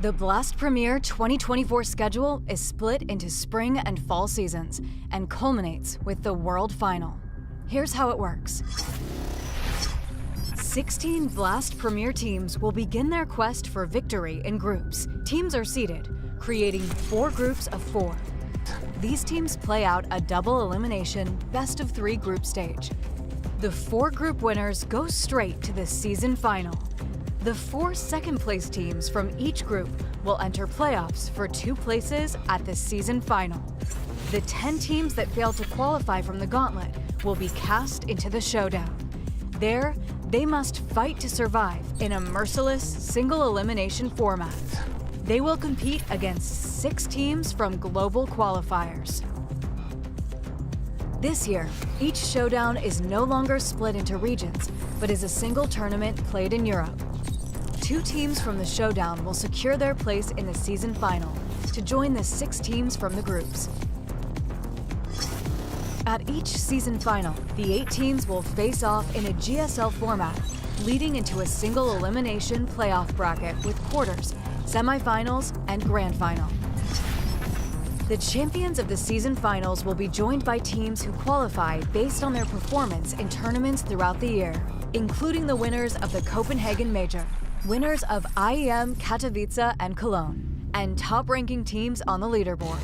The Blast Premier 2024 schedule is split into spring and fall seasons and culminates with the World Final. Here's how it works. 16 Blast Premier teams will begin their quest for victory in groups. Teams are seeded, creating 4 groups of 4. These teams play out a double elimination best-of-3 group stage. The 4 group winners go straight to the season final. The 4 second-place teams from each group will enter playoffs for 2 places at the season final. The 10 teams that fail to qualify from the gauntlet will be cast into the showdown. There, they must fight to survive in a merciless single-elimination format. They will compete against 6 teams from global qualifiers. This year, each showdown is no longer split into regions, but is a single tournament played in Europe. 2 teams from the showdown will secure their place in the season final to join the 6 teams from the groups. At each season final, the 8 teams will face off in a GSL format, leading into a single elimination playoff bracket with quarters, semifinals, and grand final. The champions of the season finals will be joined by teams who qualify based on their performance in tournaments throughout the year, including the winners of the Copenhagen Major, winners of IEM Katowice and Cologne, and top-ranking teams on the leaderboard.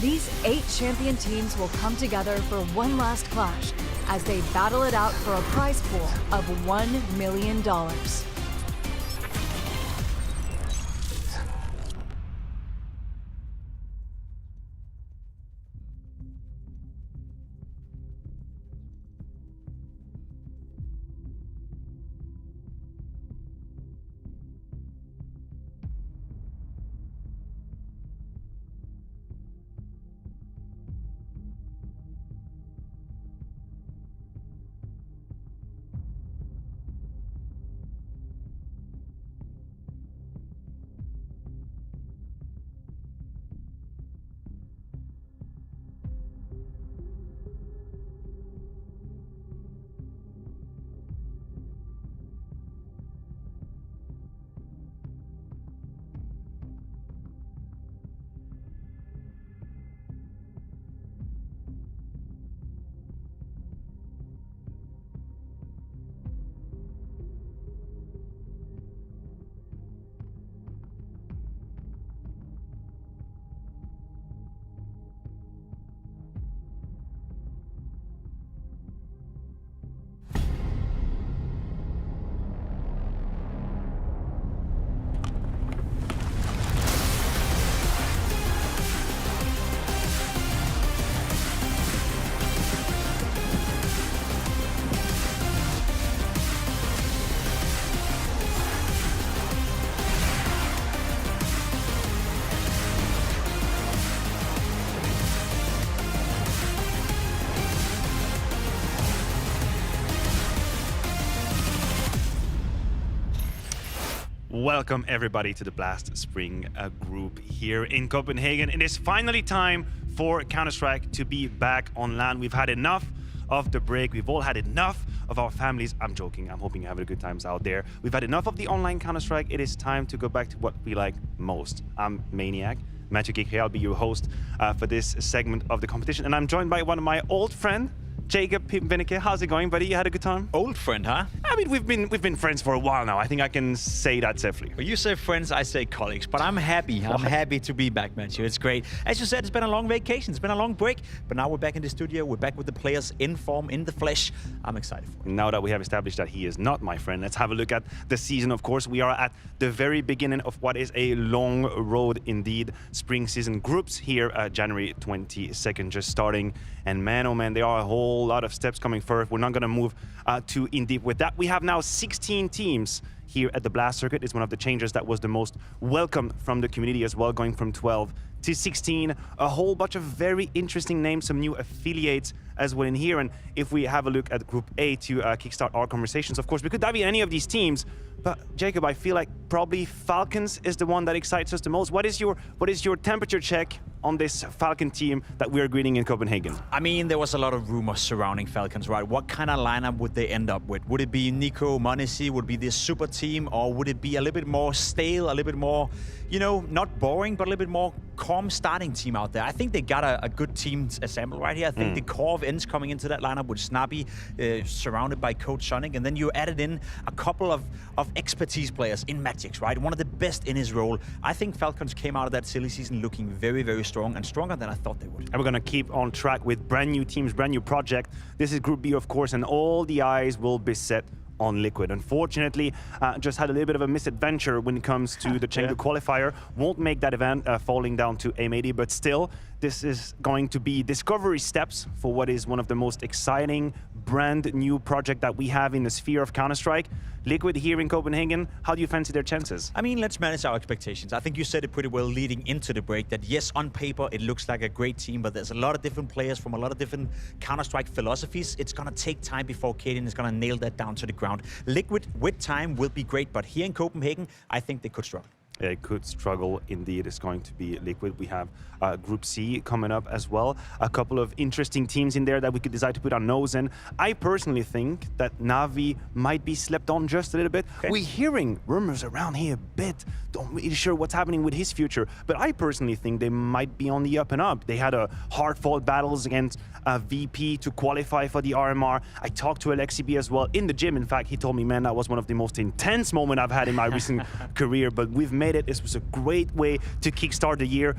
These 8 champion teams will come together for one last clash as they battle it out for a prize pool of $1 million. Welcome everybody to the Blast Spring group here in Copenhagen. It is finally time for Counter-Strike to be back on LAN. We've had enough of the break. We've all had enough of our families. I'm joking. I'm hoping you're having a good times out there. We've had enough of the online Counter-Strike. It is time to go back to what we like most. I'm Maniac. Magic Geek here. I'll be your host for this segment of the competition. And I'm joined by one of my old friends, Jacob Vinicke. How's it going, buddy? You had a good time? Old friend, huh? I mean, we've been friends for a while now. I think I can say that safely. Well, you say friends, I say colleagues, but I'm happy. I'm happy to be back, Matthew. It's great. As you said, it's been a long vacation. It's been a long break, but now we're back in the studio. We're back with the players in form, in the flesh. I'm excited for it. Now that we have established that he is not my friend, let's have a look at the season. Of course, we are at the very beginning of what is a long road indeed. Spring season groups here, January 22nd, just starting. And man, oh man, there are a whole lot of steps coming forward. We're not going to move too in deep with that. We have now 16 teams here at the Blast Circuit. It's one of the changes that was the most welcome from the community as well, going from 12 to 16. A whole bunch of very interesting names, some new affiliates as well in here. And if we have a look at Group A to kickstart our conversations, of course, we could dive in any of these teams. But Jacob, I feel like probably Falcons is the one that excites us the most. What is your temperature check on this Falcon team that we're greeting in Copenhagen? I mean, there was a lot of rumors surrounding Falcons, right? What kind of lineup would they end up with? Would it be Nico, Monesi? Would it be this super team? Or would it be a little bit more stale, a little bit more, you know, not boring, but a little bit more calm starting team out there? I think they got a good team assembled right here. I think the core of ends coming into that lineup with Snappy, surrounded by Coach Sonic, and then you added in a couple of expertise players in Magix, right? One of the best in his role. I think Falcons came out of that silly season looking very, very strong and stronger than I thought they would. And we're going to keep on track with brand new teams, brand new project. This is Group B, of course, and all the eyes will be set on Liquid. Unfortunately, just had a little bit of a misadventure when it comes to the Chengdu qualifier. Won't make that event, falling down to AIM-80, but still, this is going to be discovery steps for what is one of the most exciting, brand new project that we have in the sphere of Counter-Strike. Liquid here in Copenhagen, how do you fancy their chances? I mean, let's manage our expectations. I think you said it pretty well leading into the break that yes, on paper, it looks like a great team, but there's a lot of different players from a lot of different Counter-Strike philosophies. It's going to take time before Kaden is going to nail that down to the ground. Liquid, with time, will be great, but here in Copenhagen, I think they could struggle. It could struggle indeed. It's going to be Liquid. We have Group C coming up as well. A couple of interesting teams in there that we could decide to put our nose in. I personally think that NAVI might be slept on just a little bit. Okay. We're hearing rumors around here a bit. Don't really sure what's happening with his future. But I personally think they might be on the up and up. They had a hard-fought battles against VP to qualify for the RMR. I talked to Alexi B as well in the gym. In fact, he told me, man, that was one of the most intense moments I've had in my recent career. But we've made it. This was a great way to kickstart the year.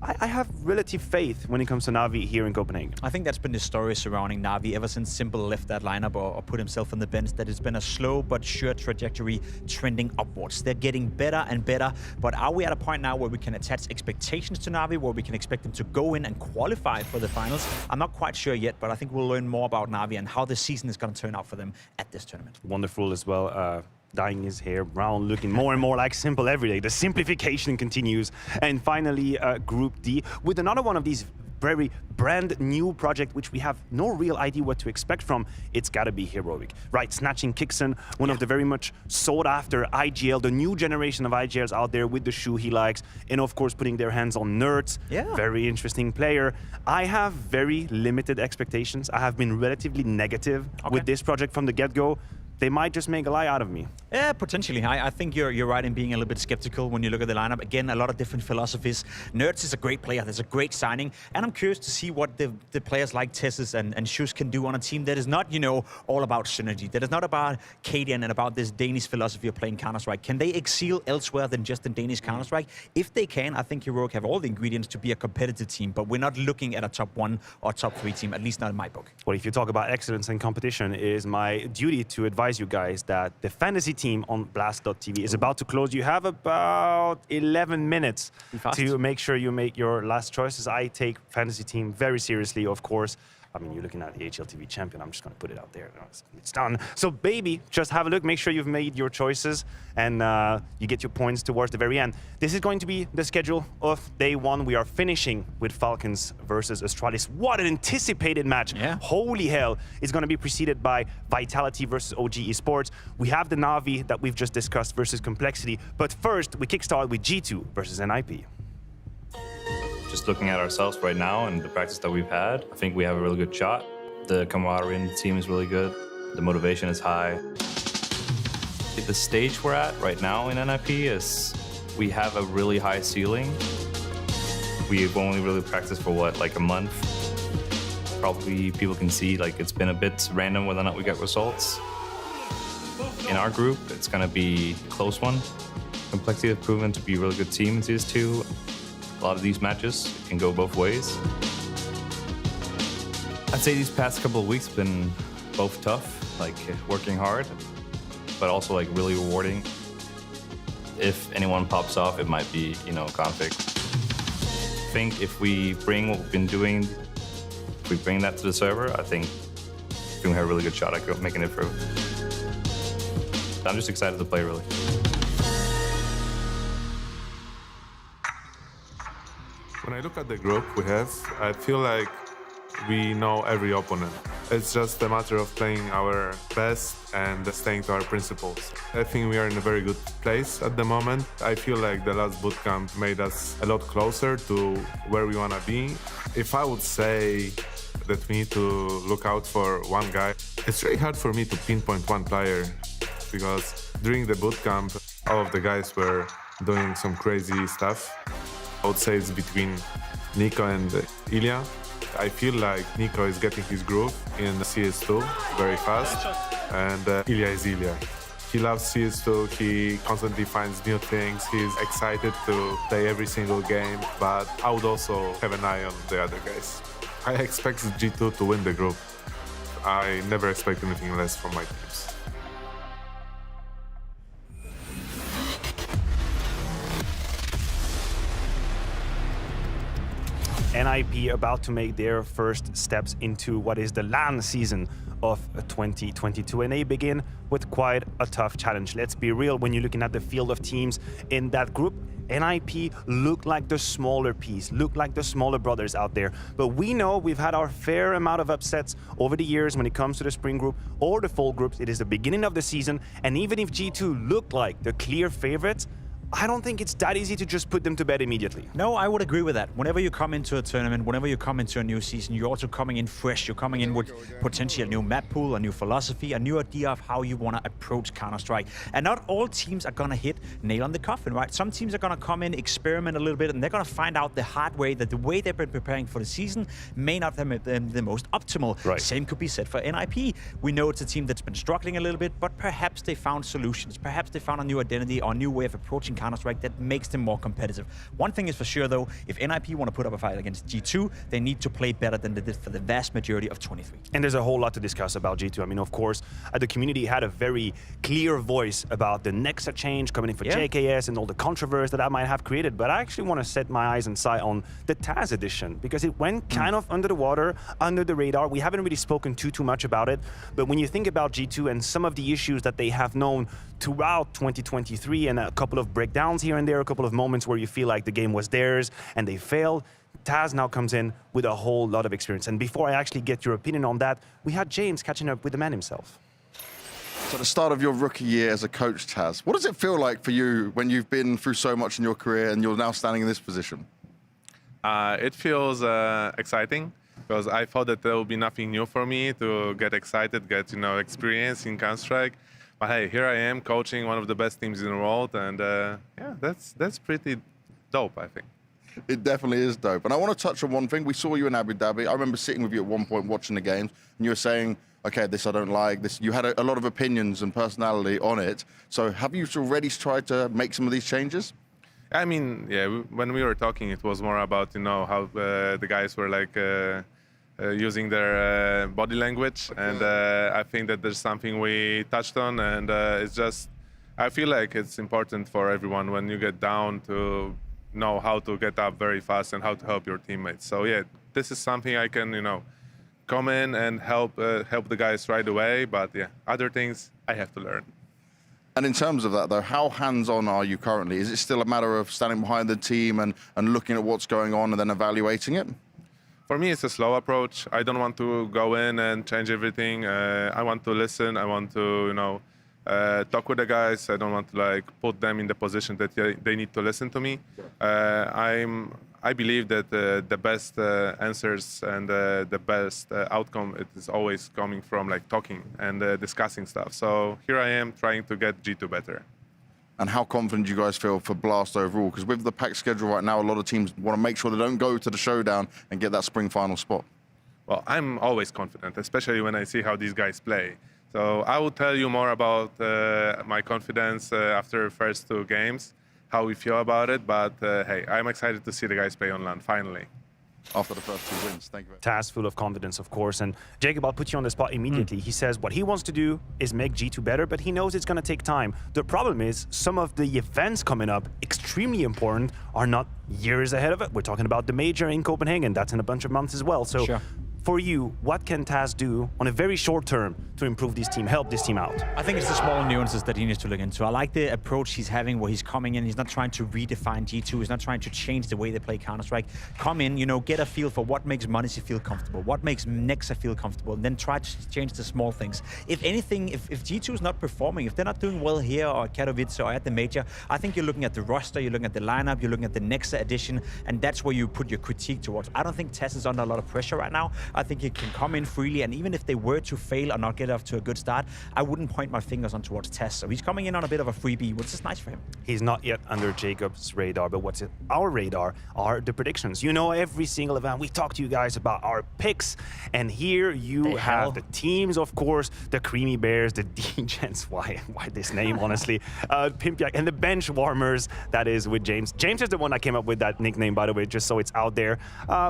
I have relative faith when it comes to NAVI here in Copenhagen. I think that's been the story surrounding NAVI ever since Simple left that lineup or put himself on the bench, that it's been a slow but sure trajectory trending upwards. They're getting better and better, but are we at a point now where we can attach expectations to NAVI, where we can expect them to go in and qualify for the finals? I'm not quite sure yet, but I think we'll learn more about NAVI and how the season is going to turn out for them at this tournament. Wonderful as well. Dyeing his hair brown, looking more and more like Simple every day. The simplification continues. And finally, Group D, with another one of these very brand new project, which we have no real idea what to expect from. It's got to be Heroic, right? Snatching Kixon, one of the very much sought after IGL, the new generation of IGLs out there with the shoe he likes, and of course putting their hands on Nerds. Yeah. Very interesting player. I have very limited expectations. I have been relatively negative with this project from the get-go. They might just make a lie out of me. Yeah, potentially. I think you're right in being a little bit skeptical when you look at the lineup. Again, a lot of different philosophies. Nerds is a great player. There's a great signing. And I'm curious to see what the players like Tessus and Shus can do on a team that is not, you know, all about synergy. That is not about Cadian and about this Danish philosophy of playing Counter-Strike. Can they excel elsewhere than just in Danish Counter-Strike? If they can, I think Heroic have all the ingredients to be a competitive team, but we're not looking at a top 1 or top 3 team, at least not in my book. Well, if you talk about excellence and competition, it is my duty to advise you guys that the fantasy team on Blast.tv is about to close. You have about 11 minutes to make sure you make your last choices. I take fantasy team very seriously, of course. I mean, you're looking at the HLTV champion. I'm just going to put it out there. It's done. So, baby, just have a look. Make sure you've made your choices and you get your points towards the very end. This is going to be the schedule of day 1. We are finishing with Falcons versus Astralis. What an anticipated match. Yeah. Holy hell. It's going to be preceded by Vitality versus OG Esports. We have the NAVI that we've just discussed versus Complexity. But first, we kickstart with G2 versus NIP. Just looking at ourselves right now and the practice that we've had, I think we have a really good shot. The camaraderie in the team is really good. The motivation is high. The stage we're at right now in NIP is we have a really high ceiling. We've only really practiced for what, like a month? Probably people can see like it's been a bit random whether or not we get results. In our group, it's gonna be a close one. Complexity has proven to be a really good team in Series 2. A lot of these matches can go both ways. I'd say these past couple of weeks have been both tough, like working hard, but also like really rewarding. If anyone pops off, it might be, you know, Config. I think if we bring what we've been doing, if we bring that to the server, I think we have a really good shot at making it through. I'm just excited to play, really. When I look at the group we have, I feel like we know every opponent. It's just a matter of playing our best and staying to our principles. I think we are in a very good place at the moment. I feel like the last bootcamp made us a lot closer to where we want to be. If I would say that we need to look out for one guy, it's really hard for me to pinpoint one player because during the bootcamp, all of the guys were doing some crazy stuff. I would say it's between Nico and Ilya. I feel like Nico is getting his groove in CS2 very fast, and Ilya is Ilya. He loves CS2, he constantly finds new things, he's excited to play every single game, but I would also have an eye on the other guys. I expect G2 to win the group. I never expect anything less from my teams. NIP about to make their first steps into what is the LAN season of 2022, and they begin with quite a tough challenge. Let's be real, when you're looking at the field of teams in that group, NIP look like the smaller piece, look like the smaller brothers out there. But we know we've had our fair amount of upsets over the years when it comes to the spring group or the fall groups. It is the beginning of the season, and even if G2 looked like the clear favorites, I don't think it's that easy to just put them to bed immediately. No, I would agree with that. Whenever you come into a tournament, whenever you come into a new season, you're also coming in fresh. You're coming in with potentially a new map pool, a new philosophy, a new idea of how you want to approach Counter-Strike. And not all teams are going to hit nail on the coffin, right? Some teams are going to come in, experiment a little bit, and they're going to find out the hard way that the way they've been preparing for the season may not have been the most optimal. Right. Same could be said for NIP. We know it's a team that's been struggling a little bit, but perhaps they found solutions. Perhaps they found a new identity or a new way of approaching Counter-Strike that makes them more competitive. One thing is for sure though, if NIP want to put up a fight against G2, they need to play better than they did for the vast majority of 23. And there's a whole lot to discuss about G2. I mean, of course, the community had a very clear voice about the Nexa change coming in for JKS and all the controversy that might have created, but I actually want to set my eyes and sight on the Taz edition because it went kind of under the water, under the radar. We haven't really spoken too much about it, but when you think about G2 and some of the issues that they have known throughout 2023 and a couple of breakdowns here and there, a couple of moments where you feel like the game was theirs and they failed, Taz now comes in with a whole lot of experience. And before I actually get your opinion on that, we had James catching up with the man himself. So the start of your rookie year as a coach, Taz, what does it feel like for you when you've been through so much in your career and you're now standing in this position? It feels exciting because I thought that there would be nothing new for me to get excited, get experience in Counter-Strike. But hey, here I am coaching one of the best teams in the world, and yeah, that's pretty dope, I think. It definitely is dope. And I want to touch on one thing. We saw you in Abu Dhabi. I remember sitting with you at one point watching the games, and you were saying, okay, this I don't like, this. You had a lot of opinions and personality on it. So have you already tried to make some of these changes? I mean, yeah, when we were talking, it was more about, how the guys were like using their body language. And I think that there's something we touched on. And it's just, I feel like it's important for everyone when you get down to know how to get up very fast and how to help your teammates. So yeah, this is something I can, come in and help the guys right away. But yeah, other things I have to learn. And in terms of that, though, how hands-on are you currently? Is it still a matter of standing behind the team and looking at what's going on and then evaluating it? For me, it's a slow approach. I don't want to go in and change everything. I want to listen. I want to, talk with the guys. I don't want to put them in the position that they need to listen to me. I believe that the best answers and the best outcome, it is always coming from talking and discussing stuff. So here I am trying to get G2 better. And how confident do you guys feel for Blast overall? Because with the packed schedule right now, a lot of teams want to make sure they don't go to the showdown and get that spring final spot. Well, I'm always confident, especially when I see how these guys play. So I will tell you more about my confidence after the first two games, how we feel about it. But hey, I'm excited to see the guys play on LAN, finally. After the first two wins, thank you. Taz full of confidence, of course. And Jacob, I'll put you on the spot immediately. He says what he wants to do is make G2 better, but he knows it's going to take time. The problem is some of the events coming up, extremely important, are not years ahead of it. We're talking about the major in Copenhagen. That's in a bunch of months as well. So for you, what can Taz do on a very short term to improve this team, help this team out? I think it's the small nuances that he needs to look into. I like the approach he's having where he's coming in. He's not trying to redefine G2. He's not trying to change the way they play Counter-Strike. Come in, you know, get a feel for what makes m0NESY feel comfortable, what makes Nexa feel comfortable, and then try to change the small things. If anything, if G2 is not performing, if they're not doing well here or at Katowice or at the Major, I think you're looking at the roster, you're looking at the lineup, you're looking at the Nexa edition, and that's where you put your critique towards. I don't think Tess is under a lot of pressure right now. I think he can come in freely, and even if they were to fail or not get off to a good start, I wouldn't point my fingers on towards Tess. So he's coming in on a bit of a freebie, which is nice for him. He's not yet under Jacob's radar, but what's our radar are the predictions. You know, every single event we talk to you guys about our picks, and here you have the teams, of course, the Creamy Bears, the D-Gens, why this name, honestly, Pimpiak, and the bench warmers, that is with James. James is the one that came up with that nickname, by the way, just so it's out there.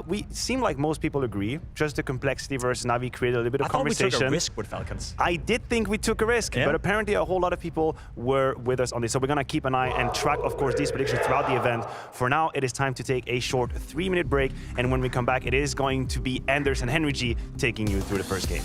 We seem like most people agree, just the complexity versus NAVI created a little bit of conversation. I thought we took a risk with Falcons. I did think we took a risk, but apparently a whole lot of people were with us on this. So we're gonna keep an eye and track, of course, these predictions throughout the event. For now, it is time to take a short 3-minute break. And when we come back, it is going to be Anders and Henry G taking you through the first game.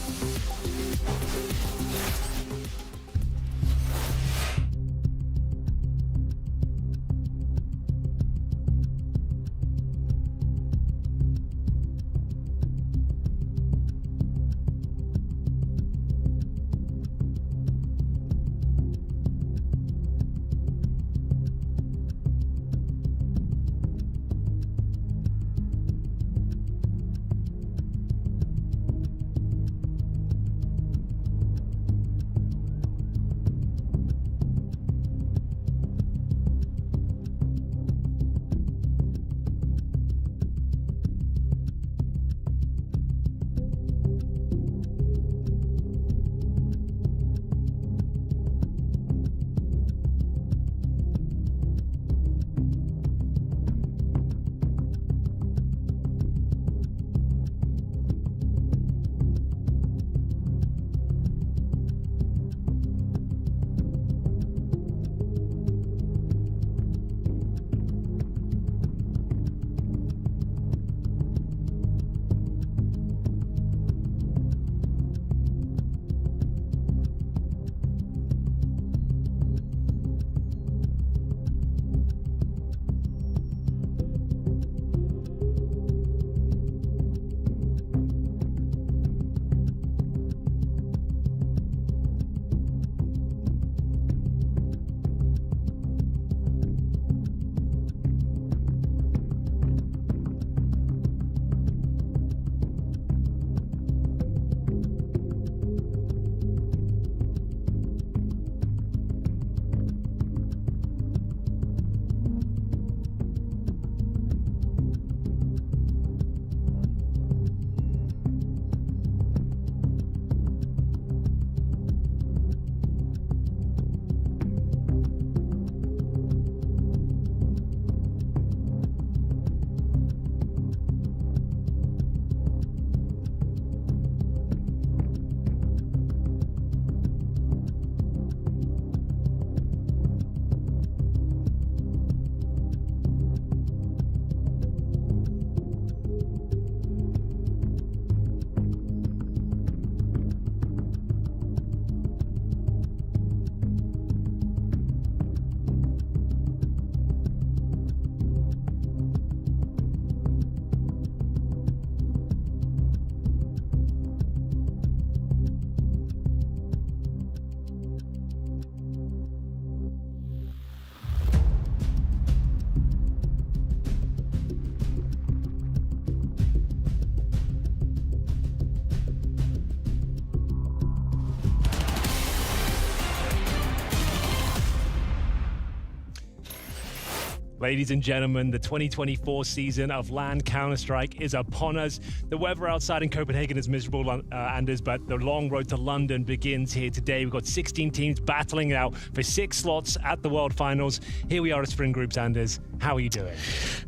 Ladies and gentlemen, the 2024 season of LAN Counter-Strike is upon us. The weather outside in Copenhagen is miserable, Anders, but the long road to London begins here today. We've got 16 teams battling it out for 6 slots at the World Finals. Here we are at Spring Groups, Anders. How are you doing?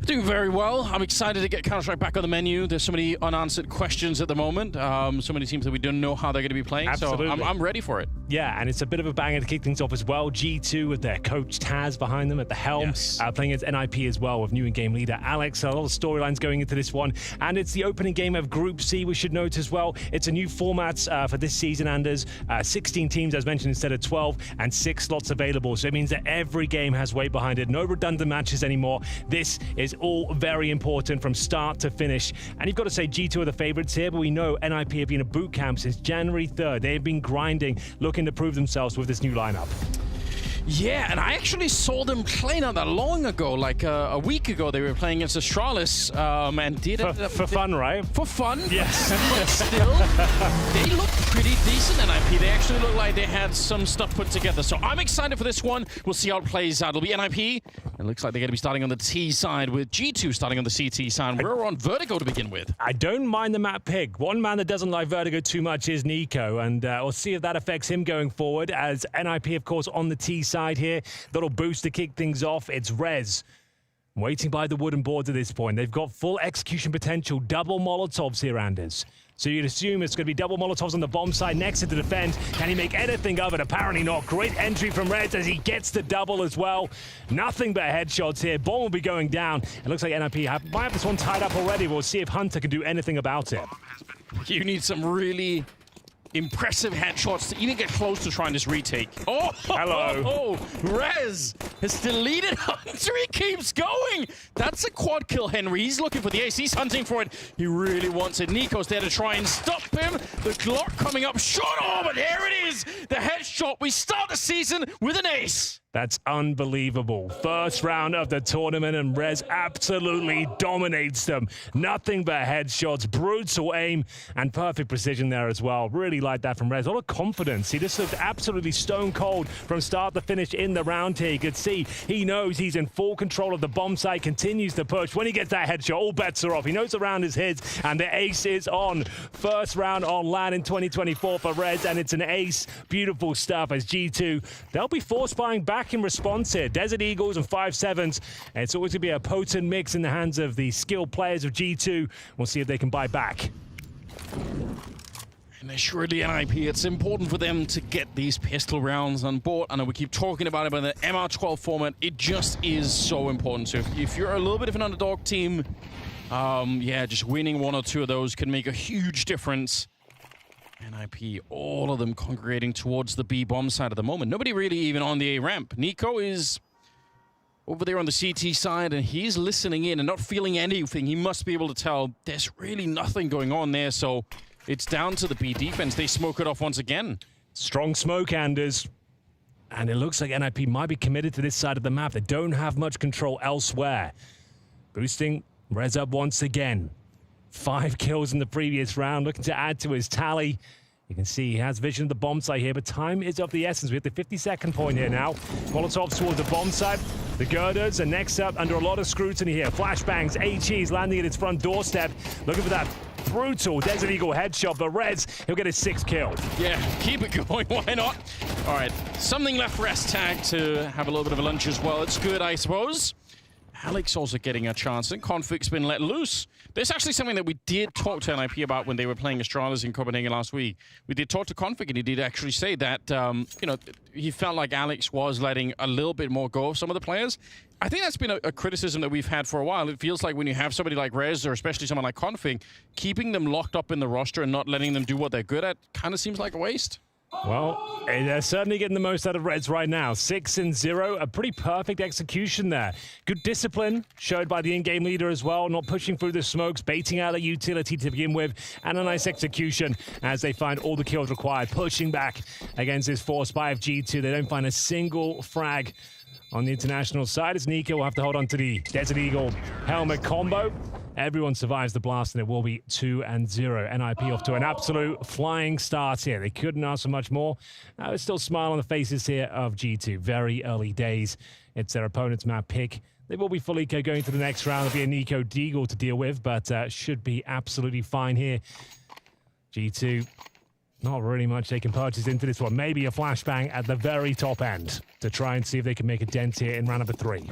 Doing very well. I'm excited to get Counter-Strike back on the menu. There's so many unanswered questions at the moment. So many teams that we don't know how they're going to be playing. Absolutely. So I'm ready for it. Yeah, and it's a bit of a banger to kick things off as well. G2 with their coach Taz behind them at the helm, playing against NIP as well with new in-game leader Alex. A lot of storylines going into this one, and it's the opening game of Group C. We should note as well, it's a new format for this season, Anders. 16 teams, as mentioned, instead of 12, and 6 slots available. So it means that every game has weight behind it. No redundant matches anymore. This is all very important from start to finish. And you've got to say G2 are the favorites here, but we know NIP have been at boot camp since January 3rd. They've been grinding, looking to prove themselves with this new lineup. Yeah, and I actually saw them play not that long ago, like a week ago. They were playing against Astralis and did it for fun, right? For fun, yes. But still, they look pretty decent. NIP. They actually look like they had some stuff put together. So I'm excited for this one. We'll see how it plays out. It'll be NIP. It looks like they're going to be starting on the T side with G2 starting on the CT side. We're on Vertigo to begin with. I don't mind the map pick. One man that doesn't like Vertigo too much is Nico, and we'll see if that affects him going forward. As NIP, of course, on the T side here, little boost to kick things off. It's Rez waiting by the wooden boards at this point. They've got full execution potential, double Molotovs here, Anders. So you'd assume it's going to be double Molotovs on the bomb side next to the defend. Can he make anything of it? Apparently not. Great entry from Rez as he gets the double as well. Nothing but headshots here. Bomb will be going down. It looks like NIP might have this one tied up already. We'll see if Hunter can do anything about it. You need some really impressive headshots to even get close to trying this retake. Oh, hello. Oh, Rez has deleted Hunter. He keeps going. That's a quad kill, Henry. He's looking for the ace. He's hunting for it. He really wants it. Nico's there to try and stop him. The Glock coming up short. Oh, but here it is. The headshot. We start the season with an ace. That's unbelievable. First round of the tournament, and Rez absolutely dominates them. Nothing but headshots, brutal aim, and perfect precision there as well. Really like that from Rez. A lot of confidence. He just looked absolutely stone cold from start to finish in the round here. You could see he knows he's in full control of the bomb site, continues to push. When he gets that headshot, all bets are off. He knows the round is his, and the ace is on. First round on LAN in 2024 for Rez, and it's an ace. Beautiful stuff as G2, they'll be force buying back in response here. Desert Eagles and 5-7s. It's always going to be a potent mix in the hands of the skilled players of G2. We'll see if they can buy back. And assuredly, NIP, it's important for them to get these pistol rounds on board. I know we keep talking about it, but the MR12 format, it just is so important. So if you're a little bit of an underdog team, yeah, just winning 1 or 2 of those can make a huge difference. NIP, all of them congregating towards the B bomb side at the moment. Nobody really even on the A ramp. Nico is over there on the CT side, and he's listening in and not feeling anything. He must be able to tell there's really nothing going on there, so it's down to the B defense. They smoke it off once again. Strong smoke, Anders. And it looks like NIP might be committed to this side of the map. They don't have much control elsewhere. Boosting Rez up once again. 5 kills in the previous round, looking to add to his tally. You can see he has vision of the bomb site here, but time is of the essence. We have the 50-second point here now. Molotovs towards the bomb site. The girders are next up under a lot of scrutiny here. Flashbangs, HEs landing at its front doorstep. Looking for that brutal Desert Eagle headshot, but Rez, he'll get his 6th kill. Yeah, keep it going, why not? All right, something left for S-Tag to have a little bit of a lunch as well. It's good, I suppose. Alex also getting a chance, and Config's been let loose. There's actually something that we did talk to NIP about when they were playing Astralis in Copenhagen last week. We did talk to Config, and he did actually say that, you know, he felt like Alex was letting a little bit more go of some of the players. I think that's been a criticism that we've had for a while. It feels like when you have somebody like Rez, or especially someone like Config, keeping them locked up in the roster and not letting them do what they're good at kind of seems like a waste. Well, they're certainly getting the most out of Reds right now. 6-0, a pretty perfect execution there. Good discipline showed by the in-game leader as well, not pushing through the smokes, baiting out a utility to begin with, and a nice execution as they find all the kills required, pushing back against this force by of G2. They don't find a single frag on the international side, as Nico will have to hold on to the Desert Eagle helmet combo. Everyone survives the blast, and it will be 2-0. NIP off to an absolute flying start here. They couldn't ask for much more. There's still a smile on the faces here of G2. Very early days. It's their opponent's map pick. They will be fully going to the next round. It'll be a Nico Deagle to deal with, but should be absolutely fine here. G2, not really much they can purchase into this one. Maybe a flashbang at the very top end to try and see if they can make a dent here in round number 3.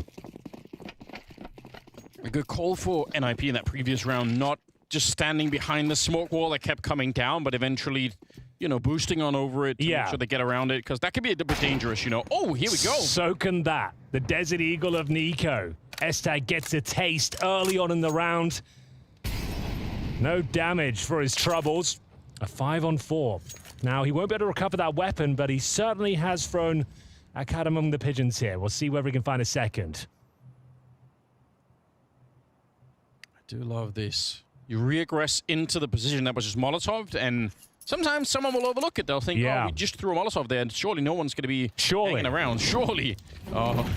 A good call for NIP in that previous round, not just standing behind the smoke wall that kept coming down, but eventually you know, boosting on over it to make sure they get around it, because that could be a bit dangerous, you know. Oh, here we go. So can that. The Desert Eagle of Nico. Estag gets a taste early on in the round. No damage for his troubles. A 5-on-4. Now, he won't be able to recover that weapon, but he certainly has thrown a cat among the pigeons here. We'll see whether he can find a second. I do love this. You regress into the position that was just Molotoved, and sometimes someone will overlook it. They'll think, oh, we just threw a Molotov there, and surely no one's going to be hanging around. Surely. Oh,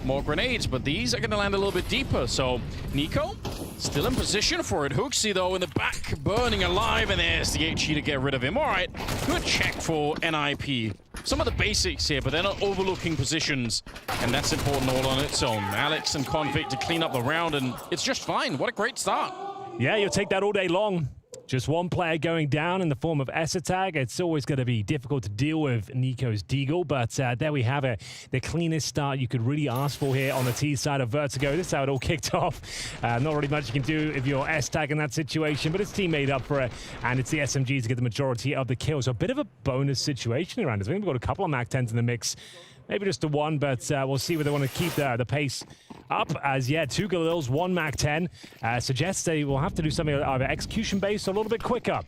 more grenades, but these are going to land a little bit deeper. So, Nico, still in position for it. Hooksy, though, in the back, burning alive, and there's the HE to get rid of him. All right, good check for NIP. Some of the basics here, but they're not overlooking positions, and that's important all on its own. Alex and Config to clean up the round, and it's just fine. What a great start. Yeah, you'll take that all day long. Just one player going down in the form of Esatag. It's always going to be difficult to deal with Nico's Deagle, but there we have it. The cleanest start you could really ask for here on the T side of Vertigo. This is how it all kicked off. Not really much you can do if you're Estag in that situation, but his team made up for it, and it's the SMGs to get the majority of the kills. So a bit of a bonus situation around this. I think we've got a couple of MAC-10s in the mix. Maybe just the one, but we'll see whether they want to keep the pace up. As, yeah, 2 Galils, 1 MAC-10. Suggests they will have to do something either execution-based or a little bit quicker.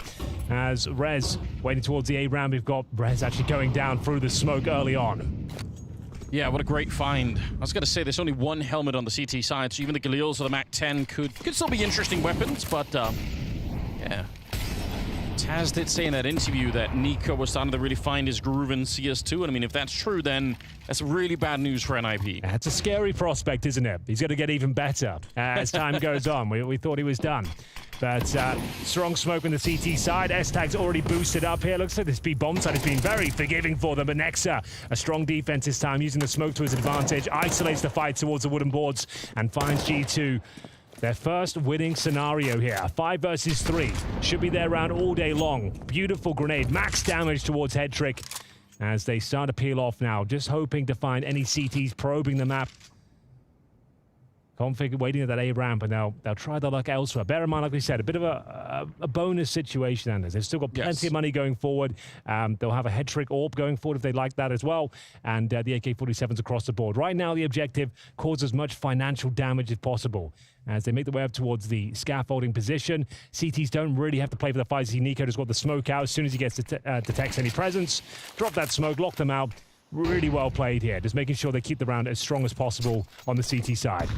As Rez waiting towards the A round, we've got Rez actually going down through the smoke early on. Yeah, what a great find. I was going to say there's only one helmet on the CT side, so even the Galils or the MAC-10 could still be interesting weapons, but yeah. Taz did say in that interview that Nico was starting to really find his groove in CS2, and I mean, if that's true, then that's really bad news for NIP. That's a scary prospect, isn't it? He's going to get even better as time goes on. We thought he was done. But strong smoke on the CT side. S-Tag's already boosted up here. Looks like this B bomb side has been very forgiving for them. But Nexa, a strong defense this time, using the smoke to his advantage, isolates the fight towards the wooden boards and finds G2. Their first winning scenario here. 5 versus 3. Should be their round all day long. Beautiful grenade. Max damage towards Head Trick as they start to peel off now. Just hoping to find any CTs probing the map. Config waiting at that A ramp, and they'll try their luck elsewhere. Bear in mind, like we said, a bit of a bonus situation, Anders. They've still got plenty of money going forward. They'll have a Head Trick AWP going forward if they like that as well, and the AK-47s across the board. Right now, the objective, cause as much financial damage as possible. As they make the way up towards the scaffolding position, CTs don't really have to play for the fight. See, Nico just got the smoke out. As soon as he gets detects any presence, drop that smoke, lock them out. Really well played here. Just making sure they keep the round as strong as possible on the CT side.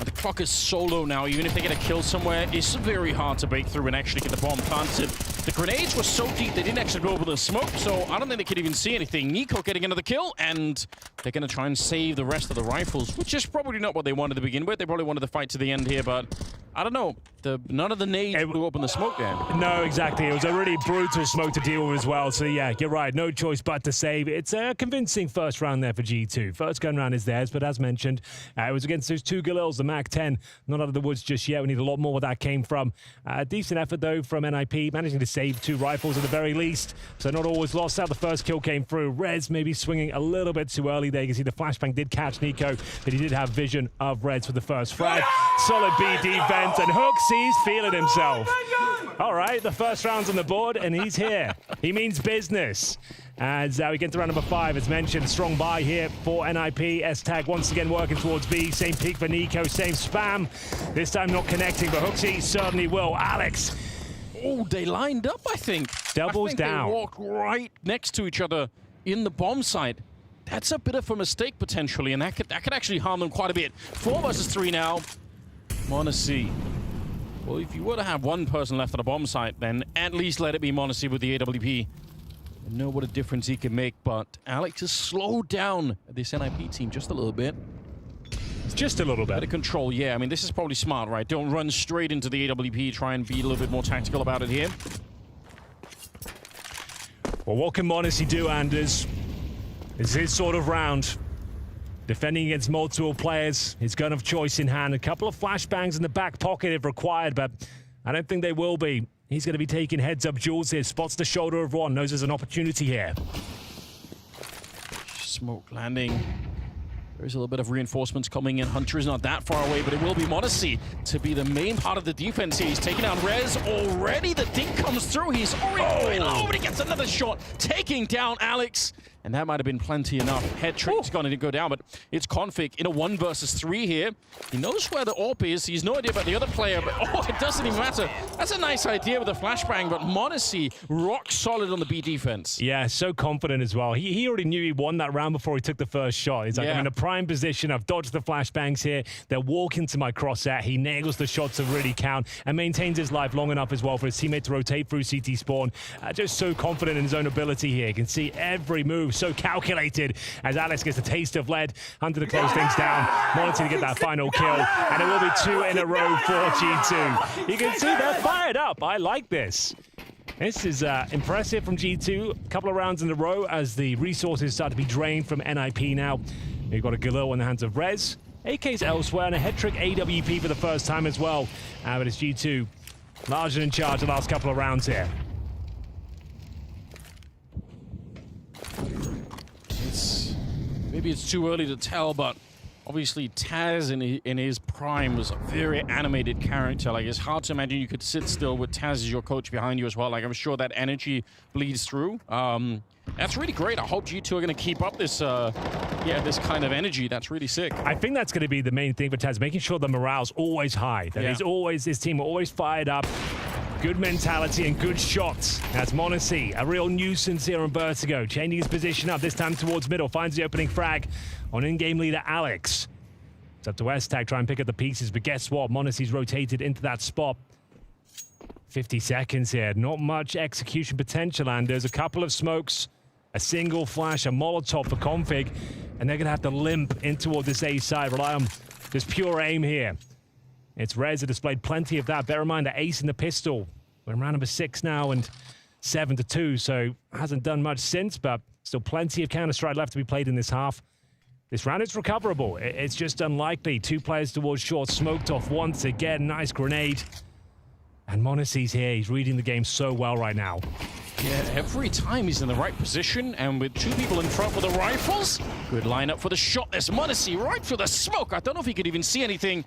The clock is so low now. Even if they get a kill somewhere, it's very hard to break through and actually get the bomb planted. The grenades were so deep, they didn't actually go over the smoke, so I don't think they could even see anything. Nico getting another kill, and they're going to try and save the rest of the rifles, which is probably not what they wanted to begin with. They probably wanted to fight to the end here, but I don't know. None of the nades blew up in the smoke there. No, exactly. It was a really brutal smoke to deal with as well. So, yeah, you're right. No choice but to save. It's a convincing first round there for G2. First gun round is theirs, but as mentioned, it was against those 2 Galils, the MAC-10. Not out of the woods just yet. We need a lot more where that came from. Decent effort, though, from NIP, managing to save 2 rifles at the very least. So not always lost out. The first kill came through. Rez maybe swinging a little bit too early there. You can see the flashbang did catch Nico, but he did have vision of Rez for the first frag. Solid B defense, and Hooksy's feeling himself. All right, the first round's on the board, and he's here. He means business. As we get to round number 5, as mentioned, strong buy here for NIP. S-Tag once again working towards B. Same peak for Nico, same spam. This time not connecting, but Hooksy certainly will. Alex. Oh, they lined up, I think. Doubles down. They walked right next to each other in the bomb site. That's a bit of a mistake, potentially, and that could actually harm them quite a bit. 4 versus 3 now. m0NESY. Well, if you were to have one person left at a bomb site, then at least let it be m0NESY with the AWP. I know what a difference he can make, but Alex has slowed down this NIP team just a little bit. Just a little bit. Better control, yeah. I mean, this is probably smart, right? Don't run straight into the AWP. Try and be a little bit more tactical about it here. Well, what can m0NESY do, Anders? It's his sort of round. Defending against multiple players, his gun of choice in hand. A couple of flashbangs in the back pocket if required, but I don't think they will be. He's going to be taking heads-up duels here. Spots the shoulder of one. Knows there's an opportunity here. Smoke landing. There's a little bit of reinforcements coming in. Hunter is not that far away, but it will be Modesty to be the main part of the defense here. He's taking out Rez already. The dink comes through. He's already but he gets another shot, taking down Alex. And that might have been plenty enough. Head trick's going to go down, but it's Config in a 1 versus 3 here. He knows where the AWP is. He's no idea about the other player, but it doesn't even matter. That's a nice idea with a flashbang, but Modesty rock solid on the B defense. Yeah, so confident as well. He already knew he won that round before he took the first shot. He's like, I'm in a prime position. I've dodged the flashbangs here. They'll walk into my crosshair. He nails the shots that really count and maintains his life long enough as well for his teammate to rotate through CT spawn. Just so confident in his own ability here. You can see every move so calculated as Alex gets a taste of lead. Hunter to close things down. Monty to get that final kill. And it will be 2 in a row for G2. You can see they're fired up. I like this. This is impressive from G2. A couple of rounds in a row as the resources start to be drained from NIP now. You've got a Galil in the hands of Rez. AK's elsewhere and a head trick AWP for the first time as well. But it's G2 larger in charge the last couple of rounds here. Maybe it's too early to tell, but obviously Taz in his prime was a very animated character. Like, it's hard to imagine you could sit still with Taz as your coach behind you as well. Like, I'm sure that energy bleeds through. That's really great. I hope G2 are going to keep up this this kind of energy. That's really sick. I think that's going to be the main thing for Taz, making sure the morale's always high. That his team are always fired up. Good mentality and good shots. That's Monacy, a real nuisance here on Vertigo. Changing his position up, this time towards middle. Finds the opening frag on in-game leader Alex. It's up to S-Tag, try and pick up the pieces, but guess what? Monacy's rotated into that spot. 50 seconds here. Not much execution potential, and there's a couple of smokes, a single flash, a Molotov for Config, and they're going to have to limp in toward this A side. Rely on just pure aim here. It's Rez that displayed plenty of that. Bear in mind, the ace in the pistol. We're in round number 6 now and 7-2, so hasn't done much since, but still plenty of Counter-Strike left to be played in this half. This round, it's recoverable. It's just unlikely. 2 players towards short, smoked off once again. Nice grenade. And Monacy's here. He's reading the game so well right now. Yeah, every time he's in the right position, and with 2 people in front with the rifles. Good lineup for the shot. There's Monacy right through the smoke. I don't know if he could even see anything,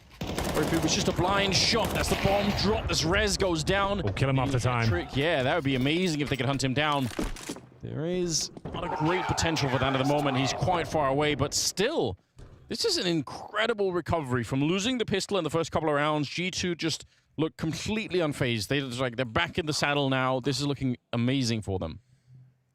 or if it was just a blind shot. That's the bomb drop. This Rez goes down. We'll kill him after time. Yeah, that would be amazing if they could hunt him down. There is not a great potential for that at the moment. He's quite far away, but still, this is an incredible recovery from losing the pistol in the first couple of rounds. G2 just look completely unfazed. They're back in the saddle now. This is looking amazing for them.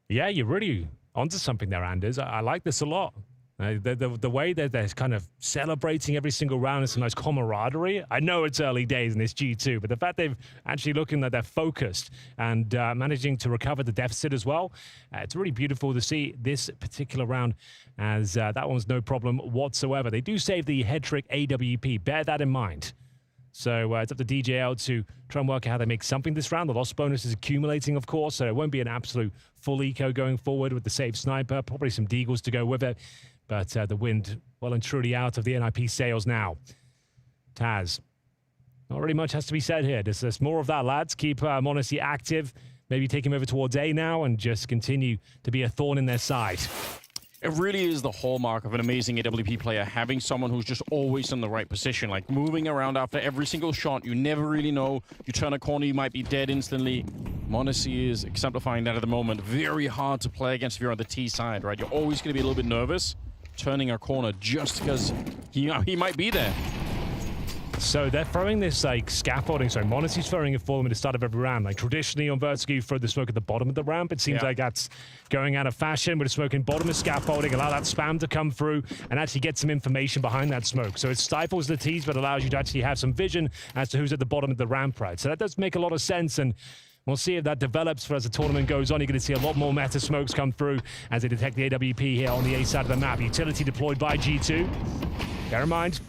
Yeah, you're really onto something there, Anders. I like this a lot. The way that they're kind of celebrating every single round is some nice camaraderie. I know it's early days in this G2, but the fact they've actually looking that they're focused and managing to recover the deficit as well, it's really beautiful to see this particular round, as that one's no problem whatsoever. They do save the head trick AWP. Bear that in mind. So it's up to DJL to try and work out how they make something this round. The loss bonus is accumulating, of course, so it won't be an absolute full eco going forward with the safe sniper. Probably some deagles to go with it. But the wind well and truly out of the NIP sails now. Taz. Not really much has to be said here. There's more of that, lads. Keep Monacy active. Maybe take him over towards A now and just continue to be a thorn in their side. It really is the hallmark of an amazing AWP player, having someone who's just always in the right position, like moving around after every single shot. You never really know. You turn a corner, you might be dead instantly. Monacy is exemplifying that at the moment. Very hard to play against if you're on the T side, right? You're always going to be a little bit nervous turning a corner just because he might be there. So they're throwing this like scaffolding. So Monacy's throwing it for them at the start of every round. Like traditionally on Vertigo, you throw the smoke at the bottom of the ramp. It seems like that's going out of fashion with the smoke in bottom of scaffolding. Allow that spam to come through and actually get some information behind that smoke. So it stifles the T's but allows you to actually have some vision as to who's at the bottom of the ramp, right? So that does make a lot of sense, and we'll see if that develops for as the tournament goes on. You're going to see a lot more meta smokes come through as they detect the AWP here on the A side of the map. Utility deployed by G2. Bear in mind,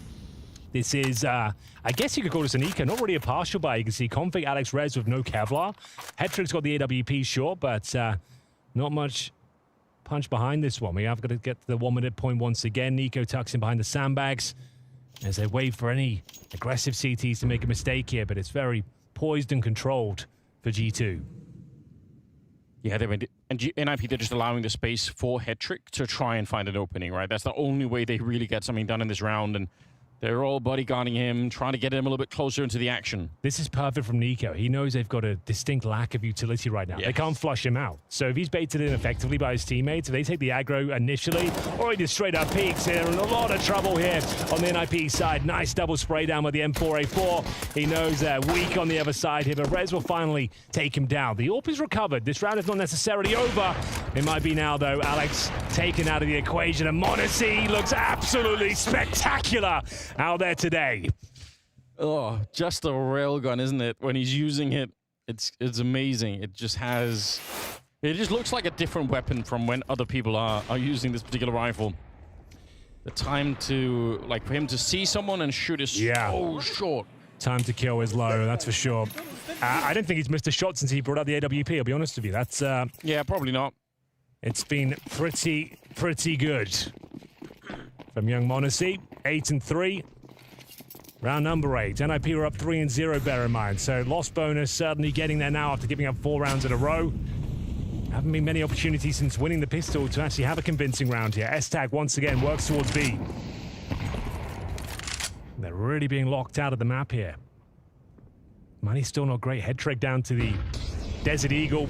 this is, I guess you could call this an eco, not really a partial buy. You can see Config, Alex, Rez with no Kevlar. Hetrick's got the AWP, sure, but not much punch behind this one. We have got to get to the 1 minute point once again. Nico tucks in behind the sandbags as they wait for any aggressive CTs to make a mistake here, but it's very poised and controlled for G2. Yeah, and NIP, they're just allowing the space for Hetrick to try and find an opening, right? That's the only way they really get something done in this round, and they're all bodyguarding him, trying to get him a little bit closer into the action. This is perfect from Nico. He knows they've got a distinct lack of utility right now. Yes. They can't flush him out. So if he's baited in effectively by his teammates, if they take the aggro initially, or he just straight up peeks here, and a lot of trouble here on the NIP side. Nice double spray down with the M4A4. He knows they're weak on the other side here, but Rez will finally take him down. The AWP is recovered. This round is not necessarily over. It might be now, though. Alex taken out of the equation, and m0NESY looks absolutely spectacular out there today. Oh, just a railgun, isn't it? When he's using it, it's amazing. It just looks like a different weapon from when other people are using this particular rifle. The time to, like, for him to see someone and shoot is so short. Time to kill is low, that's for sure. I don't think he's missed a shot since he brought out the AWP, I'll be honest with you. That's yeah, probably not. It's been pretty good from young m0NESY. 8-3. Round number 8. NIP were up 3-0, bear in mind. So lost bonus certainly getting there now after giving up 4 rounds in a row. Haven't been many opportunities since winning the pistol to actually have a convincing round here. S-Tag once again works towards B. They're really being locked out of the map here. Money's still not great. Head trick down to the Desert Eagle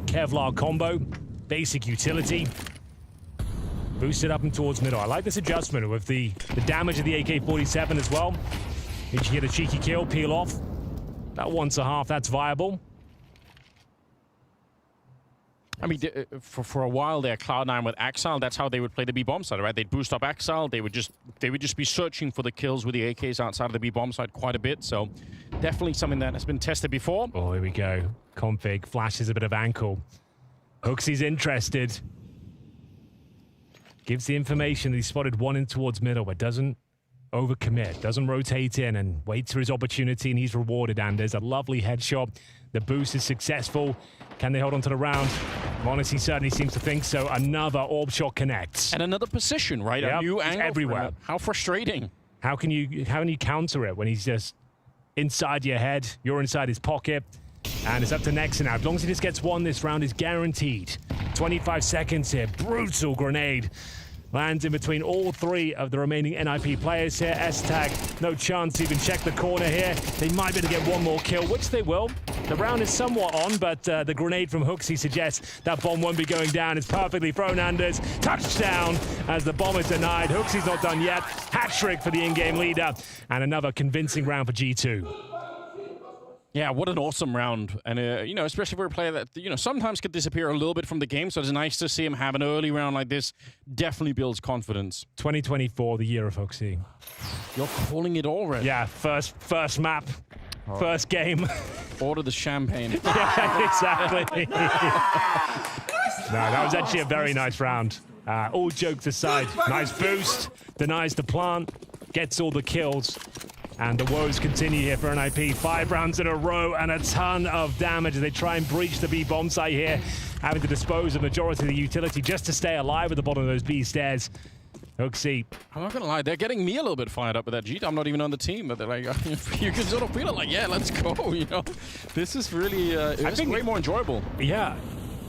Kevlar combo. Basic utility. Boosted up and towards middle. I like this adjustment with the damage of the AK-47 as well. Need to get a cheeky kill, peel off. About 1.5, that's viable. I mean, for a while there, Cloud9 with Axile, that's how they would play the B-bomb side, right? They'd boost up Axile. They would just be searching for the kills with the AKs outside of the B-bomb side quite a bit. So definitely something that has been tested before. Oh, here we go. Config flashes a bit of ankle. HooXi's interested. Gives the information that he spotted one in towards middle, but doesn't overcommit, doesn't rotate in and waits for his opportunity, and he's rewarded. And there's a lovely headshot. The boost is successful. Can they hold on to the round? m0NESY certainly seems to think so. Another AWP shot connects. And another position, right? Yep, a new angle everywhere. How frustrating. How can you counter it when he's just inside your head, you're inside his pocket, and it's up to Nexon now. As long as he just gets one, this round is guaranteed. 25 seconds here. Brutal grenade. Lands in between all 3 of the remaining NIP players here. S-Tag, no chance to even check the corner here. They might be able to get one more kill, which they will. The round is somewhat on, but the grenade from HooXi suggests that bomb won't be going down. It's perfectly thrown, Anders. Touchdown as the bomb is denied. HooXi's not done yet. Hat-trick for the in-game leader. And another convincing round for G2. Yeah, what an awesome round. And, you know, especially for a player that, you know, sometimes could disappear a little bit from the game. So it's nice to see him have an early round like this. Definitely builds confidence. 2024, the year of HooXi. You're calling it already. Yeah, first map, first game. Order the champagne. Yeah, exactly. No, that was actually a very nice round. All jokes aside, nice boost, denies the plant, gets all the kills. And the woes continue here for NIP. 5 rounds in a row and a ton of damage as they try and breach the B bomb site here, having to dispose of majority of the utility just to stay alive at the bottom of those B stairs. HooXi. I'm not going to lie, they're getting me a little bit fired up with that G. I'm not even on the team, but they're like, you can sort of feel it like, yeah, let's go, you know. This is really, it's way more enjoyable. Yeah.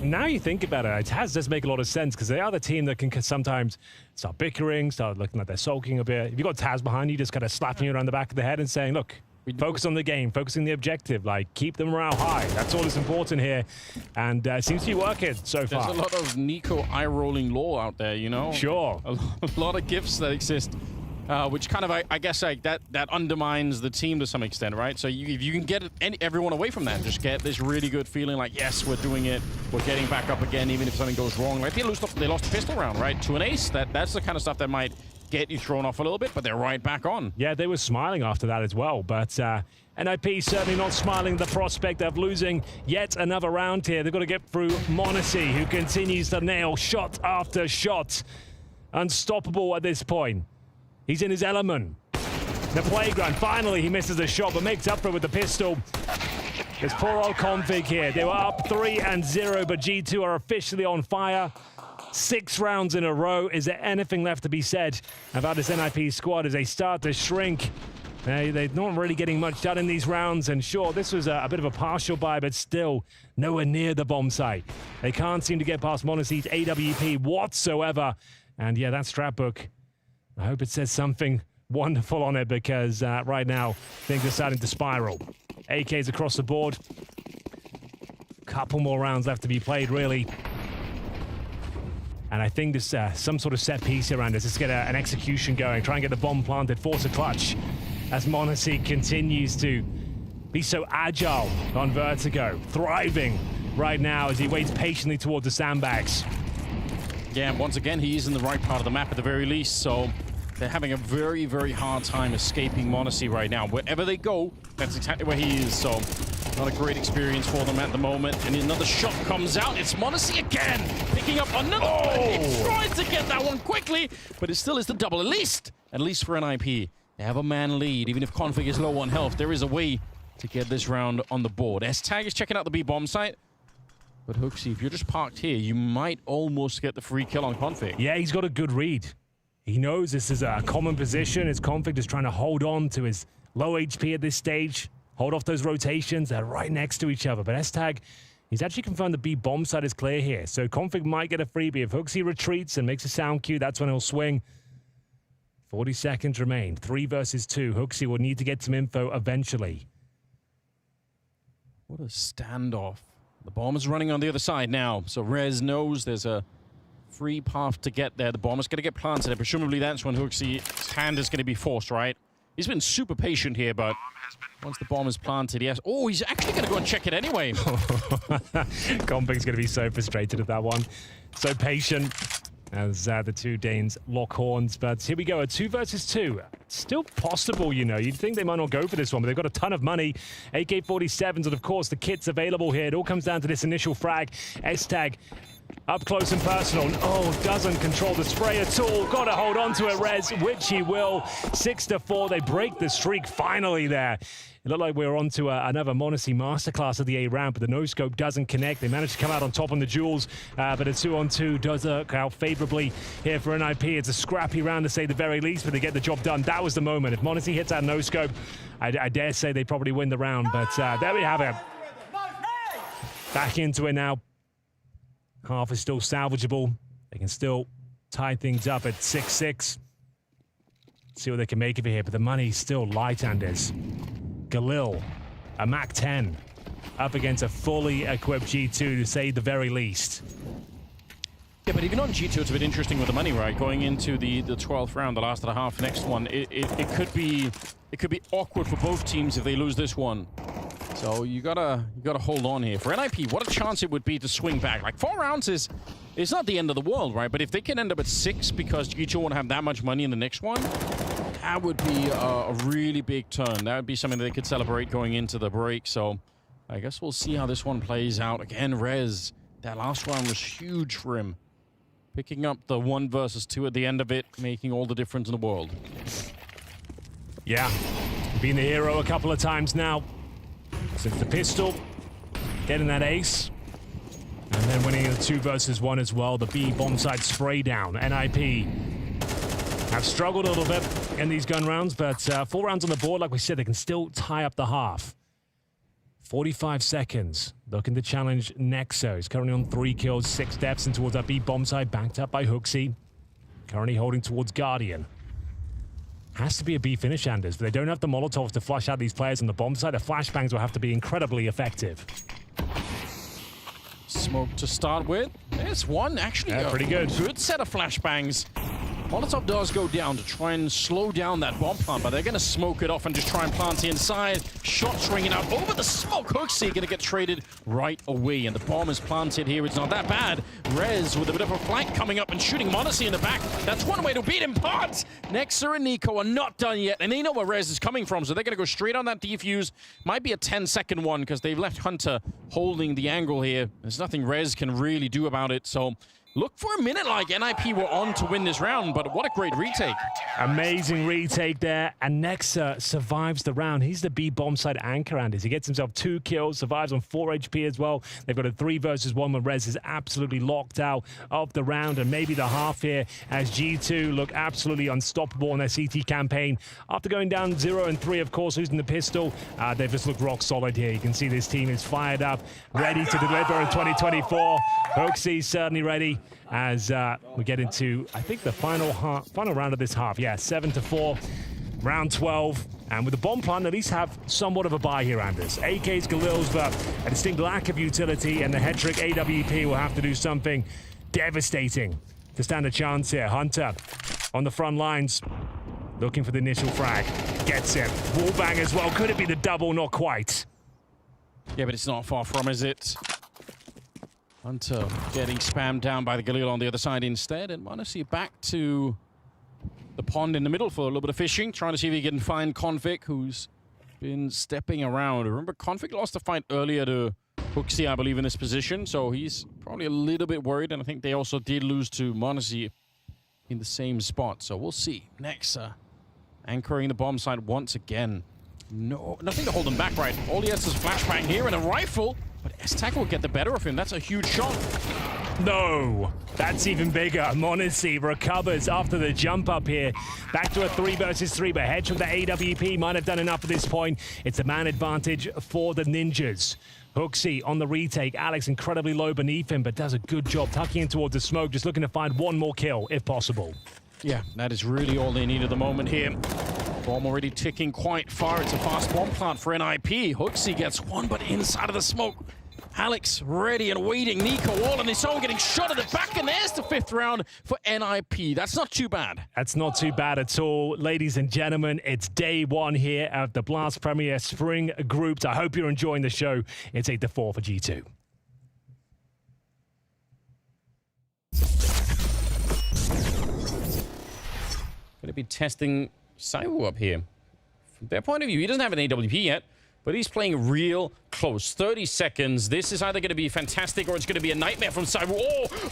Now you think about it does make a lot of sense because they are the team that can sometimes start bickering, start looking like they're sulking a bit. If you've got Taz behind you, just kind of slapping you around the back of the head and saying, look, focus on the game, focusing the objective, like keep the morale high. That's all that's important here. And it seems to be working so far. There's a lot of Nico eye-rolling lore out there, you know? Sure. A lot of gifts that exist. Which kind of, I guess, like that undermines the team to some extent, right? So if you can get everyone away from that, just get this really good feeling like, yes, we're doing it, we're getting back up again, even if something goes wrong. Like they lost the pistol round, right? To an ace. That's the kind of stuff that might get you thrown off a little bit, but they're right back on. Yeah, they were smiling after that as well, but NIP certainly not smiling the prospect of losing yet another round here. They've got to get through m0NESY, who continues to nail shot after shot. Unstoppable at this point. He's in his element. The playground, finally he misses a shot, but makes up for it with the pistol. This poor old config here. They were up 3-0, but G2 are officially on fire. 6 rounds in a row. Is there anything left to be said about this NIP squad as they start to shrink? They're not really getting much done in these rounds, and sure, this was a bit of a partial buy, but still nowhere near the bomb site. They can't seem to get past Monacy's AWP whatsoever. And yeah, that strat book, I hope it says something wonderful on it, because right now things are starting to spiral. AKs across the board. Couple more rounds left to be played, really. And I think there's some sort of set piece around us. Let's get an execution going. Try and get the bomb planted. Force a clutch as Monacy continues to be so agile on Vertigo. Thriving right now as he waits patiently towards the sandbags. Yeah, and once again, he is in the right part of the map at the very least, so they're having a very, very hard time escaping Monacy right now. Wherever they go, that's exactly where he is, so not a great experience for them at the moment. And another shot comes out. It's Monacy again, picking up another one. He tried to get that one quickly, but it still is the double, at least for NIP. They have a man lead. Even if Config is low on health, there is a way to get this round on the board. S-Tag is checking out the B bomb site. But Hooksy, if you're just parked here, you might almost get the free kill on Config. Yeah, he's got a good read. He knows this is a common position. His Config is trying to hold on to his low HP at this stage. Hold off those rotations. They're right next to each other. But S-Tag, he's actually confirmed the B bomb site is clear here. So Config might get a freebie. If Hooksy retreats and makes a sound cue, that's when he'll swing. 40 seconds remain. 3 versus 2. Hooksy will need to get some info eventually. What a standoff. The bomb is running on the other side now. So Rez knows there's a free path to get there. The bomb is going to get planted. And presumably that's when Hooksy's hand is going to be forced, right? He's been super patient here, but once the bomb is planted, yes. Oh, he's actually going to go and check it anyway. Config's going to be so frustrated at that one. So patient as the two Danes lock horns. But here we go, a 2 versus 2. Still possible, you know. You'd think they might not go for this one, but they've got a ton of money. AK-47s, and of course, the kit's available here. It all comes down to this initial frag. S-Tag up close and personal. Oh, doesn't control the spray at all. Got to hold on to it, Rez, which he will. 6-4. They break the streak finally there. It looked like we were on to another Monacy masterclass at the A ramp, but the no-scope doesn't connect. They managed to come out on top on the duels, but a 2-on-2 does work out favorably here for NIP. It's a scrappy round to say the very least, but they get the job done. That was the moment. If Monacy hits that no-scope, I dare say they probably win the round, but there we have it. Back into it now. Half is still salvageable. They can still tie things up at 6-6. See what they can make of it here, but the money's still light, Anders. Galil, a MAC-10, up against a fully equipped G2 to say the very least. Yeah, but even on G2, it's a bit interesting with the money, right? Going into the 12th round, the last of the half, next one, it could be awkward for both teams if they lose this one. So you gotta hold on here. For NIP, what a chance it would be to swing back. Like 4 rounds is not the end of the world, right? But if they can end up at 6 because G2 won't have that much money in the next one, that would be a really big turn. That would be something that they could celebrate going into the break. So I guess we'll see how this one plays out. Again, Rez, that last round was huge for him. Picking up the 1 versus 2 at the end of it, making all the difference in the world. Yeah, been the hero a couple of times now. Since the pistol, getting that ace, and then winning the 2 versus 1 as well. The B bomb side spray down. NIP have struggled a little bit in these gun rounds, but 4 rounds on the board, like we said, they can still tie up the half. 45 seconds. Looking to challenge Nexo. He's currently on 3 kills, 6 steps in towards that B bomb side, backed up by Hooksy. Currently holding towards Guardian. Has to be a B finish, Anders, but they don't have the Molotovs to flush out these players on the bomb side. The flashbangs will have to be incredibly effective. Smoke to start with. There's one, actually. Yeah, pretty good. Good set of flashbangs. Molotov does go down to try and slow down that bomb plant, but they're going to smoke it off and just try and plant the inside. Shots ringing out over the smoke. Hooksy going to get traded right away, and the bomb is planted here. It's not that bad. Rez with a bit of a flank coming up and shooting Monacy in the back. That's one way to beat him, but Nexa and Nico are not done yet, and they know where Rez is coming from, so they're going to go straight on that defuse. Might be a 10-second one because they've left Hunter holding the angle here. There's nothing Rez can really do about it, so looked for a minute like NIP were on to win this round, but what a great retake. Amazing retake there, and Nexa survives the round. He's the B bomb side anchor, Anders. He gets himself 2 kills, survives on 4 HP as well. They've got a 3 versus 1 when Rez is absolutely locked out of the round, and maybe the half here as G2 look absolutely unstoppable in their CT campaign. After going down 0 and 3, of course, losing the pistol, they've just looked rock solid here. You can see this team is fired up, ready to deliver in 2024. Hooksy's certainly ready as we get into, I think, the final round of this half. Yeah, 7-4, round 12. And with the bomb plant, at least have somewhat of a buy here, Anders. AK's Galil's, but a distinct lack of utility, and the Hetrick AWP will have to do something devastating to stand a chance here. Hunter on the front lines, looking for the initial frag. Gets it. Wallbang as well. Could it be the double? Not quite. Yeah, but it's not far from, is it? Hunter getting spammed down by the Galil on the other side instead, and m0NESY back to the pond in the middle for a little bit of fishing, trying to see if he can find Config, who's been stepping around. Remember, Config lost a fight earlier to Hooksy, I believe, in this position, so he's probably a little bit worried, and I think they also did lose to m0NESY in the same spot, so we'll see. Nexa anchoring the bomb side once again. No, nothing to hold him back, right? All he has is flashbang here and a rifle, but S-Tac will get the better of him. That's a huge shot. No, that's even bigger. m0NESY recovers after the jump up here. Back to a 3 versus 3, but Hedge with the AWP might have done enough at this point. It's a man advantage for the Ninjas. Hooksy on the retake. Alex incredibly low beneath him, but does a good job tucking in towards the smoke, just looking to find one more kill, if possible. Yeah, that is really all they need at the moment here. Bomb already ticking quite far. It's a fast bomb plant for NIP. Hooksy gets one, but inside of the smoke. Alex ready and waiting. Nico all on his own, getting shot at the back, and there's the 5th round for NIP. That's not too bad. That's not too bad at all. Ladies and gentlemen, it's day 1 here of the Blast Premier Spring Groups. I hope you're enjoying the show. It's 8-4 for G2. Going to be testing Saiwu up here. From their point of view, he doesn't have an AWP yet, but he's playing real close. 30 seconds. This is either going to be fantastic or it's going to be a nightmare from Saiwu.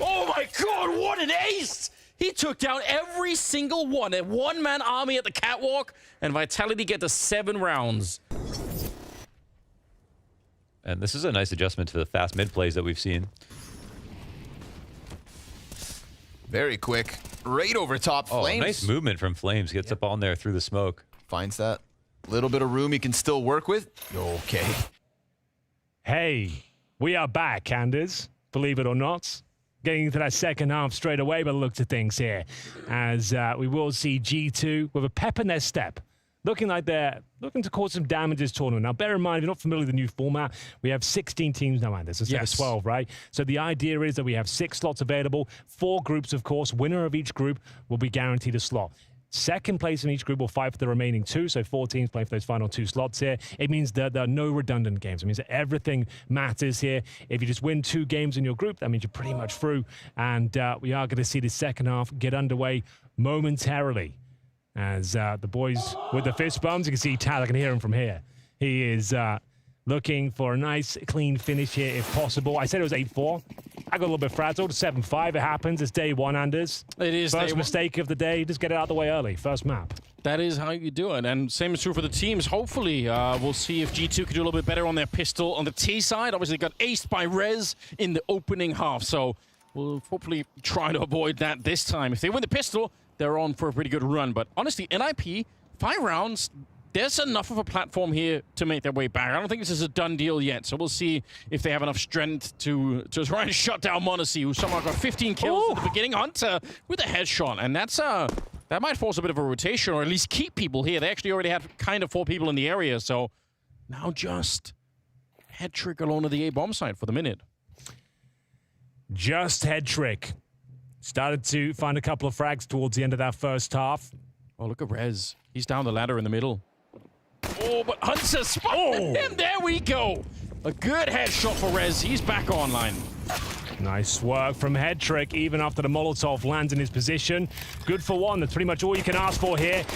Oh my God, what an ace! He took down every single one. A one-man army at the catwalk, and Vitality get the 7 rounds. And this is a nice adjustment to the fast mid plays that we've seen. Very quick. Right over top. Flames. Nice movement from Flames. Gets up on there through the smoke. Finds that little bit of room he can still work with. Okay. Hey, we are back, Anders. Believe it or not. Getting into that second half straight away by the looks of things here. As we will see G2 with a pep in their step. Looking like they're looking to cause some damage this tournament. Now, bear in mind, if you're not familiar with the new format, we have 16 teams now, Anders, instead of 12, right? So the idea is that we have 6 slots available, 4 groups, of course. Winner of each group will be guaranteed a slot. Second place in each group will fight for the remaining 2, so 4 teams play for those final 2 slots here. It means that there are no redundant games. It means that everything matters here. If you just win 2 games in your group, that means you're pretty much through. And we are going to see the second half get underway momentarily. As the boys with the fist bumps, you can see Tyler, I can hear him from here. He is looking for a nice, clean finish here if possible. I said it was 8-4. I got a little bit frazzled. 7-5, it happens. It's day 1, Anders. It is. First mistake of the day. Just get it out of the way early. First map. That is how you do it. And same is true for the teams. Hopefully, we'll see if G2 can do a little bit better on their pistol. On the T side, obviously got aced by Rez in the opening half. So we'll hopefully try to avoid that this time. If they win the pistol, they're on for a pretty good run. But honestly, NIP, 5 rounds, there's enough of a platform here to make their way back. I don't think this is a done deal yet. So we'll see if they have enough strength to try and shut down m0NESY, who somehow got 15 kills at the beginning. Hunter with a headshot. And that's that might force a bit of a rotation, or at least keep people here. They actually already have kind of 4 people in the area. So now just Hetrick alone at the A bomb site for the minute. Just Hetrick. Started to find a couple of frags towards the end of that first half. Oh, look at Rez. He's down the ladder in the middle. Oh, but Hunter spotted him. There we go. A good headshot for Rez. He's back online. Nice work from Hetrick, even after the Molotov lands in his position. Good for 1. That's pretty much all you can ask for here.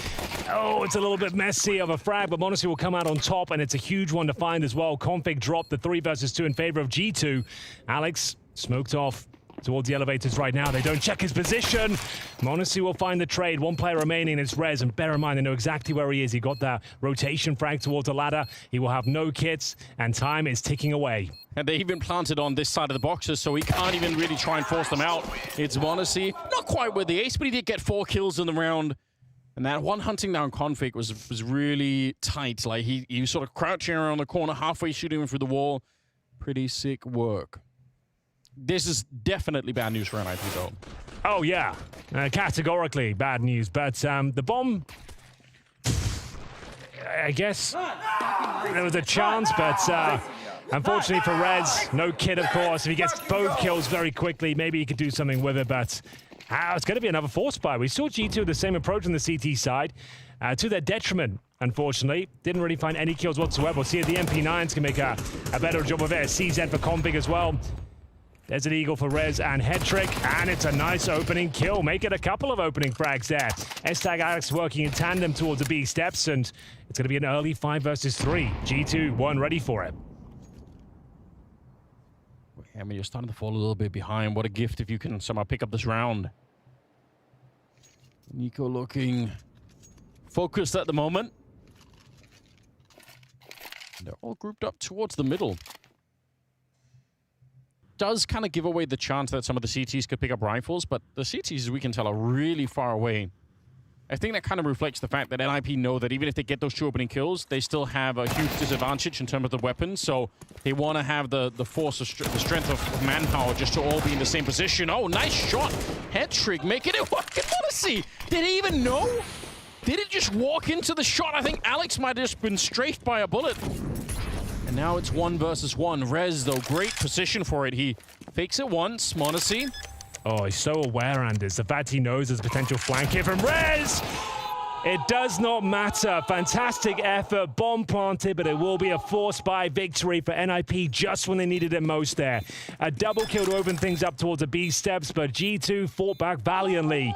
Oh, it's a little bit messy of a frag, but m0NESY will come out on top, and it's a huge one to find as well. Config dropped the 3 versus 2 in favor of G2. Alex smoked off towards the elevators right now. They don't check his position. m0NESY will find the trade. One player remaining, it's Rez. And bear in mind, they know exactly where he is. He got that rotation frag towards the ladder. He will have no kits, and time is ticking away. And they even planted on this side of the boxes, so he can't even really try and force them out. It's m0NESY. Not quite with the ace, but he did get 4 kills in the round. And that one hunting down config was really tight. Like, he was sort of crouching around the corner, halfway shooting him through the wall. Pretty sick work. This is definitely bad news for NIP, though. Oh, yeah. Categorically bad news. But the bomb, I guess there was a chance, but unfortunately for Rez, no kit, of course. If he gets both kills very quickly, maybe he could do something with it, but it's going to be another force buy. We saw G2 with the same approach on the CT side, to their detriment, unfortunately. Didn't really find any kills whatsoever. We'll see if the MP9s can make a better job of it. CZ for config as well. There's an eagle for Rez and Headtrick, and it's a nice opening kill. Make it a couple of opening frags there. S-Tag Alex working in tandem towards the B steps, and it's going to be an early 5 versus 3. G2 1 ready for it. I mean, you're starting to fall a little bit behind. What a gift if you can somehow pick up this round. NiKo looking focused at the moment. They're all grouped up towards the middle. Does kind of give away the chance that some of the CTs could pick up rifles, but the CTs, as we can tell, are really far away. I think that kind of reflects the fact that NIP know that even if they get those 2 opening kills, they still have a huge disadvantage in terms of the weapons, so they want to have the force, the strength of manpower just to all be in the same position. Oh, nice shot. Headtrick making it work. m0NESY, did he even know? Did it just walk into the shot? I think Alex might have just been strafed by a bullet. And now it's 1 versus 1. Rez, though, great position for it. He fakes it once. m0NESY. Oh, he's so aware, Anders. The fact he knows there's a potential flank here from Rez. It does not matter. Fantastic effort. Bomb planted, but it will be a force buy victory for NIP just when they needed it most there. A double kill to open things up towards the B steps, but G2 fought back valiantly.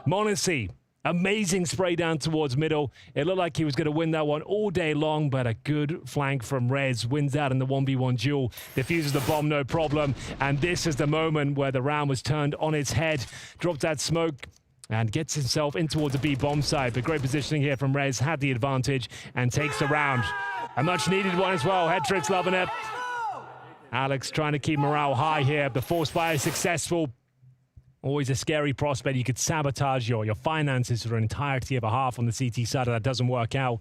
m0NESY, amazing spray down towards middle. It looked like he was going to win that one all day long, but a good flank from Rez wins out in the 1v1 duel. Defuses the bomb, no problem. And this is the moment where the round was turned on its head. Dropped that smoke and gets himself in towards the B bomb side. But great positioning here from Rez, had the advantage and takes the round. A much needed one as well. Headtrick's loving it. Alex trying to keep morale high here. The force buy is successful. Always a scary prospect. You could sabotage your finances for an entirety of a half on the CT side, and that doesn't work out.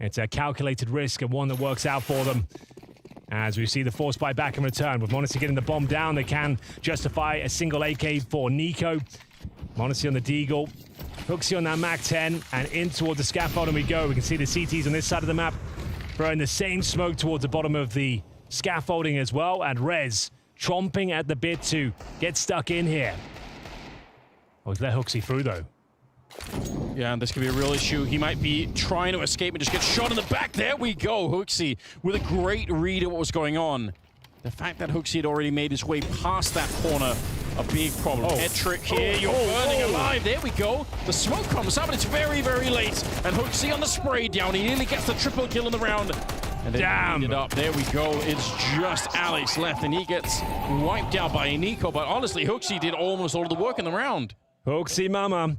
It's a calculated risk and one that works out for them. As we see the force buy back in return. With m0NESY getting the bomb down, they can justify a single AK for NiKo. m0NESY on the Deagle. HooXi on that MAC-10, and in towards the scaffolding we go. We can see the CTs on this side of the map throwing the same smoke towards the bottom of the scaffolding as well, and Rez chomping at the bit to get stuck in here. Oh, he's let HooXi through, though. Yeah, and this could be a real issue. He might be trying to escape and just get shot in the back. There we go. HooXi with a great read of what was going on. The fact that HooXi had already made his way past that corner, a big problem. Headtrick here, you're burning alive. There we go. The smoke comes up, and it's very, very late. And HooXi on the spray down. He nearly gets the triple kill in the round. And then it up. There we go. It's just Alex left, and he gets wiped out by NiKo. But honestly, HooXi did almost all of the work in the round. HooXi mama.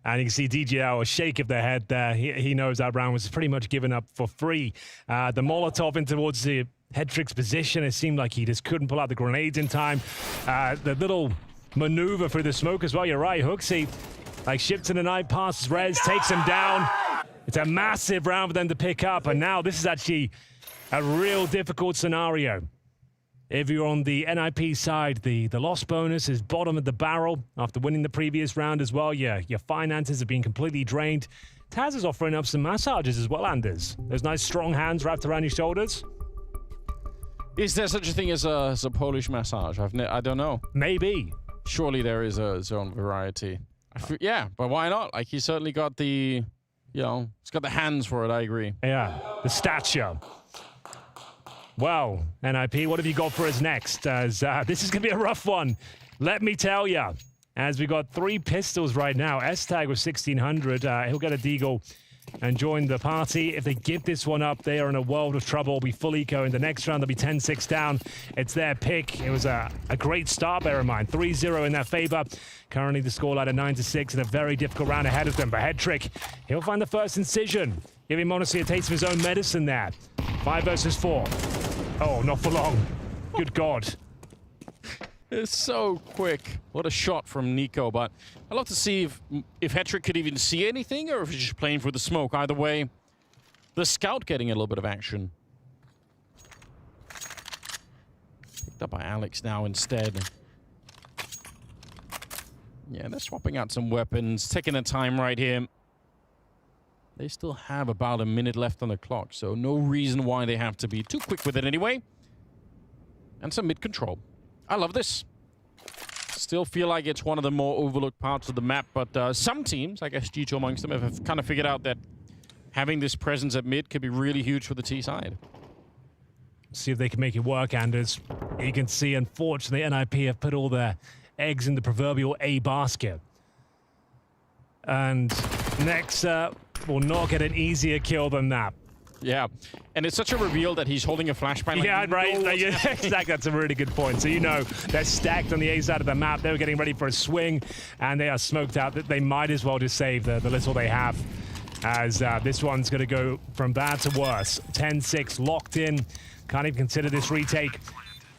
And you can see DJL a shake of the head there. He knows that round was pretty much given up for free. The Molotov in towards the Headtrick's position. It seemed like he just couldn't pull out the grenades in time. The little maneuver through the smoke as well. You're right, HooXi, like ships in the night, passes Rez, takes him down. It's a massive round for them to pick up. And now this is actually a real difficult scenario. If you're on the NIP side, the loss bonus is bottom of the barrel after winning the previous round as well. Yeah, your finances have been completely drained. Taz is offering up some massages as well, Anders. Those nice strong hands wrapped around your shoulders. Is there such a thing as a Polish massage? I don't know. Maybe. Surely there is its own variety. Yeah, but why not? Like, he's certainly got the, he's got the hands for it, I agree. Yeah, the stature. Well, NIP, what have you got for us next? As this is going to be a rough one, let me tell you. As we got 3 pistols right now. S-Tag with 1600. He'll get a Deagle and join the party. If they give this one up, they are in a world of trouble. We fully go in the next round. They'll be 10-6 down. It's their pick. It was a great start, bear in mind. 3-0 in their favor. Currently the scoreline at 9-6 in a very difficult round ahead of them. But Headtrick, he'll find the first incision, giving Monacy a taste of his own medicine there. 5 versus 4. Oh, not for long. Good God. It's so quick. What a shot from Nico, but I'd love to see if Hetrick could even see anything or if he's just playing for the smoke. Either way, the scout getting a little bit of action. Picked up by Alex now instead. Yeah, they're swapping out some weapons, taking their time right here. They still have about a minute left on the clock, so no reason why they have to be too quick with it anyway. And some mid-control. I love this. Still feel like it's one of the more overlooked parts of the map, but some teams, I guess G2 amongst them, have kind of figured out that having this presence at mid could be really huge for the T side. See if they can make it work, Anders. You can see, unfortunately, NIP have put all their eggs in the proverbial A basket. And Nexa will not get an easier kill than that. Yeah, and it's such a reveal that he's holding a flashbang. Yeah, right. Exactly. That's a really good point. So, you know, they're stacked on the A side of the map. They were getting ready for a swing, and they are smoked out. That they might as well just save the little they have, as this one's going to go from bad to worse. 10-6 locked in. Can't even consider this retake.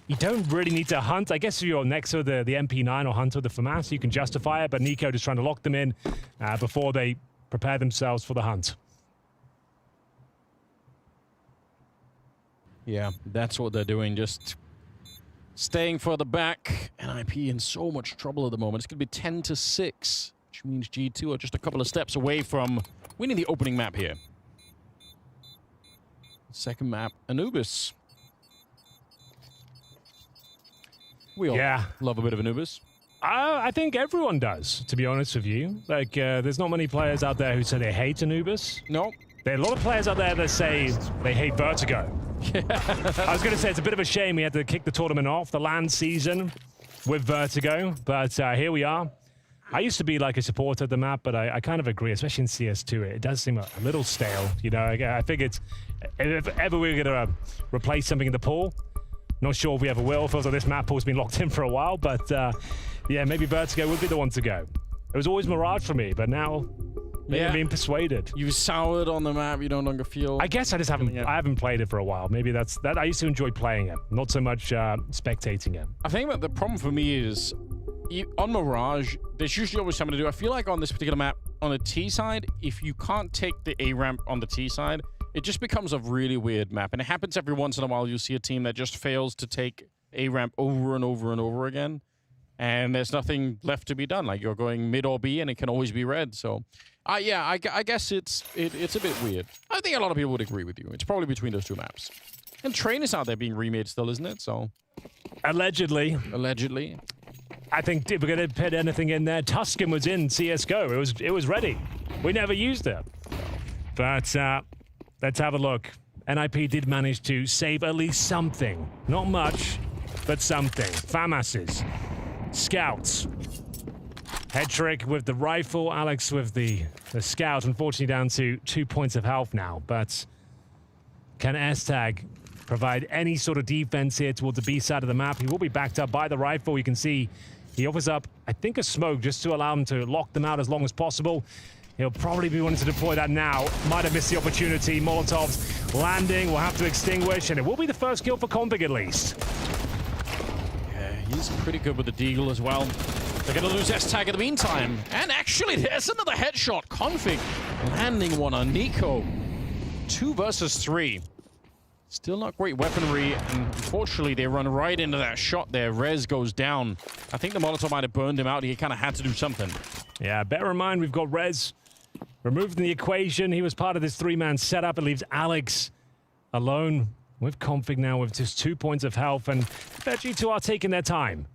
You don't really need to hunt. I guess if you're next to the MP9 or Hunter the FAMAS, you can justify it, but Nico just trying to lock them in before they prepare themselves for the hunt. Yeah, that's what they're doing, just staying further back. NIP in so much trouble at the moment. It's going to be 10-6, which means G2 are just a couple of steps away from winning the opening map here. Second map, Anubis. We all love a bit of Anubis. I think everyone does, to be honest with you. Like, there's not many players out there who say they hate Anubis. No. There are a lot of players out there that say they hate Vertigo. I was going to say it's a bit of a shame we had to kick the tournament off, the LAN season, with Vertigo, but here we are. I used to be like a supporter of the map, but I kind of agree, especially in CS2. It does seem a little stale. You know, I think it's, if ever we're going to replace something in the pool, not sure if we ever will. Feels like this map pool's been locked in for a while, but yeah, maybe Vertigo would be the one to go. It was always Mirage for me, but now maybe I'm being persuaded. You soured on the map, you no longer feel... I guess I just haven't played it for a while. Maybe that's that. I used to enjoy playing it, not so much spectating it. I think that the problem for me is, on Mirage, there's usually always something to do. I feel like on this particular map, on the T side, if you can't take the A ramp on the T side, it just becomes a really weird map. And it happens every once in a while. You'll see a team that just fails to take A ramp over and over and over again. And there's nothing left to be done. Like, you're going mid or B, and it can always be red. So, yeah, I guess it's a bit weird. I think a lot of people would agree with you. It's probably between those two maps. And Train is out there being remade still, isn't it? So, allegedly. Allegedly. I think if we're going to put anything in there, Tuscan was in CSGO. It was ready. We never used it. But let's have a look. NIP did manage to save at least something. Not much, but something. FAMAS's. Scouts. Headtrick with the rifle, Alex with the scout. Unfortunately down to 2 points of health now, but can S-Tag provide any sort of defense here towards the B side of the map? He will be backed up by the rifle. You can see he offers up, I think, a smoke just to allow him to lock them out as long as possible. He'll probably be wanting to deploy that now. Might have missed the opportunity. Molotov's landing. We'll have to extinguish, and it will be the first kill for Config at least. He's pretty good with the Deagle as well. They're going to lose S-Tag in the meantime. And actually, there's another headshot. Config landing one on Nico. 2 versus 3. Still not great weaponry. And unfortunately, they run right into that shot there. Rez goes down. I think the Molotov might have burned him out. He kind of had to do something. Yeah, bear in mind, we've got Rez removed from the equation. He was part of this 3-man setup. It leaves Alex alone with Config now with just 2 points of health, and G2 are taking their time.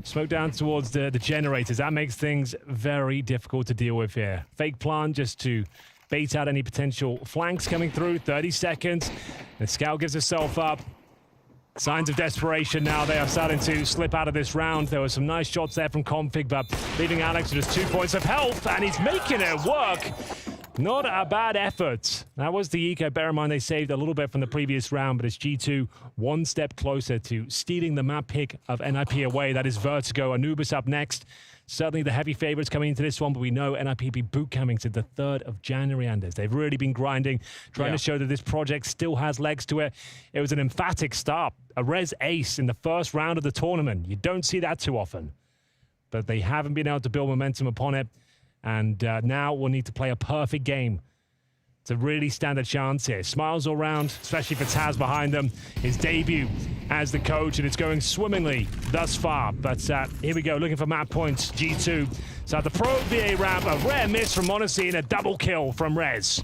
Smoke down towards the generators. That makes things very difficult to deal with here. Fake plant just to bait out any potential flanks coming through. 30 seconds. The scout gives herself up. Signs of desperation now. They are starting to slip out of this round. There were some nice shots there from Config, but leaving Alex with just 2 points of health, and he's making it work. Not a bad effort. That was the eco. Bear in mind they saved a little bit from the previous round, but it's G2 one step closer to stealing the map pick of NIP away. That is Vertigo. Anubis up next. Certainly the heavy favorites coming into this one, but we know NIP be boot camping to the 3rd of January, Anders. They've really been grinding, trying to show that this project still has legs to it. It was an emphatic start. A res ace in the first round of the tournament. You don't see that too often. But they haven't been able to build momentum upon it. And now we'll need to play a perfect game to really stand a chance here. Smiles all round, especially for Taz behind them. His debut as the coach, and it's going swimmingly thus far. But here we go, looking for map points. G2. So at the pro VA ramp, a rare miss from Monacy and a double kill from Rez.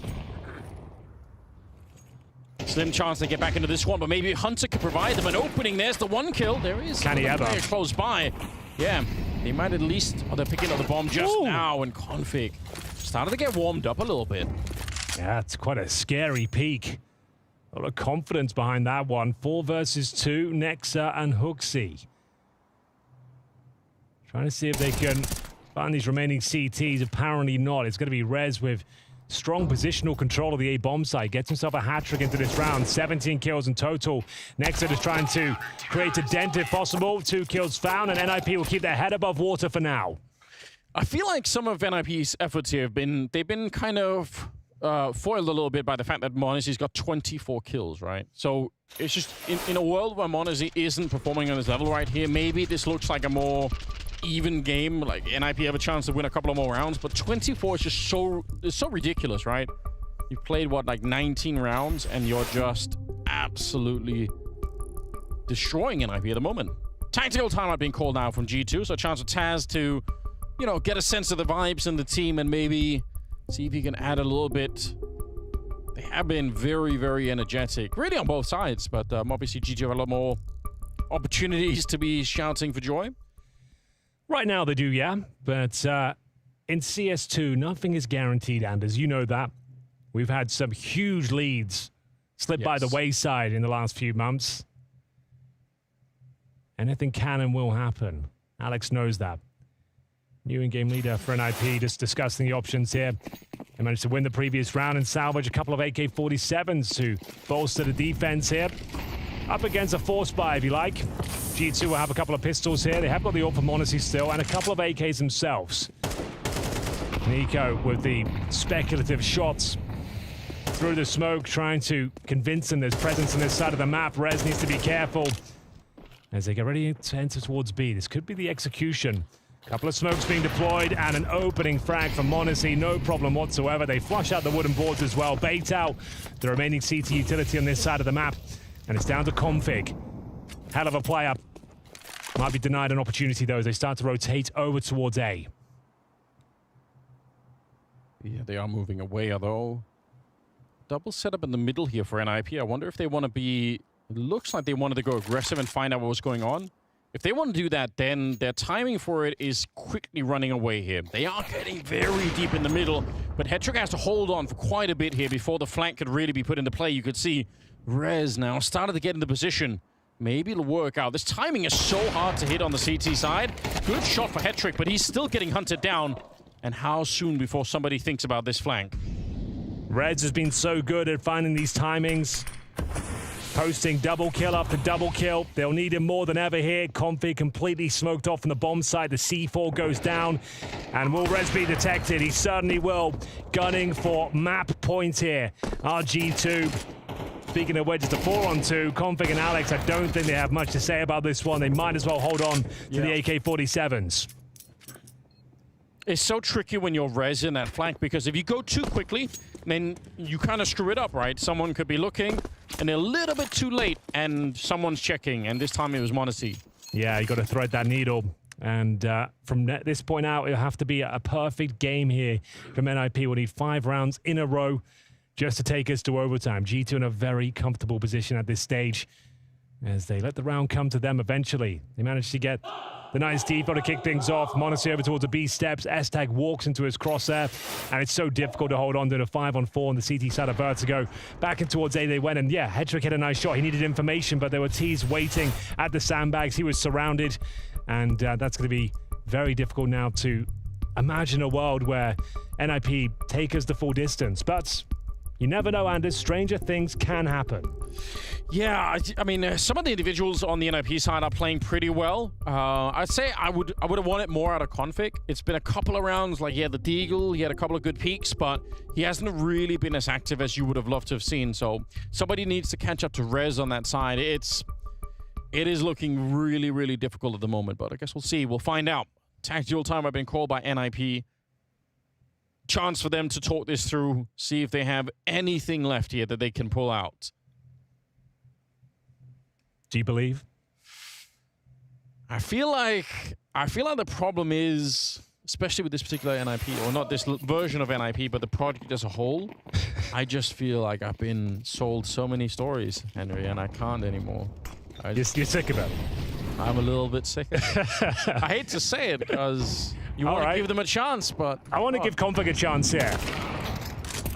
Slim chance they get back into this one, but maybe Hunter could provide them an opening. There's the 1 kill. There is. Can he ever? Close by. Yeah, they might at least... Oh, they're picking up the bomb just now, and Config started to get warmed up a little bit. Yeah, it's quite a scary peak. A lot of confidence behind that one. 4 versus 2, Nexa and Hooksy. Trying to see if they can find these remaining CTs. Apparently not. It's going to be Rez with strong positional control of the A bomb site. Gets himself a hat-trick into this round. 17 kills in total. Nexa is trying to create a dent if possible. 2 kills found, and NIP will keep their head above water for now. I feel like some of NIP's efforts here have been... They've been kind of... foiled a little bit by the fact that Monacy's got 24 kills, right? So it's just in a world where Monacy isn't performing on his level right here, maybe this looks like a more even game, like NIP have a chance to win a couple of more rounds, but 24 is just so ridiculous, right? You've played, what, like 19 rounds, and you're just absolutely destroying NIP at the moment. Tactical timeout being called now from G2, so a chance for Taz to, you know, get a sense of the vibes in the team and maybe see if he can add a little bit. They have been very, very energetic, really on both sides, but obviously G2 have a lot more opportunities to be shouting for joy. Right now they do, yeah, but in CS2, nothing is guaranteed, and as you know that, we've had some huge leads slip by the wayside in the last few months. Anything can and will happen. Alex knows that. New in-game leader for NIP, just discussing the options here. They managed to win the previous round and salvage a couple of AK-47s to bolster the defense here. Up against a force buy, if you like. G2 will have a couple of pistols here. They have got the ult for Monacy still, and a couple of AKs themselves. Nico with the speculative shots through the smoke, trying to convince them there's presence on this side of the map. Rez needs to be careful as they get ready to enter towards B. This could be the execution. Couple of smokes being deployed and an opening frag from Monacy. No problem whatsoever. They flush out the wooden boards as well. Bait out the remaining CT utility on this side of the map. And it's down to Config. Hell of a player. Might be denied an opportunity though as they start to rotate over towards A. Yeah, they are moving away, although double setup in the middle here for NIP. I wonder if they want to be... It looks like they wanted to go aggressive and find out what was going on. If they want to do that, then their timing for it is quickly running away here. They are getting very deep in the middle, but Hetrick has to hold on for quite a bit here before the flank could really be put into play. You could see Rez now started to get into position. Maybe it'll work out. This timing is so hard to hit on the CT side. Good shot for Hetrick, but he's still getting hunted down. And how soon before somebody thinks about this flank? Rez has been so good at finding these timings. Posting double kill after double kill. They'll need him more than ever here. Config completely smoked off from the bomb site. The C4 goes down. And will Rez be detected? He certainly will. Gunning for map point here. RG2. Speaking of wedges, the 4-on-2. Config and Alex, I don't think they have much to say about this one. They might as well hold on to the AK-47s. It's so tricky when you're Rez in that flank, because if you go too quickly, then you kind of screw it up, right? Someone could be looking, and they're a little bit too late, and someone's checking, and this time it was Monacy. Yeah, you got to thread that needle. And from this point out, it'll have to be a perfect game here from NIP. We'll need 5 rounds in a row just to take us to overtime. G2 in a very comfortable position at this stage as they let the round come to them eventually. They managed to get the nice default to kick things off. Monacy over towards the B steps. S-Tag walks into his crosshair, and it's so difficult to hold on to the 5-on-4 on the CT side of Vertigo. Back in towards A they went, and yeah, Hetrick hit a nice shot. He needed information, but there were T's waiting at the sandbags. He was surrounded, and that's going to be very difficult now to imagine a world where NIP take us the full distance. But you never know, Anders. Stranger things can happen. Yeah, I mean, some of the individuals on the NIP side are playing pretty well. I'd say I would have wanted more out of Config. It's been a couple of rounds, like he had the Deagle, he had a couple of good peaks, but he hasn't really been as active as you would have loved to have seen. So somebody needs to catch up to Rez on that side. It is looking really, really difficult at the moment, but I guess we'll see. We'll find out. Tactical time have been called by NIP. Chance for them to talk this through, see if they have anything left here that they can pull out. Do you believe? I feel like the problem is, especially with this particular NIP, or not this version of NIP, but the project as a whole, I just feel like I've been sold so many stories, Henry, and I can't anymore. You're sick of it. I'm a little bit sick of it. I hate to say it, because you want to give them a chance, but... I want to give Config a chance here.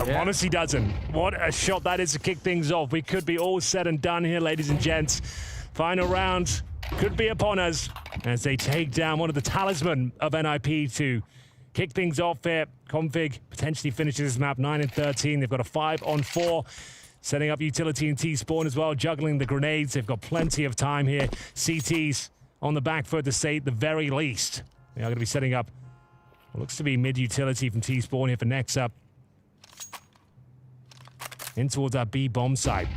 Yeah. Honestly doesn't. What a shot that is to kick things off. We could be all said and done here, ladies and gents. Final round could be upon us as they take down one of the talisman of NIP to kick things off here. Config potentially finishes this map 9 and 13. They've got a 5-on-4. Setting up utility and T-spawn as well, juggling the grenades. They've got plenty of time here. CT's on the back foot to say the very least. They are going to be setting up what looks to be mid-utility from T-spawn here for next up. In towards our B bomb site.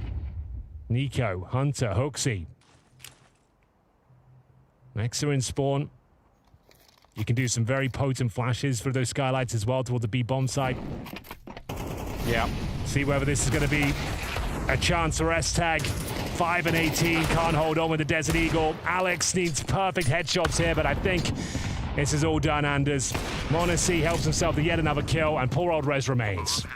Nico, Hunter, Hooksy. Nexa in spawn. You can do some very potent flashes for those skylights as well towards the B bomb site. Yeah. See whether this is going to be a chance for S-Tag. 5 and 18, can't hold on with the Desert Eagle. Alex needs perfect headshots here, but I think this is all done, Anders. m0NESY helps himself to yet another kill, and poor old Rez remains.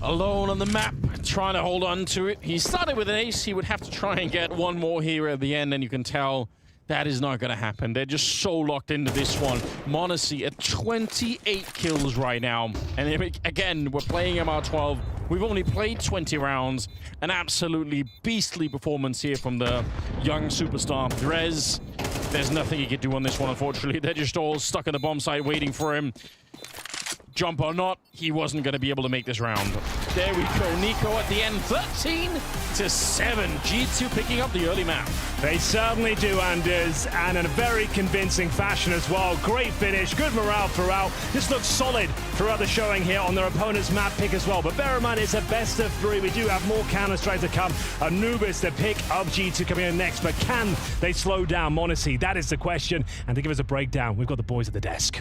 Alone on the map, trying to hold on to it. He started with an ace. He would have to try and get one more here at the end, and you can tell that is not going to happen. They're just so locked into this one. m0NESY at 28 kills right now. And again, we're playing MR12. We've only played 20 rounds. An absolutely beastly performance here from the young superstar. Rez, there's nothing he can do on this one, unfortunately. They're just all stuck in the bomb site waiting for him. Jump or not, he wasn't going to be able to make this round. There we go, Nico at the end, 13-7. G2 picking up the early map. They certainly do, Anders, and in a very convincing fashion as well. Great finish, good morale throughout. This looks solid throughout the showing here on their opponent's map pick as well. But bear in mind, it's a best of 3. We do have more Counter-Strike to come. Anubis, the pick of G2 coming in next. But can they slow down m0NESY? That is the question. And to give us a breakdown, we've got the boys at the desk.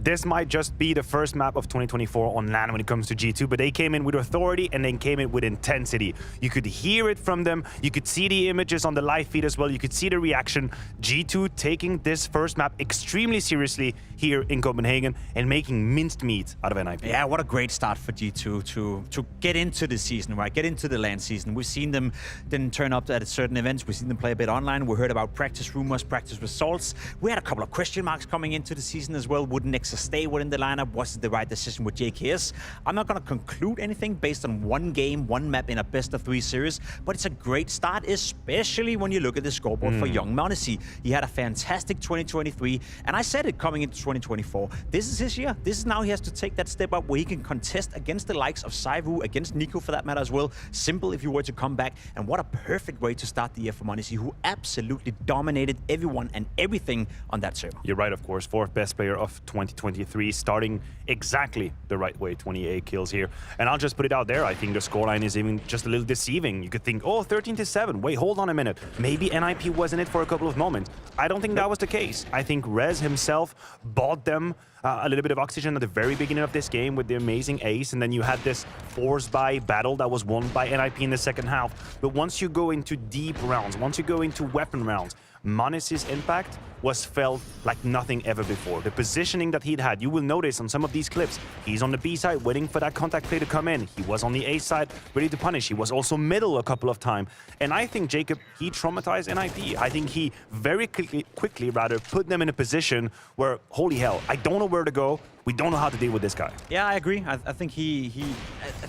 This might just be the first map of 2024 on LAN when it comes to G2, but they came in with authority and then came in with intensity. You could hear it from them. You could see the images on the live feed as well. You could see the reaction. G2 taking this first map extremely seriously here in Copenhagen and making minced meat out of NIP. Yeah, what a great start for G2 to get into the season, right? Get into the LAN season. We've seen them then turn up at certain events. We've seen them play a bit online. We heard about practice rumors, practice results. We had a couple of question marks coming into the season as well. Would Nexa stay within the lineup? Was it the right decision with JKS? I'm not going to conclude anything based on one game, one map in a best of 3 series, but it's a great start, especially when you look at the scoreboard for young m0NESY. He had a fantastic 2023, and I said it coming into 2024. This is his year. This is now he has to take that step up where he can contest against the likes of Saivu, against Nico for that matter as well. Simple if you were to come back, and what a perfect way to start the year for m0NESY, who absolutely dominated everyone and everything on that server. You're right, of course. 4th best player of 2023, starting exactly the right way, 28 kills here. And I'll just put it out there, I think the scoreline is even just a little deceiving. You could think, oh, 13-7. Wait, hold on a minute. Maybe NIP was in it for a couple of moments. I don't think that was the case. I think Rez himself bought them a little bit of oxygen at the very beginning of this game with the amazing ace, and then you had this forced by battle that was won by NIP in the second half. But once you go into deep rounds, once you go into weapon rounds, m0NESY's impact was felt like nothing ever before. The positioning that he'd had, you will notice on some of these clips, he's on the B side waiting for that contact play to come in. He was on the A side ready to punish. He was also middle a couple of times. And I think Jacob, he traumatized NIP. I think he very quickly put them in a position where, holy hell, I don't know where to go. We don't know how to deal with this guy. Yeah, I agree. I think he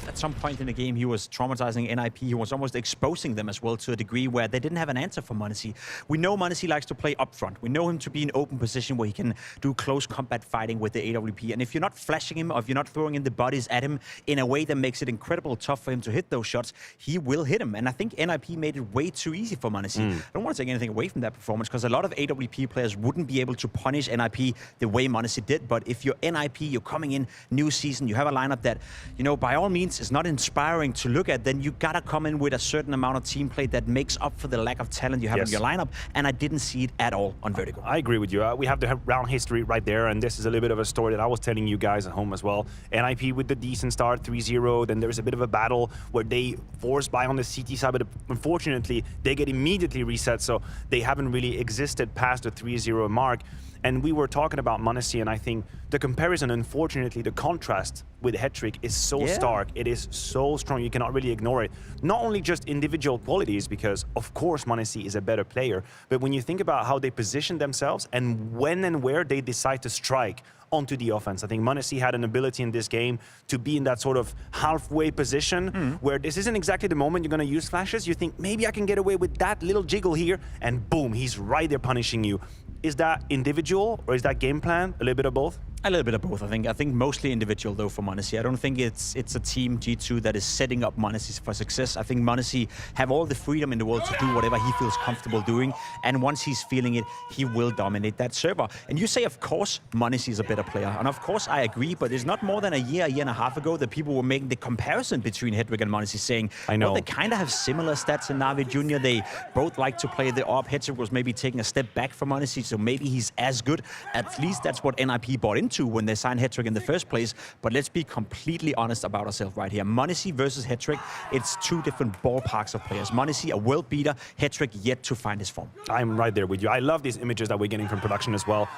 at some point in the game, he was traumatizing NIP. He was almost exposing them as well to a degree where they didn't have an answer for m0NESY. We know m0NESY likes to play up front. We know him to be in open position where he can do close combat fighting with the AWP. And if you're not flashing him, or if you're not throwing in the bodies at him in a way that makes it incredibly tough for him to hit those shots, he will hit him. And I think NIP made it way too easy for m0NESY. I don't want to take anything away from that performance, because a lot of AWP players wouldn't be able to punish NIP the way m0NESY did. But if you're NIP, you're coming in new season, you have a lineup that, you know, by all means is not inspiring to look at, then you gotta come in with a certain amount of team play that makes up for the lack of talent you have in your lineup. And I didn't see it at all on Vertigo. I agree with you. We have the round history right there, and this is a little bit of a story that I was telling you guys at home as well. NIP with the decent start, 3-0, then there's a bit of a battle where they forced by on the CT side, but unfortunately they get immediately reset, so they haven't really existed past the 3-0 mark. And we were talking about m0NESY, and I think the comparison, unfortunately, the contrast with Hetrick is so stark. It is so strong. You cannot really ignore it. Not only just individual qualities, because of course m0NESY is a better player, but when you think about how they position themselves and when and where they decide to strike onto the offense. I think m0NESY had an ability in this game to be in that sort of halfway position where this isn't exactly the moment you're going to use flashes. You think, maybe I can get away with that little jiggle here, and boom, he's right there punishing you. Is that individual, or is that game plan? A little bit of both? A little bit of both, I think. I think mostly individual, though, for m0NESY. I don't think it's a team, G2, that is setting up m0NESY for success. I think m0NESY have all the freedom in the world to do whatever he feels comfortable doing. And once he's feeling it, he will dominate that server. And you say, of course, m0NESY is a better player. And of course, I agree. But it's not more than a year and a half ago that people were making the comparison between Hetrick and m0NESY, saying, I know. Well, they kind of have similar stats in NAVI Junior. They both like to play the AWP. Hetrick was maybe taking a step back from m0NESY, so maybe he's as good. At least that's what NIP bought into when they signed Hetrick in the first place. But let's be completely honest about ourselves right here. m0NESY versus Hetrick, it's two different ballparks of players. m0NESY, a world beater. Hetrick yet to find his form. I'm right there with you. I love these images that we're getting from production as well.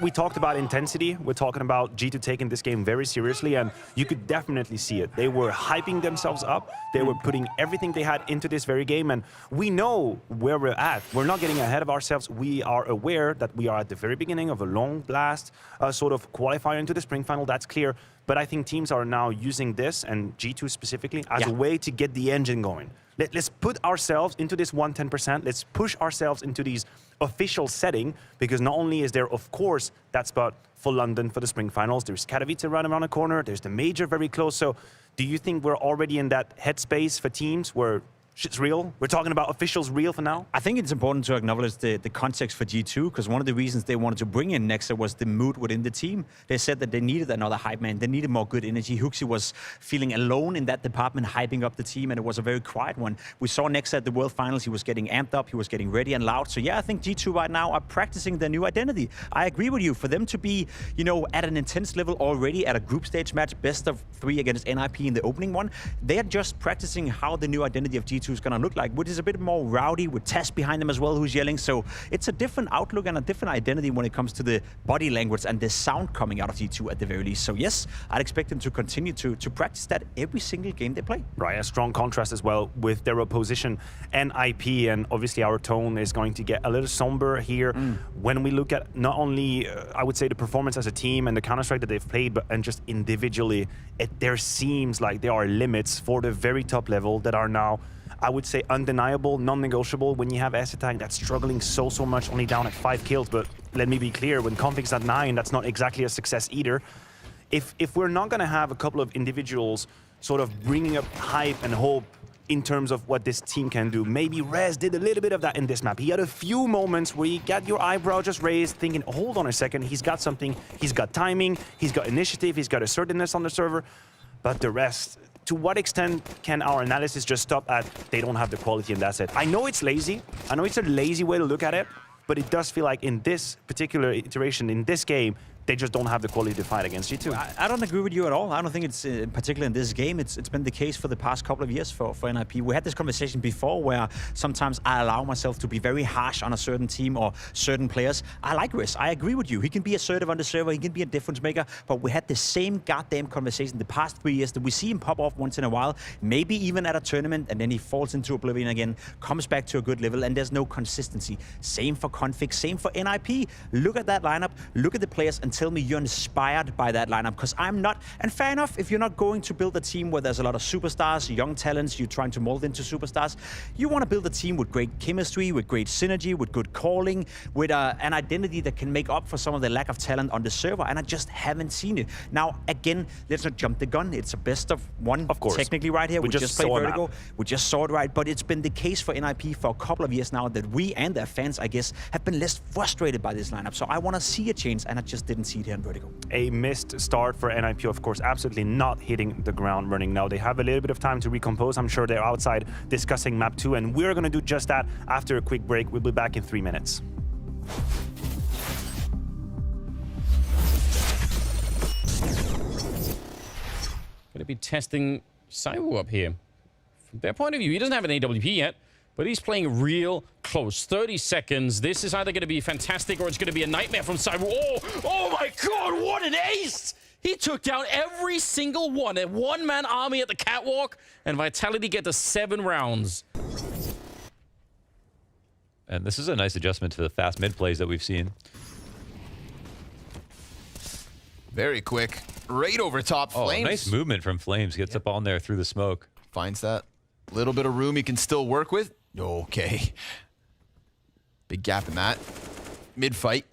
We talked about intensity. We're talking about G2 taking this game very seriously, and you could definitely see it. They were hyping themselves up. They were putting everything they had into this very game, and we know where we're at. We're not getting ahead of ourselves. We are aware that we are at the very beginning of a long blast sort of qualifier into the spring final. That's clear. But I think teams are now using this, and G2 specifically, as a way to get the engine going. Let's put ourselves into this 110%. Let's push ourselves into these official setting, because not only is there, of course, that spot for London for the spring finals, there's Katowice right around the corner, there's the major very close. So do you think we're already in that headspace for teams where shit's real? We're talking about officials real for now? I think it's important to acknowledge the context for G2, because one of the reasons they wanted to bring in Nexa was the mood within the team. They said that they needed another hype man. They needed more good energy. Huxi was feeling alone in that department, hyping up the team, and it was a very quiet one. We saw Nexa at the World Finals. He was getting amped up. He was getting ready and loud. So yeah, I think G2 right now are practicing their new identity. I agree with you. For them to be, you know, at an intense level already at a group stage match, best of 3 against NIP in the opening one, they're just practicing how the new identity of G2 is going to look like, which is a bit more rowdy with Tess behind them as well, who's yelling. So it's a different outlook and a different identity when it comes to the body language and the sound coming out of G2 at the very least. So yes, I'd expect them to continue to practice that every single game they play. Right, a strong contrast as well with their opposition NIP, and obviously our tone is going to get a little somber here when we look at not only, I would say, the performance as a team and the Counter-Strike that they've played, but and just individually, there seems like there are limits for the very top level that are now, I would say, undeniable, non-negotiable when you have S-Attack that's struggling so much, only down at 5 kills. But let me be clear, when Config's at 9, that's not exactly a success either. If we're not going to have a couple of individuals sort of bringing up hype and hope in terms of what this team can do, maybe Rez did a little bit of that in this map. He had a few moments where you got your eyebrow just raised, thinking, hold on a second, he's got something, he's got timing, he's got initiative, he's got assertiveness on the server. But the rest, to what extent can our analysis just stop at they don't have the quality and that's it? I know it's lazy. I know it's a lazy way to look at it, but it does feel like in this particular iteration, in this game, they just don't have the quality to fight against G2. I don't agree with you at all. I don't think it's, particularly in this game, it's been the case for the past couple of years for NIP. We had this conversation before where sometimes I allow myself to be very harsh on a certain team or certain players. I like Riz. I agree with you. He can be assertive on the server. He can be a difference maker. But we had the same goddamn conversation the past 3 years that we see him pop off once in a while, maybe even at a tournament, and then he falls into oblivion again, comes back to a good level, and there's no consistency. Same for Config, same for NIP. Look at that lineup, look at the players, and tell me you're inspired by that lineup, because I'm not. And fair enough, if you're not going to build a team where there's a lot of superstars, young talents, you're trying to mold into superstars, you want to build a team with great chemistry, with great synergy, with good calling, with an identity that can make up for some of the lack of talent on the server, and I just haven't seen it. Now, again, let's not jump the gun. It's a best of one, of course, technically right here. We just played saw Vertigo. We just saw it right, but it's been the case for NIP for a couple of years now that we and their fans, I guess, have been less frustrated by this lineup. So I want to see a change, and I just didn't see it here in Vertigo. A missed start for NIP, of course, absolutely not hitting the ground running now. They have a little bit of time to recompose. I'm sure they're outside discussing map 2, and we're going to do just that after a quick break. We'll be back in 3 minutes. Going to be testing Saiwu up here. From their point of view, he doesn't have an AWP yet, but he's playing real close. 30 seconds. This is either going to be fantastic or it's going to be a nightmare from Saiwu. Oh my God, what an ace! He took down every single one. A one-man army at the catwalk, and Vitality get to 7 rounds. And this is a nice adjustment to the fast mid plays that we've seen. Very quick. Right over top. Flames. Nice movement from Flames. Gets up on there through the smoke. Finds that little bit of room he can still work with. Okay. Big gap in that. Mid-fight.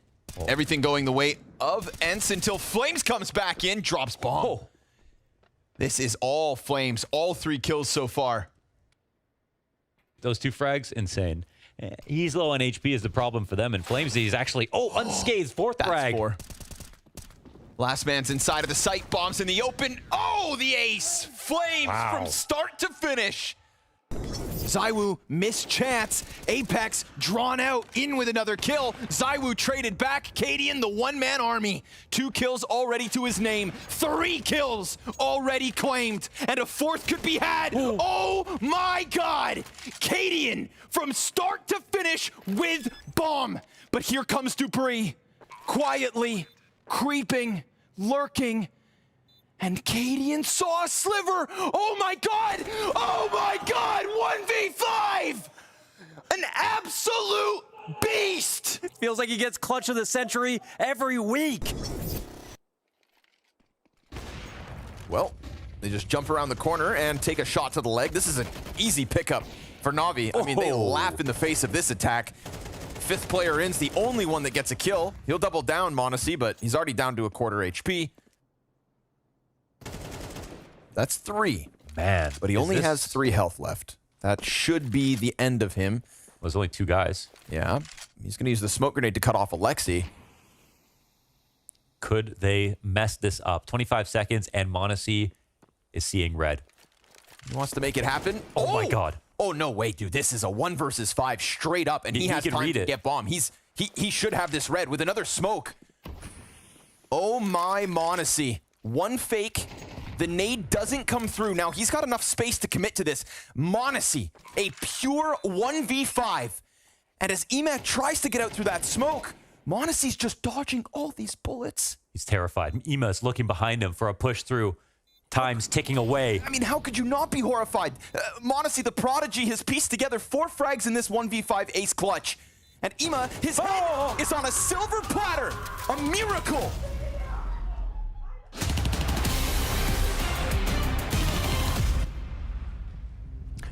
Everything going the way of Ents until Flames comes back in. Drops bomb. This is all Flames. All 3 kills so far. Those 2 frags, insane. He's low on HP is the problem for them. And Flames, he's actually, unscathed. 4th frag. 4. Last man's inside of the site. Bombs in the open. Oh, the ace. Flames from start to finish. Saiwu missed chance. Apex drawn out in with another kill. Saiwu traded back. Cadian, the one-man army. 2 kills already to his name. 3 kills already claimed. And a 4th could be had. Ooh. Oh my God. Cadian from start to finish with bomb. But here comes Dupree. Quietly creeping, lurking. And Cadian saw a sliver. Oh my God! Oh my God! 1v5! An absolute beast! Feels like he gets clutch of the century every week. Well, they just jump around the corner and take a shot to the leg. This is an easy pickup for NAVI. I mean, they laugh in the face of this attack. 5th player in's the only one that gets a kill. He'll double down m0NESY, but he's already down to a quarter HP. That's 3. Man. But he only has 3 health left. That should be the end of him. There's only 2 guys. Yeah. He's going to use the smoke grenade to cut off Alexi. Could they mess this up? 25 seconds, and m0NESY is seeing red. He wants to make it happen. Oh my God. Oh, no, wait, dude. This is a 1 versus 5 straight up, and he has time to get bomb. He should have this red with another smoke. Oh, my m0NESY. 1 fake. The nade doesn't come through. Now, he's got enough space to commit to this. m0NESY, a pure 1v5. And as Ema tries to get out through that smoke, m0NESY's just dodging all these bullets. He's terrified. Ema's looking behind him for a push through. Time's ticking away. I mean, how could you not be horrified? m0NESY, the prodigy, has pieced together 4 frags in this 1v5 ace clutch. And Ema, his head is on a silver platter. A miracle.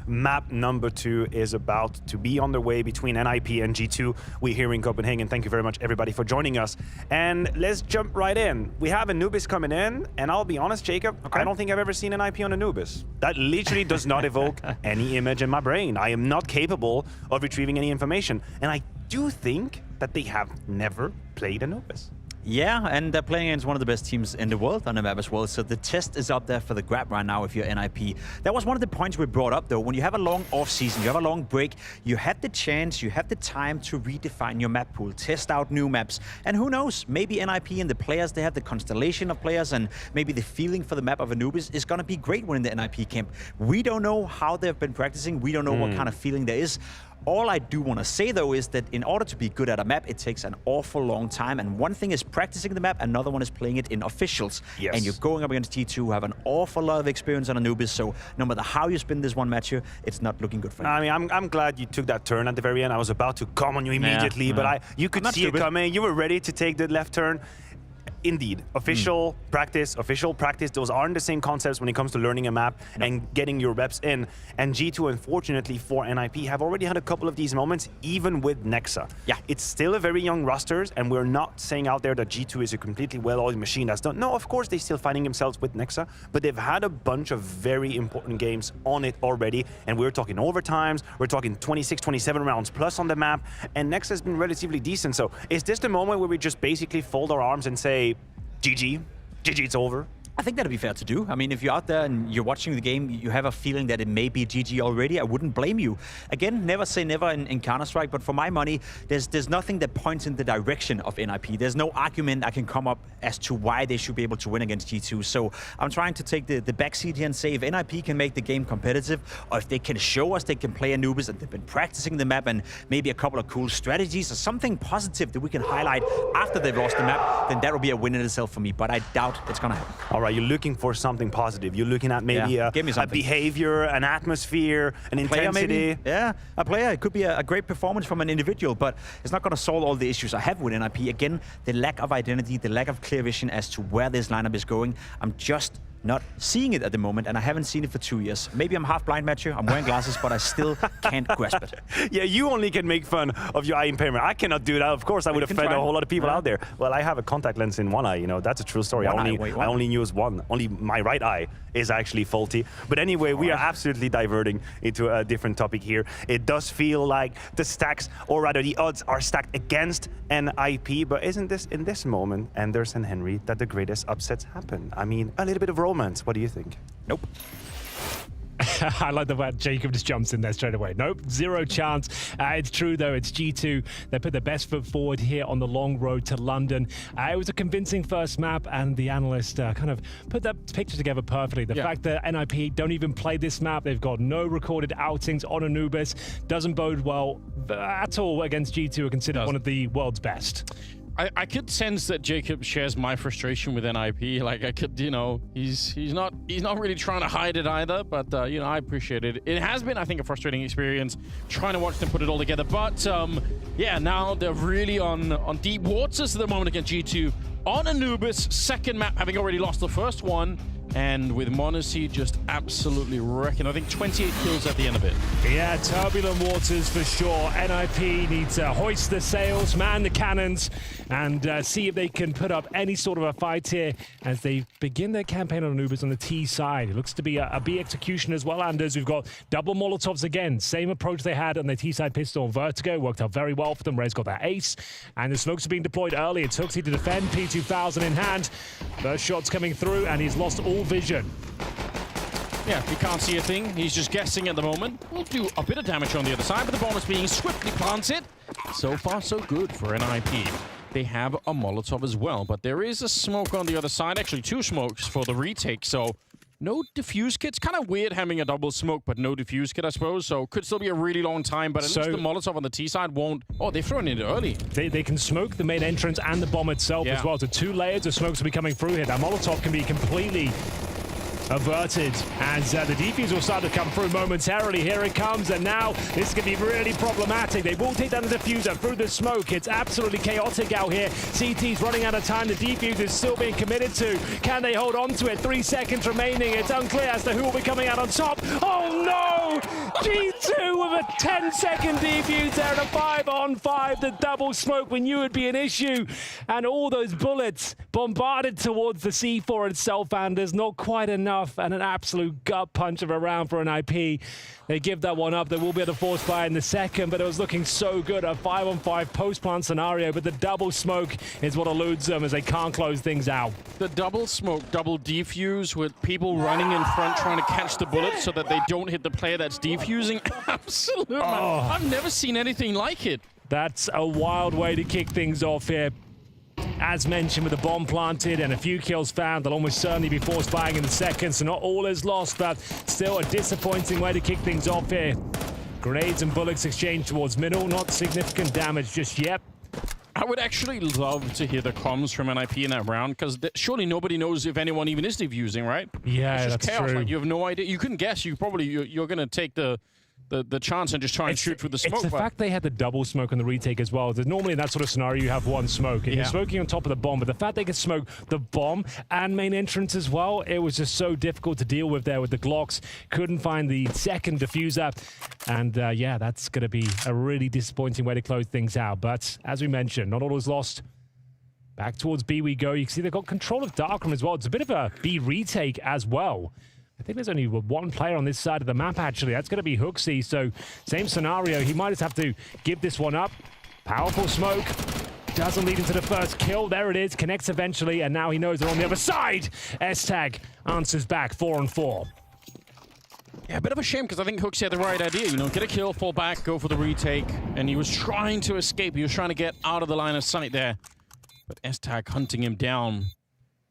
Map number 2 is about to be on the way between NIP and G2. We're here in Copenhagen. Thank you very much, everybody, for joining us. And let's jump right in. We have Anubis coming in, and I'll be honest, Jacob, I don't think I've ever seen an IP on Anubis. That literally does not evoke any image in my brain. I am not capable of retrieving any information. And I do think that they have never played Anubis. Yeah, and they're playing against one of the best teams in the world on the map as well, so the test is up there for the grab right now if you're NIP. That was one of the points we brought up, though. When you have a long off-season, you have a long break, you have the chance, you have the time to redefine your map pool, test out new maps, and who knows, maybe NIP and the players, they have the constellation of players, and maybe the feeling for the map of Anubis is going to be great when in the NIP camp. We don't know how they've been practicing, we don't know what kind of feeling there is. All I do want to say, though, is that in order to be good at a map, it takes an awful long time. And one thing is practicing the map, another one is playing it in officials. Yes. And you're going up against T2, who have an awful lot of experience on Anubis. So no matter how you spin this one match here, it's not looking good for you. I mean, I'm glad you took that turn at the very end. I was about to come on you immediately, but you could see it coming. You were ready to take the left turn. indeed, official practice, those aren't the same concepts when it comes to learning a map and getting your reps in. And G2, unfortunately for NIP, have already had a couple of these moments, even with Nexa. Yeah. It's still a very young roster, and we're not saying out there that G2 is a completely well-oiled machine that's done. No, of course, they're still finding themselves with Nexa, but they've had a bunch of very important games on it already, and we're talking overtimes, we're talking 26, 27 rounds plus on the map, and Nexa has been relatively decent. So is this the moment where we just basically fold our arms and say, GG, it's over? I think that'd be fair to do. I mean, if you're out there and you're watching the game, you have a feeling that it may be GG already, I wouldn't blame you. Again, never say never in Counter-Strike, but for my money, there's nothing that points in the direction of NIP. There's no argument I can come up as to why they should be able to win against G2. So I'm trying to take the backseat here and say if NIP can make the game competitive, or if they can show us they can play Anubis and they've been practicing the map and maybe a couple of cool strategies or something positive that we can highlight after they've lost the map, then that will be a win in itself for me. But I doubt it's going to happen. All right, you're looking for something positive. You're looking at maybe a behavior, an atmosphere, an intensity. Maybe. Yeah, a player. It could be a great performance from an individual, but it's not going to solve all the issues I have with NIP. Again, the lack of identity, the lack of clear vision as to where this lineup is going. I'm just not seeing it at the moment, and I haven't seen it for 2 years. Maybe I'm half blind, Matthew. I'm wearing glasses, but I still can't grasp it. Yeah, you only can make fun of your eye impairment. I cannot do that. Of course, I would offend a whole lot of people out there. Well, I have a contact lens in one eye, you know. That's a true story. I only use one. Only my right eye is actually faulty. But anyway, we are absolutely diverting into a different topic here. It does feel like the stacks, or rather the odds, are stacked against NIP, but isn't this, in this moment, Anders and Henry, that the greatest upsets happen? I mean, a little bit of romance. What do you think? Nope. I like the fact Jacob just jumps in there straight away. Nope, zero chance. It's true, though. It's G2. They put their best foot forward here on the long road to London. It was a convincing first map, and the analyst kind of put that picture together perfectly. The fact that NIP don't even play this map, they've got no recorded outings on Anubis, doesn't bode well at all against G2, who are considered one of the world's best. I could sense that Jacob shares my frustration with NIP. Like, I could, you know, he's not really trying to hide it either. But you know, I appreciate it. It has been, I think, a frustrating experience trying to watch them put it all together. But yeah, now they're really on deep waters at the moment against G2 on Anubis, second map, having already lost the first one. And with m0NESY just absolutely wrecking. I think 28 kills at the end of it. Yeah, turbulent waters for sure. NIP need to hoist the sails, man the cannons, and see if they can put up any sort of a fight here as they begin their campaign on Anubis on the T side. It looks to be a B execution as well, Anders. We've got double Molotovs again. Same approach they had on the T side pistol on Vertigo. Worked out very well for them. Rez got that ace. And the smokes are being deployed early. It's Hooksy to defend. P2000 in hand. First shot's coming through, and he's lost all vision. Yeah, he can't see a thing. He's just guessing at the moment. We'll do a bit of damage on the other side, but the bomb is being swiftly planted. So far, so good for NIP. They have a Molotov as well, but there is a smoke on the other side. Actually, two smokes for the retake, so no defuse kit. It's kind of weird having a double smoke, but no defuse kit, I suppose. So could still be a really long time, but at least the Molotov on the T side won't. Oh, they've thrown it early. They can smoke the main entrance and the bomb itself as well. So 2 layers of smokes will be coming through here. That Molotov can be completely averted as the defuse will start to come through momentarily. Here it comes, and now this can be really problematic. They will take down the diffuser through the smoke. It's absolutely chaotic out here. CT's running out of time. The defuse is still being committed to. Can they hold on to it? 3 seconds remaining. It's unclear as to who will be coming out on top. Oh no! G2 with a 10-second defuse there, and a 5-on-5. The double smoke we knew would be an issue, and all those bullets bombarded towards the C4 itself, and there's not quite enough. And an absolute gut punch of a round for NIP. They give that one up. They will be able to force fire in the second, but it was looking so good. A 5-on-5 post-plant scenario, but the double smoke is what eludes them as they can't close things out. The double smoke, double defuse with people running in front trying to catch the bullets so that they don't hit the player that's defusing. Absolutely. I've never seen anything like it. That's a wild way to kick things off here. As mentioned, with the bomb planted and a few kills found, they'll almost certainly be force firing in the second, so not all is lost, but still a disappointing way to kick things off here. Grenades and bullets exchanged towards middle, not significant damage just yet. I would actually love to hear the comms from NIP in that round, because surely nobody knows if anyone even is defusing, right? Yeah, it's just that's chaos. true. Like, you have no idea. You couldn't guess. You're going to take the the chance and just try and shoot through the smoke. It's the fact they had the double smoke on the retake as well. Normally in that sort of scenario, you have one smoke, and you're smoking on top of the bomb, but the fact they could smoke the bomb and main entrance as well, it was just so difficult to deal with there with the Glocks. Couldn't find the second diffuser, and yeah, that's going to be a really disappointing way to close things out. But as we mentioned, not all is lost. Back towards B we go. You can see they've got control of Darkroom as well. It's a bit of a B retake as well. I think there's only one player on this side of the map, actually. That's going to be Hooksy. So same scenario. He might just have to give this one up. Powerful smoke. Doesn't lead into the first kill. There it is. Connects eventually. And now he knows they're on the other side. S-Tag answers back 4-on-4. Yeah, a bit of a shame because I think Hooksy had the right idea. You know, get a kill, fall back, go for the retake. And he was trying to escape. He was trying to get out of the line of sight there. But S-Tag hunting him down.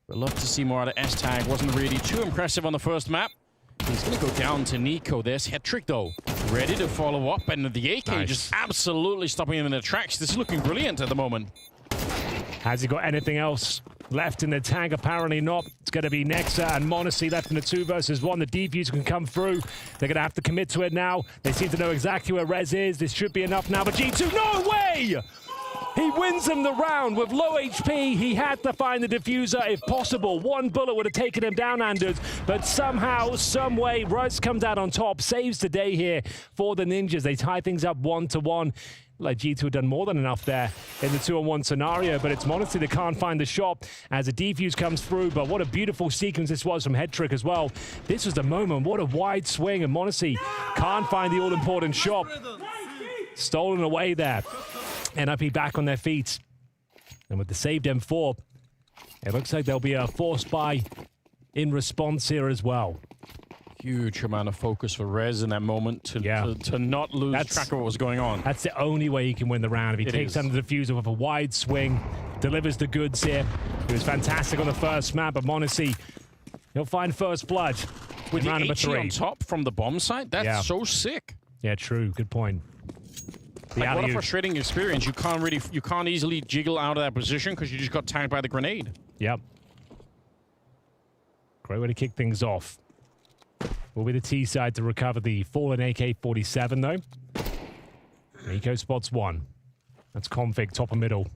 We'd love to see more out of S-Tag. Wasn't really too impressive on the first map. He's going to go down to Nico. There's Hetrick, though. Ready to follow up. And the AK just absolutely stopping him in the tracks. This is looking brilliant at the moment. Has he got anything else left in the tank? Apparently not. It's going to be Nexa and Monacy left in the 2 versus 1. The defuse can come through. They're going to have to commit to it now. They seem to know exactly where Rez is. This should be enough now. But G2, no way! He wins him the round with low HP. He had to find the diffuser if possible. One bullet would have taken him down, Anders. But somehow, some way, Rez comes out on top. Saves the day here for the Ninjas. They tie things up 1-1. Like G2 had done more than enough there in the 2-on-1 scenario, but it's Monacy that can't find the shot as a defuse comes through. But what a beautiful sequence this was from Hetrick as well. This was the moment. What a wide swing, and Monacy can't find the all-important shot. Stolen away there. NIP back on their feet. And with the saved M4, it looks like there'll be a force buy in response here as well. Huge amount of focus for Rez in that moment to not lose track of what was going on. That's the only way he can win the round. If he takes down the diffuser with a wide swing, delivers the goods here. He was fantastic on the first map, but Monacy, he'll find first blood with in round number the 3. on top from the bomb site. That's so sick. Yeah, true. Good point. Like, what a frustrating experience. You can't easily jiggle out of that position because you just got tagged by the grenade. Yep. Great way to kick things off. Will be the T side to recover the fallen AK-47 though. Nico spots one. That's Config, top and middle.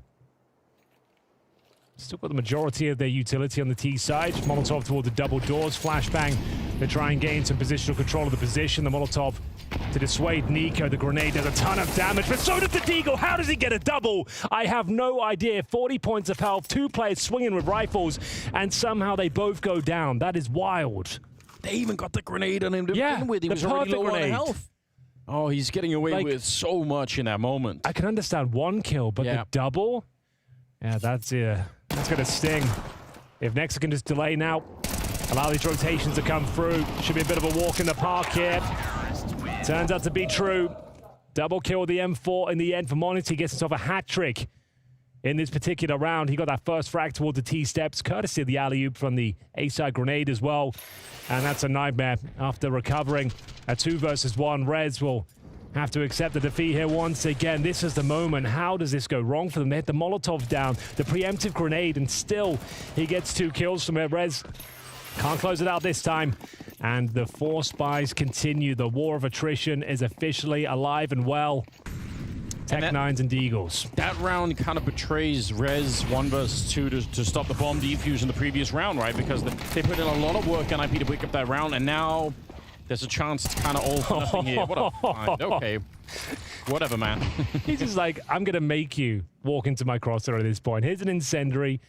Still got the majority of their utility on the T side. Molotov toward the double doors. Flashbang to try and gain some positional control of the position. The Molotov to dissuade Nico. The grenade does a ton of damage, but so does the Deagle. How does he get a double? I have no idea. 40 points of health, 2 players swinging with rifles, and somehow they both go down. That is wild. They even got the grenade on him to begin with. He was already low on health. Oh, he's getting away with so much in that moment. I can understand one kill, but the double? Yeah, that's going to sting. If Nexa can just delay now, allow these rotations to come through. Should be a bit of a walk in the park here. Turns out to be true. Double kill with the M4 in the end for Monacy. Gets himself a hat trick in this particular round. He got that first frag toward the T-steps, courtesy of the alley-oop from the A-side grenade as well. And that's a nightmare after recovering a 2 versus 1. Rez will have to accept the defeat here once again. This is the moment. How does this go wrong for them? They hit the Molotov down, the preemptive grenade, and still he gets 2 kills from it. Rez can't close it out this time. And the 4 spies continue. The war of attrition is officially alive and well. Tech-9s and Deagles. That round kind of betrays Rez 1 versus 2 to stop the bomb defuse in the previous round, right? Because they put in a lot of work on IP to pick up that round, and now there's a chance it's kind of all for nothing here. What a find. Okay. Whatever, man. He's just like, I'm going to make you walk into my crosshair at this point. Here's an incendiary.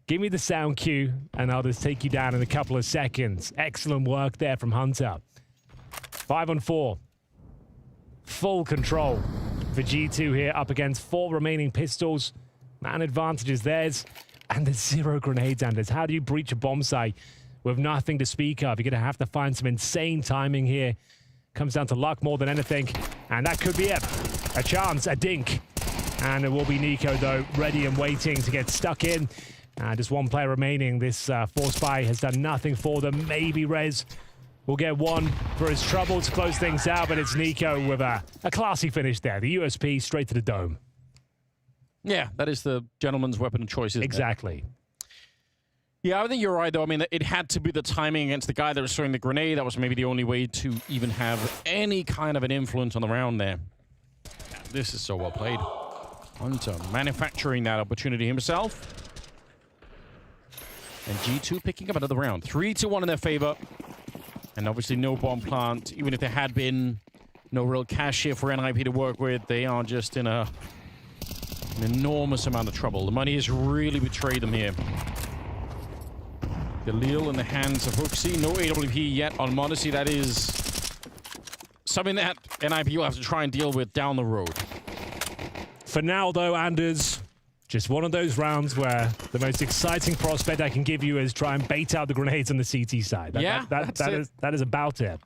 Give me the sound cue, and I'll just take you down in a couple of seconds. Excellent work there from Hunter. 5-on-4. Full control for G2 here, up against 4 remaining pistols. Man advantage is theirs, and there's 0 grenades, Anders. How do you breach a bomb site with nothing to speak of? You're going to have to find some insane timing here. Comes down to luck more than anything, and that could be it. A chance, a dink. And it will be Nico, though, ready and waiting to get stuck in. Just 1 player remaining. This 4 spy has done nothing for them. Maybe Rez will get 1 for his trouble to close things out, but it's Nico with a classy finish there. The USP straight to the dome. Yeah, that is the gentleman's weapon of choice, isn't exactly. it? Yeah, I think you're right, though. I mean, it had to be the timing against the guy that was throwing the grenade. That was maybe the only way to even have any kind of an influence on the round there. This is so well played. Hunter manufacturing that opportunity himself. And G2 picking up another round. 3-1 in their favor. And obviously no bomb plant. Even if there had been no real cash here for NIP to work with, they are just in an enormous amount of trouble. The money has really betrayed them here. Galil in the hands of Hooksy. No AWP yet on Modesty. That is something that NIP will have to try and deal with down the road. For now, though, Anders, just one of those rounds where the most exciting prospect I can give you is try and bait out the grenades on the CT side. That is about it.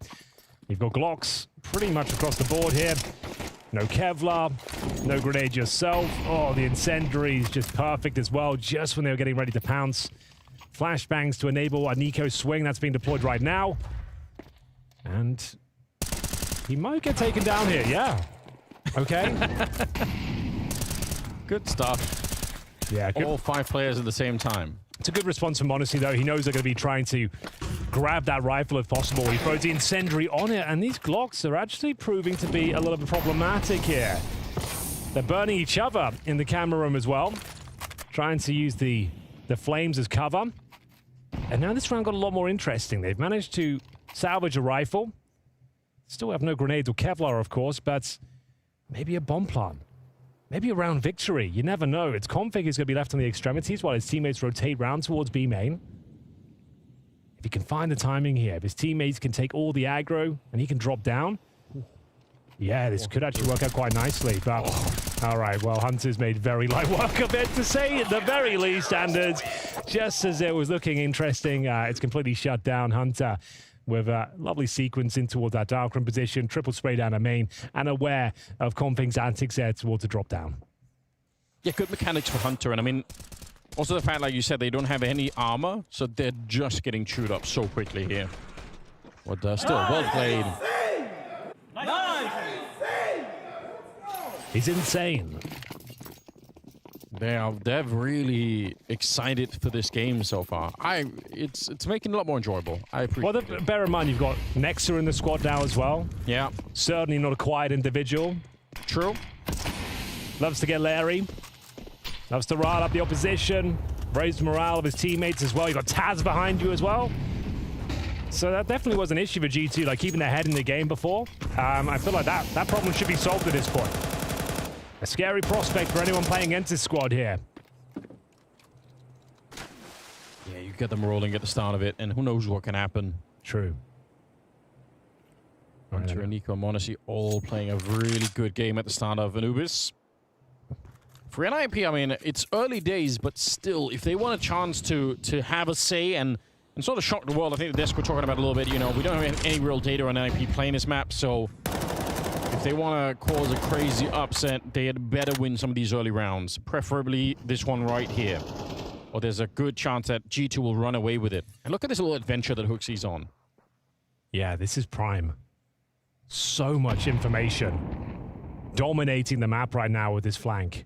You've got Glocks pretty much across the board here. No Kevlar, no grenade yourself. Oh, the incendiary is just perfect as well, just when they were getting ready to pounce. Flashbangs to enable a Nico swing that's being deployed right now. And he might get taken down here, yeah. Okay. Good stuff. Yeah, good. All 5 players at the same time. It's a good response from Modesty, though. He knows they're going to be trying to grab that rifle if possible. He throws the incendiary on it, and these Glocks are actually proving to be a little bit problematic here. They're burning each other in the camera room as well, trying to use the flames as cover. And now this round got a lot more interesting. They've managed to salvage a rifle. Still have no grenades or Kevlar, of course, but maybe a bomb plant. Maybe a round victory. You never know. It's Config is going to be left on the extremities while his teammates rotate round towards B main. If he can find the timing here, if his teammates can take all the aggro and he can drop down, yeah, this could actually work out quite nicely. But all right, well, Hunter's made very light work of it, to say at the very least. And just as it was looking interesting, it's completely shut down. Hunter with a lovely sequence in towards that darkroom position, triple spray down a main, and aware of Config's antics there towards a drop down. Yeah, good mechanics for Hunter, and I mean, also the fact, like you said, they don't have any armor, so they're just getting chewed up so quickly here. But still, well played. He's insane. They're really excited for this game so far. It's making it a lot more enjoyable. I appreciate it. Bear in mind, you've got Nexa in the squad now as well. Yeah. Certainly not a quiet individual. True. Loves to get Larry. Loves to rile up the opposition. Raise the morale of his teammates as well. You've got Taz behind you as well. So that definitely was an issue for G2, like keeping their head in the game before. I feel like that problem should be solved at this point. A scary prospect for anyone playing against this squad here. Yeah, you get them rolling at the start of it, and who knows what can happen. True. Hunter and Nico and Modesty all playing a really good game at the start of Anubis. For NIP, I mean, it's early days, but still, if they want a chance to have a say and sort of shock the world, I think the desk we're talking about a little bit, you know, we don't have any real data on NIP playing this map, so if they want to cause a crazy upset, they had better win some of these early rounds, preferably this one right here. Or there's a good chance that G2 will run away with it. And look at this little adventure that Hooksy's on. Yeah, this is prime. So much information. Dominating the map right now with this flank.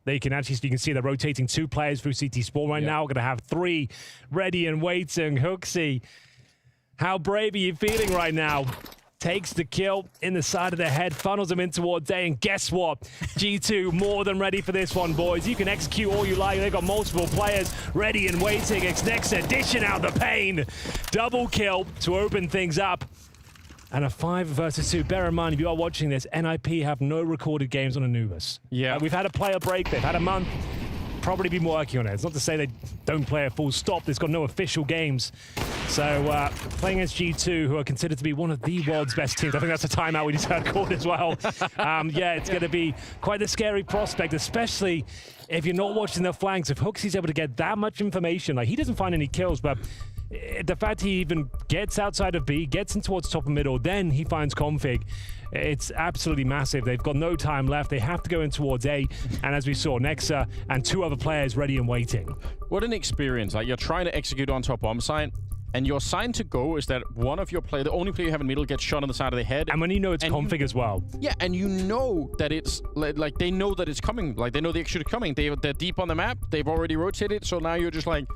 They can actually, you can see they're rotating 2 players through CT Spawn right now. We're going to have 3 ready and waiting. Hooksy, how brave are you feeling right now? Takes the kill in the side of the head, funnels him in towards A, and guess what? G2 more than ready for this one, boys. You can execute all you like. They've got multiple players ready and waiting. It's Nexa dishing out the pain. Double kill to open things up. And a 5 versus 2. Bear in mind, if you are watching this, NIP have no recorded games on Anubis. Yeah. We've had a player break. They've had a month. Probably been working on it. It's not to say they don't play a full stop. It's got no official games. So playing against G2, who are considered to be one of the world's best teams. I think that's a timeout we just heard called as well. Yeah, it's going to be quite a scary prospect, especially if you're not watching the flanks. If Hooksy's able to get that much information, like he doesn't find any kills, but the fact he even gets outside of B, gets in towards top and middle, then he finds Config. It's absolutely massive. They've got no time left. They have to go in towards A. And as we saw, Nexa and 2 other players ready and waiting. What an experience. Like, you're trying to execute on top bomb site, and your sign to go is that one of your players, the only player you have in the middle, gets shot on the side of the head. And when you know it's Config as well. Yeah, and you know that it's, like, they know that it's coming. Like, they know the execute is coming. They're deep on the map. They've already rotated, so now you're just like,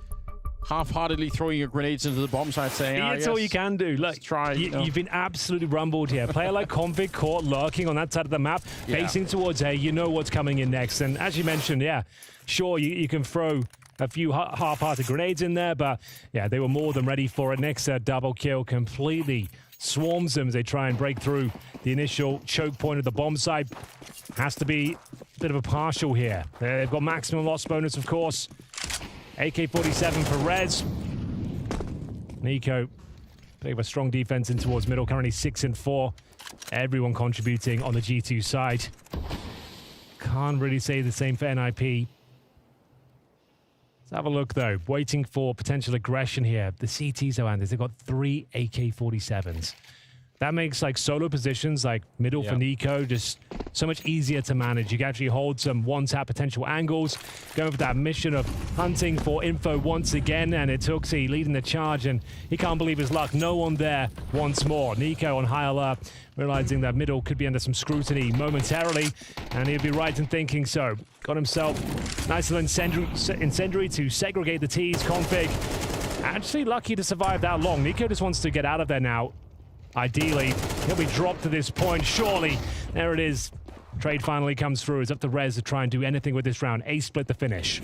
half-heartedly throwing your grenades into the bomb site, saying, That's all you can do. Look, try. You've been absolutely rumbled here. Player like Config caught lurking on that side of the map, facing towards A. You know what's coming in next. And as you mentioned, sure, you can throw a few half-hearted grenades in there, but yeah, they were more than ready for it. Nexa double kill completely swarms them as they try and break through the initial choke point of the bomb site. Has to be a bit of a partial here. They've got maximum loss bonus, of course. AK-47 for Rez. Nico, bit of a strong defense in towards middle, currently 6 and 4. Everyone contributing on the G2 side. Can't really say the same for NIP. Let's have a look, though. Waiting for potential aggression here. The CTs, though, Anders, they've got 3 AK-47s. That makes, like, solo positions, like middle for Nico, just so much easier to manage. You can actually hold some one-tap potential angles, going for that mission of hunting for info once again, and it's Huxi leading the charge, and he can't believe his luck. No one there once more. Nico on high alert, realizing that middle could be under some scrutiny momentarily, and he'd be right in thinking so. Got himself nice little incendiary to segregate the T's. Config actually lucky to survive that long. Nico just wants to get out of there now. Ideally, he'll be dropped to this point. Surely, there it is. Trade finally comes through. It's up to Rez to try and do anything with this round. A split the finish.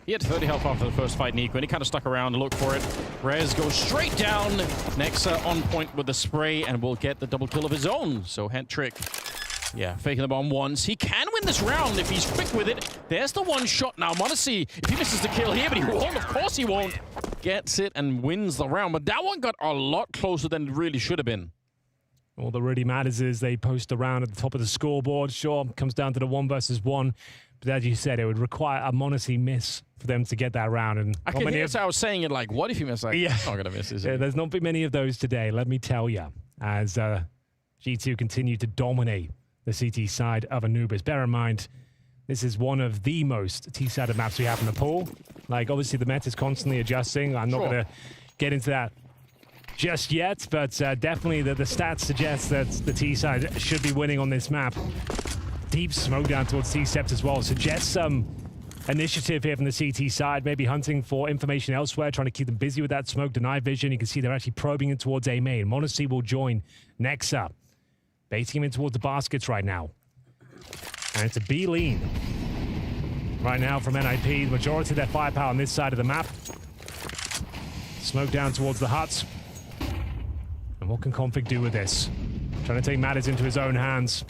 He had 30 health after the first fight, Nico, and he kind of stuck around to look for it. Rez goes straight down. Nexa on point with the spray and will get the double kill of his own. So, hat trick. Yeah, faking the bomb once. He can win this round if he's quick with it. There's the one shot now. Monacy, if he misses the kill here, but he won't. Of course he won't. Gets it and wins the round. But that one got a lot closer than it really should have been. All that really matters is they post the round at the top of the scoreboard. Sure, comes down to the 1 versus 1. But as you said, it would require a Monacy miss for them to get that round. And I can hear I was saying it like, what if you miss? Like, yeah. Not going to miss, is it? There's not been many of those today, let me tell you, as G2 continue to dominate the CT side of Anubis. Bear in mind, this is one of the most T-sided maps we have in the pool. Like, obviously, the meta is constantly adjusting. I'm not going to get into that just yet, but definitely the stats suggest that the T side should be winning on this map. Deep smoke down towards T-Sept as well. Suggests some initiative here from the CT side, maybe hunting for information elsewhere, trying to keep them busy with that smoke, deny vision. You can see they're actually probing it towards A main. Monacy will join Nexa, baiting him in towards the baskets right now. And it's a B lean right now from NIP. The majority of their firepower on this side of the map. Smoke down towards the huts. And what can Config do with this? Trying to take matters into his own hands.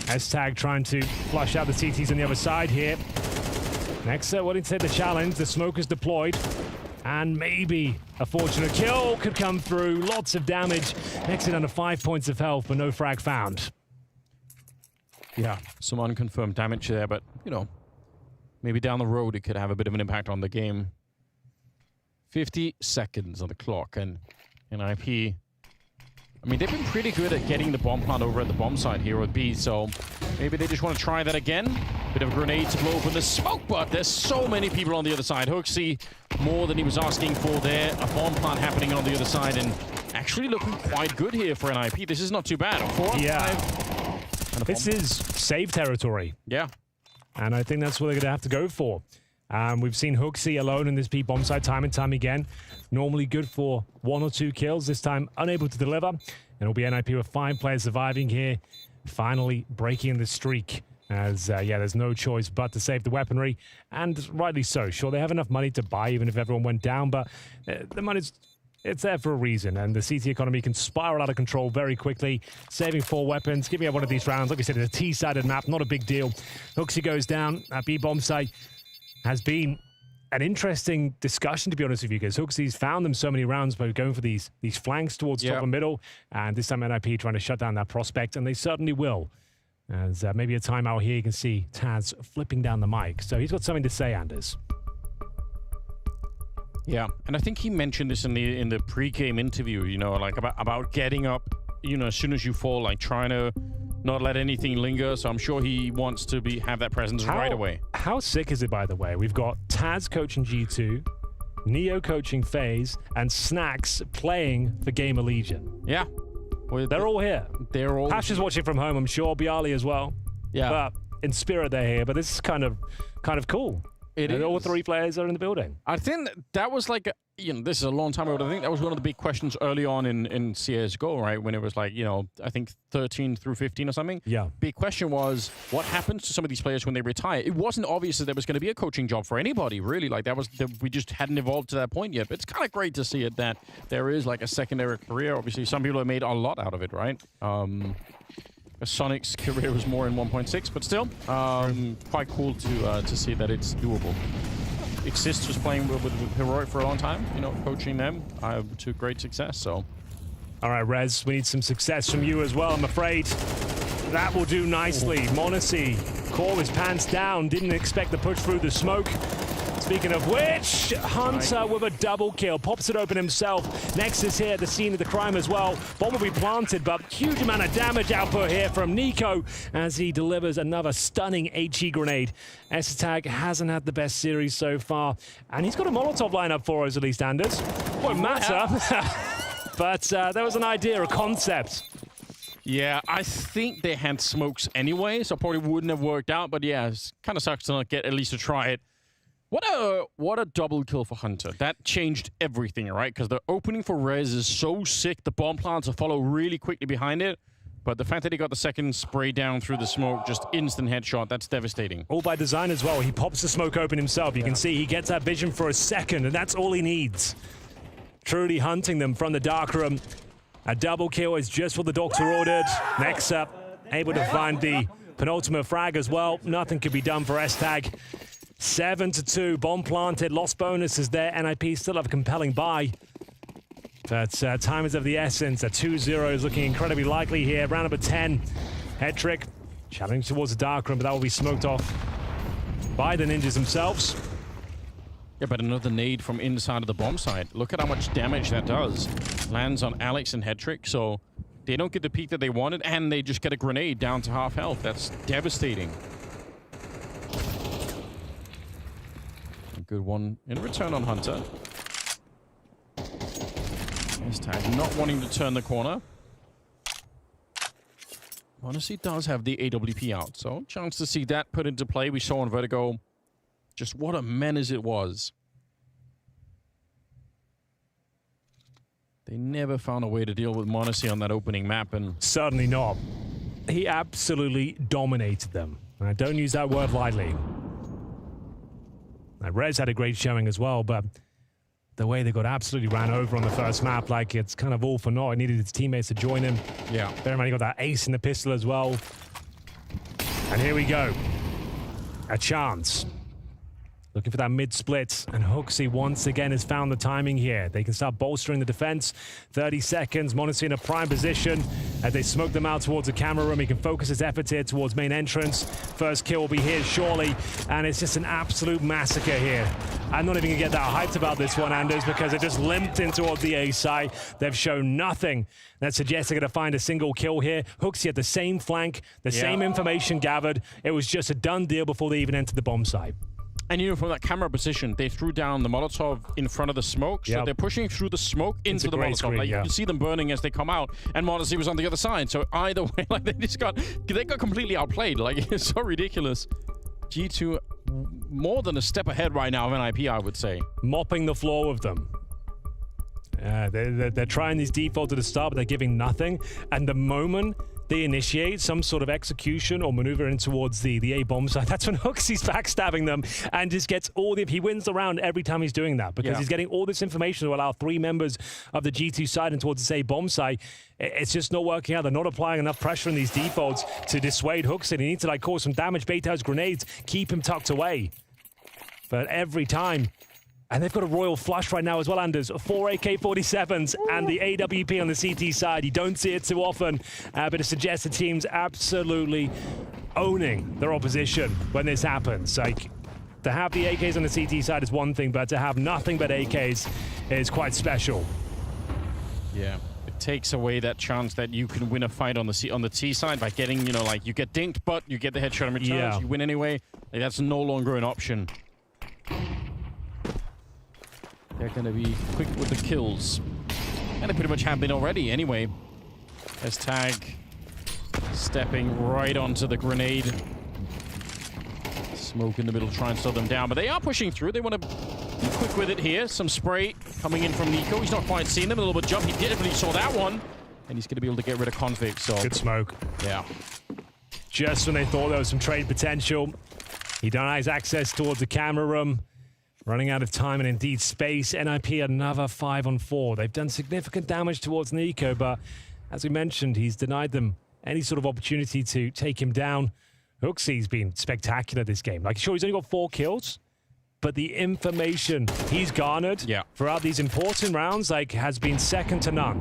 S-Tag trying to flush out the CTs on the other side here. Nexa wanting to take the challenge. The smoke is deployed. And maybe a fortunate kill could come through. Lots of damage. Nexa under 5 points of health, but no frag found. Yeah, some unconfirmed damage there, but, you know, maybe down the road it could have a bit of an impact on the game. 50 seconds on the clock, and NIP, I mean, they've been pretty good at getting the bomb plant over at the bomb site here with B, so maybe they just want to try that again. Bit of a grenade to blow open the smoke, but there's so many people on the other side. Huxi, more than he was asking for there. A bomb plant happening on the other side, and actually looking quite good here for NIP. This is not too bad. 4 on 5. This is save territory. Yeah. And I think that's what they're going to have to go for. We've seen Huxi alone in this B bomb site time and time again. Normally good for 1 or 2 kills. This time unable to deliver. And it'll be NIP with 5 players surviving here. Finally breaking the streak. As, yeah, there's no choice but to save the weaponry. And rightly so. Sure, they have enough money to buy even if everyone went down. But the money's... it's there for a reason, and the CT economy can spiral out of control very quickly. Saving 4 weapons, giving up one of these rounds. Like I said, it's a T-sided map, not a big deal. Huxi goes down. That B-bomb site has been an interesting discussion, to be honest with you, because Huxi's found them so many rounds by going for these flanks towards top and middle, and this time NIP trying to shut down that prospect, and they certainly will. As maybe a timeout here, you can see Taz flipping down the mic. So he's got something to say, Anders. Yeah, and I think he mentioned this in the pre-game interview, you know, like about getting up, you know, as soon as you fall, like trying to not let anything linger. So I'm sure he wants to have that presence right away. How sick is it, by the way? We've got Taz coaching G2, Neo coaching FaZe, and Snacks playing for Gamer Legion. Yeah. Well, they're all here. They're all... Pash is watching from home, I'm sure. Bialy as well. Yeah. But in spirit, they're here. But this is kind of cool. It is. All 3 players are in the building. I think that was like you know, this is a long time ago. I think that was one of the big questions early on in CSGO, right? When it was like, you know, I think 13 through 15 or something. Yeah. Big question was, what happens to some of these players when they retire? It wasn't obvious that there was going to be a coaching job for anybody, really. Like, we just hadn't evolved to that point yet. But it's kind of great to see it that there is like a secondary career. Obviously, some people have made a lot out of it, right? Sonic's career was more in 1.6, but still, quite cool to see that it's doable. Exist was playing with Heroic for a long time, you know, coaching them to great success, so. All right, Rez, we need some success from you as well, I'm afraid. That will do nicely. m0NESY caught his pants down, didn't expect the push through the smoke. Speaking of which, Hunter with a double kill, pops it open himself. Nexus here at the scene of the crime as well. Bomb will be planted, but huge amount of damage output here from Nico as he delivers another stunning HE grenade. S-Tag hasn't had the best series so far, and he's got a Molotov lineup for us at least, Anders. Won't matter, but there was an idea, a concept. Yeah, I think they had smokes anyway, so probably wouldn't have worked out, but yeah, it kind of sucks to not get at least to try it. What a double kill for Hunter. That changed everything, right? Because the opening for Rez is so sick. The bomb plants will follow really quickly behind it. But the fact that he got the second spray down through the smoke, just instant headshot, that's devastating. All by design as well. He pops the smoke open himself. You can see he gets that vision for a second, and that's all he needs. Truly hunting them from the dark room. A double kill is just what the doctor ordered. Next up, able to find the penultimate frag as well. Nothing could be done for S-Tag. 7-2, bomb planted, lost bonuses there. NIP still have a compelling buy. But time is of the essence. A 2-0 is looking incredibly likely here. Round number 10. Head trick. Challenge towards the dark room, but that will be smoked off by the ninjas themselves. Yeah, but another nade from inside of the bomb site. Look at how much damage that does. Lands on Alex and head trick, so they don't get the peak that they wanted, and they just get a grenade down to half health. That's devastating. Good one in return on Hunter. S-Tag not wanting to turn the corner. m0NESY does have the AWP out, so chance to see that put into play. We saw on Vertigo just what a menace it was. They never found a way to deal with m0NESY on that opening map, and certainly not. He absolutely dominated them. And I don't use that word lightly. Rez had a great showing as well, but the way they got absolutely ran over on the first map, like it's kind of all for naught. He needed his teammates to join him. Yeah. Bear in mind, he got that ace in the pistol as well. And here we go. A chance. Looking for that mid-split, and HooXi once again has found the timing here. They can start bolstering the defense. 30 seconds, m0NESY in a prime position. As they smoke them out towards the camera room, he can focus his efforts here towards main entrance. First kill will be his, surely, and it's just an absolute massacre here. I'm not even gonna get that hyped about this one, Anders, because it just limped in towards the A side. They've shown nothing that suggests they're gonna find a single kill here. HooXi had the same flank, the same information gathered. It was just a done deal before they even entered the bomb site. And you know, from that camera position, they threw down the Molotov in front of the smoke, so they're pushing through the smoke into the Molotov. Screen, like, you can see them burning as they come out, and m0NESY was on the other side. So either way, like they got completely outplayed. Like, it's so ridiculous. G2 more than a step ahead right now of NIP, I would say. Mopping the floor with them. They're trying these defaults at the start, but they're giving nothing. And the moment they initiate some sort of execution or maneuver in towards the A bomb site, that's when HooXi's backstabbing them and just gets all the... He wins the round every time he's doing that because he's getting all this information to allow 3 members of the G2 side in towards the A bomb site. It's just not working out. They're not applying enough pressure in these defaults to dissuade HooXi. They need to cause some damage, bait out his grenades, keep him tucked away. But every time... And they've got a royal flush right now as well, Anders. 4 AK-47s and the AWP on the CT side. You don't see it too often, but it suggests the team's absolutely owning their opposition when this happens. Like, to have the AKs on the CT side is one thing, but to have nothing but AKs is quite special. Yeah. It takes away that chance that you can win a fight on the T side by getting, you know, like, you get dinked, but you get the headshot in return. So you win anyway. Like, that's no longer an option. They're going to be quick with the kills. And they pretty much have been already anyway. S-Tag stepping right onto the grenade. Smoke in the middle, try and slow them down. But they are pushing through. They want to quick with it here. Some spray coming in from Nico. He's not quite seen them. A little bit jump. He definitely saw that one. And he's going to be able to get rid of Config. So Good smoke. yeah. Just when they thought there was some trade potential, he denies access towards the camera room. Running out of time and indeed space. NIP another 5-on-4. They've done significant damage towards Nico, but as we mentioned, he's denied them any sort of opportunity to take him down. HooXi's been spectacular this game. Like, sure, he's only got 4 kills, but the information he's garnered throughout these important rounds, like, has been second to none.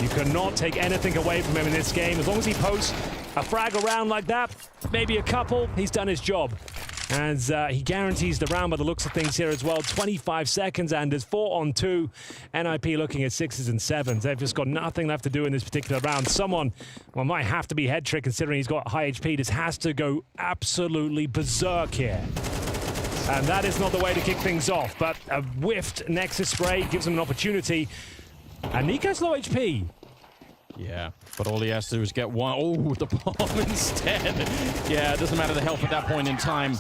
You cannot take anything away from him in this game. As long as he posts a frag around like that, maybe a couple, he's done his job. As he guarantees the round by the looks of things here as well. 25 seconds, and there's 4-on-2. NIP looking at 6s and 7s. They've just got nothing left to do in this particular round. Someone, well, might have to be head trick considering he's got high HP. This has to go absolutely berserk here. And that is not the way to kick things off. But a whiffed Nexus spray gives him an opportunity. And Nico's low HP. Yeah, but all he has to do is get one. Oh, the bomb instead. Yeah, it doesn't matter the health at that point in time.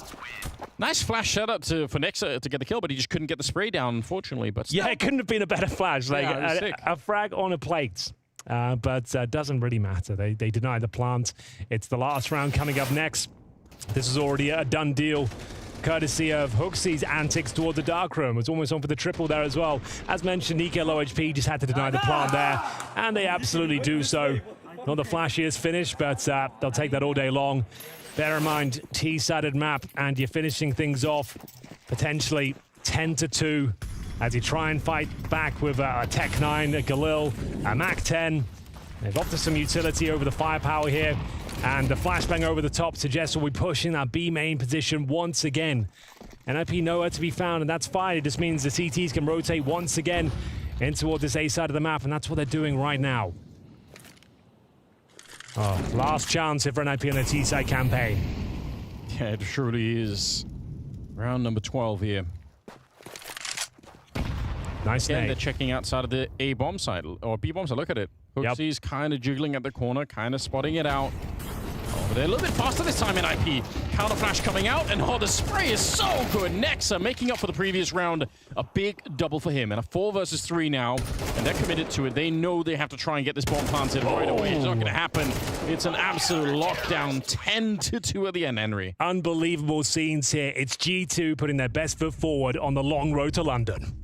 Nice flash setup for Nexa to get the kill, but he just couldn't get the spray down, unfortunately. But still. Yeah, it couldn't have been a better flash. Like a frag on a plate. But doesn't really matter. They deny the plant. It's the last round coming up next. This is already a done deal, courtesy of HooXi's antics toward the dark room. It's almost on for the triple there as well. As mentioned, Nico low HP, just had to deny the plant there, and they absolutely do so. Not the flashiest finish, but they'll take that all day long. Bear in mind, T-sided map, and you're finishing things off potentially 10-2 as you try and fight back with a Tech 9, a Galil, a Mac 10. They've opted some utility over the firepower here. And the flashbang over the top suggests we'll be pushing that B main position once again. NIP nowhere to be found, and that's fine. It just means the CTs can rotate once again in toward this A side of the map, and that's what they're doing right now. Oh, last chance for NIP on a T side campaign. Yeah, it truly is. Round number 12 here. Nice Again, nade. they're checking outside of the A bomb side, or B bomb side. Look at it. HooXi's kind of jiggling at the corner, kind of spotting it out. Oh, but they're a little bit faster this time in IP. Counter flash coming out, and the spray is so good. Nexa making up for the previous round. A big double for him, and a 4 versus 3 now, and they're committed to it. They know they have to try and get this bomb planted right away. It's not going to happen. It's an absolute lockdown. 10-2 at the end, Henry. Unbelievable scenes here. It's G2 putting their best foot forward on the long road to London.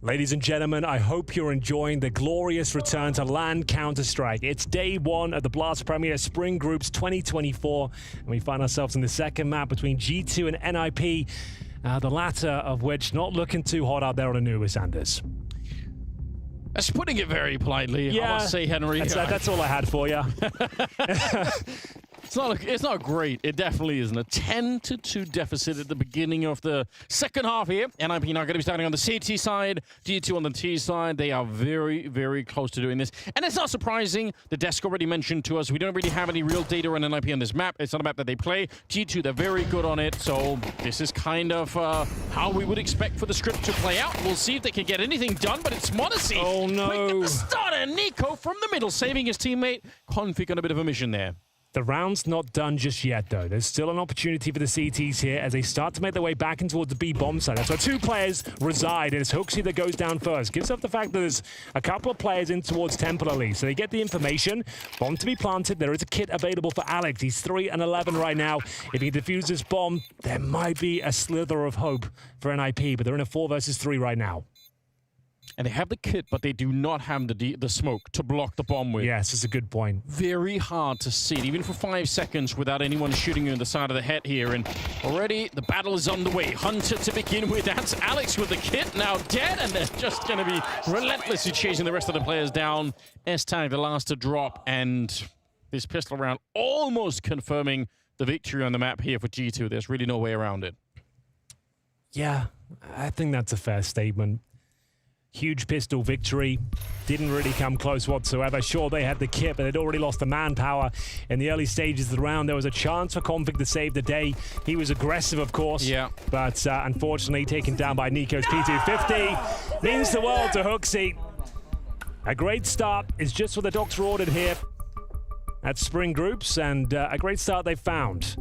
Ladies and gentlemen, I hope you're enjoying the glorious return to LAN Counter-Strike. It's day one of the Blast Premier Spring Groups 2024, and we find ourselves in the second map between G2 and NIP, the latter of which not looking too hot out there on the newest, Anders. That's putting it very politely, I must say, Henry. That's all I had for you. It's not great. It definitely isn't. A 10-2 deficit at the beginning of the second half here. NIP now going to be starting on the CT side, G2 on the T side. They are very, very close to doing this. And it's not surprising. The desk already mentioned to us, we don't really have any real data on NIP on this map. It's not a map that they play. G2, they're very good on it. So this is kind of how we would expect for the script to play out. We'll see if they can get anything done, but it's Modesty. Oh, no. Quick at the start, and Nico from the middle, saving his teammate. Config on a bit of a mission there. The round's not done just yet, though. There's still an opportunity for the CTs here as they start to make their way back in towards the B bomb side. That's where two players reside, and it's Hooksy that goes down first. Gives up the fact that there's a couple of players in towards Temple at least. So they get the information. Bomb to be planted. There is a kit available for Alex. He's 3 and 11 right now. If he defuses this bomb, there might be a slither of hope for NIP, but they're in a 4 versus 3 right now. And they have the kit, but they do not have the smoke to block the bomb with. Yes, it's a good point. Very hard to see it, even for 5 seconds without anyone shooting you in the side of the head here. And already the battle is underway. Hunter to begin with. That's Alex with the kit, now dead. And they're just going to be relentlessly chasing the rest of the players down. S-Tag, the last to drop. And this pistol round almost confirming the victory on the map here for G2. There's really no way around it. Yeah, I think that's a fair statement. Huge pistol victory. Didn't really come close whatsoever. Sure, they had the kit, but they'd already lost the manpower in the early stages of the round. There was a chance for Config to save the day. He was aggressive, of course. Yeah. But unfortunately, taken down by Nico's P250. Means the world to Hooksy. A great start is just what the doctor ordered here at Spring Groups, and a great start they found.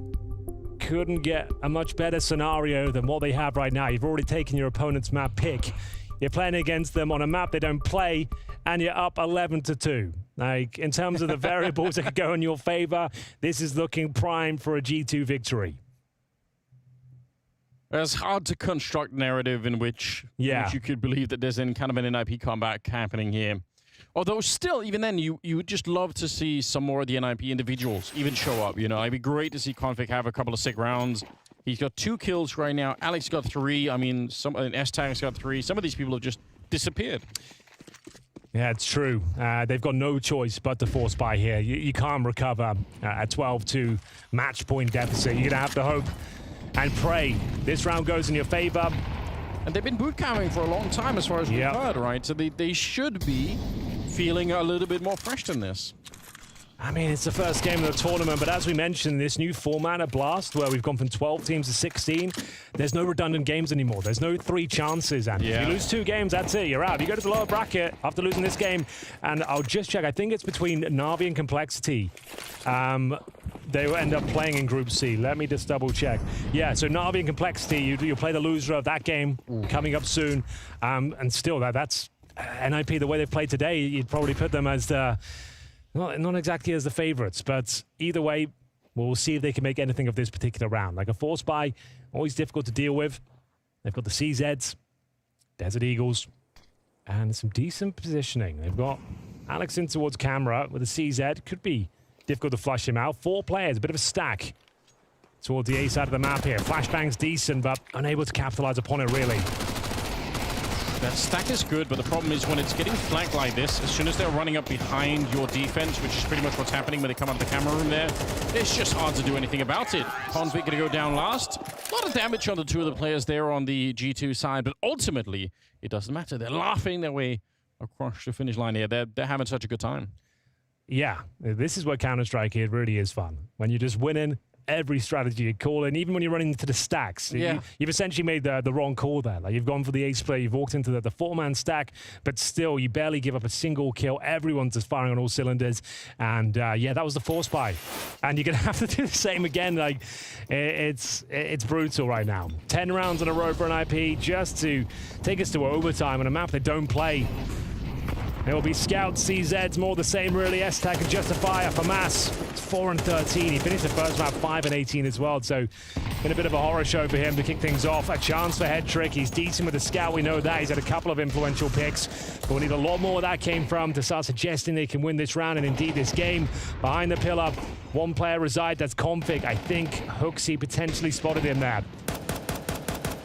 Couldn't get a much better scenario than what they have right now. You've already taken your opponent's map pick. You're playing against them on a map they don't play, and you're up 11-2. Like, in terms of the variables that could go in your favor, this is looking prime for a G2 victory. It's hard to construct narrative in which you could believe that there's any kind of an NIP comeback happening here. Although still, even then, you would just love to see some more of the NIP individuals even show up. You know, it'd be great to see Config have a couple of sick rounds. He's got 2 kills right now. Alex got 3. I mean, S-Tag's got 3. Some of these people have just disappeared. Yeah, it's true. They've got no choice but to force buy here. You can't recover a 12-2 match point deficit. You're going to have to hope and pray this round goes in your favor. And they've been boot camping for a long time as far as we've heard, right? So they should be feeling a little bit more fresh than this. I mean, it's the first game of the tournament, but as we mentioned, this new format at Blast, where we've gone from 12 teams to 16, there's no redundant games anymore. There's no 3 chances, and if you lose 2 games, that's it. You're out. You go to the lower bracket after losing this game, and I'll just check. I think it's between NAVI and Complexity. They will end up playing in Group C. Let me just double check. Yeah, so NAVI and Complexity, you play the loser of that game coming up soon, and still, that's NIP. The way they've played today, you'd probably put them as the... Well, not exactly as the favorites, but either way, we'll see if they can make anything of this particular round. Like a force buy, always difficult to deal with. They've got the CZs, Desert Eagles, and some decent positioning. They've got Alex in towards camera with a CZ. Could be difficult to flush him out. 4 players, a bit of a stack towards the A side of the map here. Flashbang's decent, but unable to capitalize upon it, really. That stack is good, but the problem is when it's getting flanked like this, as soon as they're running up behind your defense, which is pretty much what's happening when they come out of the camera room there, it's just hard to do anything about it. Config going to go down last. A lot of damage on the 2 of the players there on the G2 side, but ultimately, it doesn't matter. They're laughing their way across the finish line here. They're having such a good time. Yeah, this is where Counter-Strike here really is fun. When you're just winning every strategy you call in, even when you're running into the stacks. You've essentially made the wrong call there. Like, you've gone for the ace play, you've walked into the 4-man stack, but still, you barely give up a single kill. Everyone's just firing on all cylinders. And yeah, that was the force buy. And you're going to have to do the same again. Like, it's brutal right now. 10 rounds in a row for an IP just to take us to overtime on a map they don't play. It will be Scout, CZs, more the same really. S-Tag and Justifier for Mass. It's 4-13. He finished the first map 5-18 as well, so been a bit of a horror show for him to kick things off. A chance for Head Trick. He's decent with the Scout, we know that. He's had a couple of influential picks, but we need a lot more where that came from to start suggesting they can win this round and indeed this game. Behind the pillar, one player reside, that's Config. I think Hooksy potentially spotted him there.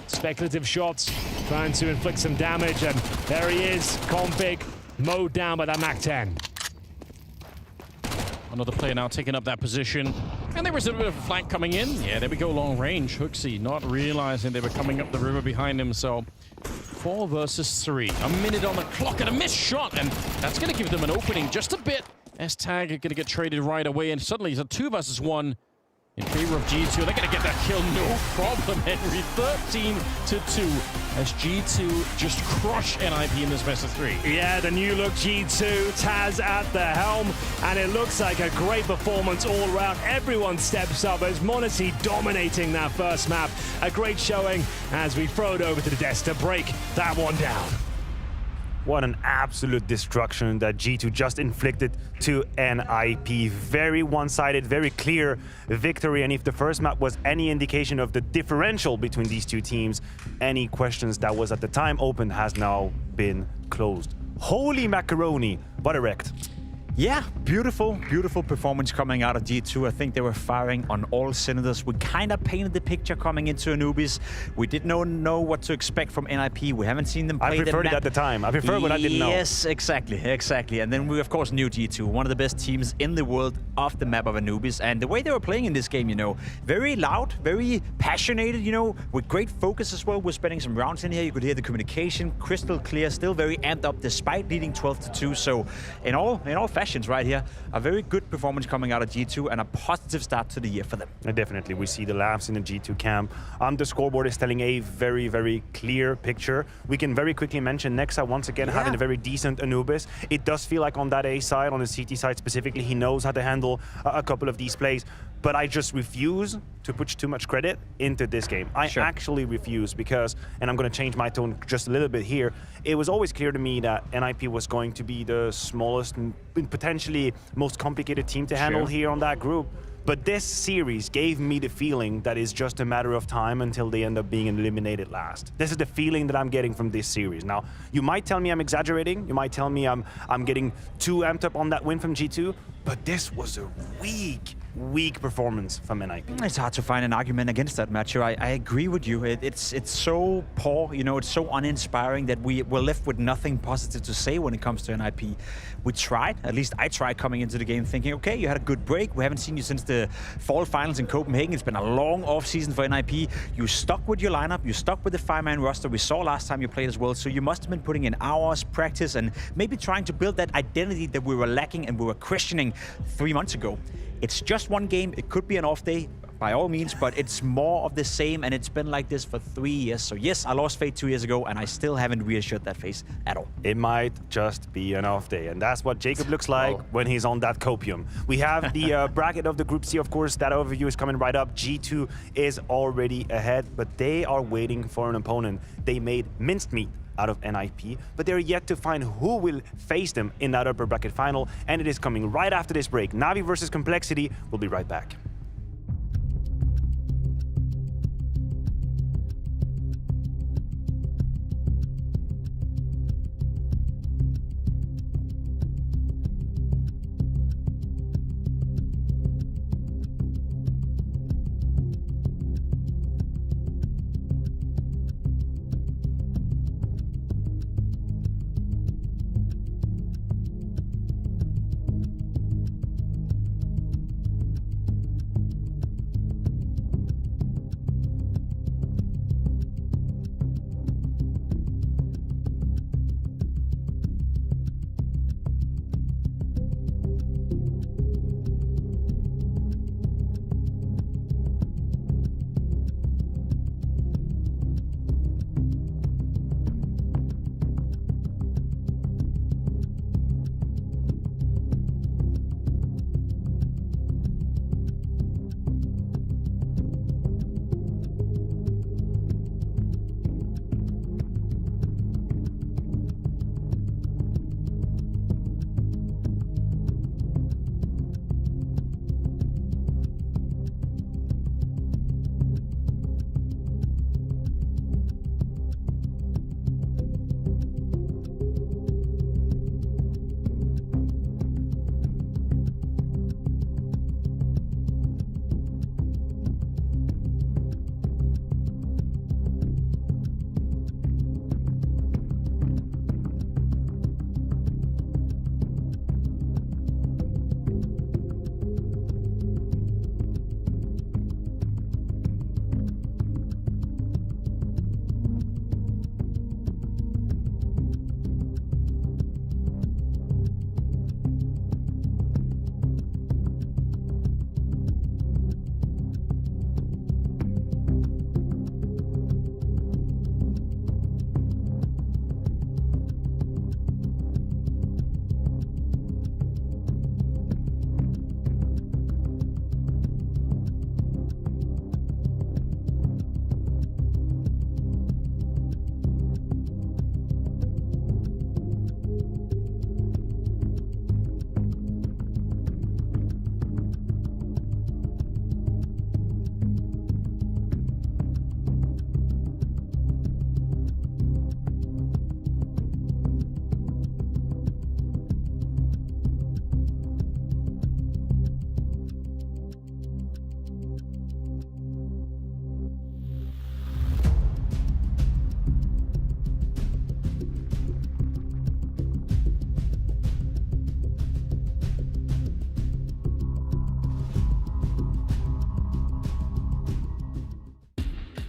Speculative shots, trying to inflict some damage, and there he is, Config, mowed down by that MAC-10. Another player now taking up that position. And there was a bit of a flank coming in. Yeah, there we go, long range. Hooksy not realizing they were coming up the river behind him, so 4 versus 3. A minute on the clock and a missed shot, and that's going to give them an opening just a bit. S-Tag are going to get traded right away, and suddenly it's a 2 versus 1 in favor of G2. They're going to get that kill, no problem, Henry. 13-2 as G2 just crush NIP in this best of 3. Yeah, the new look G2, Taz at the helm, and it looks like a great performance all around. Everyone steps up as m0NESY dominating that first map. A great showing as we throw it over to the desk to break that one down. What an absolute destruction that G2 just inflicted to NIP. Very one-sided, very clear victory. And if the first map was any indication of the differential between these two teams, any questions that was at the time open has now been closed. Holy macaroni, what a wrecked. Yeah, beautiful, beautiful performance coming out of G2. I think they were firing on all cylinders. We kind of painted the picture coming into Anubis. We didn't know what to expect from NIP. We haven't seen them play. I preferred it at the time. I preferred what I didn't know. Yes, exactly. And then we, of course, knew G2, one of the best teams in the world off the map of Anubis. And the way they were playing in this game, you know, very loud, very passionate, you know, with great focus as well. We're spending some rounds in here. You could hear the communication crystal clear, still very amped up despite leading 12-2. So in all fashions right here, a very good performance coming out of G2 and a positive start to the year for them. Definitely, we see the laughs in the G2 camp. The scoreboard is telling a very, very clear picture. We can very quickly mention Nexa once again having a very decent Anubis. It does feel like on that A side, on the CT side specifically, he knows how to handle a couple of these plays. But I just refuse to put too much credit into this game. I actually refuse because, and I'm going to change my tone just a little bit here, it was always clear to me that NIP was going to be the smallest and potentially most complicated team to handle here on that group. But this series gave me the feeling that it's just a matter of time until they end up being eliminated last. This is the feeling that I'm getting from this series. Now, you might tell me I'm exaggerating. You might tell me I'm getting too amped up on that win from G2. But this was a weak performance from NIP. It's hard to find an argument against that, Matthew. I agree with you. It's so poor, you know, it's so uninspiring that we're left with nothing positive to say when it comes to NIP. We tried, at least I tried coming into the game thinking, okay, you had a good break. We haven't seen you since the fall finals in Copenhagen. It's been a long off-season for NIP. You stuck with your lineup. You stuck with the 5-man roster we saw last time you played as well. So you must have been putting in hours, practice, and maybe trying to build that identity that we were lacking and we were questioning 3 months ago. It's just one game. It could be an off day, by all means, but it's more of the same, and it's been like this for 3 years. So yes, I lost faith 2 years ago, and I still haven't reassured that face at all. It might just be an off day, and that's what Jacob looks like when he's on that copium. We have the bracket of the Group C, of course. That overview is coming right up. G2 is already ahead, but they are waiting for an opponent. They made minced meat out of NIP, but they're yet to find who will face them in that upper bracket final, and it is coming right after this break. NAVI versus Complexity. We'll be right back.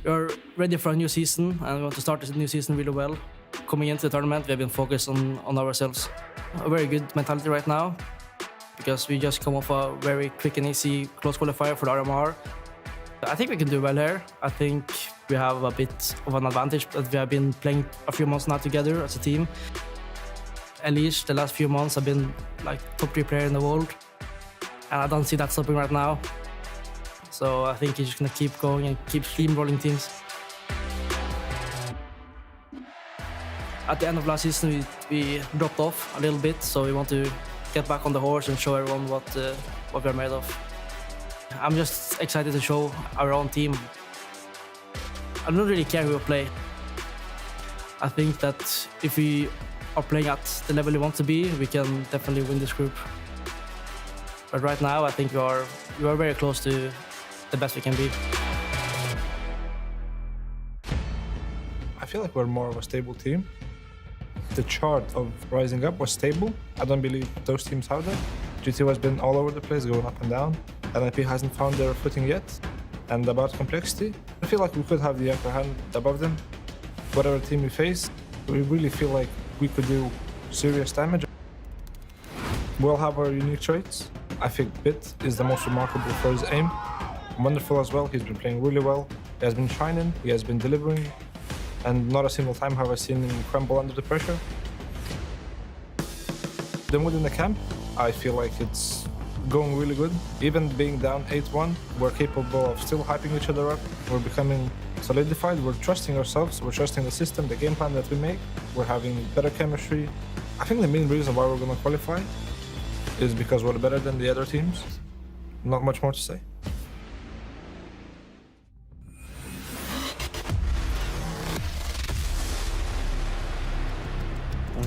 We're ready for a new season and we want to start this new season really well. Coming into the tournament, we have been focused on ourselves. A very good mentality right now because we just come off a very quick and easy close qualifier for the RMR. I think we can do well here. I think we have a bit of an advantage that we have been playing a few months now together as a team. Elish, the last few months, have been like top 3 player in the world. And I don't see that stopping right now. So I think he's just gonna keep going and keep steamrolling teams. At the end of last season, we dropped off a little bit, so we want to get back on the horse and show everyone what we're made of. I'm just excited to show our own team. I don't really care who we play. I think that if we are playing at the level we want to be, we can definitely win this group. But right now, I think we are very close to the best we can be. I feel like we're more of a stable team. The chart of rising up was stable. I don't believe those teams have that. GTO has been all over the place, going up and down. NIP hasn't found their footing yet. And about complexity, I feel like we could have the upper hand above them. Whatever team we face, we really feel like we could do serious damage. We'll have our unique traits. I think Bit is the most remarkable for his aim. Wonderful as well, he's been playing really well. He has been shining, he has been delivering, and not a single time have I seen him crumble under the pressure. Then within the camp, I feel like it's going really good. Even being down 8-1, we're capable of still hyping each other up. We're becoming solidified, we're trusting ourselves, we're trusting the system, the game plan that we make. We're having better chemistry. I think the main reason why we're going to qualify is because we're better than the other teams. Not much more to say.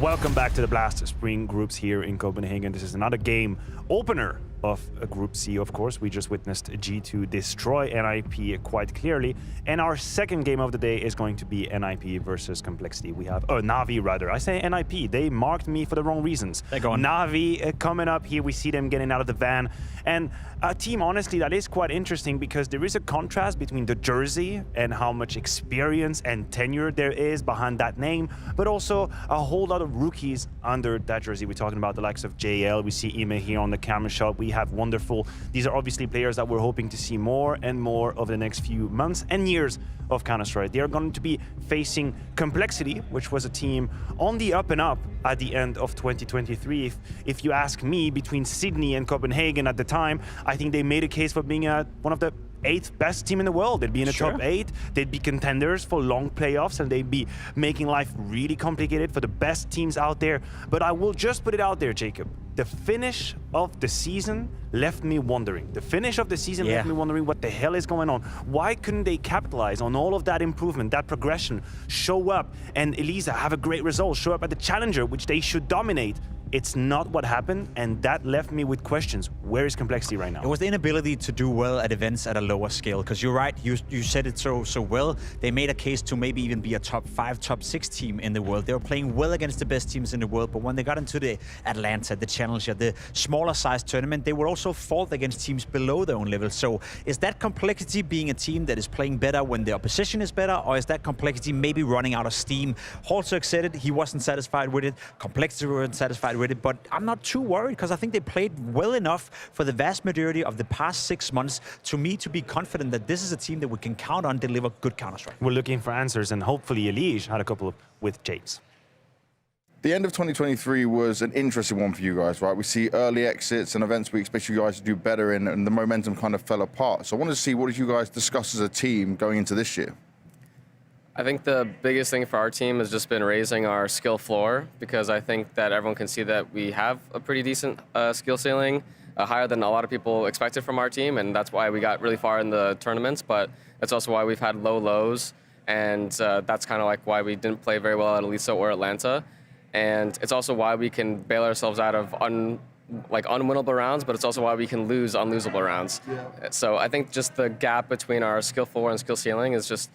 Welcome back to the Blast Spring Groups here in Copenhagen. This is another game opener of Group C, of course. We just witnessed G2 destroy NIP quite clearly. And our second game of the day is going to be NIP versus Complexity. We have, NAVI rather. I say NIP. They marked me for the wrong reasons. They're gone. NAVI coming up here. We see them getting out of the van. And a team, honestly, that is quite interesting because there is a contrast between the jersey and how much experience and tenure there is behind that name, but also a whole lot of rookies under that jersey. We're talking about the likes of JL. We see Ime here on the camera shot. We have Wonderful. These are obviously players that we're hoping to see more and more over the next few months and years of Counter-Strike. They are going to be facing Complexity, which was a team on the up and up at the end of 2023. If you ask me, between Sydney and Copenhagen at the time, I think they made a case for being one of the 8th best team in the world. They'd be in the top 8. They'd be contenders for long playoffs, and they'd be making life really complicated for the best teams out there. But I will just put it out there, Jacob. The finish of the season left me wondering. The finish of the season left me wondering what the hell is going on. Why couldn't they capitalize on all of that improvement, that progression, show up and Elisa have a great result, show up at the Challenger, which they should dominate? It's not what happened, and that left me with questions. Where is Complexity right now? It was the inability to do well at events at a lower scale, because you're right, you said it so well. They made a case to maybe even be a top 5, top 6 team in the world. They were playing well against the best teams in the world, but when they got into the Atlanta, the Challenger, the smaller size tournament, they would also fall against teams below their own level. So is that Complexity being a team that is playing better when the opposition is better, or is that Complexity maybe running out of steam? Holzerg said it, he wasn't satisfied with it. Complexity weren't satisfied with it, but I'm not too worried because I think they played well enough for the vast majority of the past 6 months to me to be confident that this is a team that we can count on deliver good Counter-Strike. We're looking for answers, and hopefully Elige had a couple with James. The end of 2023 was an interesting one for you guys, right? We see early exits and events we expect you guys to do better in, and the momentum kind of fell apart. So I wanted to see, what did you guys discuss as a team going into this year? I think the biggest thing for our team has just been raising our skill floor, because I think that everyone can see that we have a pretty decent skill ceiling, higher than a lot of people expected from our team, and that's why we got really far in the tournaments, but that's also why we've had low lows, and that's kind of like why we didn't play very well at Elisa or Atlanta, and it's also why we can bail ourselves out of unwinnable rounds, but it's also why we can lose unlosable rounds. Yeah. So I think just the gap between our skill floor and skill ceiling is just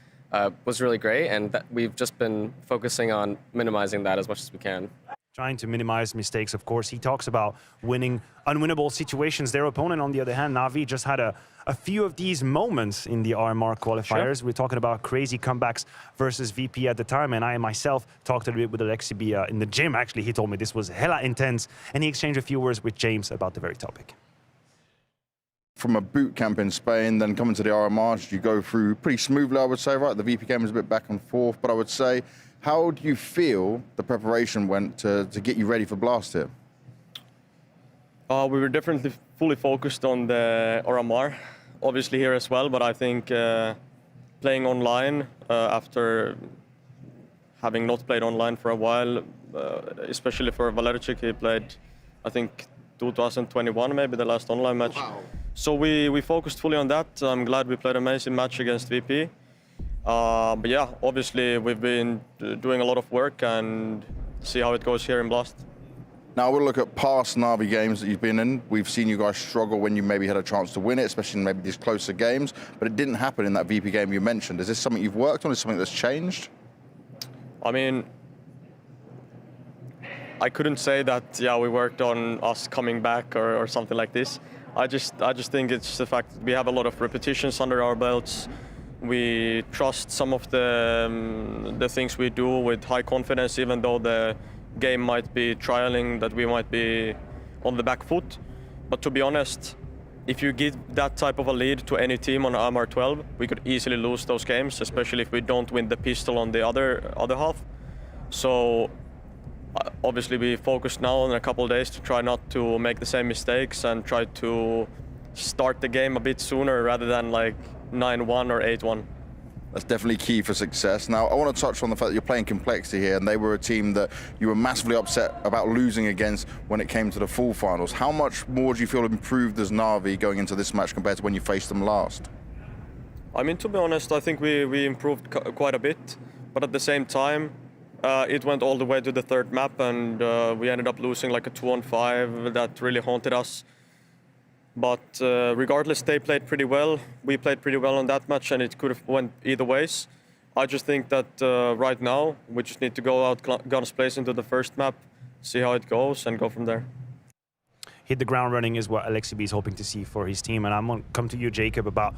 was really great, and we've just been focusing on minimizing that as much as we can. Trying to minimize mistakes, of course. He talks about winning unwinnable situations. Their opponent, on the other hand, NAVI, just had a few of these moments in the RMR qualifiers. Sure. We're talking about crazy comebacks versus VP at the time, and I myself talked a bit with Alexi B in the gym. Actually, he told me this was hella intense, and he exchanged a few words with James about the very topic. From a boot camp in Spain, then coming to the RMR, you go through pretty smoothly, I would say, right? The VP game was a bit back and forth, but I would say, how do you feel the preparation went to get you ready for Blast here? We were definitely fully focused on the RMR, obviously here as well, but I think playing online after having not played online for a while, especially for Valerchik, he played, I think, 2021 maybe, the last online match. Wow. So we focused fully on that. I'm glad we played an amazing match against VP. But yeah, obviously we've been doing a lot of work and see how it goes here in Blast. Now we'll look at past NAVI games that you've been in. We've seen you guys struggle when you maybe had a chance to win it, especially in maybe these closer games, but it didn't happen in that VP game you mentioned. Is this something you've worked on? Is this something that's changed? I mean, I couldn't say that, yeah, we worked on us coming back or something like this. I just think it's the fact that we have a lot of repetitions under our belts. We trust some of the things we do with high confidence, even though the game might be trialing that we might be on the back foot. But to be honest, if you give that type of a lead to any team on RMR 12, we could easily lose those games, especially if we don't win the pistol on the other half. So obviously we focus now on a couple of days to try not to make the same mistakes and try to start the game a bit sooner rather than like 9-1 or 8-1. That's definitely key for success. Now, I want to touch on the fact that you're playing Complexity here, and they were a team that you were massively upset about losing against when it came to the full finals. How much more do you feel improved as NAVI going into this match compared to when you faced them last? I mean, to be honest, I think we improved quite a bit, but at the same time, it went all the way to the third map, and we ended up losing like a 2-on-5 that really haunted us. But regardless, they played pretty well. We played pretty well on that match, and it could have went either ways. I just think that right now, we just need to go out guns blazing into the first map, see how it goes, and go from there. Hit the ground running is what Alexi B is hoping to see for his team. And I'm going to come to you, Jacob, about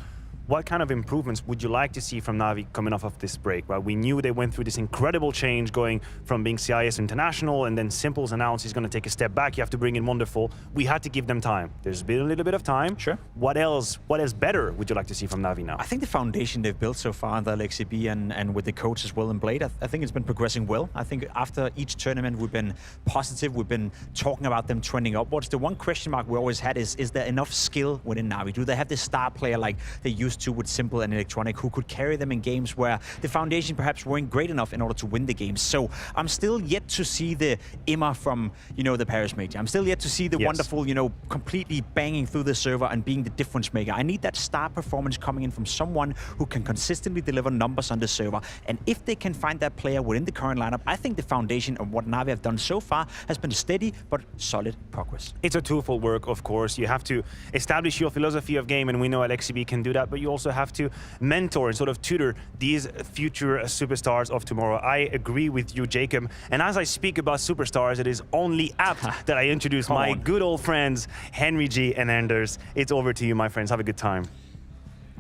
what kind of improvements would you like to see from NAVI coming off of this break? Right? We knew they went through this incredible change going from being CIS International, and then Simple's announced he's going to take a step back. You have to bring in Wonderful. We had to give them time. There's been a little bit of time. Sure. What else better would you like to see from NAVI now? I think the foundation they've built so far under Alexi B and with the coach as well in Blade, I think it's been progressing well. I think after each tournament we've been positive. We've been talking about them trending upwards. The one question mark we always had is there enough skill within NAVI? Do they have this star player like they used to with Simple and Electronic who could carry them in games where the foundation perhaps weren't great enough in order to win the games? So I'm still yet to see the Emma from, the Paris Major. I'm still yet to see the Wonderful, completely banging through the server and being the difference maker. I need that star performance coming in from someone who can consistently deliver numbers on the server. And if they can find that player within the current lineup, I think the foundation of what NAVI have done so far has been steady but solid progress. It's a twofold work, of course. You have to establish your philosophy of game, and we know Alexi B can do that, but you also have to mentor and sort of tutor these future superstars of tomorrow. I agree with you, Jacob. And as I speak about superstars, it is only apt that I introduce my good old friends, Henry G and Anders. It's over to you, my friends. Have a good time.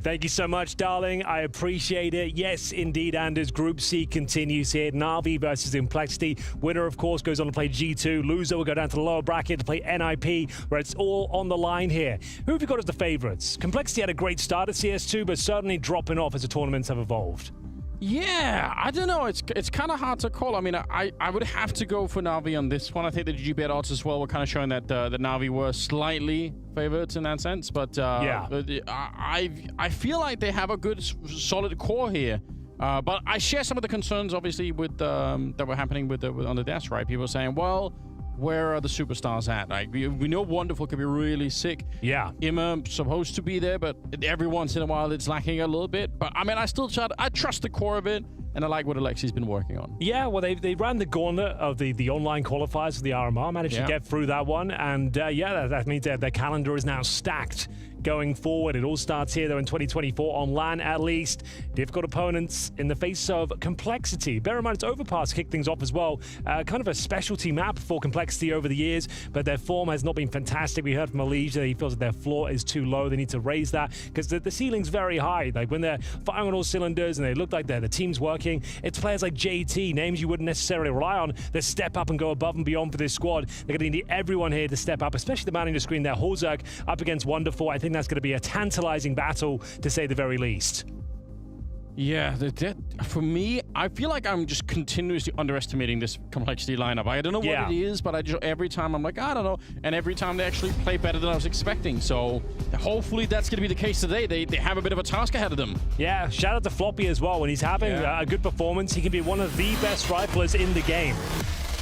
Thank you so much, darling. I appreciate it. Yes, indeed, Anders. Group C continues here. NAVI versus Complexity. Winner, of course, goes on to play G2. Loser will go down to the lower bracket to play NIP, where it's all on the line here. Who have you got as the favorites? Complexity had a great start at CS2, but certainly dropping off as the tournaments have evolved. Yeah, I don't know. It's kind of hard to call. I mean, I would have to go for NAVI on this one. I think the GP odds as well were kind of showing that the NAVI were slightly favorites in that sense. But yeah, I feel like they have a good, solid core here. But I share some of the concerns, obviously, with that were happening with on the desk, right? People saying, well, where are the superstars at? Like we know Wonderful can be really sick. Yeah. Imma supposed to be there, but every once in a while it's lacking a little bit. But I mean, I trust the core of it, and I like what Alexi's been working on. Yeah, well, they ran the gauntlet of the online qualifiers for the RMR, managed to get through that one, and that means their calendar is now stacked going forward. It all starts here, though, in 2024 on LAN at least. Difficult opponents in the face of Complexity. Bear in mind, it's Overpass kicked things off as well. Kind of a specialty map for Complexity over the years, but their form has not been fantastic. We heard from Elige that he feels that their floor is too low. They need to raise that because the ceiling's very high. Like when they're firing on all cylinders and they look like the team's working, it's players like JT, names you wouldn't necessarily rely on, that step up and go above and beyond for this squad. They're going to need everyone here to step up, especially the man in the screen there, Holzerk, up against Wonderful. I think that's going to be a tantalizing battle, to say the very least. Yeah, for me, I feel like I'm just continuously underestimating this Complexity lineup. I don't know what it is, but every time I'm like, I don't know. And every time they actually play better than I was expecting. So hopefully that's going to be the case today. They have a bit of a task ahead of them. Yeah, shout out to Floppy as well. When he's having a good performance, he can be one of the best riflers in the game.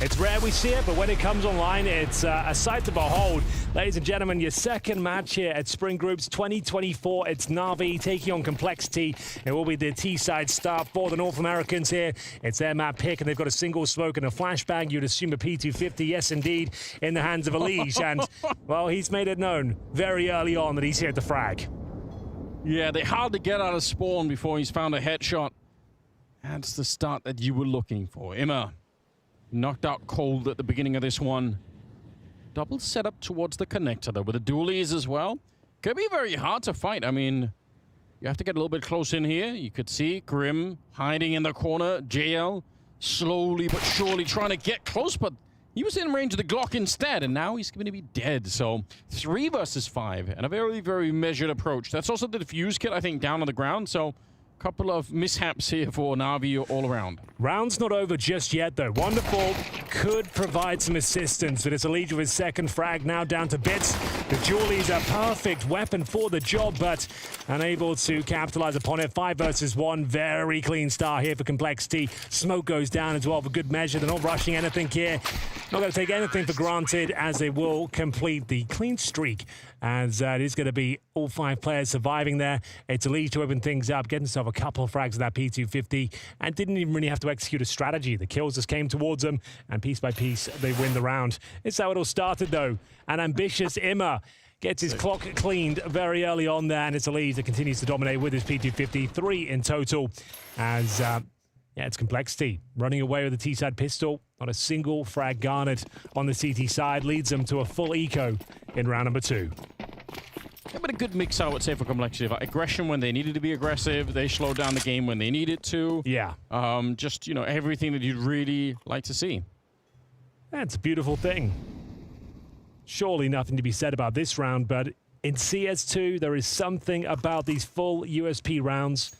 It's rare we see it, but when it comes online, it's a sight to behold. Ladies and gentlemen, your second match here at Spring Groups 2024. It's NAVI taking on Complexity. It will be the T-side start for the North Americans here. It's their map pick, and they've got a single smoke and a flashbang. You'd assume a P250, yes, indeed, in the hands of Elige. And, well, he's made it known very early on that he's here to frag. Yeah, they hardly get out of spawn before he's found a headshot. That's the start that you were looking for. Emma knocked out cold at the beginning of this one. Double setup towards the connector, though, with the dualies as well. Could be very hard to fight. I mean, you have to get a little bit close in here. You could see Grim hiding in the corner. JL slowly but surely trying to get close, but he was in range of the Glock instead, and now he's going to be dead. So 3 versus 5, and a very, very measured approach. That's also the defuse kit, I think, down on the ground. So couple of mishaps here for NAVI all around. Round's not over just yet, though. Wonderful could provide some assistance, but it's Elige with his second frag, now down to bits. The Juli's a perfect weapon for the job, but unable to capitalize upon it. 5 versus 1, very clean start here for Complexity. Smoke goes down as well for good measure. They're not rushing anything here. Not going to take anything for granted, as they will complete the clean streak, as it is going to be all 5 players surviving there. It's Elige to open things up, get himself a couple of frags of that P250, and didn't even really have to execute a strategy. The kills just came towards them, and piece by piece, they win the round. It's how it all started, though. An ambitious Imma gets his clock cleaned very early on there, and it's Elige that continues to dominate with his P250, 3 in total, as it's Complexity running away with the T-side pistol. Not a single frag garnered on the CT side, leads them to a full eco in round number 2. Yeah, but a good mix, I would say, for Complexity. Aggression when they needed to be aggressive. They slowed down the game when they needed to. Yeah. Just, you know, everything that you'd really like to see. That's a beautiful thing. Surely nothing to be said about this round, but in CS2, there is something about these full USP rounds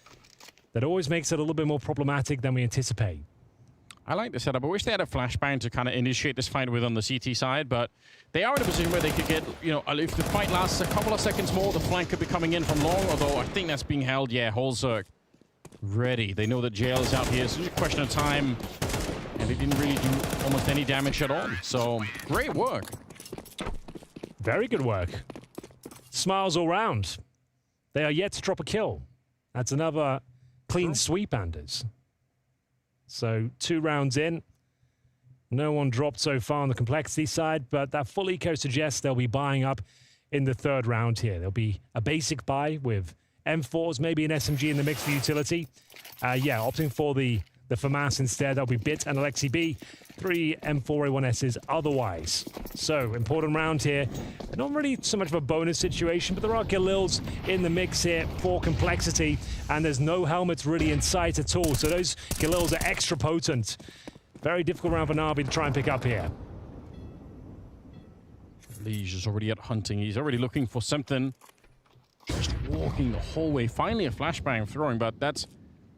that always makes it a little bit more problematic than we anticipate. I like the setup. I wish they had a flashbang to kind of initiate this fight with on the CT side, but they are in a position where they could get, you know, if the fight lasts a couple of seconds more, the flank could be coming in from long, although I think that's being held. Yeah, Holzerk ready. They know that JL is out here. It's just a question of time, and they didn't really do almost any damage at all. So, great work. Very good work. Smiles all round. They are yet to drop a kill. That's another clean sweep, Anders. So 2 rounds in. No one dropped so far on the Complexity side, but that full eco suggests they'll be buying up in the 3rd round here. There'll be a basic buy with M4s, maybe an SMG in the mix for utility. Opting for the FAMAS instead. That'll be Bit and Alexi B. 3 M4A1Ss otherwise. So, important round here. Not really so much of a bonus situation, but there are Galils in the mix here for Complexity, and there's no helmets really in sight at all, so those Galils are extra potent. Very difficult round for NAVI to try and pick up here. Elige is already out hunting. He's already looking for something. Just walking the whole way. Finally a flashbang throwing, but that's...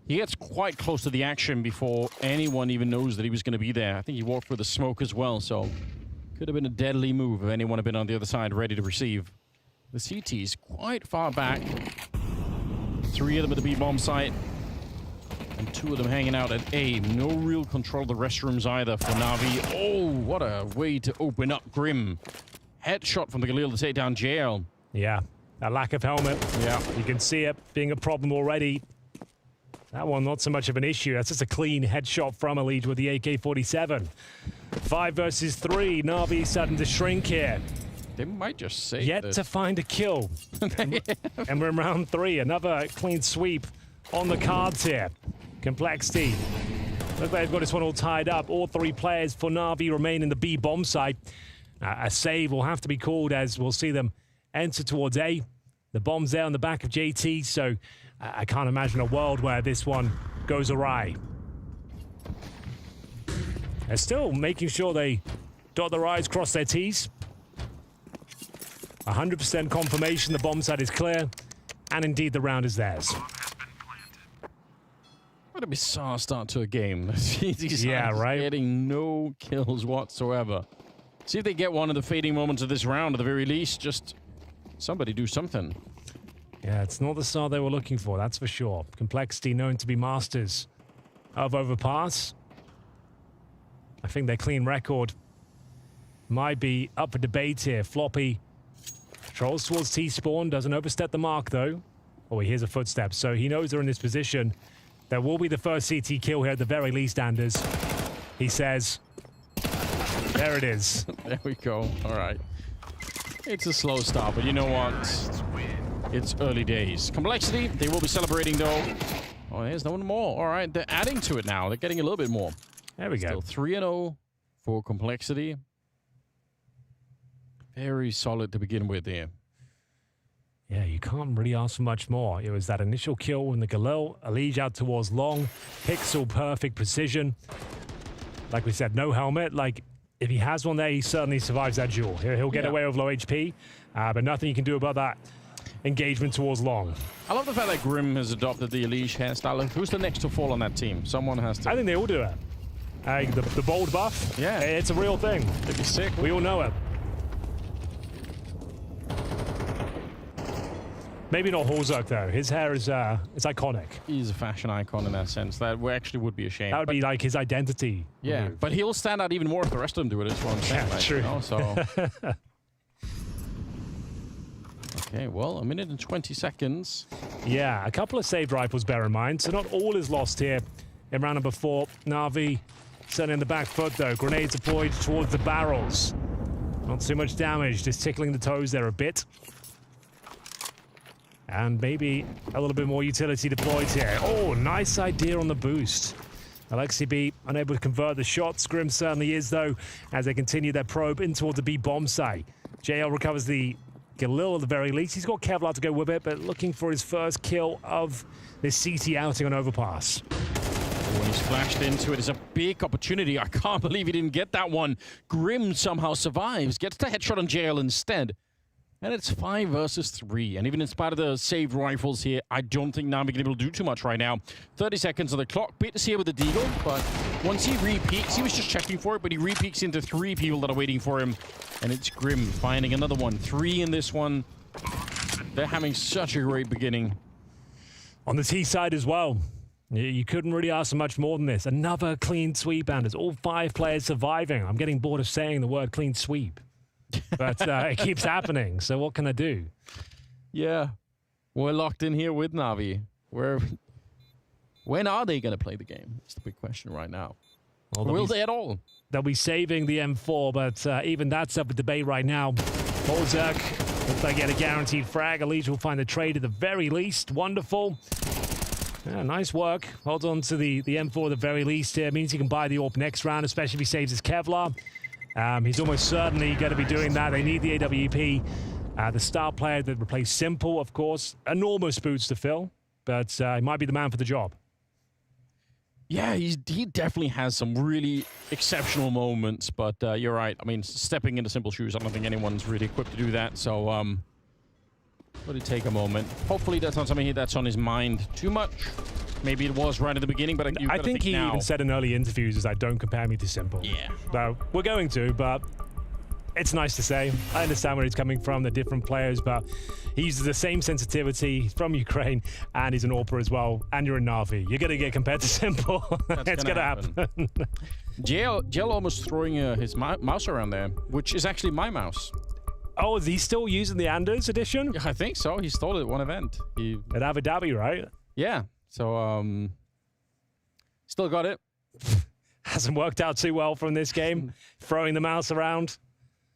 He gets quite close to the action before anyone even knows that he was going to be there. I think he walked for the smoke as well, so could have been a deadly move if anyone had been on the other side ready to receive. The CT's quite far back. 3 of them at the B-bomb site, and 2 of them hanging out at A. No real control of the restrooms either for NAVI. Oh, what a way to open up Grim. Headshot from the Galil to take down JL. Yeah, a lack of helmet. Yeah, you can see it being a problem already. That one, not so much of an issue. That's just a clean headshot from Elige with the AK-47. 5 versus 3. NAVI starting to shrink here. They might just say Yet to find a kill. And we're in round 3. Another clean sweep on the cards here. Complexity. Look like they've got this one all tied up. All 3 players for NAVI remain in the B bomb site. A save will have to be called as we'll see them enter towards A. The bomb's there on the back of JT, so I can't imagine a world where this one goes awry. They're still making sure they dot their I's, cross their T's. 100% confirmation the bomb site is clear, and indeed the round is theirs. What a bizarre start to a game. Yeah, right? Getting no kills whatsoever. See if they get one of the fading moments of this round at the very least. Just somebody do something. Yeah, it's not the start they were looking for, that's for sure. Complexity known to be masters of overpass. I think their clean record might be up for debate here. Floppy trolls towards T-spawn, doesn't overstep the mark though. Oh, he hears a footstep, so he knows they're in this position. There will be the first CT kill here at the very least, Anders. He says, there it is. There we go, all right. It's a slow start, but you know what? It's early days. Complexity, they will be celebrating though. Oh, there's no one more. All right, they're adding to it now. They're getting a little bit more. There we go. Still 3-0 for Complexity. Very solid to begin with here. Yeah, you can't really ask for much more. It was that initial kill in the Galil, Elige out towards long, pixel perfect precision. Like we said, no helmet. Like, if he has one there, he certainly survives that duel. He'll get away with low HP, but nothing you can do about that engagement towards long. I love the fact that Grim has adopted the Elige hairstyle. Who's the next to fall on that team? Someone has to. I think they all do it. The bold buff, yeah, it's a real thing. It'd be sick. We all know it. Maybe not Horzuk though. His hair is iconic. He's a fashion icon in that sense. That actually would be a shame. That would be like his identity. Yeah, but he'll stand out even more if the rest of them do it. That's what I'm saying. Yeah, like, true. You know, so. Okay, well, 1 minute and 20 seconds. Yeah, a couple of saved rifles, bear in mind. So not all is lost here in round number 4. NAVI certainly in the back foot though. Grenades deployed towards the barrels. Not too much damage, just tickling the toes there a bit. And maybe a little bit more utility deployed here. Oh, nice idea on the boost. Alexi B unable to convert the shots. Grim certainly is, though, as they continue their probe in towards the B bomb site. JL recovers the Galil at the very least. He's got Kevlar to go with it, but looking for his first kill of this CT outing on overpass. When he's flashed into it, it's a big opportunity. I can't believe he didn't get that one. Grim somehow survives, gets the headshot on JL instead. And it's 5 versus 3. And even in spite of the saved rifles here, I don't think NAVI can be able to do too much right now. 30 seconds on the clock. Bit here with the Deagle, but once he re-peeks, he was just checking for it, but he re-peeks into 3 people that are waiting for him. And it's Grim finding another one. 3 in this one. They're having such a great beginning. On the T side as well. You couldn't really ask for much more than this. Another clean sweep, and it's all 5 players surviving. I'm getting bored of saying the word clean sweep. But it keeps happening, so what can I do? Yeah, we're locked in here with NAVI. When are they going to play the game? That's the big question right now. Well, will they at all? They'll be saving the M4, but even that's up for debate right now. Horzuk looks like he had a guaranteed frag. Elige will find the trade at the very least. Wonderful. Yeah, nice work. Hold on to the M4 at the very least here. Means he can buy the AWP next round, especially if he saves his Kevlar. He's almost certainly going to be doing that. They need the AWP. The star player that replaced Simple, of course. Enormous boots to fill, but he might be the man for the job. Yeah, he definitely has some really exceptional moments, but you're right. I mean, stepping into Simple shoes, I don't think anyone's really equipped to do that, so let it take a moment. Hopefully that's not something that's on his mind too much. Maybe it was right at the beginning, but I think he even said in early interviews is, don't compare me to Simple. Yeah. So we're going to, but it's nice to say. I understand where he's coming from, the different players, but he uses the same sensitivity. He's from Ukraine, and he's an AWPer as well, and you're in NAVI. You're going to get compared to Simple. It's going to happen. JL almost throwing his mouse around there, which is actually my mouse. Oh, is he still using the Anders edition? Yeah, I think so. He stole it at one event. At Abu Dhabi, right? Yeah. So, still got it. Hasn't worked out too well from this game. Throwing the mouse around.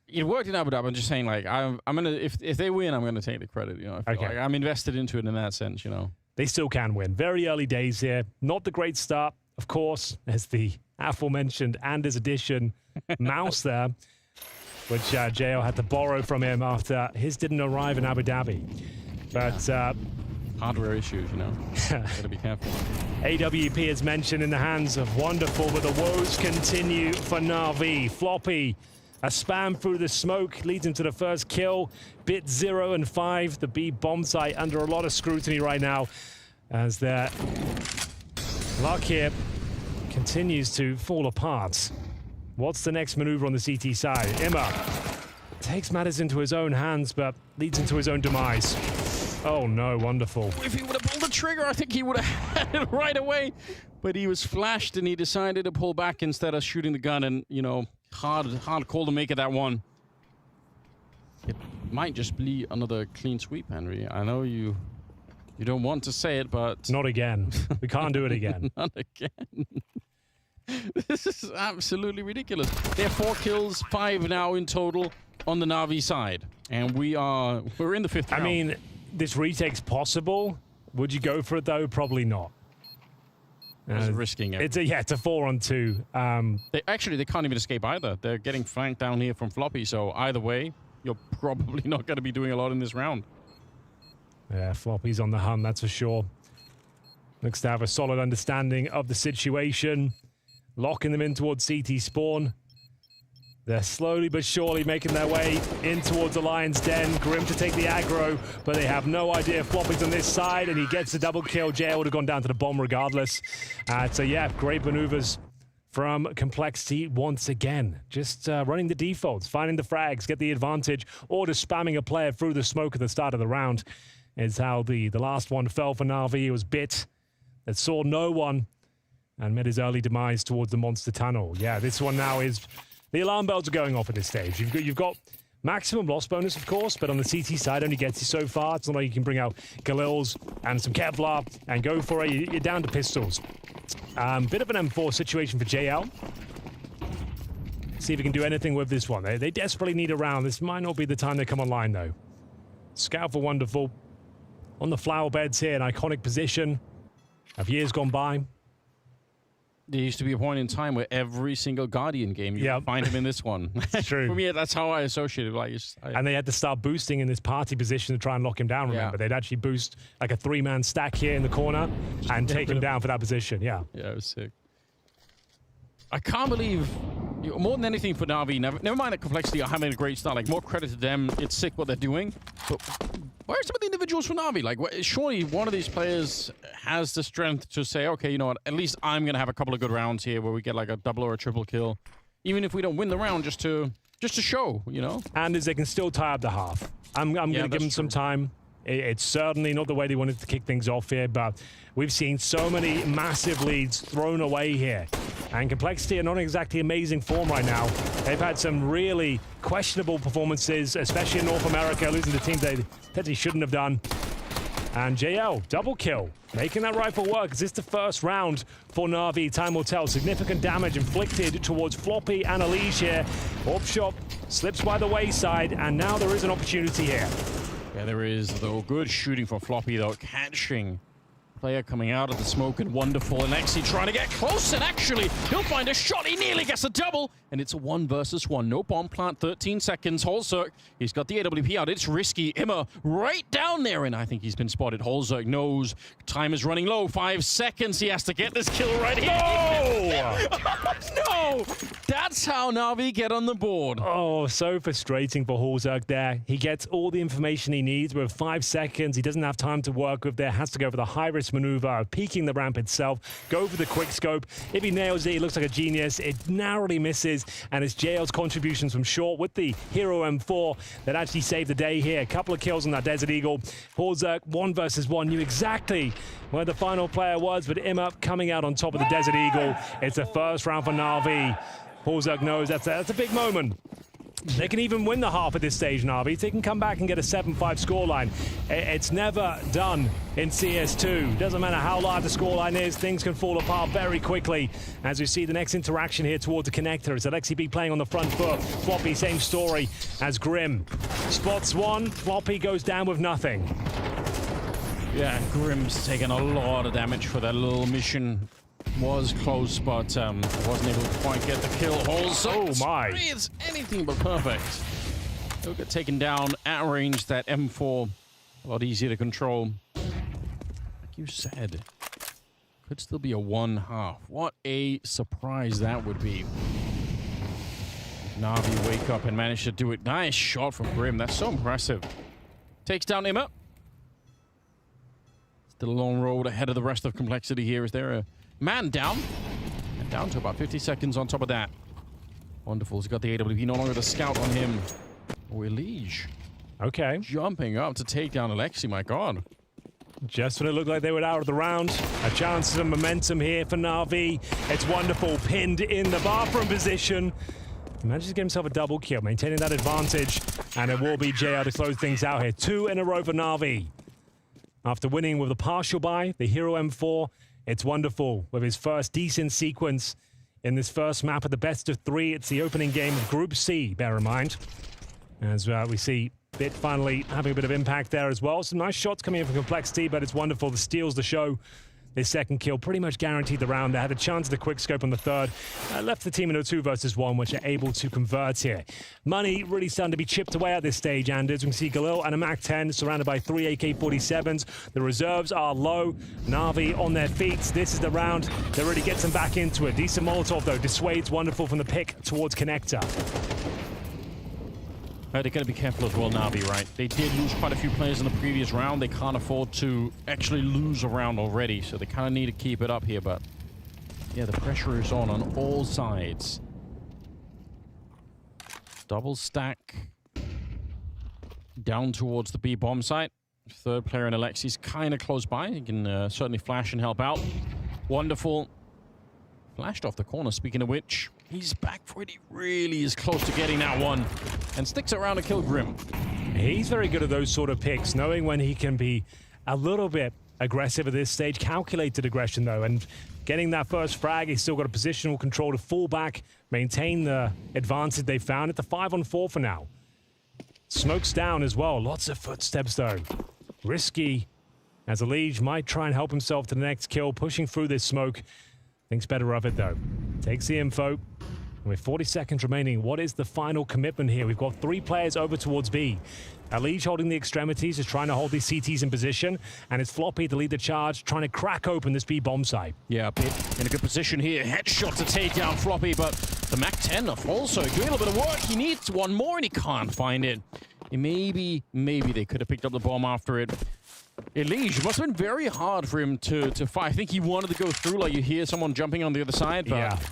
it worked in Abu Dhabi. I'm just saying, like, I'm gonna if they win, I'm gonna take the credit. You know, I feel like I'm invested into it in that sense. You know, they still can win. Very early days here. Not the great start, of course, as the aforementioned Anders edition mouse there, which JL had to borrow from him after his didn't arrive in Abu Dhabi. But hardware issues, you know. Gotta be careful. AWP is mentioned in the hands of Wonderful, but the woes continue for NAVI. Floppy, a spam through the smoke leads him to the first kill. Bit 0 and 5, the B bomb site under a lot of scrutiny right now as their luck here continues to fall apart. What's the next maneuver on the CT side? Imma takes matters into his own hands, but leads into his own demise. Oh no, Wonderful. If he would have pulled the trigger, I think he would have had it right away. But he was flashed and he decided to pull back instead of shooting the gun. And, you know, hard call to make it that one. It might just be another clean sweep, Henry. I know you don't want to say it, but... Not again. We can't do it again. Not again. This is absolutely ridiculous. They have 4 kills, 5 now in total on the Na'Vi side. And we're in the 5th round. I mean... This retake's possible. Would you go for it though? Probably not. It's risking it. It's a 4-on-2. They can't even escape either. They're getting flanked down here from Floppy. So either way, you're probably not going to be doing a lot in this round. Yeah, Floppy's on the hunt, that's for sure. Looks to have a solid understanding of the situation. Locking them in towards CT spawn. They're slowly but surely making their way in towards the Lion's Den. Grim to take the aggro, but they have no idea. Floppy's on this side, and he gets the double kill. JL would have gone down to the bomb regardless. So yeah, great maneuvers from Complexity once again. Just running the defaults, finding the frags, get the advantage, or just spamming a player through the smoke at the start of the round is how the last one fell for Na'Vi. It was Bit that saw no one and met his early demise towards the monster tunnel. Yeah, this one now is... The alarm bells are going off at this stage. You've got maximum loss bonus, of course, but on the CT side only gets you so far. It's not like you can bring out Galils and some Kevlar and go for it. You're down to pistols. Bit of an M4 situation for JL. See if we can do anything with this one. They desperately need a round. This might not be the time they come online, though. Scout for Wonderful. On the flower beds here, an iconic position. Have years gone by. There used to be a point in time where every single Guardian game, you find him in this one. It's true. For me, that's how I associate it. And they had to start boosting in this party position to try and lock him down, remember? They'd actually boost like a 3-man stack here in the corner and take him down for that position, yeah. Yeah, it was sick. I can't believe, more than anything for Na'Vi, never mind the Complexity are having a great start, like more credit to them, it's sick what they're doing, but where are some of the individuals from Na'Vi? Like, surely one of these players has the strength to say, okay, you know what, at least I'm going to have a couple of good rounds here where we get like a double or a triple kill, even if we don't win the round, just to show, you know? And as they can still tie up the half. I'm going to give them some time. It's certainly not the way they wanted to kick things off here, but we've seen so many massive leads thrown away here. And Complexity are not exactly amazing form right now. They've had some really questionable performances, especially in North America, losing to teams they potentially shouldn't have done. And JL, double kill, making that rifle work. Is this the first round for Na'Vi? Time will tell. Significant damage inflicted towards Floppy and Elige here. Orb Shot slips by the wayside, and now there is an opportunity here. Yeah, there is, though. Good shooting for Floppy, though. Catching player coming out of the smoke and Wonderful. And Exy trying to get close, and actually, he'll find a shot. He nearly gets a double, and it's a 1 versus 1. No bomb plant, 13 seconds. Holzerk, he's got the AWP out. It's risky. Imma right down there, and I think he's been spotted. Holzerk knows time is running low. 5 seconds. He has to get this kill right here. No! No! That's how Na'Vi get on the board. Oh, so frustrating for Holzerk there. He gets all the information he needs with 5 seconds. He doesn't have time to work with there. Has to go for the high-risk maneuver of peeking the ramp itself. Go for the quick scope. If he nails it, he looks like a genius. It narrowly misses, and it's JL's contributions from short with the Hero M4 that actually saved the day here. A couple of kills on that Desert Eagle. Holzerk, 1 versus 1, knew exactly where the final player was, but Imma coming out on top of the Desert Eagle. It's the first round for Na'Vi. Holzerk knows that's a big moment. They can even win the half at this stage, NAVI. They can come back and get a 7-5 scoreline. It's never done in CS2. Doesn't matter how large the scoreline is, things can fall apart very quickly. As we see the next interaction here towards the connector. It's Alexi B playing on the front foot. Floppy, same story as Grim. Spots one, Floppy goes down with nothing. Yeah, Grim's taken a lot of damage for that little mission. Was close, but wasn't able to quite get the kill. Also, oh my! It's anything but perfect. He'll get taken down at range. That M4 a lot easier to control. Like you said, could still be a 1/2. What a surprise that would be. Navi wake up and manage to do it. Nice shot from Grim. That's so impressive. Takes down Imma. Still a long road ahead of the rest of Complexity here. Is there a man down? And down to about 50 seconds on top of that. Wonderful. He's got the AWP, no longer the scout on him. Oh, Elige. Okay. Jumping up to take down Alexi, my God. Just when it looked like they were out of the round. A chance of momentum here for Na'Vi. It's wonderful. Pinned in the bathroom position. He manages to get himself a double kill, maintaining that advantage. And it will be JR to close things out here. 2 in a row for Na'Vi. After winning with a partial buy, the Hero M4, it's wonderful with his first decent sequence in this first map of the best of 3. It's the opening game of Group C, bear in mind. As we see Bit finally having a bit of impact there as well. Some nice shots coming in from Complexity, but it's wonderful. The steals the show. His second kill pretty much guaranteed the round. They had a chance at the quick scope on the third. Left the team in a 2 versus 1, which are able to convert here. Money really starting to be chipped away at this stage, and as we can see, Galil and a MAC-10 surrounded by 3 AK-47s. The reserves are low. Na'Vi on their feet. This is the round that really gets them back into it. Decent Molotov, though. Dissuades wonderful from the pick towards Connector. They're going to be careful as well, Na'Vi, right? They did lose quite a few players in the previous round. They can't afford to actually lose a round already, so they kind of need to keep it up here, but yeah, the pressure is on all sides. Double stack down towards the B bomb site. Third player in Alexi's kind of close by. He can certainly flash and help out. Wonderful. Flashed off the corner, speaking of which. He's back for it. He really is close to getting that one. And sticks around to kill Grim. He's very good at those sort of picks, knowing when he can be a little bit aggressive at this stage. Calculated aggression, though. And getting that first frag, he's still got a positional control to fall back, maintain the advantage they found. It's a 5-on-4 for now. Smokes down as well. Lots of footsteps, though. Risky, as Elige might try and help himself to the next kill, pushing through this smoke. Thinks better of it, though. Takes the info. And with 40 seconds remaining, what is the final commitment here? We've got 3 players over towards B. Elige holding the extremities, is trying to hold these CTs in position. And it's Floppy to lead the charge, trying to crack open this B bomb site. Yeah, Bit in a good position here. Headshot to take down Floppy, but the MAC-10 also doing a little bit of work. He needs one more, and he can't find it. Maybe they could have picked up the bomb after it. Elige, must have been very hard for him to fight. I think he wanted to go through, like you hear someone jumping on the other side, but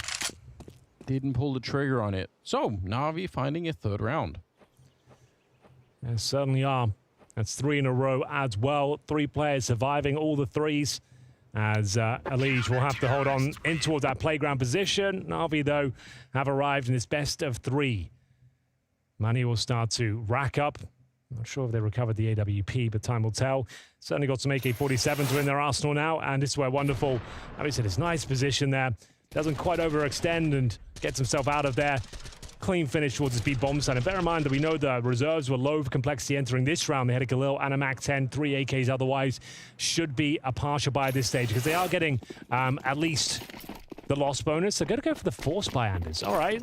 didn't pull the trigger on it. So, Na'Vi finding a 3rd round. There certainly are. That's 3 in a row as well. 3 players surviving all the 3s. As Elige will have to hold on in towards that playground position. Na'Vi, though, have arrived in this best of 3. Money will start to rack up. I'm not sure if they recovered the AWP, but time will tell. Certainly got some AK-47s in their arsenal now, and this is where wonderful. Like I said, it's nice position there. Doesn't quite overextend and gets himself out of there. Clean finish towards his B bomb site. And bear in mind that we know the reserves were low for Complexity entering this round. They had a Galil and a MAC-10, 3 AKs otherwise. Should be a partial buy at this stage because they are getting at least the loss bonus. They're going to go for the force buy, Anders. All right.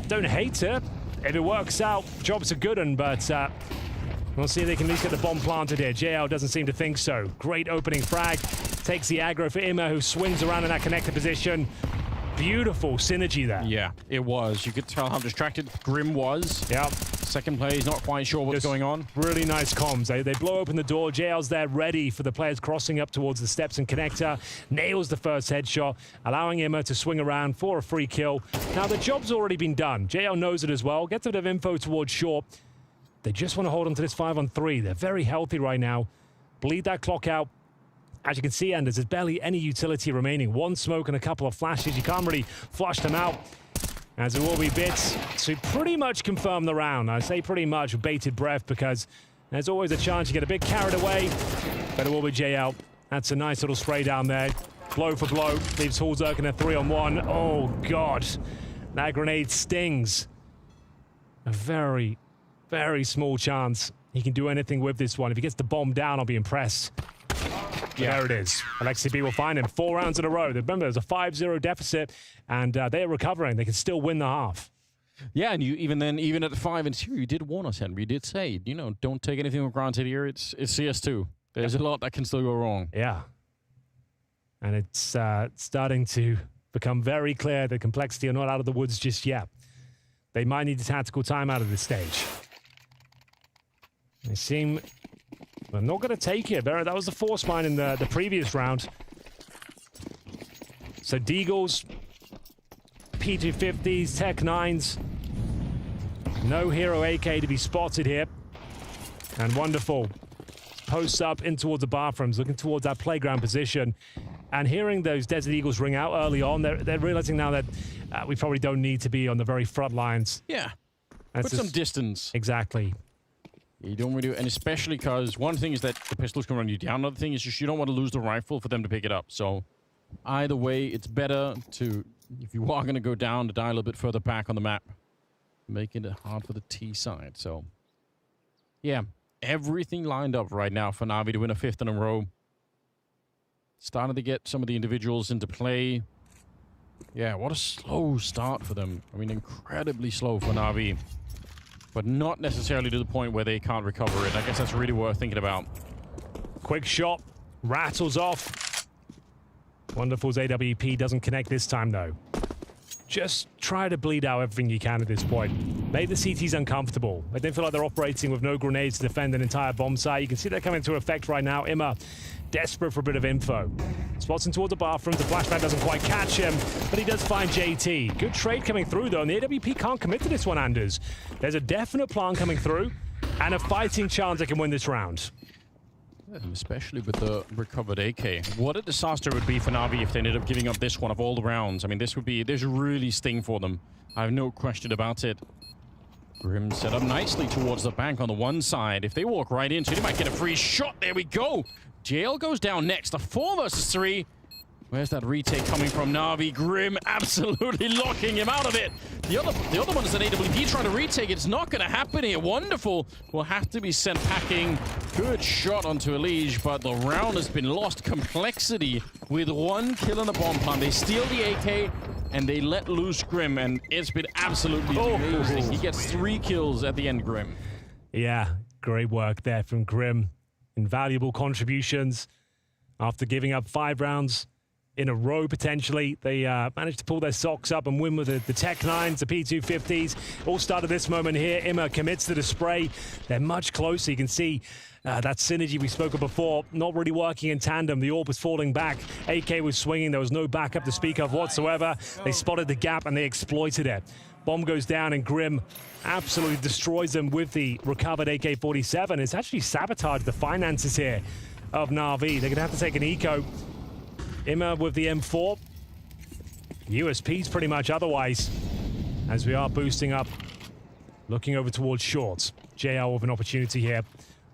Don't hate it. If it works out, job's a good one, but we'll see if they can at least get the bomb planted here. JL doesn't seem to think so. Great opening frag. Takes the aggro for Imma, who swings around in that connector position. Beautiful synergy there. Yeah, it was. You could tell how distracted Grim was. Yep. Second play, he's not quite sure what's going on. Really nice comms. They blow open the door. JL's there ready for the players crossing up towards the steps and connector. Nails the first headshot, allowing Imma to swing around for a free kill. Now, the job's already been done. JL knows it as well. Gets a bit of info towards short. They just want to hold on to this 5-on-3. They're very healthy right now. Bleed that clock out. As you can see, Anders, there's barely any utility remaining. 1 smoke and a couple of flashes. You can't really flush them out. as it will be bits to pretty much confirm the round. I say pretty much with bated breath because there's always a chance you get a bit carried away, but it will be JL. That's a nice little spray down there. Blow for blow, leaves Hulzerk in a 3-on-1. Oh God, that grenade stings. A very, very small chance he can do anything with this one. If he gets the bomb down, I'll be impressed. Yeah. There it is. Alexi B will find him 4 rounds in a row. Remember, there's a 5-0 deficit, and they are recovering. They can still win the half. Yeah, and even at 5-2, you did warn us, Henry. You did say, you know, don't take anything for granted here. It's CS2. There's a lot that can still go wrong. Yeah. And it's starting to become very clear the complexity are not out of the woods just yet. They might need a tactical timeout at this stage. They seem... They're not going to take it. That was the force mine in the previous round. So Deagles, P250s, Tech 9s. No Hero AK to be spotted here. And wonderful. Posts up in towards the bathrooms, looking towards that playground position. And hearing those Desert Eagles ring out early on, they're realizing now that we probably don't need to be on the very front lines. Yeah. Put some distance. Exactly. You don't really, and especially because one thing is that the pistols can run you down. Another thing is just you don't want to lose the rifle for them to pick it up. So either way, it's better to, if you are going to go down, to die a little bit further back on the map, making it hard for the T side. So yeah, everything lined up right now for NAVI to win a 5th in a row. Starting to get some of the individuals into play. Yeah, what a slow start for them. I mean, incredibly slow for NAVI. But not necessarily to the point where they can't recover it. I guess that's really worth thinking about. Quick shot, rattles off. Wonderful's AWP doesn't connect this time, though. Just try to bleed out everything you can at this point. Make the CTs uncomfortable. They don't feel like they're operating with no grenades to defend an entire bomb site. You can see that coming into effect right now. Imma, desperate for a bit of info. Spots him towards the bathrooms. The flashback doesn't quite catch him, but he does find JT. Good trade coming through, though, and the AWP can't commit to this one, Anders. There's a definite plan coming through, and a fighting chance they can win this round. Especially with the recovered AK. What a disaster it would be for NAVI if they ended up giving up this one of all the rounds. I mean, this would really sting for them. I have no question about it. Grim set up nicely towards the bank on the one side. If they walk right into it, he might get a free shot. There we go. JL goes down next. A 4 versus 3. Where's that retake coming from? NAVI. Grim absolutely locking him out of it. The other one is an AWP trying to retake it. It's not going to happen here. Wonderful. Will have to be sent packing. Good shot onto Elige, but the round has been lost. Complexity with 1 kill in the bomb plant. They steal the AK and they let loose Grim, and it's been absolutely amazing. He gets 3 kills at the end, Grim. Yeah, great work there from Grim. Invaluable contributions after giving up 5 rounds in a row, potentially. They managed to pull their socks up and win with the Tech 9s, the P250s. All started this moment here. Imma commits to the spray. They're much closer. You can see that synergy we spoke of before, not really working in tandem. The AWP was falling back. AK was swinging. There was no backup to speak of whatsoever. They spotted the gap and they exploited it. Bomb goes down and Grim absolutely destroys them with the recovered AK-47. It's actually sabotaged the finances here of NAVI. They're going to have to take an eco. Imma with the M4. USP's pretty much otherwise, as we are boosting up. Looking over towards shorts. JL with an opportunity here.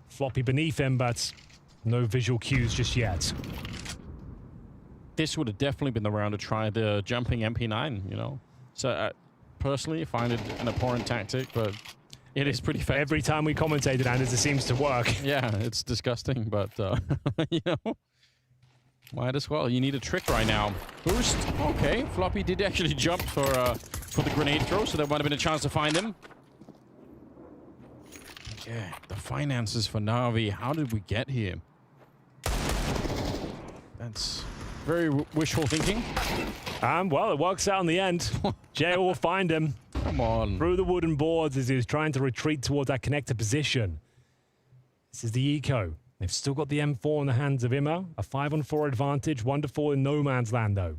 Floppy beneath him, but no visual cues just yet. This would have definitely been the round to try the jumping MP9, you know. So personally, I find it an abhorrent tactic, but it is pretty fair. Every time we commentated, Anders, it seems to work. Yeah, it's disgusting, but, you know. Might as well. You need a trick right now. Boost. Okay, Floppy did actually jump for the grenade throw, so there might have been a chance to find him. Yeah, the finances for NAVI. How did we get here? That's very wishful thinking. Well, it works out in the end. Jay will find him. Come on. Through the wooden boards as he's trying to retreat towards that connector position. This is the eco. They've still got the M4 in the hands of Imma. A 5-on-4 advantage. Wonderful in no man's land, though.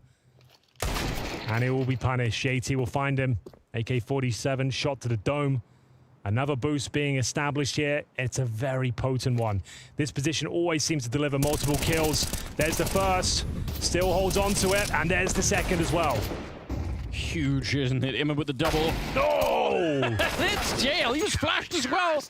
And he will be punished. JT will find him. AK-47 shot to the dome. Another boost being established here. It's a very potent one. This position always seems to deliver multiple kills. There's the first. Still holds on to it. And there's the second as well. Huge, isn't it? Emma with the double. Oh! It's jail. He was flashed as well.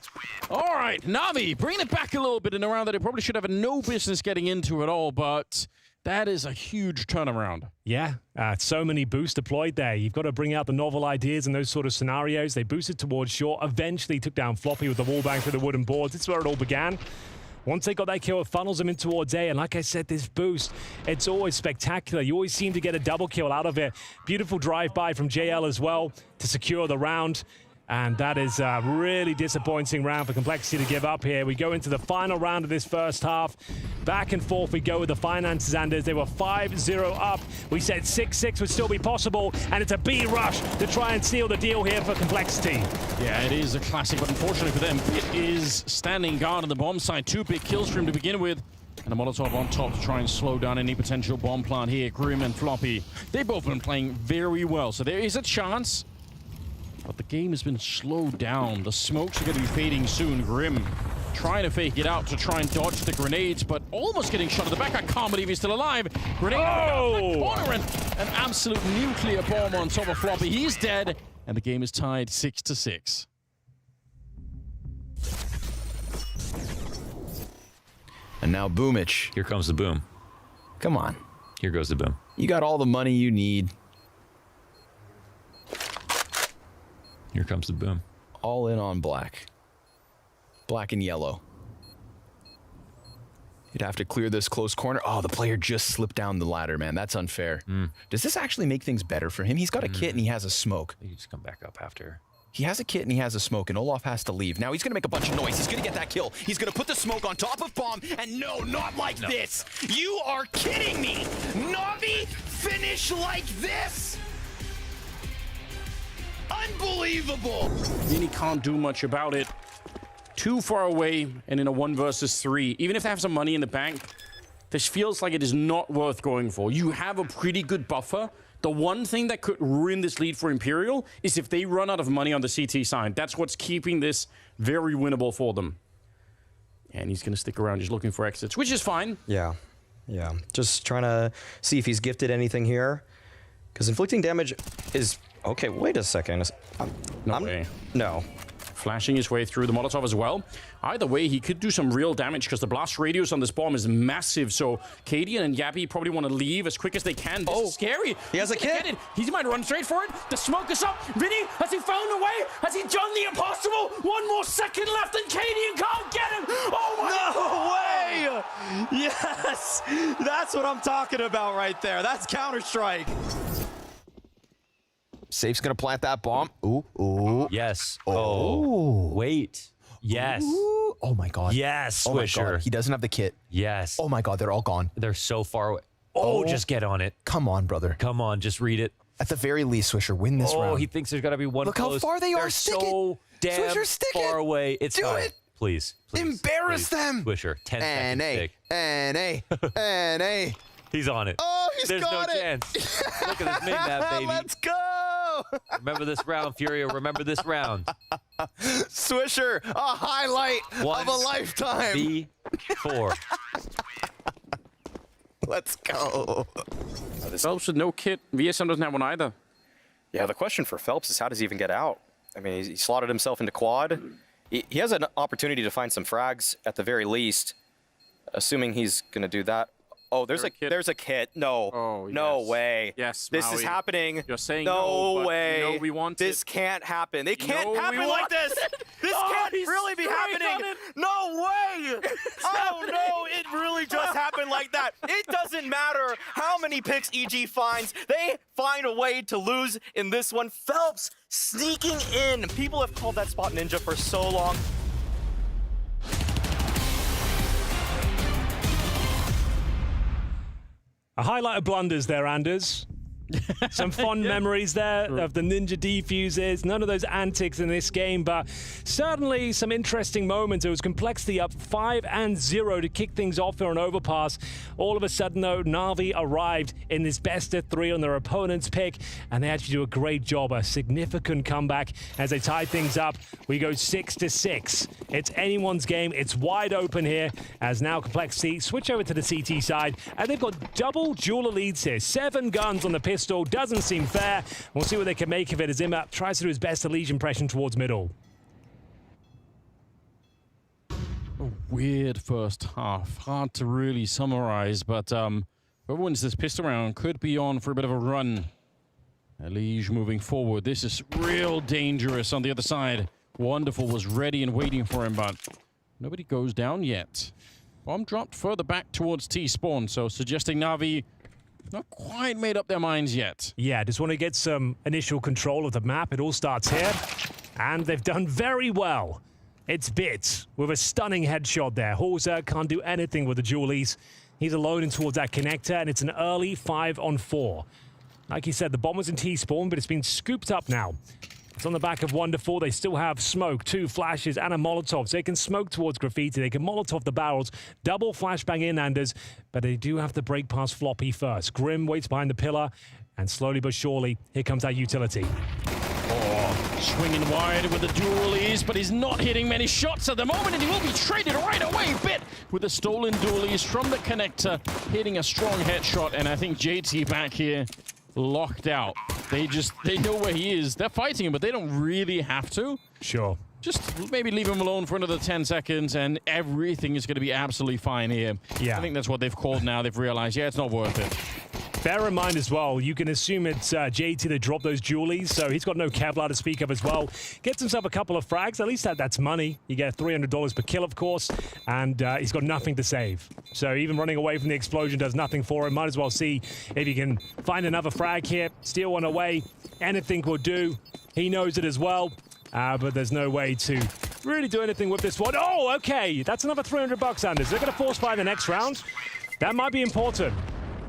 All right, NAVI, bring it back a little bit in a round that they probably should have no business getting into at all, but that is a huge turnaround. Yeah, so many boosts deployed there. You've got to bring out the novel ideas in those sort of scenarios. They boosted towards short, eventually took down Floppy with the wall bang through the wooden boards. This is where it all began. Once they got that kill, it funnels them in towards A. And like I said, this boost, it's always spectacular. You always seem to get a double kill out of it. Beautiful drive-by from JL as well to secure the round. And that is a really disappointing round for Complexity to give up here. We go into the final round of this first half. Back and forth we go with the finances, Anders. They were 5-0 up. We said 6-6 would still be possible, and it's a B rush to try and seal the deal here for Complexity. Yeah, it is a classic, but unfortunately for them, it is standing guard on the bomb side. 2 big kills for him to begin with. And a Molotov on top to try and slow down any potential bomb plant here. Grim and Floppy, they've both been playing very well. So there is a chance. But the game has been slowed down. The smokes are going to be fading soon. Grim trying to fake it out to try and dodge the grenades, but almost getting shot at the back. I can't believe he's still alive. Grenade corner and an absolute nuclear bomb on top of Floppy. He's dead, and the game is tied 6-6. And now Boomich. Here comes the boom. Come on. Here goes the boom. You got all the money you need. Here comes the boom. All in on black. Black and yellow. You'd have to clear this close corner. Oh, the player just slipped down the ladder, man. That's unfair. Does this actually make things better for him? He's got a kit and he has a smoke. You just come back up after. He has a kit and he has a smoke, and Olaf has to leave. Now he's going to make a bunch of noise. He's going to get that kill. He's going to put the smoke on top of bomb, and no, not like this. You are kidding me. NAVI finish like this? Unbelievable. Vinny can't do much about it. Too far away and in a 1 versus 3. Even if they have some money in the bank, this feels like it is not worth going for. You have a pretty good buffer. The one thing that could ruin this lead for Imperial is if they run out of money on the CT side. That's what's keeping this very winnable for them. And he's going to stick around just looking for exits, which is fine. Yeah. Just trying to see if he's gifted anything here. Because inflicting damage is... Okay, wait a second. No way. No. Flashing his way through the Molotov as well. Either way, he could do some real damage because the blast radius on this bomb is massive. So Cadian and Yappy probably want to leave as quick as they can. This is scary. He has a kit. He might run straight for it. The smoke is up. Vinny, has he found a way? Has he done the impossible? 1 more second left and Cadian can't get him. Oh my God. No way. Yes. That's what I'm talking about right there. That's Counter-Strike. Safe's gonna plant that bomb. Ooh. Yes. Oh. Wait. Yes. Ooh. Oh my God. Yes, Oh my Swisher. God. He doesn't have the kit. Yes. Oh my God, they're all gone. They're so far away. Oh, just get on it. Come on, brother. Come on, just read it. At the very least, Swisher, win this round. Oh, he thinks there's got to be one Look close. how far they are. They're Stick so damn Swisher, stick far it. away. It's Do fine. it. Please. Embarrass them. Swisher, 10 seconds. Stick. NA. He's on it. Oh, he's There's got no it. chance. Look at this mid-map, baby. Let's go. Remember this round, Furio. Remember this round. Swisher, a highlight of a lifetime. V4. Let's go. Phelps with no kit. VSM doesn't have one either. Yeah, the question for Phelps is how does he even get out? I mean, he slotted himself into quad. He has an opportunity to find some frags at the very least, assuming he's going to do that. Oh, there's a kit. No. Oh, no yes. way. Yes, This is Maui. happening. You're saying no no, but way. you know we want this it. can't happen. They can't No, happen we like want this. This can't he's really be straight happening. on it. No way. Oh no, it really just happened like that. It doesn't matter how many picks EG finds. They find a way to lose in this one. Phelps sneaking in. People have called that spot ninja for so long. A highlight of blunders there, Anders. Some fond memories there of the ninja defuses. None of those antics in this game, but certainly some interesting moments. It was Complexity up 5-0 to kick things off here on Overpass. All of a sudden, though, NAVI arrived in this best of 3 on their opponent's pick, and they actually do a great job, a significant comeback as they tie things up. We go 6-6. It's anyone's game. It's wide open here as now Complexity switch over to the CT side, and they've got double jeweler leads here. 7 guns on the pistol pistol. Doesn't seem fair. We'll see what they can make of it as Imma tries to do his best to lead impression towards middle. A weird first half. Hard to really summarize, but whoever wins this pistol round could be on for a bit of a run. Elige moving forward. This is real dangerous on the other side. Wonderful was ready and waiting for him, but nobody goes down yet. Bomb dropped further back towards T-spawn, so suggesting NAVI not quite made up their minds yet. Yeah, just want to get some initial control of the map. It all starts here, and they've done very well. It's Bits with a stunning headshot there. Horza can't do anything with the Julies. He's alone in towards that connector, and it's an early 5-on-4. Like you said, the bomb was in T-spawn, but it's been scooped up now. It's on the back of Wonderful. They still have smoke, 2 flashes, and a Molotov. So they can smoke towards Graffiti. They can Molotov the barrels. Double flashbang in, Anders. But they do have to break past Floppy first. Grim waits behind the pillar. And slowly but surely, here comes that utility. Oh, swinging wide with the dualies, but he's not hitting many shots at the moment, and he will be traded right away. Bit with the stolen dualies from the connector, hitting a strong headshot. And I think JT back here locked out. They know where he is. They're fighting him, but they don't really have to. Sure. Just maybe leave him alone for another 10 seconds and everything is going to be absolutely fine here. Yeah. I think that's what they've called now. They've realized, yeah, it's not worth it. Bear in mind as well, you can assume it's JT that dropped those Julies, so he's got no Kevlar to speak of as well. Gets himself a couple of frags, at least that's money. You get $300 per kill, of course, and he's got nothing to save. So even running away from the explosion does nothing for him. Might as well see if he can find another frag here, steal one away. Anything will do. He knows it as well, but there's no way to really do anything with this one. Oh, okay, that's another $300, Anders. They're going to force fire the next round. That might be important.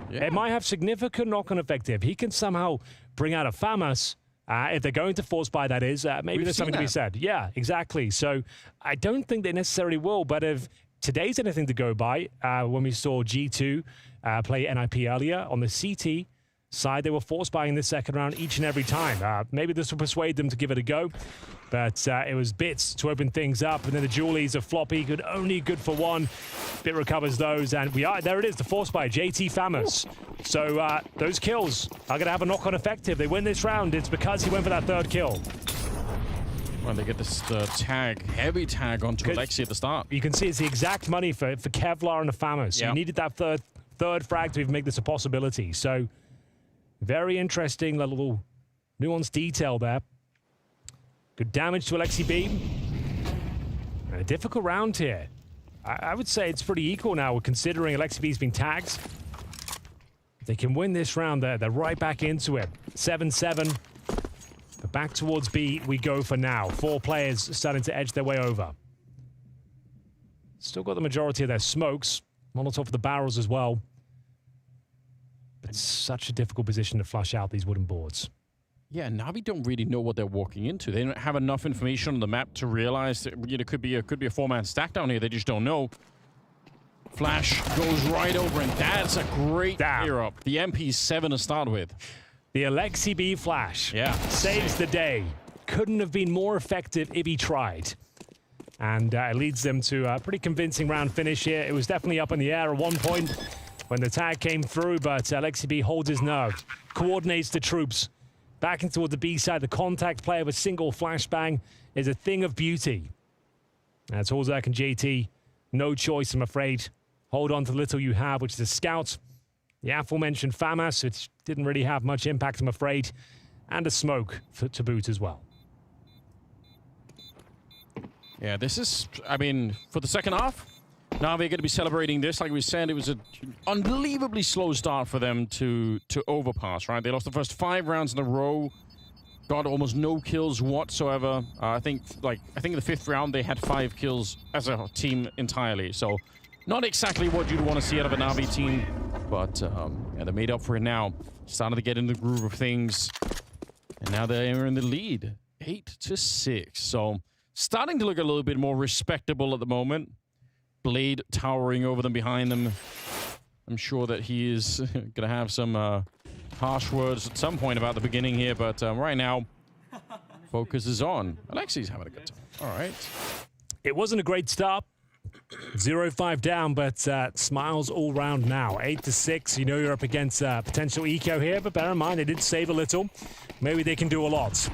Yeah. It might have significant knock-on effect if he can somehow bring out a FAMAS. If they're going to force buy, that is. Maybe there's something to be said. Yeah, exactly. So I don't think they necessarily will, but if today's anything to go by, when we saw G2 play NIP earlier on the CT side, they were force buying the second round each and every time. Maybe this will persuade them to give it a go, but it was Bits to open things up, and then the Julies of Floppy could only good for one. Bit recovers those, and there it is, the force buy, JT FAMAS. So those kills are going to have a knock-on effect. If they win this round, it's because he went for that third kill. Well, they get this heavy tag onto Alexi at the start. You can see it's the exact money for Kevlar and the FAMAS. So you needed that third frag to even make this a possibility. So very interesting little nuanced detail there. Good damage to Alexi B. And a difficult round here. I would say it's pretty equal now, considering Alexi B's been tagged. If they can win this round, they're right back into it. 7-7. But back towards B we go for now. 4 players starting to edge their way over. Still got the majority of their smokes. Molotov for the barrels as well. It's such a difficult position to flush out these wooden boards. Yeah, NAVI don't really know what they're walking into. They don't have enough information on the map to realize that it could be a 4-man stack down here. They just don't know. Flash goes right over, and that's a great clear up. The MP7 to start with. The Alexi B flash saves the day. Couldn't have been more effective if he tried. And it leads them to a pretty convincing round finish here. It was definitely up in the air at one point when the tag came through, but Alexi B holds his nerve, coordinates the troops. Back in toward the B side, the contact player with single flashbang is a thing of beauty. That's Horzak and JT. No choice, I'm afraid. Hold on to the little you have, which is a scout. The aforementioned FAMAS, which didn't really have much impact, I'm afraid. And a smoke to boot as well. Yeah, this is, I mean, for the second half, NAVI are going to be celebrating this. Like we said, it was an unbelievably slow start for them to overpass, right? They lost the first 5 rounds in a row, got almost no kills whatsoever. I think in the 5th round, they had 5 kills as a team entirely. So not exactly what you'd want to see out of a NAVI team, but yeah, they made up for it now. Started to get in the groove of things, and now they're in the lead, 8-6. So starting to look a little bit more respectable at the moment. Blade towering over them behind them. I'm sure that he is going to have some harsh words at some point about the beginning here, but right now, focus is on. Alexi's having a good time. All right. It wasn't a great start, 0-5 down, but smiles all round now. 8-6. You know you're up against potential eco here, but bear in mind they did save a little. Maybe they can do a lot.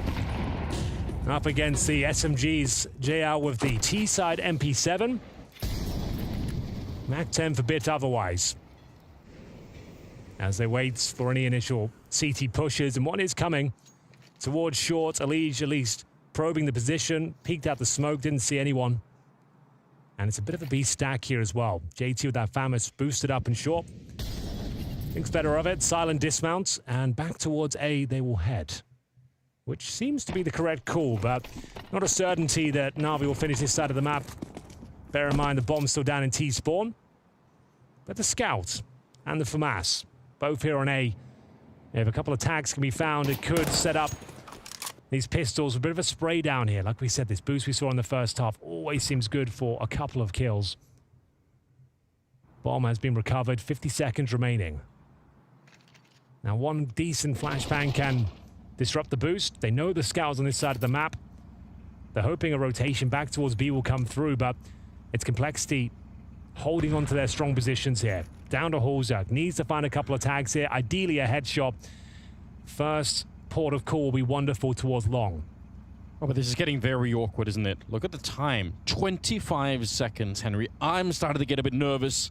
Up against the SMGs, JL with the T-side MP7. Mac 10 for bit otherwise. As they wait for any initial CT pushes, and one is coming towards short. Elige at least probing the position, peeked out the smoke, didn't see anyone. And it's a bit of a B stack here as well. JT with that famous boosted up and short. Thinks better of it. Silent dismount, and back towards A they will head. Which seems to be the correct call, but not a certainty that NAVI will finish this side of the map. Bear in mind the bomb's still down in T-spawn. But the Scout and the FAMAS, both here on A. If a couple of tags can be found, it could set up these pistols. A bit of a spray down here. Like we said, this boost we saw in the first half always seems good for a couple of kills. Bomb has been recovered. 50 seconds remaining. Now, one decent flashbang can disrupt the boost. They know the Scouts on this side of the map. They're hoping a rotation back towards B will come through, but it's Complexity holding on to their strong positions here. Down to Halzak. Needs to find a couple of tags here. Ideally a headshot. First port of call will be wonderful towards long. Oh, but this is getting very awkward, isn't it? Look at the time. 25 seconds, Henry. I'm starting to get a bit nervous.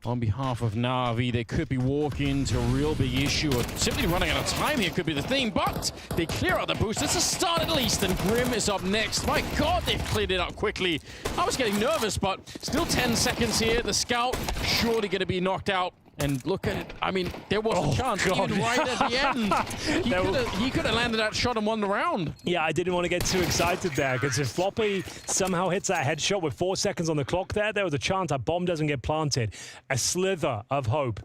On behalf of NAVI, they could be walking into a real big issue, or simply running out of time here could be the thing, but they clear out the boost. It's a start at least, and Grim is up next. My God, they've cleared it up quickly. I was getting nervous, but still 10 seconds here. The Scout surely going to be knocked out. And look at it. I mean, there was a chance even right at the end. He could have landed that shot and won the round. Yeah, I didn't want to get too excited there, because if Floppy somehow hits that headshot with 4 seconds on the clock there was a chance that bomb doesn't get planted. A slither of hope.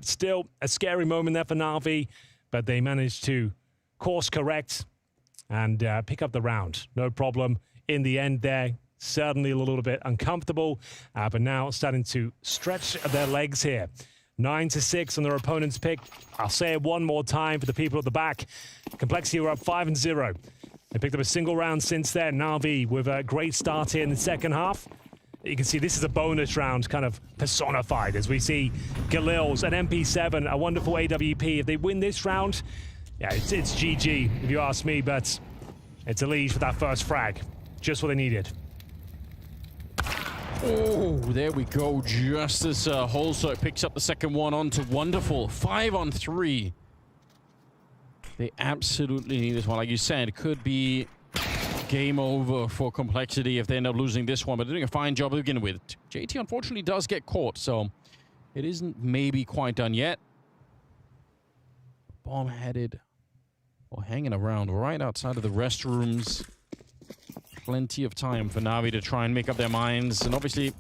Still a scary moment there for NAVI, but they managed to course correct and pick up the round. No problem in the end there. Certainly a little bit uncomfortable, but now starting to stretch their legs here. 9-6 on their opponent's pick. I'll say it one more time for the people at the back. Complexity were up 5-0. They picked up a single round since then. NAVI with a great start here in the second half. You can see this is a bonus round kind of personified as we see Galil's an MP7, a wonderful AWP. If they win this round, yeah, it's GG if you ask me, but it's Elige for that first frag. Just what they needed. Oh, there we go. Just as Halzak picks up the second one onto Wonderful. 5-on-3. They absolutely need this one. Like you said, it could be game over for Complexity if they end up losing this one, but they're doing a fine job to begin with. JT unfortunately does get caught, so it isn't maybe quite done yet. Bomb headed or hanging around right outside of the restrooms. Plenty of time for NAVI to try and make up their minds, and obviously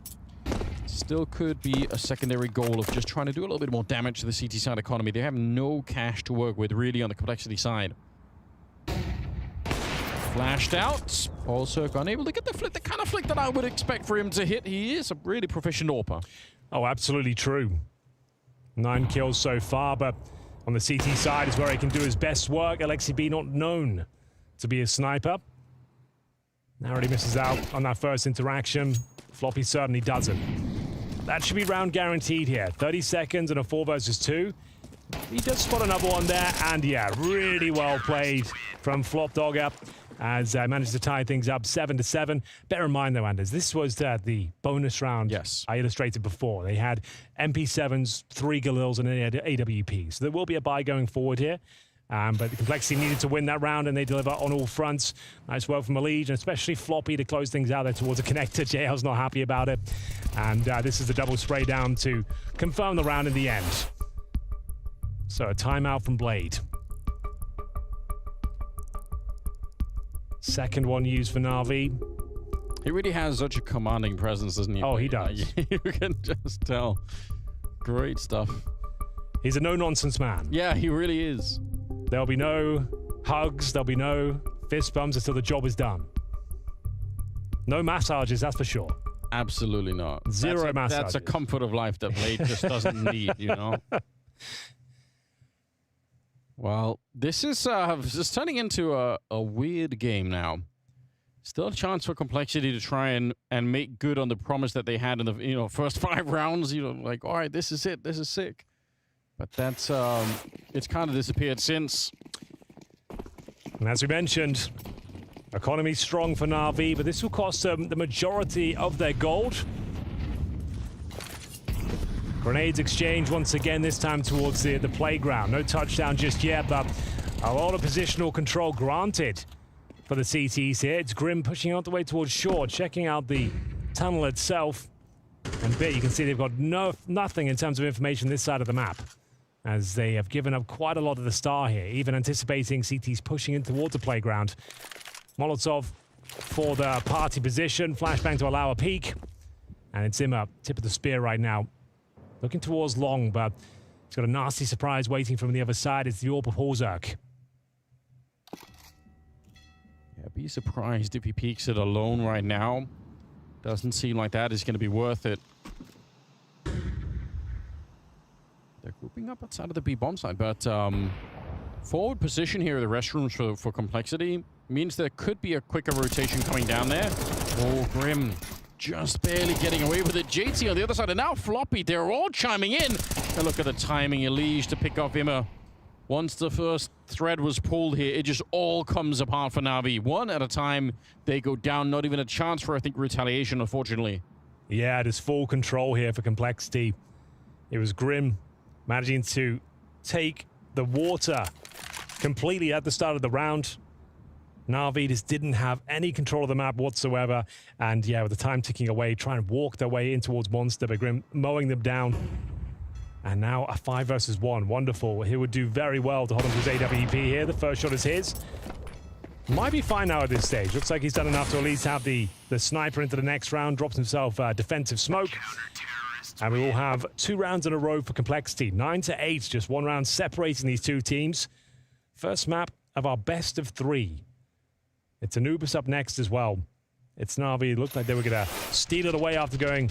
still could be a secondary goal of just trying to do a little bit more damage to the CT side economy. They have no cash to work with really on the Complexity side. Flashed out. Halzak unable to get the flick, the kind of flick that I would expect for him to hit. He is a really proficient AWPer. Oh, absolutely true. 9 kills so far, but on the CT side is where he can do his best work. Alexi B not known to be a sniper. Narrowly misses out on that first interaction. Floppy certainly doesn't. That should be round guaranteed here. 30 seconds and a 4 versus 2. He does spot another one there, and yeah, really well played from Flop Dogger as managed to tie things up 7-7. Bear in mind though, Anders, this was the bonus round I illustrated before. They had MP7s, 3 Galils, and an AWP. So there will be a buy going forward here. But the Complexity needed to win that round, and they deliver on all fronts. Nice work from Elige, and especially Floppy to close things out there towards a connector. JL's not happy about it. And this is the double spray down to confirm the round in the end. So a timeout from Blade. Second one used for NAVI. He really has such a commanding presence, doesn't he? Oh, he does. You can just tell. Great stuff. He's a no-nonsense man. Yeah, he really is. There'll be no hugs, there'll be no fist bumps until the job is done. No massages, that's for sure. Absolutely not. Zero massages. That's a comfort of life that Blade just doesn't need, you know? Well, this is turning into a weird game now. Still a chance for Complexity to try and make good on the promise that they had in the first 5 rounds. Like, all right, this is it. This is sick. But that's it's kind of disappeared since. And as we mentioned, economy strong for NAVI, but this will cost them the majority of their gold. Grenades exchange once again, this time towards the playground. No touchdown just yet, but a lot of positional control granted for the CTs here. It's Grim pushing out the way towards short, checking out the tunnel itself. And you can see they've got nothing in terms of information this side of the map, as they have given up quite a lot of the star here, even anticipating CTs pushing in towards the playground. Molotov for the party position, flashbang to allow a peek. And it's Zimmer, tip of the spear right now. Looking towards long, but he's got a nasty surprise waiting from the other side. It's the Orb of Horzerk. Yeah, be surprised if he peeks it alone right now. Doesn't seem like that is going to be worth it. They're grouping up outside of the B bomb side, but forward position here in the restrooms for Complexity means there could be a quicker rotation coming down there. Oh, Grim just barely getting away with it. JT on the other side, and now Floppy, they're all chiming in. And look at the timing, Elige to pick off Immer. Once the first thread was pulled here, it just all comes apart for NAVI. One at a time, they go down. Not even a chance for, I think, retaliation, unfortunately. Yeah, it is full control here for Complexity. It was Grim managing to take the water completely at the start of the round. NAVI just didn't have any control of the map whatsoever. And yeah, with the time ticking away, trying to walk their way in towards Monster, but Grim mowing them down. And now a 5 versus 1. Wonderful. He would do very well to hold on to his AWP here. The first shot is his. Might be fine now at this stage. Looks like he's done enough to at least have the sniper into the next round. Drops himself defensive smoke. And we will have 2 rounds in a row for Complexity. 9-8, just 1 round separating these 2 teams. First map of our best of 3. It's Anubis up next as well. It's NAVI. It looked like they were going to steal it away after going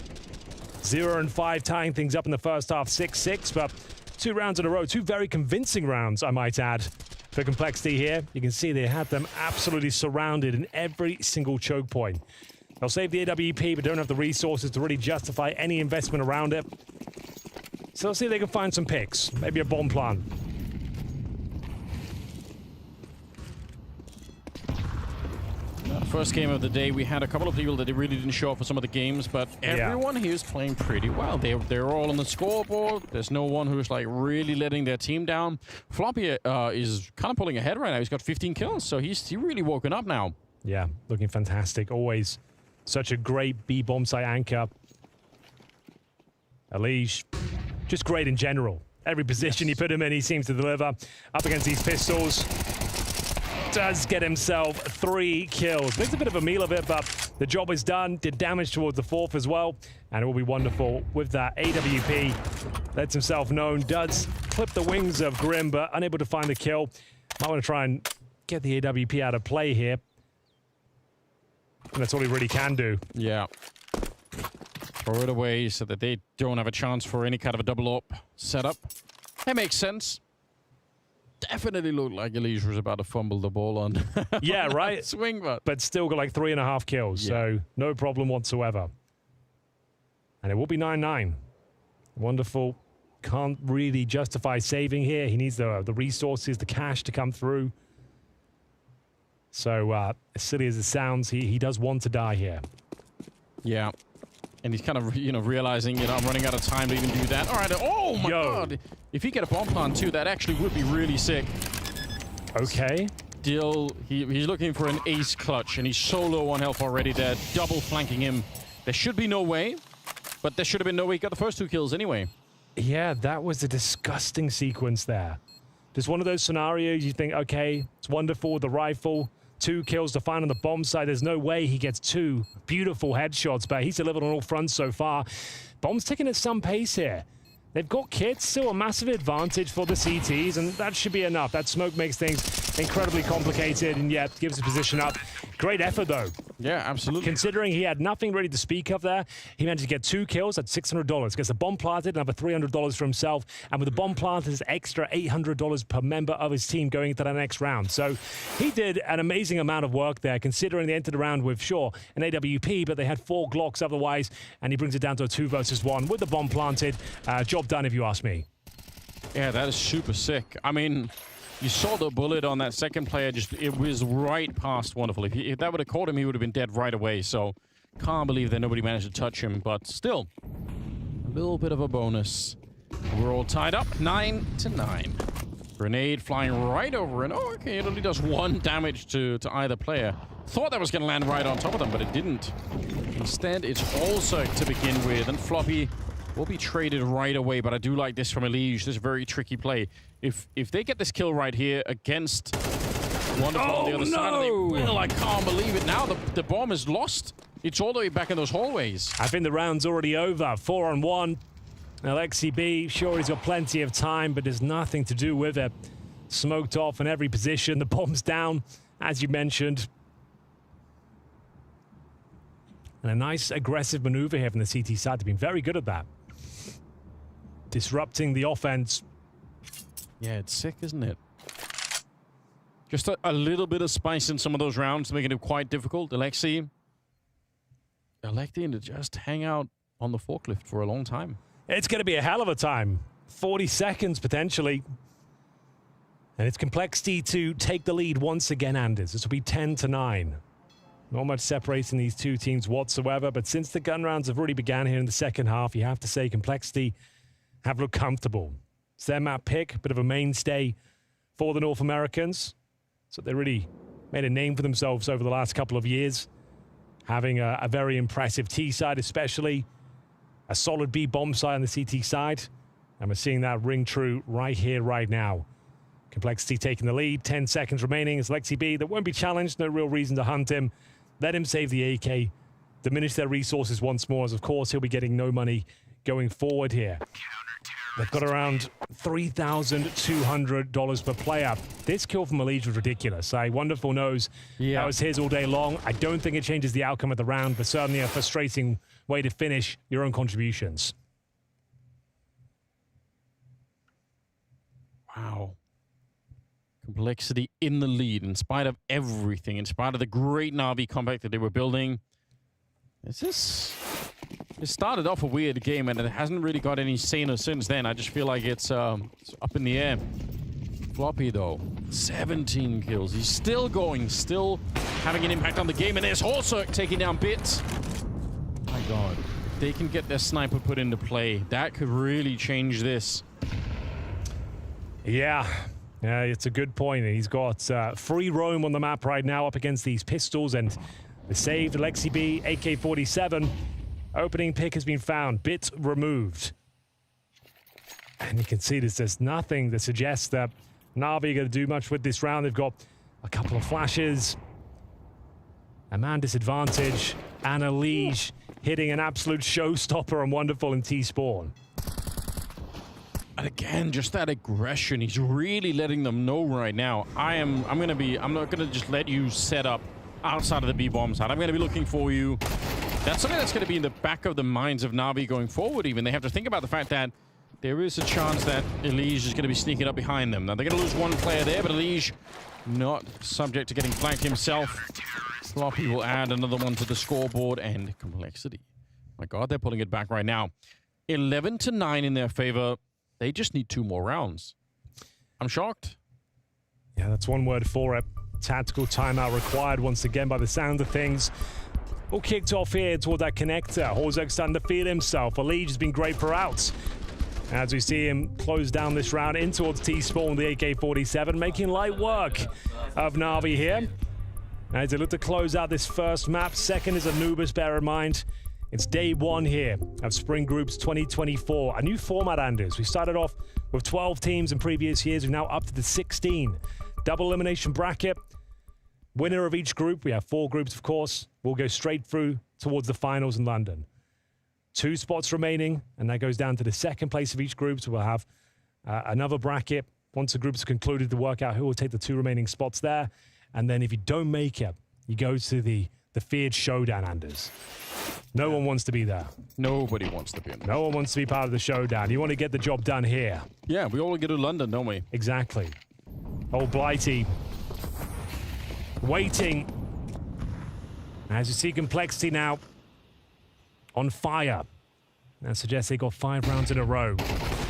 0-5, tying things up in the first half, 6-6. But 2 rounds in a row, 2 very convincing rounds, I might add, for Complexity here. You can see they had them absolutely surrounded in every single choke point. They'll save the AWP, but don't have the resources to really justify any investment around it. So let's see if they can find some picks. Maybe a bomb plant. First game of the day, we had a couple of people that really didn't show up for some of the games, but everyone here is playing pretty well. They're all on the scoreboard. There's no one who's like really letting their team down. Floppy is kind of pulling ahead right now. He's got 15 kills, so he's really woken up now. Yeah, looking fantastic. Always such a great B bomb site anchor. Elige, just great in general. Every position you put him in, he seems to deliver. Up against these pistols. Does get himself 3 kills. Makes a bit of a meal of it, but the job is done. Did damage towards the 4th as well. And it will be wonderful with that AWP. Lets himself known. Does clip the wings of Grim, but unable to find the kill. Might want to try and get the AWP out of play here. And that's all he really can do. Yeah. Throw it away so that they don't have a chance for any kind of a double up setup. That makes sense. Definitely looked like Elige was about to fumble the ball on. Yeah, right? Swing, but still got like 3.5 kills, so no problem whatsoever. And it will be 9-9. Wonderful. Can't really justify saving here. He needs the resources, the cash to come through. So, as silly as it sounds, he does want to die here. Yeah. And he's kind of, realizing, I'm running out of time to even do that. All right. Oh, my God. If he get a bomb plant, too, that actually would be really sick. Okay. Still, he's looking for an ace clutch, and he's so low on health already. They're double flanking him. There should be no way, but there should have been no way. He got the first 2 kills anyway. Yeah, that was a disgusting sequence there. Just one of those scenarios you think, okay, it's wonderful with the rifle. 2 kills to find on the bomb side. There's no way he gets 2 beautiful headshots, but he's delivered on all fronts so far. Bomb's ticking at some pace here. They've got kits, still a massive advantage for the CTs, and that should be enough. That smoke makes things incredibly complicated, and yet gives the position up. Great effort, though. Yeah, absolutely. Considering he had nothing really to speak of there, he managed to get 2 kills at $600. Gets a bomb planted, another $300 for himself, and with the bomb planted, his extra $800 per member of his team going into the next round. So he did an amazing amount of work there, considering they entered the round with, sure, an AWP, but they had 4 Glocks otherwise, and he brings it down to a 2 versus 1 with the bomb planted. Job done, if you ask me. Yeah, that is super sick. I mean, you saw the bullet on that second player. It was right past wonderful. If that would have caught him, he would have been dead right away. So can't believe that nobody managed to touch him. But still, a little bit of a bonus. We're all tied up, 9-9. Grenade flying right over, and oh, okay, it only does 1 damage to either player. Thought that was going to land right on top of them, but it didn't. Instead, it's also to begin with, and Floppy will be traded right away, but I do like this from Elige. This is a very tricky play. If they get this kill right here against Wonderful on the other side, they will. I can't believe it. Now the bomb is lost. It's all the way back in those hallways. I think the round's already over. 4-on-1. Alexi B, sure, he's got plenty of time, but there's nothing to do with it. Smoked off in every position. The bomb's down, as you mentioned. And a nice aggressive maneuver here from the CT side. They've been very good at that. Disrupting the offense. Yeah, it's sick, isn't it? Just a little bit of spice in some of those rounds, making it quite difficult. Alexi electing to just hang out on the forklift for a long time. It's going to be a hell of a time. 40 seconds, potentially. And it's Complexity to take the lead once again, Anders. This will be 10-9. Not much separating these two teams whatsoever, but since the gun rounds have already began here in the second half, you have to say Complexity have looked comfortable. It's their map pick, bit of a mainstay for the North Americans. So they really made a name for themselves over the last couple of years, having a very impressive T side, especially a solid B bomb side on the CT side. And we're seeing that ring true right here, right now. Complexity taking the lead, 10 seconds remaining. It's Lexi B that won't be challenged, no real reason to hunt him. Let him save the AK, diminish their resources once more, as of course he'll be getting no money going forward here. They've got around $3,200 per player. This kill from Elige was ridiculous. Wonderful knows that was his all day long. I don't think it changes the outcome of the round, but certainly a frustrating way to finish your own contributions. Wow. Complexity in the lead, in spite of everything, in spite of the great NAVI comeback that they were building. It started off a weird game, and it hasn't really got any saner since then. I just feel like it's up in the air. Floppy, though, 17 kills. He's still going, still having an impact on the game, and there's also taking down Bits. My God. If they can get their sniper put into play, that could really change this. Yeah, it's a good point. He's got free roam on the map right now up against these pistols, and the saved Alexi B, AK-47. Opening pick has been found. Bit removed. And you can see there's nothing that suggests that NAVI are going to do much with this round. They've got a couple of flashes. A man disadvantage. And Elige hitting an absolute showstopper and wonderful in T-Spawn. And again, just that aggression. He's really letting them know right now. I'm not gonna just let you set up outside of the B-bomb side. I'm gonna be looking for you. That's something that's gonna be in the back of the minds of NAVI going forward even. They have to think about the fact that there is a chance that Elige is gonna be sneaking up behind them. Now they're gonna lose one player there, but Elige not subject to getting flanked himself. Floppy will add another one to the scoreboard, and Complexity. My God, they're pulling it back right now. 11-9 in their favor. They just need 2 more rounds. I'm shocked. Yeah, that's one word for it. Tactical timeout required once again by the sound of things. All kicked off here toward that connector. Horzek starting to feel himself. Elige has been great for outs. As we see him close down this round in towards T-Spawn, the AK-47, making light work of NAVI here. As they look to close out this first map. Second is Anubis, bear in mind. It's day 1 here of Spring Groups 2024. A new format, Anders. We started off with 12 teams in previous years. We're now up to the 16. Double elimination bracket. Winner of each group. We have 4 groups, of course. We'll go straight through towards the finals in London. 2 spots remaining, and that goes down to the second place of each group. So we'll have another bracket once the group's concluded to work out who will take the 2 remaining spots there. And then if you don't make it, you go to the feared showdown, Anders. No one wants to be there. Nobody wants to be in there. No one wants to be part of the showdown. You want to get the job done here. Yeah, we all get to London, don't we? Exactly. Old Blighty waiting. As you see, Complexity now on fire. That suggests they got 5 rounds in a row.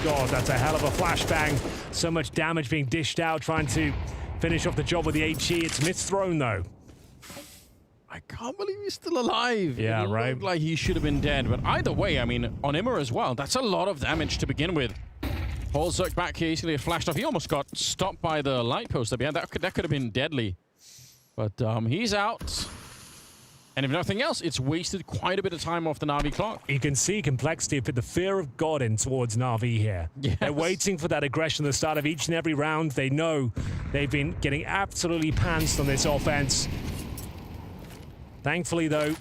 God, that's a hell of a flashbang. So much damage being dished out, trying to finish off the job with the HE. It's misthrown, though. I can't believe he's still alive. Yeah, it right. Looked like he should have been dead. But either way, I mean, on Immer as well, that's a lot of damage to begin with. Holzerk back here, easily flashed off. He almost got stopped by the light post up behind. That could have been deadly. But he's out. And if nothing else, it's wasted quite a bit of time off the Na'Vi clock. You can see Complexity have put the fear of God in towards Na'Vi here. Yes. They're waiting for that aggression at the start of each and every round. They know they've been getting absolutely pantsed on this offense. Thankfully, though,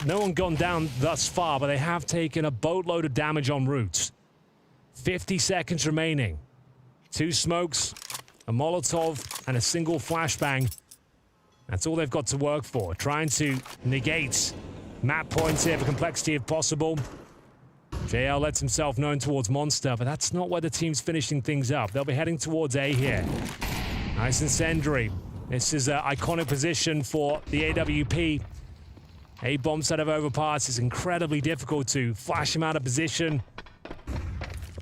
no one gone down thus far, but they have taken a boatload of damage en route. 50 seconds remaining. 2 smokes, a Molotov, and a single flashbang. That's all they've got to work for. Trying to negate map points here for Complexity if possible. JL lets himself known towards Monster, but that's not where the team's finishing things up. They'll be heading towards A here. Nice incendiary. This is an iconic position for the AWP. A bomb set of overpass is incredibly difficult to flash him out of position.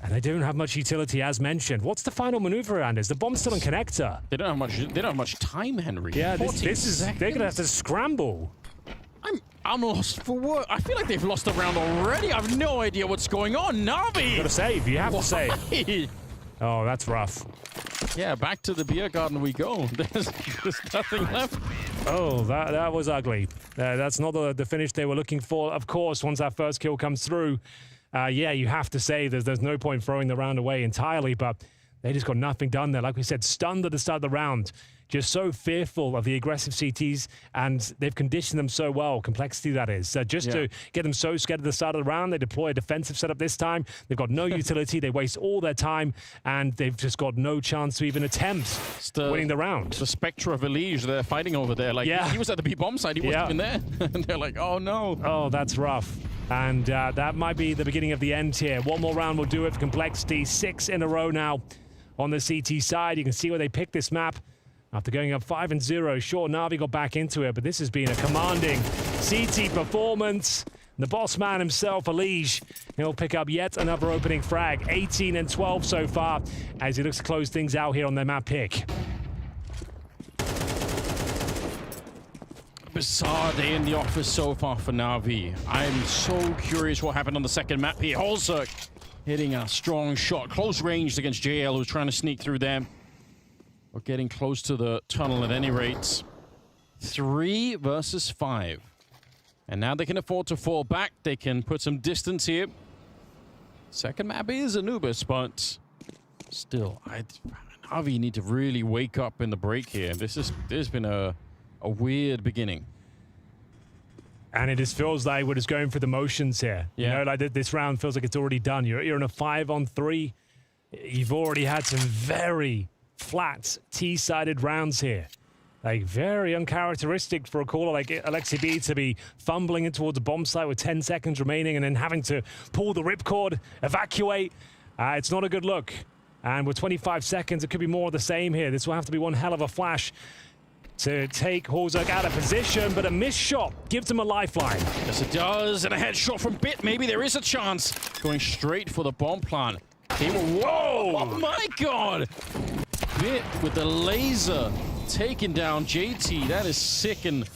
And they don't have much utility, as mentioned. What's the final maneuver, Anders? The bomb's still on connector. They don't have much. They don't have much time, Henry. Yeah, this is. seconds. They're gonna have to scramble. I'm lost for work. I feel like they've lost a round already. I have no idea what's going on. Na'Vi! Got to save. You have to save. Why? Oh, that's rough. Yeah, back to the beer garden we go. There's nothing left. Oh, that was ugly. That's not the finish they were looking for. Of course, once that first kill comes through, yeah, you have to say there's no point throwing the round away entirely, but they just got nothing done there. Like we said, stunned at the start of the round. Just so fearful of the aggressive CTs, and they've conditioned them so well, Complexity that is. Just to get them so scared at the start of the round, they deploy a defensive setup this time. They've got no utility, they waste all their time, and they've just got no chance to even attempt winning the round. The Spectre of Elige they're fighting over there. Like, he was at the B-bomb side, he wasn't even there. And they're like, oh no. Oh, that's rough. And that might be the beginning of the end here. One more round will do it for Complexity. 6 in a row now on the CT side. You can see where they picked this map. After going up 5-0, sure, Na'Vi got back into it, but this has been a commanding CT performance. The boss man himself, Elige, he'll pick up yet another opening frag. 18 and 12 so far, as he looks to close things out here on their map pick. Bizarre day in the office so far for Na'Vi. I'm so curious what happened on the second map here. Holzerk hitting a strong shot, close range against JL, who's trying to sneak through them. Or getting close to the tunnel at any rate. 3 versus 5. And now they can afford to fall back. They can put some distance here. Second map is Anubis, but still, Na'Vi need to really wake up in the break here. There's been a weird beginning. And it just feels like we're just going through the motions here. Yeah. You know, like this round feels like it's already done. You're in a 5-on-3. You've already had some very flat T-sided rounds here. Like, very uncharacteristic for a caller like Alexi B to be fumbling in towards a bomb site with 10 seconds remaining and then having to pull the ripcord, evacuate. It's not a good look. And with 25 seconds, it could be more of the same here. This will have to be one hell of a flash to take Holzerk out of position, but a missed shot gives him a lifeline. Yes, it does. And a headshot from Bit. Maybe there is a chance. Going straight for the bomb plant. Whoa! Oh my God! Bit with the laser taking down JT. That is sick. And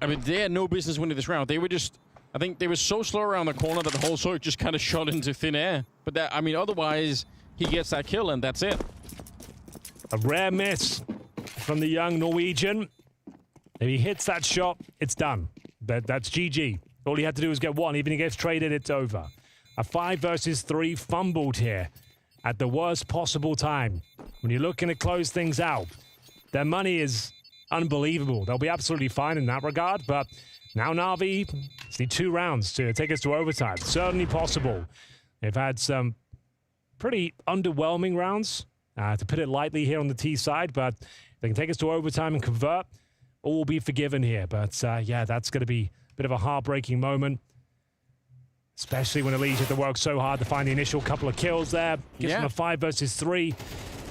I mean, they had no business winning this round. They were just, I think they were so slow around the corner that the whole Holzerk just kind of shot into thin air. But that, I mean, otherwise he gets that kill and that's it. A rare miss from the young Norwegian. If he hits that shot, it's done. That's GG. All he had to do was get one. Even if he gets traded, it's over. A 5 versus 3 fumbled here at the worst possible time. When you're looking to close things out, their money is unbelievable. They'll be absolutely fine in that regard, but now Na'Vi need 2 rounds to take us to overtime. Certainly possible. They've had some pretty underwhelming rounds, to put it lightly here on the T side, but they can take us to overtime and convert. All will be forgiven here, but yeah, that's going to be a bit of a heartbreaking moment, especially when Elise had to work so hard to find the initial couple of kills there. Gives them a 5 versus 3,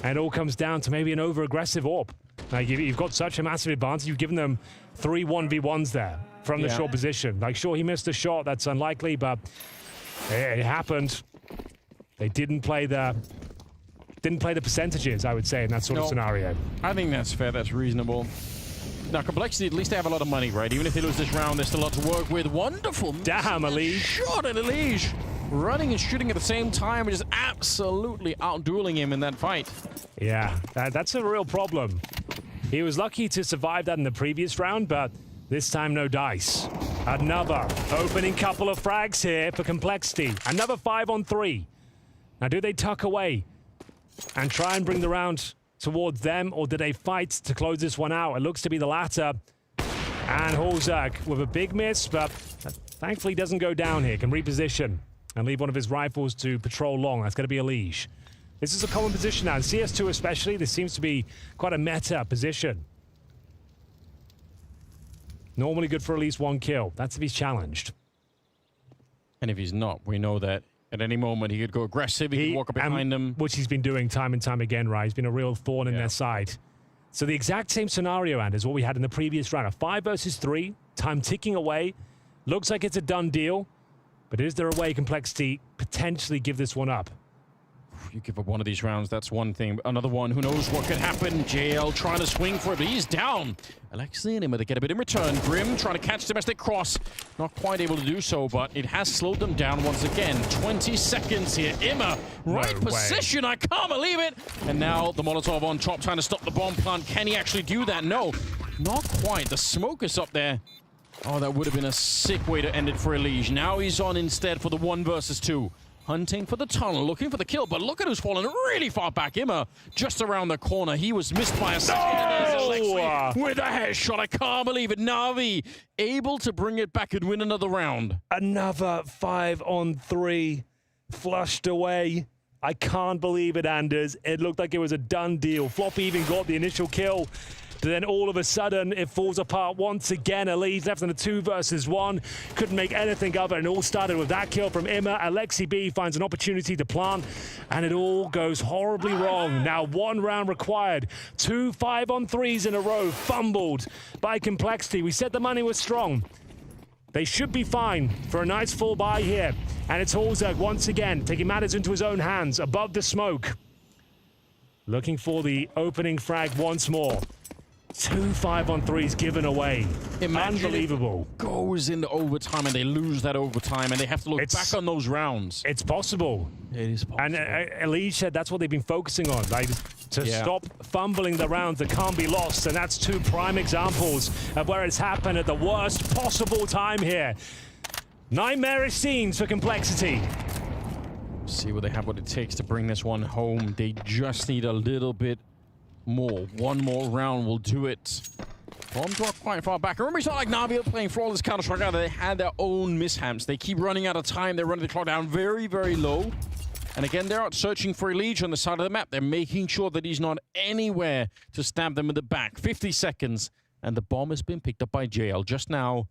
and it all comes down to maybe an over-aggressive AWP. Now, you've got such a massive advantage. You've given them 3 1v1s there from the short position. Like, sure, he missed a shot. That's unlikely, but it happened. They didn't play the percentages, I would say, in that sort of scenario. I think that's fair. That's reasonable. Now, Complexity, at least they have a lot of money, right? Even if they lose this round, there's still a lot to work with. Wonderful. Damn, Elise. Shot at Elise. Running and shooting at the same time, just absolutely out-dueling him in that fight. Yeah, that's a real problem. He was lucky to survive that in the previous round, but this time no dice. Another opening couple of frags here for Complexity. Another 5 on 3. Now, do they tuck away and try and bring the round towards them, or do they fight to close this one out? It looks to be the latter. And Holzak with a big miss, but thankfully doesn't go down here. Can reposition and leave one of his rifles to patrol long. That's going to be a Liege. This is a common position now. In CS2 especially, this seems to be quite a meta position. Normally good for at least 1 kill. That's if he's challenged. And if he's not, we know that at any moment he could go aggressive, he could walk up behind them. Which he's been doing time and time again, right? He's been a real thorn in their side. So the exact same scenario, and is what we had in the previous round. A 5 versus 3, time ticking away. Looks like it's a done deal. But is there a way Complexity potentially give this one up? You give up one of these rounds, that's one thing. Another one, who knows what could happen. JL trying to swing for it, but he's down. Alexi and Emma, they get a bit in return. Grim trying to catch them as they cross. Not quite able to do so, but it has slowed them down once again. 20 seconds here. Emma, right position, I can't believe it. And now the Molotov on top trying to stop the bomb plant. Can he actually do that? No, not quite. The smoke is up there. Oh, that would have been a sick way to end it for Elige. Now he's on instead for the 1 versus 2. Hunting for the tunnel, looking for the kill, but look at who's fallen really far back. Emma just around the corner. He was missed by a second. And with a headshot. I can't believe it. NAVI able to bring it back and win another round. Another 5 on 3. Flushed away. I can't believe it, Anders. It looked like it was a done deal. Floppy even got the initial kill. Then all of a sudden, it falls apart once again. Elise left on a 2 versus 1. Couldn't make anything of it, and all started with that kill from Emma. Alexi B finds an opportunity to plant, and it all goes horribly wrong. Now 1 round required. 2 5 on 3s in a row, fumbled by Complexity. We said the money was strong. They should be fine for a nice full buy here. And it's Holzak once again, taking matters into his own hands, above the smoke. Looking for the opening frag once more. 2 5 on 3s given away. Imagine unbelievable. It goes into overtime and they lose that overtime and they have to look back on those rounds. It's possible. It is possible. And Elise said that's what they've been focusing on, like to stop fumbling the rounds that can't be lost. And that's 2 prime examples of where it's happened at the worst possible time here. Nightmarish scenes for Complexity. See what they have, what it takes to bring this one home. They just need a little bit more. 1 more round will do it. Bombs are quite far back. Remember, it's not like NAVI are playing flawless Counter-Strike either. They had their own mishaps. They keep running out of time. They're running the clock down very, very low. And again, they're out searching for Elige on the side of the map. They're making sure that he's not anywhere to stab them in the back. 50 seconds, and the bomb has been picked up by JL just now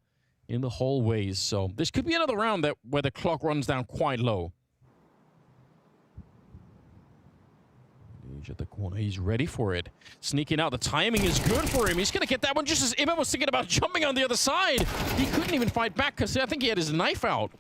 in the hallways. So this could be another round where the clock runs down quite low. At the corner, he's ready for it. Sneaking out, the timing is good for him. He's going to get that one just as Emma was thinking about jumping on the other side. He couldn't even fight back because I think he had his knife out.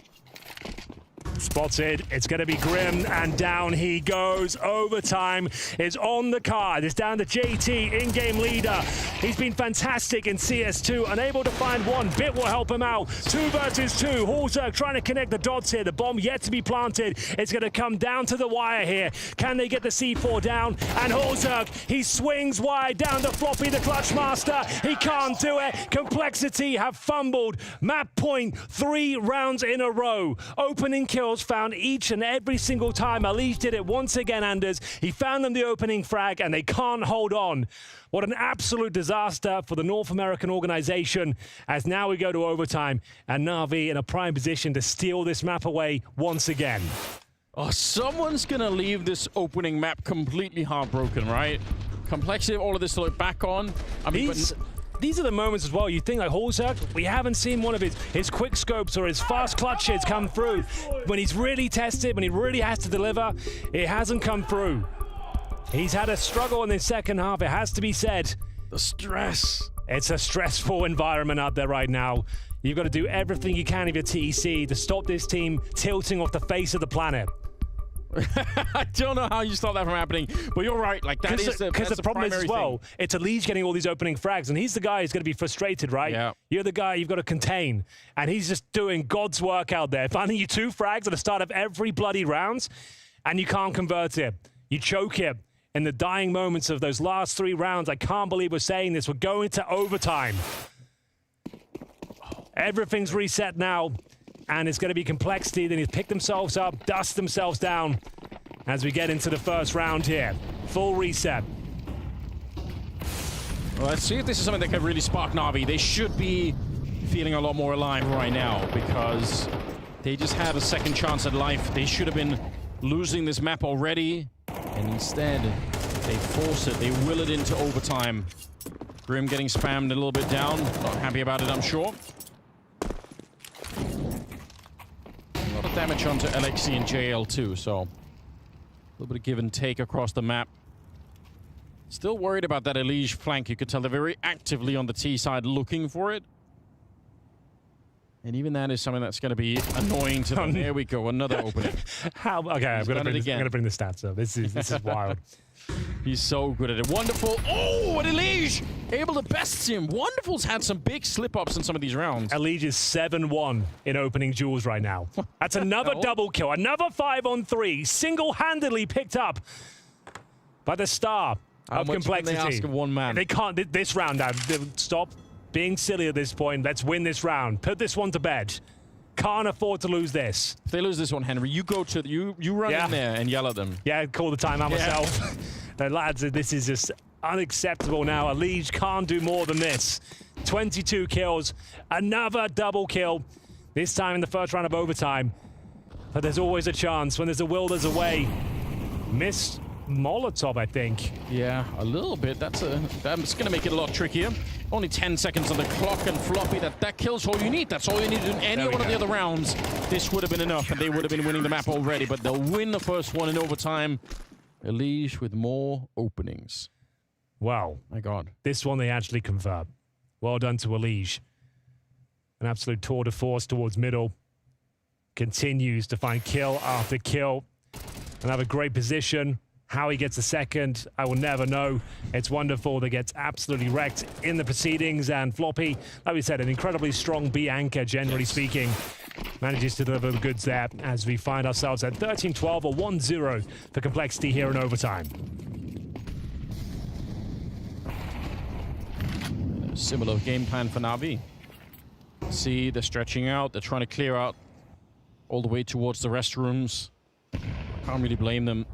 Spotted. It's going to be Grim, and down he goes. Overtime is on the card. It's down to JT, in-game leader. He's been fantastic in CS2, unable to find one. Bit will help him out. 2 versus 2. Holzak trying to connect the dots here. The bomb yet to be planted. It's going to come down to the wire here. Can they get the C4 down? And Holzak, he swings wide down to Floppy, the clutch master. He can't do it. Complexity have fumbled. Map point 3 rounds in a row. Opening kills found each and every single time. Elige did it once again, Anders. He found them the opening frag, and they can't hold on. What an absolute disaster for the North American organization, as now we go to overtime, and NAVI in a prime position to steal this map away once again. Oh, someone's going to leave this opening map completely heartbroken, right? Complexity of all of this to look back on. I mean, these are the moments as well. You think like Hallzerk, we haven't seen one of his quick scopes or his fast clutches come through. When he's really tested, when he really has to deliver, it hasn't come through. He's had a struggle in the second half, it has to be said. The stress. It's a stressful environment out there right now. You've got to do everything you can of your TEC to stop this team tilting off the face of the planet. I don't know how you stop that from happening, but you're right. Like that is because the problem is as well, thing. it's Elige getting all these opening frags, and he's the guy who's going to be frustrated, right? Yeah. You're the guy you've got to contain, and he's just doing God's work out there, finding you 2 frags at the start of every bloody round, and you can't convert it. You choke it in the dying moments of those last 3 rounds. I can't believe we're saying this. We're going to overtime. Everything's reset now. And it's going to be complexity. Then he's picked themselves up, dust themselves down as we get into the first round here. Full reset. Well, let's see if this is something that can really spark NAVI. They should be feeling a lot more alive right now because they just had a second chance at life. They should have been losing this map already. And instead, they force it. They will it into overtime. Grim getting spammed a little bit down. Not happy about it, I'm sure. A lot of damage onto Alexi and JL too, so a little bit of give and take across the map. Still worried about that Elige flank. You could tell they're very actively on the T side looking for it. And even that is something that's going to be annoying to them. There we go, another opening. How? Okay, I'm going to bring the stats up. This is wild. He's so good at it. Wonderful. Oh, and Elige able to best him. Wonderful's had some big slip-ups in some of these rounds. Elige is 7-1 in opening duels right now. That's another double kill. Another 5-on-3. Single-handedly picked up by the star of complexity. They ask of one man? They can't. This round now. Stop being silly at this point. Let's win this round. Put this one to bed. Can't afford to lose this. If they lose this one, Henry, you go to you run in there and yell at them. Yeah, call the timeout myself. The lads, this is just unacceptable now. Elige can't do more than this. 22 kills, another double kill. This time in the first round of overtime. But there's always a chance. When there's a will, there's a way. Missed Molotov, I think. Yeah, a little bit. That's going to make it a lot trickier. Only 10 seconds on the clock, and Floppy, that kills all you need. That's all you need in any one of the other rounds. This would have been enough, and they would have been winning the map already, but they'll win the first one in overtime. Elige with more openings. Wow. My God. This one they actually convert. Well done to Elige. An absolute tour de force towards middle. Continues to find kill after kill. Another great position. How he gets a second, I will never know. It's wonderful that gets absolutely wrecked in the proceedings. And Floppy, like we said, an incredibly strong B anchor, generally speaking, manages to deliver the goods there as we find ourselves at 13-12 or 1-0 for complexity here in overtime. Similar game plan for NAVI. See, they're stretching out. They're trying to clear out all the way towards the restrooms. Can't really blame them.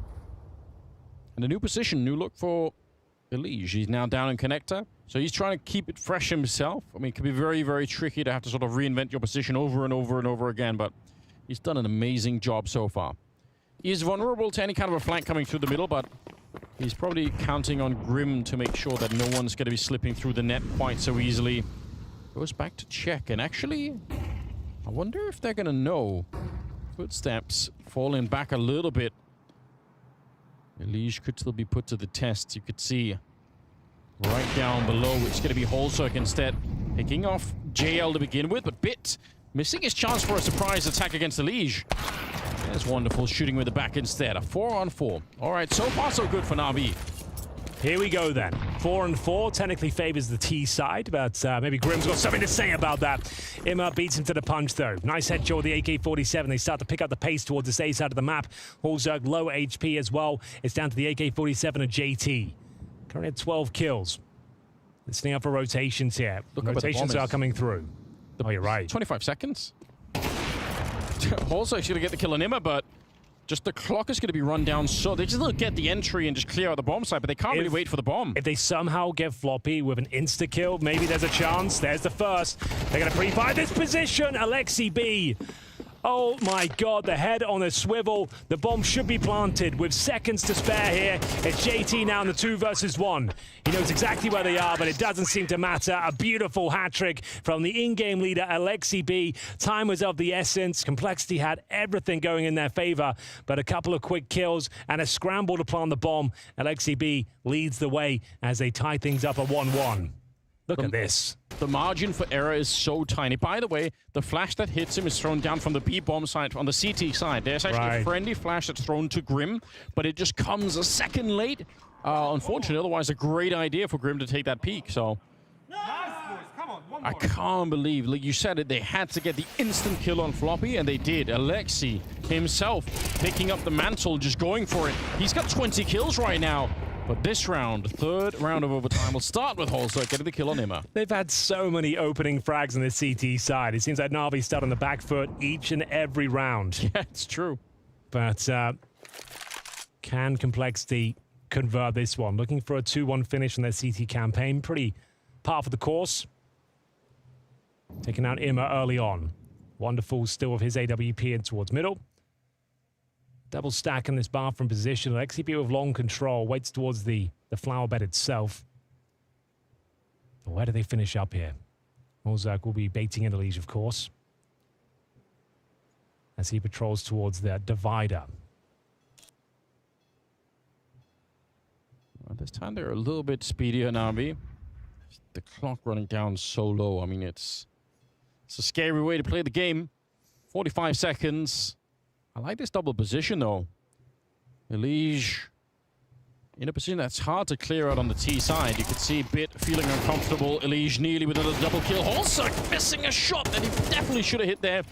And a new position, new look for Elige. He's now down in connector, so he's trying to keep it fresh himself. I mean, it can be very, very tricky to have to sort of reinvent your position over and over and over again, but he's done an amazing job so far. He is vulnerable to any kind of a flank coming through the middle, but he's probably counting on Grim to make sure that no one's going to be slipping through the net quite so easily. Goes back to check, and actually, I wonder if they're going to know. Footsteps falling back a little bit. Elige could still be put to the test. You could see right down below. It's going to be Hallzerk instead. Picking off JL to begin with, but Bit missing his chance for a surprise attack against Elige. There's wonderful shooting with the back instead. A 4-on-4. All right, so far so good for NAVI. Here we go then. 4-4 technically favors the T side, but maybe Grim's got something to say about that. Imma beats him to the punch though. Nice headshot with the AK-47. They start to pick up the pace towards this A side of the map. Hallzerk low HP as well. It's down to the AK-47 and JT. Currently at 12 kills. Listening up for rotations here. Rotations are coming through. Oh, you're right. 25 seconds. Hallzerk's going to get the kill on Imma, but just the clock is going to be run down, so they just get the entry and just clear out the bomb site, but they can't really wait for the bomb. If they somehow get Floppy with an insta-kill, maybe there's a chance. There's the first. They're going to pre-fire this position. Alexi B. Oh my God, the head on a swivel. The bomb should be planted with seconds to spare here. It's JT now in the 2 versus 1. He knows exactly where they are, but it doesn't seem to matter. A beautiful hat trick from the in-game leader, Alexi B. Time was of the essence. Complexity had everything going in their favor, but a couple of quick kills and a scramble to plant the bomb. Alexi B leads the way as they tie things up at 1-1. Look at this. The margin for error is so tiny. By the way, the flash that hits him is thrown down from the B-bomb side, on the CT side. There's actually a friendly flash that's thrown to Grim, but it just comes a second late. Unfortunately, otherwise a great idea for Grim to take that peek, so... I can't believe, like you said it, they had to get the instant kill on Floppy, and they did. Alexi himself picking up the mantle, just going for it. He's got 20 kills right now. But this round, third round of overtime, will start with Holzer getting the kill on Imma. They've had so many opening frags on the CT side. It seems like NAVI start on the back foot each and every round. Yeah, it's true. But can Complexity convert this one? Looking for a 2-1 finish on their CT campaign. Pretty par for the course. Taking out Imma early on. Wonderful still with his AWP in towards middle. Double stack in this bathroom position. XCP with long control. Waits towards the flower bed itself. Where do they finish up here? Holzak will be baiting in the leash, of course, as he patrols towards the divider. Well, this time they're a little bit speedier, NAVI. The clock running down so low. I mean, it's a scary way to play the game. 45 seconds. I like this double position, though. Elige in a position that's hard to clear out on the T side. You could see Bit feeling uncomfortable. Elige nearly with another double kill. Holzak missing a shot that he definitely should have hit there.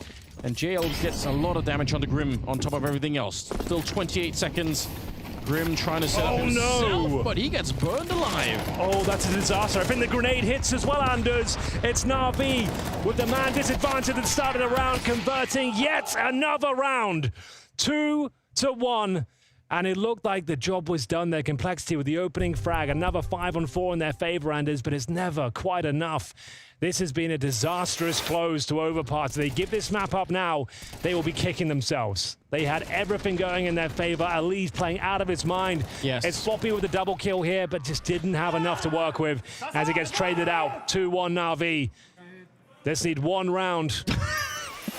And JL gets a lot of damage on the Grim on top of everything else. Still 28 seconds. Grim trying to set up himself, but he gets burned alive. Oh, that's a disaster. I think the grenade hits as well, Anders. It's NAVI with the man disadvantage at the start of the round, converting yet another round. 2-1. And it looked like the job was done there. Complexity with the opening frag. Another 5-on-4 in their favor, Anders, but it's never quite enough. This has been a disastrous close to Overpass. If they give this map up now, they will be kicking themselves. They had everything going in their favor. Elise playing out of his mind. Yes. It's Floppy with a double kill here, but just didn't have enough to work with as it gets traded out. 2-1 NAVI. Let's need one round.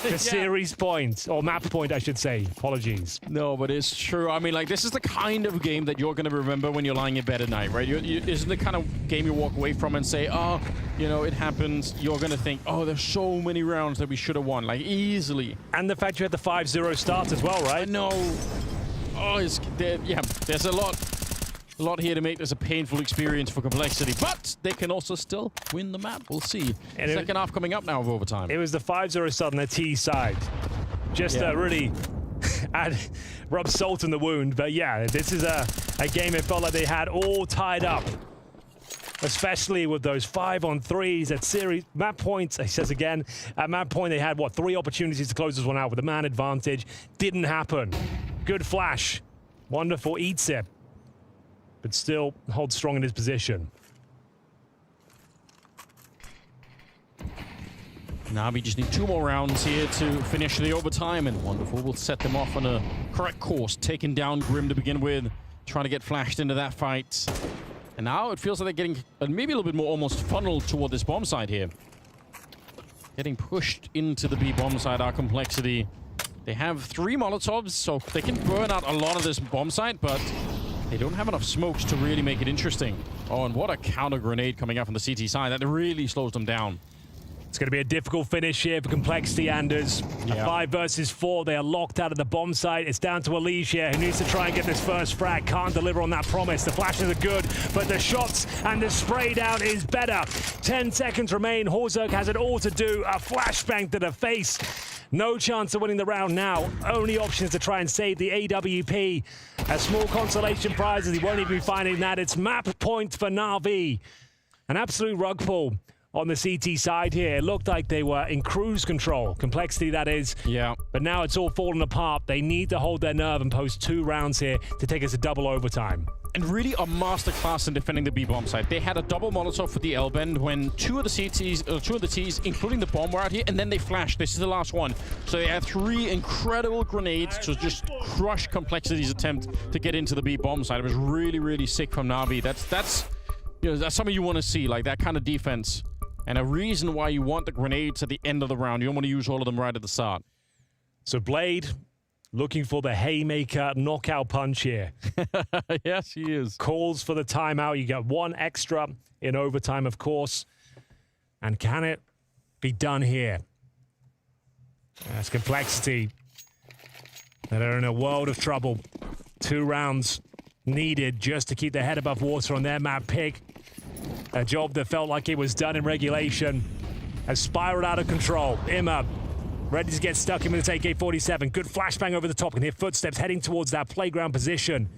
The series point, or map point, I should say. Apologies. No, but it's true. I mean, like, this is the kind of game that you're going to remember when you're lying in bed at night, right? Isn't the kind of game you walk away from and say, oh, you know, it happens. You're going to think, oh, there's so many rounds that we should have won, like, easily. And the fact you had the 5-0 start as well, right? No. Oh, there's a lot here to make this a painful experience for Complexity, but they can also still win the map. We'll see. And second half coming up now of overtime. It was the 5-0 start on the T side. Just really rub salt in the wound. But yeah, this is a game it felt like they had all tied up. Especially with those 5-on-3s at series map points. He says again, at map point they had, 3 opportunities to close this one out with a man advantage. Didn't happen. Good flash. Wonderful eats it. But still holds strong in his position. NAVI just need 2 more rounds here to finish the overtime, and Wonderful will set them off on a correct course, taking down Grim to begin with, trying to get flashed into that fight. And now it feels like they're getting maybe a little bit more almost funneled toward this bomb side here. Getting pushed into the B bomb side, our Complexity. They have 3 Molotovs, so they can burn out a lot of this bomb site, but they don't have enough smokes to really make it interesting. Oh, and what a counter grenade coming out from the CT side. That really slows them down. It's going to be a difficult finish here for Complexity, Anders. A 5 versus 4. They are locked out of the bomb site. It's down to Elige here, who needs to try and get this first frag. Can't deliver on that promise. The flashes are good, but the shots and the spray down is better. 10 seconds remain. Horzerk has it all to do. A flashbang to the face. No chance of winning the round now. Only option is to try and save the AWP. A small consolation prize, as he won't even be finding that. It's map point for NAVI. An absolute rug pull on the CT side here. It looked like they were in cruise control. Complexity, that is. Yeah. But now it's all fallen apart. They need to hold their nerve and post 2 rounds here to take us to double overtime. and really a masterclass in defending the B-bomb site. They had a double Molotov for the L-bend when two of the Ts, including the bomb, were out here, and then they flashed. This is the last one. So they had 3 incredible grenades to just crush Complexity's attempt to get into the B-bomb site. It was really, really sick from Na'Vi. That's something you want to see, like that kind of defense. And a reason why you want the grenades at the end of the round. You don't want to use all of them right at the start. So Blade looking for the haymaker knockout punch here. Yes, he is. Calls for the timeout. You get 1 extra in overtime, of course. And can it be done here? That's Complexity. They're in a world of trouble. 2 rounds needed just to keep their head above water on their map pick. A job that felt like it was done in regulation has spiraled out of control. Imma ready to get stuck in with his AK-47. Good flashbang over the top. Can hear footsteps heading towards that playground position.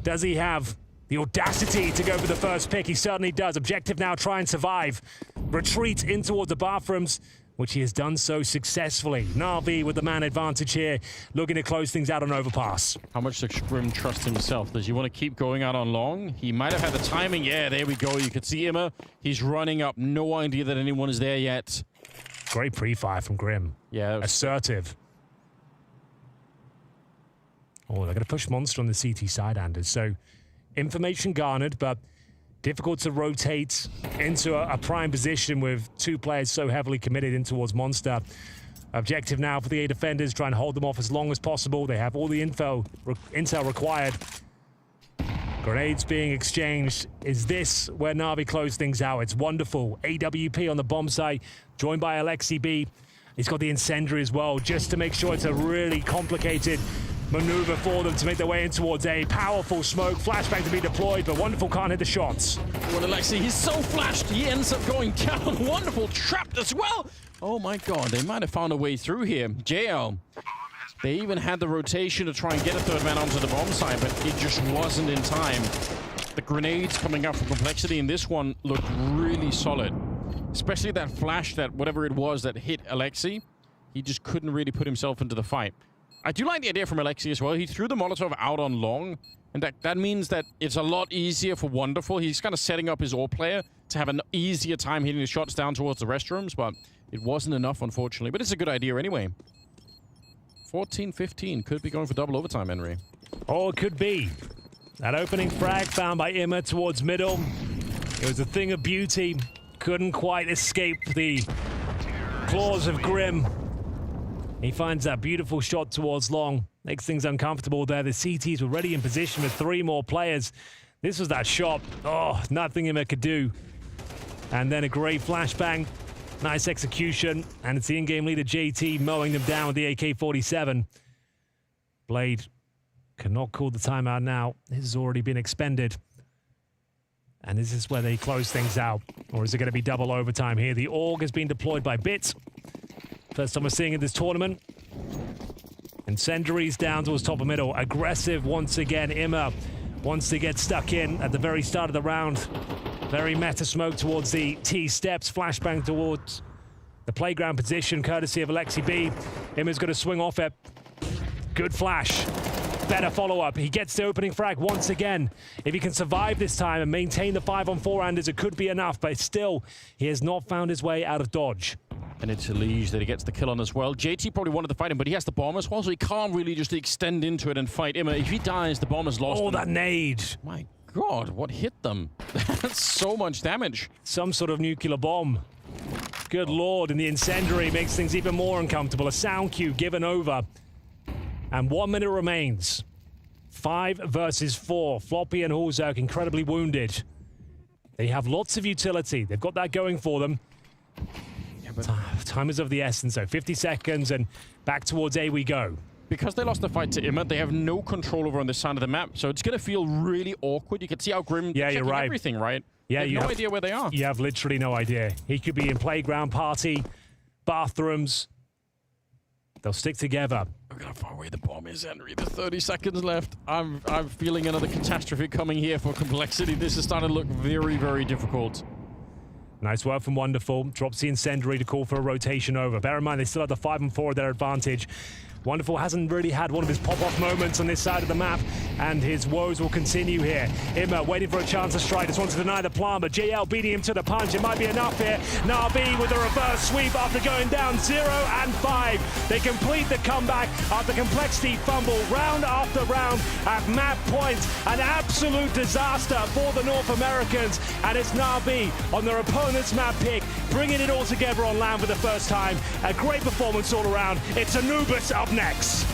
Does he have the audacity to go for the first pick? He certainly does. Objective now, try and survive. Retreat in towards the bathrooms, which he has done so successfully. Na'Vi with the man advantage here, looking to close things out on overpass. How much does Grim trust himself? Does he want to keep going out on long? He might have had the timing. Yeah, there we go. You can see Imma. He's running up. No idea that anyone is there yet. Great pre-fire from Grim. Yeah. Assertive. Oh, they're going to push Monster on the CT side, Anders. So, information garnered, but difficult to rotate into a prime position with 2 players so heavily committed in towards Monster. Objective now for the A defenders, try and hold them off as long as possible. They have all the intel required. Grenades being exchanged. Is this where Na'Vi close things out? It's wonderful. AWP on the bomb site, joined by Alexi B. He's got the incendiary as well, just to make sure it's a really complicated maneuver for them to make their way in towards A. Powerful smoke, flashbang to be deployed, but Wonderful can't hit the shots. Well, Alexi, he's so flashed, he ends up going down. Wonderful trapped as well. Oh my god, they might have found a way through here. JL. They even had the rotation to try and get a 3rd man onto the bomb site, but it just wasn't in time. The grenades coming out from Complexity in this one looked really solid. Especially that flash, that whatever it was that hit Alexi. He just couldn't really put himself into the fight. I do like the idea from Alexi as well. He threw the Molotov out on long, and that means that it's a lot easier for Wonderful. He's kind of setting up his AWP player to have an easier time hitting the shots down towards the restrooms, but it wasn't enough, unfortunately. But it's a good idea anyway. 14-15. Could be going for double overtime, Henry. Oh, it could be. That opening frag found by Imma towards middle. It was a thing of beauty. Couldn't quite escape the claws of Grim. He finds that beautiful shot towards long. Makes things uncomfortable there. The CTs were ready in position with 3 more players. This was that shot. Oh, nothing Imma could do. And then a great flashbang. Nice execution, and it's the in-game leader JT mowing them down with the AK-47. Blade cannot call the timeout now. This has already been expended. And this is where they close things out. Or is it going to be double overtime here? The AUG has been deployed by Bits. First time we're seeing in this tournament. Incendiaries down towards top of middle. Aggressive once again. Imma wants to get stuck in at the very start of the round. Very meta smoke towards the T steps. Flashbang towards the playground position, courtesy of Alexi B. Imma's going to swing off it. Good flash. Better follow-up. He gets the opening frag once again. If he can survive this time and maintain the 5-on-4 Anders, it could be enough, but still, he has not found his way out of dodge. And it's Elige that he gets the kill on as well. JT probably wanted to fight him, but he has the bomb as well, so he can't really just extend into it and fight Imma. If he dies, the bomb is lost. Oh, that nade. My God, what hit them? That's so much damage. Some sort of nuclear bomb. Good lord, and the incendiary makes things even more uncomfortable. A sound cue given over. And 1 minute remains. 5 versus 4. Floppy and Hulzerk incredibly wounded. They have lots of utility. They've got that going for them. Yeah, but time is of the essence, so 50 seconds and back towards A we go. Because they lost the fight to Imma, they have no control over on this side of the map, so it's going to feel really awkward. You can see how Grim you're right. Everything, right? Yeah, you have no idea where they are. You have literally no idea. He could be in playground, party, bathrooms. They'll stick together. Look how far away the bomb is, Henry. There's 30 seconds left. I'm feeling another catastrophe coming here for Complexity. This is starting to look very, very difficult. Nice work from Wonderful. Drops the incendiary to call for a rotation over. Bear in mind, they still have the 5-on-4 at their advantage. Wonderful hasn't really had one of his pop-off moments on this side of the map, and his woes will continue here. Imma waiting for a chance to strike, just wants to deny the plant, but JL beating him to the punch. It might be enough here. NAVI with a reverse sweep after going down 0 and 5. They complete the comeback after Complexity fumble round after round at map points. An absolute disaster for the North Americans, and it's NAVI on their opponent's map pick, bringing it all together on land for the first time. A great performance all around. It's Anubis up next.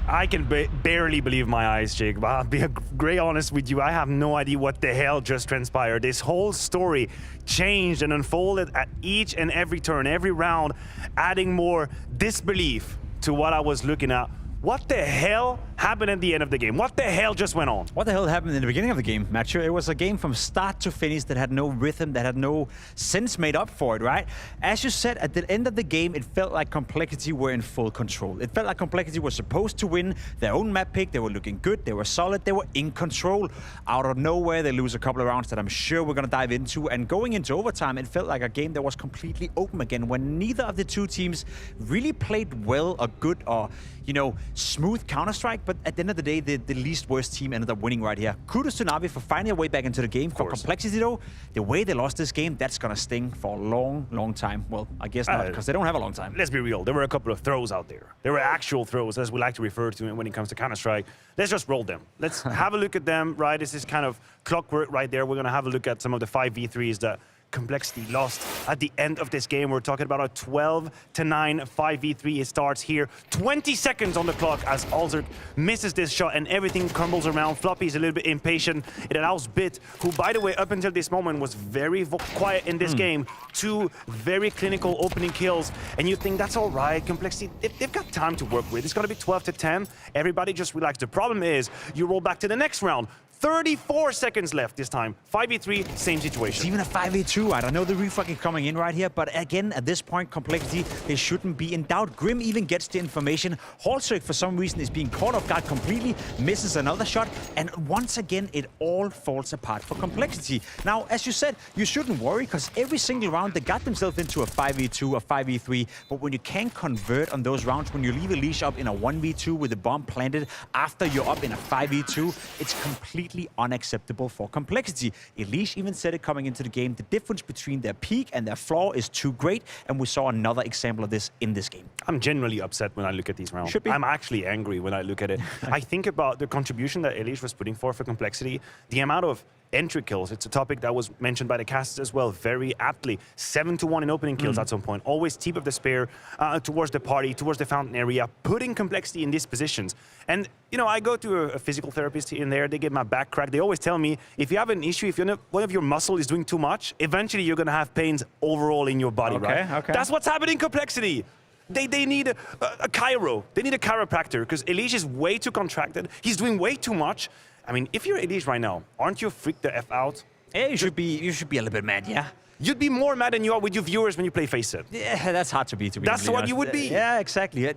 I can barely believe my eyes, Jake. But I'll be great honest with you. I have no idea what the hell just transpired. This whole story changed and unfolded at each and every turn, every round, adding more disbelief to what I was looking at. What the hell happened at the end of the game? What the hell just went on? What the hell happened in the beginning of the game, Matthew? It was a game from start to finish that had no rhythm, that had no sense made up for it, right? As you said, at the end of the game, it felt like Complexity were in full control. It felt like Complexity was supposed to win their own map pick. They were looking good, they were solid, they were in control. Out of nowhere, they lose a couple of rounds that I'm sure we're going to dive into. And going into overtime, it felt like a game that was completely open again, when neither of the two teams really played well or good or, you know, smooth Counter-Strike, but at the end of the day, the least worst team ended up winning right here. Kudos to NAVI for finding a way back into the game. For Complexity, though, the way they lost this game, that's gonna sting for a long, long time. Well, I guess not, because they don't have a long time. Let's be real. There were a couple of throws out there. There were actual throws, as we like to refer to it when it comes to Counter-Strike. Let's just roll them. Let's have a look at them, right? This is kind of clockwork right there. We're gonna have a look at some of the 5v3s that Complexity lost at the end of this game. We're talking about a 12-9 5v3. It starts here. 20 seconds on the clock as Alzerk misses this shot and everything crumbles around. Floppy is a little bit impatient. It allows Bit, who, by the way, up until this moment was very quiet in this game, 2 very clinical opening kills. And you think that's all right. Complexity, they've got time to work with. It's going to be 12-10. Everybody just relax. The problem is you roll back to the next round. 34 seconds left this time. 5v3, same situation. It's even a 5v2. I don't know the refucking coming in right here, but again, at this point, Complexity, they shouldn't be in doubt. Grim even gets the information. Halsrick, for some reason, is being caught off guard completely, misses another shot, and once again, it all falls apart for Complexity. Now, as you said, you shouldn't worry, because every single round, they got themselves into a 5v2, a 5v3, but when you can't convert on those rounds, when you leave a leash up in a 1v2 with a bomb planted after you're up in a 5v2, it's completely unacceptable for Complexity. Elish even said it coming into the game. The difference between their peak and their floor is too great, and we saw another example of this in this game. I'm genuinely upset when I look at these rounds. Should be. I'm actually angry when I look at it. I think about the contribution that Elish was putting for Complexity, the amount of entry kills. It's a topic that was mentioned by the casters as well, very aptly. 7-1 in opening kills at some point. Always tip of the spear towards the party, towards the fountain area, putting Complexity in these positions. And, you know, I go to a physical therapist in there, they get my back cracked. They always tell me, if you have an issue, if one of your muscle is doing too much, eventually you're going to have pains overall in your body, right? Okay. That's what's happening in Complexity. They need a chiro. They need a chiropractor, because Elish is way too contracted. He's doing way too much. I mean, if you're Elish right now, aren't you freaked the F out? Yeah, you should be a little bit mad, yeah. You'd be more mad than you are with your viewers when you play Faceit. Yeah, that's hard to be That's what you would be. Yeah, exactly.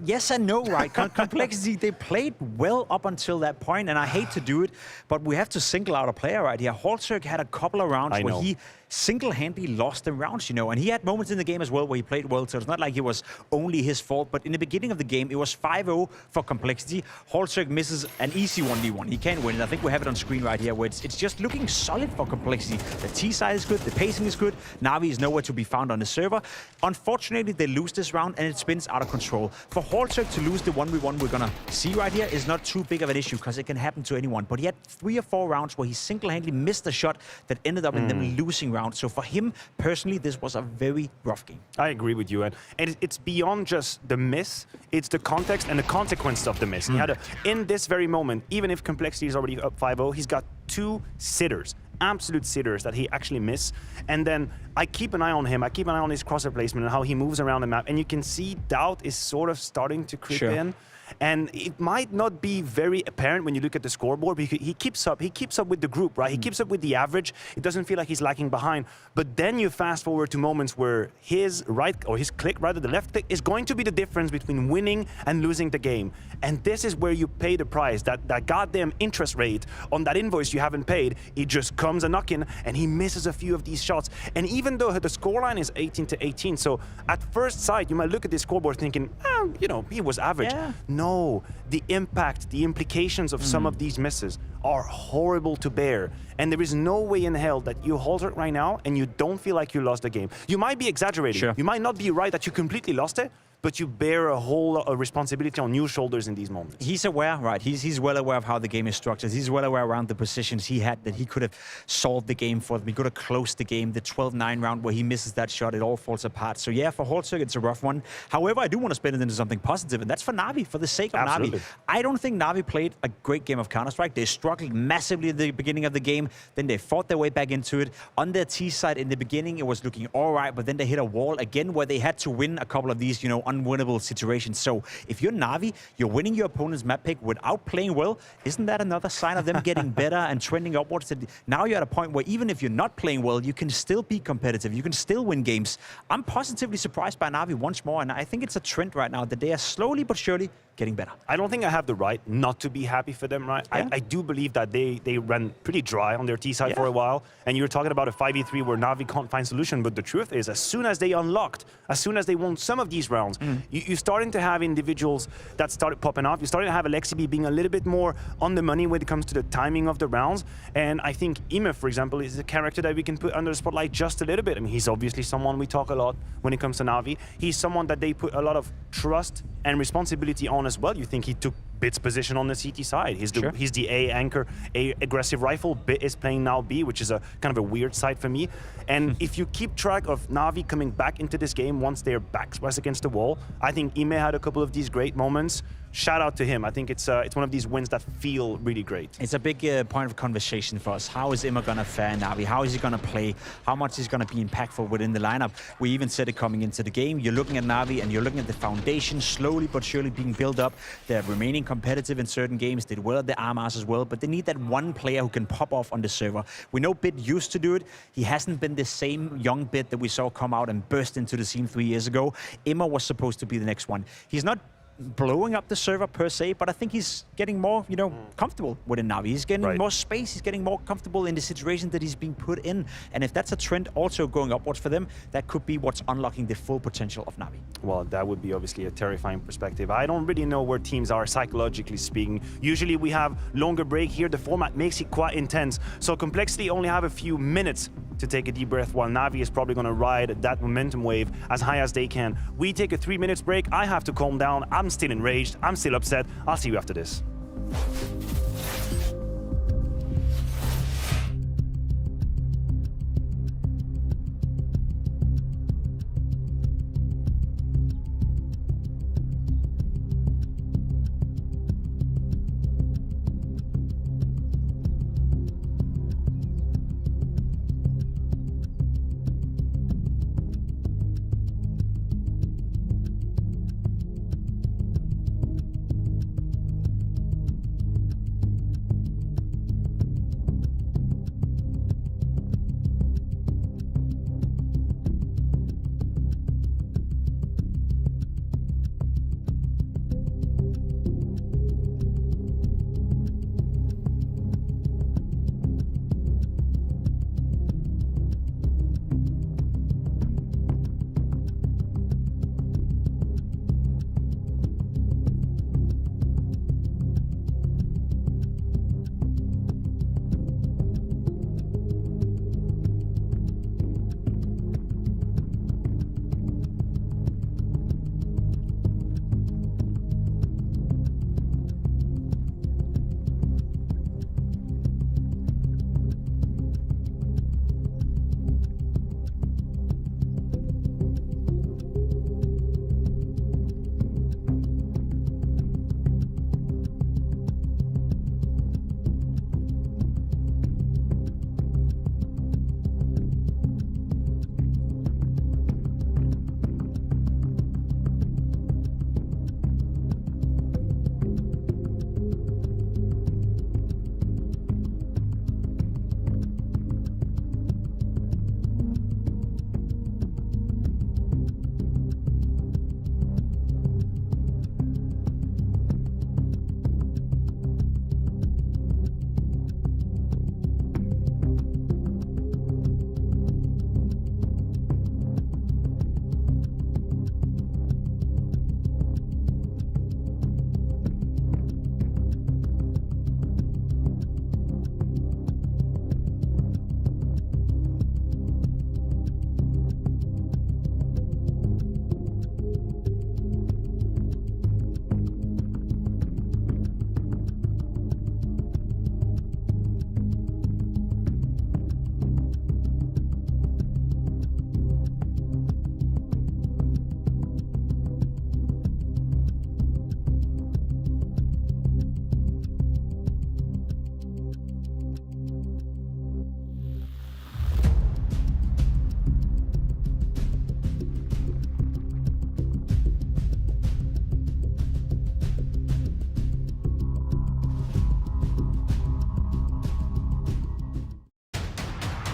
Yes and no, right? Complexity, they played well up until that point, and I hate to do it, but we have to single out a player right here. Halsrick had a couple of rounds where he single-handedly lost them rounds, you know, and he had moments in the game as well where he played well, so it's not like it was only his fault, but in the beginning of the game, it was 5-0 for Complexity. Halsrick misses an easy 1v1. He can't win it. I think we have it on screen right here, where it's just looking solid for Complexity. The T side is good, the pacing is good. NAVI is nowhere to be found on the server. Unfortunately, they lose this round, and it spins out of control. For Halsrick to lose the 1v1 we're gonna see right here is not too big of an issue, because it can happen to anyone, but he had 3 or 4 rounds where he single-handedly missed a shot that ended up in them losing round. So for him, personally, this was a very rough game. I agree with you, and it's beyond just the miss, it's the context and the consequences of the miss. He had in this very moment, even if Complexity is already up 5-0, he's got 2 sitters, absolute sitters that he actually missed. And then I keep an eye on him, I keep an eye on his crosshair placement and how he moves around the map, and you can see doubt is sort of starting to creep in. And it might not be very apparent when you look at the scoreboard, because he keeps up with the group, right? He keeps up with the average. It doesn't feel like he's lacking behind. But then you fast forward to moments where his right, or his click, rather, the left click, is going to be the difference between winning and losing the game. And this is where you pay the price. That goddamn interest rate on that invoice you haven't paid, it just comes a knocking, and he misses a few of these shots. And even though the scoreline is 18-18, so at first sight, you might look at this scoreboard thinking, oh, you know, he was average. Yeah. No, the impact, the implications of some of these misses are horrible to bear. And there is no way in hell that you hold it right now and you don't feel like you lost the game. You might be exaggerating. Sure. You might not be right that you completely lost it, but you bear a whole responsibility on your shoulders in these moments. He's aware, right? He's well aware of how the game is structured. He's well aware around the positions he had, that he could have solved the game for them. He could have closed the game. The 12-9 round where he misses that shot, it all falls apart. So yeah, for Holzerg, it's a rough one. However, I do want to spin it into something positive, and that's for NAVI, for the sake of Absolutely. NAVI. I don't think NAVI played a great game of Counter-Strike. They struggled massively at the beginning of the game. Then they fought their way back into it. On their T side in the beginning, it was looking all right, but then they hit a wall again where they had to win a couple of these, you know, unwinnable situations. So if you're NAVI, you're winning your opponent's map pick without playing well. Isn't that another sign of them getting better and trending upwards? That now you're at a point where even if you're not playing well, you can still be competitive. You can still win games. I'm positively surprised by NAVI once more, and I think it's a trend right now that they are slowly but surely getting better. I don't think I have the right not to be happy for them, right? Yeah. I do believe that they ran pretty dry on their T side for a while, and you were talking about a 5v3 where NAVI can't find solution, but the truth is, as soon as they unlocked, as soon as they won some of these rounds, you're starting to have individuals that started popping off. You're starting to have Alexibi being a little bit more on the money when it comes to the timing of the rounds, and I think Ime, for example, is a character that we can put under the spotlight just a little bit. I mean, he's obviously someone we talk a lot when it comes to NAVI. He's someone that they put a lot of trust and responsibility on as well. You think he took Bit's position on the CT side. He's the A anchor, A aggressive rifle. Bit is playing now B, which is a kind of a weird side for me. And if you keep track of NAVI coming back into this game once their backs was against the wall, I think Ime had a couple of these great moments. Shout out to him. I think it's one of these wins that feel really great. It's a big point of conversation for us. How is Ime going to fare NAVI? How is he going to play? How much is going to be impactful within the lineup? We even said it coming into the game. You're looking at NAVI and you're looking at the foundation slowly but surely being built up. They're remaining competitive in certain games. Did well at the RMRs as well, but they need that one player who can pop off on the server. We know Bit used to do it. He hasn't been the same young Bit that we saw come out and burst into the scene 3 years ago. Ime was supposed to be the next one. He's not blowing up the server per se, but I think he's getting more, you know, comfortable within NAVI. He's getting more space. He's getting more comfortable in the situation that he's being put in. And if that's a trend also going upwards for them, that could be what's unlocking the full potential of NAVI. Well, that would be obviously a terrifying perspective. I don't really know where teams are psychologically speaking. Usually we have longer break here. The format makes it quite intense. So Complexity only have a few minutes to take a deep breath, while NAVI is probably going to ride that momentum wave as high as they can. We take a 3 minutes break. I have to calm down. I'm still enraged. I'm still upset. I'll see you after this.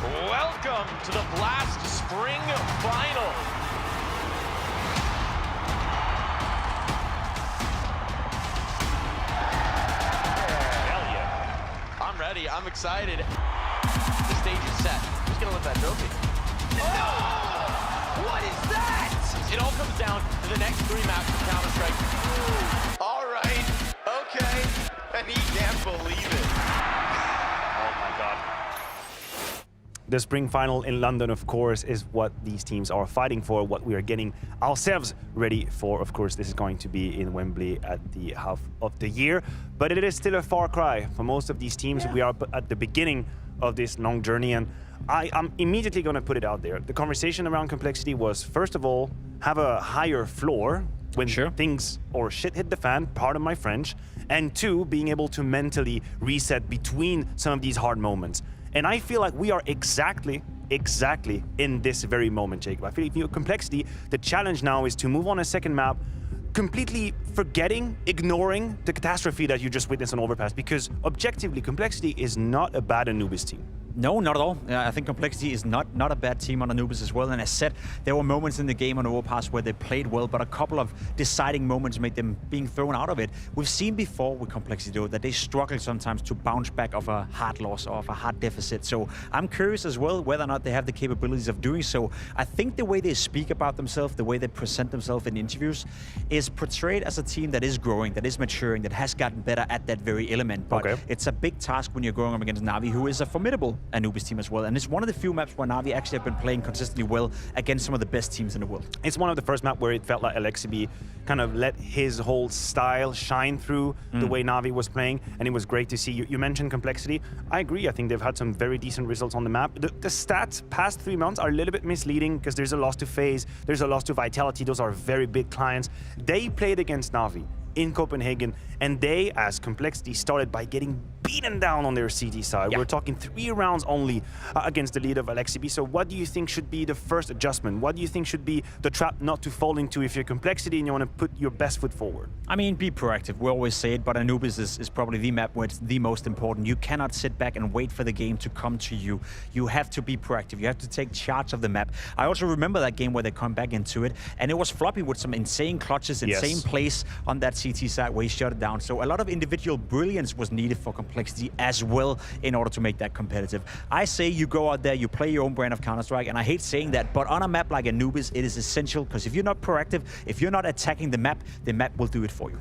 Welcome to the Blast Spring Final. Hell yeah. I'm ready. I'm excited. The stage is set. Who's going to lift that trophy? Oh! What is that? It all comes down to the next 3 maps of Counter-Strike. All right. Okay. And he can't believe it. Oh my God. The spring final in London, of course, is what these teams are fighting for, what we are getting ourselves ready for. Of course, this is going to be in Wembley at the half of the year, but it is still a far cry for most of these teams. We are at the beginning of this long journey, and I'm immediately going to put it out there. The conversation around Complexity was, first of all, have a higher floor when things or shit hit the fan, pardon my French, and 2, being able to mentally reset between some of these hard moments. And I feel like we are exactly in this very moment, Jacob. I feel like Complexity, the challenge now is to move on a second map, completely forgetting, ignoring the catastrophe that you just witnessed on Overpass, because objectively, Complexity is not a bad Anubis team. No, not at all. I think Complexity is not a bad team on Anubis as well. And as said, there were moments in the game on Overpass where they played well, but a couple of deciding moments made them being thrown out of it. We've seen before with Complexity, though, that they struggle sometimes to bounce back of a hard loss or of a hard deficit. So I'm curious as well whether or not they have the capabilities of doing so. I think the way they speak about themselves, the way they present themselves in interviews, is portrayed as a team that is growing, that is maturing, that has gotten better at that very element. But it's a big task when you're going up against NAVI, who is a formidable Anubis team as well. And it's one of the few maps where NAVI actually have been playing consistently well against some of the best teams in the world. It's one of the first maps where it felt like Alexibi kind of let his whole style shine through the way NAVI was playing, and it was great to see. You mentioned Complexity. I agree. I think they've had some very decent results on the map. The stats past 3 months are a little bit misleading because there's a loss to FaZe, there's a loss to Vitality. Those are very big clients. They played against NAVI in Copenhagen, and they, as Complexity, started by getting beaten down on their CT side. We're talking 3 rounds only against the lead of Alexibi. So what do you think should be the first adjustment? What do you think should be the trap not to fall into if you're Complexity and you want to put your best foot forward? I mean, be proactive. We always say it, but Anubis is probably the map where it's the most important. You cannot sit back and wait for the game to come to you. You have to be proactive. You have to take charge of the map. I also remember that game where they come back into it, and it was Floppy with some insane clutches, insane plays on that CT side where he shut it down. So a lot of individual brilliance was needed for Complexity as well in order to make that competitive. I say you go out there, you play your own brand of Counter-Strike, and I hate saying that, but on a map like Anubis, it is essential, because if you're not proactive, if you're not attacking the map will do it for you.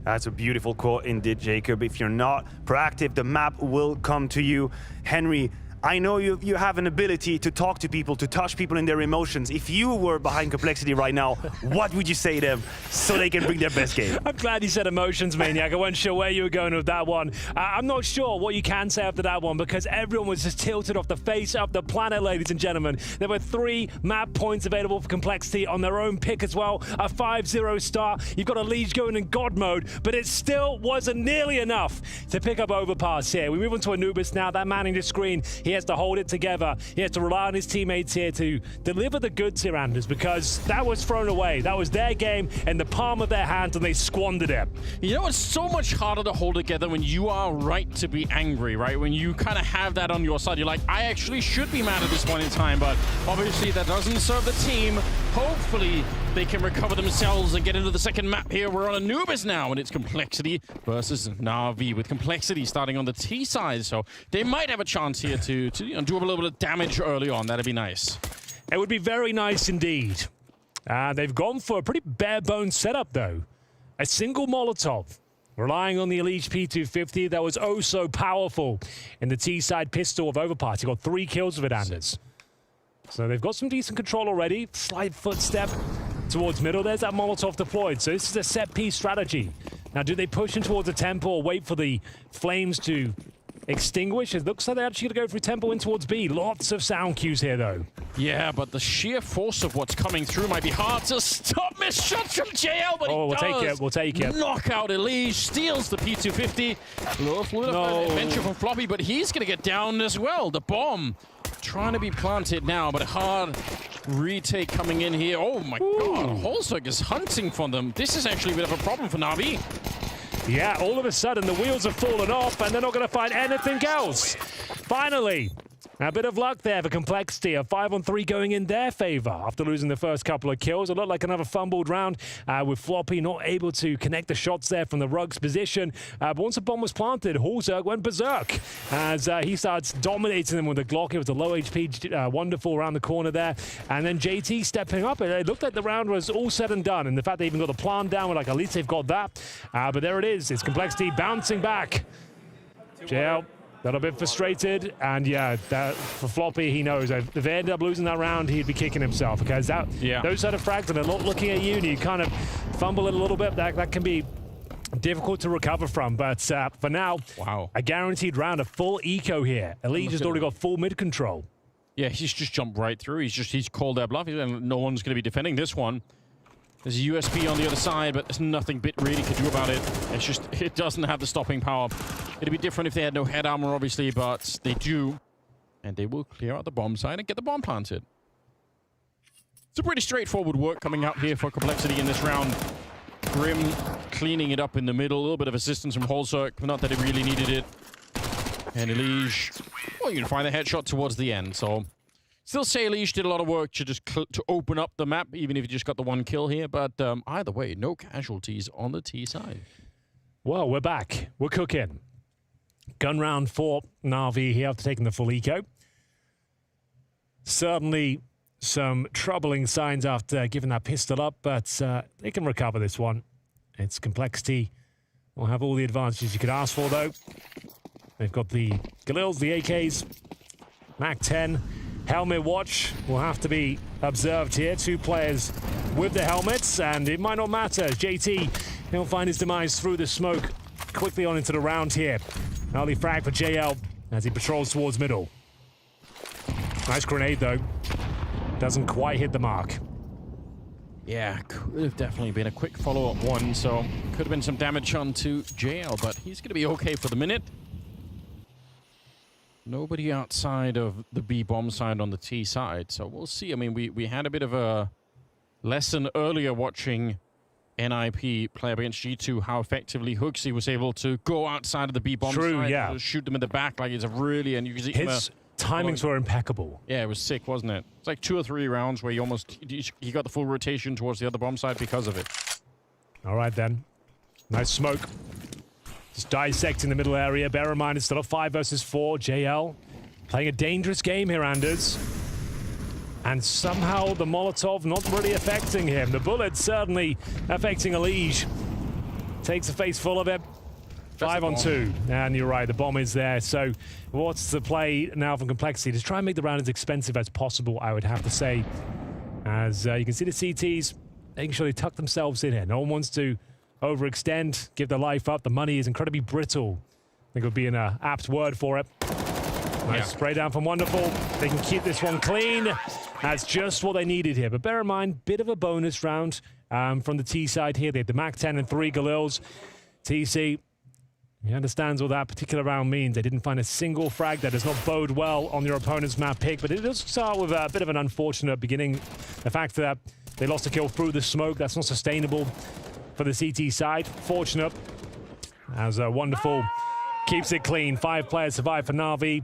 That's a beautiful quote indeed, Jacob. If you're not proactive, the map will come to you. Henry, I know you have an ability to talk to people, to touch people in their emotions. If you were behind Complexity right now, what would you say to them so they can bring their best game? I'm glad you said emotions, Maniac. I wasn't sure where you were going with that one. I'm not sure what you can say after that one, because everyone was just tilted off the face of the planet, ladies and gentlemen. There were 3 map points available for Complexity on their own pick as well. A 5-0 start. You've got a Liege going in God mode, but it still wasn't nearly enough to pick up Overpass here. We move on to Anubis now. That man in the screen, he has to hold it together. He has to rely on his teammates here to deliver the goods here, Anders, because that was thrown away. That was their game in the palm of their hands, and they squandered it. You know, it's so much harder to hold together when you are right to be angry, right? When you kind of have that on your side. You're like, I actually should be mad at this point in time, but obviously that doesn't serve the team. Hopefully they can recover themselves and get into the second map here. We're on Anubis now, and it's Complexity versus NAVI, with Complexity starting on the T side. So they might have a chance here to do a little bit of damage early on. That'd be nice. It would be very nice indeed. They've gone for a pretty bare-bones setup, though. A single Molotov, relying on the Elite P250 that was oh so powerful in the T-side pistol of Overpass. He got 3 kills with it, Anders. So they've got some decent control already. Slight footstep towards middle. There's that Molotov deployed. So this is a set-piece strategy. Now, do they push in towards the temple or wait for the flames to extinguish? It looks like they're actually going to go through temple in towards B. Lots of sound cues here, though. Yeah, but the sheer force of what's coming through might be hard to stop. Missed shots from JL, but we'll take it. We'll take it. Knockout Elige, steals the P250. Little fluid adventure from Floppy, but he's going to get down as well. The bomb trying to be planted now, but hard retake coming in here. Oh my God, Holzberg is hunting for them. This is actually a bit of a problem for NAVI. Yeah, all of a sudden the wheels have fallen off and they're not going to find anything else. Finally, A bit of luck there for Complexity. A 5-on-3 going in their favor after losing the first couple of kills. It looked like another fumbled round with Floppy not able to connect the shots there from the Rugs position. But once the bomb was planted, Hulzerg went berserk as he starts dominating them with the Glock. It was a low HP Wonderful around the corner there. And then JT stepping up. It looked like the round was all said and done. And the fact they even got the plant down, we're like, at least they've got that. But there it is. It's Complexity bouncing back. JL. A little bit frustrated, and yeah, for Floppy, he knows if they ended up losing that round, he'd be kicking himself, because those sort of frags, and they're looking at you, and you kind of fumble it a little bit, that can be difficult to recover from. But for now, a guaranteed round, a full eco here. Elige has already got full mid control. Yeah, he's just jumped right through. He's called their bluff, and no one's going to be defending this one. There's a USB on the other side, but there's nothing Bit really could do about it. It's just, it doesn't have the stopping power. It'd be different if they had no head armor, obviously, but they do. And they will clear out the bomb side and get the bomb planted. It's a pretty straightforward work coming out here for Complexity in this round. Grim cleaning it up in the middle. A little bit of assistance from Hulzerg, not that it really needed it. And Elige, well, you can find the headshot towards the end, so... Still say Elige did a lot of work to just to open up the map, even if he just got the one kill here. But either way, no casualties on the T side. Well, we're back. We're cooking. Gun round for NAVI here after taking the full eco. Certainly some troubling signs after giving that pistol up, but they can recover this one. It's Complexity. Will have all the advantages you could ask for, though. They've got the Galils, the AKs, MAC-10. Helmet watch will have to be observed here. Two players with the helmets, and it might not matter. JT, he'll find his demise through the smoke quickly on into the round here. Early frag for JL as he patrols towards middle. Nice grenade, though. Doesn't quite hit the mark. Yeah, could have definitely been a quick follow-up one, so could have been some damage onto JL, but he's going to be okay for the minute. Nobody outside of the B bomb side on the T side, so we'll see. I mean, we had a bit of a lesson earlier watching NIP play against G2, how effectively Hooksy was able to go outside of the B bomb side, yeah. Shoot them in the back like it's a really, and you can see his timings were impeccable. Yeah, it was sick, wasn't it? It's like 2 or 3 rounds where he got the full rotation towards the other bomb side because of it. All right then, nice smoke. Just dissecting the middle area. Bear in mind, it's still a 5 versus 4. JL playing a dangerous game here, Anders. And somehow the Molotov not really affecting him. The bullet certainly affecting Elige. Takes a face full of it. 5 on 2. And you're right, the bomb is there. So what's the play now from Complexity? To try and make the round as expensive as possible, I would have to say. As you can see the CTs making sure they tuck themselves in here. No one wants to overextend, give their life up. The money is incredibly brittle. I think it would be an apt word for it. Nice spray down from Wonderful. They can keep this one clean. That's just what they needed here. But bear in mind, bit of a bonus round from the T side here. They had the MAC-10 and 3 Galils. TC, he understands what that particular round means. They didn't find a single frag. That does not bode well on your opponent's map pick. But it does start with a bit of an unfortunate beginning. The fact that they lost a kill through the smoke, that's not sustainable for the CT side. Fortunate as Wonderful keeps it clean. 5 players survive for NAVI.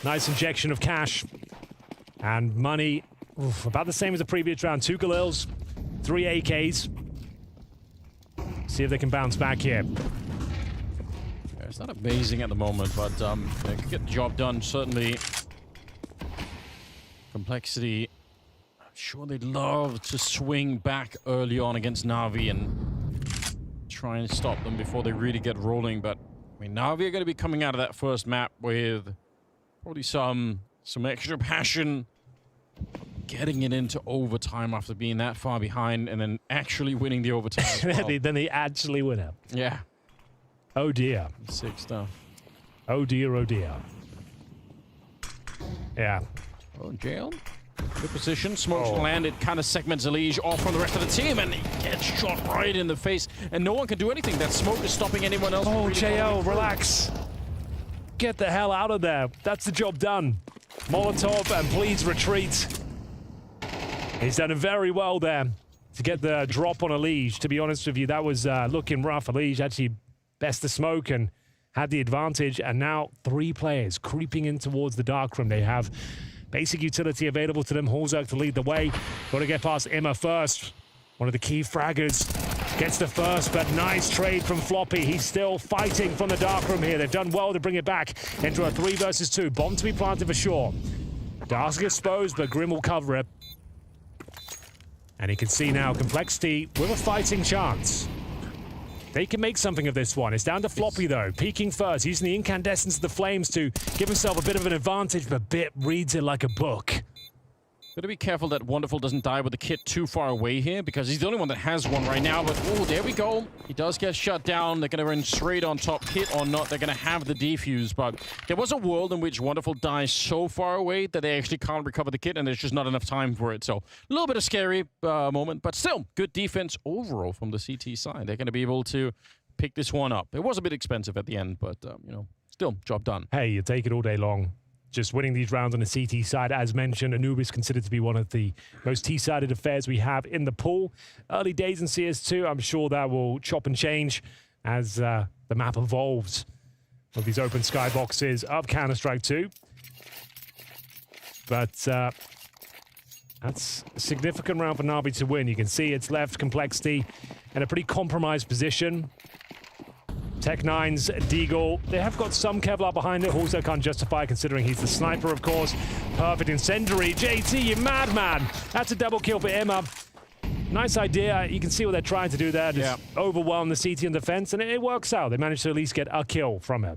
Nice injection of cash and money. About the same as the previous round. 2 Galils, 3 AKs. See if they can bounce back here. Yeah, it's not amazing at the moment, but they could get the job done, certainly. Complexity, I'm sure they'd love to swing back early on against NAVI and try and stop them before they really get rolling. But I mean, NAVI are going to be coming out of that first map with probably some extra passion, getting it into overtime after being that far behind, and then actually winning the overtime as well. Then they actually win it. Yeah. Oh dear. Sick stuff. Oh dear, oh dear. Yeah. Oh, jail. Good position. Smoke's landed, kind of segments Elige off from the rest of the team, and he gets shot right in the face, and no one can do anything. That smoke is stopping anyone else. Oh, JL, relax. Get the hell out of there. That's the job done. Molotov, and please retreat. He's done very well there to get the drop on Elige. To be honest with you, that was looking rough. Elige actually best the smoke, and had the advantage, and now 3 players creeping in towards the dark room. They have basic utility available to them. Horzak to lead the way. Got to get past Imma first. One of the key fraggers gets the first, but nice trade from Floppy. He's still fighting from the dark room here. They've done well to bring it back into a 3 versus 2. Bomb to be planted for sure. Dark's exposed, but Grim will cover it. And you can see now Complexity with a fighting chance. They can make something of this one. It's down to Floppy, though. Peeking first, using the incandescence of the flames to give himself a bit of an advantage, but Bit reads it like a book. Gotta be careful that Wonderful doesn't die with the kit too far away here, because he's the only one that has one right now. But, oh, there we go. He does get shut down. They're gonna run straight on top. Hit or not, they're gonna have the defuse. But there was a world in which Wonderful dies so far away that they actually can't recover the kit, and there's just not enough time for it. So, a little bit of scary moment, but still, good defense overall from the CT side. They're gonna be able to pick this one up. It was a bit expensive at the end, but, you know, still, job done. Hey, you take it all day long. Just winning these rounds on the CT side. As mentioned, Anubis considered to be one of the most T-sided affairs we have in the pool. Early days in CS2, I'm sure that will chop and change as the map evolves with these open skyboxes of Counter-Strike 2. But that's a significant round for NAVI to win. You can see it's left Complexity in a pretty compromised position. Tech9's Deagle, they have got some Kevlar behind it. Horzak can't justify considering he's the sniper, of course. Perfect incendiary. JT, you madman. That's a double kill for Imma. Nice idea. You can see what they're trying to do there. Just overwhelm the CT in defense, and it works out. They managed to at least get a kill from him.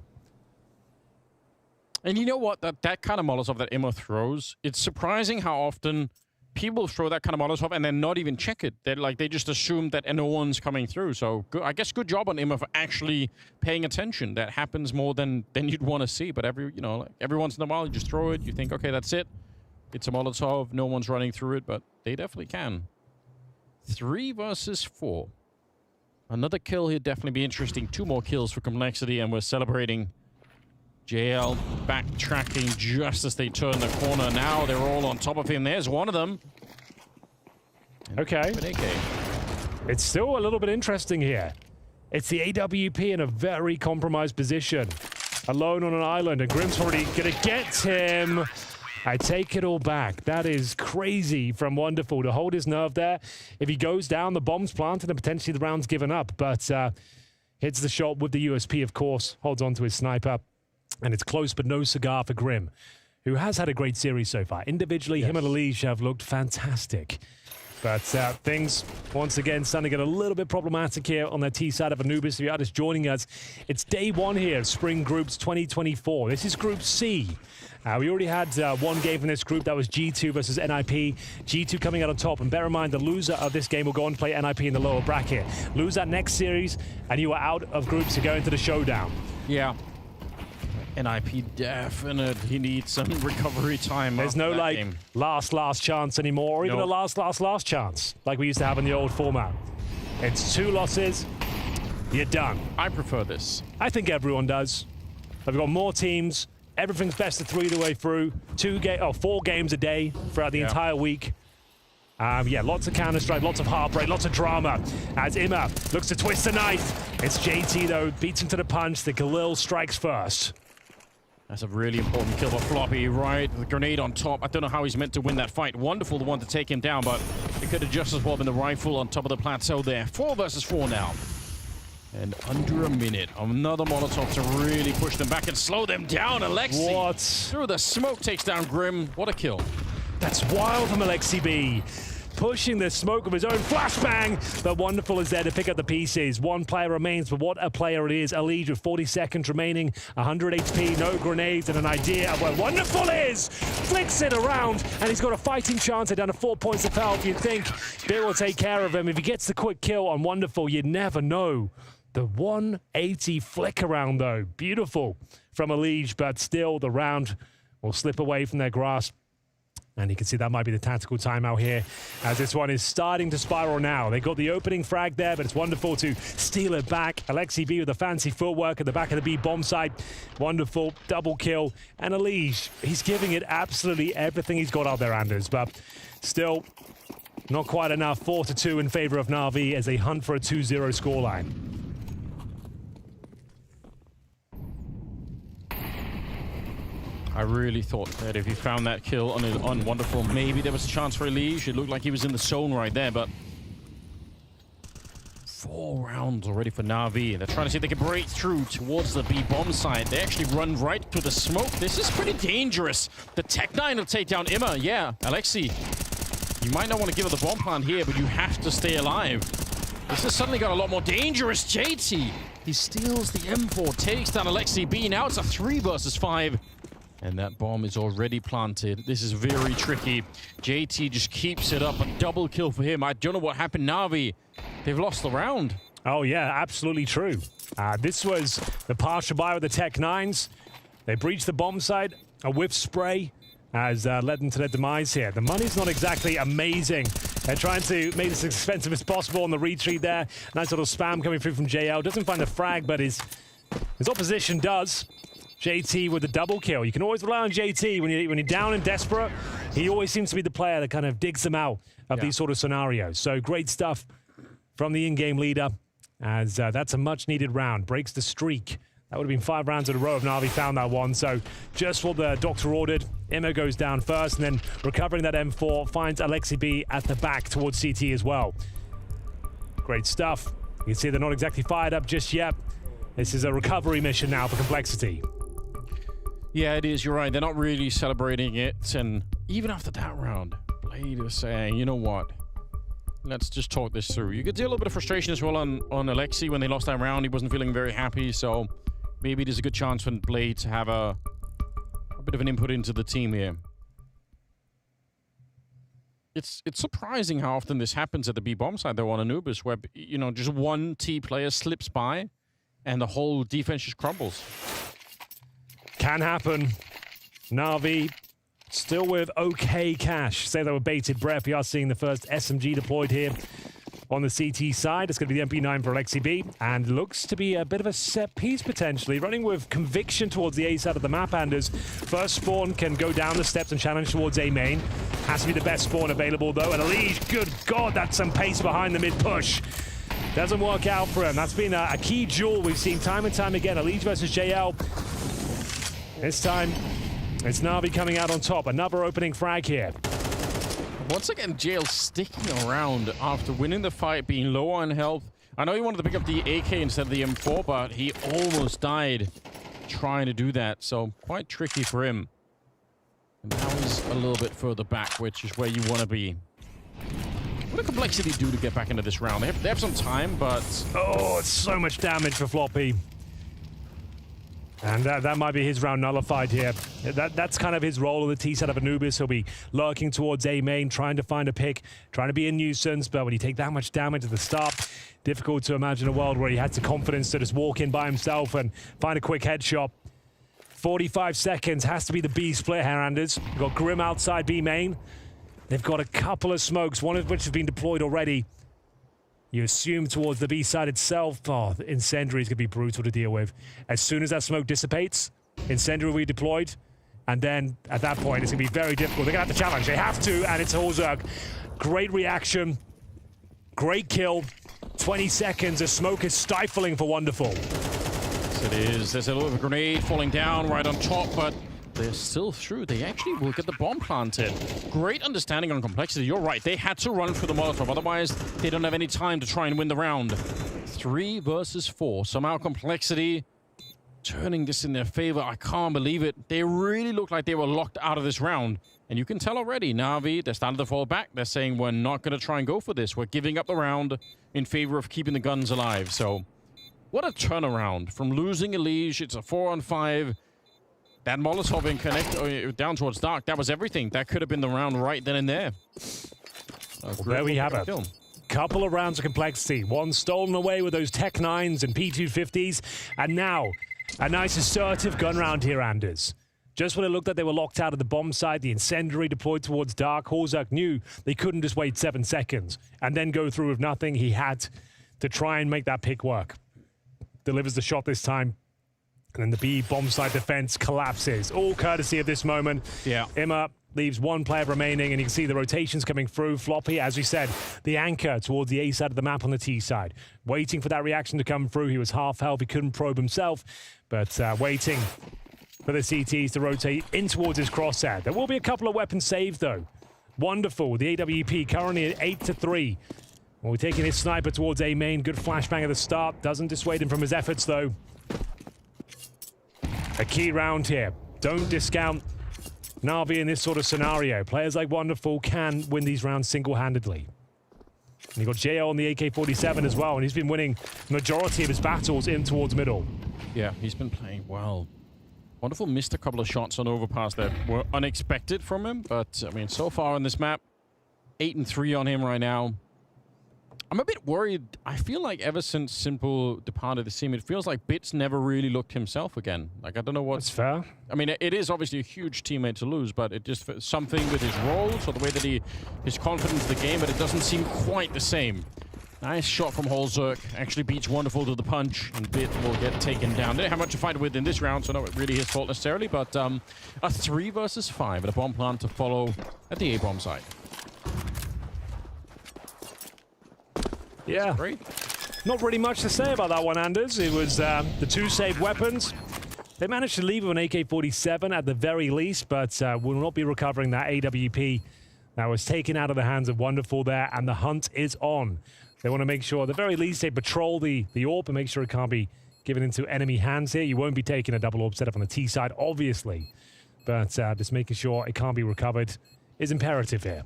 And you know what? That kind of Molotov that Imma throws, it's surprising how often people throw that kind of Molotov and then not even check it. They just assume that no one's coming through. So I guess good job on Imma for actually paying attention. That happens more than you'd want to see. But every once in a while you just throw it. You think, okay, that's it. It's a Molotov. No one's running through it, but they definitely can. 3 versus 4. Another kill here definitely be interesting. 2 more kills for Complexity, and we're celebrating. JL backtracking just as they turn the corner. Now they're all on top of him. There's one of them. Okay. It's still a little bit interesting here. It's the AWP in a very compromised position. Alone on an island, and Grim's already gonna get him. I take it all back. That is crazy from Wonderful to hold his nerve there. If he goes down, the bomb's planted and potentially the round's given up. But hits the shot with the USP, of course. Holds on to his sniper. And it's close, but no cigar for Grim, who has had a great series so far. Individually, him and Alish have looked fantastic. But things, once again, starting to get a little bit problematic here on the T side of Anubis. If you're just joining us, it's day 1 here of Spring Groups 2024. This is Group C. We already had one game from this group. That was G2 versus NIP. G2 coming out on top. And bear in mind, the loser of this game will go on to play NIP in the lower bracket. Lose that next series, and you are out of groups to go into the showdown. Yeah. NIP definitely needs some recovery time. There's no game. last chance anymore, or even a last chance like we used to have in the old format. It's 2 losses, you're done. I prefer this. I think everyone does. We've got more teams. Everything's best of 3 the way through. 4 games a day throughout the entire week. Lots of Counter-Strike, lots of heartbreak, lots of drama. As Imma looks to twist the knife. It's JT, though, beats him to the punch. The Galil strikes first. That's a really important kill for Floppy, right? The grenade on top. I don't know how he's meant to win that fight. Wonderful, the one to take him down, but it could have just as well been the rifle on top of the plateau there. 4 versus 4 now. And under a minute, another Molotov to really push them back and slow them down. Alexi through the smoke takes down Grim. What a kill. That's wild from Alexi B. Pushing the smoke of his own flashbang, but Wonderful is there to pick up the pieces. 1 player remains, but what a player it is. Alish with 40 seconds remaining, 100 HP, no grenades, and an idea of where Wonderful is. Flicks it around, and he's got a fighting chance down to 4 points of health. You'd think Bill will take care of him. If he gets the quick kill on Wonderful, you'd never know. The 180 flick around, though. Beautiful from Alish, but still the round will slip away from their grasp. And you can see that might be the tactical timeout here, as this one is starting to spiral now. They got the opening frag there, but it's Wonderful to steal it back. Alexi B with the fancy footwork at the back of the B bomb site. Wonderful, double kill. And Alish, he's giving it absolutely everything he's got out there, Anders, but still not quite enough. 4-2 in favor of NAVI as they hunt for a 2-0 scoreline. I really thought that if he found that kill on Wonderful, maybe there was a chance for Elige. It looked like he was in the zone right there, but 4 rounds already for Na'Vi. They're trying to see if they can break through towards the B bomb side. They actually run right to the smoke. This is pretty dangerous. The Tech-9 will take down Imma. Yeah, Alexi, you might not want to give it the bomb plant here, but you have to stay alive. This has suddenly got a lot more dangerous. JT, he steals the M4, takes down Alexi B. Now it's a 3 versus 5. And that bomb is already planted. This is very tricky. JT just keeps it up. A double kill for him. I don't know what happened. Na'Vi, they've lost the round. Oh, yeah, absolutely true. This was the partial buy with the Tech-9s. They breached the bomb site. A whiff spray has led them to their demise here. The money's not exactly amazing. They're trying to make this as expensive as possible on the retreat there. Nice little spam coming through from JL. Doesn't find the frag, but his opposition does. JT with the double kill. You can always rely on JT when you're down and desperate. He always seems to be the player that kind of digs them out of these sort of scenarios. So great stuff from the in-game leader, as that's a much-needed round. Breaks the streak. That would have been 5 rounds in a row if Na'Vi found that one. So just what the doctor ordered. Imma goes down first, and then recovering that M4 finds Alexi B at the back towards CT as well. Great stuff. You can see they're not exactly fired up just yet. This is a recovery mission now for Complexity. Yeah, it is. You're right. They're not really celebrating it. And even after that round, Blade was saying, you know what? Let's just talk this through. You could see a little bit of frustration as well on Alexi when they lost that round. He wasn't feeling very happy. So maybe there's a good chance for Blade to have a bit of an input into the team here. It's surprising how often this happens at the B bomb side, though, on Anubis, where, you know, just one T player slips by and the whole defense just crumbles. Can happen. Na'Vi still with okay cash. Say they were bated breath. We are seeing the first SMG deployed here on the CT side. It's going to be the MP9 for Alexi B, and looks to be a bit of a set piece potentially. Running with conviction towards the A side of the map, Anders. First spawn can go down the steps and challenge towards A main. Has to be the best spawn available though. And Elige, good God, that's some pace behind the mid push. Doesn't work out for him. That's been a key duel we've seen time and time again. Elige versus JL. This time, it's Na'Vi coming out on top. Another opening frag here. Once again, JL sticking around after winning the fight, being low on health. I know he wanted to pick up the AK instead of the M4, but he almost died trying to do that. So quite tricky for him. And now he's a little bit further back, which is where you want to be. What did Complexity do to get back into this round? They have some time, but... Oh, it's so much damage for Floppy. And that might be his round nullified here. That's kind of his role on the T side of Anubis. He'll be lurking towards A main, trying to find a pick, trying to be a nuisance. But when you take that much damage at the start, difficult to imagine a world where he had the confidence to just walk in by himself and find a quick headshot. 45 seconds has to be the B split here, Anders. We've got Grim outside B main. They've got a couple of smokes, one of which has been deployed already. You assume towards the B side itself. Oh, the Incendiary is going to be brutal to deal with. As soon as that smoke dissipates, Incendiary will be deployed. And then at that point, it's going to be very difficult. They're going to have to challenge. They have to, and it's Horzerk. Great reaction. Great kill. 20 seconds. The smoke is stifling for Wonderful. Yes, it is. There's a little grenade falling down right on top, but they're still through. They actually will get the bomb planted. Great understanding on Complexity. You're right. They had to run through the Molotov. Otherwise, they don't have any time to try and win the round. 3 versus 4. Somehow Complexity turning this in their favor. I can't believe it. They really look like they were locked out of this round. And you can tell already, Na'Vi, they're starting to fall back. They're saying, we're not going to try and go for this. We're giving up the round in favor of keeping the guns alive. So, what a turnaround. From losing Elige, it's a 4-on-5. That Molotov in connect down towards Dark, that was everything. That could have been the round right then and there. Well, there we have it. Couple of rounds of Complexity. One stolen away with those Tech-9s and P250s. And now, a nice assertive gun round here, Anders. Just when it looked like they were locked out of the bomb side, the Incendiary deployed towards Dark. Horzerk knew they couldn't just wait 7 seconds and then go through with nothing. He had to try and make that pick work. Delivers the shot this time. And then the B bomb side defense collapses. All courtesy of this moment. Yeah. Imma leaves 1 player remaining, and you can see the rotations coming through. Floppy, as we said, the anchor towards the A side of the map on the T side. Waiting for that reaction to come through. He was half health. He couldn't probe himself, but waiting for the CTs to rotate in towards his crosshair. There will be a couple of weapons saved, though. Wonderful. The AWP currently at 8-3. Well, we're taking his sniper towards A main. Good flashbang at the start. Doesn't dissuade him from his efforts, though. A key round here. Don't discount NAVI in this sort of scenario. Players like Wonderful can win these rounds single-handedly. And you've got JL on the AK-47 as well, and he's been winning the majority of his battles in towards middle. Yeah, he's been playing well. Wonderful missed a couple of shots on overpass that were unexpected from him, but I mean, so far on this map, 8-3 on him right now. I'm a bit worried. I feel like ever since Simple departed the team, it feels like Bits never really looked himself again. Like, I don't know what's... That's fair. I mean, it is obviously a huge teammate to lose, but it just something with his roles or the way that his confidence in the game, but it doesn't seem quite the same. Nice shot from Holzerk. Actually beats Wonderful to the punch, and Bit will get taken down. Didn't have much to fight with in this round, so not really his fault necessarily, but a 3 versus 5 and a bomb plant to follow at the A-bomb side. Yeah, great. Not really much to say about that one, Anders. It was the 2 saved weapons. They managed to leave with an AK-47 at the very least, but will not be recovering that AWP that was taken out of the hands of Wonderful there, and the hunt is on. They want to make sure, at the very least, they patrol the AWP and make sure it can't be given into enemy hands here. You won't be taking a double AWP setup on the T side, obviously, but just making sure it can't be recovered is imperative here.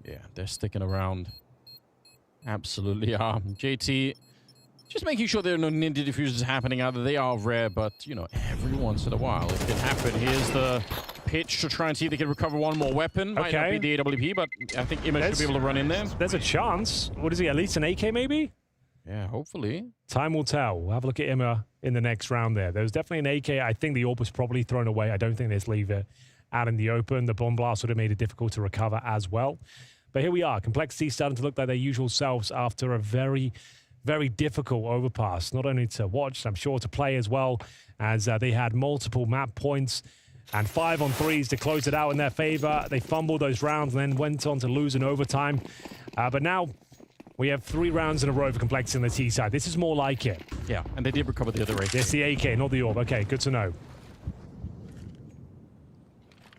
Yeah, they're sticking around. Absolutely are. JT, just making sure there are no ninja diffusers happening. Either they are rare, but, you know, every once in a while it can happen. Here's the pitch to try and see if they can recover one more weapon. Might not be the AWP, but I think Image should be able to run in there. There's a chance. What is he, at least an AK maybe? Yeah, hopefully. Time will tell. We'll have a look at Imma in the next round there. There was definitely an AK. I think the AWP was probably thrown away. I don't think they just leave it out in the open. The bomb blast would have made it difficult to recover as well. But here we are. Complexity starting to look like their usual selves after a very, very difficult overpass. Not only to watch, I'm sure to play as well, as they had multiple map points and 5-on-3s to close it out in their favor. They fumbled those rounds and then went on to lose in overtime. But now we have 3 rounds in a row for Complexity on the T side. This is more like it. Yeah, and they did recover the other AK. It's the AK, not the AWP. Okay, good to know.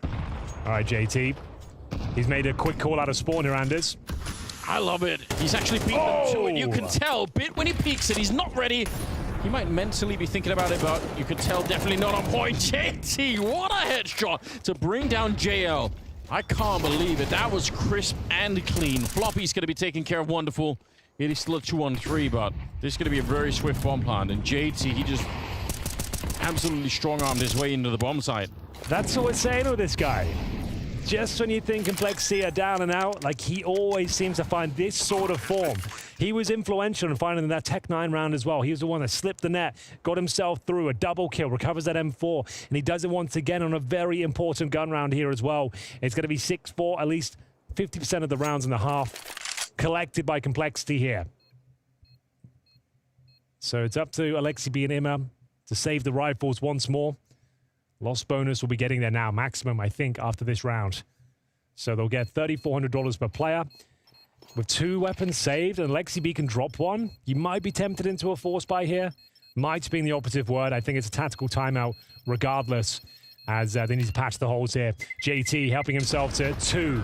All right, JT. He's made a quick call out of spawn here, Anders. I love it. He's actually beaten them to it. You can tell, Bit, when he peeks it, he's not ready. He might mentally be thinking about it, but you can tell definitely not on point. JT, what a headshot to bring down JL. I can't believe it. That was crisp and clean. Floppy's going to be taking care of Wonderful. It is still a 2-on-3, but this is going to be a very swift bomb plant. And JT, he just absolutely strong-armed his way into the bomb site. That's what we're saying with this guy. Just when you think Complexity are down and out, like he always seems to find this sort of form. He was influential in finding that Tech 9 round as well. He was the one that slipped the net, got himself through a double kill, recovers that M4, and he does it once again on a very important gun round here as well. It's going to be 6-4, at least 50% of the rounds in the half collected by Complexity here. So it's up to Alexi B and Imma to save the rifles once more. Lost bonus will be getting there now, maximum, I think, after this round. So they'll get $3,400 per player. With 2 weapons saved, and Lexi B can drop one, you might be tempted into a force buy here. Might being the operative word. I think it's a tactical timeout regardless, as they need to patch the holes here. JT helping himself to 2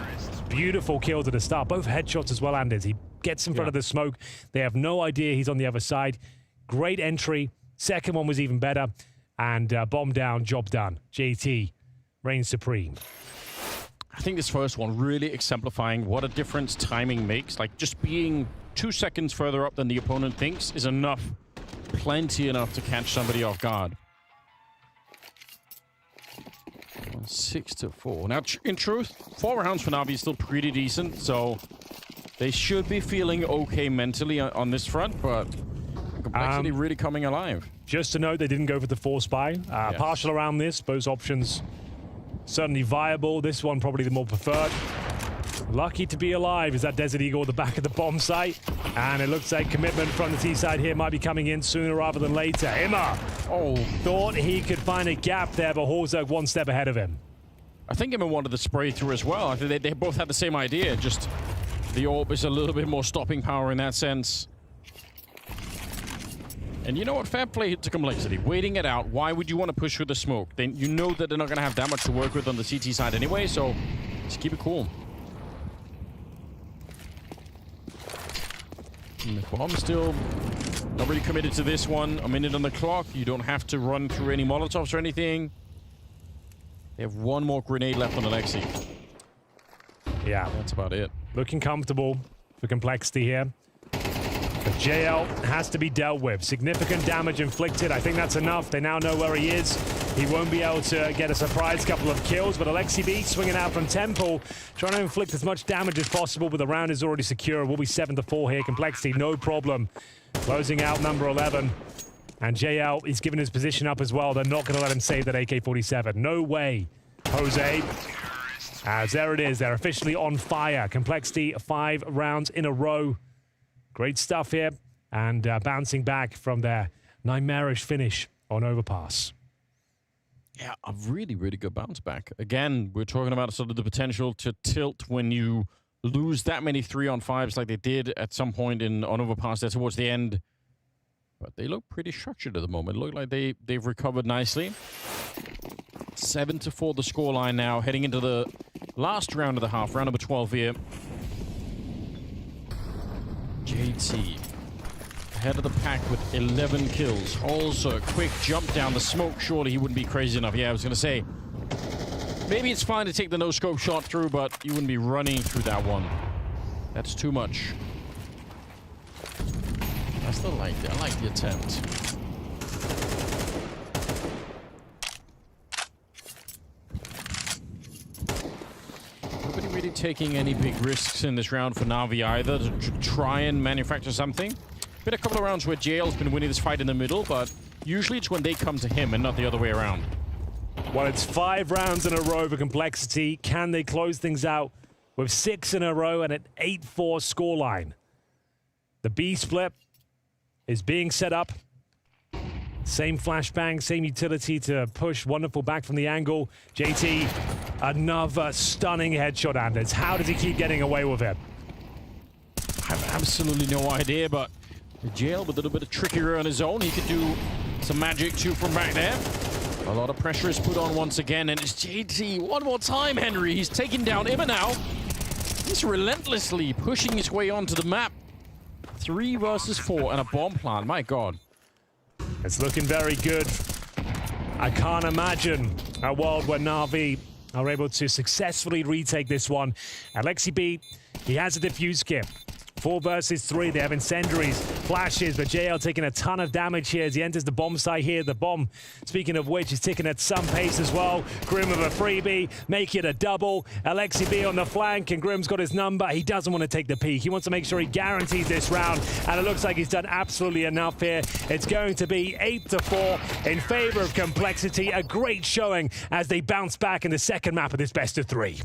beautiful kills at the start. Both headshots as well, Anders. He gets in front of the smoke. They have no idea he's on the other side. Great entry. Second one was even better. And bomb down, job done. JT reigns supreme. I think this first one really exemplifying what a difference timing makes. Like, just being 2 seconds further up than the opponent thinks is enough, plenty enough to catch somebody off guard. 6-4. Now, in truth, 4 rounds for NAVI is still pretty decent, so they should be feeling okay mentally on this front, but Complexity really coming alive. Just to note, they didn't go for the force buy. Yes. Partial around this, both options certainly viable. This one probably the more preferred. Lucky to be alive is that Desert Eagle at the back of the bomb site. And it looks like commitment from the T side here might be coming in sooner rather than later. Imma thought he could find a gap there, but Horzerk 1 step ahead of him. I think Imma wanted the spray through as well. I think they both had the same idea, just the AWP is a little bit more stopping power in that sense. And you know what? Fair play to Complexity. Waiting it out. Why would you want to push with the smoke? Then you know that they're not going to have that much to work with on the CT side anyway, so just keep it cool. And the bomb still not really committed to this one. A minute on the clock. You don't have to run through any Molotovs or anything. They have one more grenade left on Alexi. Yeah. That's about it. Looking comfortable for Complexity here. But JL has to be dealt with. Significant damage inflicted. I think that's enough. They now know where he is. He won't be able to get a surprise couple of kills, but Alexi B swinging out from Temple, trying to inflict as much damage as possible, but the round is already secure. We'll be 7-4 here. Complexity, no problem. Closing out number 11. And JL is giving his position up as well. They're not going to let him save that AK-47. No way, Jose. As there it is. They're officially on fire. Complexity, 5 rounds in a row. Great stuff here, and bouncing back from their nightmarish finish on Overpass. Yeah, a really, really good bounce back. Again, we're talking about sort of the potential to tilt when you lose that many 3-on-5s like they did at some point on Overpass there towards the end. But they look pretty structured at the moment. Look like they've recovered nicely. 7-4 the scoreline now, heading into the last round of the half, round number 12 here. JT ahead of the pack with 11 kills. Also, a quick jump down the smoke. Surely he wouldn't be crazy enough. Yeah, I was going to say, maybe it's fine to take the no-scope shot through, but you wouldn't be running through that one. That's too much. I still like it. I like the attempt. Nobody really taking any big risks in this round for Navi either to try and manufacture something. Been a couple of rounds where JL's been winning this fight in the middle, but usually it's when they come to him and not the other way around. Well, it's 5 rounds in a row for Complexity. Can they close things out with 6 in a row and an 8-4 scoreline? The B split is being set up. Same flashbang, same utility to push. Wonderful back from the angle. JT, another stunning headshot, Anders. How does he keep getting away with it? I have absolutely no idea, but JL with a little bit of trickery on his own. He could do some magic too from back there. A lot of pressure is put on once again, and it's JT one more time, Henry. He's taking down Imma now. He's relentlessly pushing his way onto the map. 3 versus 4 and a bomb plant. My God. It's looking very good. I can't imagine a world where Na'Vi are able to successfully retake this one. Alexi B, he has a defuse kit. 4 versus 3. They have incendiaries, flashes, but JL taking a ton of damage here as he enters the bomb site here. The bomb, speaking of which, is ticking at some pace as well. Grim with a freebie, make it a double. Alexi B on the flank, and Grim's got his number. He doesn't want to take the peak. He wants to make sure he guarantees this round, and it looks like he's done absolutely enough here. It's going to be 8-4 in favor of Complexity. A great showing as they bounce back in the second map of this best of 3.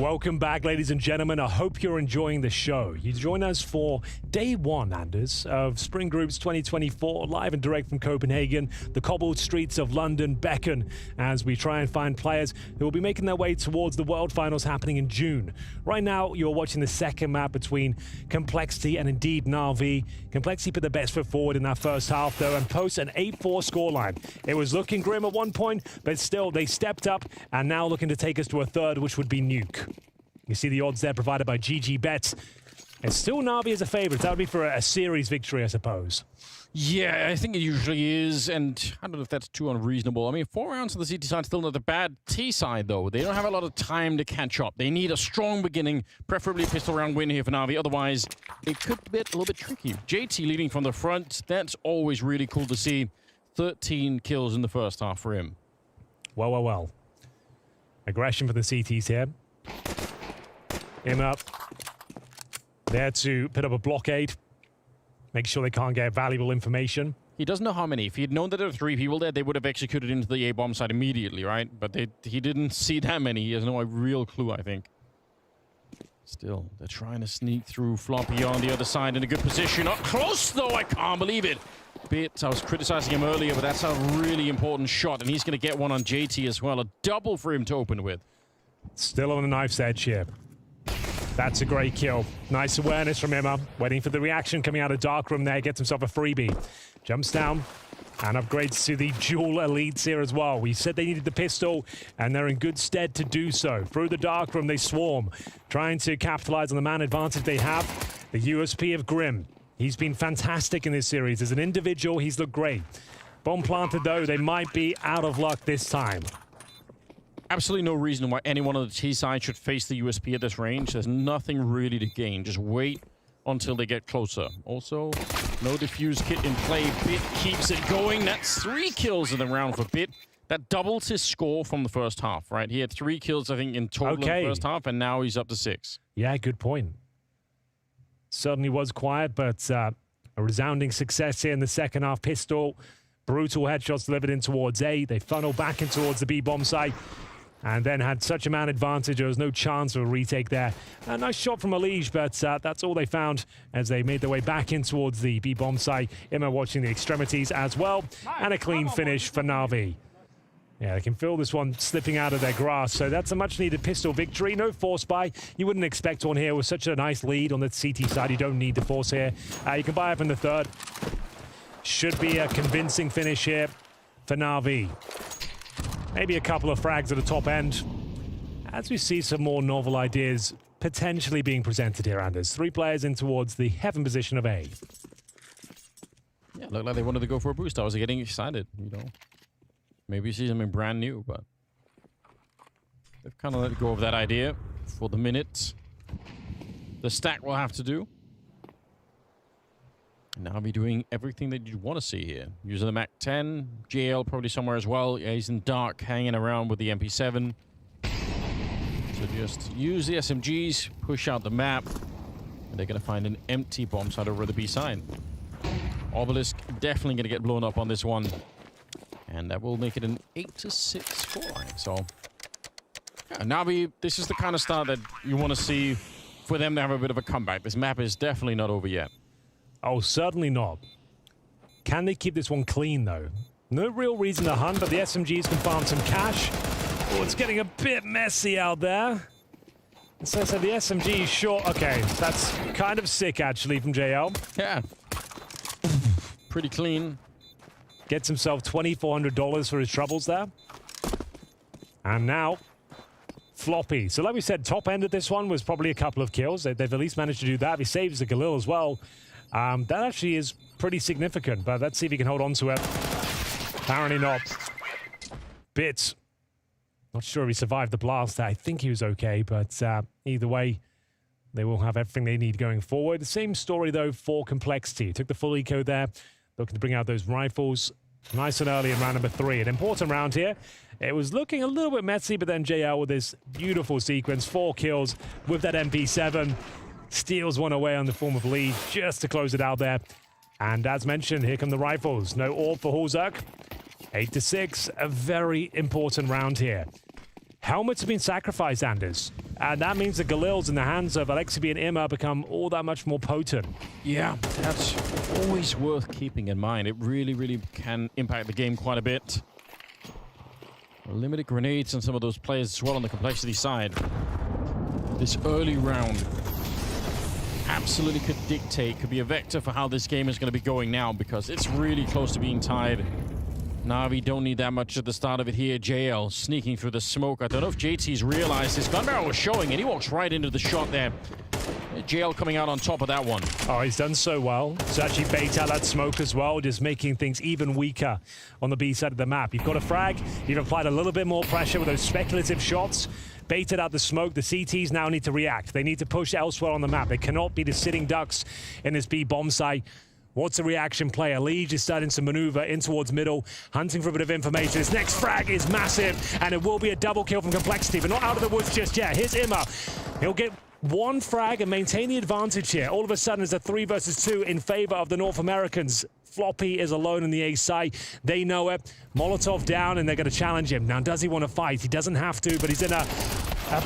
Welcome back, ladies and gentlemen. I hope you're enjoying the show. You join us for day one, Anders, of Spring Groups 2024, live and direct from Copenhagen. The cobbled streets of London beckon as we try and find players who will be making their way towards the World Finals happening in June. Right now, you're watching the second map between Complexity and indeed NAVI. Complexity put their best foot forward in that first half, though, and post an 8-4 scoreline. It was looking grim at one point, but still, they stepped up and now looking to take us to a third, which would be Nuke. You see the odds there provided by GG Bets. It's still NAVI as a favorite. That would be for a series victory, I suppose. Yeah, I think it usually is, and I don't know if that's too unreasonable. I mean, 4 rounds on the CT side, still not a bad T side, though. They don't have a lot of time to catch up. They need a strong beginning, preferably a pistol round win here for NAVI. Otherwise, it could be a little bit tricky. JT leading from the front, that's always really cool to see. 13 kills in the first half for him. Well. Aggression for the CTs here. Him up. There to put up a blockade. Make sure they can't get valuable information. He doesn't know how many. If he had known that there were 3 people there, they would have executed into the A-bomb side immediately, right? But he didn't see that many. He has no real clue, I think. Still, they're trying to sneak through. Floppy on the other side in a good position. Up close, though. I can't believe it. I was criticizing him earlier, but that's a really important shot, and he's going to get one on JT as well. A double for him to open with. Still on the knife's edge here. That's a great kill. Nice awareness from Emma. Waiting for the reaction coming out of Darkroom there. Gets himself a freebie. Jumps down and upgrades to the dual elites here as well. We said they needed the pistol, and they're in good stead to do so. Through the Darkroom, they swarm, trying to capitalize on the man advantage they have. The USP of Grim. He's been fantastic in this series. As an individual, he's looked great. Bomb planted, though, they might be out of luck this time. Absolutely no reason why anyone on the T side should face the USP at this range. There's nothing really to gain. Just wait until they get closer. Also, no defuse kit in play. Bit keeps it going. That's 3 kills in the round for Bit. That doubles his score from the first half, right? He had 3 kills, I think, in total in the first half, and now he's up to 6. Yeah, good point. Certainly was quiet, but a resounding success here in the second half. Pistol, brutal headshots delivered in towards A. They funnel back in towards the B-bomb site. And then had such a man advantage, there was no chance of a retake there. A nice shot from Elige, but that's all they found as they made their way back in towards the B-bomb site. Emma watching the extremities as well. And a clean finish for NAVI. Yeah, they can feel this one slipping out of their grasp. So that's a much-needed pistol victory. No force buy. You wouldn't expect one here with such a nice lead on the CT side. You don't need the force here. You can buy up in the third. Should be a convincing finish here for NAVI. Maybe a couple of frags at the top end. As we see some more novel ideas potentially being presented here, Anders. 3 players in towards the heaven position of A. Yeah, looked like they wanted to go for a boost. I was getting excited, you know. Maybe see something brand new, but they've kind of let go of that idea for the minute. The stack will have to do. Now I'll be doing everything that you want to see here. Using the MAC-10, JL probably somewhere as well. Yeah, he's in dark, hanging around with the MP7. So just use the SMGs, push out the map, and they're going to find an empty bomb site over the B side. Obelisk definitely going to get blown up on this one. And that will make it an 8-6 scoreline. So, yeah, NAVI, this is the kind of start that you want to see for them to have a bit of a comeback. This map is definitely not over yet. Oh, certainly not. Can they keep this one clean, though? No real reason to hunt, but the SMGs can farm some cash. Oh, it's getting a bit messy out there. So the SMG is short. Okay, that's kind of sick, actually, from JL. Yeah. Pretty clean. Gets himself $2,400 for his troubles there. And now, Floppy. So like we said, top end of this one was probably a couple of kills. They've at least managed to do that. He saves the Galil as well. That actually is pretty significant, but let's see if he can hold on to it. Apparently not. Bits. Not sure if he survived the blast. I think he was okay, but either way, they will have everything they need going forward. The same story, though, for Complexity. Took the full eco there, looking to bring out those rifles nice and early in round number 3. An important round here. It was looking a little bit messy, but then JL with this beautiful sequence, 4 kills with that MP7. Steals one away on the form of lead just to close it out there. And as mentioned, here come the rifles. No AWP for Hulzuk. 8-6, a very important round here. helmets have been sacrificed, Anders. And that means the Galils in the hands of Alexibi and Imma become all that much more potent. Yeah, that's always worth keeping in mind. It really, really can impact the game quite a bit. Limited grenades on some of those players as well on the complexity side. This early round absolutely could dictate, could be a vector for how this game is going to be going now, because it's really close to being tied. NAVI don't need that much at the start of it here. JL sneaking through the smoke. I don't know if JT's realized his gun barrel was showing, and he walks right into the shot there. JL coming out on top of that one. Oh, he's done so well to actually bait out that smoke as well, just making things even weaker on the B side of the map. You've got a frag, you've applied a little bit more pressure with those speculative shots, baited out the smoke. The CTs now need to react. They need to push elsewhere on the map. They cannot be the sitting ducks in this B bomb site. What's the reaction play? Liege is starting to maneuver in towards middle, hunting for a bit of information. This next frag is massive, and it will be a double kill from Complexity, but not out of the woods just yet. Here's Imma. He'll get one frag and maintain the advantage here. All of a sudden, it's a 3 versus 2 in favor of the North Americans. Floppy is alone in the A side. They know it. Molotov down, and they're going to challenge him. Now, does he want to fight? He doesn't have to, but he's in a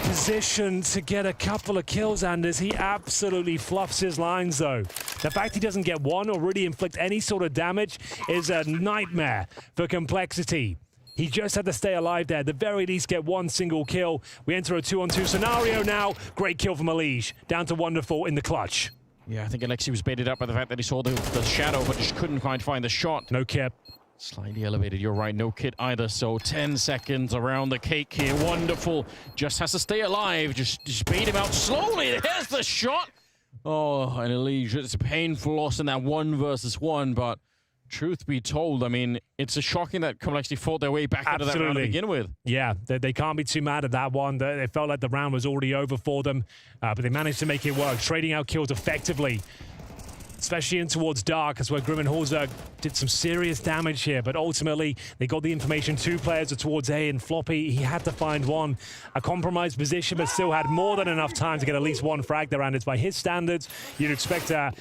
position to get a couple of kills, Anders. He absolutely fluffs his lines, though. The fact he doesn't get one or really inflict any sort of damage is a nightmare for Complexity. He just had to stay alive there. At the very least, get one single kill. We enter a 2-on-2 scenario now. Great kill from Liege. Down to Wonderful in the clutch. Yeah, I think Alexi was baited up by the fact that he saw the shadow, but just couldn't quite find the shot. No kit. Slightly elevated, you're right, no kit either, so 10 seconds around the cake here. Wonderful, just has to stay alive, just bait him out slowly. There's the shot. Oh, and Liege, it's a painful loss in that 1 versus 1, but truth be told, I mean, it's a shocking that Complexity fought their way back out of that round to begin with. Yeah, they can't be too mad at that one. They felt like the round was already over for them, but they managed to make it work, trading out kills effectively, especially in towards Dark, as where Grim and Horza did some serious damage here, but ultimately they got the information. 2 players are towards A, and Floppy, he had to find one. A compromised position, but still had more than enough time to get at least one frag there, and it's by his standards. You'd expect a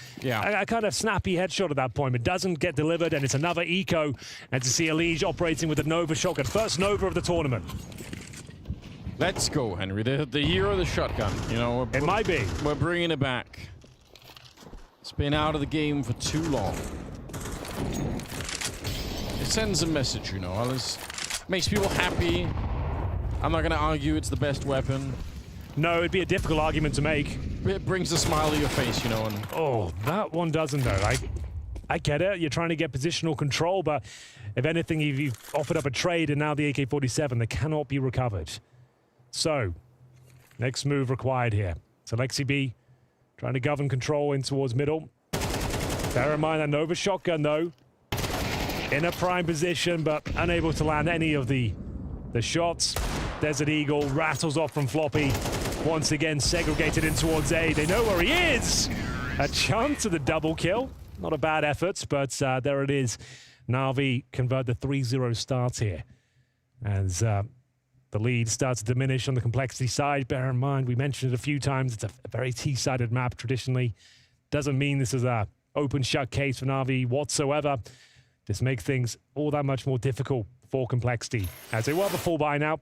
kind of snappy headshot at that point, but doesn't get delivered, and it's another eco, and to see Liege operating with a Nova shotgun. First Nova of the tournament. Let's go, Henry. The year of the shotgun. You know, it might be. We're bringing it back. It's been out of the game for too long. It sends a message, you know. It makes people happy. I'm not going to argue it's the best weapon. No, it'd be a difficult argument to make. It brings a smile to your face, you know. And oh, that one doesn't, though. I get it. You're trying to get positional control, but if anything, you've offered up a trade, and now the AK-47, that cannot be recovered. So, next move required here. So Lexi B trying to govern control in towards middle. Bear in mind that Nova shotgun, though, in a prime position, but unable to land any of the shots. Desert Eagle rattles off from Floppy. Once again, segregated in towards A. They know where he is. A chance of the double kill. Not a bad effort, but there it is. NAVI convert the 3-0 start here. As the lead starts to diminish on the Complexity side. Bear in mind, we mentioned it a few times, it's a very T-sided map traditionally. Doesn't mean this is a open shut case for NAVI whatsoever. Just makes things all that much more difficult for Complexity. As they were before by now.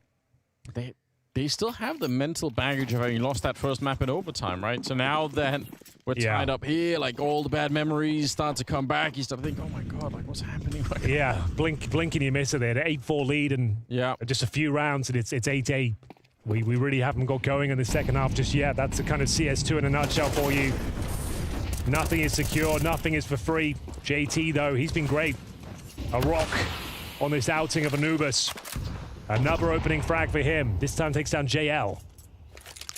They still have the mental baggage of having lost that first map in overtime, right? So now that we're tied up here, like all the bad memories start to come back, you start to think, oh my God, like what's happening? Yeah, blink and you miss it there. The 8-4 lead and just a few rounds and it's 8-8. We really haven't got going in the second half just yet. That's the kind of CS2 in a nutshell for you. Nothing is secure, nothing is for free. JT, though, he's been great. A rock on this outing of Anubis. Another opening frag for him. This time takes down JL.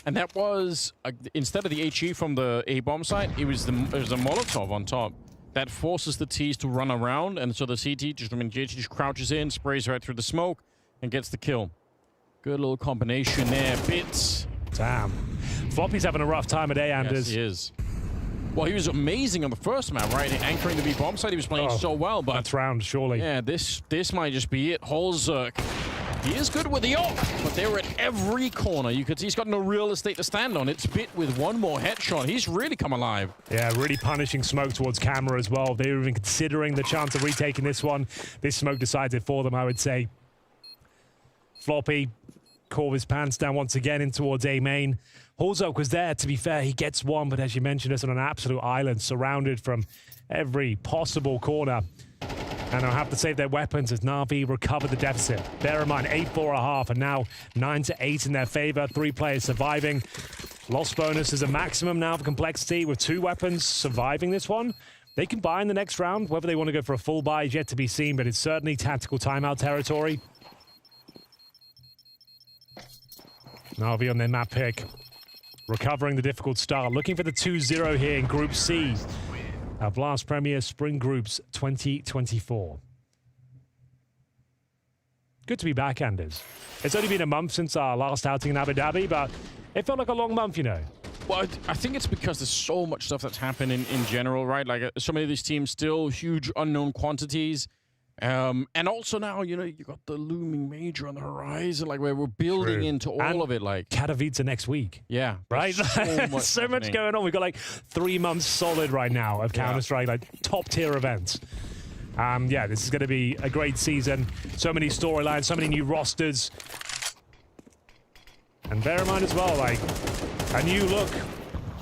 And that was, instead of the HE from the A-bomb site, it was a Molotov on top. That forces the Ts to run around, and so the CT, JT just crouches in, sprays right through the smoke, and gets the kill. Good little combination there. Bits. Damn. Floppy's having a rough time at A, Anders. Yes, he is. Well, he was amazing on the first map, right? Anchoring the B-bomb site, he was playing so well, but... That's round, surely. Yeah, this might just be it. Holzerk. He is good with the ult, but they were at every corner. You could see he's got no real estate to stand on. It's Bit with one more headshot. He's really come alive. Yeah, really punishing smoke towards camera as well. They were even considering the chance of retaking this one. This smoke decides it for them, I would say. Floppy Call his pants down once again in towards A main. Holzok was there, to be fair. He gets one, but as you mentioned, it's on an absolute island, surrounded from every possible corner. And they'll have to save their weapons as NAVI recover the deficit. Bear in mind, 8-4.5, and now 9-8 in their favor. 3 players surviving. Loss bonus is a maximum now for complexity with 2 weapons surviving this one. They can buy in the next round. Whether they want to go for a full buy is yet to be seen, but it's certainly tactical timeout territory. NAVI on their map pick. Recovering the difficult start. Looking for the 2-0 here in Group C. Our Blast Premier Spring Groups 2024. Good to be back, Anders. It's only been a month since our last outing in Abu Dhabi, but it felt like a long month, you know. Well, I think it's because there's so much stuff that's happened in general, right? Like so many of these teams still huge unknown quantities. And also now, you know, you got the looming major on the horizon, like where we're building into all of it. Like Katowice next week. Yeah. Right? So much going on. We've got like 3 months solid right now of Counter-Strike, like top tier events. Yeah, this is going to be a great season. So many storylines, so many new rosters. And bear in mind as well, like a new look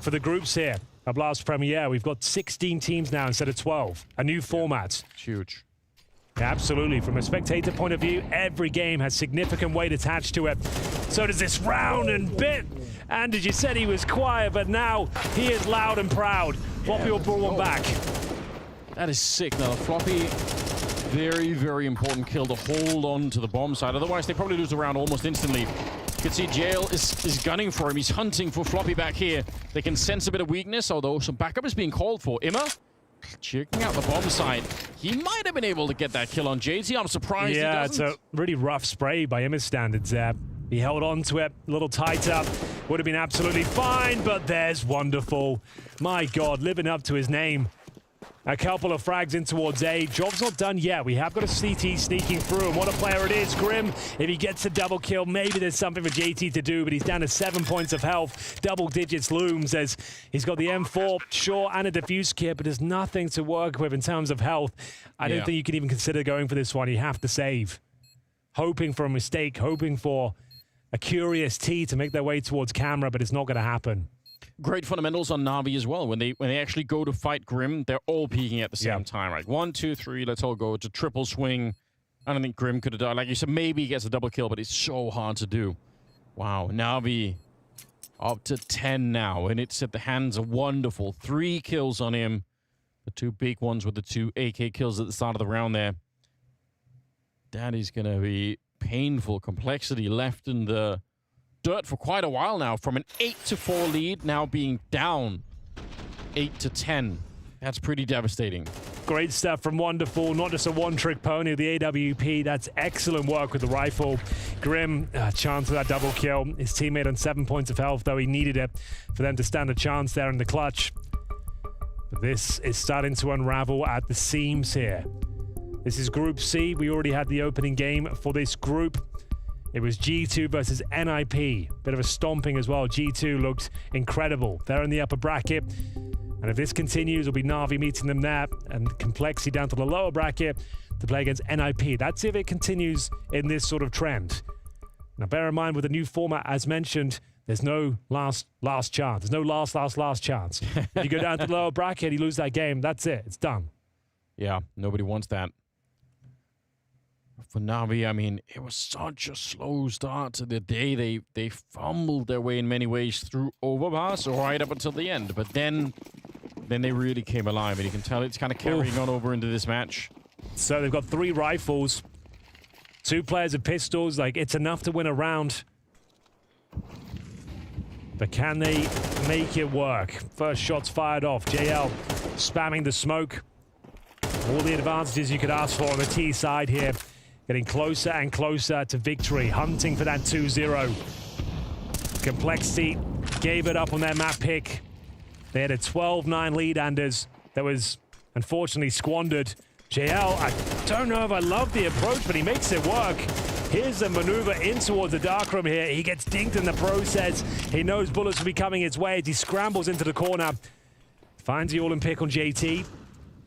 for the groups here at Blast Premier. We've got 16 teams now instead of 12. A new format. It's huge. Absolutely. From a spectator point of view, every game has significant weight attached to it. So does this round and bit. And as you said, he was quiet, but now he is loud and proud. Floppy will bring one back. That is sick. Now, Floppy, very, very important kill to hold on to the bomb side. Otherwise, they probably lose the round almost instantly. You can see Jail is gunning for him. He's hunting for Floppy back here. They can sense a bit of weakness, although some backup is being called for. Immer checking out the bomb side. He might have been able to get that kill on JT. I'm surprised he doesn't. It's a really rough spray by Immer's standards there. He held on to it a little tighter. Would have been absolutely fine, but there's wonderful. My God, living up to his name. A couple of frags in towards A. Job's not done yet. We have got a CT sneaking through, and what a player it is. Grim, if he gets a double kill, maybe there's something for JT to do, but he's down to 7 points of health. Double digits looms as he's got the M4, sure, and a defuse kit, but there's nothing to work with in terms of health. I don't think you can even consider going for this one. You have to save. Hoping for a mistake, hoping for a curious T to make their way towards camera, but it's not going to happen. Great fundamentals on NAVI as well. When they actually go to fight Grim, they're all peeking at the same time. Right, 1, 2, 3. Let's all go. It's a triple swing. I don't think Grim could have done. Like you said, maybe he gets a double kill, but it's so hard to do. Wow, NAVI up to 10 now, and it's at the hands of Wonderful. 3 kills on him. The 2 big ones with the 2 AK kills at the start of the round there. That is going to be painful. Complexity left in the dirt for quite a while now, from an 8-4 lead now being down 8-10. That's pretty devastating. Great stuff from Wonderful. Not just a one-trick pony, the AWP. That's excellent work with the rifle. Grim, chance of that double kill. His teammate on 7 points of health, though he needed it for them to stand a chance there in the clutch. But this is starting to unravel at the seams here. This is Group C. We already had the opening game for this group. It was G2 versus NIP. Bit of a stomping as well. G2 looked incredible. They're in the upper bracket. And if this continues, it'll be NAVI meeting them there. And Complexity down to the lower bracket to play against NIP. That's if it continues in this sort of trend. Now, bear in mind, with the new format, as mentioned, there's no last chance. There's no last chance. If you go down to the lower bracket, you lose that game, that's it. It's done. Yeah, nobody wants that. For NAVI, I mean, it was such a slow start to the day. They fumbled their way in many ways through Overpass right up until the end. But then they really came alive, and you can tell it's kind of carrying on over into this match. So they've got 3 rifles, 2 players with pistols. Like, it's enough to win a round. But can they make it work? First shots fired off. JL spamming the smoke. All the advantages you could ask for on the T side here. Getting closer and closer to victory. Hunting for that 2-0. Complexity gave it up on their map pick. They had a 12-9 lead, Anders. That was unfortunately squandered. JL, I don't know if I love the approach, but he makes it work. Here's the maneuver in towards the darkroom here. He gets dinked in the process. He knows bullets will be coming his way as he scrambles into the corner. Finds the all-in pick on JT,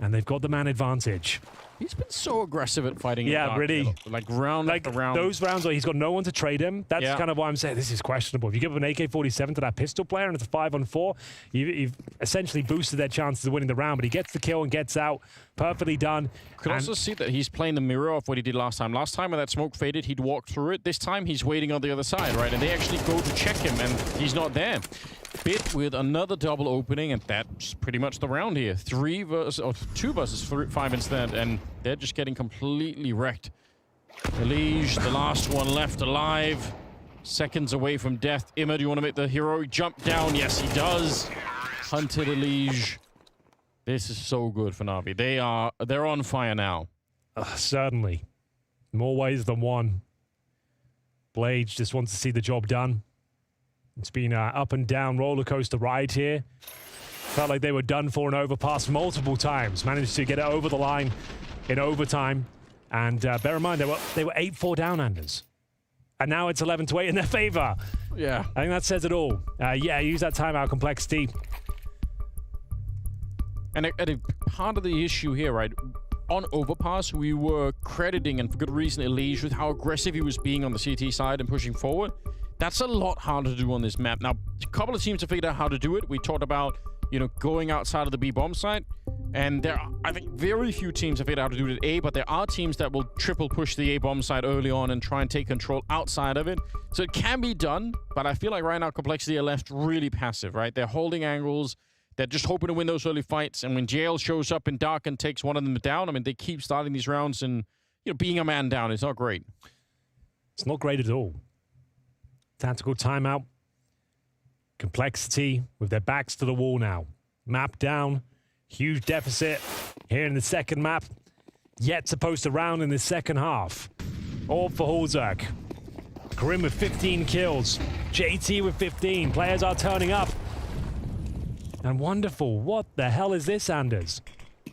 and they've got the man advantage. He's been so aggressive at fighting. Yeah, really. Like round after round. Those rounds where he's got no one to trade him, that's kind of why I'm saying this is questionable. If you give up an AK-47 to that pistol player and it's a 5-on-4, you've essentially boosted their chances of winning the round, but he gets the kill and gets out. Perfectly done. Could also see that he's playing the mirror of what he did last time. Last time when that smoke faded, he'd walk through it. This time he's waiting on the other side, right? And they actually go to check him, and he's not there. Bit with another double opening, and that's pretty much the round here. 2 versus 5 instead, and they're just getting completely wrecked. Elige, the last one left alive. Seconds away from death. Imma, do you want to make the heroic jump down? Yes, he does. Hunted Elige. This is so good for NAVI. They're on fire now. Certainly. More ways than one. Blades just wants to see the job done. It's been an up and down roller coaster ride here. Felt like they were done for an overpass multiple times. Managed to get it over the line in overtime. And bear in mind, they were 8-4 down, Anders. And now it's 11-8 in their favor. Yeah. I think that says it all. Yeah, use that timeout complexity. And part of the issue here, right? On overpass, we were crediting, and for good reason, Elige with how aggressive he was being on the CT side and pushing forward. That's a lot harder to do on this map. Now, a couple of teams have figured out how to do it. We talked about, going outside of the B bomb site. And there are, I think, very few teams have figured out how to do it at A, but there are teams that will triple push the A bomb site early on and try and take control outside of it. So it can be done, but I feel like right now Complexity are left really passive, right? They're holding angles. They're just hoping to win those early fights. And when JL shows up in dark and takes one of them down, I mean, they keep starting these rounds, and being a man down is not great. It's not great at all. Tactical timeout. Complexity with their backs to the wall now. Map down. Huge deficit here in the second map. Yet to post a round in the second half. All for Hulzerk. Grim with 15 kills. JT with 15. Players are turning up. And wonderful. What the hell is this, Anders?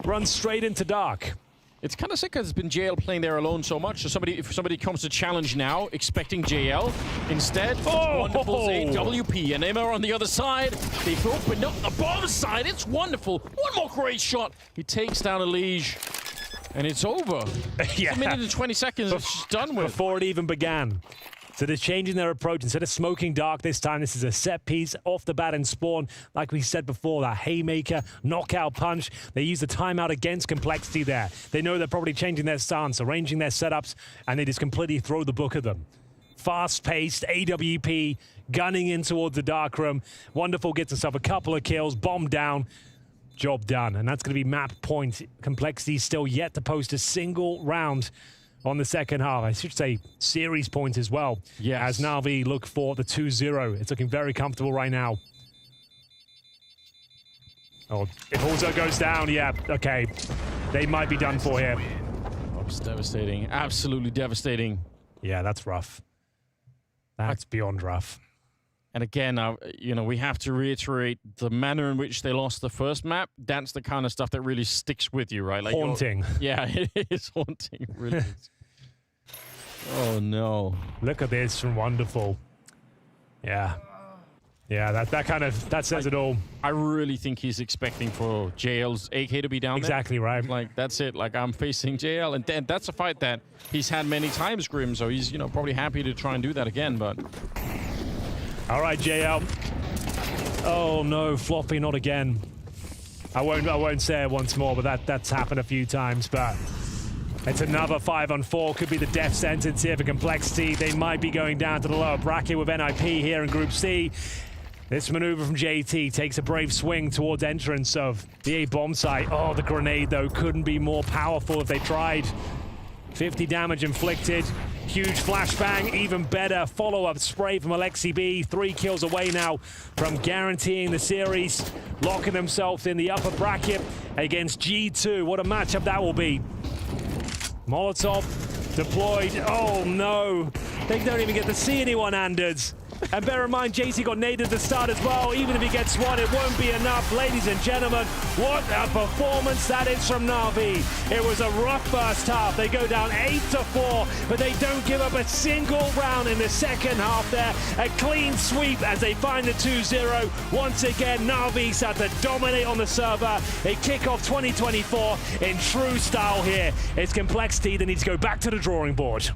Runs straight into dark. It's kind of sick because it's been JL playing there alone so much. So if somebody comes to challenge now, expecting JL, instead, wonderful AWP. And Imma on the other side. They've opened up the bomb side. It's wonderful. One more great shot. He takes down Elige. And it's over. Yeah. It's a minute and 20 seconds. It's just done with. Before it even began. So they're changing their approach. Instead of smoking dark this time, this is a set piece off the bat and spawn. Like we said before, that haymaker, knockout punch. They use the timeout against Complexity there. They know they're probably changing their stance, arranging their setups, and they just completely throw the book at them. Fast-paced, AWP, gunning in towards the dark room. Wonderful gets himself a couple of kills, bomb down. Job done. And that's going to be map point. Complexity still yet to post a single round on the second half. I should say series point as well. Yes. As NAVI look for the 2-0. It's looking very comfortable right now. Oh, if Hulzerk goes down, yeah, okay. They might be done for here. Oh, it's devastating. Absolutely devastating. Yeah, that's rough. That's beyond rough. And again, we have to reiterate the manner in which they lost the first map. That's the kind of stuff that really sticks with you, right? Like haunting. Yeah, it is haunting. It really is. Oh, no. Look at this from Wonderful. Yeah. Yeah, that says it all. I really think he's expecting for JL's AK to be down exactly there. Right. Like, that's it. Like, I'm facing JL. And that's a fight that he's had many times, Grim. So he's, probably happy to try and do that again, but... All right, JL. Oh no, floppy, not again. I won't say it once more, but that's happened a few times. But it's another 5-on-4. Could be the death sentence here for Complexity. They might be going down to the lower bracket with NIP here in Group C. This maneuver from JT takes a brave swing towards entrance of the A bomb site. Oh, the grenade though couldn't be more powerful if they tried. 50 damage inflicted. Huge flashbang, even better. Follow-up spray from Alexi B. 3 kills away now from guaranteeing the series. Locking themselves in the upper bracket against G2. What a matchup that will be. Molotov deployed. Oh no. They don't even get to see anyone, Anders. And bear in mind, JC got naded at the start as well. Even if he gets one, it won't be enough. Ladies and gentlemen, what a performance that is from NAVI. It was a rough first half. They go down 8-4, but they don't give up a single round in the second half there. A clean sweep as they find the 2-0. Once again, NAVI start to dominate on the server. They kick off 2024 in true style here. It's Complexity that needs to go back to the drawing board.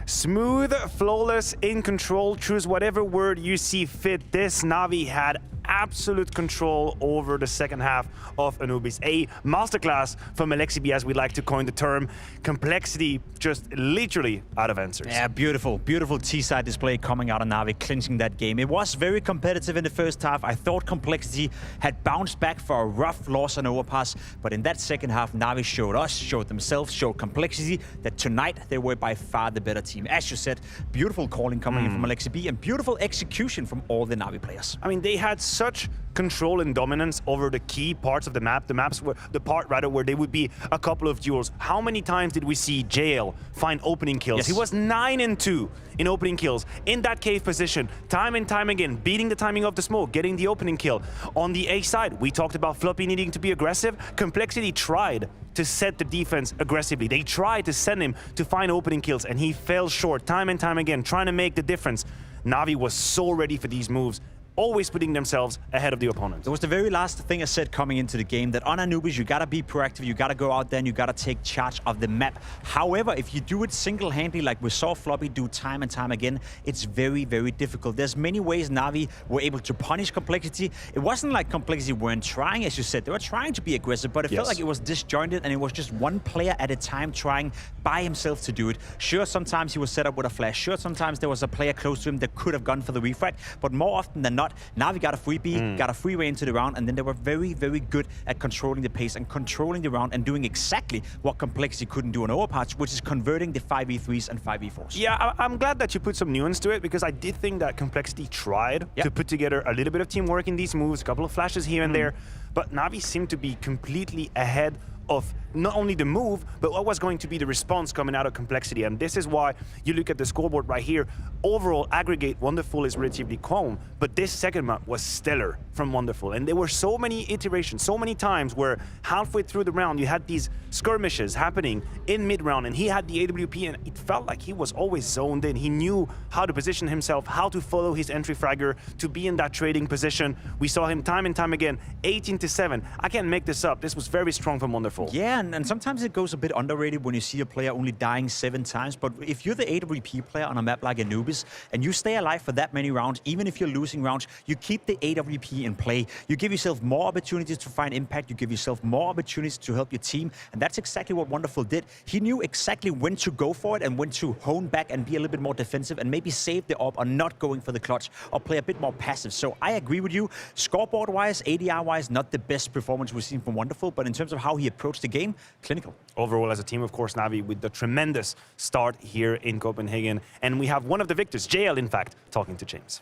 Smooth, flawless, in control, choose whatever word you see fit. This NAVI had absolute control over the second half of Anubis. A masterclass from Alexibi, as we like to coin the term. Complexity just literally out of answers. Yeah, beautiful, beautiful T-side display coming out of NAVI, clinching that game. It was very competitive in the first half. I thought Complexity had bounced back for a rough loss on overpass, but in that second half, NAVI showed us, showed themselves, showed Complexity that tonight they were by far the better team. As you said, beautiful calling coming in from Alexibi and beautiful execution from all the NAVI players. I mean, they had such control and dominance over the key parts of the map. The maps were the part rather where there would be a couple of duels. How many times did we see JL find opening kills? Yes. He was 9-2 in opening kills in that cave position, time and time again, beating the timing of the smoke, getting the opening kill. On the A side, we talked about Floppy needing to be aggressive. Complexity tried to set the defense aggressively. They tried to send him to find opening kills, and he fell short time and time again, trying to make the difference. NAVI was so ready for these moves, always putting themselves ahead of the opponent. It was the very last thing I said coming into the game, that on Anubis, you gotta be proactive, you gotta go out there and you gotta take charge of the map. However, if you do it single-handedly like we saw Floppy do time and time again, it's very, very difficult. There's many ways NAVI were able to punish Complexity. It wasn't like Complexity weren't trying, as you said. They were trying to be aggressive, but it felt like it was disjointed and it was just one player at a time trying by himself to do it. Sure, sometimes he was set up with a flash. Sure, sometimes there was a player close to him that could have gone for the refrag, but more often than not, NAVI got a free B, got a free way into the round, and then they were very, very good at controlling the pace and controlling the round and doing exactly what Complexity couldn't do on overparts, which is converting the 5v3s and 5v4s. Yeah, I'm glad that you put some nuance to it, because I did think that Complexity tried to put together a little bit of teamwork in these moves, a couple of flashes here and there, but NAVI seemed to be completely ahead of not only the move, but what was going to be the response coming out of Complexity. And this is why you look at the scoreboard right here. Overall, aggregate, Wonderful is relatively calm, but this second map was stellar from Wonderful. And there were so many iterations, so many times where halfway through the round, you had these skirmishes happening in mid-round, and he had the AWP, and it felt like he was always zoned in. He knew how to position himself, how to follow his entry fragger, to be in that trading position. We saw him time and time again, 18-7. I can't make this up. This was very strong from Wonderful. Yeah, and sometimes it goes a bit underrated when you see a player only dying 7 times, but if you're the AWP player on a map like Anubis, and you stay alive for that many rounds, even if you're losing rounds, you keep the AWP in play. You give yourself more opportunities to find impact, you give yourself more opportunities to help your team, and that's exactly what Wonderful did. He knew exactly when to go for it and when to hone back and be a little bit more defensive and maybe save the AWP or not going for the clutch or play a bit more passive. So I agree with you. Scoreboard-wise, ADR-wise, not the best performance we've seen from Wonderful, but in terms of how he approached the game, clinical. Overall, as a team, of course, NAVI with the tremendous start here in Copenhagen. And we have one of the victors, JL, in fact, talking to James.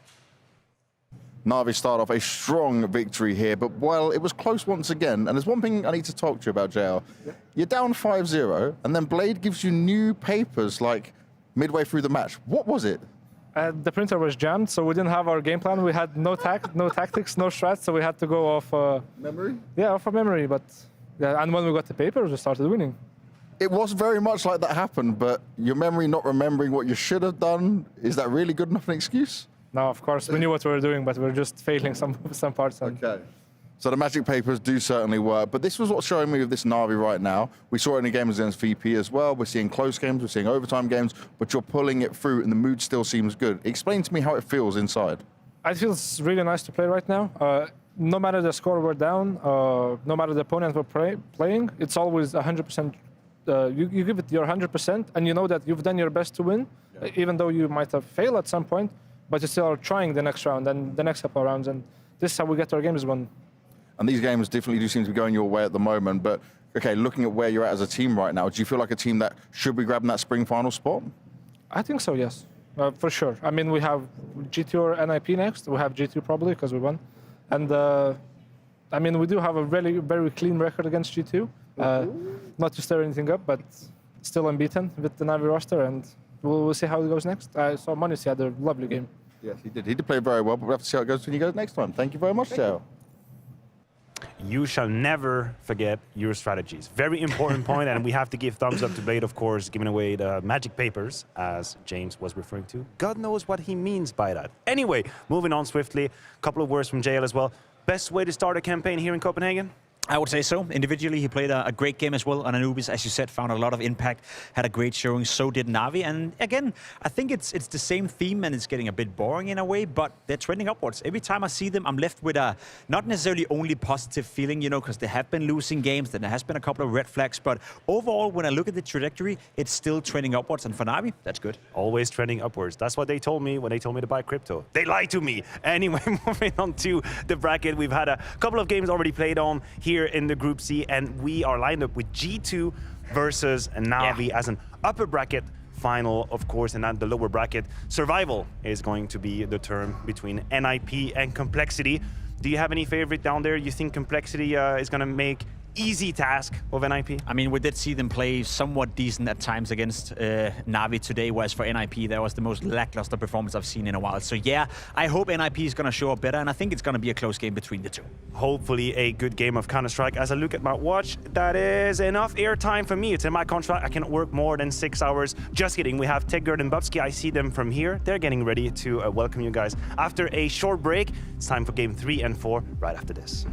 NAVI start off a strong victory here, but, well, it was close once again. And there's one thing I need to talk to you about, JL. You're down 5-0, and then Blade gives you new papers, like, midway through the match. What was it? The printer was jammed, so we didn't have our game plan. We had no tactics, no strats, so we had to go off... memory? Yeah, off of memory, but... Yeah, and when we got the papers, we started winning. It was very much like that happened, but your memory not remembering what you should have done, is that really good enough an excuse? No, of course, we knew what we were doing, but we were just failing some parts. Okay. So the magic papers do certainly work, but this was what's showing me with this NAVI right now. We saw it in the games against VP as well. We're seeing close games, we're seeing overtime games, but you're pulling it through and the mood still seems good. Explain to me how it feels inside. It feels really nice to play right now. No matter the score we're down, no matter the opponent we're playing, it's always 100%. You give it your 100%, and you know that you've done your best to win, even though you might have failed at some point, but you still are trying the next round and the next couple of rounds, and this is how we get our games won. And these games definitely do seem to be going your way at the moment, but okay, looking at where you're at as a team right now, do you feel like a team that should be grabbing that spring final spot? I think so, yes, for sure. I mean, we have G2 or NIP next. We have G2 probably because we won. And I mean, we do have a very, very clean record against G2. Not to stir anything up, but still unbeaten with the NAVI roster. And we'll see how it goes next. I saw Monis had a lovely game. Yes, he did. He did play very well, but we'll have to see how it goes when he goes next time. Thank you very much, Joe. You shall never forget your strategies. Very important point, and we have to give thumbs up to Blade, of course, giving away the magic papers, as James was referring to. God knows what he means by that. Anyway, moving on swiftly, a couple of words from JL as well. Best way to start a campaign here in Copenhagen? I would say so. Individually, he played a great game as well on Anubis, as you said, found a lot of impact, had a great showing, so did NAVI. And again, I think it's the same theme, and it's getting a bit boring in a way, but they're trending upwards. Every time I see them, I'm left with a not necessarily only positive feeling, you know, because they have been losing games, then there has been a couple of red flags, but overall, when I look at the trajectory, it's still trending upwards, and for NAVI, that's good. Always trending upwards. That's what they told me when they told me to buy crypto. They lied to me. Anyway, moving on to the bracket. We've had a couple of games already played on here in the Group C, and we are lined up with G2 versus NAVI as an upper bracket final, of course, and then the lower bracket. Survival is going to be the term between NIP and Complexity. Do you have any favorite down there? You think Complexity is going to make easy task of NIP? I mean, we did see them play somewhat decent at times against NAVI today, whereas for NIP, that was the most lackluster performance I've seen in a while. So yeah, I hope NIP is going to show up better, and I think it's going to be a close game between the two. Hopefully a good game of Counter-Strike. As I look at my watch, that is enough airtime for me. It's in my contract. I cannot work more than 6 hours. Just kidding. We have Tegard and Bubsky. I see them from here. They're getting ready to welcome you guys. After a short break, it's time for game 3 and 4 right after this.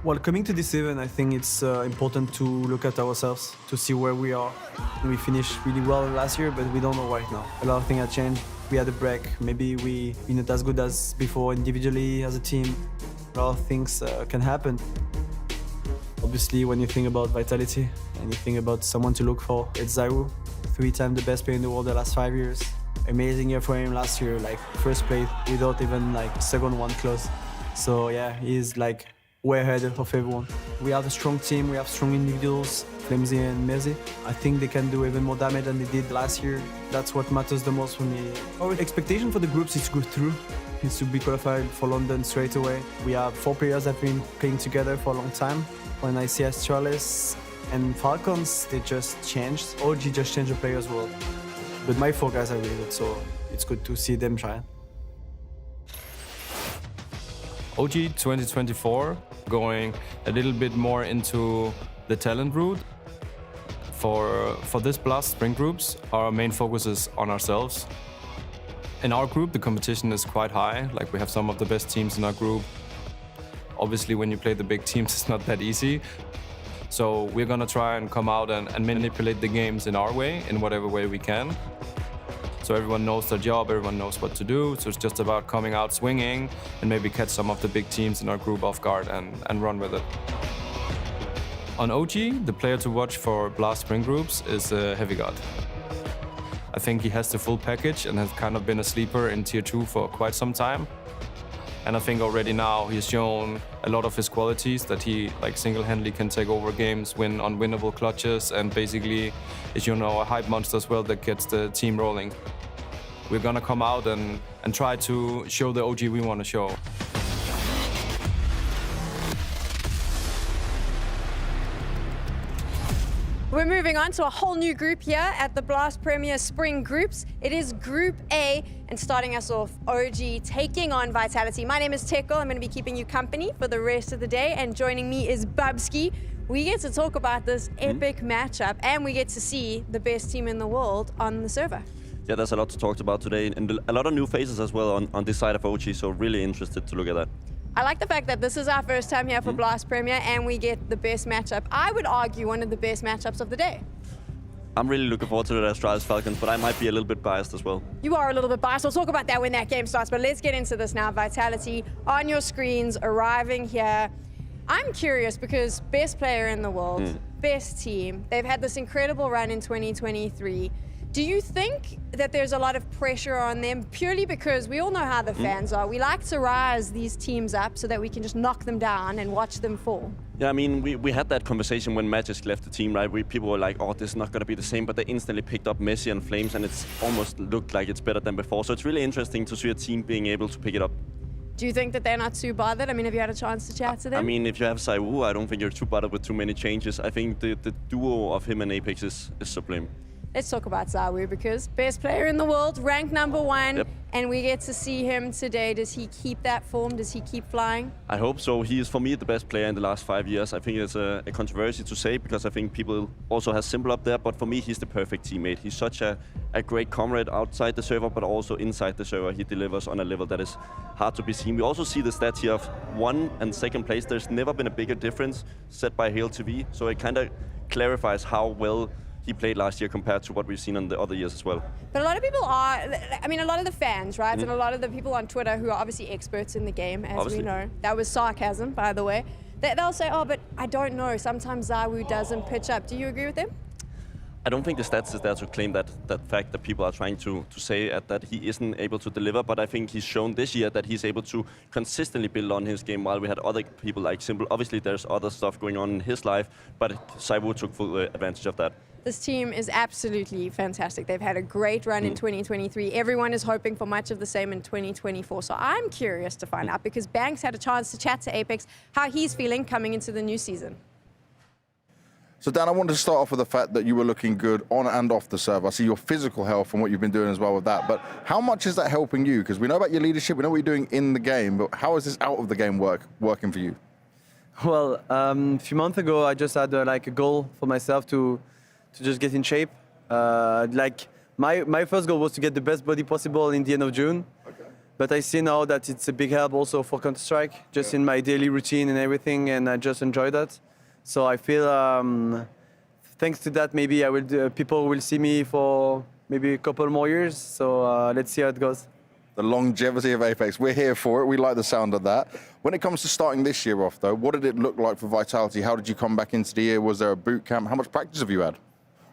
Well, coming to this event, I think it's important to look at ourselves, to see where we are. We finished really well last year, but we don't know right now. A lot of things have changed. We had a break. Maybe we're not as good as before individually as a team. A lot of things can happen. Obviously, when you think about Vitality and you think about someone to look for, it's Zayu, 3-time the best player in the world the last 5 years. Amazing year for him last year, like first place without even like second one close. So yeah, he's like way ahead of everyone. We have a strong team, we have strong individuals, Flimsy and Messi. I think they can do even more damage than they did last year. That's what matters the most for me. Our expectation for the groups is to go through. It's to be qualified for London straight away. We have 4 players that have been playing together for a long time. When I see Astralis and Falcons, they just changed. OG just changed the players' world. But my 4 guys are really good, so it's good to see them try. OG 2024, going a little bit more into the talent route. For this Blast Spring groups, our main focus is on ourselves. In our group, the competition is quite high. Like, we have some of the best teams in our group. Obviously, when you play the big teams, it's not that easy. So we're gonna try and come out and manipulate the games in our way, in whatever way we can. So everyone knows their job, everyone knows what to do. So it's just about coming out swinging and maybe catch some of the big teams in our group off guard and run with it. On OG, the player to watch for Blast Spring groups is Heavy God. I think he has the full package and has kind of been a sleeper in Tier 2 for quite some time. And I think already now he's shown a lot of his qualities, that he like single-handedly can take over games, win unwinnable clutches, and basically is, you know, a hype monster as well that gets the team rolling. We're gonna come out and try to show the OG we want to show. We're moving on to a whole new group here at the Blast Premier Spring Groups. It is Group A, and starting us off, OG taking on Vitality. My name is Tickle. I'm going to be keeping you company for the rest of the day, and joining me is Bubsky. We get to talk about this epic matchup, and we get to see the best team in the world on the server. Yeah, there's a lot to talk about today, and a lot of new faces as well on this side of OG, so really interested to look at that. I like the fact that this is our first time here for Blast Premier, and we get the best matchup. I would argue one of the best matchups of the day. I'm really looking forward to the Astralis Falcons, but I might be a little bit biased as well. You are a little bit biased. We'll talk about that when that game starts, but let's get into this now. Vitality on your screens, arriving here. I'm curious because best player in the world, best team. They've had this incredible run in 2023. Do you think that there's a lot of pressure on them purely because we all know how the fans are? We like to rise these teams up so that we can just knock them down and watch them fall. Yeah, I mean, we had that conversation when Magic left the team, right? People were like, oh, this is not going to be the same, but they instantly picked up Messi and Flames, and it's almost looked like it's better than before. So it's really interesting to see a team being able to pick it up. Do you think that they're not too bothered? I mean, have you had a chance to chat to them? I mean, if you have Saiwu, I don't think you're too bothered with too many changes. I think the duo of him and Apex is sublime. Let's talk about Zawu, because best player in the world, ranked #1, and we get to see him today. Does he keep that form? Does he keep flying? I hope so. He is, for me, the best player in the last 5 years. I think it's a controversy to say, because I think people also have Simple up there, but for me, he's the perfect teammate. He's such a great comrade outside the server, but also inside the server. He delivers on a level that is hard to be seen. We also see the stats here of 1 and 2nd place. There's never been a bigger difference set by Hail TV, so it kind of clarifies how well he played last year compared to what we've seen in the other years as well. But a lot of people are, I mean, a lot of the fans, right? And a lot of the people on Twitter who are obviously experts in the game, as we know. That was sarcasm, by the way. They'll say, oh, but I don't know. Sometimes Zawu doesn't pitch up. Do you agree with them? I don't think the stats is there to claim that fact that people are trying to say that he isn't able to deliver, but I think he's shown this year that he's able to consistently build on his game, while we had other people like Simple. Obviously, there's other stuff going on in his life, but Saiwu took full advantage of that. This team is absolutely fantastic. They've had a great run in 2023. Everyone is hoping for much of the same in 2024. So I'm curious to find out, because Banks had a chance to chat to Apex, how he's feeling coming into the new season. So Dan, I wanted to start off with the fact that you were looking good on and off the server. I see your physical health and what you've been doing as well with that. But how much is that helping you? Because we know about your leadership, we know what you're doing in the game, but how is this out of the game working for you? Well, a few months ago, I just had like a goal for myself to just get in shape. Like my first goal was to get the best body possible in the end of June. Okay. But I see now that it's a big help also for Counter-Strike, just in my daily routine and everything, and I just enjoy that. So I feel, thanks to that, maybe people will see me for maybe a couple more years. So let's see how it goes. The longevity of Apex. We're here for it. We like the sound of that. When it comes to starting this year off, though, what did it look like for Vitality? How did you come back into the year? Was there a boot camp? How much practice have you had?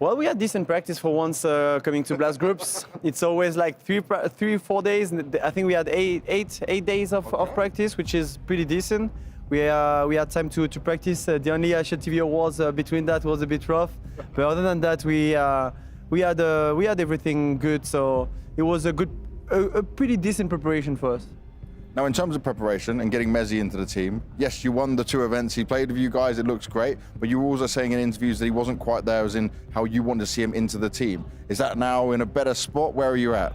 Well, we had decent practice for once coming to Blast groups. It's always like 4 days. I think we had eight days of practice, which is pretty decent. We had time to practice. The only TV awards between that was a bit rough, but other than that, we had everything good. So it was a pretty decent preparation for us. Now, in terms of preparation and getting Mezzi into the team, yes, you won the 2 events. He played with you guys. It looks great, but you were also saying in interviews that he wasn't quite there, as in how you wanted to see him into the team. Is that now in a better spot? Where are you at?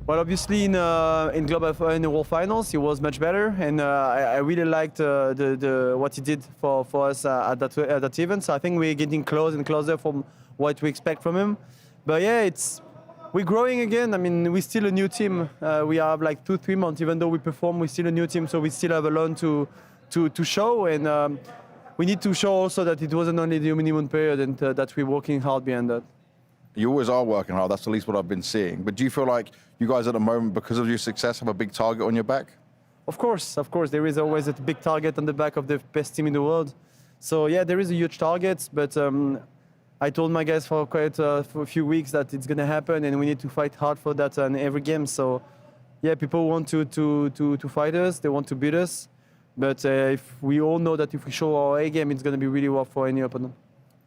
Well, obviously in the World Finals, he was much better, and I really liked what he did for us at that event. So I think we're getting closer and closer from what we expect from him. But yeah, we're growing again. I mean, we're still a new team. We have like 2-3 months, even though we perform, we're still a new team. So we still have a lot to show, and we need to show also that it wasn't only the honeymoon period and that we're working hard behind that. You always are working hard. That's at least what I've been seeing. But do you feel like you guys at the moment, because of your success, have a big target on your back? Of course. There is always a big target on the back of the best team in the world. So yeah, there is a huge target, but I told my guys for a few weeks that it's going to happen, and we need to fight hard for that in every game. So yeah, people want to fight us. They want to beat us. But if we all know that if we show our A game, it's going to be really rough for any opponent.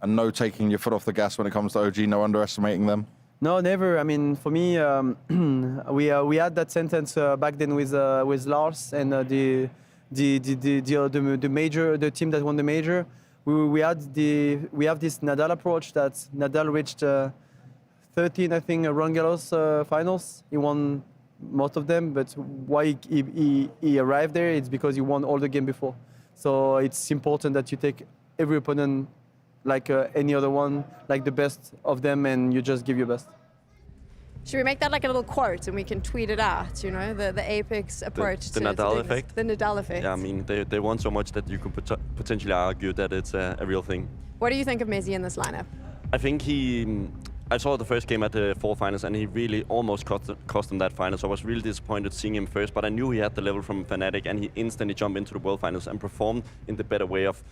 And no taking your foot off the gas when it comes to OG, no underestimating them? No, never. I mean, for me, we had that sentence back then with Lars and the team that won the major. We have this Nadal approach that Nadal reached 13, I think, Roland Garros finals. He won most of them, but why he arrived there? It's because he won all the game before. So it's important that you take every opponent like any other one, like the best of them, and you just give your best. Should we make that like a little quote and we can tweet it out, you know, the Apex approach the Nadal effect? The Nadal effect. Yeah, I mean, they won so much that you could potentially argue that it's a real thing. What do you think of Mezzi in this lineup? I think I saw the first game at the 4 finals, and he really almost cost him that final. So I was really disappointed seeing him first, but I knew he had the level from Fnatic, and he instantly jumped into the World Finals and performed in the better way of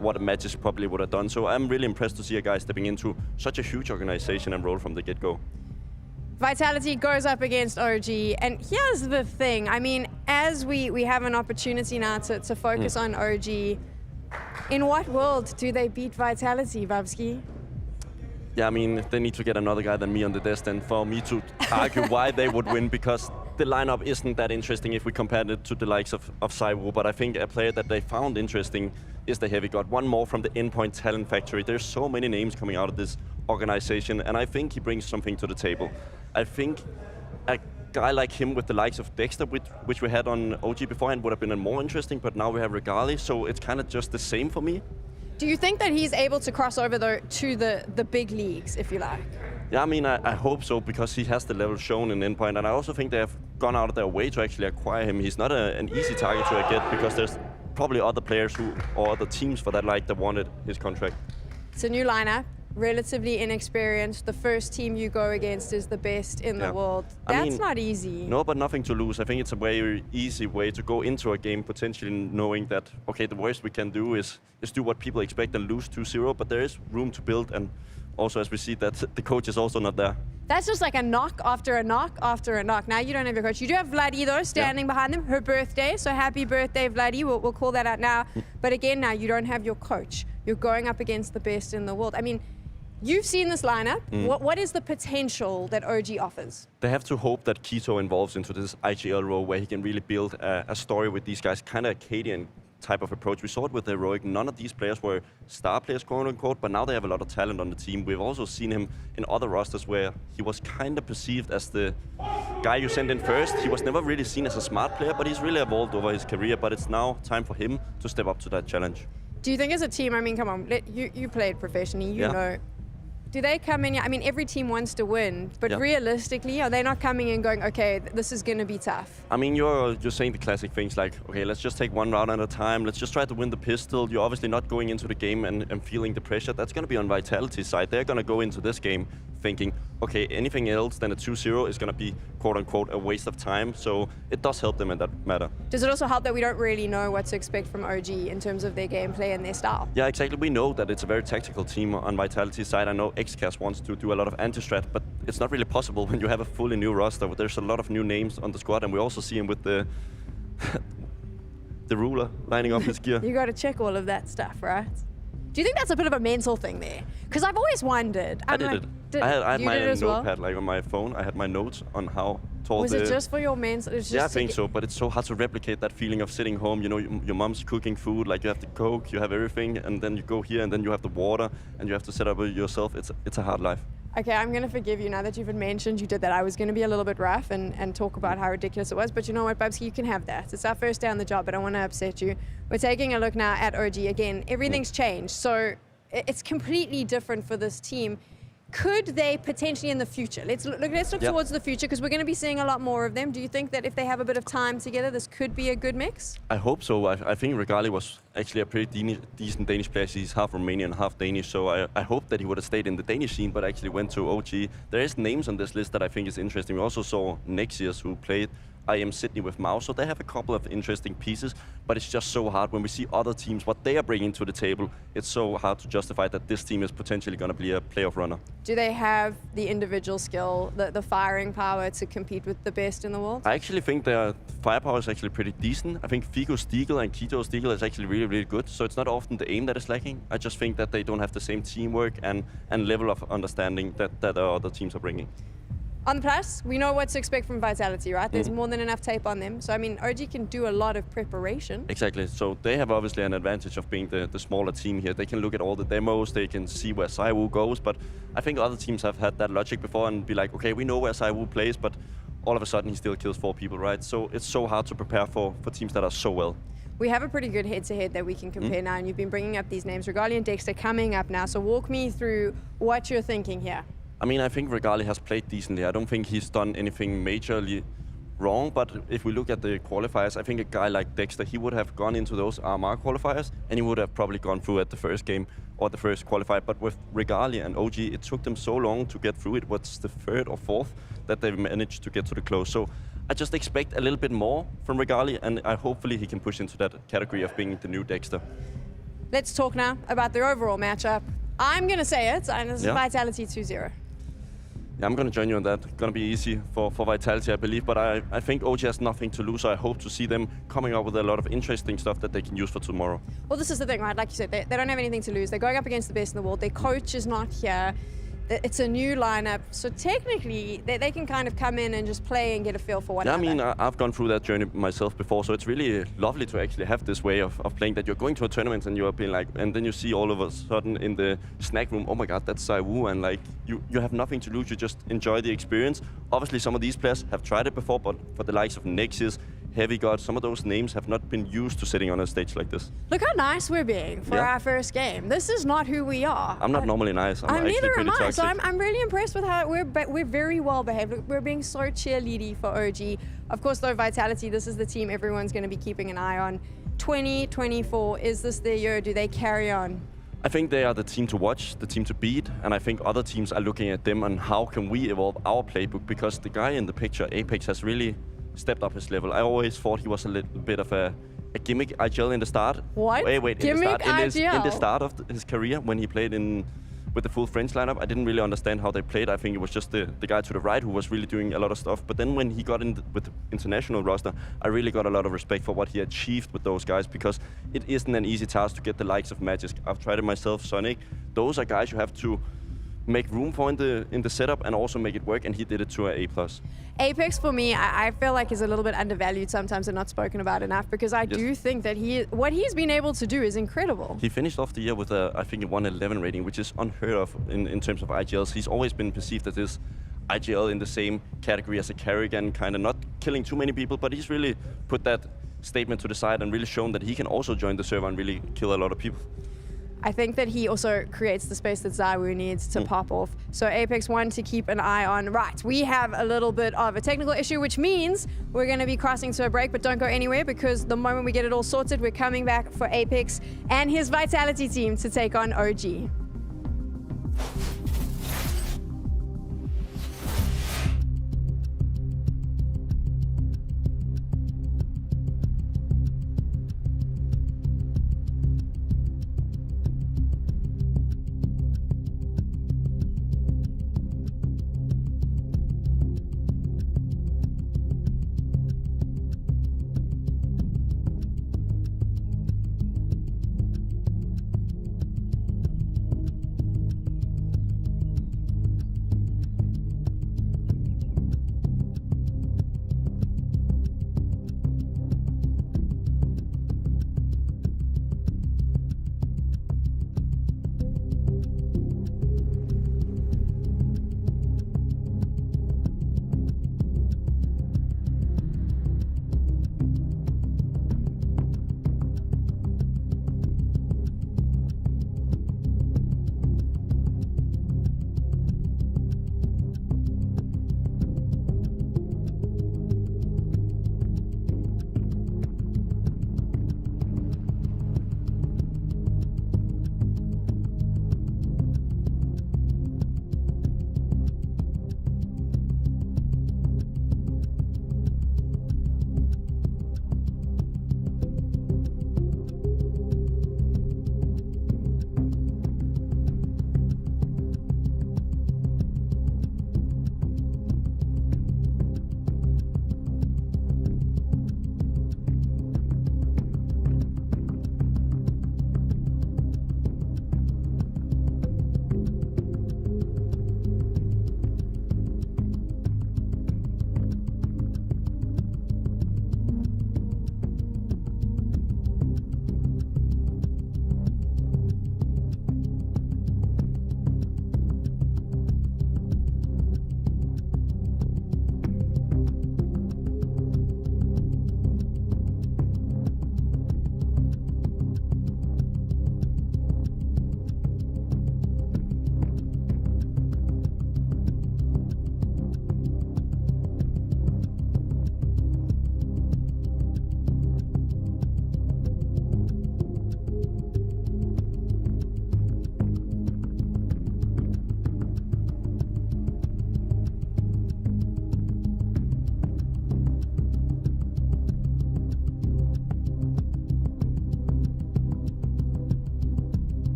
what a Magic probably would have done. So I'm really impressed to see a guy stepping into such a huge organization and role from the get-go. Vitality goes up against OG, and here's the thing. I mean, as we have an opportunity now to focus on OG, in what world do they beat Vitality, Babski? Yeah, I mean, they need to get another guy than me on the desk and for me to argue why they would win, because the lineup isn't that interesting if we compare it to the likes of Cyber. But I think a player that they found interesting is the Heavy God. One more from the Endpoint Talent Factory. There's so many names coming out of this organization, and I think he brings something to the table. I think a guy like him with the likes of Dexter, which we had on OG beforehand, would have been more interesting, but now we have Regali, so it's kind of just the same for me. Do you think that he's able to cross over to the big leagues, if you like? Yeah, I mean, I hope so, because he has the level shown in Endpoint, and I also think they have gone out of their way to actually acquire him. He's not an easy target to get, because there's probably other players or other teams for that that wanted his contract. It's a new lineup, relatively inexperienced. The first team you go against is the best in the world. That's not easy. No, but nothing to lose. I think it's a very easy way to go into a game, potentially knowing that, okay, the worst we can do is do what people expect and lose 2-0, but there is room to build, and also as we see that the coach is also not there. That's just like a knock after a knock after a knock. Now you don't have your coach. You do have Vladdy though, standing behind them, her birthday, so happy birthday, Vladdy. We'll call that out now. But again, now you don't have your coach. You're going up against the best in the world. I mean, you've seen this lineup. What is the potential that OG offers? They have to hope that Keto involves into this IGL role where he can really build a story with these guys, kind of Acadian type of approach. We saw it with Heroic. None of these players were star players, quote unquote, but now they have a lot of talent on the team. We've also seen him in other rosters where he was kind of perceived as the guy you sent in first. He was never really seen as a smart player, but he's really evolved over his career, but it's now time for him to step up to that challenge. Do you think as a team, I mean, come on, you played professionally, you know. Do they come in, I mean, every team wants to win, but realistically, are they not coming in going, okay, this is going to be tough? I mean, you're saying the classic things like, okay, let's just take one round at a time. Let's just try to win the pistol. You're obviously not going into the game and feeling the pressure. That's going to be on Vitality's side. They're going to go into this game thinking, okay, anything else than a 2-0 is going to be quote-unquote a waste of time. So it does help them in that matter. Does it also help that we don't really know what to expect from OG in terms of their gameplay and their style? Yeah, exactly. We know that it's a very tactical team on Vitality's side. I know XCast wants to do a lot of anti-strat, but it's not really possible when you have a fully new roster. There's a lot of new names on the squad, and we also see him with the the ruler lining up his gear. You got to check all of that stuff, right? Do you think that's a bit of a mental thing there? Because I've always wondered. I did it. I had you my did it as well? notepad like on my phone. I had my notes on how tall Was the... it just for your mental? Yeah, I think so, but it's so hard to replicate that feeling of sitting home. You know, your mom's cooking food, like you have the Coke, you have everything, and then you go here, and then you have the water, and you have to set up yourself. It's a hard life. Okay, I'm going to forgive you now that you've mentioned you did that. I was going to be a little bit rough and talk about how ridiculous it was, but you know what, Bubsky, you can have that. It's our first day on the job, but I don't want to upset you. We're taking a look now at OG. Again, everything's changed, so it's completely different for this team. Could they potentially in the future, let's look towards the future, because we're going to be seeing a lot more of them. Do you think that if they have a bit of time together, this could be a good mix? I hope so. I think Regali was actually a pretty decent Danish player. He's half Romanian, half Danish, so I hope that he would have stayed in the Danish scene, but actually went to OG. There is names on this list that I think is interesting. We also saw Nexius, who played IM Sydney with Mouse, so they have a couple of interesting pieces, but it's just so hard when we see other teams, what they are bringing to the table. It's so hard to justify that this team is potentially going to be a playoff runner. Do they have the individual skill, the firing power to compete with the best in the world? I actually think their firepower is actually pretty decent. I think Figo Stiegel and Kito Stiegel is actually really, really good, so it's not often the aim that is lacking. I just think that they don't have the same teamwork and level of understanding that other teams are bringing. On the plus, we know what to expect from Vitality, right? There's more than enough tape on them. So, I mean, OG can do a lot of preparation. Exactly. So they have obviously an advantage of being the smaller team here. They can look at all the demos, they can see where Saiwu goes, but I think other teams have had that logic before and be like, okay, we know where Saiwu plays, but all of a sudden he still kills 4 people, right? So it's so hard to prepare for teams that are so well. We have a pretty good head-to-head that we can compare now, and you've been bringing up these names. Regali and Dexter coming up now, so walk me through what you're thinking here. I mean, I think Regali has played decently. I don't think he's done anything majorly wrong, but if we look at the qualifiers, I think a guy like Dexter, he would have gone into those RMR qualifiers, and he would have probably gone through at the first game or the first qualifier. But with Regali and OG, it took them so long to get through it. What's the 3rd or 4th that they've managed to get to the close? So I just expect a little bit more from Regali, and hopefully he can push into that category of being the new Dexter. Let's talk now about their overall matchup. I'm going to say it, and this is Vitality 2-0. Yeah, I'm going to join you on that. It's going to be easy for Vitality, I believe, but I think OG has nothing to lose, so I hope to see them coming up with a lot of interesting stuff that they can use for tomorrow. Well, this is the thing, right? Like you said, they don't have anything to lose. They're going up against the best in the world. Their coach is not here. It's a new lineup, so technically they can kind of come in and just play and get a feel for one another. Yeah, I mean, I've gone through that journey myself before, so it's really lovely to actually have this way of playing that you're going to a tournament and you're being like, and then you see all of a sudden in the snack room, oh my god, that's Saiwu, and like you have nothing to lose, you just enjoy the experience. Obviously, some of these players have tried it before, but for the likes of Nexius, Heavy God, some of those names have not been used to sitting on a stage like this. Look how nice we're being for our first game. This is not who we are. I'm not normally nice. I'm actually neither pretty am I. toxic. So I'm really impressed with how we're very well behaved. We're being so cheerleady for OG. Of course, though, Vitality, this is the team everyone's going to be keeping an eye on. 2024, is this their year? Do they carry on? I think they are the team to watch, the team to beat, and I think other teams are looking at them and how can we evolve our playbook, because the guy in the picture, Apex, has really stepped up his level. I always thought he was a little bit of a gimmick IGL in the start. What? Wait, Gimmick IGL? in the start of his career when he played with the full French lineup, I didn't really understand how they played. I think it was just the guy to the right who was really doing a lot of stuff. But then when he got in with the international roster, I really got a lot of respect for what he achieved with those guys, because it isn't an easy task to get the likes of Magisk. I've tried it myself, Sonic. Those are guys you have to make room for in the setup and also make it work, and he did it to an A+. Apex, for me, I feel like is a little bit undervalued sometimes and not spoken about enough, because I do think that what he's been able to do is incredible. He finished off the year with I think a 111 rating, which is unheard of in terms of IGLs. He's always been perceived as this IGL in the same category as a Carrigan, kind of not killing too many people, but he's really put that statement to the side and really shown that he can also join the server and really kill a lot of people. I think that he also creates the space that Zaiwu needs to pop off. So Apex, one to keep an eye on. Right, we have a little bit of a technical issue, which means we're going to be crossing to a break, but don't go anywhere, because the moment we get it all sorted, we're coming back for Apex and his Vitality team to take on OG.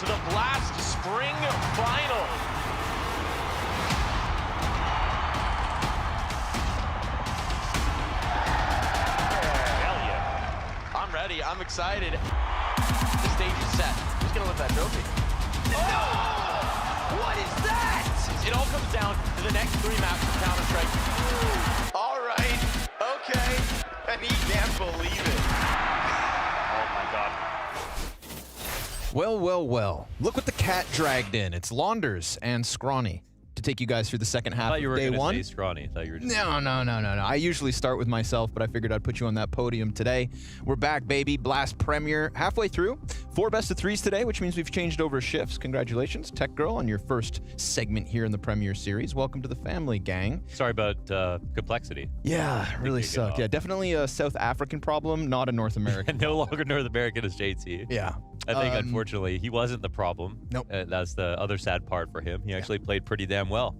to the Blast Spring Final. Hell yeah. I'm ready. I'm excited. The stage is set. Who's going to lift that trophy? Oh! What is that? It all comes down to the next 3 maps of Counter-Strike. All right. Okay. And he can't believe it. Oh, my God. Well, well, well. Look what the cat dragged in. It's Launders and Scrawny to take you guys through the second half of day one. Say Scrawny. I thought you were just No. I usually start with myself, but I figured I'd put you on that podium today. We're back, baby. Blast Premier halfway through. 4 best of 3s today, which means we've changed over shifts. Congratulations, Tech Girl, on your first segment here in the Premier Series. Welcome to the family, gang. Sorry about complexity. Yeah, really sucked. Yeah, definitely a South African problem, not a North American. No longer North American as JT. Yeah. I think, unfortunately, he wasn't the problem. Nope. That's the other sad part for him. He actually played pretty damn well.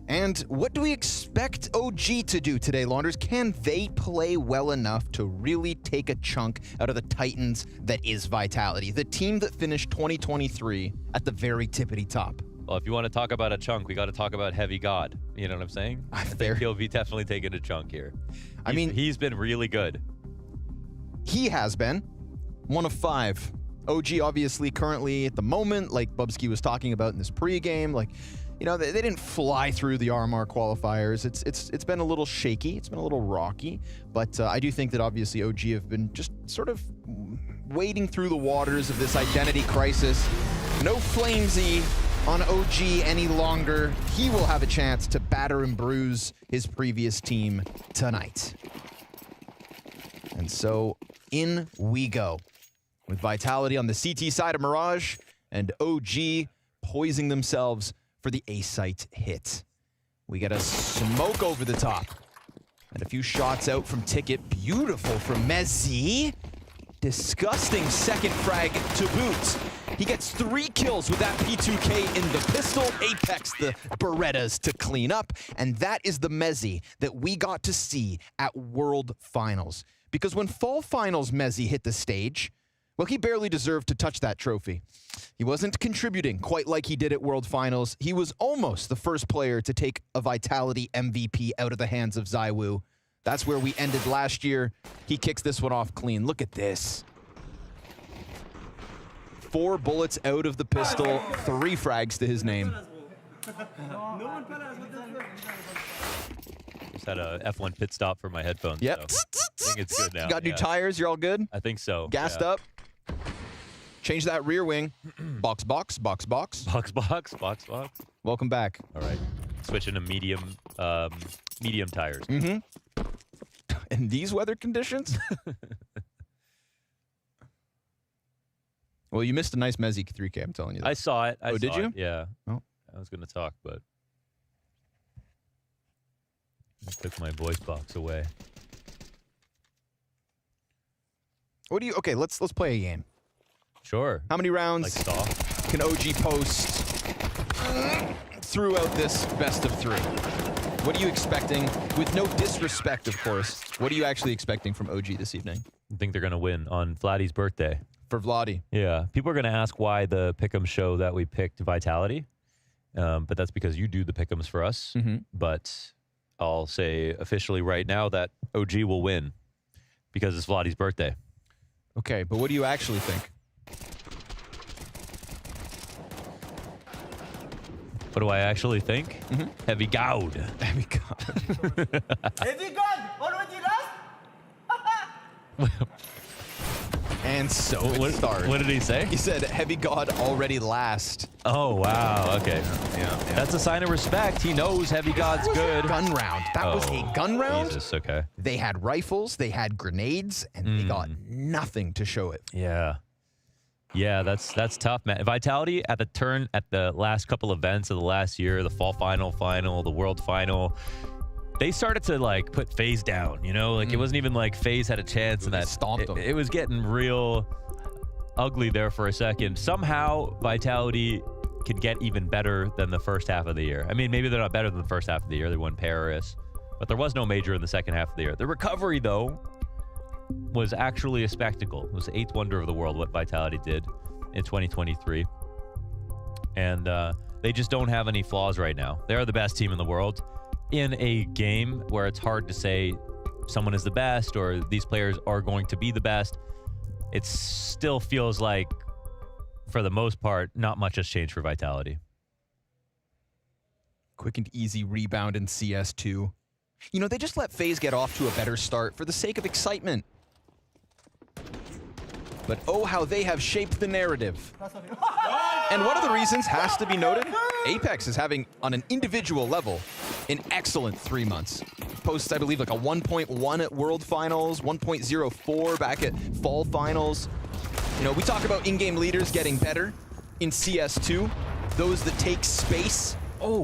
And what do we expect OG to do today, Launders? Can they play well enough to really take a chunk out of the Titans that is Vitality, the team that finished 2023 at the very tippity top? Well, if you want to talk about a chunk, we got to talk about Heavy God. You know what I'm saying? I think he'll be definitely taking a chunk here. He's been really good. He has been 1 of 5. OG obviously currently at the moment, like Bubsky was talking about in this pregame, like, you know, they didn't fly through the RMR qualifiers. It's been a little shaky. It's been a little rocky. But I do think that obviously OG have been just sort of wading through the waters of this identity crisis. No Flamesy on OG any longer. He will have a chance to batter and bruise his previous team tonight. And so in we go. With Vitality on the CT side of Mirage and OG poising themselves for the A-site hit. We get a smoke over the top. And a few shots out from Ticket. Beautiful from Mezzi. Disgusting second frag to boot. He gets 3 kills with that P2K in the pistol. Apex the Berettas to clean up. And that is the Mezzi that we got to see at World Finals. Because when Fall Finals Mezzi hit the stage, well, he barely deserved to touch that trophy. He wasn't contributing quite like he did at World Finals. He was almost the first player to take a Vitality MVP out of the hands of ZywOo. That's where we ended last year. He kicks this one off clean. Look at this. 4 bullets out of the pistol, 3 frags to his name. Just had a F1 pit stop for my headphones. Yep. So I think it's good now. You got new tires, you're all good? I think so. Gassed up. Change that rear wing. Box, box, box, box. Box, box, box, box. Welcome back. All right. Switching to medium tires. Mm-hmm. In these weather conditions? Well, you missed a nice Mezzi 3K, I'm telling you that. I saw it. Oh, did you? Yeah. Oh. I was going to talk, but I took my voice box away. What do you... Okay, let's play a game. Sure. How many rounds can OG post throughout this best of 3? What are you expecting? With no disrespect, of course. What are you actually expecting from OG this evening? I think they're going to win on Vladdy's birthday. For Vladdy? Yeah. People are going to ask why the pick'em show that we picked Vitality. But that's because you do the pick'ems for us. Mm-hmm. But I'll say officially right now that OG will win because it's Vladdy's birthday. Okay, but what do you actually think? What do I actually think? Mm-hmm. Heavy God. Heavy God. Heavy God! Already lost? And so it starts. What did he say? He said, Heavy God already last. Oh, wow. Okay. Yeah. That's a sign of respect. He knows Heavy God's good. Gun round. That was a gun round. Jesus, okay. They had rifles, they had grenades, and they got nothing to show it. Yeah. Yeah, that's tough, man. Vitality at the last couple events of the last year, the fall final, the world final, they started to like put FaZe down, you know? Like it wasn't even like FaZe had a chance and that stomped them. It was getting real ugly there for a second. Somehow Vitality can get even better than the first half of the year. I mean, maybe they're not better than the first half of the year. They won Paris, but there was no major in the second half of the year. The recovery though was actually a spectacle. It was the 8th wonder of the world what Vitality did in 2023. and they just don't have any flaws right now. They're the best team in the world. In a game where it's hard to say someone is the best or these players are going to be the best, it still feels like, for the most part, not much has changed for Vitality. Quick and easy rebound in CS2. You know, they just let FaZe get off to a better start for the sake of excitement. But oh, how they have shaped the narrative. And one of the reasons has to be noted, Apex is having, on an individual level, an excellent 3 months. Posts, I believe, like a 1.1 at World Finals, 1.04 back at Fall Finals. You know, we talk about in-game leaders getting better in CS2, those that take space. Oh,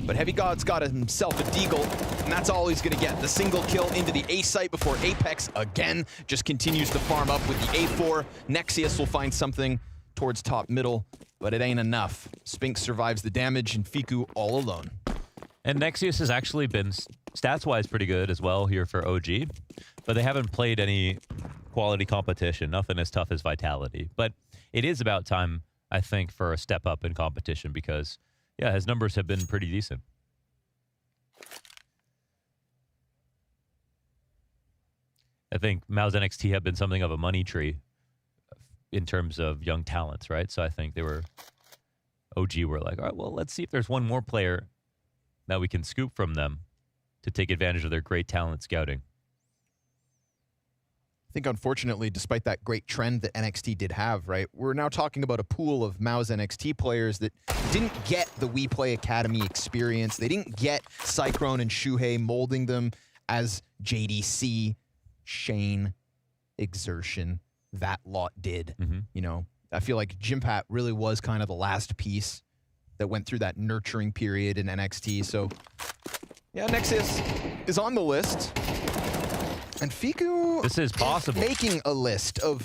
but Heavy God's got himself a deagle, and that's all he's gonna get. The single kill into the A site before Apex, again, just continues to farm up with the A4. Nexius will find something towards top middle, but it ain't enough. Spinks survives the damage, and Fiku all alone. And Nexius has actually been, stats-wise, pretty good as well here for OG, but they haven't played any quality competition, nothing as tough as Vitality. But it is about time, I think, for a step up in competition because, yeah, his numbers have been pretty decent. I think Mao's NXT have been something of a money tree in terms of young talents, right? So I think they were, OG were like, all right, well, let's see if there's one more player that we can scoop from them to take advantage of their great talent scouting. I think, unfortunately, despite that great trend that NXT did have, right, we're now talking about a pool of Mao's NXT players that didn't get the We Play Academy experience. They didn't get Cyclone and Shuhei molding them as JDC, Shane, Exertion, that lot did. You know, I feel like Jimpat really was kind of the last piece that went through that nurturing period in NXT. So, yeah, Nexius is on the list. And Fiku, this is possible, making a list of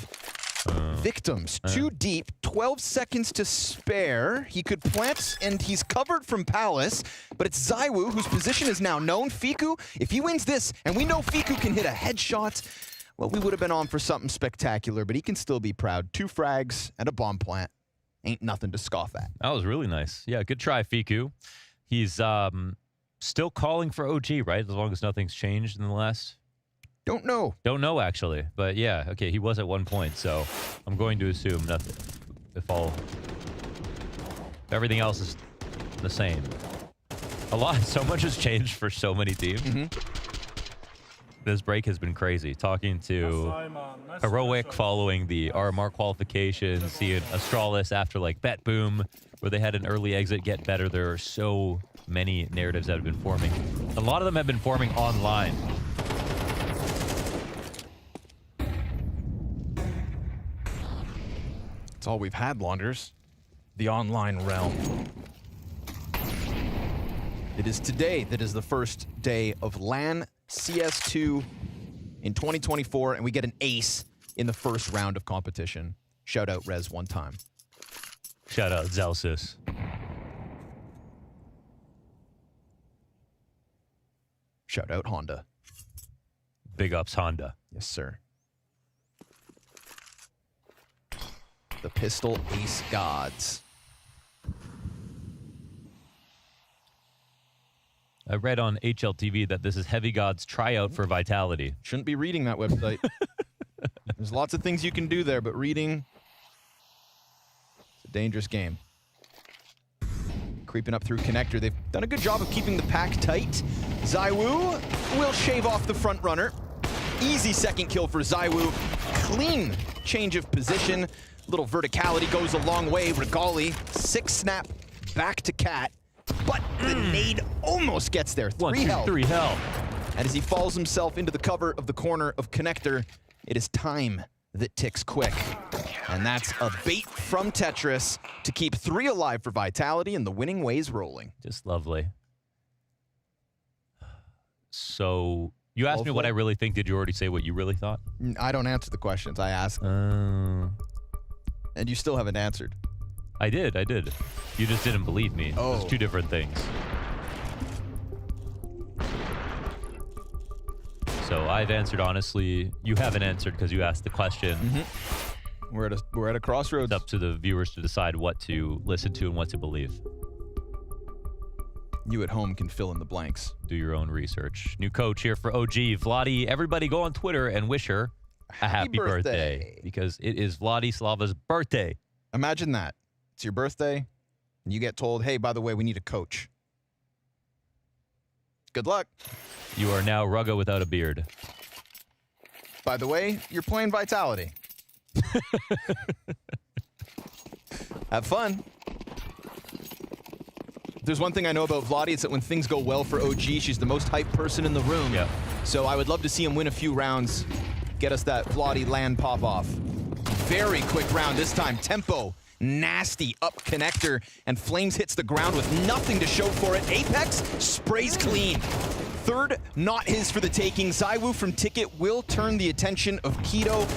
victims. Too deep, 12 seconds to spare. He could plant, and he's covered from Palace, but it's Zaiwu, whose position is now known. Fiku, if he wins this, and we know Fiku can hit a headshot, well, we would have been on for something spectacular, but he can still be proud. 2 frags and a bomb plant. Ain't nothing to scoff at. That was really nice. Yeah, good try, Fiku. He's still calling for OG, right? As long as nothing's changed in the last... Don't know. Don't know, actually. But yeah, okay, he was at 1 point, so I'm going to assume nothing. If everything else is the same. So much has changed for so many teams. This break has been crazy. Talking to Heroic following the RMR qualifications, seeing Astralis after like Bet Boom, where they had an early exit get better. There are so many narratives that have been forming. A lot of them have been forming online. It's all we've had, Launders. The online realm. It is today that is the first day of LAN CS2 in 2024, and we get an ace in the first round of competition. Shout out Rez one time. Shout out Zelsus. Shout out Honda. Big ups Honda. Yes, sir. The Pistol Ace Gods. I read on HLTV that this is Heavy God's tryout for Vitality. Shouldn't be reading that website. There's lots of things you can do there, but reading, it's a dangerous game. Creeping up through connector. They've done a good job of keeping the pack tight. Zaiwu will shave off the front runner. Easy second kill for Zaiwu. Clean change of position. Little verticality goes a long way. Regali, 6 snap back to Cat. But the nade almost gets there. 3 health. 3 health. And as he falls himself into the cover of the corner of connector, it is time that ticks quick. And that's a bait from Tetris to keep 3 alive for Vitality and the winning ways rolling. Just lovely. So you asked me what I really think. Did you already say what you really thought? I don't answer the questions. I ask. And you still haven't answered. I did. You just didn't believe me. Oh. It's 2 different things. So I've answered honestly. You haven't answered because you asked the question. We're at a crossroads. It's up to the viewers to decide what to listen to and what to believe. You at home can fill in the blanks. Do your own research. New coach here for OG, Vladi. Everybody go on Twitter and wish her a happy birthday because it is Vladislava's birthday. Imagine that. It's your birthday, and you get told, hey, by the way, we need a coach. Good luck. You are now Rugga without a beard. By the way, you're playing Vitality. Have fun. There's one thing I know about Vladi, it's that when things go well for OG, she's the most hyped person in the room. Yeah. So I would love to see him win a few rounds, get us that Vladi land pop-off. Very quick round this time. Tempo, nasty up connector, and Flames hits the ground with nothing to show for it. Apex sprays clean. Third, not his for the taking. ZywOo from Ticket will turn the attention of Keto.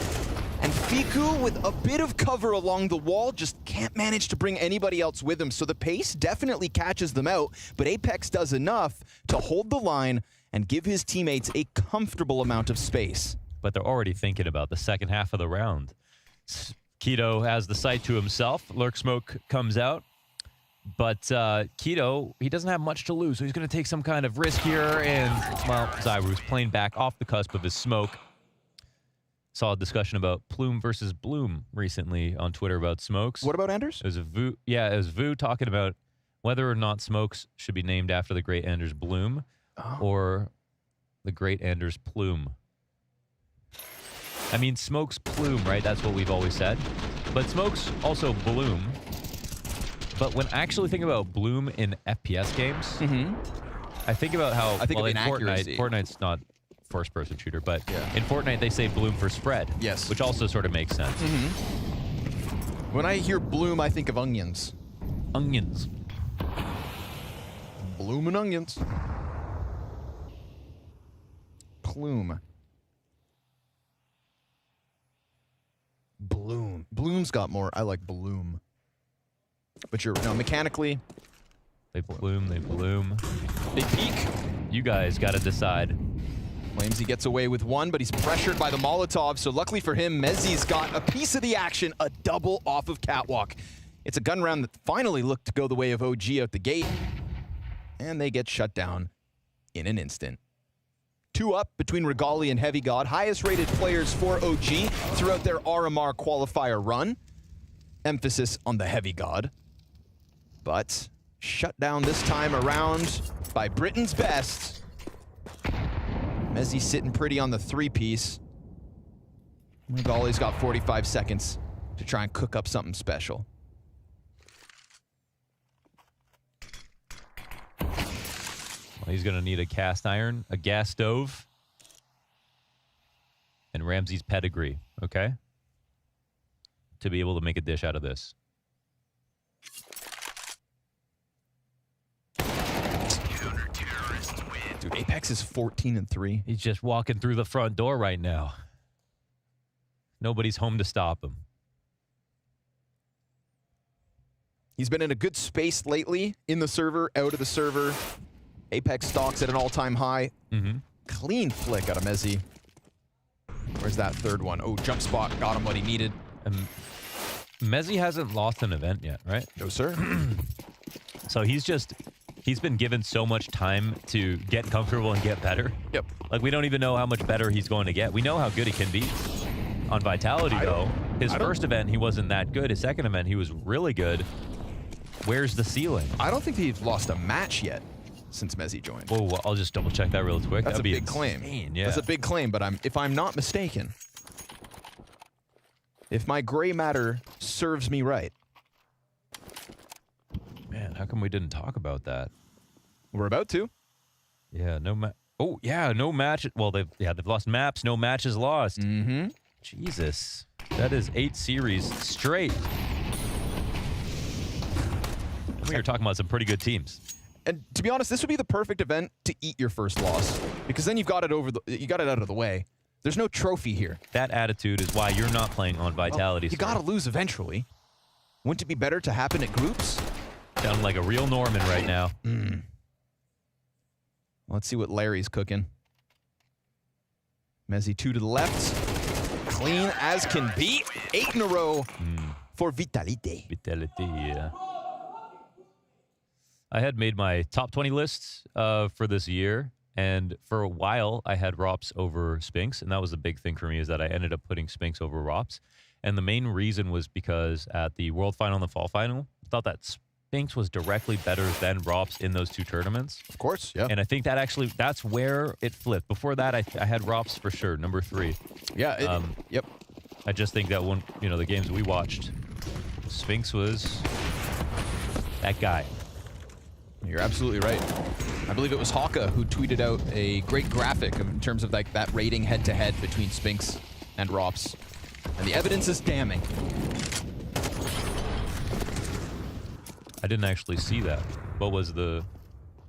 And Fiku, with a bit of cover along the wall, just can't manage to bring anybody else with him. So the pace definitely catches them out, but Apex does enough to hold the line and give his teammates a comfortable amount of space. But they're already thinking about the second half of the round. Keto has the site to himself. Lurk Smoke comes out. But Keto, he doesn't have much to lose, so he's going to take some kind of risk here. And, well, ZywOo's playing back off the cusp of his smoke. Saw a discussion about Plume versus Bloom recently on Twitter about smokes. What about Anders? It was it was Vu talking about whether or not smokes should be named after the great Anders Bloom or the great Anders Plume. I mean, smokes plume, right? That's what we've always said. But smokes also bloom. But when I actually think about bloom in FPS games, I think about how, I think well, of in inaccuracy. Fortnite's not first-person shooter, but in Fortnite they say bloom for spread. Yes. Which also sort of makes sense. When I hear bloom, I think of onions. Onions. Bloom and onions. Plume. Bloom. Bloom's got more. I like bloom. But mechanically. They bloom, they bloom. They peak. You guys got to decide. Flames, he gets away with one, but he's pressured by the Molotov, so luckily for him, Mezzi's got a piece of the action, a double off of Catwalk. It's a gun round that finally looked to go the way of OG out the gate, and they get shut down in an instant. 2 up between Regali and Heavy God, highest rated players for OG throughout their RMR qualifier run. Emphasis on the Heavy God, but shut down this time around by Britain's best. Mezzi sitting pretty on the 3-piece. Regali's got 45 seconds to try and cook up something special. Well, he's going to need a cast iron, a gas stove, and Ramsey's pedigree, okay? To be able to make a dish out of this. Dude, Apex is 14-3. He's just walking through the front door right now. Nobody's home to stop him. He's been in a good space lately, in the server, out of the server. Apex stocks at an all-time high. Clean flick out of Mezzi. Where's that third one? Oh, jump spot got him what he needed. Mezzi hasn't lost an event yet, right? No, sir. So he's been given so much time to get comfortable and get better. Yep. Like, we don't even know how much better he's going to get. We know how good he can be. On Vitality, though, his first event, he wasn't that good. His second event, he was really good. Where's the ceiling? I don't think he's lost a match yet since Mezzi joined. Oh, well, I'll just double check that real quick. That's That'd a be big claim. insane, yeah. That's a big claim, but if I'm not mistaken, if my gray matter serves me right. Man, how come we didn't talk about that? We're about to. Yeah, no match. Well, they've lost maps. No matches lost. Jesus, that is 8 series straight. We were talking about some pretty good teams. And to be honest, this would be the perfect event to eat your first loss, because then you got it out of the way. There's no trophy here. That attitude is why you're not playing on Vitality. Well, you got to lose eventually. Wouldn't it be better to happen at groups? Sounding like a real Norman right now. Let's see what Larry's cooking. Mezzi 2 to the left. Clean as can be. 8 in a row for Vitality. Vitality, yeah. I had made my top 20 lists for this year, and for a while I had Rops over Spinks, and that was the big thing for me, is that I ended up putting Spinks over Rops. And the main reason was because at the World Final and the Fall Final, I thought that Spinks was directly better than Rops in those two tournaments. Of course, yeah. And I think that actually, that's where it flipped. Before that, I had Rops for sure, number 3. Yeah, yep. I just think that one, you know, the games we watched, Spinks was that guy. You're absolutely right. I believe it was Hawka who tweeted out a great graphic in terms of like that rating head-to-head between Spinks and Rops. And the evidence is damning. I didn't actually see that. What was the...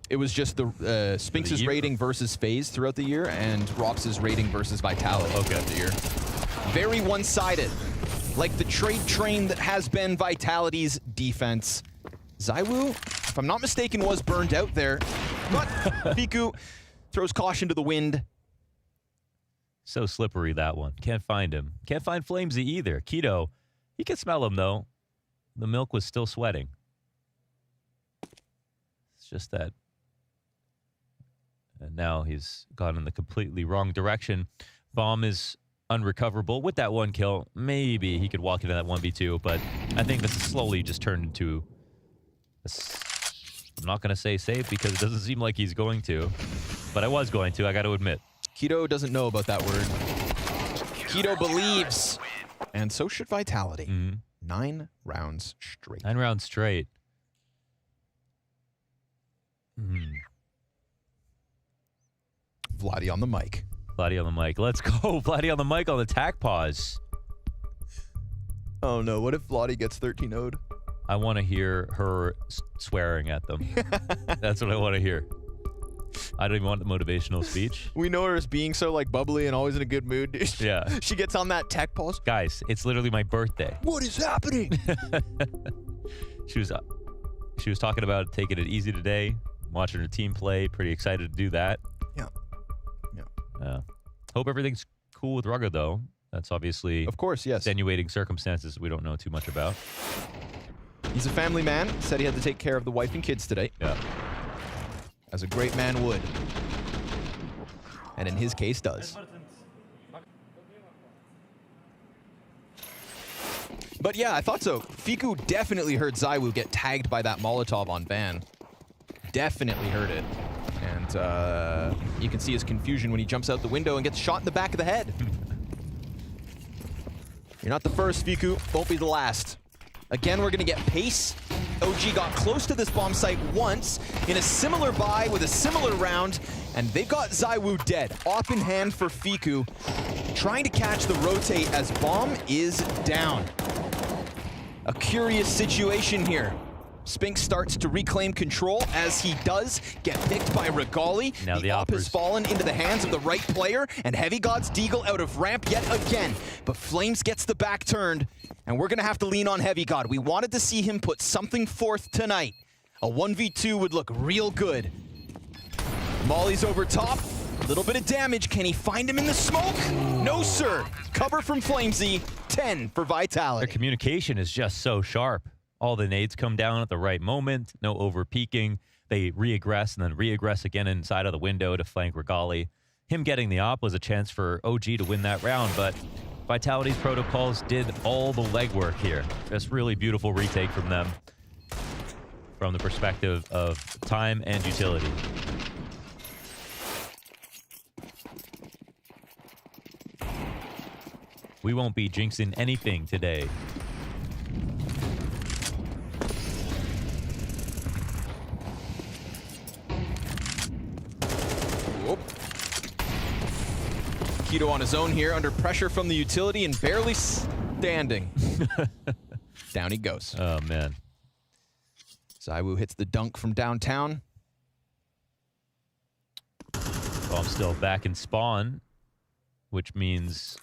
It was just the Spinks' rating versus FaZe throughout the year and Rops' rating versus Vitality throughout the year. Very one-sided. Like the trade train that has been Vitality's defense. ZywOo, if I'm not mistaken, was burned out there. But Fiku throws caution to the wind. So slippery, that one. Can't find him. Can't find Flamesy either. Keto, he can smell him, though. The milk was still sweating. It's just that. And now he's gone in the completely wrong direction. Bomb is unrecoverable. With that one kill, maybe he could walk into that 1v2, but I think this is slowly just turned into... I'm not going to say safe because it doesn't seem like he's going to, but I was going to, I got to admit. Keto doesn't know about that word. Keto believes, and so should Vitality. 9 rounds straight. 9 rounds straight. Vladdy on the mic. Vladdy on the mic. Let's go. Vladdy on the mic on the tack pause. Oh no, what if Vladdy gets 13-0'd? I want to hear her swearing at them. That's what I want to hear. I don't even want the motivational speech. We know her as being so like bubbly and always in a good mood. Yeah. She gets on that tech pause. Guys, it's literally my birthday. What is happening? She was talking about taking it easy today, watching her team play. Pretty excited to do that. Yeah. Hope everything's cool with Rugga, though. That's obviously, of course, yes, extenuating circumstances we don't know too much about. He's a family man. Said he had to take care of the wife and kids today. Yeah. As a great man would. And in his case, does. But yeah, I thought so. Fiku definitely heard ZywOo get tagged by that Molotov on Van. Definitely heard it. And you can see his confusion when he jumps out the window and gets shot in the back of the head. You're not the first, Fiku. Won't be the last. Again, we're going to get pace. OG got close to this bomb site once in a similar buy with a similar round, and they've got ZywOo dead. Op in hand for Fiku, trying to catch the rotate as bomb is down. A curious situation here. Spinks starts to reclaim control as he does get picked by Regali. Now the op has fallen into the hands of the right player, and Heavy God's Deagle out of ramp yet again. But Flames gets the back turned, and we're going to have to lean on Heavy God. We wanted to see him put something forth tonight. A 1v2 would look real good. Molly's over top. A little bit of damage. Can he find him in the smoke? No, sir. Cover from Flamesy. 10 for Vitality. Their communication is just so sharp. All the nades come down at the right moment. No over-peeking. They re-aggress and then re-aggress again inside of the window to flank Regali. Him getting the op was a chance for OG to win that round, but Vitality's protocols did all the legwork here. Just really beautiful retake from them from the perspective of time and utility. We won't be jinxing anything today. Keto on his own here, under pressure from the utility and barely standing. Down he goes. Oh, man. ZywOo hits the dunk from downtown. Well, I'm still back in spawn, which means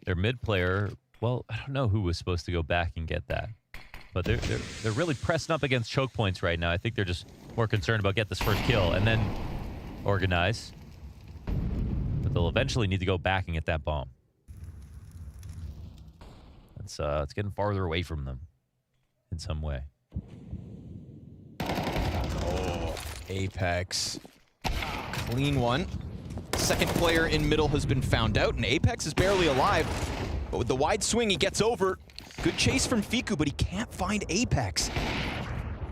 their mid player, well, I don't know who was supposed to go back and get that. But they're really pressing up against choke points right now. I think they're just more concerned about get this first kill and then organize. But they'll eventually need to go back and get that bomb. It's getting farther away from them in some way. Oh, Apex. Clean one. Second player in middle has been found out, and Apex is barely alive. But with the wide swing, he gets over. Good chase from Fiku, but he can't find Apex.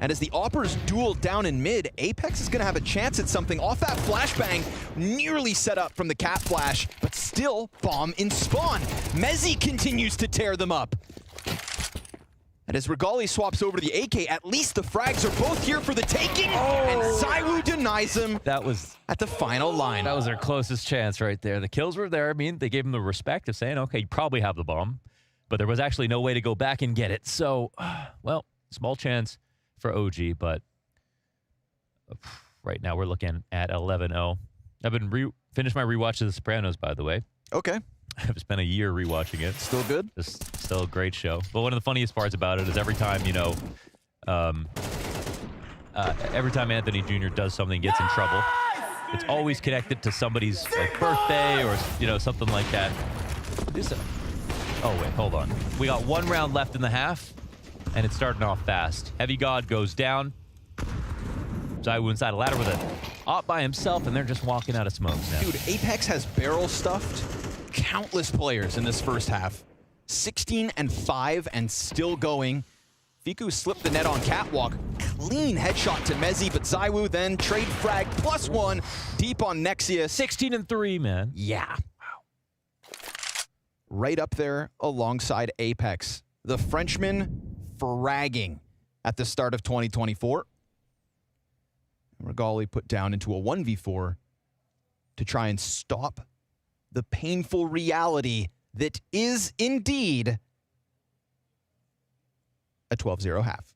And as the Oppers duel down in mid, Apex is going to have a chance at something off that flashbang, nearly set up from the cat flash, but still bomb in spawn. Mezzi continues to tear them up. And as Regali swaps over to the AK, at least the frags are both here for the taking, and ZywOo denies him. That was at the final line. That was their closest chance right there. The kills were there. I mean, they gave him the respect of saying, okay, you probably have the bomb, but there was actually no way to go back and get it. So, well, small chance for OG, but right now we're looking at 11-0. I've been finished my rewatch of The Sopranos, by the way. Okay. I've spent a year rewatching it. Still good? Just still a great show. But one of the funniest parts about it is every time, you know, every time Anthony Jr. does something, gets in trouble, it's always connected to somebody's like birthday or, you know, something like that. Oh, wait, hold on. We got 1 round left in the half, and it's starting off fast. Heavy God goes down. ZywOo inside a ladder with a op by himself, and they're just walking out of smokes now. Dude, Apex has barrel stuffed countless players in this first half. 16-5 and still going. Fiku slipped the net on catwalk. Clean headshot to Mezzi, but ZywOo then trade frag +1 deep on Nexia. 16-3, man. Yeah. Wow. Right up there alongside Apex. The Frenchman fragging at the start of 2024. Regali put down into a 1v4 to try and stop the painful reality that is indeed a 12-0 half.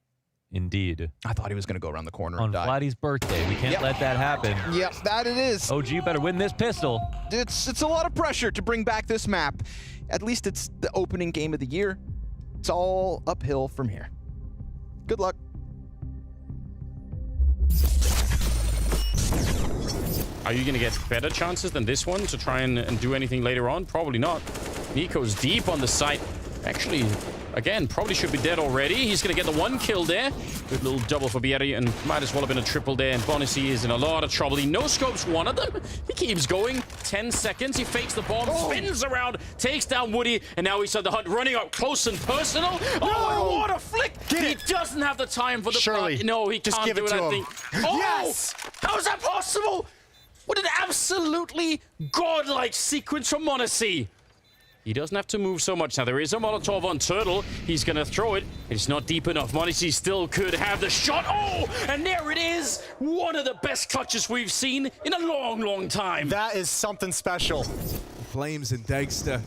Indeed. I thought he was going to go around the corner on and die. Vladdy's birthday. We can't let that happen. Yep, that it is. OG, you better win this pistol. It's a lot of pressure to bring back this map. At least it's the opening game of the year. It's all uphill from here. Good luck. Are you going to get better chances than this one to try and do anything later on? Probably not. Nico's deep on the site. Actually, again, probably should be dead already. He's going to get the 1 kill there. Good little double for Bieri, and might as well have been a triple there. And Bonacy is in a lot of trouble. He no-scopes one of them. He keeps going. 10 seconds. He fakes the bomb, spins around, takes down Woody, and now he's on the hunt, running up close and personal. Oh, and what a flick! He doesn't have the time for the Surely. No, he Just can't give it do to anything. him. Oh! Yes! How is that possible? What an absolutely godlike sequence from Bonacy. He doesn't have to move so much. Now, there is a Molotov on Turtle. He's going to throw it. It's not deep enough. Bonacy still could have the shot. Oh, and there it is. One of the best clutches we've seen in a long, long time. That is something special. Flames and Dexter.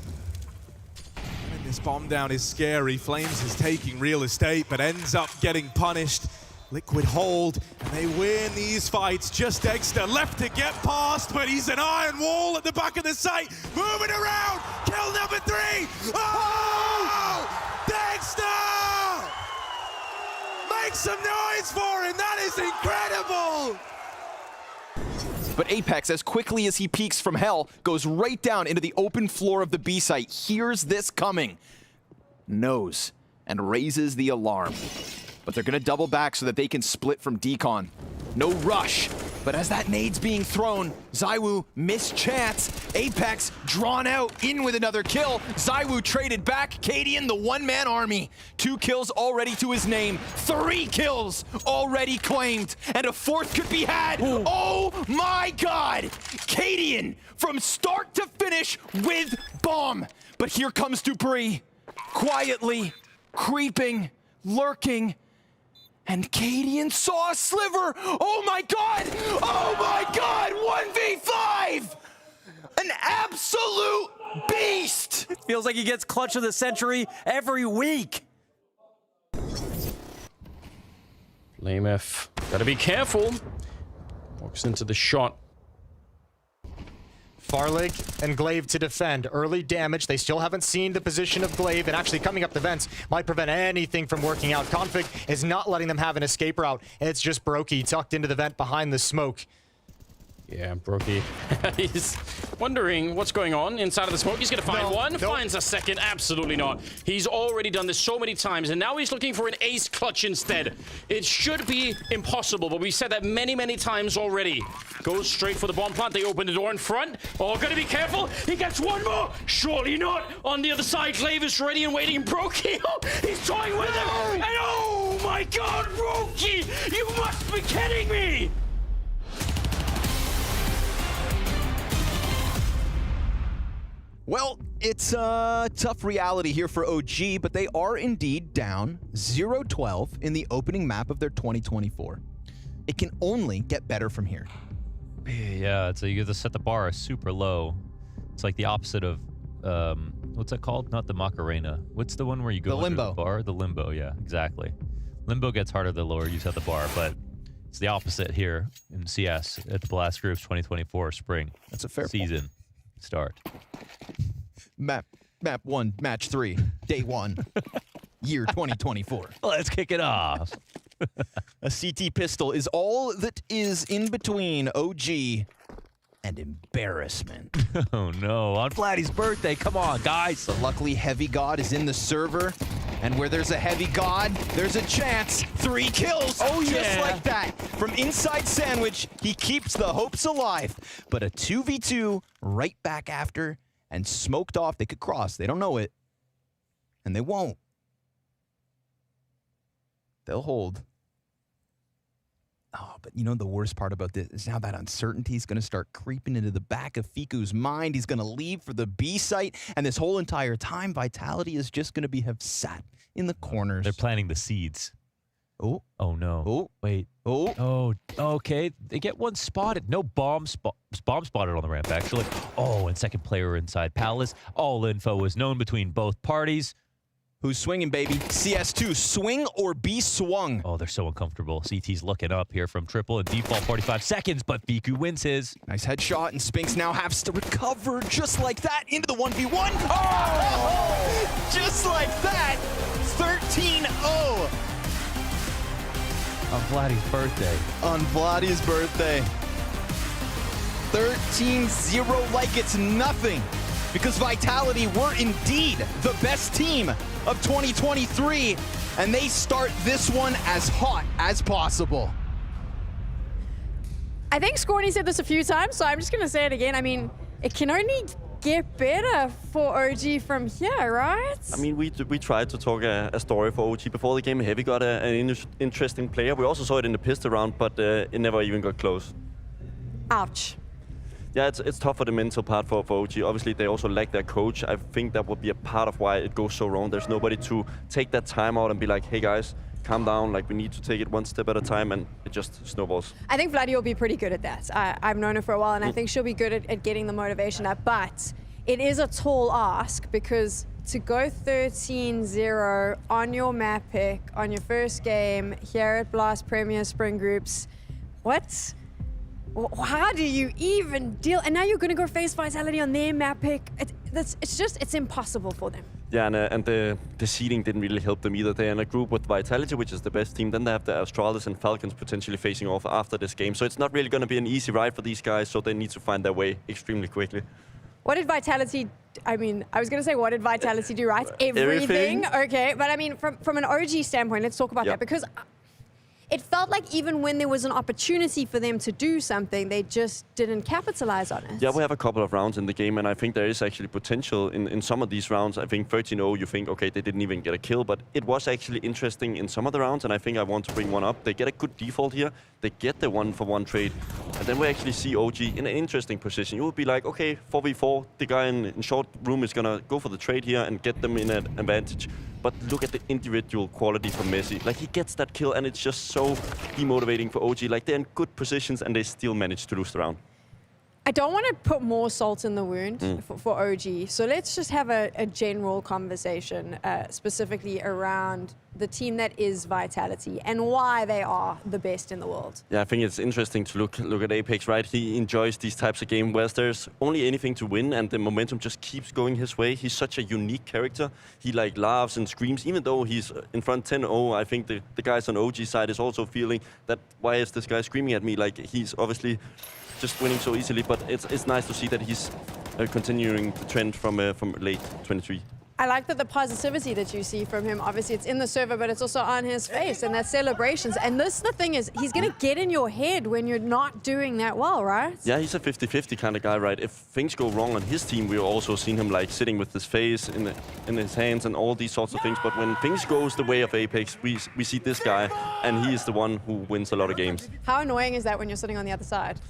When this bomb down is scary. Flames is taking real estate, but ends up getting punished. Liquid hold, and they win these fights. Just Dexter left to get past, but he's an iron wall at the back of the site. Moving around, kill number 3. Oh! Dexter! Make some noise for him, that is incredible! But Apex, as quickly as he peeks from hell, goes right down into the open floor of the B site, hears this coming, knows, and raises the alarm. But they're gonna double back so that they can split from Decon. No rush, but as that nade's being thrown, ZywOo mischance. Apex drawn out, in with another kill. ZywOo traded back, Cadian the one-man army. 2 kills already to his name, 3 kills already claimed, and a 4th could be had. Ooh. Oh my God! Cadian from start to finish with bomb. But here comes Dupree, quietly, creeping, lurking, and Cadian saw a sliver. Oh my God! Oh my God! 1v5! An absolute beast! It feels like he gets clutch of the century every week. Lamef, gotta be careful. Walks into the shot. Farlig and Glaive to defend. Early damage. They still haven't seen the position of Glaive, and actually coming up the vents might prevent anything from working out. Config is not letting them have an escape route. It's just Brokey tucked into the vent behind the smoke. Yeah, Brokey. He's wondering what's going on inside of the smoke. He's going to find one, finds a second. Absolutely not. He's already done this so many times, and now he's looking for an ace clutch instead. It should be impossible, but we've said that many, many times already. Goes straight for the bomb plant. They open the door in front. Oh, gotta be careful. He gets one more. Surely not. On the other side, Glaive is ready and waiting. Brokey, he's toying with him. And oh my God, Brokey, you must be kidding me. Well, it's a tough reality here for OG, but they are indeed down 0-12 in the opening map of their 2024. It can only get better from here. Yeah, so you have to set the bar super low. It's like the opposite of, what's that called? Not the Macarena. What's the one where you go under limbo. the bar? The limbo, yeah, exactly. Limbo gets harder the lower you set the bar, but it's the opposite here in CS at the Blast Groups 2024 spring. That's a fair season start. Map 1, match 3, day 1, year 2024. Let's kick it off. A CT pistol is all that is in between OG and embarrassment. Oh no, on Vladdy's birthday, come on guys. But luckily Heavy God is in the server, and where there's a Heavy God, there's a chance. 3 kills, just like that. From inside Sandwich, he keeps the hopes alive. But a 2v2 right back after, and smoked off. They could cross, they don't know it, and they won't. They'll hold. Oh, but you know the worst part about this is now that uncertainty is going to start creeping into the back of Fiku's mind. He's going to leave for the B site, and this whole entire time, Vitality is just going to have sat in the corners. They're planting the seeds. Oh. Oh no. Oh. Wait. Oh. Oh. Okay. They get one spotted. No bomb spotted on the ramp, actually. Oh, and second player inside Palace. All info is known between both parties. Who's swinging, baby? CS2, swing or be swung? Oh, they're so uncomfortable. CT's looking up here from triple and default 45 seconds, but Fiku wins his. Nice headshot, and Spinks now has to recover just like that into the 1v1. Oh! Just like that, 13-0. On Vladdy's birthday. On Vladdy's birthday. 13-0 like it's nothing. Because Vitality were indeed the best team of 2023, and they start this one as hot as possible. I think Scorny said this a few times, so I'm just going to say it again. I mean, it can only get better for OG from here, right? I mean, we tried to talk a story for OG before the game. Heavy got an interesting player. We also saw it in the pistol round, but it never even got close. Ouch. Yeah, it's tough for the mental part for OG. Obviously, they also lack their coach. I think that would be a part of why it goes so wrong. There's nobody to take that time out and be like, hey guys, calm down. Like, we need to take it one step at a time, and it just snowballs. I think Vladdy will be pretty good at that. I've known her for a while, and I think she'll be good at getting the motivation up. But it is a tall ask, because to go 13-0 on your map pick, on your first game here at Blast Premier Spring Groups, what? How do you even deal? And now you're going to go face Vitality on their map pick. It's impossible for them. Yeah, and the seeding didn't really help them either. They're in a group with Vitality, which is the best team. Then they have the Astralis and Falcons potentially facing off after this game. So it's not really going to be an easy ride for these guys, so they need to find their way extremely quickly. What did Vitality, I mean, I was going to say, what did Vitality do right? Everything. Okay, but I mean, from an OG standpoint, let's talk about that, because it felt like even when there was an opportunity for them to do something, they just didn't capitalize on it. Yeah, we have a couple of rounds in the game, and I think there is actually potential in some of these rounds. I think 13-0, you think, okay, they didn't even get a kill, but it was actually interesting in some of the rounds, and I think I want to bring one up. They get a good default here. They get the 1-for-1 trade, and then we actually see OG in an interesting position. You would be like, okay, 4v4, the guy in short room is going to go for the trade here and get them in an advantage. But look at the individual quality from Messi. Like, he gets that kill, and it's just so demotivating for OG. Like, they're in good positions, and they still manage to lose the round. I don't want to put more salt in the wound for OG. So let's just have a general conversation specifically around the team that is Vitality and why they are the best in the world. Yeah, I think it's interesting to look at Apex, right? He enjoys these types of games where there's only anything to win and the momentum just keeps going his way. He's such a unique character. He like laughs and screams, even though he's in front 10-0. I think the guys on OG side is also feeling that, why is this guy screaming at me? Like, he's obviously just winning so easily. But it's nice to see that he's continuing the trend from late 23. I like that the positivity that you see from him. Obviously, it's in the server, but it's also on his face and that celebrations. And the thing is, he's going to get in your head when you're not doing that well, right? Yeah, he's a 50-50 kind of guy, right? If things go wrong on his team, we've also seen him like sitting with his face in his hands and all these sorts of things. But when things goes the way of Apex, we see this guy, and he is the one who wins a lot of games. How annoying is that when you're sitting on the other side?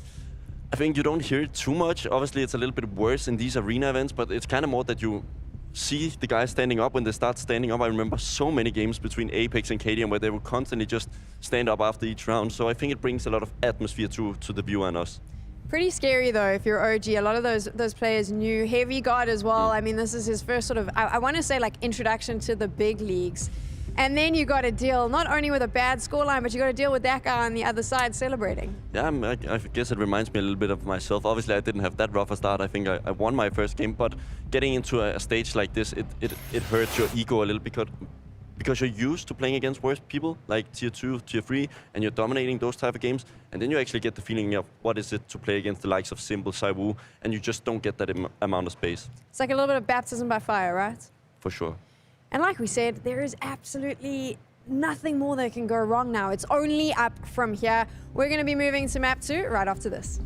I think you don't hear it too much. Obviously, it's a little bit worse in these arena events, but it's kind of more that you see the guys standing up when they start standing up. I remember so many games between Apex and KDM where they would constantly just stand up after each round. So I think it brings a lot of atmosphere to the viewer and us. Pretty scary though if you're OG. A lot of those players knew Heavy God as well. I mean, this is his first sort of, I want to say like introduction to the big leagues. And then you got to deal not only with a bad scoreline, but you got to deal with that guy on the other side celebrating. Yeah, I guess it reminds me a little bit of myself. Obviously, I didn't have that rough a start. I think I won my first game, but getting into a stage like this, it hurts your ego a little because you're used to playing against worse people, like tier 2, tier 3, and you're dominating those type of games. And then you actually get the feeling of what is it to play against the likes of Simple, Saiwu, and you just don't get that amount of space. It's like a little bit of baptism by fire, right? For sure. And like we said, there is absolutely nothing more that can go wrong now. It's only up from here. We're going to be moving to map 2 right after this.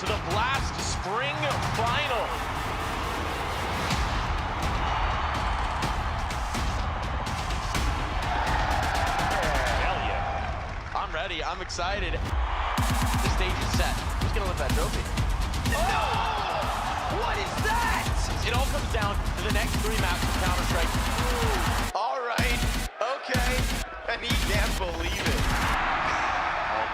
to the Blast Spring Final. Hell yeah. I'm ready. I'm excited. The stage is set. Who's going to lift that trophy? Oh! What is that? It all comes down to the next 3 maps of Counter-Strike. All right. Okay. And he can't believe it. Oh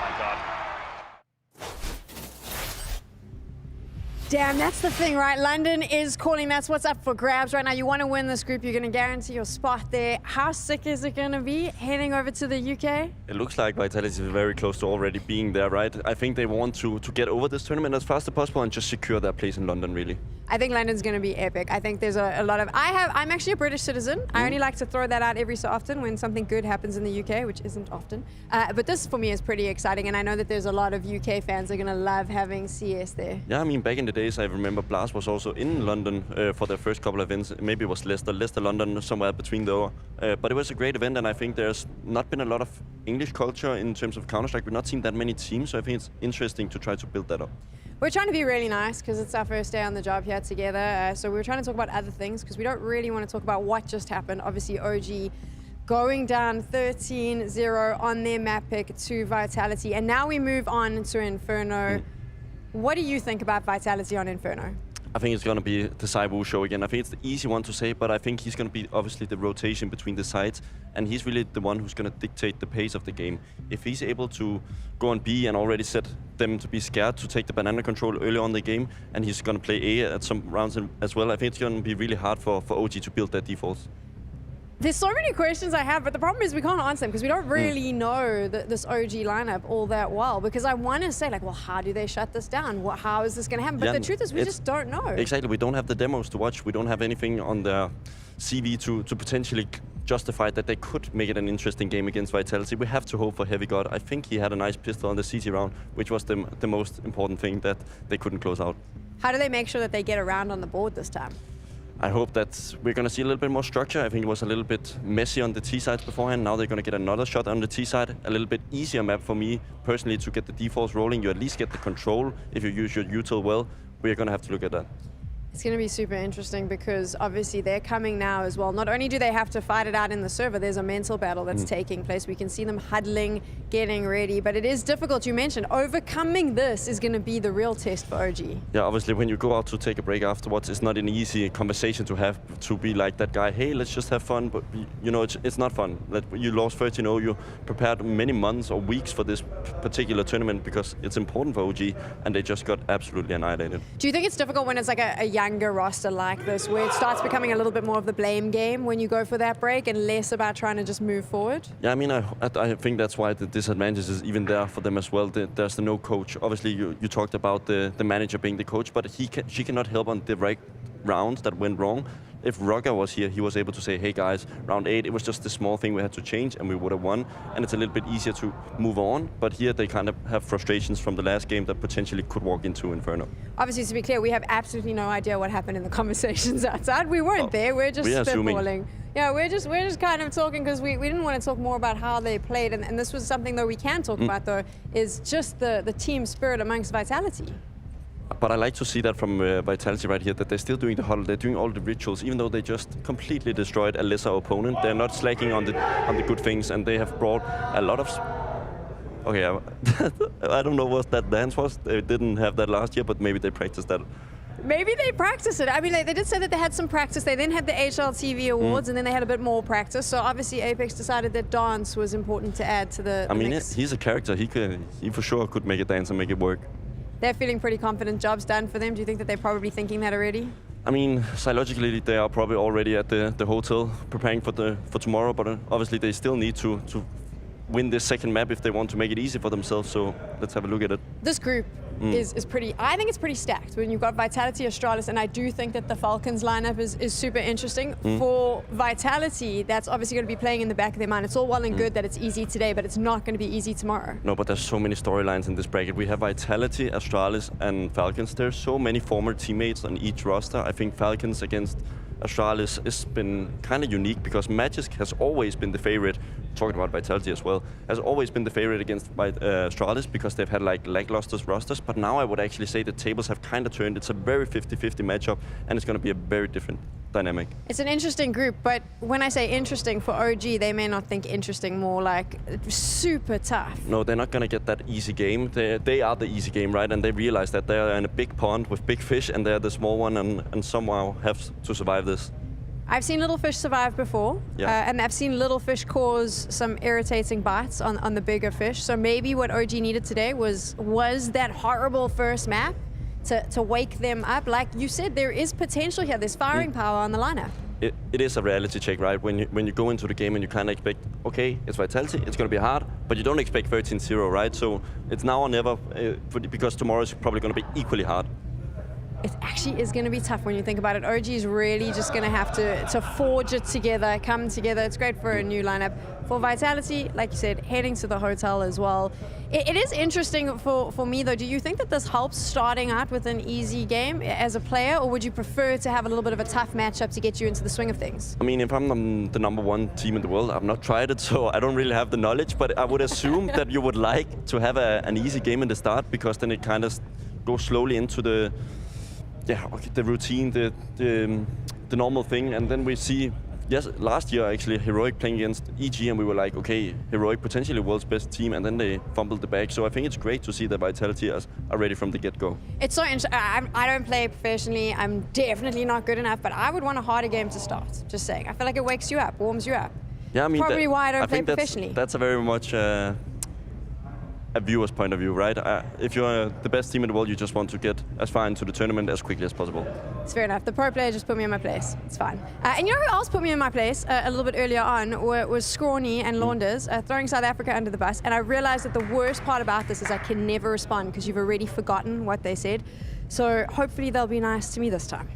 Damn, that's the thing, right? London is calling. That's what's up for grabs right now. You want to win this group. You're going to guarantee your spot there. How sick is it going to be heading over to the UK? It looks like Vitality is very close to already being there, right? I think they want to get over this tournament as fast as possible and just secure their place in London, really. I think London's going to be epic. I think there's a lot of... I'm actually a British citizen. I only like to throw that out every so often when something good happens in the UK, which isn't often. But this, for me, is pretty exciting. And I know that there's a lot of UK fans that are going to love having CS there. Yeah, I mean, back in the days, I remember Blast was also in London for their first couple of events. Maybe it was Leicester, London, somewhere between though. But it was a great event, and I think there's not been a lot of English culture in terms of Counter-Strike. We've not seen that many teams, so I think it's interesting to try to build that up. We're trying to be really nice because it's our first day on the job here together. So we're trying to talk about other things because we don't really want to talk about what just happened. Obviously, OG going down 13-0 on their map pick to Vitality. And now we move on to Inferno. What do you think about Vitality on Inferno? I think it's going to be the ZywOo show again. I think it's the easy one to say, but I think he's going to be obviously the rotation between the sides, and he's really the one who's going to dictate the pace of the game. If he's able to go on B and already set them to be scared to take the banana control early on in the game, and he's going to play A at some rounds as well, I think it's going to be really hard for OG to build their defaults. There's so many questions I have, but the problem is we can't answer them because we don't really know this OG lineup all that well. Because I want to say, like, well, how do they shut this down? How is this going to happen? But the truth is we just don't know. Exactly. We don't have the demos to watch. We don't have anything on their CV to potentially justify that they could make it an interesting game against Vitality. We have to hope for Heavy God. I think he had a nice pistol on the CT round, which was the most important thing that they couldn't close out. How do they make sure that they get around on the board this time? I hope that we're going to see a little bit more structure. I think it was a little bit messy on the T sides beforehand. Now they're going to get another shot on the T side. A little bit easier map for me, personally, to get the defaults rolling. You at least get the control if you use your util well. We're going to have to look at that. It's going to be super interesting because obviously they're coming now as well. Not only do they have to fight it out in the server, there's a mental battle that's taking place. We can see them huddling, getting ready, but it is difficult. You mentioned overcoming this is going to be the real test for OG. Yeah, obviously when you go out to take a break afterwards, it's not an easy conversation to have, to be like that guy, hey, let's just have fun, but you know, it's not fun. You lost 13-0, you prepared many months or weeks for this particular tournament because it's important for OG, and they just got absolutely annihilated. Do you think it's difficult when it's like a younger roster like this, where it starts becoming a little bit more of the blame game when you go for that break and less about trying to just move forward? Yeah, I mean, I think that's why the disadvantage is even there for them as well. There's no coach. Obviously, you talked about the manager being the coach, but she cannot help on the right rounds that went wrong. If Rugger was here, he was able to say, hey guys, round 8, it was just a small thing we had to change and we would have won. And it's a little bit easier to move on. But here they kind of have frustrations from the last game that potentially could walk into Inferno. Obviously, to be clear, we have absolutely no idea what happened in the conversations outside. We weren't there. We're just spitballing. Yeah, we're just kind of talking because we didn't want to talk more about how they played. And this was something, though, we can talk about, though, is just the team spirit amongst Vitality. But I like to see that from Vitality right here, that they're still doing the huddle, they're doing all the rituals, even though they just completely destroyed a lesser opponent. They're not slacking on the good things, and they have brought a lot of... Okay, I don't know what that dance was. They didn't have that last year, but maybe they practiced that. Maybe they practiced it. I mean, they did say that they had some practice. They then had the HLTV Awards, and then they had a bit more practice. So obviously, Apex decided that dance was important to add to the mix. He's a character. He for sure could make a dance and make it work. They're feeling pretty confident. Job's done for them. Do you think that they're probably thinking that already? I mean, psychologically, they are probably already at the hotel preparing for tomorrow. But obviously, they still need to win this second map if they want to make it easy for themselves. So let's have a look at it. This group is pretty, I think it's pretty stacked. When you've got Vitality, Astralis, and I do think that the Falcons lineup is super interesting. For Vitality, that's obviously going to be playing in the back of their mind. It's all well and good that it's easy today, but it's not going to be easy tomorrow. No, but there's so many storylines in this bracket. We have Vitality, Astralis, and Falcons. There's so many former teammates on each roster. I think Falcons against Astralis has been kind of unique because Magisk has always been the favorite, talking about Vitality as well, has always been the favorite against Astralis because they've had like lackluster rosters, but now I would actually say the tables have kind of turned. It's a very 50-50 matchup, and it's going to be a very different dynamic. It's an interesting group, but when I say interesting for OG, they may not think interesting, more like super tough. No, they're not going to get that easy game. They are the easy game, right? And they realize that they're in a big pond with big fish, and they're the small one, and somehow have to survive this. I've seen little fish survive before, and I've seen little fish cause some irritating bites on the bigger fish. So maybe what OG needed today was that horrible first map to wake them up? Like you said, there is potential here. There's firing power on the lineup. It is a reality check, right? When you go into the game and you kind of expect, okay, it's Vitality, it's going to be hard, but you don't expect 13-0, right? So it's now or never, because tomorrow is probably going to be equally hard. It actually is going to be tough when you think about it. OG is really just going to have to forge it together, come together. It's great for a new lineup. For Vitality, like you said, heading to the hotel as well. It is interesting for me, though. Do you think that this helps starting out with an easy game as a player, or would you prefer to have a little bit of a tough matchup to get you into the swing of things? I mean, if I'm the #1 team in the world, I've not tried it, so I don't really have the knowledge, but I would assume that you would like to have an easy game in the start, because then it kind of goes slowly into the routine, the normal thing, and then we see. Yes, last year actually, Heroic playing against EG, and we were like, okay, Heroic potentially world's best team, and then they fumbled the bag. So I think it's great to see that Vitality are ready from the get-go. It's so interesting. I don't play professionally. I'm definitely not good enough, but I would want a harder game to start. Just saying. I feel like it wakes you up, warms you up. Yeah, I mean, probably why I don't play think professionally. That's a very much a viewer's point of view, right? If you're the best team in the world, you just want to get as far into the tournament as quickly as possible. It's fair enough. The pro player just put me in my place. It's fine. And you know who else put me in my place a little bit earlier on was Scrawny and Launders, throwing South Africa under the bus. And I realized that the worst part about this is I can never respond because you've already forgotten what they said. So hopefully they'll be nice to me this time.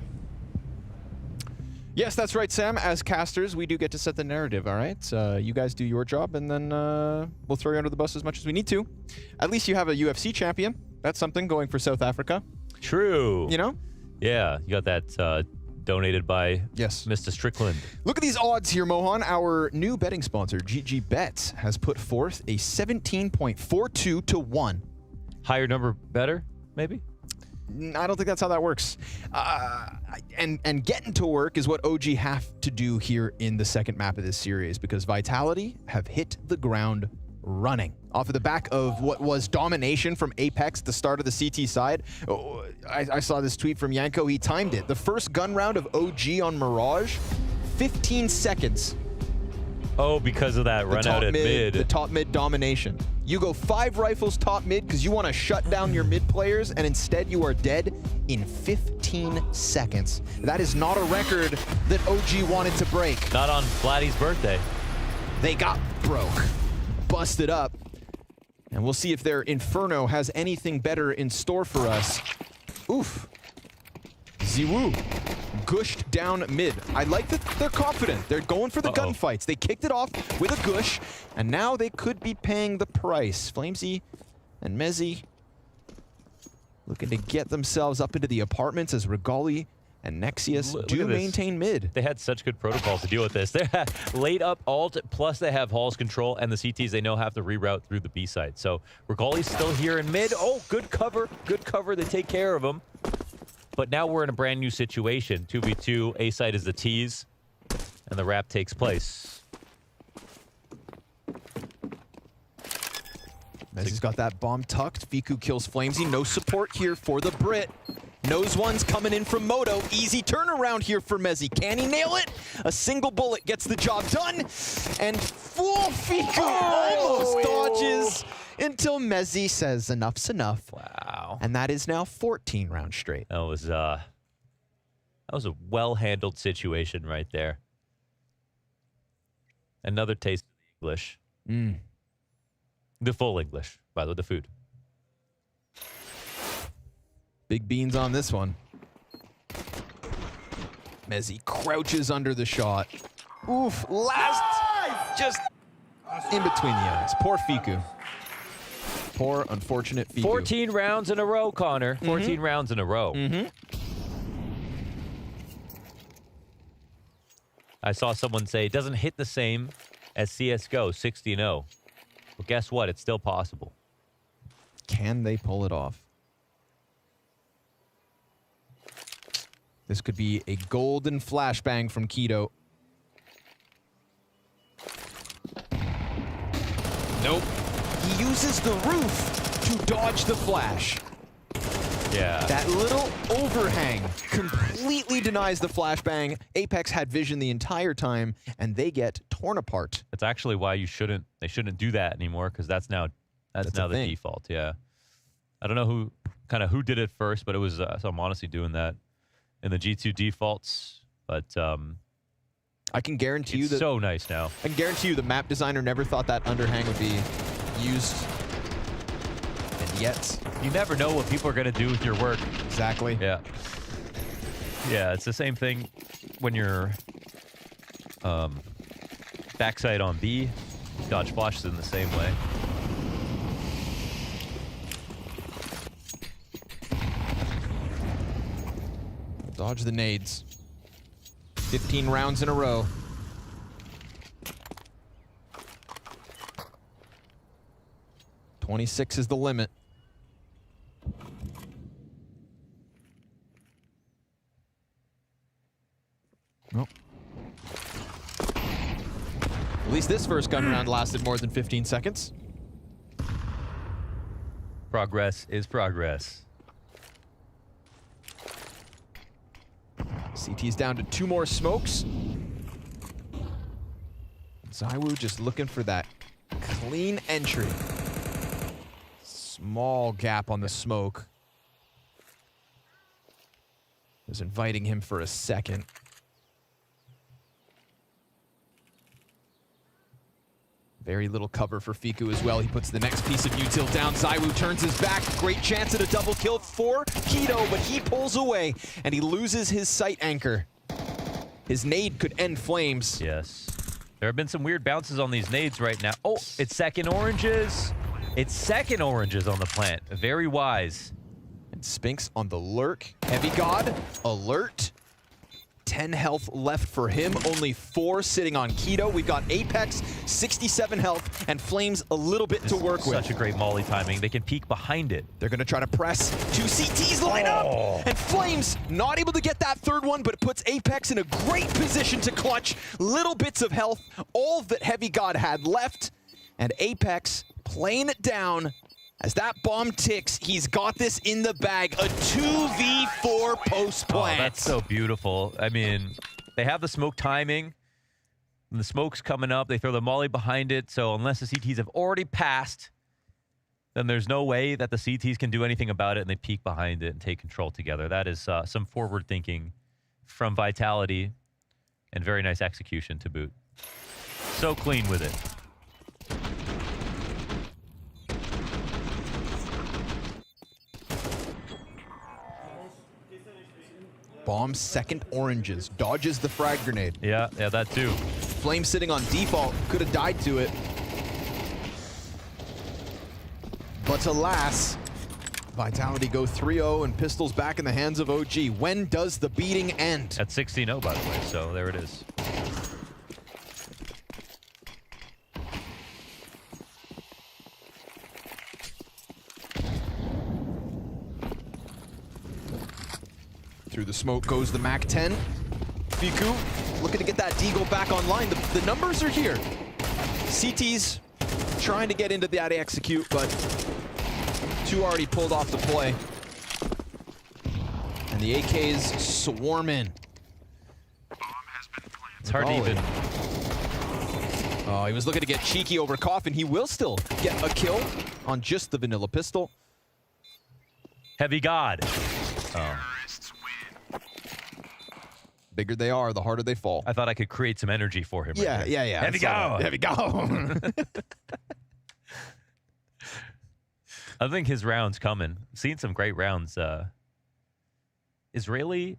Yes, that's right, Sam. As casters, we do get to set the narrative, all right? You guys do your job, and then we'll throw you under the bus as much as we need to. At least you have a UFC champion. That's something going for South Africa. True. You know? Yeah, you got that donated by Mr. Strickland. Look at these odds here, Mohan. Our new betting sponsor, GG Bets, has put forth a 17.42 to 1. Higher number better, maybe? I don't think that's how that works. And getting to work is what OG have to do here in the second map of this series, because Vitality have hit the ground running. Off of the back of what was domination from Apex at the start of the CT side. I saw this tweet from Yanko. He timed it. The first gun round of OG on Mirage, 15 seconds. Oh, because of that run out at mid. The top mid domination. You go 5 rifles top mid because you want to shut down your mid players, and instead you are dead in 15 seconds. That is not a record that OG wanted to break. Not on Vladdy's birthday. They got broke. Busted up. And we'll see if their Inferno has anything better in store for us. Oof. Ziwu gushed down mid. I like that they're confident. They're going for the gunfights. They kicked it off with a gush, and now they could be paying the price. Flamesy and Mezzy looking to get themselves up into the apartments as Regali and Nexius do maintain mid. They had such good protocols to deal with this. They had late up alt, plus they have Hall's control, and the CTs they know have to reroute through the B side. So Regali's still here in mid. Oh, good cover. Good cover. They take care of him. But now we're in a brand new situation. 2v2, A side is the tease, and the wrap takes place. Mezzy's got that bomb tucked. Fiku kills Flamesy. No support here for the Brit. Nose one's coming in from Moto. Easy turnaround here for Mezzy. Can he nail it? A single bullet gets the job done. And full Fiku almost dodges until Mezzy says enough's enough. Wow. And that is now 14 rounds straight. That was a well-handled situation right there. Another taste of the English. The full English, by the way, the food. Big beans on this one. Mezzy crouches under the shot. Oof, just in between the eyes. Poor Fiku. Poor, unfortunate Fiku. 14 rounds in a row, Connor. 14 rounds in a row. I saw someone say it doesn't hit the same as CSGO 60-0. Well, guess what? It's still possible. Can they pull it off? This could be a golden flashbang from Keto. Nope. He uses the roof to dodge the flash. Yeah. That little overhang completely denies the flashbang. Apex had vision the entire time, and they get torn apart. That's actually why they shouldn't do that anymore, because that's now the default. Yeah. I don't know who kind of who did it first, but it was so honestly doing that in the G2 defaults. But I can guarantee you it's that so nice now. I can guarantee you the map designer never thought that underhang would be used. And yet, you never know what people are going to do with your work. Exactly. Yeah. Yeah, it's the same thing when you're backside on B. Dodge flashes in the same way. Dodge the nades. 15 rounds in a row. .26 is the limit. Nope. At least this first gun round lasted more than 15 seconds. Progress is progress. CT's down to 2 more smokes. ZywOo just looking for that clean entry. Small gap on the smoke. Was inviting him for a second. Very little cover for Fiku as well. He puts the next piece of util down. ZywOo turns his back. Great chance at a double kill for Keto, but he pulls away and he loses his sight anchor. His nade could end flames. Yes. There have been some weird bounces on these nades right now. Oh, it's second oranges. It's second oranges on the plant. Very wise. And Spinks on the lurk. Heavy God, alert. 10 health left for him, only 4 sitting on Keto. We've got Apex, 67 health, and Flames a little bit to work with. Such a great molly timing. They can peek behind it. They're gonna try to press. 2 CTs line up, and Flames not able to get that third one, but it puts Apex in a great position to clutch. Little bits of health, all that Heavy God had left, and Apex playing it down. As that bomb ticks, he's got this in the bag. A 2v4 post plant. Oh, that's so beautiful. I mean, they have the smoke timing. When the smoke's coming up, they throw the molly behind it. So unless the CTs have already passed, then there's no way that the CTs can do anything about it, and they peek behind it and take control together. That is some forward thinking from Vitality, and very nice execution to boot. So clean with it. Bomb second oranges, dodges the frag grenade. Yeah, that too. Flame sitting on default, could have died to it. But alas, Vitality go 3-0 and pistols back in the hands of OG. When does the beating end? At 16-0, by the way, so there it is. Through the smoke goes the MAC-10. Fiku looking to get that Deagle back online. The numbers are here. CT's trying to get into that execute, but 2 already pulled off the play. And the AKs swarm in. It's hard to even... Oh, he was looking to get cheeky over Coffin. He will still get a kill on just the vanilla pistol. Heavy God. Oh. Bigger they are, the harder they fall. I thought I could create some energy for him. Yeah, right yeah, yeah. Heavy go. Heavy go. I think his round's coming. Seen some great rounds. Israeli,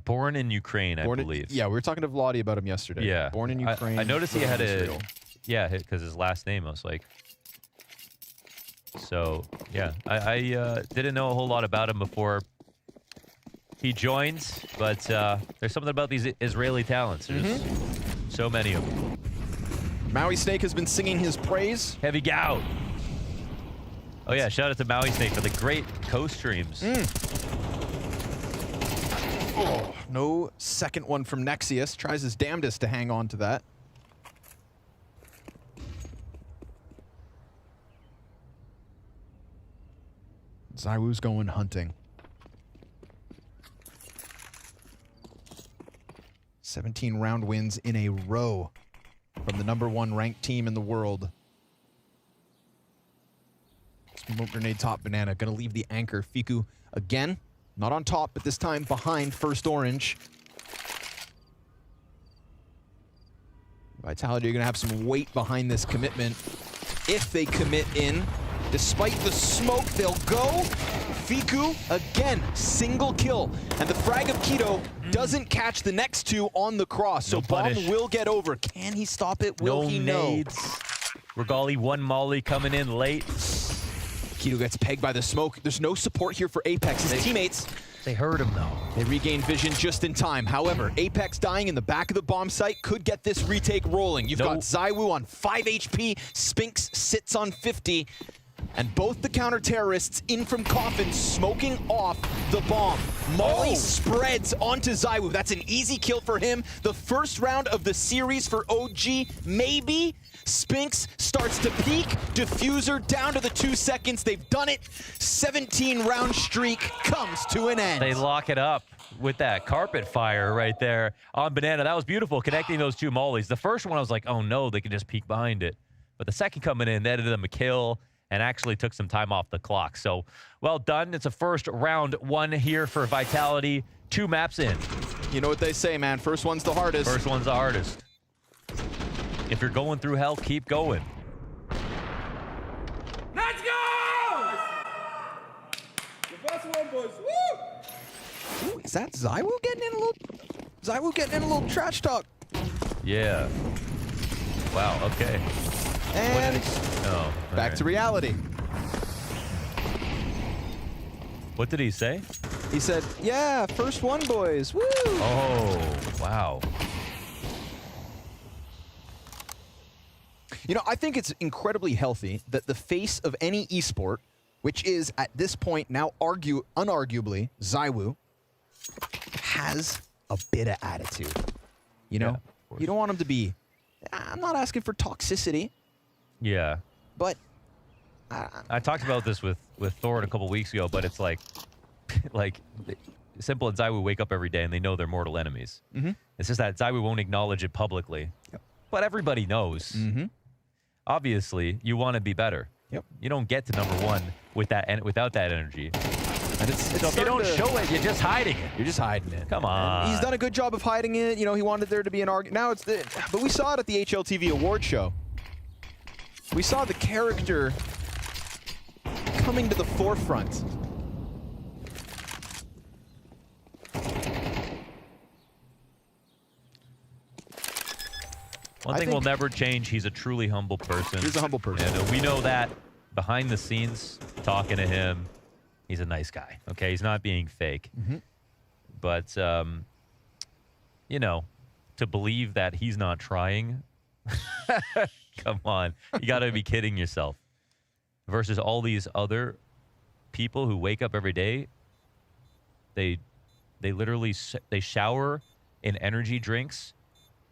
born in Ukraine, I believe. Yeah, we were talking to Vladi about him yesterday. Yeah. Born in Ukraine. I noticed he had Israel. Yeah, because his last name, I was like. So, yeah. I didn't know a whole lot about him before he joins, but there's something about these Israeli talents. There's so many of them. Maui Snake has been singing his praise. Heavy gout. Oh yeah, shout out to Maui Snake for the great co-streams. Oh, no second one from Nexius. Tries his damnedest to hang on to that. ZywOo's going hunting. 17 round wins in a row from the #1 ranked team in the world. It's been Smoke grenade top banana. Gonna leave the anchor. Fiku again, not on top, but this time behind first orange. Vitality are gonna have some weight behind this commitment. If they commit in, despite the smoke, they'll go. Fiku, again, single kill. And the frag of Keto doesn't catch the next two on the cross. So Bomb will get over. Can he stop it? Will he know? Regali, one molly coming in late. Keto gets pegged by the smoke. There's no support here for Apex. His teammates, they heard him though. They regain vision just in time. However, Apex dying in the back of the bomb site could get this retake rolling. You've got ZywOo on 5 HP. Spinks sits on 50. And both the counter-terrorists in from Coffin, smoking off the bomb. Molly spreads onto ZywOo. That's an easy kill for him. The first round of the series for OG, maybe. Spinks starts to peak. Diffuser down to the 2 seconds. They've done it. 17-round streak comes to an end. They lock it up with that carpet fire right there on Banana. That was beautiful, connecting those two mollies. The first one, I was like, oh no, they can just peek behind it. But the second coming in, netted them a kill and actually took some time off the clock. So, well done. It's a first round one here for Vitality. 2 maps in. You know what they say, man. First one's the hardest. First one's the hardest. If you're going through hell, keep going. Let's go! The first one, boys. Woo! Ooh, is that ZywOo getting in a little... ZywOo getting in a little trash talk. Yeah. Wow, okay. And back to reality. What did he say? He said, yeah, first one, boys. Woo! Oh, wow. You know, I think it's incredibly healthy that the face of any esport, which is at this point now unarguably ZywOo, has a bit of attitude. You know, you don't want him to be. I'm not asking for toxicity. Yeah. But I talked about this with Thor a couple weeks ago, but it's like Simple and ZywOo wake up every day and they know they're mortal enemies. It's just that ZywOo won't acknowledge it publicly. But everybody knows. Obviously, you want to be better. You don't get to #1 with that without that energy. And so if you don't show it, you're just hiding it. You're just hiding it. Come on. And he's done a good job of hiding it. You know, he wanted there to be an argument. Now it's but we saw it at the HLTV award show. We saw the character coming to the forefront. One thing will never change. He's a truly humble person. He's a humble person. And we know that behind the scenes, talking to him, he's a nice guy. Okay, he's not being fake. But, you know, to believe that he's not trying, come on. You got to be kidding yourself. Versus all these other people who wake up every day, they literally they shower in energy drinks.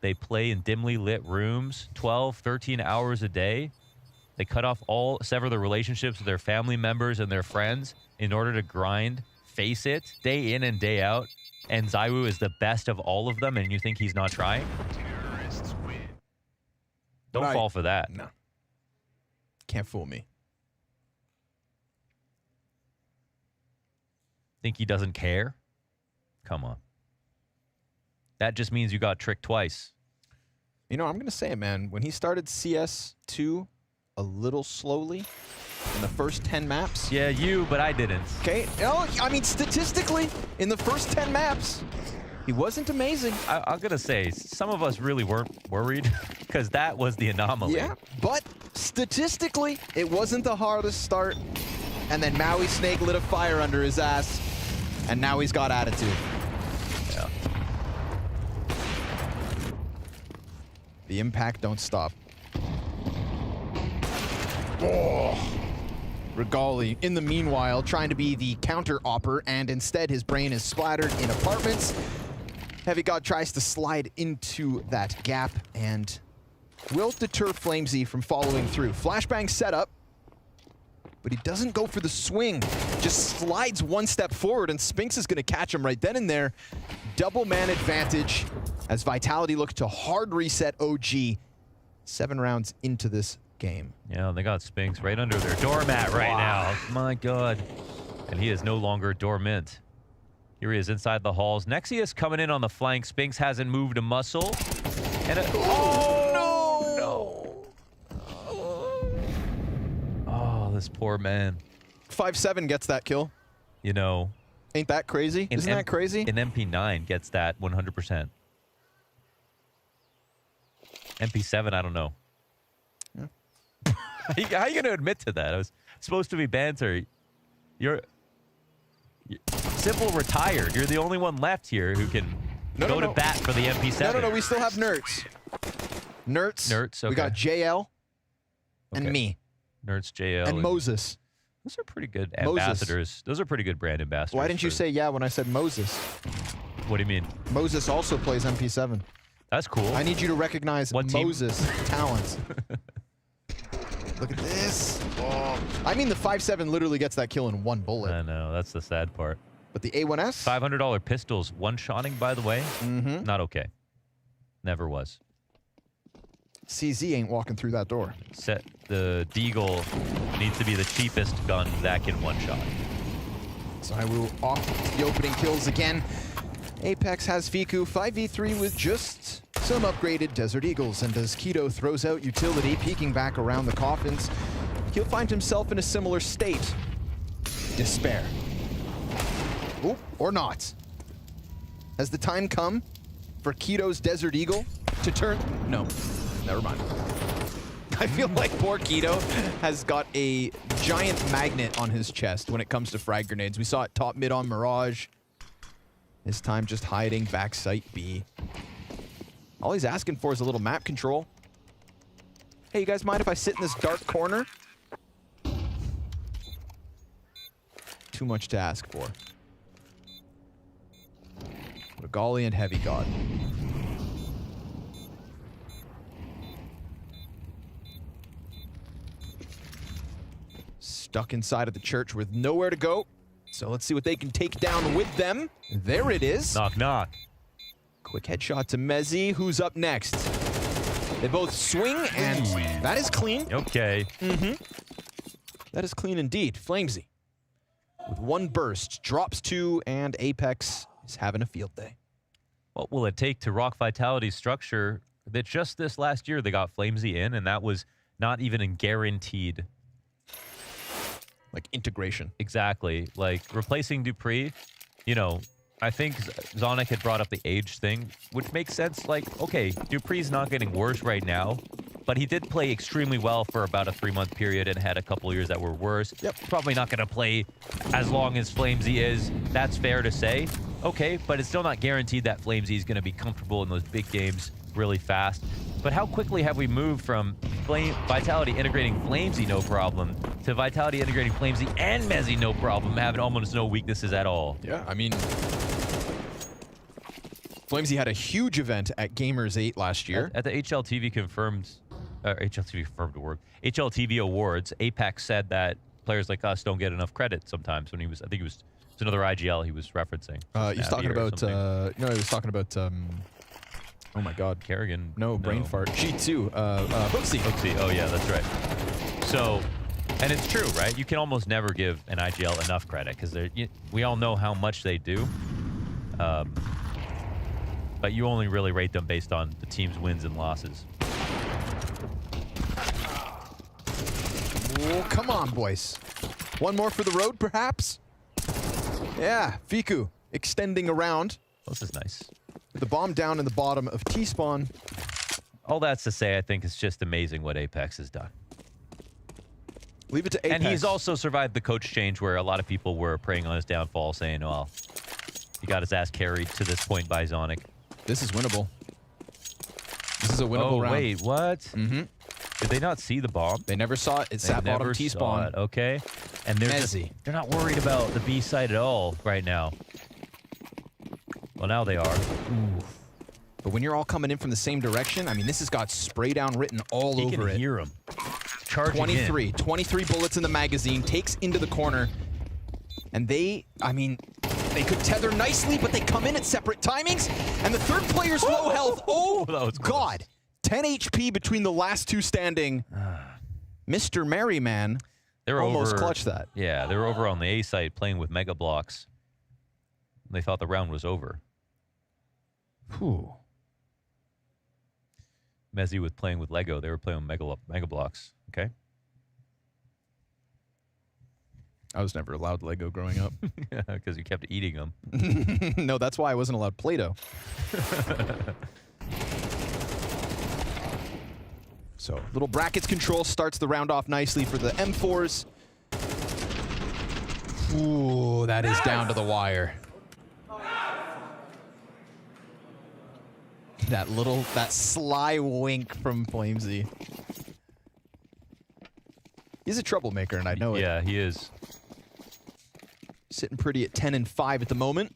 They play in dimly lit rooms 12, 13 hours a day. They sever their relationships with their family members and their friends in order to grind, face it, day in and day out. And ZywOo is the best of all of them, and you think he's not trying? Don't fall for that. No. Can't fool me. Think he doesn't care? Come on. That just means you got tricked twice. You know, I'm going to say it, man. When he started CS2 a little slowly in the first 10 maps. Yeah, you, but I didn't. Okay. No, I mean, statistically, in the first 10 maps, he wasn't amazing. I'm going to say, some of us really weren't worried because that was the anomaly. Yeah, but statistically, it wasn't the hardest start. And then Maui Snake lit a fire under his ass, and now he's got attitude. Yeah. The impact don't stop. Oh. Regali, in the meanwhile, trying to be the counter-opper, and instead his brain is splattered in apartments. Heavy God tries to slide into that gap and will deter Flamesy from following through. Flashbang setup, but he doesn't go for the swing. Just slides one step forward, and Spinks is going to catch him right then and there. Double man advantage as Vitality look to hard reset OG. 7 rounds into this game. Yeah, they got Spinks right under their doormat right now. My God. And he is no longer dormant. Here he is inside the halls. Nexius coming in on the flank. Spinks hasn't moved a muscle. And oh, this poor man. 5-7 gets that kill. You know. Ain't that crazy? Isn't that crazy? An MP9 gets that 100%. MP7, I don't know. Yeah. How are you going to admit to that? I was supposed to be banter. You're Simple retired. You're the only one left here who can go to bat for the MP7. No, we still have Nerds. Nerds, okay. We got JL and me. Nerds, JL. And Moses. Those are pretty good ambassadors. Moses. Those are pretty good brand ambassadors. Why didn't you say yeah when I said Moses? What do you mean? Moses also plays MP7. That's cool. I need you to recognize Moses' talents. Look at this. Oh. I mean, the 5-7 literally gets that kill in one bullet. I know. That's the sad part. But the A1S? $500 pistols. One-shotting, by the way. Mm-hmm. Not okay. Never was. CZ ain't walking through that door. The Deagle needs to be the cheapest gun that can one-shot. Zywoo off the opening kills again. Apex has Fiku 5v3 with just some upgraded Desert Eagles, and as Keto throws out utility, peeking back around the coffins, he'll find himself in a similar state. Despair. Oop, or not. Has the time come for Keto's Desert Eagle to turn? No, never mind. I feel like poor Keto has got a giant magnet on his chest when it comes to frag grenades. We saw it top mid on Mirage. This time just hiding back site B. All he's asking for is a little map control. Hey, you guys mind if I sit in this dark corner? Too much to ask for. Regali and Heavy God. Stuck inside of the church with nowhere to go. So let's see what they can take down with them. There it is. Knock, knock. Quick headshot to Mezzi. Who's up next? They both swing, and that is clean. Okay. Mm-hmm. That is clean indeed. Flamesy, with one burst, drops two, and Apex is having a field day. What will it take to rock Vitality's structure that just this last year they got Flamesy in, and that was not even a guaranteed like integration. Exactly. Like replacing Dupree, you know, I think Zonic had brought up the age thing, which makes sense. Like, okay, Dupree's not getting worse right now, but he did play extremely well for about a 3-month period and had a couple years that were worse. Yep. Probably not going to play as long as Flamesy is. That's fair to say. Okay, but it's still not guaranteed that Flamesy is going to be comfortable in those big games really fast. But how quickly have we moved from Vitality integrating Flamesy no problem to Vitality integrating Flamesy and Mezzi no problem, having almost no weaknesses at all? Yeah, I mean, Flamesy had a huge event at Gamers 8 last year. At the HLTV confirmed, HLTV confirmed award, HLTV Awards, Apex said that players like us don't get enough credit sometimes when he was, I think it was another IGL he was referencing. He's talking about, no, he was talking about, oh my God. Kerrigan. No, brain fart. G2. Booksy. Booksy. Oh, yeah, that's right. So, and it's true, right? You can almost never give an IGL enough credit because we all know how much they do. But you only really rate them based on the team's wins and losses. Oh, come on, boys. One more for the road, perhaps? Yeah, Fiku extending around. This is nice. The bomb down in the bottom of T-spawn. All that's to say, I think it's just amazing what Apex has done. Leave it to Apex. And he's also survived the coach change where a lot of people were preying on his downfall, saying, well, he got his ass carried to this point by Zonic. This is winnable. This is a winnable round. Oh, wait, what? Mm-hmm. Did they not see the bomb? They never saw it. It sat bottom T-spawn. Okay. And they're not worried about the B side at all right now. Well, now they are. Ooh. But when you're all coming in from the same direction, I mean, this has got spray down written all over it. You can hear him. Charging 23 bullets in the magazine, takes into the corner. And they, I mean, they could tether nicely, but they come in at separate timings. And the third player's low health. Oh, that was God. 10 HP between the last two standing. Mr. Merryman They're almost over, clutched that. Yeah, they were over on the A site playing with Mega Blocks. They thought the round was over. Whew. Mezzi was playing with Lego. They were playing with Mega Blocks. Okay. I was never allowed Lego growing up. Because you kept eating them. No, that's why I wasn't allowed Play-Doh. So, little brackets control starts the round off nicely for the M4s. Ooh, that is down to the wire. That sly wink from Flamesy. He's a troublemaker, and I know it. Yeah, he is. Sitting pretty at 10 and 5 at the moment.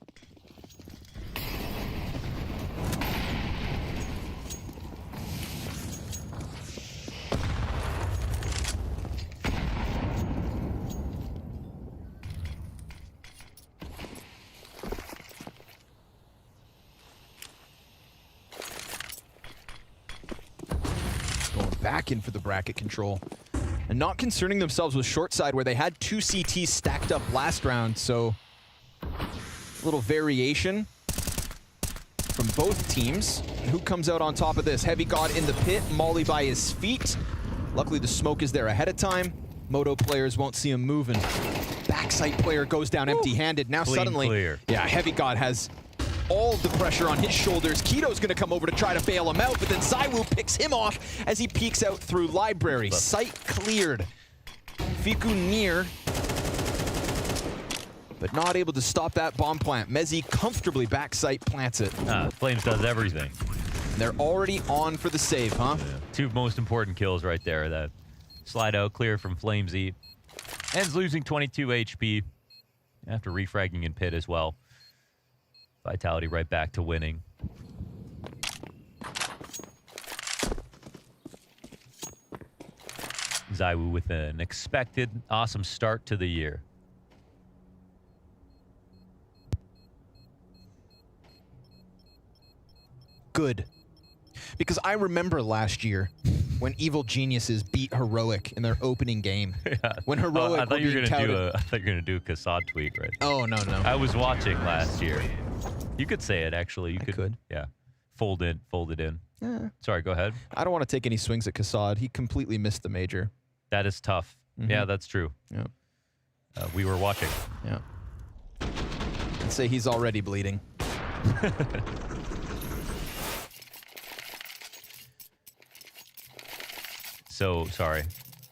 Going back in for the bracket control. And not concerning themselves with short side where they had 2 CTs stacked up last round, so a little variation from both teams. And who comes out on top of this? Heavy God in the pit, Molly by his feet. Luckily the smoke is there ahead of time. Moto players won't see him moving. Backside player goes down empty-handed. Now Clean suddenly, clear. yeah, Heavy God has all the pressure on his shoulders. Keto's gonna come over to try to bail him out, but then Zywoo picks him off as he peeks out through library. Sight cleared. Fiku near, but not able to stop that bomb plant. Mezzi comfortably backside plants it. Flames does everything. They're already on for the save, huh? Yeah. 2 most important kills right there. That slide out clear from Flamesy. Ends losing 22 HP after refragging in pit as well. Vitality right back to winning. Zywoo with an expected awesome start to the year. Good. Because I remember last year when Evil Geniuses beat Heroic in their opening game. Yeah. When Heroic I thought you were being gonna touted. I thought you were gonna do a Kassad tweet, right? Oh, no, no. I was watching last year. You could say it, actually. You could. Yeah. Fold it in. Yeah. Sorry, go ahead. I don't want to take any swings at Kassad. He completely missed the major. That is tough. Yeah, that's true. Yeah. We were watching. Yeah. I'd say he's already bleeding. So, sorry.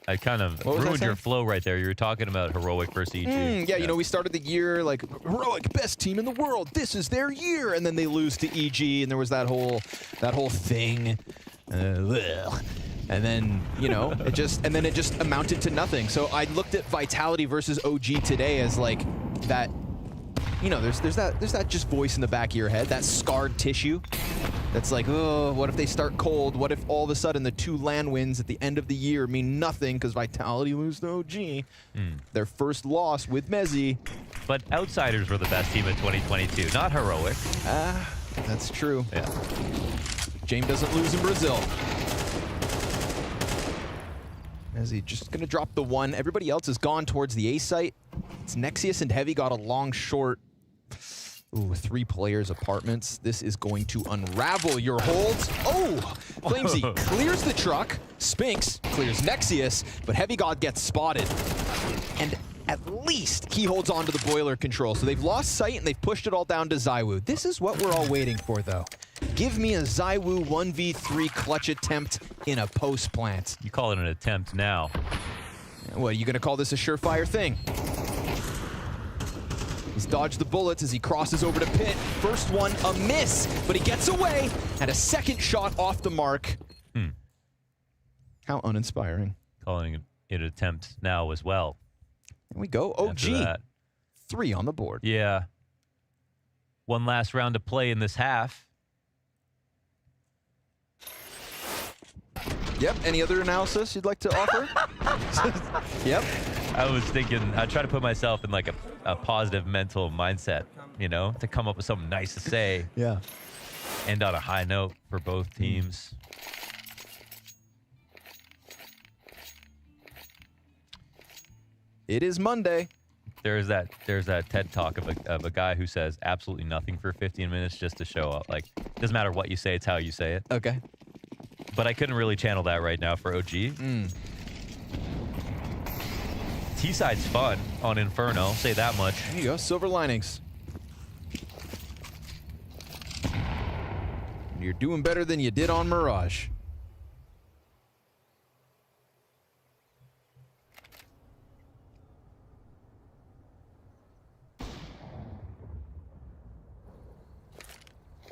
I kind of What was I ruined your saying? flow right there. You were talking about Heroic versus EG. Yeah, you know, we started the year like Heroic, best team in the world. This is their year, and then they lose to EG, and there was that whole thing. And then, you know, it just amounted to nothing. So I looked at Vitality versus OG today as like that. You know, there's that just voice in the back of your head, that scarred tissue. That's like, oh, what if they start cold? What if all of a sudden the 2 LAN wins at the end of the year mean nothing because Vitality lose to OG? Their first loss with Mezzi. But Outsiders were the best team in 2022, not Heroic. That's true. Yeah. James doesn't lose in Brazil. Mezzi just gonna drop the 1. Everybody else has gone towards the A site. It's Nexius and Heavy got a long short. Ooh, 3 players apartments. This is going to unravel your holds. Oh, Flamesy clears the truck. Spinks clears Nexius, but Heavy God gets spotted. And at least he holds on to the boiler control. So they've lost sight and they've pushed it all down to Zywoo. This is what we're all waiting for, though. Give me a Zywoo 1v3 clutch attempt in a post plant. You call it an attempt now. What, are you gonna call this a surefire thing? He's dodged the bullets as he crosses over to pit. First one, a miss, but he gets away, and a second shot off the mark. How uninspiring. Calling it an attempt now as well. There we go. OG. 3 on the board. Yeah. One last round to play in this half. Yep. Any other analysis you'd like to offer? Yep. I was thinking, I try to put myself in like a positive mental mindset, you know, to come up with something nice to say. Yeah. End on a high note for both teams. It is Monday. There's that TED talk of a guy who says absolutely nothing for 15 minutes just to show up. Like, doesn't matter what you say, it's how you say it. Okay. But I couldn't really channel that right now for OG. T-side's fun on Inferno, I'll say that much. There you go, silver linings. You're doing better than you did on Mirage.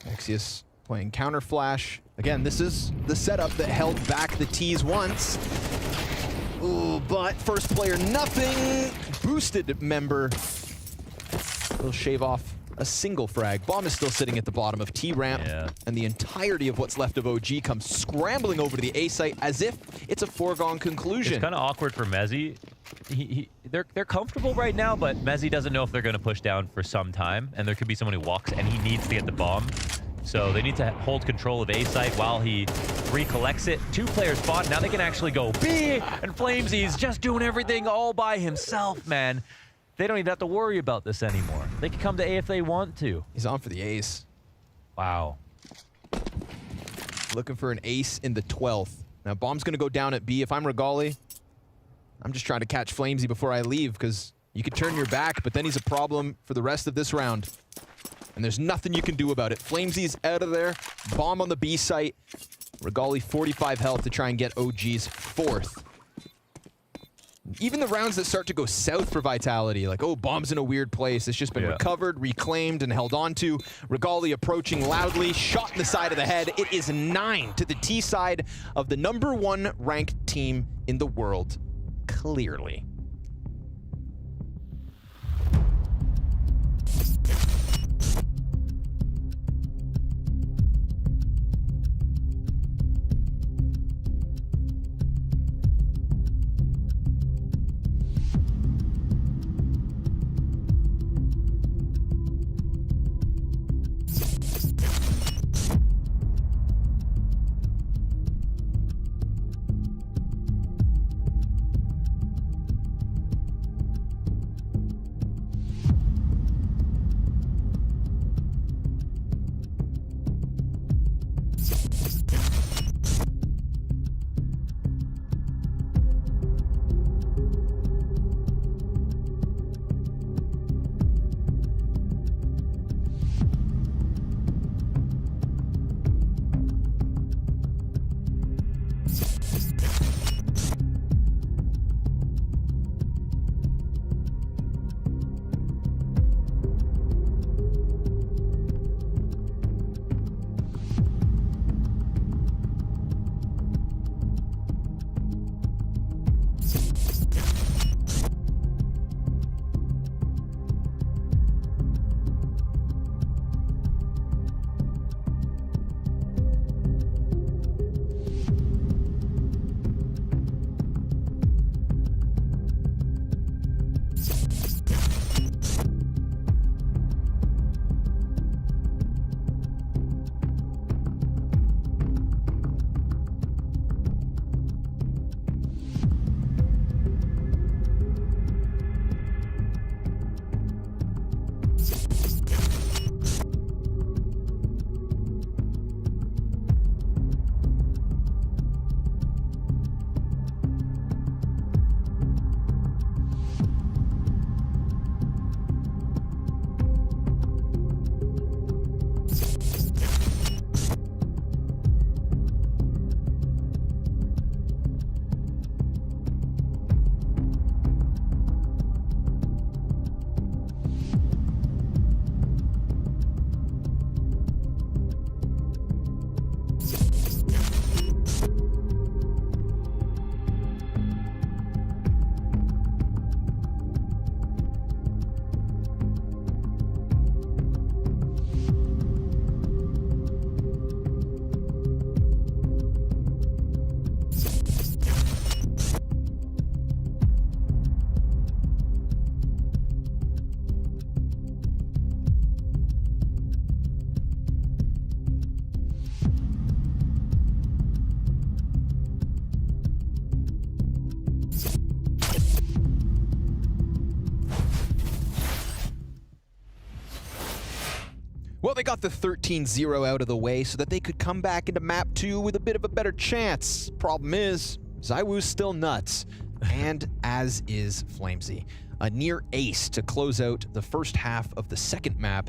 Nexius playing counter flash. Again, this is the setup that held back the T's once. Ooh, but first player, nothing. Boosted member. He'll shave off a single frag. Bomb is still sitting at the bottom of T-ramp, and the entirety of what's left of OG comes scrambling over to the A site as if it's a foregone conclusion. It's kind of awkward for Mezzi. They're comfortable right now, but Mezzi doesn't know if they're going to push down for some time, and there could be someone who walks, and he needs to get the bomb. So they need to hold control of A site while he recollects it. 2 players spawn. Now they can actually go B, and Flamesy's just doing everything all by himself, man. They don't even have to worry about this anymore. They can come to A if they want to. He's on for the ace. Wow. Looking for an ace in the 12th. Now, bomb's going to go down at B. If I'm Regali, I'm just trying to catch Flamesy before I leave, because you could turn your back, but then he's a problem for the rest of this round. And there's nothing you can do about it. Flamesy's out of there. Bomb on the B site. Regali 45 health to try and get OG's 4th. Even the rounds that start to go south for Vitality, like, oh, bomb's in a weird place. It's just been recovered, reclaimed, and held on to. Regali approaching loudly, shot in the side of the head. It is 9 to the T side of the #1 ranked team in the world, clearly. Well, they got the 13-0 out of the way so that they could come back into map 2 with a bit of a better chance. Problem is, ZywOo's still nuts, and as is Flamesy. A near ace to close out the first half of the second map.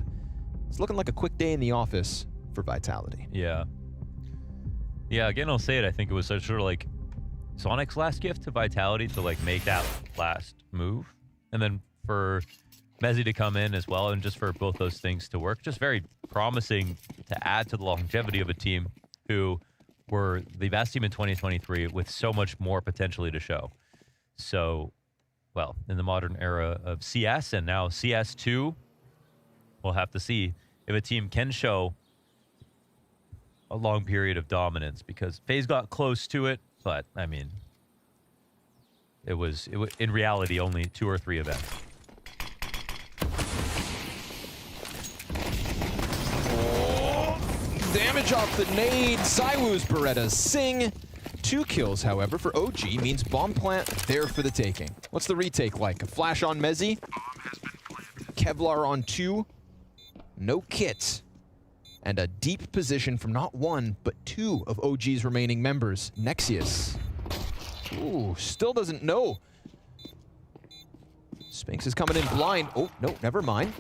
It's looking like a quick day in the office for Vitality. Yeah. Yeah, again, I'll say it. I think it was sort of like Sonic's last gift to Vitality to like make that last move. And then for Mezzy to come in as well, and just for both those things to work. Just very promising to add to the longevity of a team who were the best team in 2023 with so much more potentially to show. So, well, in the modern era of CS and now CS2, we'll have to see if a team can show a long period of dominance, because FaZe got close to it, but I mean, it was in reality only 2 or 3 events. Damage off the nade. ZywOo's Berettas sing. 2 kills, however, for OG means bomb plant there for the taking. What's the retake like? A flash on Mezzy. Kevlar on 2. No kit. And a deep position from not 1, but 2 of OG's remaining members. Nexius. Ooh, still doesn't know. Spinks is coming in blind. Oh, no, never mind.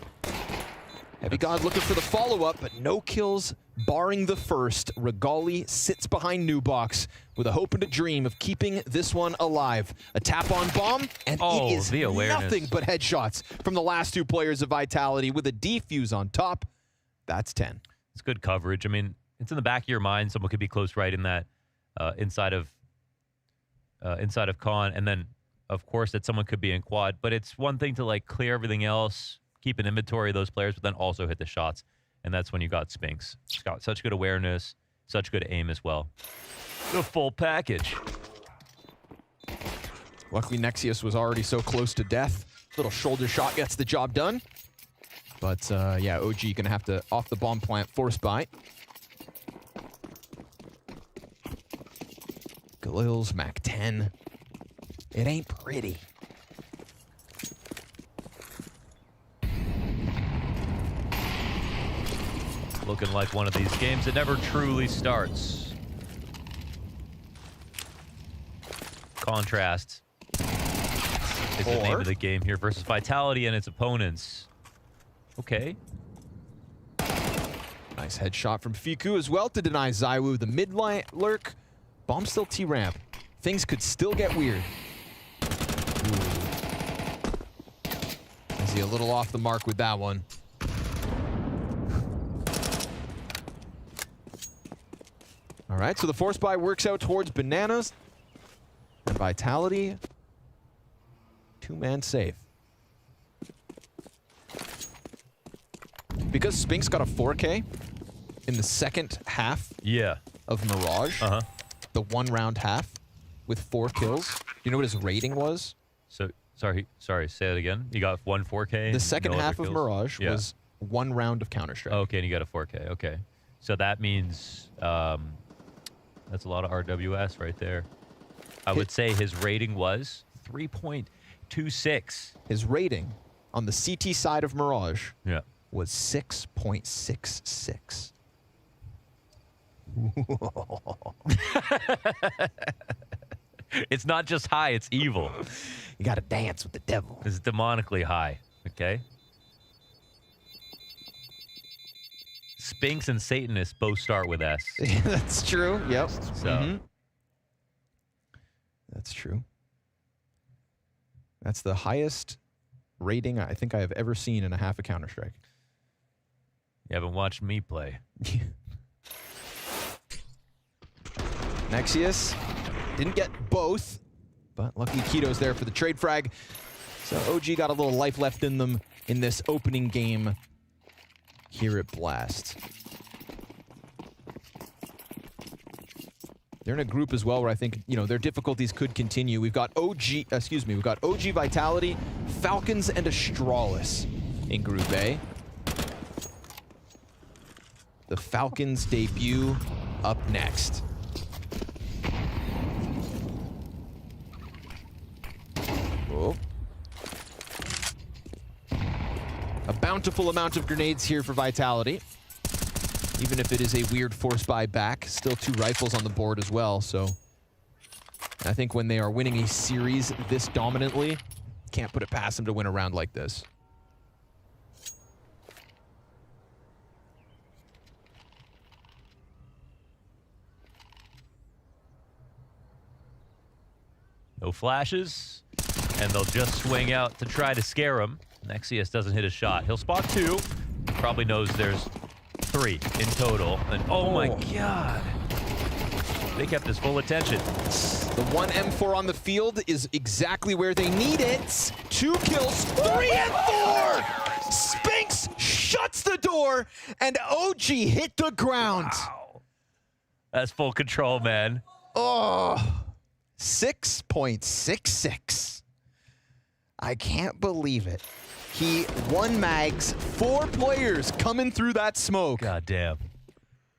Heavy God looking for the follow-up, but no kills, barring the first. Regali sits behind Nubox with a hope and a dream of keeping this one alive. A tap on bomb, and it is nothing but headshots from the last 2 players of Vitality with a defuse on top. That's 10. It's good coverage. I mean, it's in the back of your mind. Someone could be close right in that inside of con, and then of course that someone could be in quad. But it's one thing to like clear everything else, keep an inventory of those players, but then also hit the shots. And that's when you got Spinks. He's got such good awareness, such good aim as well. The full package. Luckily, Nexius was already so close to death. Little shoulder shot gets the job done. But yeah, OG gonna have to off the bomb plant force buy. Galil's Mac 10. It ain't pretty. Looking like one of these games that never truly starts. Contrast is the name of the game here versus Vitality and its opponents. Okay. Nice headshot from Fiku as well to deny ZywOo the mid lurk. Bomb still T-ramp. Things could still get weird. Is he a little off the mark with that one? All right, so the force buy works out towards Bananas. And Vitality, 2-man safe. Because Spinks got a 4K in the second half of Mirage, the 1-round half with 4 kills. Do you know what his rating was? So, sorry, say it again. You got 1 4K? The second half of Mirage was 1 round of Counter-Strike. Okay, and you got a 4K, okay. So that means that's a lot of RWS right there. I would say his rating was 3.26. His rating on the CT side of Mirage was 6.66. It's not just high, it's evil. You gotta dance with the devil. It's demonically high, okay? Spinks and Satanists both start with S. That's true, yep. So. That's true. That's the highest rating I think I have ever seen in a half of Counter-Strike. You haven't watched me play. Nexius didn't get both, but luckily Keto's there for the trade frag. So OG got a little life left in them in this opening game here at Blast. They're in a group as well where I think, you know, their difficulties could continue. We've got OG Vitality, Falcons, and Astralis in Group A. The Falcons debut up next. Oh. A bountiful amount of grenades here for Vitality. Even if it is a weird force buy back, still 2 rifles on the board as well, so I think when they are winning a series this dominantly, can't put it past them to win a round like this. No flashes, and they'll just swing out to try to scare him. Nexius doesn't hit a shot. He'll spot 2. Probably knows there's 3 in total. And oh my god. They kept his full attention. The 1 M4 on the field is exactly where they need it. 2 kills, 3 and 4! Spinks shuts the door, and OG hit the ground. Wow. That's full control, man. Oh, 6.66. I can't believe it. He 1 mags 4 players coming through that smoke. God damn.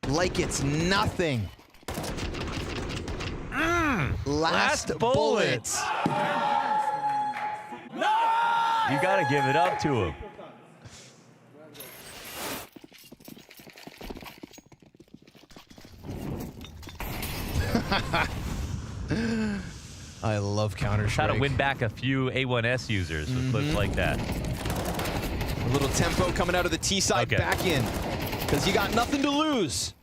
Like it's nothing. Last You bullet. gotta give it up to him. I love Counter-Strike. How to win back a few A1S users with clips like that. A little tempo coming out of the T side back in. Because you got nothing to lose.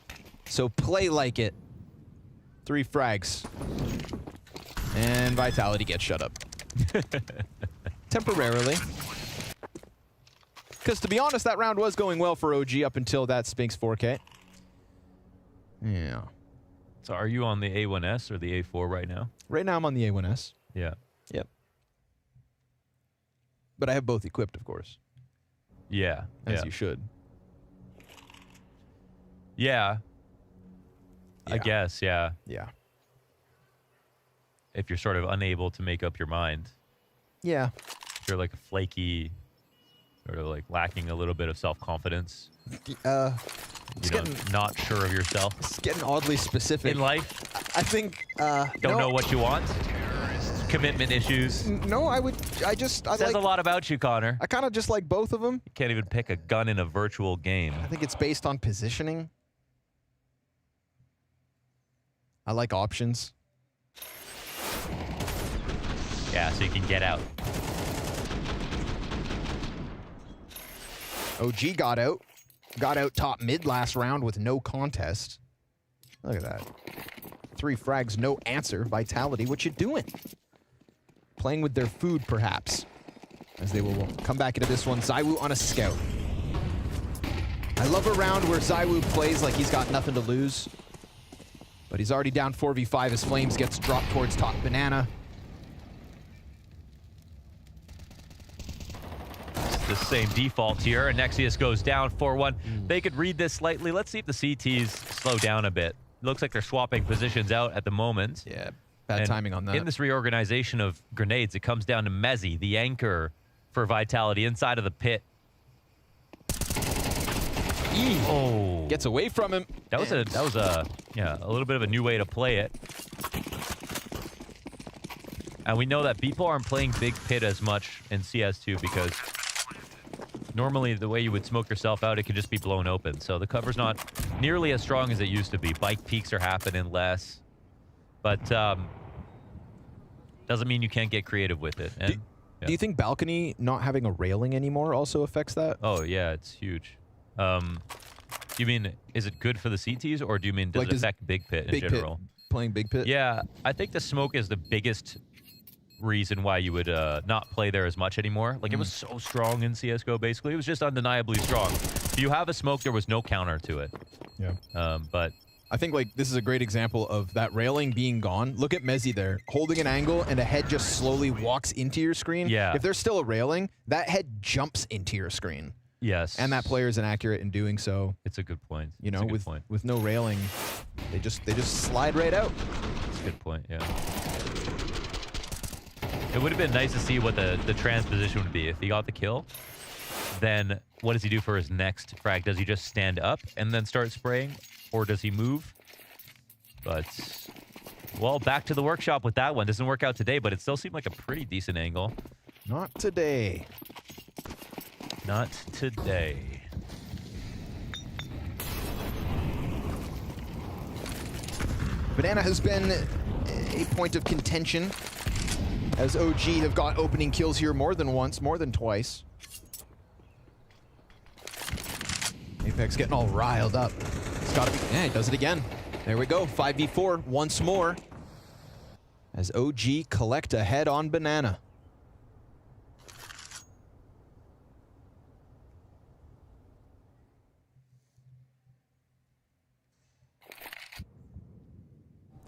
So play like it. 3 frags. And Vitality gets shut up. Temporarily. Because to be honest, that round was going well for OG up until that Spinks 4K. Yeah. So are you on the A1S or the A4 right now? Right now I'm on the A1S. Yeah. Yep. But I have both equipped, of course. Yeah. As you should. Yeah. I guess, yeah. Yeah. If you're sort of unable to make up your mind. Yeah. If you're like a flaky, sort of like lacking a little bit of self-confidence. You know, not sure of yourself. It's getting oddly specific. In life? I think, Don't know what you want? Commitment issues? No, I Says a lot about you, Connor. I kind of just like both of them. You can't even pick a gun in a virtual game. I think it's based on positioning. I like options. Yeah, so you can get out. OG got out. Got out top mid last round with no contest. Look at that. 3 frags, no answer. Vitality, what you doing? Playing with their food, perhaps. As they will come back into this one. ZywOo on a scout. I love a round where ZywOo plays like he's got nothing to lose. But he's already down 4v5 as Flames gets dropped towards top banana. It's the same default here, and Nexius goes down 4-1. They could read this slightly. Let's see if the CTs slow down a bit. Looks like they're swapping positions out at the moment. Yeah, bad timing on that. In this reorganization of grenades, it comes down to Mezzi, the anchor for Vitality, inside of the pit. Oh, gets away from him. That was a little bit of a new way to play it. And we know that people aren't playing big pit as much in CS2 because normally the way you would smoke yourself out, it could just be blown open. So the cover's not nearly as strong as it used to be. Bike peaks are happening less, but doesn't mean you can't get creative with it. And, do you think balcony not having a railing anymore also affects that? Oh yeah, it's huge. You mean, is it good for the CTs, or do you mean does it affect big pit in general? Playing big pit? Yeah, I think the smoke is the biggest reason why you would not play there as much anymore. Like, it was so strong in CSGO, basically. It was just undeniably strong. If you have a smoke, there was no counter to it. Yeah. But I think, like, this is a great example of that railing being gone. Look at Mezzi there, holding an angle, and a head just slowly walks into your screen. Yeah. If there's still a railing, that head jumps into your screen. Yes. And that player is inaccurate in doing so. It's a good point. You know, with no railing, they just slide right out. That's a good point, yeah. It would have been nice to see what the transposition would be. If he got the kill, then what does he do for his next frag? Does he just stand up and then start spraying? Or does he move? But, well, back to the workshop with that one. Doesn't work out today, but it still seemed like a pretty decent angle. Not today. Not today. Banana has been a point of contention, as OG have got opening kills here more than once, more than twice. Apex getting all riled up. It's gotta be, yeah, he does it again. There we go, 5v4 once more. As OG collect a head on Banana.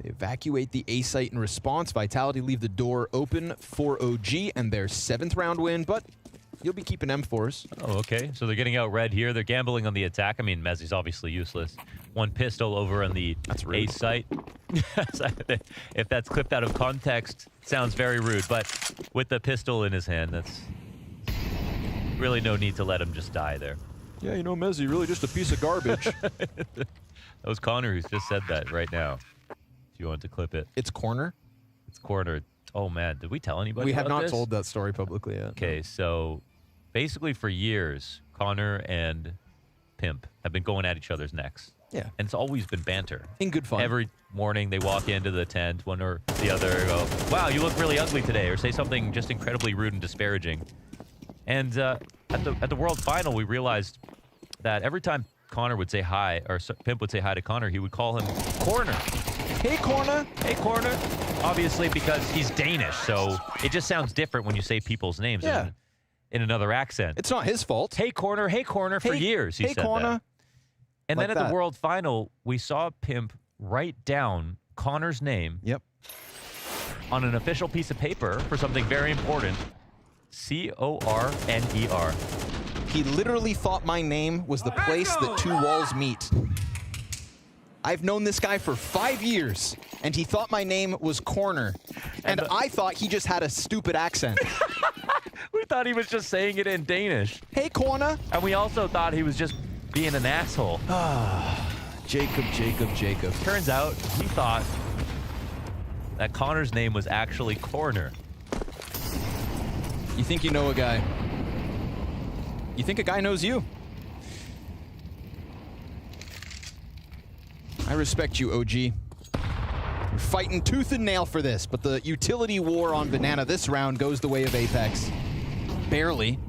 They evacuate the A site in response. Vitality leave the door open for OG and their 7th round win, but you'll be keeping M4s. Oh, okay. So they're getting out red here. They're gambling on the attack. I mean, Mezzi's obviously useless. One pistol over on the A site. If that's clipped out of context, sounds very rude. But with the pistol in his hand, that's really no need to let him just die there. Yeah, you know, Mezzi, really just a piece of garbage. That was Connor who's just said that right now. If you want to clip it. It's Corner? It's Corner. Oh, man. Did we tell anybody We have about not this? told that story publicly yet. Okay, so basically for years, Connor and Pimp have been going at each other's necks. Yeah. And it's always been banter. In good fun. Every morning they walk into the tent, one or the other, go, wow, you look really ugly today, or say something just incredibly rude and disparaging. And at the World Final, we realized that every time Connor would say hi, or Pimp would say hi to Connor, he would call him Corner. Hey, Corner. Hey, Corner. Obviously because he's Danish, so it just sounds different when you say people's names in another accent. It's not his fault. Hey, Corner, for years he said Corner. that. And Like then at that. the World Final, we saw Pimp write down Connor's name on an official piece of paper for something very important. C-O-R-N-E-R. He literally thought my name was the place that two walls meet. I've known this guy for 5 years, and he thought my name was Corner. And I thought he just had a stupid accent. We thought he was just saying it in Danish. Hey, Corner. And we also thought he was just being an asshole. Jacob. Turns out he thought that Connor's name was actually Corner. You think you know a guy. You think a guy knows you. I respect you, OG. You're fighting tooth and nail for this, but the utility war on Banana this round goes the way of Apex. Barely.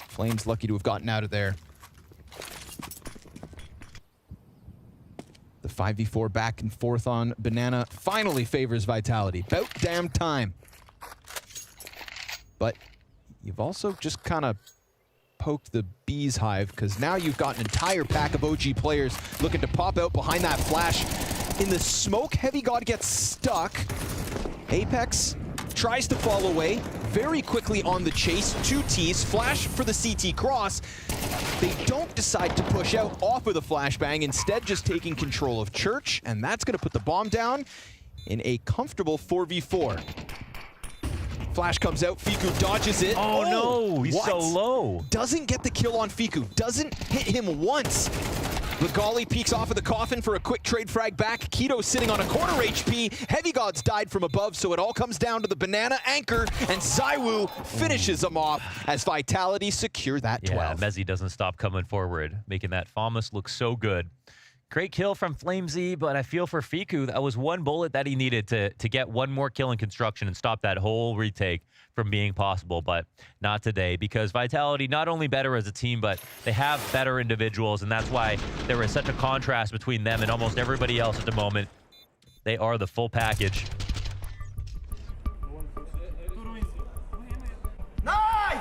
Flame's lucky to have gotten out of there. The 5v4 back and forth on Banana finally favors Vitality. About damn time. But you've also just kind of poked the bee's hive, because now you've got an entire pack of OG players looking to pop out behind that flash. In the smoke, Heavy God gets stuck. Apex tries to fall away very quickly on the chase. 2 Ts, flash for the CT cross. They don't decide to push out off of the flashbang, instead just taking control of Church, and that's going to put the bomb down in a comfortable 4v4. Flash comes out, Fiku dodges it. Oh no, he's so low. Doesn't get the kill on Fiku, doesn't hit him once. Legali peeks off of the coffin for a quick trade frag back. Keto sitting on a corner HP. Heavy Gods died from above, so it all comes down to the Banana anchor, and Zywoo finishes him off as Vitality secure that 12. Yeah, Mezzi doesn't stop coming forward, making that FAMAS look so good. Great kill from Flamesy, but I feel for Fiku, that was one bullet that he needed to get one more kill in construction and stop that whole retake from being possible, but not today, because Vitality not only better as a team, but they have better individuals, and that's why there is such a contrast between them and almost everybody else at the moment. They are the full package. Nice!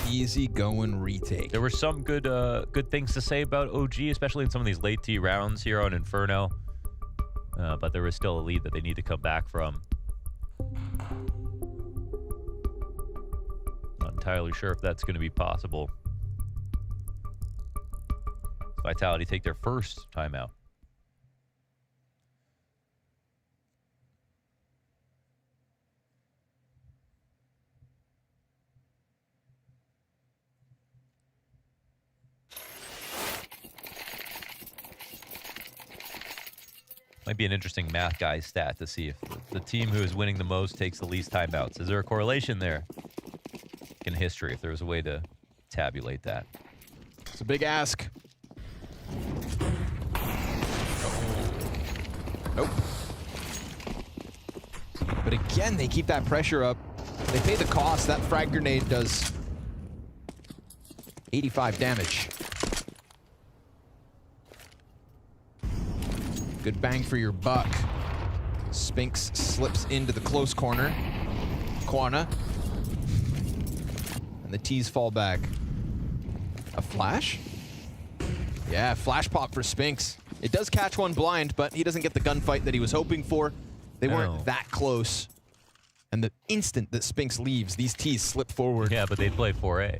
Easy going retake. There were some good things to say about OG, especially in some of these late T rounds here on Inferno. But there is still a lead that they need to come back from. Not entirely sure if that's going to be possible. Vitality take their first timeout. Might be an interesting math guy's stat to see if the team who is winning the most takes the least timeouts. Is there a correlation there in history, if there was a way to tabulate that? It's a big ask. Nope. But again, they keep that pressure up. They pay the cost. That frag grenade does 85 damage. Good bang for your buck. Spinks slips into the close corner. Quana. And the T's fall back. A flash? Yeah, flash pop for Spinks. It does catch one blind, but he doesn't get the gunfight that he was hoping for. They weren't that close. And the instant that Spinks leaves, these T's slip forward. Yeah, but they play 4A.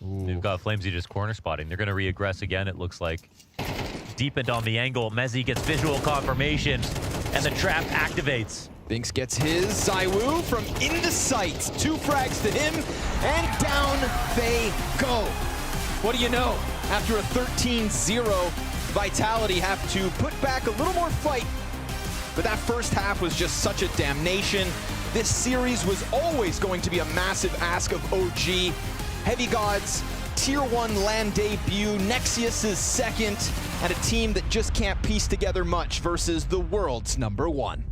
They've got Flamesy just corner spotting. They're going to re-aggress again, it looks like. Deepened on the angle. Mezzi gets visual confirmation, and the trap activates. Binks gets his. Zaiwu from into sight. 2 frags to him, and down they go. What do you know? After a 13-0, Vitality have to put back a little more fight, but that first half was just such a damnation. This series was always going to be a massive ask of OG. Heavy Gods, Tier 1 LAN debut, Nexius' second, and a team that just can't piece together much versus the world's #1.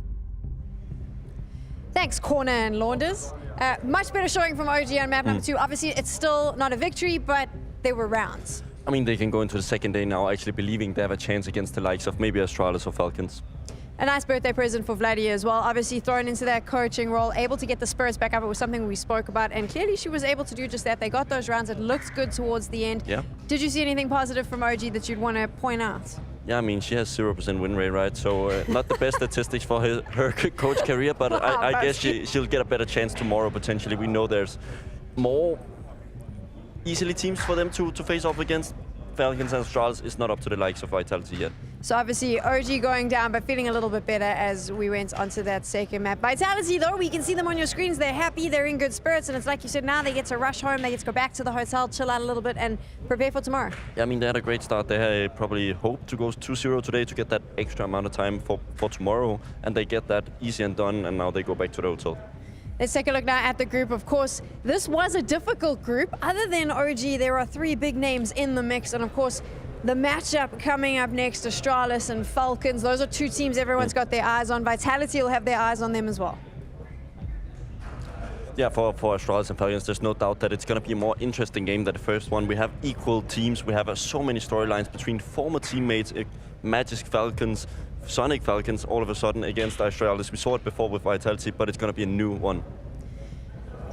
Thanks, Corner and Launders. Much better showing from OG on map number 2. Obviously, it's still not a victory, but they were rounds. I mean, they can go into the second day now actually believing they have a chance against the likes of maybe Astralis or Falcons. A nice birthday present for Vladdy as well. Obviously thrown into that coaching role, able to get the spirits back up. It was something we spoke about, and clearly she was able to do just that. They got those rounds. It looked good towards the end. Yeah. Did you see anything positive from OG that you'd want to point out? Yeah, I mean, she has 0% win rate, right? So not the best statistics for her coach career, but I guess she'll get a better chance tomorrow, potentially. We know there's more easily teams for them to face off against. Falcons and Astralis is not up to the likes of Vitality yet. So obviously OG going down, but feeling a little bit better as we went onto that second map. Vitality, though, we can see them on your screens. They're happy, they're in good spirits, and it's like you said, now they get to rush home, they get to go back to the hotel, chill out a little bit, and prepare for tomorrow. Yeah, I mean, they had a great start. They had probably hoped to go 2-0 today to get that extra amount of time for tomorrow, and they get that easy and done, and now they go back to the hotel. Let's take a look now at the group. Of course, this was a difficult group. Other than OG, there are 3 big names in the mix. And of course, the matchup coming up next, Astralis and Falcons. Those are 2 teams everyone's got their eyes on. Vitality will have their eyes on them as well. Yeah, for Astralis and Falcons, there's no doubt that it's going to be a more interesting game than the first one. We have equal teams. We have so many storylines between former teammates, Magic Falcons, Sonic Falcons, all of a sudden against Astralis. We saw it before with Vitality, but it's going to be a new one.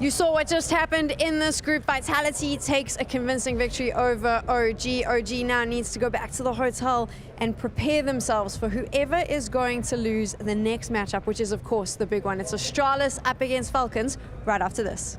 You saw what just happened in this group. Vitality takes a convincing victory over OG. OG now needs to go back to the hotel and prepare themselves for whoever is going to lose the next matchup, which is, of course, the big one. It's Astralis up against Falcons right after this.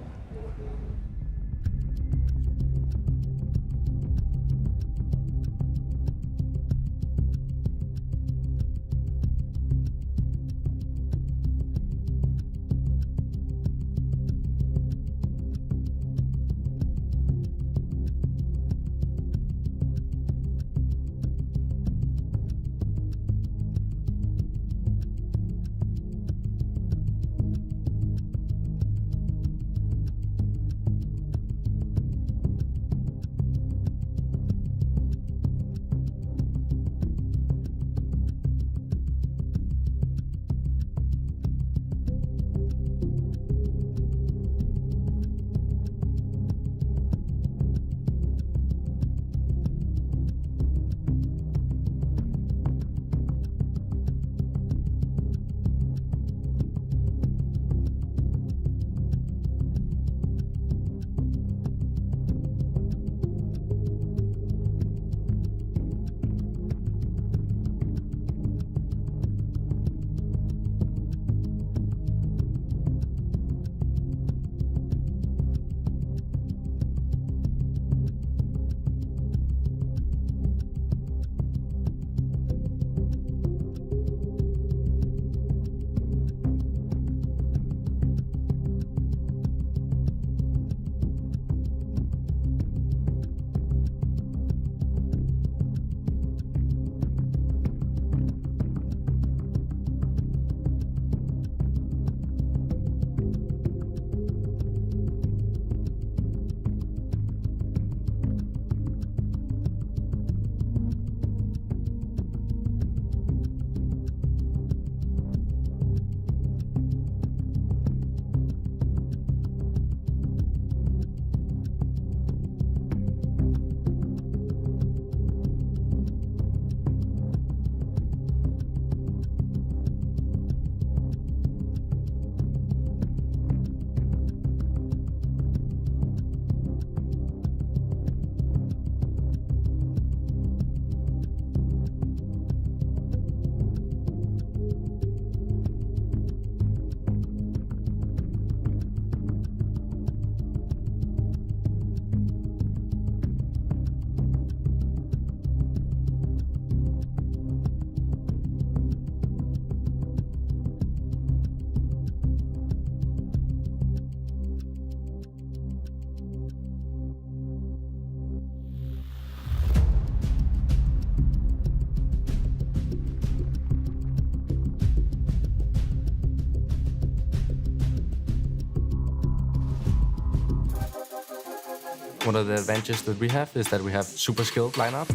one of the advantages that we have is that we have super skilled lineup.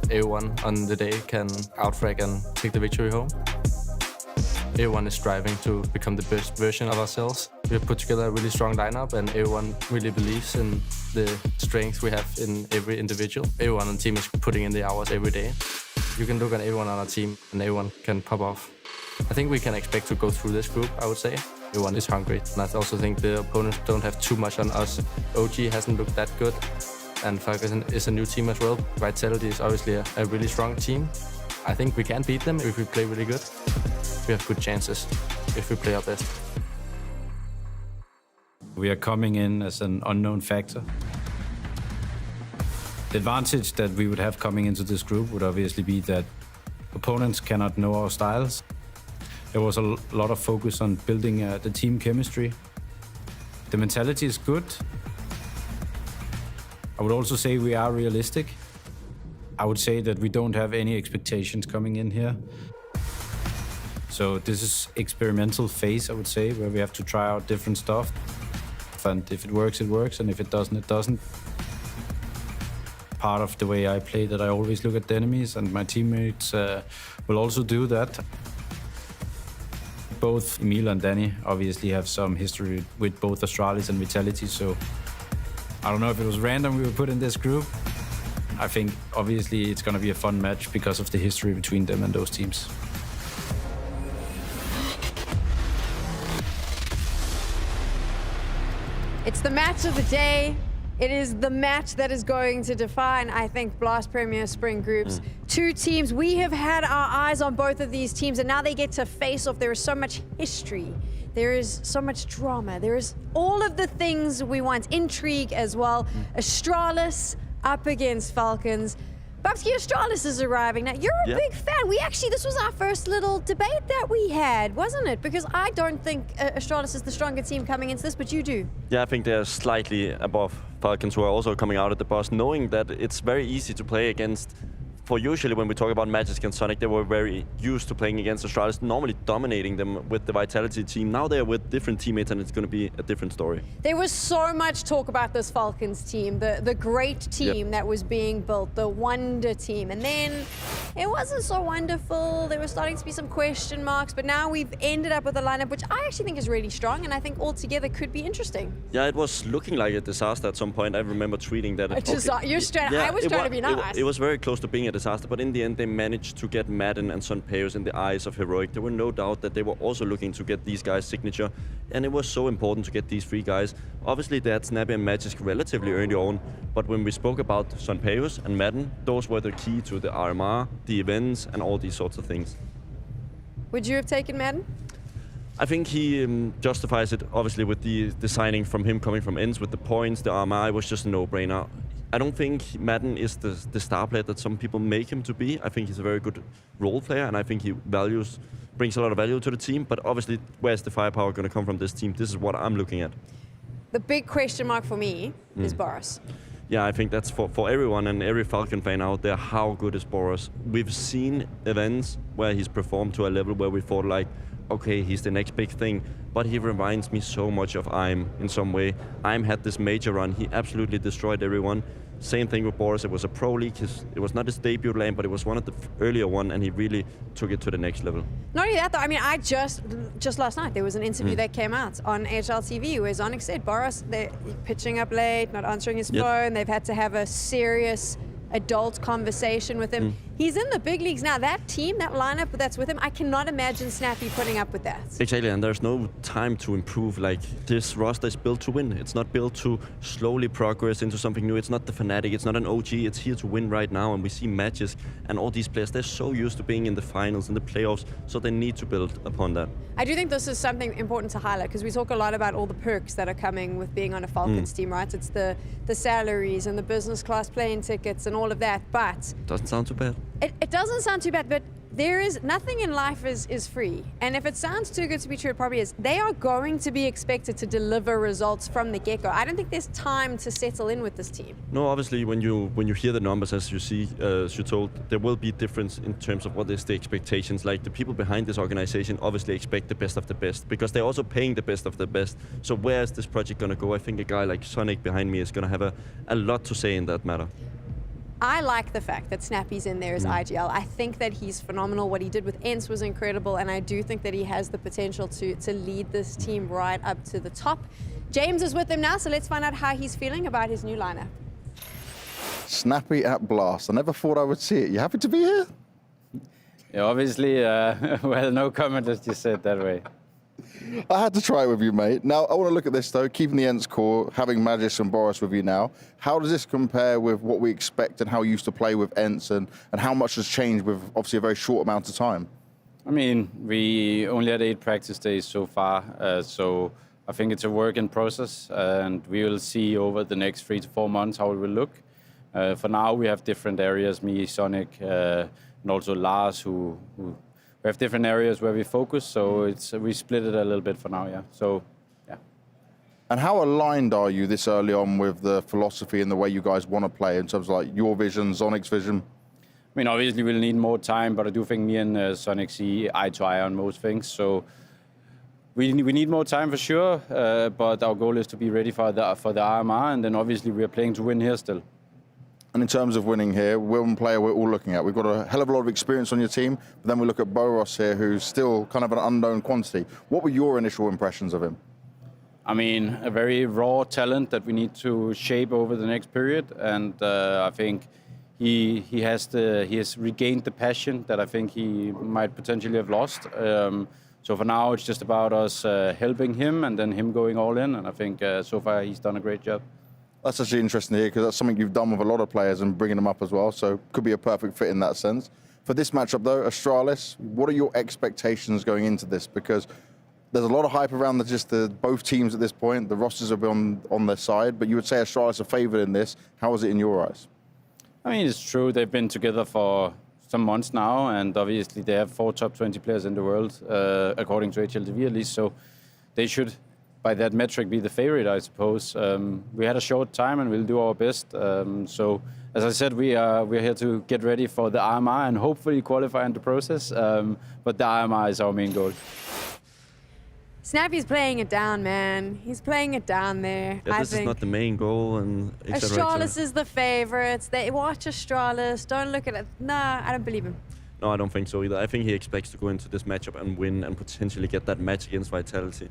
Everyone on the day can outfrag and take the victory home. Everyone is striving to become the best version of ourselves. We have put together a really strong lineup and everyone really believes in the strength we have in every individual. Everyone on the team is putting in the hours every day. You can look at everyone on our team and everyone can pop off. I think we can expect to go through this group, I would say. Everyone is hungry. And I also think the opponents don't have too much on us. OG hasn't looked that good. And Falcon is a new team as well. Vitality is obviously a really strong team. I think we can beat them if we play really good. We have good chances if we play our best. We are coming in as an unknown factor. The advantage that we would have coming into this group would obviously be that opponents cannot know our styles. There was a lot of focus on building the team chemistry. The mentality is good. I would also say we are realistic. I would say that we don't have any expectations coming in here. So this is experimental phase, I would say, where we have to try out different stuff. And if it works, it works, and if it doesn't, it doesn't. Part of the way I play that I always look at the enemies, and my teammates will also do that. Both Emil and Danny obviously have some history with both Astralis and Vitality, so I don't know if it was random we were put in this group. I think obviously it's going to be a fun match because of the history between them and those teams. It's the match of the day. It is the match that is going to define, I think, Blast Premier Spring Groups. Two teams, we have had our eyes on both of these teams, and now they get to face off. There is so much history. There is so much drama. There is all of the things we want. Intrigue as well. Astralis up against Falcons. Babsky, Astralis is arriving. Now, you're a big fan. This was our first little debate that we had, wasn't it? Because I don't think Astralis is the stronger team coming into this, but you do. Yeah, I think they're slightly above Falcons, who are also coming out at the bus, knowing that it's very easy to play against. For usually when we talk about matches against Sonic, they were very used to playing against Astralis, normally dominating them with the Vitality team. Now they're with different teammates and it's going to be a different story. There was so much talk about this Falcons team, the great team that was being built, the wonder team. And then it wasn't so wonderful. There were starting to be some question marks, but now we've ended up with a lineup which I actually think is really strong and I think altogether could be interesting. Yeah, it was looking like a disaster at some point. I remember tweeting that. You're straight. I was trying to be nice. It was very close to being a disaster, but in the end they managed to get Madden and Sun Peos in the eyes of Heroic. There were no doubt that they were also looking to get these guys' signature, and it was so important to get these three guys. Obviously they had Snappy and Magisk relatively early on, but when we spoke about Sun Peos and Madden, those were the key to the RMR, the events, and all these sorts of things. Would you have taken Madden? I think he justifies it, obviously, with the signing from him coming from Ends with the points, the RMR. It was just a no-brainer. I don't think Madden is the star player that some people make him to be. I think he's a very good role player, and I think he brings a lot of value to the team. But obviously, where's the firepower going to come from this team? This is what I'm looking at. The big question mark for me is Boris. Yeah, I think that's for everyone and every Falcon fan out there. How good is Boris? We've seen events where he's performed to a level where we thought like, okay, he's the next big thing. But he reminds me so much of IM in some way. IM had this major run. He absolutely destroyed everyone. Same thing with Boris. It was a pro league. It was not his debut lane, but it was one of the earlier one, and he really took it to the next level. Not only that, though. I mean, I just last night there was an interview that came out on HLTV where Zonic said Boris, they're pitching up late, not answering his phone. They've had to have a serious adult conversation with him. He's in the big leagues now. That team, that lineup that's with him, I cannot imagine Snappy putting up with that. Exactly, and there's no time to improve. Like, this roster is built to win. It's not built to slowly progress into something new. It's not the Fnatic, it's not an OG. It's here to win right now, and we see matches, and all these players, they're so used to being in the finals, in the playoffs, so they need to build upon that. I do think this is something important to highlight, because we talk a lot about all the perks that are coming with being on a Falcons team, right? It's the salaries and the business class plane tickets and all of that, but... Doesn't sound too bad. It doesn't sound too bad, but there is nothing in life is free. And if it sounds too good to be true, it probably is. They are going to be expected to deliver results from the get-go. I don't think there's time to settle in with this team. No, obviously, when you hear the numbers, as you see, as you told, there will be difference in terms of what is the expectations. Like the people behind this organization obviously expect the best of the best because they're also paying the best of the best. So where is this project going to go? I think a guy like Sonic behind me is going to have a lot to say in that matter. I like the fact that Snappy's in there as IGL. I think that he's phenomenal. What he did with ENCE was incredible, and I do think that he has the potential to lead this team right up to the top. James is with him now, so let's find out how he's feeling about his new lineup. Snappy at Blast. I never thought I would see it. You happy to be here? Yeah, obviously, well, no comment as you said that way. I had to try it with you, mate. Now, I want to look at this, though. Keeping the ENCE core, having Magis and Boris with you now. How does this compare with what we expect and how you used to play with ENCE and how much has changed with, obviously, a very short amount of time? I mean, we only had 8 practice days so far, so I think it's a work in process, and we will see over the next 3 to 4 months how it will look. For now, we have different areas, me, Sonic, and also Lars, who we have different areas where we focus, so we split it a little bit for now, yeah. So, yeah. And how aligned are you this early on with the philosophy and the way you guys want to play in terms of like your vision, Sonic's vision? I mean, obviously we'll need more time, but I do think me and Sonic see eye to eye on most things. So we need more time for sure, but our goal is to be ready for the RMR, and then obviously we are playing to win here still. And in terms of winning here, one player we're all looking at. We've got a hell of a lot of experience on your team, but then we look at Boros here, who's still kind of an unknown quantity. What were your initial impressions of him? I mean, a very raw talent that we need to shape over the next period, and I think he has regained the passion that I think he might potentially have lost. So for now, it's just about us helping him and then him going all in, and I think so far he's done a great job. That's actually interesting to hear because that's something you've done with a lot of players and bringing them up as well, so could be a perfect fit in that sense. For this matchup though, Astralis, what are your expectations going into this? Because there's a lot of hype around both teams at this point. The rosters are on their side, but you would say Astralis are favoured in this. How is it in your eyes? I mean, it's true. They've been together for some months now, and obviously they have 4 top 20 players in the world, according to HLTV at least, so they should, by that metric, be the favorite, I suppose. We had a short time and we'll do our best. So, as I said, we're here to get ready for the RMR and hopefully qualify in the process. But the RMR is our main goal. Snappy's playing it down, man. He's playing it down there. Yeah, this is not the main goal, and Astralis is the favorites. They watch Astralis. Don't look at it. Nah, I don't believe him. No, I don't think so either. I think he expects to go into this matchup and win and potentially get that match against Vitality.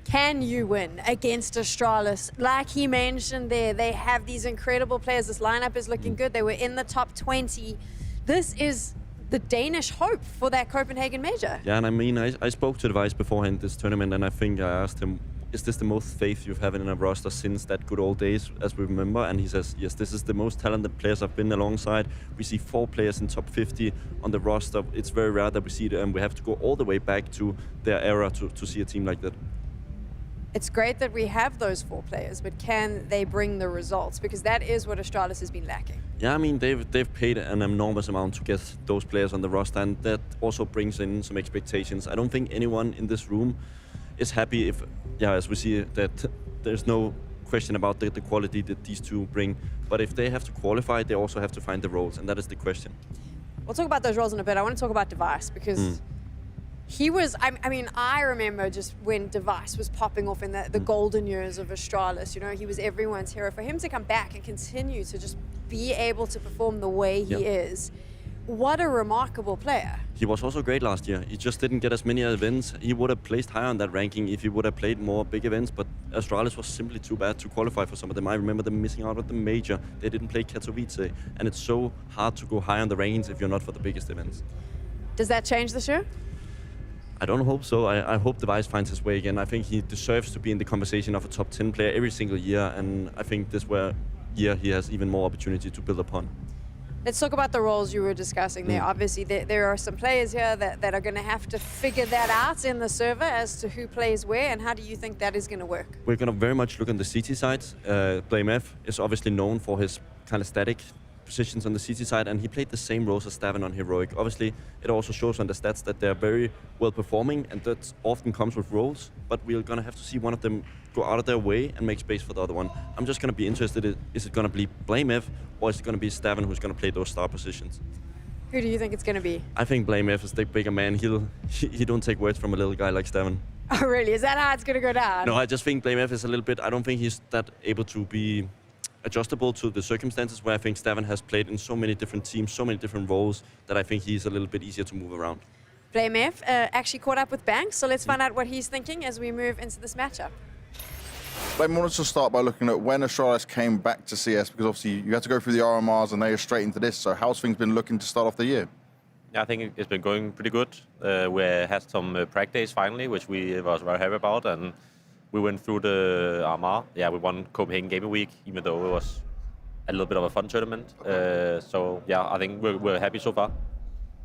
Can you win against Astralis? Like he mentioned there, they have these incredible players. This lineup is looking good. They were in the top 20. This is the Danish hope for that Copenhagen major. Yeah, and I mean, I spoke to Device beforehand this tournament, and I think I asked him, is this the most faith you've had in a roster since that good old days, as we remember? And he says, yes, this is the most talented players I've been alongside. We see 4 players in top 50 on the roster. It's very rare that we see it, and we have to go all the way back to their era to see a team like that. It's great that we have those 4 players, but can they bring the results? Because that is what Astralis has been lacking. Yeah, I mean, they've paid an enormous amount to get those players on the roster, and that also brings in some expectations. I don't think anyone in this room is happy if, yeah, as we see that there's no question about the quality that these 2 bring. But if they have to qualify, they also have to find the roles, and that is the question. We'll talk about those roles in a bit. I want to talk about Device because he was, I mean, I remember just when Device was popping off in the golden years of Astralis, you know, he was everyone's hero. For him to come back and continue to just be able to perform the way he is, what a remarkable player. He was also great last year. He just didn't get as many events. He would have placed higher on that ranking if he would have played more big events, but Astralis was simply too bad to qualify for some of them. I remember them missing out on the major. They didn't play Katowice, and it's so hard to go high on the rankings if you're not for the biggest events. Does that change this year? I don't hope so. I hope Device finds his way again. I think he deserves to be in the conversation of a top 10 player every single year, and I think this year he has even more opportunity to build upon. Let's talk about the roles you were discussing there. Obviously, there are some players here that are going to have to figure that out in the server as to who plays where, and how do you think that is going to work? We're going to very much look on the CT side. BlameF is obviously known for his kind of static positions on the CT side, and he played the same roles as Stavin on Heroic. Obviously, it also shows on the stats that they're very well performing, and that often comes with roles, but we're going to have to see one of them go out of their way and make space for the other one. I'm just going to be interested in, is it going to be BlameF, or is it going to be Stavin who's going to play those star positions? Who do you think it's going to be? I think BlameF is the bigger man. He don't take words from a little guy like Stavin. Oh, really? Is that how it's going to go down? No, I just think BlameF is a little bit, I don't think he's that able to be adjustable to the circumstances, where I think Stavin has played in so many different teams, so many different roles, that I think he's a little bit easier to move around. BlameF actually caught up with Banks, so let's find out what he's thinking as we move into this matchup. I wanted to start by looking at when Astralis came back to CS, because obviously you had to go through the RMRs and they are straight into this, so how's things been looking to start off the year? Yeah, I think it's been going pretty good. We had some practice finally, which we was very happy about, and we went through the RMR. Yeah, we won Copenhagen Gaming Week, even though it was a little bit of a fun tournament. So yeah, I think we're happy so far.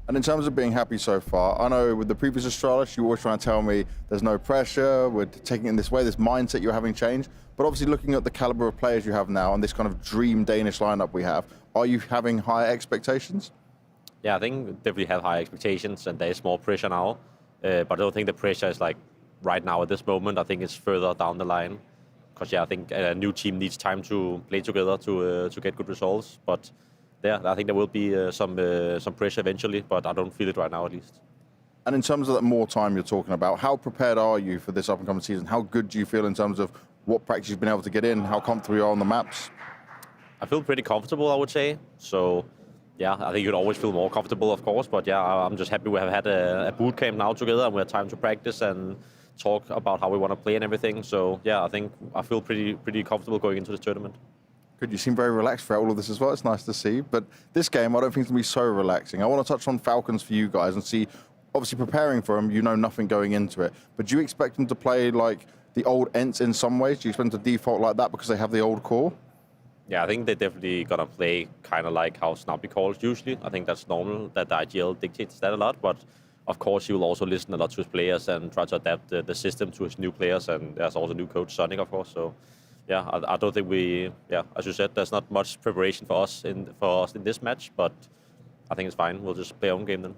And in terms of being happy so far, I know with the previous Astralis, you were always trying to tell me there's no pressure, we're taking it in this way, this mindset you're having changed. But obviously looking at the caliber of players you have now and this kind of dream Danish lineup we have, are you having higher expectations? Yeah, I think definitely have high expectations, and there's more pressure now. But I don't think the pressure is like right now at this moment. I think it's further down the line. Because yeah, I think a new team needs time to play together to get good results. But yeah, I think there will be some pressure eventually, but I don't feel it right now at least. And in terms of that more time you're talking about, how prepared are you for this up-and-coming season? How good do you feel in terms of what practice you've been able to get in, how comfortable you are on the maps? I feel pretty comfortable, I would say. So yeah, I think you'd always feel more comfortable, of course. But yeah, I'm just happy we have had a boot camp now together, and we have time to practice and talk about how we want to play and everything. So yeah, I think I feel pretty comfortable going into this tournament. Good, you seem very relaxed throughout all of this as well. It's nice to see. But this game, I don't think it's going to be so relaxing. I want to touch on Falcons for you guys and see, obviously preparing for them, you know nothing going into it. But do you expect them to play like the old Ents in some ways? Do you expect them to default like that because they have the old core? Yeah, I think they're definitely going to play kind of like how Snappy calls usually. I think that's normal, that the IGL dictates that a lot. But of course, he will also listen a lot to his players and try to adapt the system to his new players. And there's also new coach, Sonic, of course. So yeah, I don't think as you said, there's not much preparation for us in this match. But I think it's fine. We'll just play our own game then.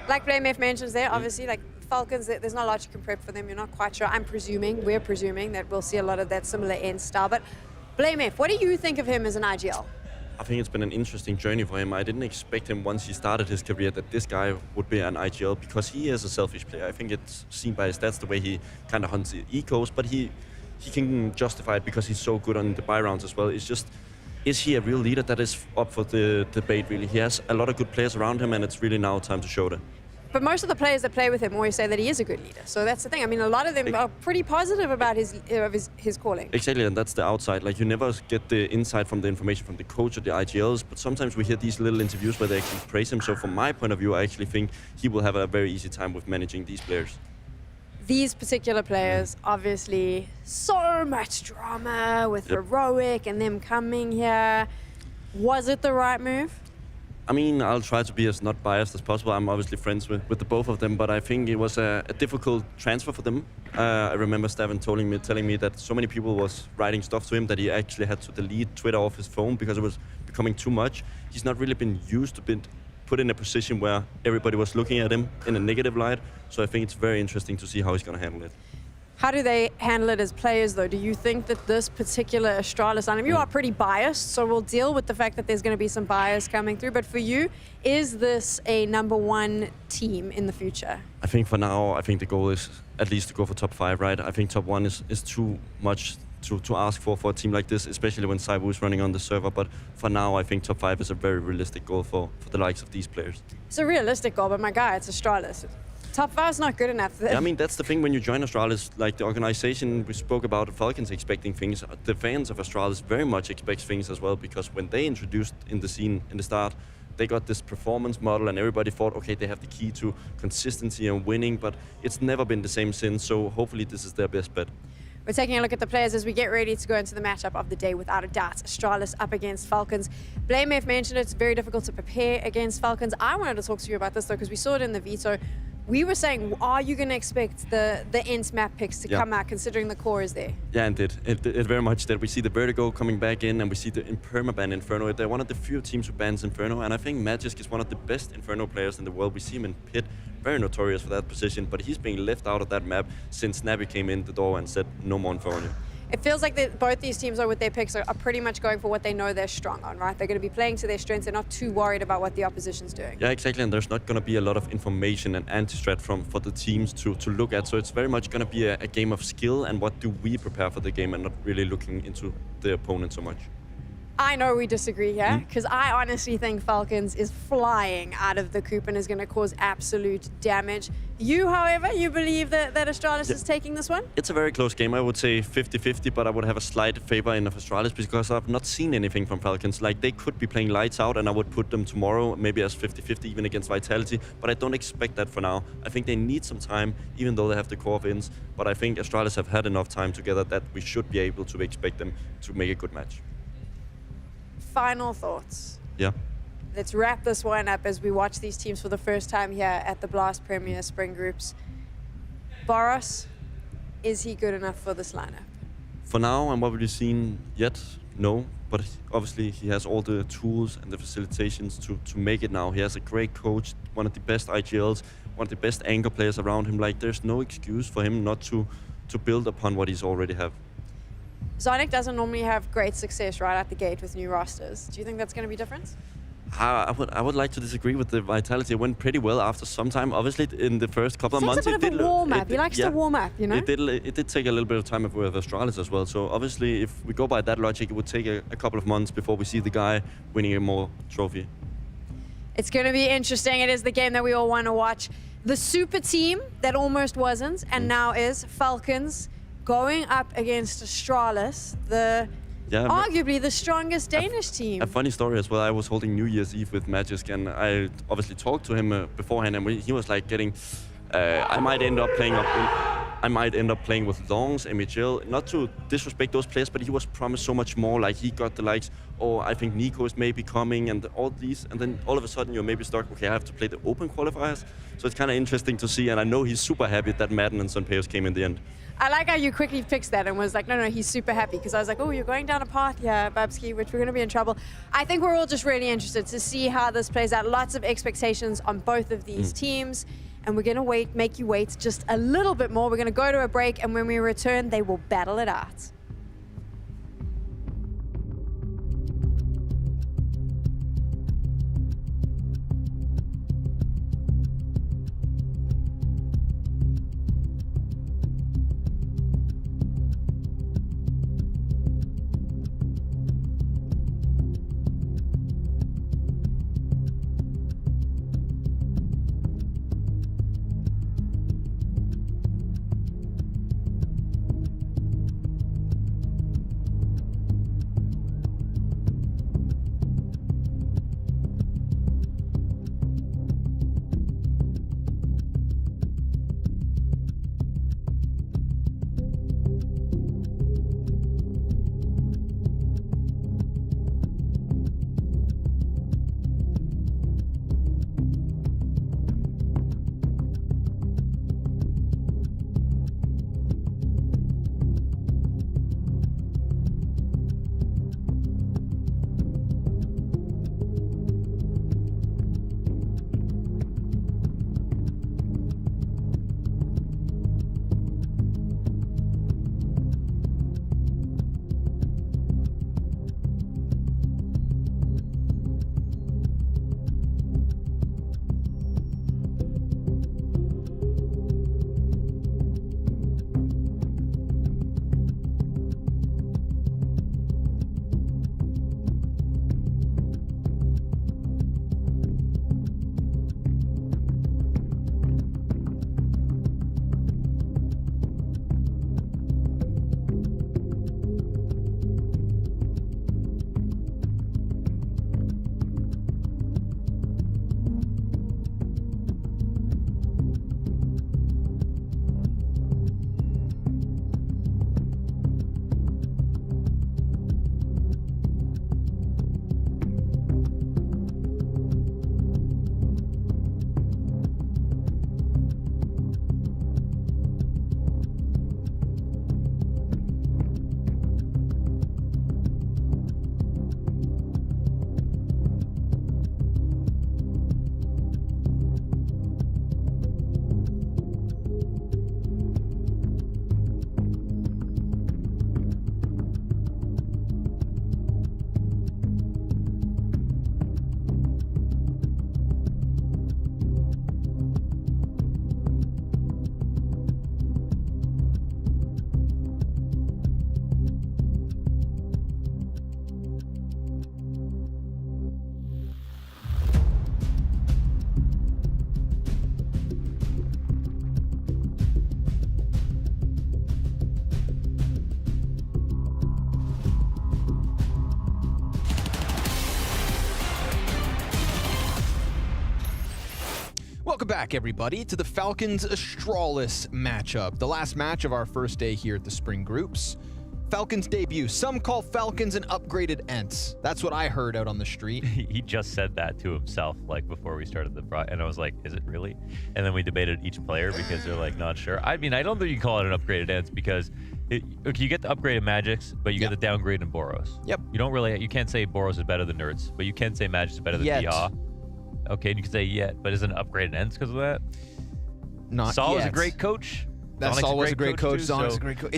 Like BlameF mentions there, obviously, like Falcons, there's not a lot you can prep for them. You're not quite sure. We're presuming that we'll see a lot of that similar end style. But BlameF, what do you think of him as an IGL? I think it's been an interesting journey for him. I didn't expect him once he started his career that this guy would be an IGL, because he is a selfish player. I think it's seen by his stats the way he kind of hunts the ecos, but he can justify it because he's so good on the buy rounds as well. It's just, is he a real leader? That is up for the debate, really. He has a lot of good players around him, and it's really now time to show that. But most of the players that play with him always say that he is a good leader. So that's the thing. I mean, a lot of them are pretty positive about his calling. Exactly, and that's the outside. Like, you never get the insight from the information from the coach or the IGLs, but sometimes we hear these little interviews where they actually praise him. So from my point of view, I actually think he will have a very easy time with managing these players. These particular players, obviously, so much drama with Heroic and them coming here. Was it the right move? I mean, I'll try to be as not biased as possible. I'm obviously friends with the both of them, but I think it was a difficult transfer for them. I remember Stavin telling me that so many people was writing stuff to him that he actually had to delete Twitter off his phone because it was becoming too much. He's not really been used to being put in a position where everybody was looking at him in a negative light. So I think it's very interesting to see how he's going to handle it. How do they handle it as players, though? Do you think that this particular Astralis lineup, you are pretty biased, so we'll deal with the fact that there's going to be some bias coming through, but for you, is this a #1 team in the future? I think for now, I think the goal is at least to go for top 5, right? I think top 1 is too much to ask for a team like this, especially when Saibu is running on the server. But for now, I think top 5 is a very realistic goal for the likes of these players. It's a realistic goal, but my guy, it's Astralis. Top 5 is not good enough. Yeah, I mean, that's the thing when you join Astralis, like the organization we spoke about, Falcons expecting things. The fans of Astralis very much expect things as well, because when they introduced in the scene in the start, they got this performance model and everybody thought, okay, they have the key to consistency and winning, but it's never been the same since, so hopefully this is their best bet. We're taking a look at the players as we get ready to go into the matchup of the day, without a doubt. Astralis up against Falcons. BlameF mentioned it's very difficult to prepare against Falcons. I wanted to talk to you about this, though, because we saw it in the veto. We were saying, are you going to expect the Ents map picks to Yeah. come out, considering the core is there? Yeah, and it very much did. We see the Vertigo coming back in, and we see the Impermaban Inferno. They're one of the few teams who bans Inferno, and I think Magisk is one of the best Inferno players in the world. We see him in Pit, very notorious for that position, but he's being left out of that map since NAVI came in the door and said, no more Inferno. It feels like that both these teams are with their picks are pretty much going for what they know they're strong on, right? They're going to be playing to their strengths. They're not too worried about what the opposition's doing. Yeah, exactly, and there's not going to be a lot of information and anti-strat for the teams to look at, so it's very much going to be a game of skill and what do we prepare for the game and not really looking into the opponent so much. I know we disagree here, because I honestly think Falcons is flying out of the coop and is going to cause absolute damage. You, however, you believe that Astralis is taking this one? It's a very close game. I would say 50-50, but I would have a slight favor in of Astralis because I've not seen anything from Falcons. Like, they could be playing lights out, and I would put them tomorrow maybe as 50-50 even against Vitality, but I don't expect that for now. I think they need some time, even though they have the core of ins, but I think Astralis have had enough time together that we should be able to expect them to make a good match. Final thoughts. Yeah. Let's wrap this one up as we watch these teams for the first time here at the Blast Premier Spring Groups. Boros, is he good enough for this lineup? For now, and what we've seen yet, no. But obviously, he has all the tools and the facilitations to make it now. He has a great coach, one of the best IGLs, one of the best anchor players around him. Like, there's no excuse for him not to build upon what he's already have. Zonic doesn't normally have great success right out the gate with new rosters. Do you think that's going to be different? I would like to disagree with the Vitality. It went pretty well after some time. Obviously, in the first couple of months, it's a bit of a warm-up. He likes to warm up, you know? It did take a little bit of time with Astralis as well. So obviously, if we go by that logic, it would take a couple of months before we see the guy winning a more trophy. It's going to be interesting. It is the game that we all want to watch. The super team that almost wasn't and now is Falcons going up against Astralis, arguably the strongest Danish team. A funny story as well. I was holding New Year's Eve with Magisk, and I obviously talked to him beforehand, and he was like getting, I might end up playing with Longs, MHL. Not to disrespect those players, but he was promised so much more. Like, he got the likes, oh, I think Nico is maybe coming, and all these, and then all of a sudden you're maybe stuck, okay, I have to play the open qualifiers. So it's kind of interesting to see, and I know he's super happy that Madden and Sunpeos came in the end. I like how you quickly fixed that and was like, no, he's super happy. Because I was like, oh, you're going down a path here, Babsky, which we're going to be in trouble. I think we're all just really interested to see how this plays out. Lots of expectations on both of these teams. And we're going to make you wait just a little bit more. We're going to go to a break, and when we return, they will battle it out. Welcome back, everybody, to the Falcons-Astralis matchup, the last match of our first day here at the Spring Groups. Falcons debut. Some call Falcons an upgraded Ents. That's what I heard out on the street. He just said that to himself, like, before we started the and I was like, is it really? And then we debated each player because they're like, not sure. I mean, I don't think you can call it an upgraded Ents because okay, you get the upgraded Magics, but you get the downgrade in Boros. Yep. You can't say Boros is better than Nerds, but you can say Magic is better than Diah. Okay, and you can say yet, but isn't it upgraded Ents because of that? Not Saul yet. is a great coach. Saul was a great coach. Too, Zon is a great coach.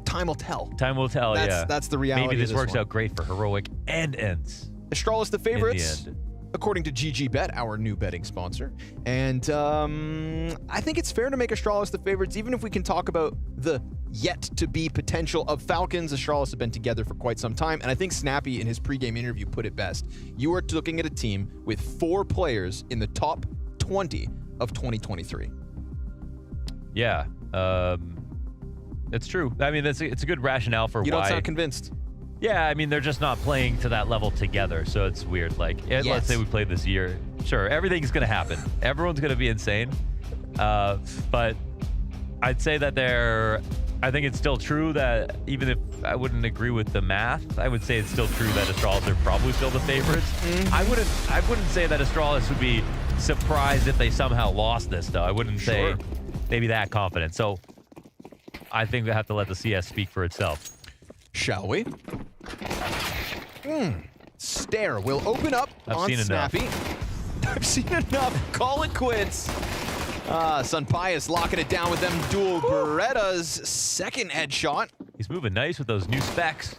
Time will tell. Time will tell, yeah. That's the reality. Maybe this of works one. out great for Heroic and Ents. Astralis the favorites, in the end. according to GG Bet, our new betting sponsor. And I think it's fair to make Astralis the favorites, even if we can talk about the yet-to-be potential of Falcons. Astralis have been together for quite some time, and I think Snappy in his pregame interview put it best. You are looking at a team with 4 players in the top 20 of 2023. Yeah, it's true. I mean, it's a good rationale for why. You don't sound convinced. Yeah, I mean, they're just not playing to that level together, so it's weird. Like, let's say we played this year. Sure, everything's going to happen. Everyone's going to be insane. But I'd say that I think it's still true that even if I wouldn't agree with the math, I would say it's still true that Astralis are probably still the favorites. I wouldn't say that Astralis would be surprised if they somehow lost this, though. I wouldn't say maybe that confident. So I think we have to let the CS speak for itself. Shall we? Stare will open up on Snappy. I've seen enough. Call it quits. Sun Pius locking it down with them dual Berettas. Second headshot. He's moving nice with those new specs.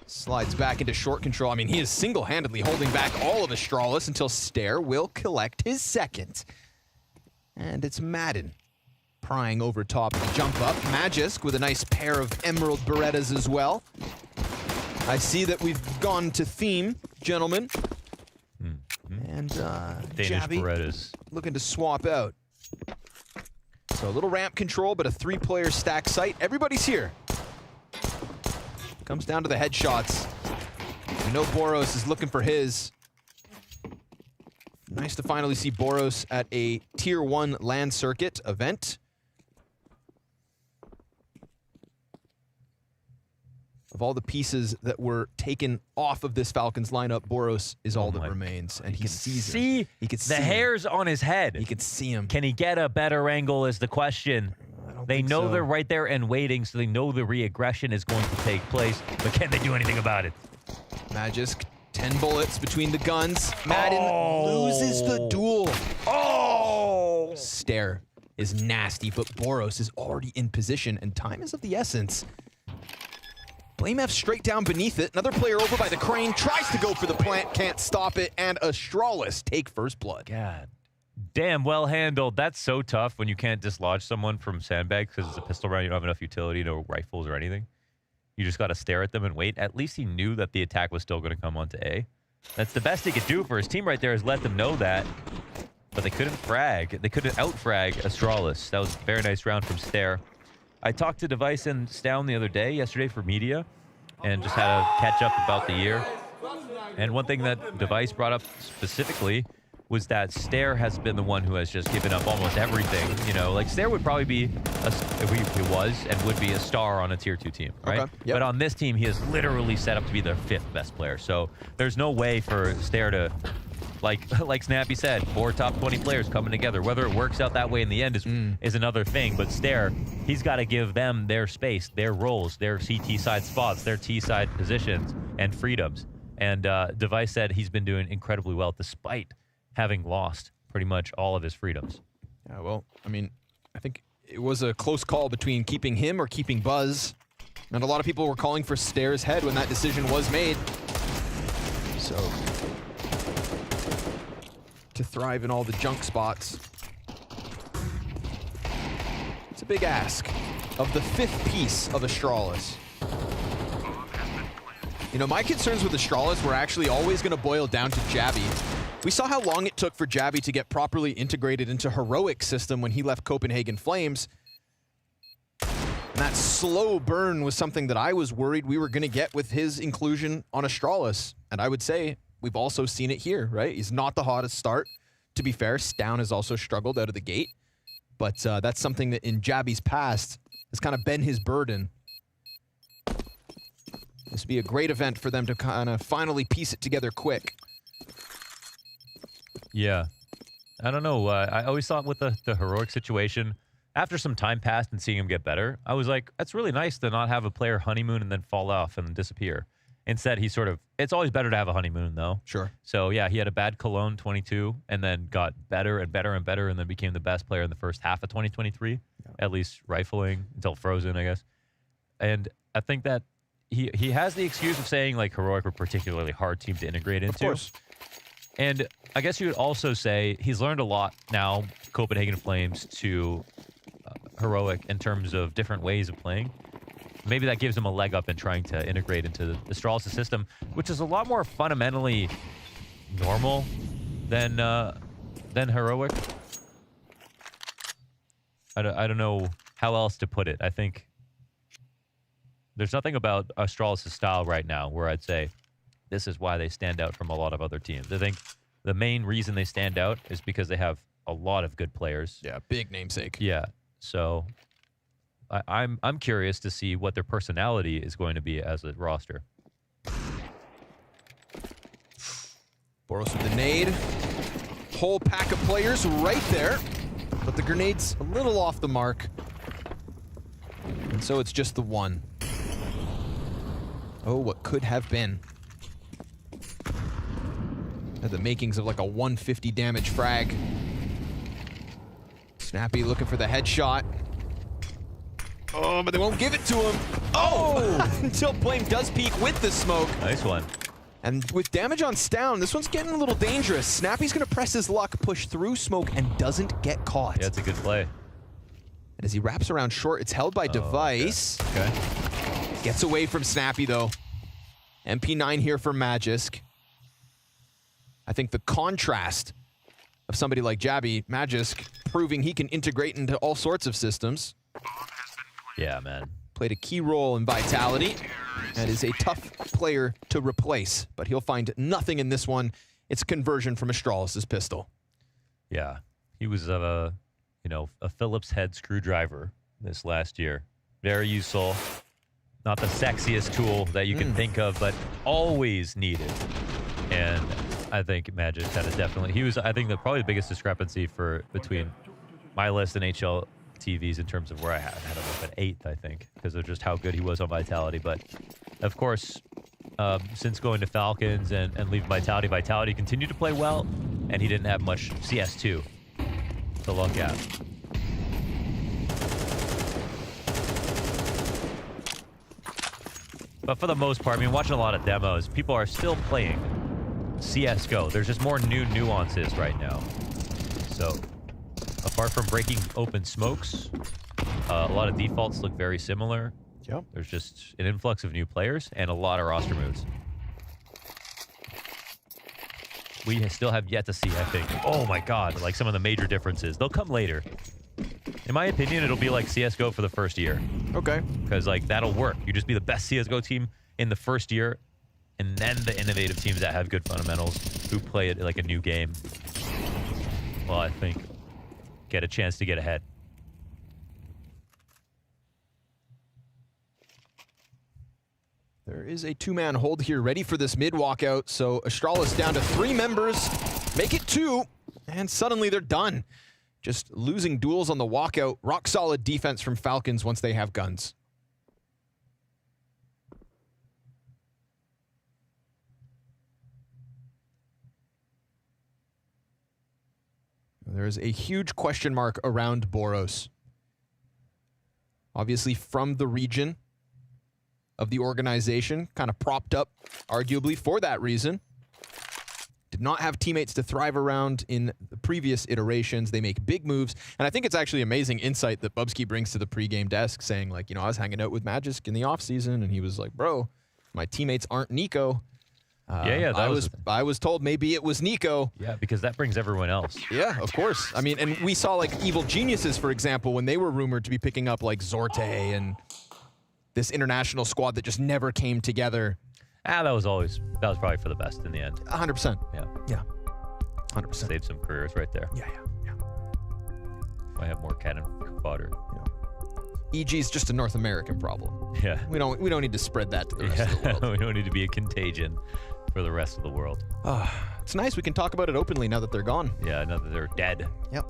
Slides back into short control. I mean, he is single-handedly holding back all of Astralis until Stare will collect his second. And it's Madden prying over top of the jump up. Magisk with a nice pair of Emerald Berettas as well. I see that we've gone to theme, gentlemen. And Danish Jabby Berettas looking to swap out. So a little ramp control, but a 3-player stack site. Everybody's here. Comes down to the headshots. We know Boros is looking for his. Nice to finally see Boros at a Tier 1 LAN circuit event. Of all the pieces that were taken off of this Falcons lineup, Boros is all that remains, and he sees him. He can see the hairs on his head. He can see him. Can he get a better angle is the question. They know so. they're right there and waiting, so they know the re-aggression is going to take place, but can they do anything about it? Magisk, 10 bullets between the guns. Madden loses the duel. Oh! Stare is nasty, but Boros is already in position, and time is of the essence. Blame F straight down beneath it. Another player over by the crane, tries to go for the plant, can't stop it, and Astralis take first blood. God. Damn, well handled. That's so tough when you can't dislodge someone from sandbags because it's a pistol round. You don't have enough utility, no rifles or anything. You just got to stare at them and wait. At least he knew that the attack was still going to come onto A. That's the best he could do for his team right there, is let them know that. But they couldn't frag. They couldn't out-frag Astralis. That was a very nice round from Stare. I talked to Device and Stown the other day, yesterday for media, and just had a catch-up about the year. And one thing that Device brought up specifically was that Stare has been the one who has just given up almost everything. You know, like Stare would probably be, he was and would be a star on a Tier 2 team, right? Okay, yep. But on this team, he is literally set up to be their 5th best player. So there's no way for Stare to, like Snappy said, 4 top 20 players coming together. Whether it works out that way in the end is another thing. But Stare, he's got to give them their space, their roles, their CT side spots, their T side positions and freedoms. And Device said he's been doing incredibly well despite having lost pretty much all of his freedoms. Yeah, well, I mean, I think it was a close call between keeping him or keeping Buzz. And a lot of people were calling for Stare's head when that decision was made. So, to thrive in all the junk spots, it's a big ask of the 5th piece of Astralis. You know, my concerns with Astralis were actually always going to boil down to Jabby. We saw how long it took for Jabby to get properly integrated into Heroic's system when he left Copenhagen Flames. And that slow burn was something that I was worried we were going to get with his inclusion on Astralis. And I would say we've also seen it here, right? He's not the hottest start. to be fair, Stown has also struggled out of the gate. But that's something that in Jabby's past has kind of been his burden. This would be a great event for them to kind of finally piece it together quick. Yeah. I don't know. I always thought with the heroic situation, after some time passed and seeing him get better, I was like, that's really nice to not have a player honeymoon and then fall off and disappear. Instead, he sort of, it's always better to have a honeymoon, though. Sure. So, yeah, he had a bad Cologne 22 and then got better and better and better and then became the best player in the first half of 2023, at least rifling until Frozen, I guess. And I think that he has the excuse of saying, like, Heroic were a particularly hard team to integrate into. Of course. And I guess you would also say he's learned a lot now, Copenhagen Flames, to Heroic in terms of different ways of playing. Maybe that gives him a leg up in trying to integrate into the Astralis system, which is a lot more fundamentally normal than Heroic. I don't know how else to put it. I think there's nothing about Astralis' style right now where I'd say this is why they stand out from a lot of other teams. I think the main reason they stand out is because they have a lot of good players. Yeah, big namesake. Yeah, so I'm curious to see what their personality is going to be as a roster. Boros with the nade. Whole pack of players right there. But the grenade's a little off the mark. And so it's just the one. Oh, what could have been. Had the makings of like a 150 damage frag. Snappy looking for the headshot. Oh, but they won't give it to him. Oh! Until Blame does peek with the smoke. Nice one. And with damage on Stown, this one's getting a little dangerous. Snappy's going to press his luck, push through smoke, and doesn't get caught. Yeah, it's a good play. And as he wraps around short, it's held by Device. Okay. Gets away from Snappy, though. MP9 here for Magisk. I think the contrast of somebody like Jabby, Magisk, proving he can integrate into all sorts of systems. Yeah, man. Played a key role in Vitality and is a tough player to replace, but he'll find nothing in this one. It's conversion from Astralis' pistol. Yeah, he was a Phillips head screwdriver this last year. Very useful. Not the sexiest tool that you can think of, but always needed. And I think Magic that is definitely, he was, I think, probably the biggest discrepancy between my list and HL TVs in terms of where I had him up at 8th, I think, because of just how good he was on Vitality. But of course, since going to Falcons and leaving Vitality continued to play well, and he didn't have much CS2 to look at. But for the most part, I mean, watching a lot of demos, people are still playing CSGO. There's just more new nuances right now. So, apart from breaking open smokes, a lot of defaults look very similar. Yep. There's just an influx of new players and a lot of roster moves. We still have yet to see, I think, oh my god, like some of the major differences. They'll come later. In my opinion, it'll be like CSGO for the first year. Okay. Because like that'll work. You just be the best CSGO team in the first year, and then the innovative teams that have good fundamentals who play it like a new game, well, I think, get a chance to get ahead. There is a two-man hold here ready for this mid walkout. So Astralis down to 3 members, make it 2, and suddenly they're done. Just losing duels on the walkout. Rock solid defense from Falcons once they have guns. There is a huge question mark around Boros. Obviously from the region of the organization, kind of propped up, arguably for that reason. Did not have teammates to thrive around in the previous iterations. They make big moves, and I think it's actually amazing insight that Bubsky brings to the pregame desk, saying like, I was hanging out with Magisk in the offseason, and he was like, bro, my teammates aren't Nico. I was told maybe it was Nico. Yeah, because that brings everyone else. Yeah, of course. I mean, and we saw like Evil Geniuses, for example, when they were rumored to be picking up like Zorte and this international squad that just never came together. That was probably for the best in the end. 100%. Yeah. Yeah. 100%. Save some careers right there. Yeah. Might have more cannon fodder. EG's just a North American problem. Yeah. We don't need to spread that to the rest of the world. We don't need to be a contagion for the rest of the world. It's nice we can talk about it openly now that they're gone. Yeah, now that they're dead. Yep.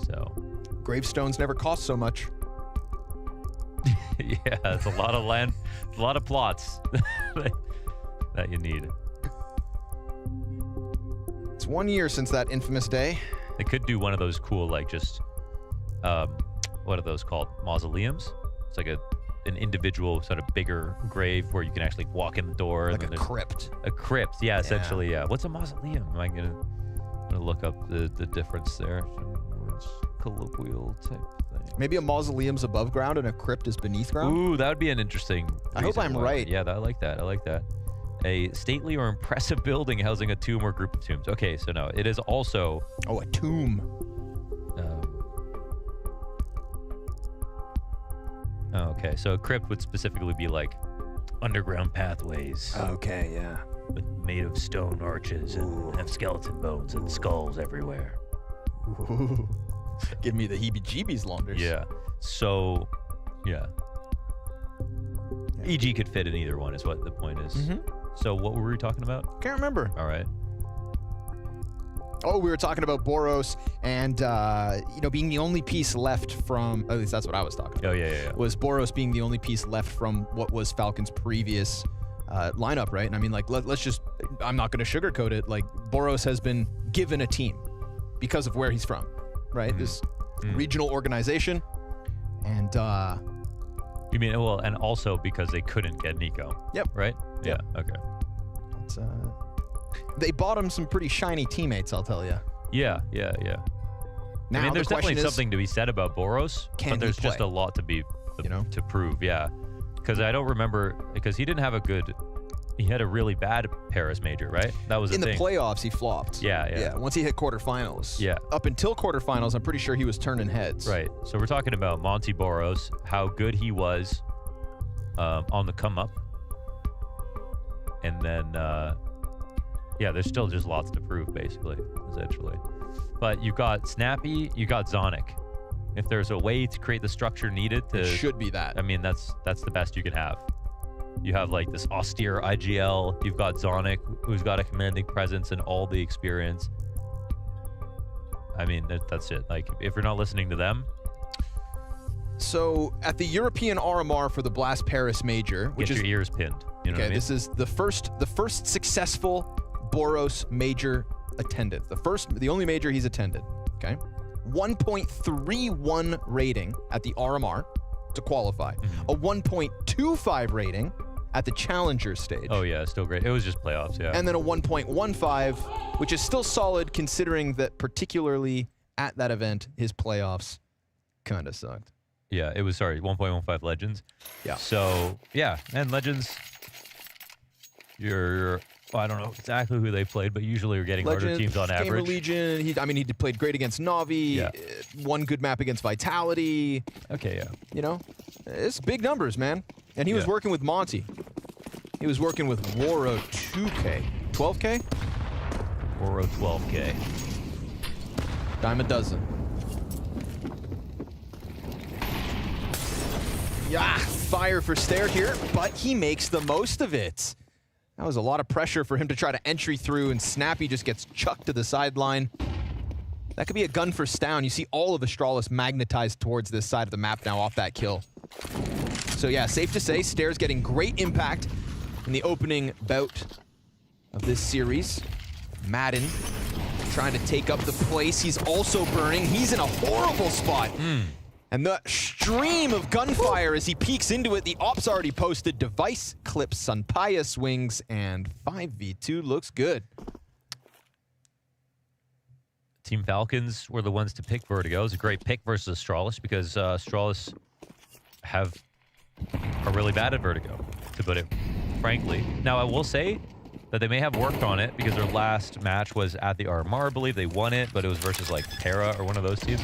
So. Gravestones never cost so much. Yeah, it's a lot of land, a lot of plots that you need. It's 1 year since that infamous day. They could do one of those cool, like just, what are those called? Mausoleums? It's like an individual sort of bigger grave where you can actually walk in the door. Like and a crypt. A crypt, yeah, essentially, yeah. What's a mausoleum? Am I gonna look up the difference there? Words, colloquial type thing. Maybe a mausoleum's above ground and a crypt is beneath ground? Ooh, that would be an interesting I hope I'm right. Yeah, I like that. I like that. A stately or impressive building housing a tomb or group of tombs. Okay, so no, it is also... Oh, a tomb. Okay, so a crypt would specifically be like underground pathways. Okay, yeah. Made of stone arches and have skeleton bones and skulls everywhere. Ooh. Give me the heebie-jeebies, Launders. Yeah. So, yeah. EG could fit in either one is what the point is. So what were we talking about? Can't remember. All right. Oh, we were talking about Boros and, being the only piece left from, at least that's what I was talking about. Oh, yeah. Was Boros being the only piece left from what was Falcon's previous lineup, right? And I mean, like, let's just, I'm not going to sugarcoat it. Like, Boros has been given a team because of where he's from, right? This regional organization. And, you mean, well, and also because they couldn't get Nico. Yep. Right? Yep. Yeah, okay. It's, they bought him some pretty shiny teammates, I'll tell you. Yeah. Now, I mean, there's the question definitely is, something to be said about Boros, can but there's he just play? a lot to be, to prove, yeah. Because I don't remember, because he didn't have he had a really bad Paris major, right? That was in the the thing. playoffs, he flopped. Yeah. Once he hit quarterfinals. Yeah. Up until quarterfinals, I'm pretty sure he was turning heads. Right. So we're talking about Monty Boros, how good he was on the come up. And then, there's still just lots to prove, basically, essentially. But you got Snappy, you got Zonic. If there's a way to create the structure needed to... It should be that. I mean, that's the best you can have. You have, like, this austere IGL. You've got Zonic, who's got a commanding presence and all the experience. I mean, that's it. Like, if you're not listening to them... So, at the European RMR for the Blast Paris Major... Get your ears pinned. You know what I mean? This is the first successful Boros major attended. The only major he's attended. Okay, 1.31 rating at the RMR to qualify. A 1.25 rating at the Challenger stage. Oh yeah, still great. It was just playoffs, yeah. And then a 1.15, which is still solid considering that particularly at that event, his playoffs kind of sucked. Yeah, it was 1.15 Legends. Yeah. So yeah, and Legends. I don't know exactly who they played, but usually you're getting harder teams on average. Gamer Legion. He played great against NAVI. Yeah. One good map against Vitality. Okay, yeah. You know, it's big numbers, man. And he was working with Monty. He was working with Waro 2K. 12K? Waro 12K. Dime a dozen. Yeah, fire for Stair here, but he makes the most of it. That was a lot of pressure for him to try to entry through, and Snappy just gets chucked to the sideline. That could be a gun for Stown. You see all of Astralis magnetized towards this side of the map now off that kill. So yeah, safe to say, Stair's getting great impact in the opening bout of this series. Madden trying to take up the place. He's also burning. He's in a horrible spot. And the stream of gunfire as he peeks into it. The ops already posted. Device clips Sunpaya swings, and 5v2 looks good. Team Falcons were the ones to pick Vertigo. It was a great pick versus Astralis because Astralis are really bad at Vertigo, to put it frankly. Now, I will say that they may have worked on it because their last match was at the RMR, I believe. They won it, but it was versus like Terra or one of those teams.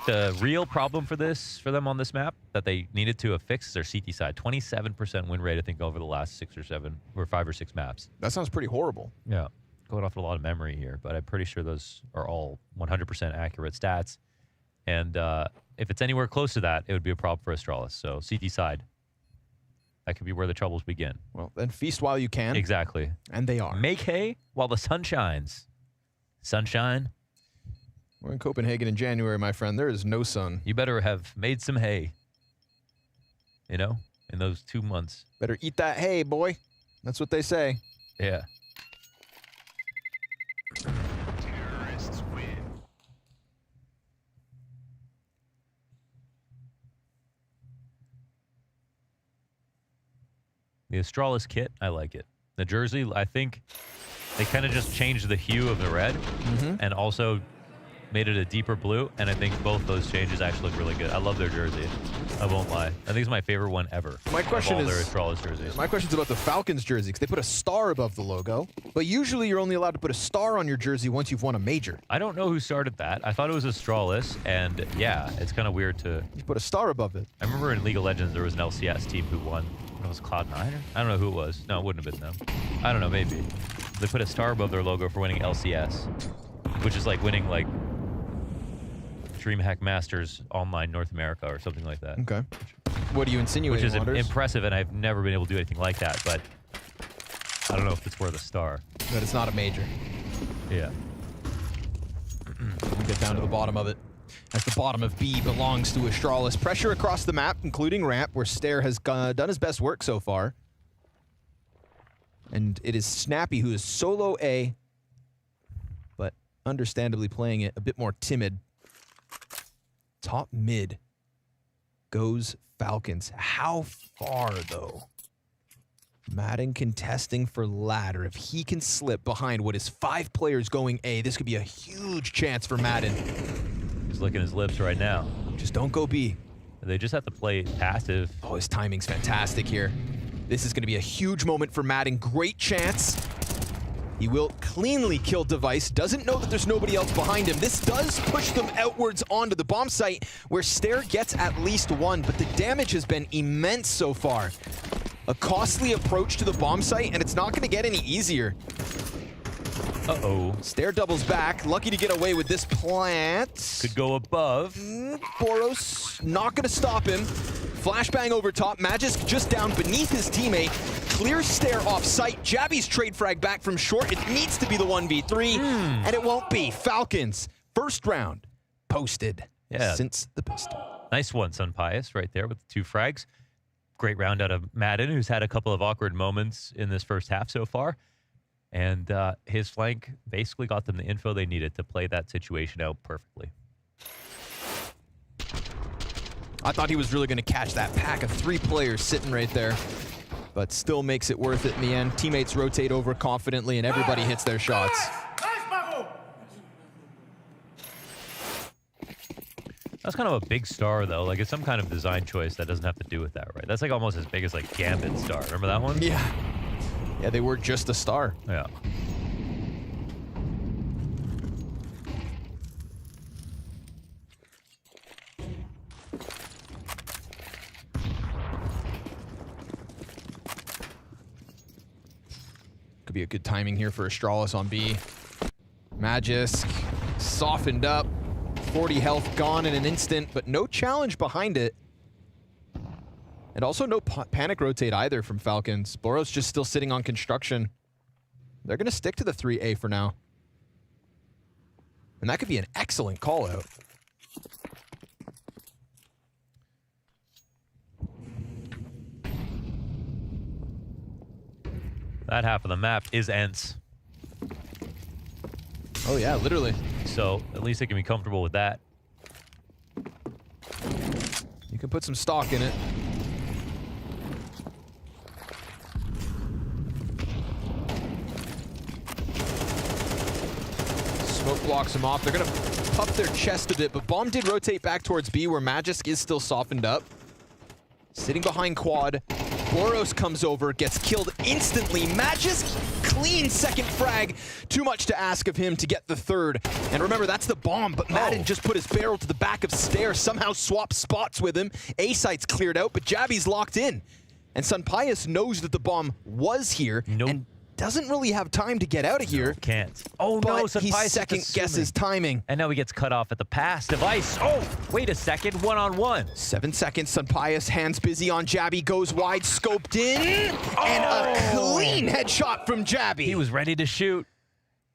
The real problem for them on this map that they needed to have fixed is their CT side. 27% win rate, I think, over the last 5 or 6 maps. That sounds pretty horrible. Yeah. going off a lot of memory here, but I'm pretty sure those are all 100% accurate stats. And if it's anywhere close to that, it would be a problem for Astralis. So CT side. That could be where the troubles begin. Well, then feast while you can. Exactly. And they are. Make hay while the sun shines. Sunshine. We're in Copenhagen in January, my friend. There is no sun. You better have made some hay. You know, in those 2 months. Better eat that hay, boy. That's what they say. Yeah. Terrorists win. The Astralis kit, I like it. The jersey, I think they kind of just changed the hue of the red and also made it a deeper blue, and I think both those changes actually look really good. I love their jersey. I won't lie. I think it's my favorite one ever. My question of all is their Astralis jerseys. My question's about the Falcons jersey, because they put a star above the logo, but usually you're only allowed to put a star on your jersey once you've won a major. I don't know who started that. I thought it was Astralis, and yeah, it's kind of weird to... You put a star above it. I remember in League of Legends there was an LCS team who won. It was Cloud9? I don't know who it was. No, it wouldn't have been them. I don't know, maybe. They put a star above their logo for winning LCS, which is like winning like DreamHack Masters Online North America or something like that. Okay. What do you insinuate? Which is impressive, and I've never been able to do anything like that, but I don't know if it's worth a star. But it's not a major. Yeah. We get down to the bottom of it. As the bottom of B belongs to Astralis. Pressure across the map, including ramp, where Stair has done his best work so far. And it is Snappy who is solo A, but understandably playing it a bit more timid. Top mid goes Falcons. How far, though? Madden contesting for ladder. If he can slip behind what is 5 players going A, this could be a huge chance for Madden. He's licking his lips right now. Just don't go B. They just have to play passive. Oh, his timing's fantastic here. This is going to be a huge moment for Madden. Great chance. He will cleanly kill Device. Doesn't know that there's nobody else behind him. This does push them outwards onto the bomb site, where Stair gets at least one, but the damage has been immense so far. A costly approach to the bomb site, and it's not going to get any easier. Uh-oh. Stair doubles back. Lucky to get away with this plant. Could go above. Boros not going to stop him. Flashbang over top. Magisk just down beneath his teammate. Clear Stair off site. Jabby's trade frag back from short. It needs to be the 1v3, and it won't be. Falcons, first round, posted since the pistol. Nice one, Sun Pius, right there with the 2 frags. Great round out of Madden, who's had a couple of awkward moments in this first half so far. And his flank basically got them the info they needed to play that situation out perfectly. I thought he was really going to catch that pack of 3 players sitting right there, but still makes it worth it in the end. Teammates rotate over confidently, and everybody hits their shots. That's kind of a big star, though. Like, it's some kind of design choice that doesn't have to do with that, right? That's like almost as big as like Gambit star. Remember that one? Yeah. Yeah, they were just a star. Yeah. Could be a good timing here for Astralis on B. Magisk softened up. 40 health gone in an instant, but no challenge behind it. And also no panic rotate either from Falcons. Boros just still sitting on construction. They're going to stick to the 3A for now. And that could be an excellent call out. That half of the map is Ents. Oh yeah, literally. So at least they can be comfortable with that. You can put some stock in it. Smoke blocks him off. They're going to puff their chest a bit, but Bomb did rotate back towards B, where Magisk is still softened up. Sitting behind quad. Boros comes over, gets killed instantly. Magisk, clean second frag. Too much to ask of him to get the third. And remember, that's the bomb, but Madden just put his barrel to the back of Stair, somehow swapped spots with him. A site's cleared out, but Jabby's locked in. And Sun Pius knows that the bomb was here and doesn't really have time to get out of here. Can't. Oh no, But Senpai he is second guesses timing. And now he gets cut off at the pass device. Oh, wait a second, one-on-one. 7 seconds, Sunpius, hands busy on Jabby, goes wide, scoped in, and a clean headshot from Jabby. He was ready to shoot.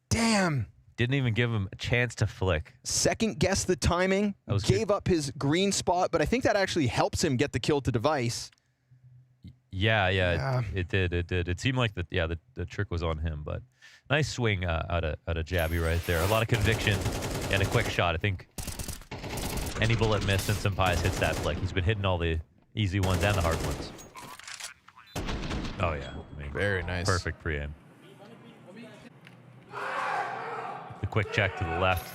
Damn. Didn't even give him a chance to flick. Second guessed the timing, gave up his green spot, but I think that actually helps him get the kill to device. Yeah, it did. It seemed like the trick was on him, but nice swing out of Jabby right there. A lot of conviction and a quick shot. I think any bullet missed and Senpai hits that flick. He's been hitting all the easy ones and the hard ones. Oh yeah, I mean, very nice. Perfect pre-aim. The quick check to the left.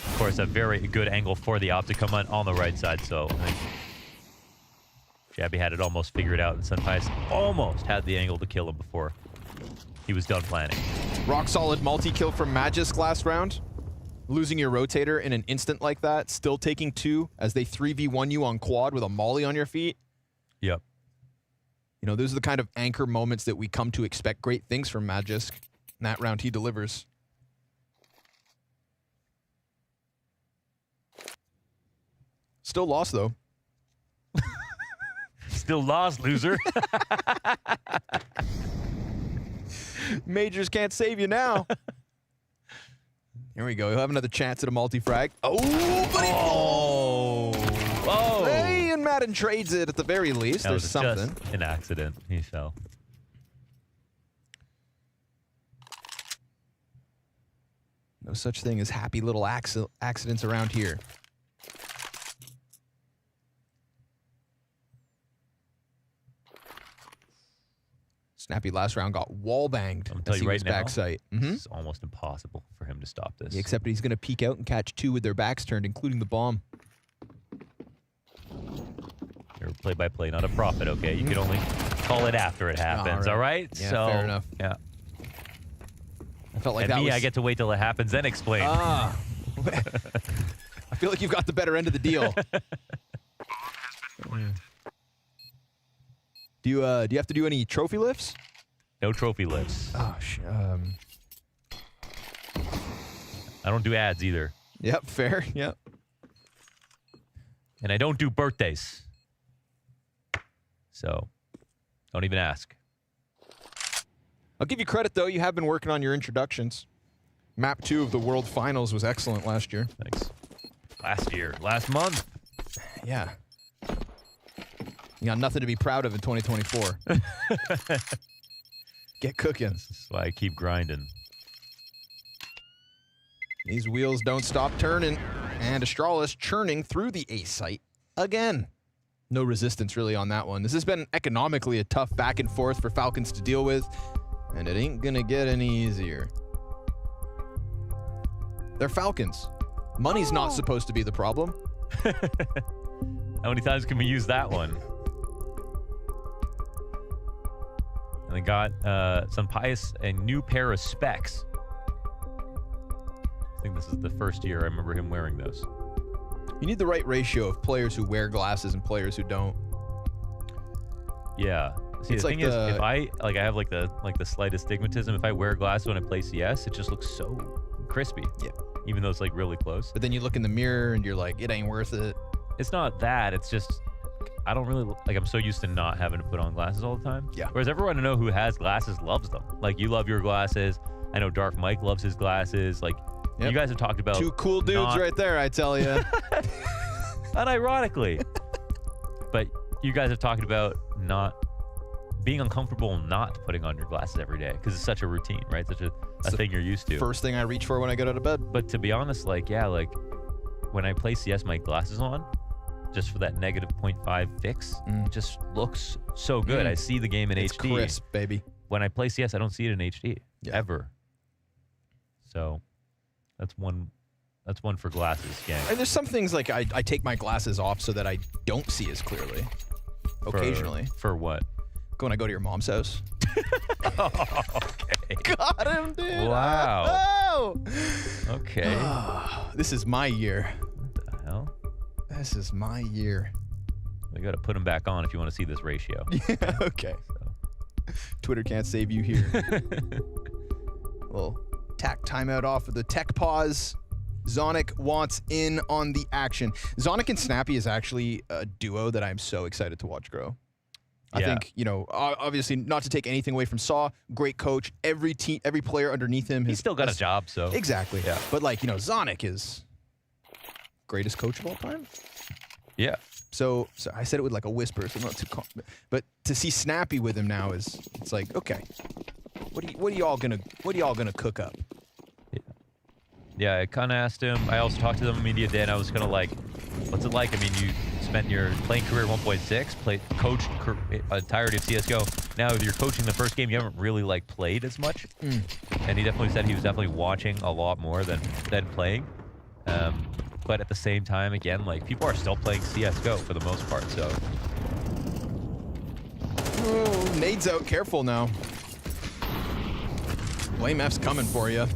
Of course, a very good angle for the op to come on the right side. So I think Jabby had it almost figured out, and Senpai almost had the angle to kill him before he was done planning. Rock solid multi-kill from Magisk last round. Losing your rotator in an instant like that, still taking 2 as they 3v1 you on quad with a molly on your feet. Yep. You know, those are the kind of anchor moments that we come to expect great things from Magisk. In that round, he delivers. Still lost, though. Still lost, loser. Majors can't save you now. Here we go. He'll have another chance at a multi-frag. Oh, but he Hey, and Madden trades it at the very least. That There's was something. Just an accident. He fell. No such thing as happy little accidents around here. Snappy last round got wall banged. I'm telling you right now, back sight. it's almost impossible for him to stop this. Yeah, except he's going to peek out and catch 2 with their backs turned, including the bomb. You're play-by-play, not a prophet, okay? You can only call it after it happens, all right? Yeah, so, fair enough. Yeah. I felt like and that me, was... I get to wait till it happens, then explain. I feel like you've got the better end of the deal. Do you have to do any trophy lifts? No trophy lifts. Oh, I don't do ads either. Yep, fair. Yep. And I don't do birthdays. So, don't even ask. I'll give you credit, though. You have been working on your introductions. Map 2 of the World Finals was excellent last year. Thanks. Last month. Yeah. You got nothing to be proud of in 2024. Get cooking. This is why I keep grinding. These wheels don't stop turning. And Astralis churning through the ace site again. No resistance really on that one. This has been economically a tough back and forth for Falcons to deal with. And it ain't gonna get any easier. They're Falcons. Money's not supposed to be the problem. How many times can we use that one? And they got Senpai a new pair of specs. I think this is the first year I remember him wearing those. You need the right ratio of players who wear glasses and players who don't. Yeah. See, It's the like thing is, the- if I have the slightest astigmatism, if I wear glasses when I play CS, it just looks so crispy. Yeah. Even though it's like really close. But then you look in the mirror and you're like, it ain't worth it. It's not that. It's just I don't really I'm so used to not having to put on glasses all the time. Yeah. Whereas everyone I know who has glasses loves them. Like you love your glasses. I know Dark Mike loves his glasses. Like you guys have talked about 2 cool dudes not- right there, I tell you. Unironically. But you guys have talked about not being uncomfortable not putting on your glasses every day because it's such a routine, right? Such a thing you're used to. First thing I reach for when I get out of bed. But to be honest, like when I play CS, my glasses on, just for that negative 0.5 fix, it just looks so good. I see the game in It's HD. crisp, baby. When I play CS, I don't see it in HD ever. So that's one for glasses, gang. And there's some things like I take my glasses off so that I don't see as clearly. Occasionally. For what? When I go to your mom's house. Okay. Got him, dude. Wow. Oh! Okay. This is my year. What the hell? This is my year. We got to put them back on if you want to see this ratio. Yeah, okay. Twitter can't save you here. Well, tack timeout off of the tech pause. Zonic wants in on the action. Zonic and Snappy is actually a duo that I'm so excited to watch grow. I think, you know, obviously not to take anything away from Saw, great coach. Every player underneath him. He's still got a job, so. Exactly. Yeah. But like, you know, Zonic is greatest coach of all time. Yeah. So I said it with like a whisper, so not too but to see Snappy with him now it's like, okay. What are y'all gonna cook up? Yeah, I kind of asked him. I also talked to them media day, and I was kind of like, what's it like? I mean, you spent your playing career 1.6, coached entirety of CSGO. Now, if you're coaching the first game, you haven't really like played as much. And he definitely said he was definitely watching a lot more than playing. But at the same time, again, like people are still playing CSGO for the most part. So, oh, nades out. Careful now. Blame F's coming for you.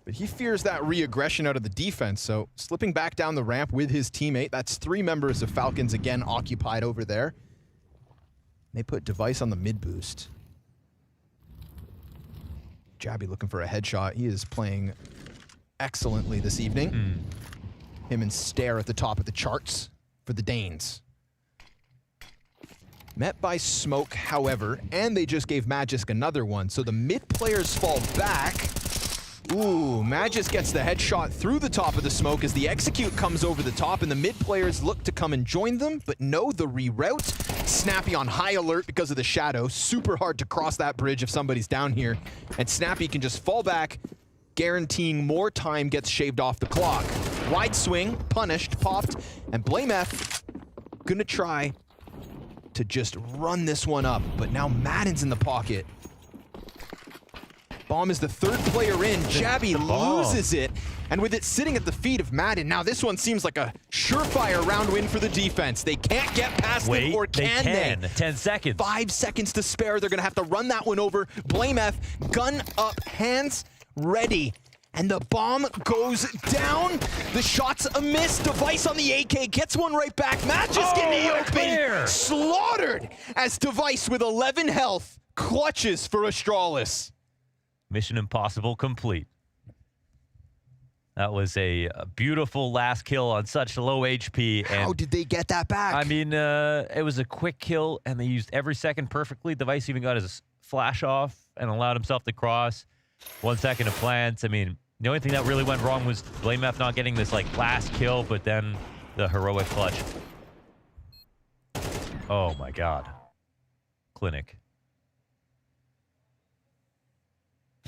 But he fears that re-aggression out of the defense, so slipping back down the ramp with his teammate. That's 3 members of Falcons again occupied over there. They put Device on the mid boost. Jabby looking for a headshot. He is playing excellently this evening. Him and Stare at the top of the charts for the Danes. Met by Smoke, however, and they just gave Magisk another one, so the mid players fall back. Ooh, Magisk gets the headshot through the top of the smoke as the execute comes over the top, and the mid players look to come and join them, but no, the reroute. Snappy on high alert because of the shadow. Super hard to cross that bridge if somebody's down here, and Snappy can just fall back, guaranteeing more time gets shaved off the clock. Wide swing, punished, popped, and Blame F gonna try to just run this one up, but now Madden's in the pocket. Bomb is the 3rd player in. Jabby loses it, and with it sitting at the feet of Madden, now this one seems like a surefire round win for the defense. They can't get past it, or can they? 10 seconds. 5 seconds to spare. They're gonna have to run that one over. Blame F, gun up, hands ready. And the bomb goes down. The shot's a miss. Device on the AK gets one right back. Magisk in the open. Slaughtered as Device with 11 health clutches for Astralis. Mission Impossible complete. That was a beautiful last kill on such low HP. How did they get that back? I mean, it was a quick kill, and they used every second perfectly. Device even got his flash off and allowed himself to cross. 1 second to plant. I mean, the only thing that really went wrong was Blame F not getting this like last kill, but then the heroic clutch. Oh my God. Clinic.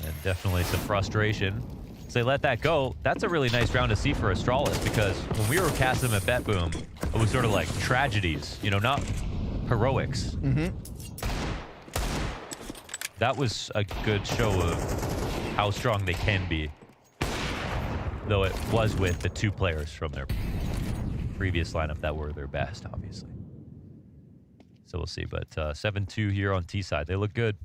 And definitely some frustration. So they let that go. That's a really nice round to see for Astralis, because when we were casting them at Bet Boom, it was sort of like tragedies, you know, not heroics. That was a good show of how strong they can be. Though it was with the 2 players from their previous lineup that were their best, obviously. So we'll see. But 7-2 here on T side. They look good.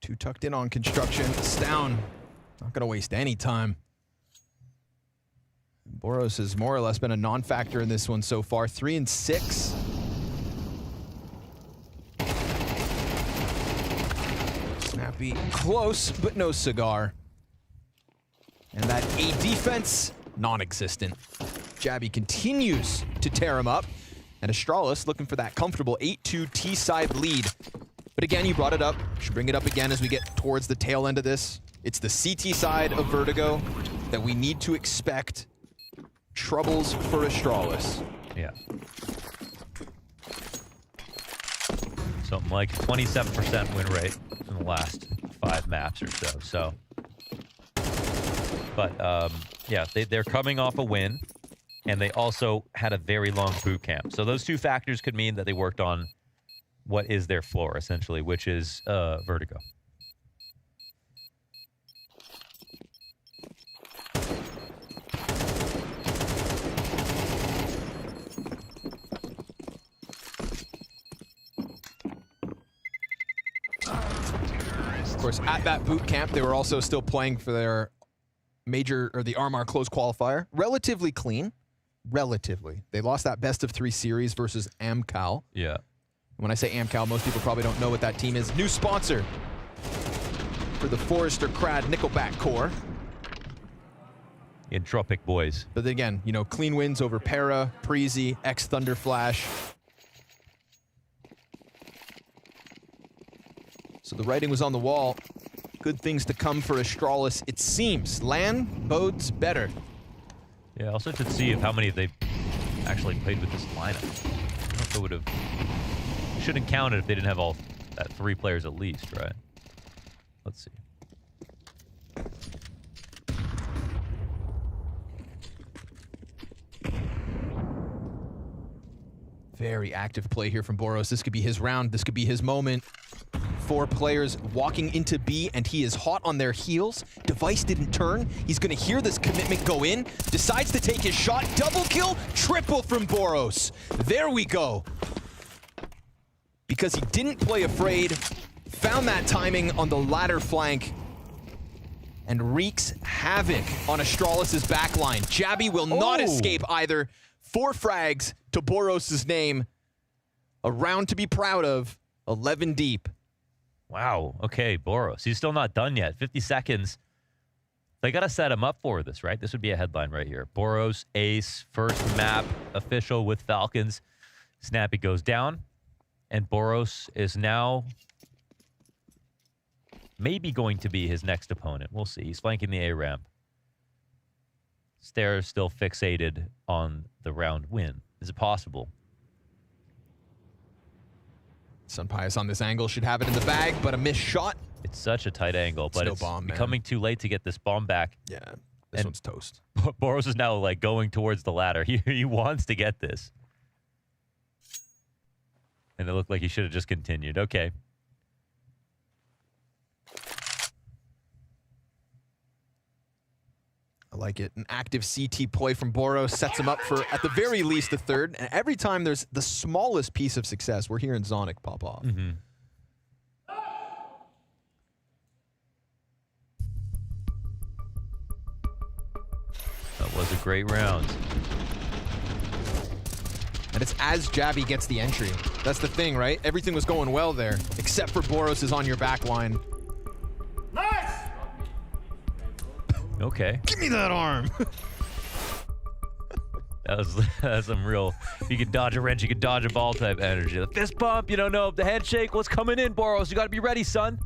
Two tucked in on construction. Down. Not going to waste any time. Boros has more or less been a non-factor in this one so far. 3 and 6. Snappy close, but no cigar. And that A defense, non-existent. Jabby continues to tear him up. And Astralis looking for that comfortable 8-2 T-side lead. But again, you brought it up. Should bring it up again as we get towards the tail end of this. It's the CT side of Vertigo that we need to expect troubles for Astralis. Yeah. Something like 27% win rate in the last 5 maps or so. But yeah, they're coming off a win, and they also had a very long boot camp. So those 2 factors could mean that they worked on what is their floor, essentially, which is Vertigo. Of course, at that boot camp, they were also still playing for their major, or the RMR close qualifier. Relatively clean. Relatively. They lost that best of 3 series versus Amcal. Yeah. When I say Amcal, most people probably don't know what that team is. New sponsor for the Forrester Crad Nickelback core. Entropic boys. But then again, you know, clean wins over Para, Preezy, Thunderflash. So the writing was on the wall. Good things to come for Astralis, it seems. LAN bodes better. Yeah, also to see how many they've actually played with this lineup. I don't know if they would have... Shouldn't count it if they didn't have all that 3 players at least, right? Let's see. Very active play here from Boros. This could be his round. This could be his moment. 4 players walking into B, and he is hot on their heels. Device didn't turn. He's going to hear this commitment go in. Decides to take his shot. Double kill. Triple from Boros. There we go. Because he didn't play afraid. Found that timing on the ladder flank. And wreaks havoc on Astralis' backline. Jabby will not escape either. 4 frags to Boros' name. A round to be proud of. 11 deep. Wow. Okay, Boros. He's still not done yet. 50 seconds. They got to set him up for this, right? This would be a headline right here. Boros, ace, first map official with Falcons. Snappy goes down. And Boros is now maybe going to be his next opponent. We'll see. He's flanking the A ramp. Stairs still fixated on the round win. Is it possible? Sunpius on this angle should have it in the bag, but a missed shot. It's such a tight angle, but it's bomb, becoming too late to get this bomb back. Yeah, this one's toast. Boros is now like going towards the ladder. He wants to get this. And it looked like he should have just continued. Okay. I like it. An active CT play from Boros sets him up for, at the very least, the third. And every time there's the smallest piece of success, we're hearing Zonic pop off. Mm-hmm. That was a great round. And it's as Jabby gets the entry. That's the thing, right? Everything was going well there, except for Boros is on your back line. Nice! Okay. Give me that arm! That's some real, if you can dodge a wrench, you can dodge a ball type energy. The fist bump, you don't know. The handshake, what's coming in, Boros? You got to be ready, son.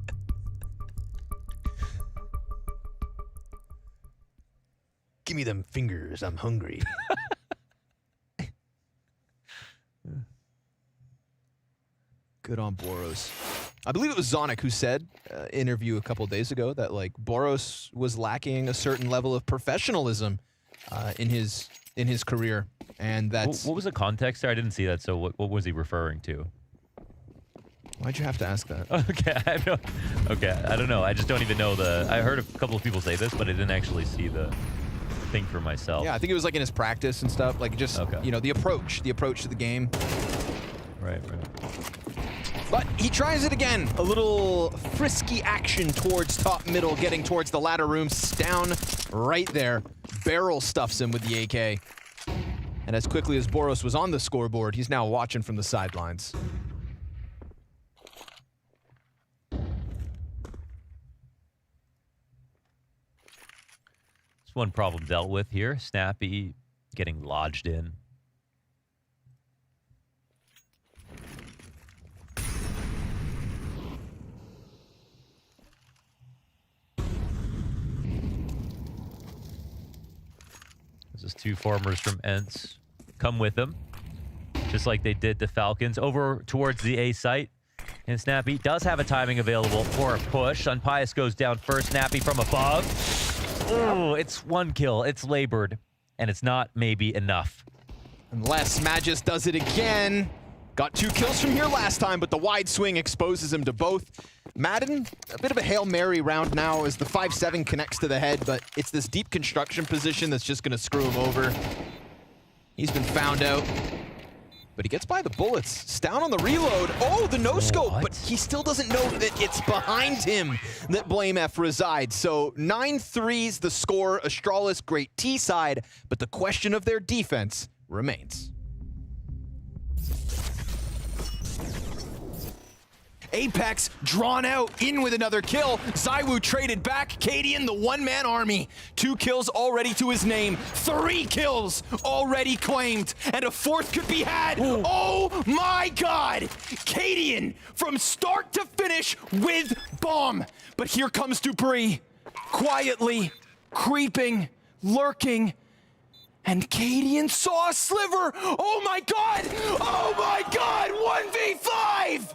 Give me them fingers, I'm hungry. Good on Boros. I believe it was Zonic who said, interview a couple days ago, that like Boros was lacking a certain level of professionalism in his career, and that's... What was the context there? I didn't see that, so what was he referring to? Why'd you have to ask that? Okay, I don't know. I just don't even know I heard a couple of people say this, but I didn't actually see the thing for myself. Yeah, I think it was like in his practice and stuff, like just, you know, the approach to the game. Right. But he tries it again. A little frisky action towards top middle, getting towards the ladder rooms. Down right there. Barrel stuffs him with the AK. And as quickly as Boros was on the scoreboard, he's now watching from the sidelines. It's one problem dealt with here. Snappy getting lodged in. This is 2 farmers from Ents. Come with them, just like they did to Falcons. Over towards the A site. And Snappy does have a timing available for a push. Sunpius goes down first. Snappy from above. Oh, it's 1 kill. It's labored. And it's not maybe enough. Unless Magus does it again. Got 2 kills from here last time, but the wide swing exposes him to both. Madden, a bit of a Hail Mary round now as the 5-7 connects to the head, but it's this deep construction position that's just going to screw him over. He's been found out. but he gets by the bullets. It's down on the reload. Oh, the no-scope, but he still doesn't know that it's behind him that Blame F resides. So 9-3's the score. Astralis, great T side, but the question of their defense remains. Apex drawn out, in with another kill. ZywOo traded back. Cadian, the one-man army. 2 kills already to his name. 3 kills already claimed. And a 4th could be had. Ooh. Oh my God! Cadian from start to finish with bomb. But here comes Dupree. Quietly, creeping, lurking. And Cadian saw a sliver. Oh my God! Oh my God! 1v5!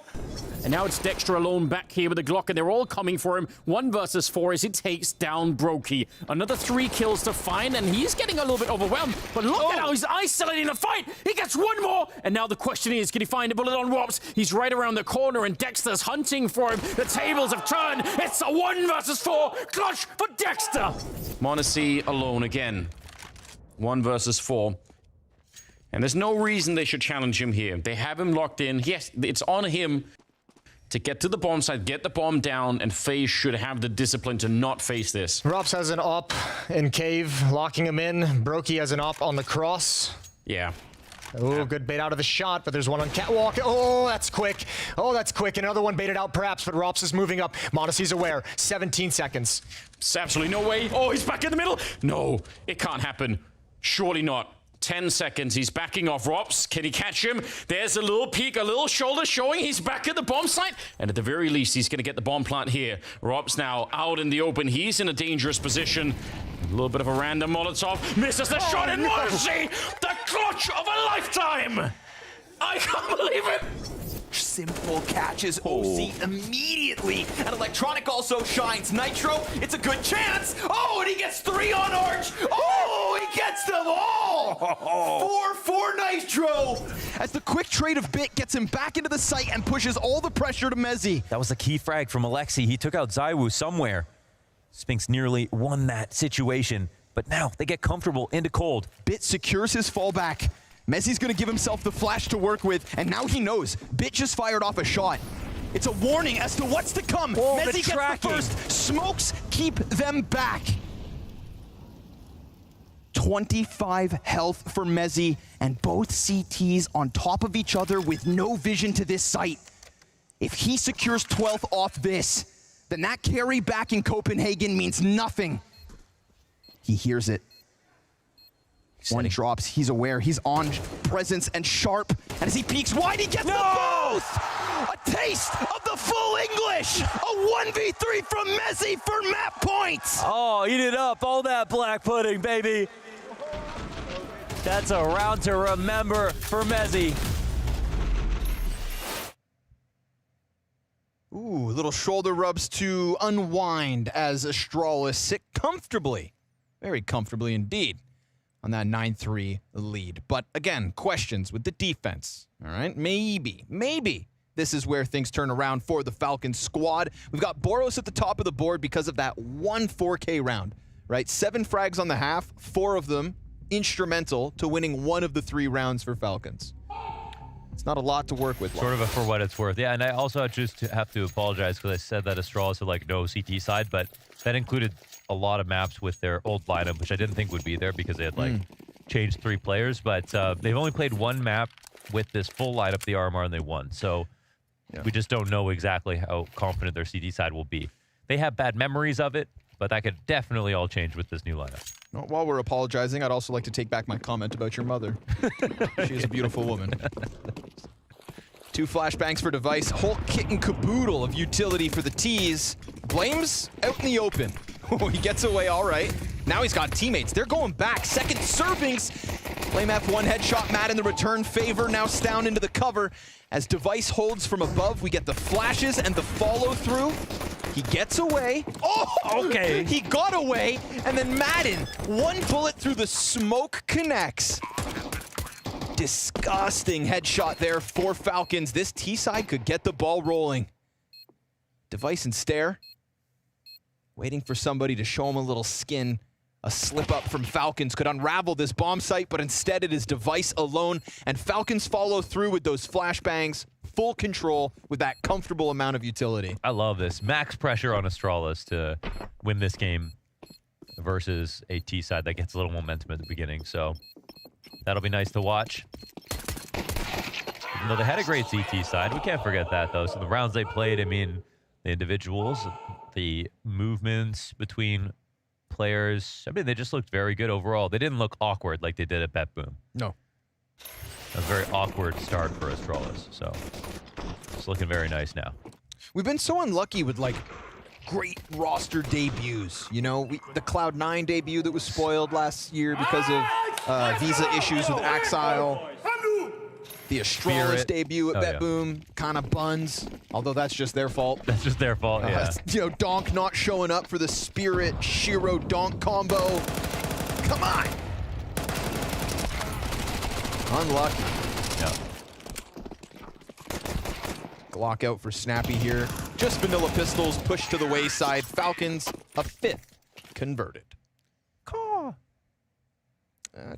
And now it's Dexter alone back here with the Glock, and they're all coming for him. 1 versus 4 as he takes down Brokey. Another 3 kills to find, and he's getting a little bit overwhelmed. But look at how he's isolating the fight. He gets 1 more. And now the question is, can he find a bullet on Wops? He's right around the corner, and Dexter's hunting for him. The tables have turned. It's a 1 versus 4 clutch for Dexter. m0NESY alone again. 1 versus 4. And there's no reason they should challenge him here. They have him locked in. Yes, it's on him to get to the bomb site, get the bomb down, and FaZe should have the discipline to not face this. Rops has an op in cave, locking him in. Brokey has an op on the cross. Yeah. Oh, good bait out of the shot, but there's one on catwalk. Oh, that's quick. Oh, that's quick. Another one baited out perhaps, but Rops is moving up. m0NESY's aware. 17 seconds. It's absolutely no way. Oh, he's back in the middle. No, it can't happen. Surely not. 10 seconds, he's backing off. Rops, can he catch him? There's a little peek, a little shoulder showing he's back at the bomb site. And at the very least, he's going to get the bomb plant here. Rops now out in the open. He's in a dangerous position. A little bit of a random Molotov. Misses the shot, and m0NESY, the clutch of a lifetime! I can't believe it! Simple catches OC immediately. And Electronic also shines. Nitro, it's a good chance. Oh, and he gets 3 on Arch. Oh, he gets them all. 4 for Nitro. As the quick trade of Bit gets him back into the site and pushes all the pressure to m0NESY. That was a key frag from Alexi. He took out ZywOo somewhere. Spinks nearly won that situation, but now they get comfortable into cold. Bit secures his fallback. m0NESY's gonna give himself the flash to work with, and now he knows. Bit just fired off a shot. It's a warning as to what's to come. Oh, m0NESY gets the first. Smokes keep them back. 25 health for m0NESY, and both CTs on top of each other with no vision to this site. If he secures 12th off this, then that carry back in Copenhagen means nothing. He hears it. One drops, he's aware, he's on presence and sharp, and as he peeks wide, he gets them both! A taste of the full English! A 1v3 from m0NESY for map points! Oh, eat it up, all that black pudding, baby! That's a round to remember for m0NESY. Ooh, little shoulder rubs to unwind as Astralis sit comfortably, very comfortably indeed, on that 9-3 lead. But again, questions with the defense, all right? Maybe this is where things turn around for the Falcons squad. We've got Boros at the top of the board because of that 1 4K round, right? 7 frags on the half, 4 of them instrumental to winning 1 of the 3 rounds for Falcons. It's not a lot to work with. Sort of a for what it's worth. Yeah, and I also just have to apologize because I said that Astralis had like no CT side, but that included a lot of maps with their old lineup, which I didn't think would be there because they had like changed 3 players, but they've only played 1 map with this full lineup, the RMR, and they won. So we just don't know exactly how confident their CD side will be. They have bad memories of it, but that could definitely all change with this new lineup. Well, while we're apologizing, I'd also like to take back my comment about your mother. She is a beautiful woman. 2 flashbangs for Device. Whole kit and caboodle of utility for the T's. Blames out in the open. Oh, he gets away all right. Now he's got teammates. They're going back. Second servings. Blame F1 headshot. Matt in the return favor. Now down into the cover. As Device holds from above, we get the flashes and the follow through. He gets away. Oh, okay. He got away. And then Madden, 1 bullet through the smoke connects. Disgusting headshot there for Falcons. This T-side could get the ball rolling. Device and Stare. Waiting for somebody to show him a little skin. A slip up from Falcons could unravel this bomb site, but instead it is Device alone, and Falcons follow through with those flashbangs, full control with that comfortable amount of utility. I love this. Max pressure on Astralis to win this game versus a T side that gets a little momentum at the beginning. So that'll be nice to watch. Even though they had a great CT side, we can't forget that though. So the rounds they played, I mean, the individuals, the movements between players, I mean, they just looked very good overall. They didn't look awkward like they did at Bet Boom. No. A very awkward start for Astralis, so it's looking very nice now. We've been so unlucky with, like, great roster debuts. You know, the Cloud9 debut that was spoiled last year because of visa issues with Axile. The Astralis debut at Bet Boom kind of buns, although that's just their fault. That's just their fault, yeah. You know, Donk not showing up for the Spirit Shiro Donk combo. Come on. Unlucky. Yeah. Glock out for Snappy here. Just vanilla pistols pushed to the wayside. Falcons, a 5th converted. Caw.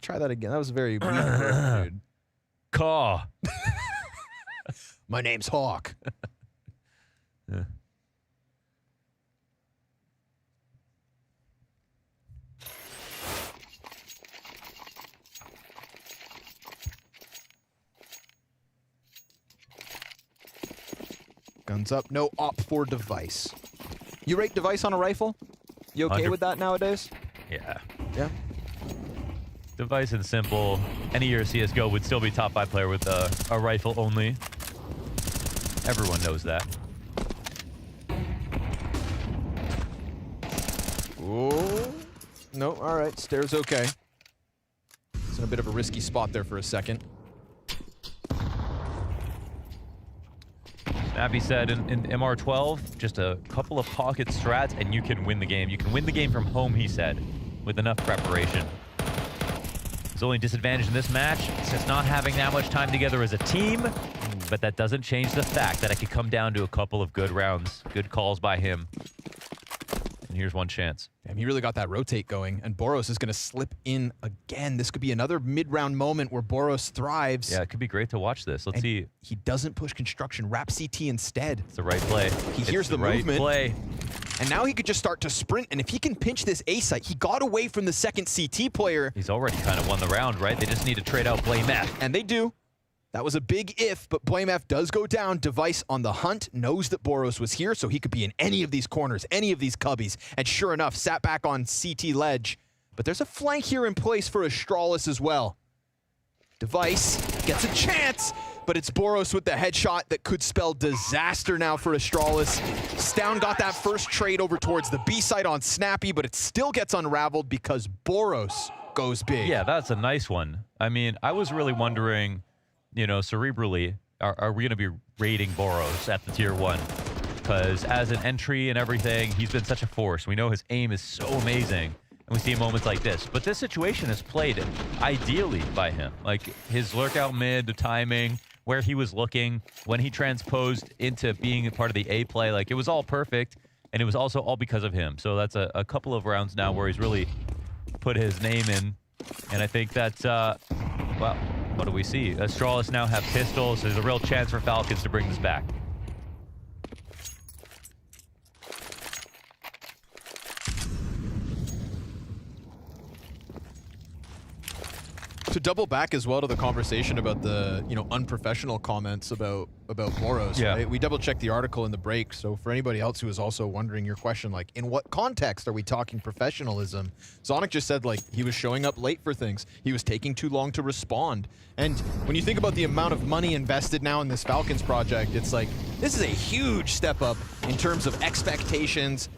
Try that again. That was very weird, dude. Caw. My name's Hawk. Yeah. Guns up, no op for Device. You rate Device on a rifle? You okay with that nowadays? Yeah. Yeah. Device and simple. Any year CSGO would still be top 5 player with a rifle only. Everyone knows that. Oh. No, all right. Stairs okay. It's in a bit of a risky spot there for a second. Snappy said in MR12, just a couple of pocket strats and you can win the game. You can win the game from home, he said, with enough preparation. His only disadvantage in this match is just not having that much time together as a team, but that doesn't change the fact that it could come down to a couple of good rounds, good calls by him. And here's one chance. Damn, he really got that rotate going, and Boros is going to slip in again. This could be another mid-round moment where Boros thrives. Yeah, it could be great to watch this. Let's see. He doesn't push construction. Wrap CT instead. It's the right play. He hears the right movement. Play. And now he could just start to sprint, and if he can pinch this A site, he got away from the second CT player. He's already kind of won the round, right? They just need to trade out Blame F. And they do. That was a big if, but Blame F does go down. Device on the hunt, knows that Boros was here, so he could be in any of these corners, any of these cubbies. And sure enough, sat back on CT ledge. But there's a flank here in place for Astralis as well. Device gets a chance, but it's Boros with the headshot that could spell disaster now for Astralis. Stown got that first trade over towards the B side on Snappy, but it still gets unraveled because Boros goes big. Yeah, that's a nice one. I mean, I was really wondering, you know, cerebrally, are we going to be rating Boros at the tier 1? Because as an entry and everything, he's been such a force. We know his aim is so amazing, and we see moments like this. But this situation is played ideally by him. Like, his lurk out mid, the timing, where he was looking, when he transposed into being a part of the A play, like, it was all perfect, and it was also all because of him. So that's a couple of rounds now where he's really put his name in, and I think that's, well, what do we see? Astralis now have pistols. There's a real chance for Falcons to bring this back. To double back as well to the conversation about the, you know, unprofessional comments about Boros, yeah. right? We double checked the article in the break, so for anybody else who is also wondering your question, like, in what context are we talking professionalism? Zonic just said, like, he was showing up late for things. He was taking too long to respond. And when you think about the amount of money invested now in this Falcons project, it's like, this is a huge step up in terms of expectations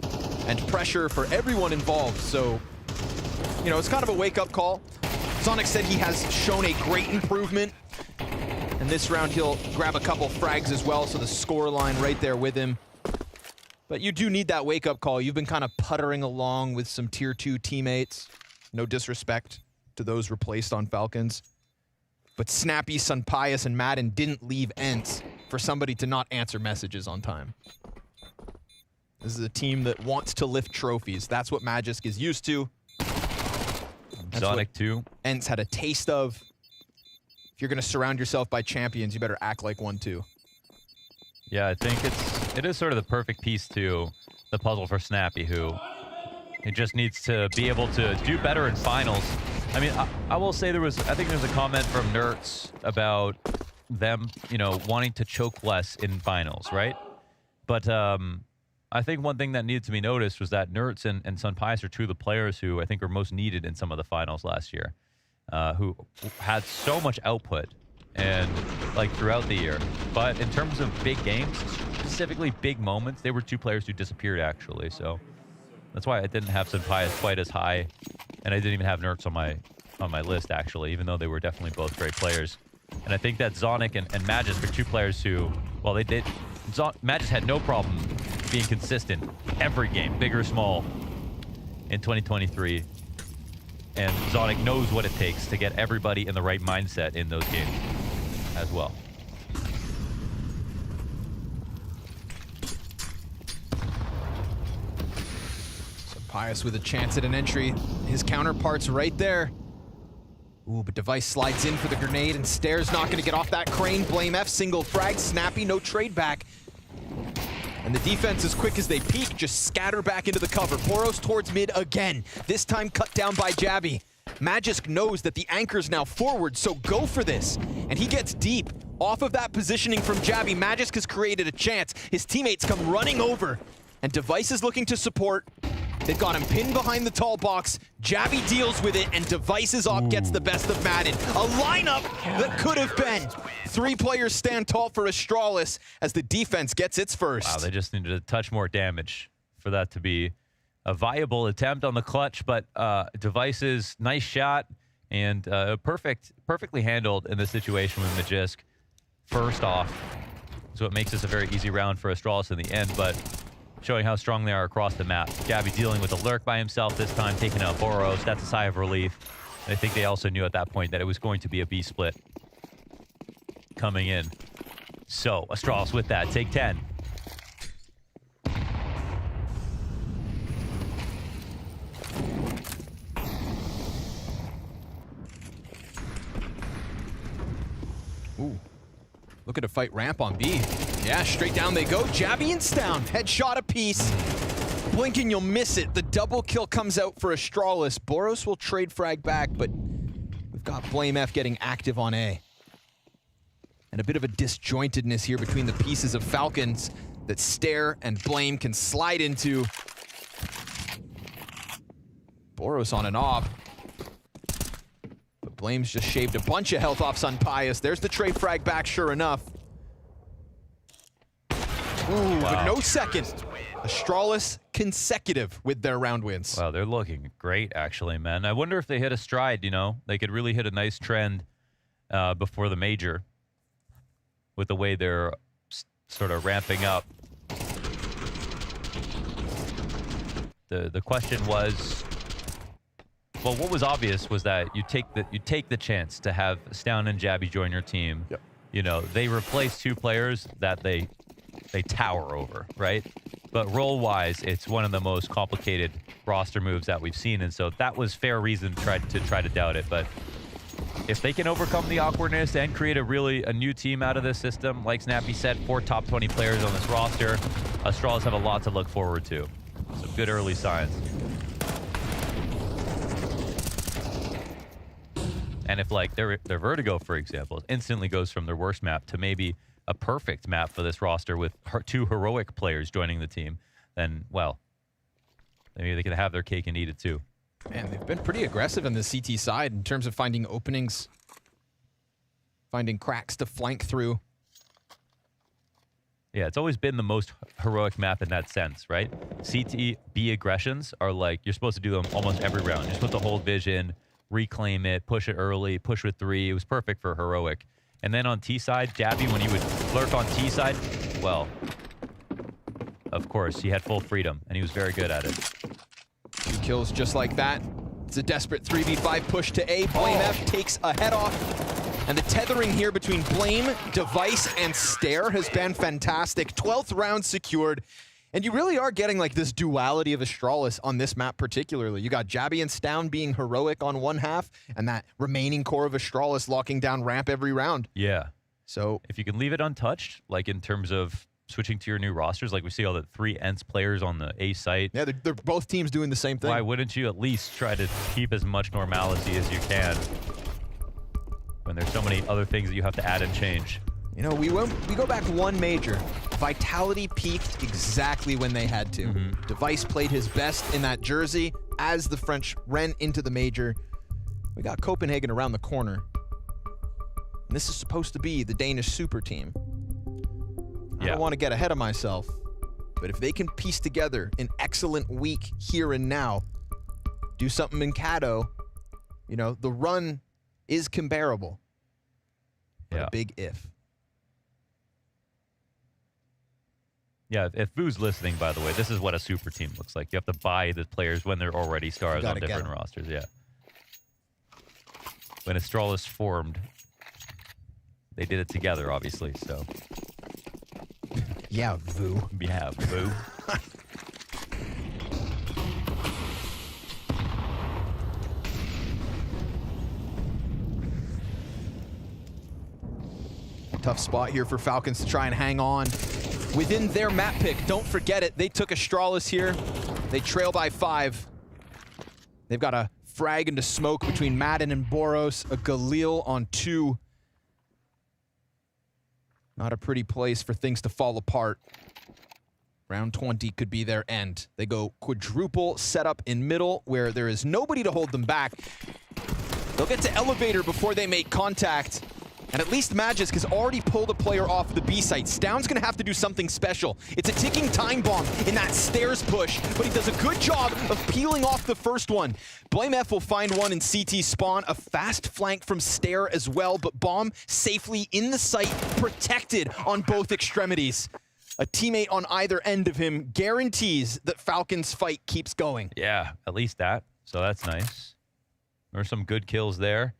and pressure for everyone involved. So, you know, it's kind of a wake-up call. Sonic said he has shown a great improvement. And this round, he'll grab a couple frags as well, so the score line right there with him. But you do need that wake-up call. You've been kind of puttering along with some tier 2 teammates. No disrespect to those replaced on Falcons. But Snappy, Sunpius, and Madden didn't leave Ents for somebody to not answer messages on time. This is a team that wants to lift trophies. That's what Magisk is used to. Zonic too. ENCE had a taste of. If you're going to surround yourself by champions, you better act like one too. Yeah, I think it is sort of the perfect piece to the puzzle for Snappy, who he just needs to be able to do better in finals. I mean, I will say I think there's a comment from Nerds about them, wanting to choke less in finals, right? But I think one thing that needed to be noticed was that Nerds and Sunpius are two of the players who I think were most needed in some of the finals last year, who had so much output and throughout the year. But in terms of big games, specifically big moments, they were two players who disappeared actually. So that's why I didn't have Sunpius quite as high, and I didn't even have Nerds on my list actually, even though they were definitely both great players. And I think that Zonic and Magis are two players who, well, Magis had no problem being consistent every game, big or small, in 2023. And Zonic knows what it takes to get everybody in the right mindset in those games as well. So Pius with a chance at an entry. His counterpart's right there. Ooh, but Device slides in for the grenade, and Stare's not going to get off that crane. Blame F, single frag, Snappy, no trade back. And the defense, as quick as they peek, just scatter back into the cover. Boros towards mid again, this time cut down by Jabby. Magisk knows that the anchor's now forward, so go for this. And he gets deep. Off of that positioning from Jabby, Magisk has created a chance. His teammates come running over, and Device is looking to support. They've got him pinned behind the tall box. Jabby deals with it, and Device's op gets the best of Madden. A lineup that could have been. 3 players stand tall for Astralis as the defense gets its first. Wow, they just needed a touch more damage for that to be a viable attempt on the clutch, but Device's nice shot and perfectly handled in this situation with Magisk. First off, so it makes this a very easy round for Astralis in the end, but showing how strong they are across the map. Jabby dealing with a lurk by himself this time, taking out Boros. That's a sigh of relief. And I think they also knew at that point that it was going to be a B split coming in. So Astralis with that, take 10. Ooh. Looking to fight ramp on B. Yeah, straight down they go. Jabby and Stown. Headshot apiece. Blink and you'll miss it. The double kill comes out for Astralis. Boros will trade frag back, but we've got Blame F getting active on A. And a bit of a disjointedness here between the pieces of Falcons that Stare and Blame can slide into. Boros on an op. But Blame's just shaved a bunch of health off Sunpius. There's the trade frag back, sure enough. Ooh, but no second. Astralis consecutive with their round wins. Wow, they're looking great, actually, man. I wonder if they hit a stride, They could really hit a nice trend before the major with the way they're sort of ramping up. The question was, well, what was obvious was that you take the chance to have Stown and Jabby join your team. Yep. They replace 2 players that they tower over, right? But role-wise, it's one of the most complicated roster moves that we've seen, and so that was fair reason to try to doubt it. But if they can overcome the awkwardness and create a new team out of this system, like Snappy said, 4 top 20 players on this roster, Astralis have a lot to look forward to. Some good early signs. And if their Vertigo, for example, instantly goes from their worst map to maybe a perfect map for this roster with 2 heroic players joining the team, then, well, maybe they can have their cake and eat it too. Man, they've been pretty aggressive on the CT side in terms of finding openings, finding cracks to flank through. Yeah, it's always been the most heroic map in that sense, right? CT B aggressions are you're supposed to do them almost every round. You're supposed to hold vision, reclaim it, push it early, push with 3. It was perfect for heroic. And then on T side, Jabby, when he would lurk on T side, well, of course, he had full freedom, and he was very good at it. 2 kills just like that. It's a desperate 3v5 push to A. Blame F takes a head off. And the tethering here between Blame, Device, and Stare has been fantastic. 12th round secured. And you really are getting like this duality of Astralis on this map particularly. You got Jabby and Stown being heroic on one half, and that remaining core of Astralis locking down ramp every round. Yeah. So if you can leave it untouched, like in terms of switching to your new rosters, like we see all the 3 ENTS players on the A site. Yeah, they're both teams doing the same thing. Why wouldn't you at least try to keep as much normalcy as you can when there's so many other things that you have to add and change? You know, we go back one major. Vitality peaked exactly when they had to. Device played his best in that jersey as the French ran into the major. We got Copenhagen around the corner. And this is supposed to be the Danish super team. I don't want to get ahead of myself, but if they can piece together an excellent week here and now, do something in Cato, you know, the run is comparable. But a big if. Yeah, if Vu's listening, by the way, this is what a super team looks like. You have to buy the players when they're already stars on different rosters. Yeah. When Astralis formed, they did it together, obviously. So. Yeah, Vu. Yeah, Vu. Tough spot here for Falcons to try and hang on within their map pick. Don't forget it. They took Astralis here. They trail by 5. They've got a frag into smoke between Madden and Boros, a Galil on 2. Not a pretty place for things to fall apart. Round 20 could be their end. They go quadruple setup in middle where there is nobody to hold them back. They'll get to elevator before they make contact. And at least Magisk has already pulled a player off the B site. Stown's gonna have to do something special. It's a ticking time bomb in that stairs push, but he does a good job of peeling off the first one. Blame F will find one in CT spawn, a fast flank from stair as well, but bomb safely in the site, protected on both extremities. A teammate on either end of him guarantees that Falcon's fight keeps going. Yeah, at least that. So that's nice. There were some good kills there.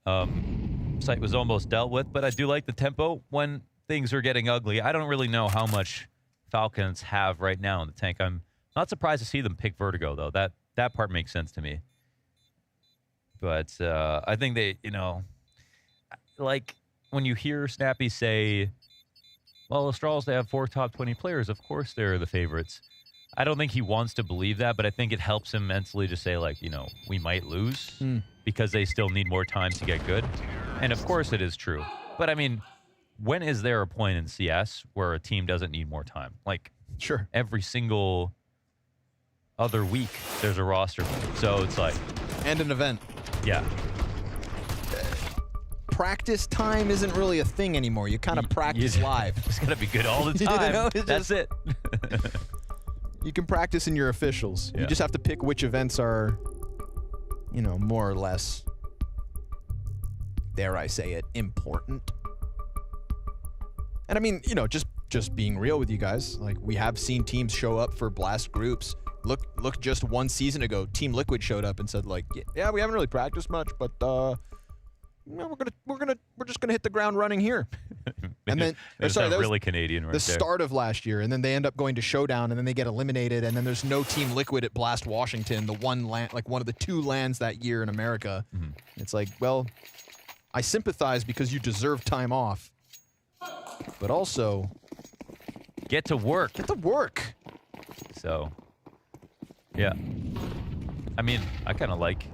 Site was almost dealt with, but I do like the tempo when things are getting ugly. I don't really know how much Falcons have right now in the tank. I'm not surprised to see them pick Vertigo, though. That part makes sense to me. But I think they, you know, like when you hear Snappy say, well, Astralis, they have 4 top 20 players. Of course they're the favorites. I don't think he wants to believe that, but I think it helps him mentally to say, like, you know, we might lose because they still need more time to get good. And of course it is true. But I mean, when is there a point in CS where a team doesn't need more time? Like, sure, every single other week there's a roster. So it's like... And an event. Yeah. Practice time isn't really a thing anymore. You kind of practice live. It's got to be good all the time. You know, That's it. You can practice in your officials. Yeah. You just have to pick which events are, you know, more or less, dare I say it, important. And I mean, you know, just being real with you guys, like, we have seen teams show up for blast groups. Look, just 1 season ago, Team Liquid showed up and said, like, yeah, we haven't really practiced much, but we're just gonna hit the ground running here. And then, sorry, that really Canadian right the there. start of last year, and then they end up going to Showdown, and then they get eliminated, and then there's no Team Liquid at Blast Washington, the one land, like one of the 2 lands that year in America. It's like, well, I sympathize because you deserve time off, but also get to work. Get to work. So, yeah. I mean, I kind of like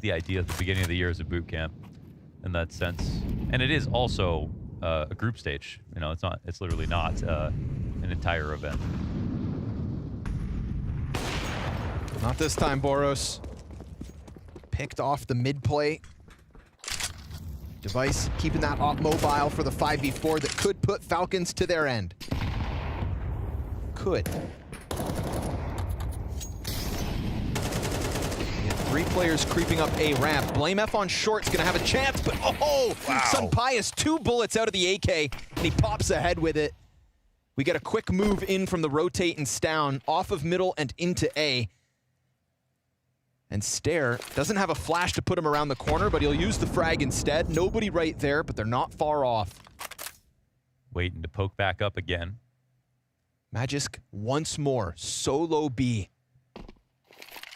the idea at the beginning of the year as a boot camp in that sense. And it is also a group stage. You know, it's literally not an entire event. Not this time, Boros. Picked off the mid play. Device keeping that op mobile for the 5v4 that could put Falcons to their end. Could. 3 players creeping up A ramp. Blame F on short's gonna have a chance, but wow. Sun Pius 2 bullets out of the AK, and he pops ahead with it. We get a quick move in from the rotate and Stown, off of middle and into A. And Stare doesn't have a flash to put him around the corner, but he'll use the frag instead. Nobody right there, but they're not far off. Waiting to poke back up again. Magisk once more, solo B.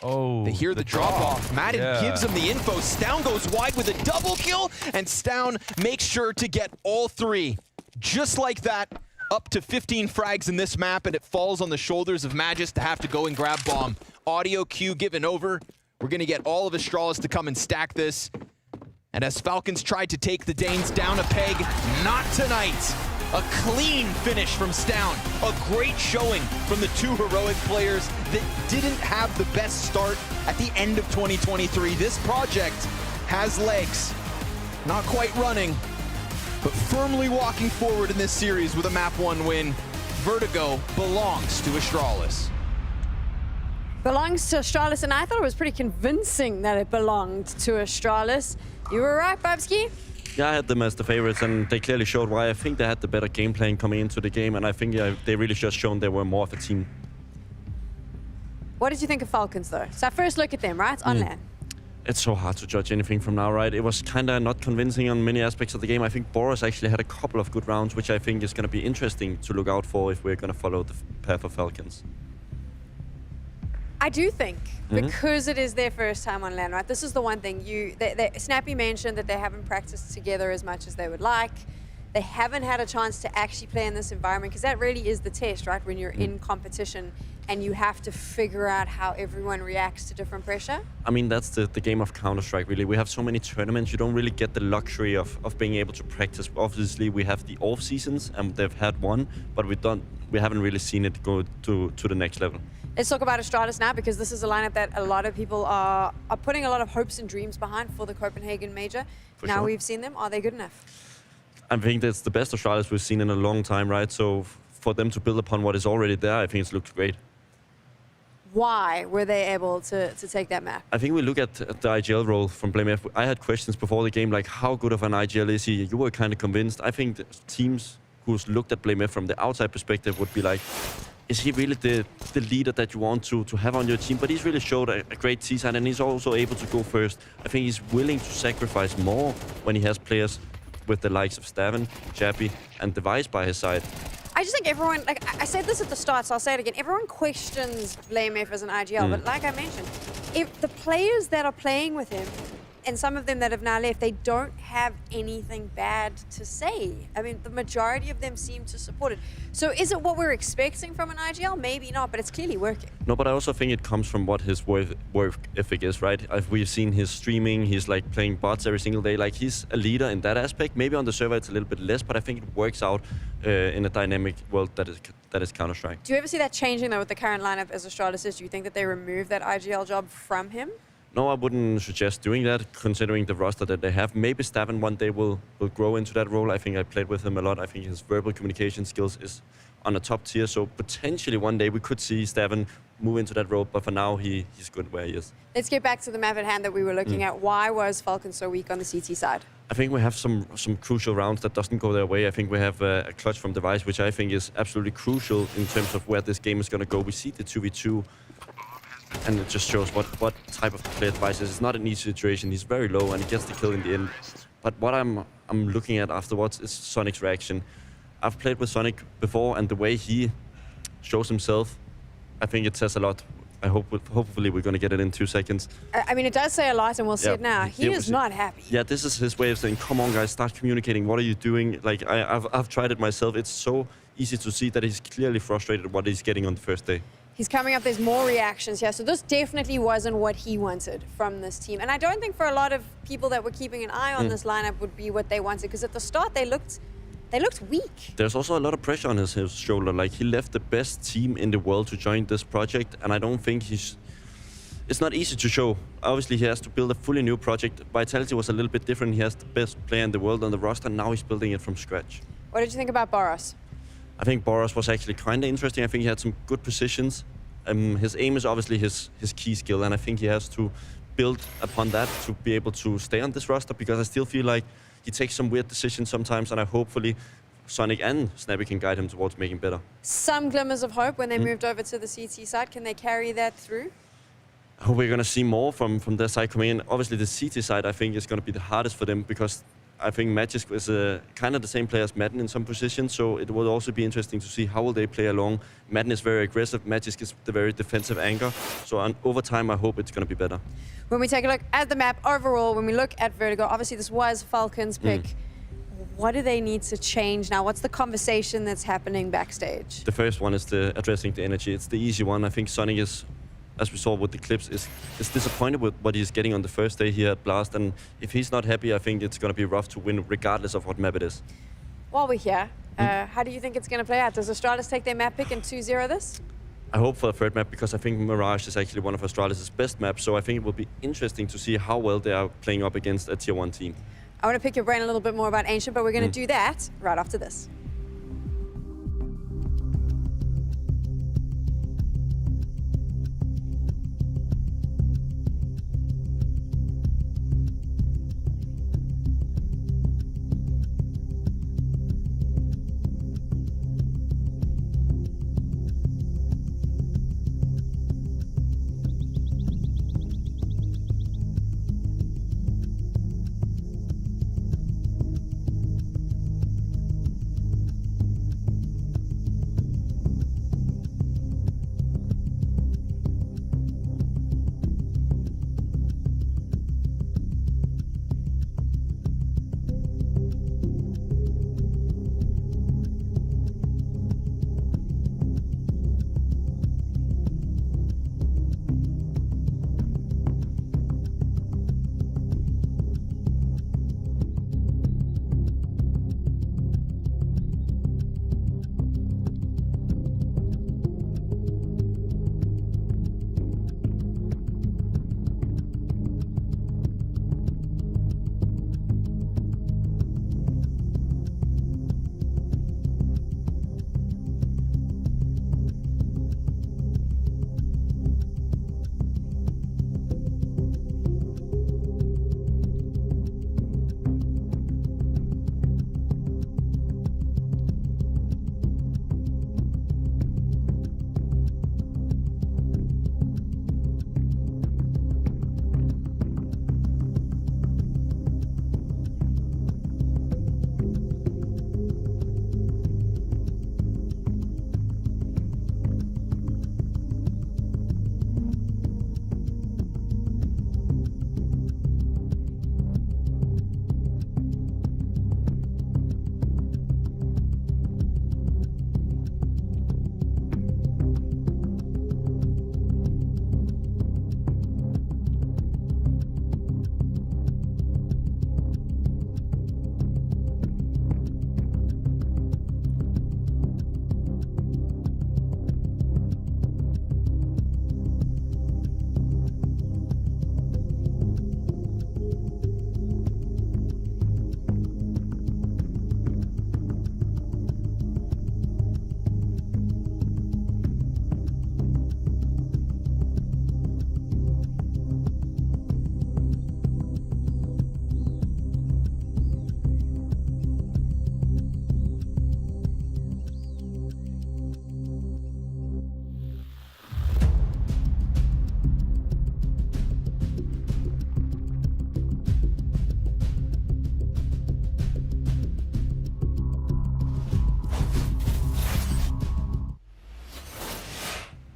Oh, they hear the drop off. Madden gives him the info. Stown goes wide with a double kill, and Stown makes sure to get all 3. Just like that, up to 15 frags in this map, and it falls on the shoulders of Magisk to have to go and grab bomb. Audio cue given over. We're going to get all of Astralis to come and stack this. And as Falcons tried to take the Danes down a peg, not tonight. A clean finish from Stown. A great showing from the 2 heroic players that didn't have the best start at the end of 2023. This project has legs. Not quite running, but firmly walking forward in this series with a map 1 win. Vertigo belongs to Astralis. Belongs to Astralis, and I thought it was pretty convincing that it belonged to Astralis. You were right, Babsky. Yeah, I had them as the favorites, and they clearly showed why. I think they had the better game plan coming into the game, and I think they really just shown they were more of a team. What did you think of Falcons, though? So first look at them, right? On LAN. It's so hard to judge anything from now, right? It was kind of not convincing on many aspects of the game. I think Boros actually had a couple of good rounds, which I think is going to be interesting to look out for if we're going to follow the path of Falcons. I do think, because it is their first time on LAN, right? This is the one thing Snappy mentioned that they haven't practiced together as much as they would like. They haven't had a chance to actually play in this environment, because that really is the test, right? When you're in competition and you have to figure out how everyone reacts to different pressure. I mean, that's the game of Counter-Strike, really. We have so many tournaments, you don't really get the luxury of being able to practice. Obviously, we have the off seasons, and they've had one, but we haven't really seen it go to the next level. Let's talk about Astralis now, because this is a lineup that a lot of people are putting a lot of hopes and dreams behind for the Copenhagen Major. Now we've seen them. Are they good enough? I think that's the best Astralis we've seen in a long time, right? So for them to build upon what is already there, I think it looks great. Why were they able to take that map? I think we look at the IGL role from BlameF. I had questions before the game, like how good of an IGL is he? You were kind of convinced. I think the teams who's looked at BlameF from the outside perspective would be like, is he really the leader that you want to have on your team? But he's really showed a great C-side, and he's also able to go first. I think he's willing to sacrifice more when he has players with the likes of Stavin, Chappy, and Device by his side. I just think everyone, like I said this at the start, so I'll say it again, everyone questions BlameF as an IGL, but like I mentioned, if the players that are playing with him, and some of them that have now left, they don't have anything bad to say. I mean, the majority of them seem to support it. So is it what we're expecting from an IGL? Maybe not, but it's clearly working. No, but I also think it comes from what his work ethic is, right? We've seen his streaming, he's like playing bots every single day. Like, he's a leader in that aspect. Maybe on the server it's a little bit less, but I think it works out in a dynamic world that is Counter-Strike. Do you ever see that changing, though, with the current lineup as Astralis is? Do you think that they remove that IGL job from him? No, I wouldn't suggest doing that, considering the roster that they have. Maybe Stavin one day will grow into that role. I think I played with him a lot. I think his verbal communication skills is on a top tier. So potentially one day we could see Stavin move into that role. But for now, he's good where he is. Let's get back to the map at hand that we were looking at. Why was Falcon so weak on the CT side? I think we have some crucial rounds that doesn't go their way. I think we have a clutch from Device, which I think is absolutely crucial in terms of where this game is going to go. We see the 2v2. And it just shows what type of player Device is. It's not an easy situation. He's very low, and he gets the kill in the end. But what I'm looking at afterwards is Sonic's reaction. I've played with Sonic before, and the way he shows himself, I think it says a lot. Hopefully we're going to get it in 2 seconds. I mean, it does say a lot, and we'll see it now. He is not happy. Yeah, this is his way of saying, come on, guys, start communicating. What are you doing? Like, I've tried it myself. It's so easy to see that he's clearly frustrated at what he's getting on the first day. He's coming up, there's more reactions here. So this definitely wasn't what he wanted from this team. And I don't think for a lot of people that were keeping an eye on this lineup would be what they wanted. Because at the start, they looked weak. There's also a lot of pressure on his shoulder. Like, he left the best team in the world to join this project. And I don't think it's not easy to show. Obviously, he has to build a fully new project. Vitality was a little bit different. He has the best player in the world on the roster. And now he's building it from scratch. What did you think about Boros? I think Boros was actually kind of interesting. I think he had some good positions. His aim is obviously his key skill, and I think he has to build upon that to be able to stay on this roster, because I still feel like he takes some weird decisions sometimes, and hopefully Sonic and Snappy can guide him towards making better. Some glimmers of hope when they moved over to the CT side. Can they carry that through? I hope we're going to see more from their side coming in. Obviously, the CT side, I think, is going to be the hardest for them, because I think Magisk is kind of the same player as Madden in some positions, so it will also be interesting to see how will they play along. Madden is very aggressive, Magisk is the very defensive anchor, so over time I hope it's going to be better. When we take a look at the map overall, when we look at Vertigo, obviously this was Falcon's pick. What do they need to change now? What's the conversation that's happening backstage? The first one is addressing the energy. It's the easy one. I think Sonic is, as we saw with the clips, is disappointed with what he's getting on the first day here at Blast. And if he's not happy, I think it's going to be rough to win regardless of what map it is. While we're here, how do you think it's going to play out? Does Astralis take their map pick and 2-0 this? I hope for the third map because I think Mirage is actually one of Astralis' best maps. So I think it will be interesting to see how well they are playing up against a tier 1 team. I want to pick your brain a little bit more about Ancient, but we're going to do that right after this.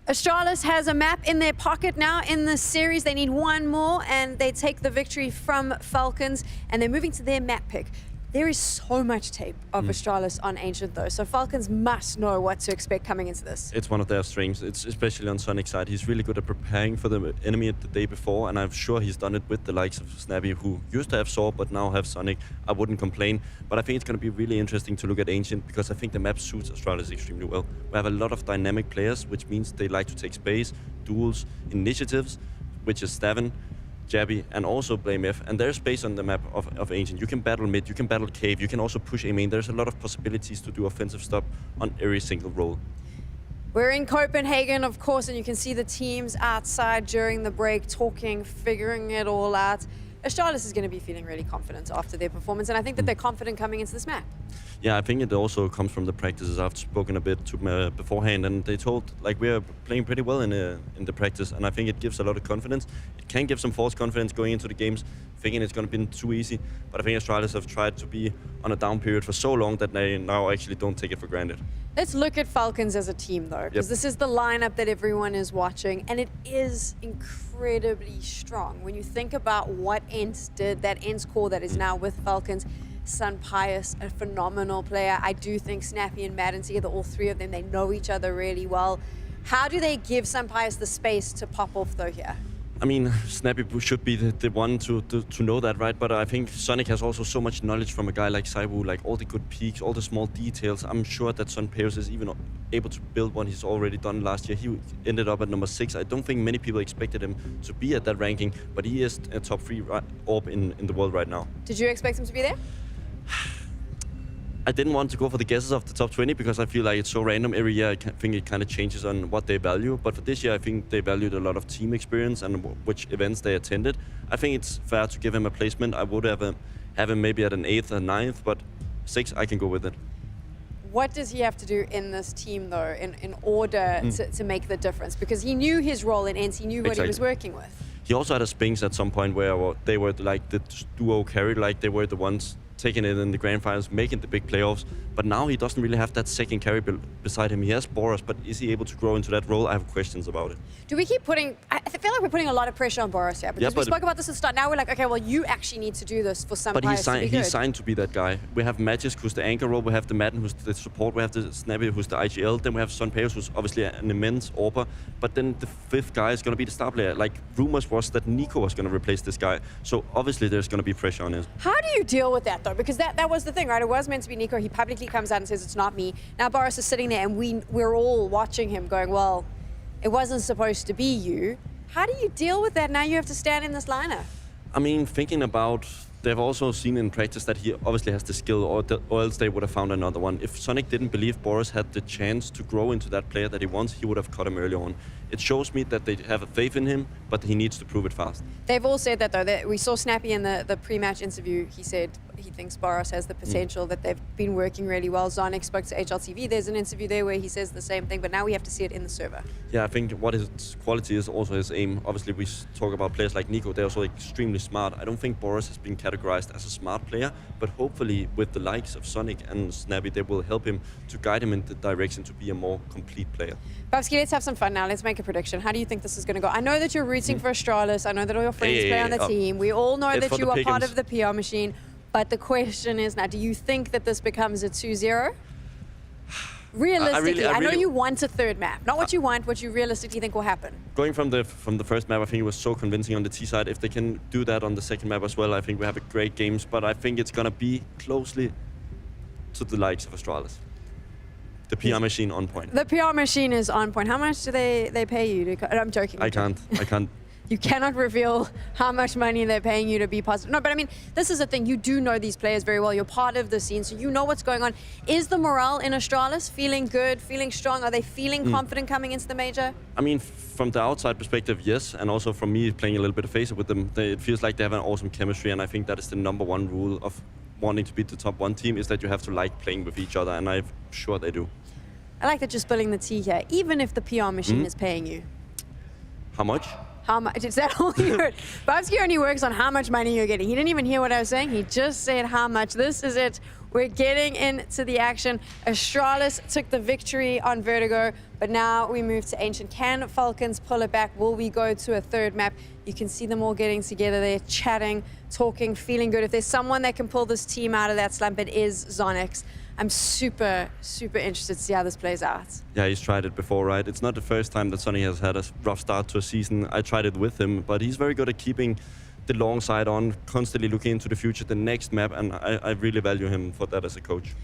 Astralis has a map in their pocket now in the series. They need one more and they take the victory from Falcons, and they're moving to their map pick. There is so much tape of Astralis on Ancient though, so Falcons must know what to expect coming into this. It's one of their strengths. It's especially on Sonic's side. He's really good at preparing for the enemy the day before, and I'm sure he's done it with the likes of NAVI, who used to have Saw but now have Sonic. I wouldn't complain, but I think it's going to be really interesting to look at Ancient because I think the map suits Astralis extremely well. We have a lot of dynamic players, which means they like to take space, duels, initiatives, which is Stavin, Jabby, and also Blame F. And there's space on the map of Ancient. You can battle mid, you can battle cave, you can also push A main. There's a lot of possibilities to do offensive stuff on every single role. We're in Copenhagen, of course, and you can see the teams outside during the break talking, figuring it all out. Astralis is going to be feeling really confident after their performance, and I think that they're confident coming into this map. Yeah, I think it also comes from the practices. I've spoken a bit to beforehand, and they told like we're playing pretty well in the practice, and I think it gives a lot of confidence. It can give some false confidence going into the games, thinking it's going to be too easy. But I think Astralis have tried to be on a down period for so long that they now actually don't take it for granted. Let's look at Falcons as a team, though, because this is the lineup that everyone is watching, and it is incredibly strong. When you think about what Ents did, that Ents core that is now with Falcons, Sun Pius, a phenomenal player. I do think Snappy and Madden together, all three of them, they know each other really well. How do they give Sun Pius the space to pop off, though, here? I mean, Snappy should be the one to know that, right? But I think Sonic has also so much knowledge from a guy like Saiwu, like all the good peaks, all the small details. I'm sure that Sun Pius is even able to build one he's already done last year. He ended up at number 6. I don't think many people expected him to be at that ranking, but he is a top 3 orb in the world right now. Did you expect him to be there? I didn't want to go for the guesses of the top 20 because I feel like it's so random. Every year I think it kind of changes on what they value. But for this year, I think they valued a lot of team experience and which events they attended. I think it's fair to give him a placement. I would have him maybe at an 8th or 9th, but 6, I can go with it. What does he have to do in this team, though, in order to make the difference? Because he knew his role in Ents, he knew what he was working with. He also had a Spinks at some point where they were like the duo carry, like they were the ones taking it in the grand finals, making the big playoffs. But now he doesn't really have that second carry beside him. He has Boros, but is he able to grow into that role? I have questions about it. Do we keep putting... I feel like we're putting a lot of pressure on Boros here, because we spoke about this at the start. Now we're like, okay, well, you actually need to do this for some players to be good. He's signed to be that guy. We have Magisk, who's the anchor role. We have the Madden, who's the support. We have the Snappy, who's the IGL. Then we have Sun Pius, who's obviously an immense AWPer. But then the 5th guy is going to be the star player. Like, rumors was that Nico was going to replace this guy. So obviously there's going to be pressure on him. How do you deal with that, though? Because that was the thing, right? It was meant to be Nico. He publicly comes out and says it's not me. Now Boros is sitting there, and we're all watching him going, well, it wasn't supposed to be you. How do you deal with that? Now you have to stand in this lineup. I mean, thinking about, they've also seen in practice that he obviously has the skill, or else they would have found another one. If Sonic didn't believe Boros had the chance to grow into that player that he wants, he would have cut him early on. It shows me that they have a faith in him, but he needs to prove it fast. They've all said that, though. That we saw Snappy in the pre-match interview. He said he thinks Boros has the potential, that they've been working really well. Zonic spoke to HLTV. There's an interview there where he says the same thing, but now we have to see it in the server. Yeah, I think what his quality is also his aim. Obviously, we talk about players like Nico. They're also extremely smart. I don't think Boros has been categorized as a smart player, but hopefully with the likes of Sonic and Snappy, they will help him to guide him in the direction to be a more complete player. Babsky, let's have some fun now. Let's make a prediction. How do you think this is going to go? I know that you're rooting for Astralis. I know that all your friends play on the team. We all know that you are part of the PR machine. But the question is now, do you think that this becomes a 2-0? Realistically, I know you want a 3rd map. Not what you want, what you realistically think will happen. Going from the first map, I think it was so convincing on the T side. If they can do that on the 2nd map as well, I think we have a great games. But I think it's going to be closely to the likes of Astralis. The PR machine on point. The PR machine is on point. How much do they pay you? I'm joking. I can't. You cannot reveal how much money they're paying you to be positive. No, but I mean, this is the thing. You do know these players very well. You're part of the scene, so you know what's going on. Is the morale in Astralis feeling good, feeling strong? Are they feeling confident coming into the major? I mean, from the outside perspective, yes. And also from me playing a little bit of face with them, it feels like they have an awesome chemistry. And I think that is the #1 rule of wanting to be the top 1 team, is that you have to like playing with each other. And I'm sure they do. I like that you're spilling the tea here, even if the PR machine is paying you. How much? How much? Is that all you heard? Babsky only works on how much money you're getting. He didn't even hear what I was saying. He just said how much. This is it. We're getting into the action. Astralis took the victory on Vertigo, but now we move to Ancient. Can Falcons pull it back? Will we go to a 3rd map? You can see them all getting together. They're chatting, talking, feeling good. If there's someone that can pull this team out of that slump, it is Zonix. I'm super, super interested to see how this plays out. Yeah, he's tried it before, right? It's not the first time that Sonny has had a rough start to a season. I tried it with him, but he's very good at keeping the long side on, constantly looking into the future, the next map, and I really value him for that as a coach.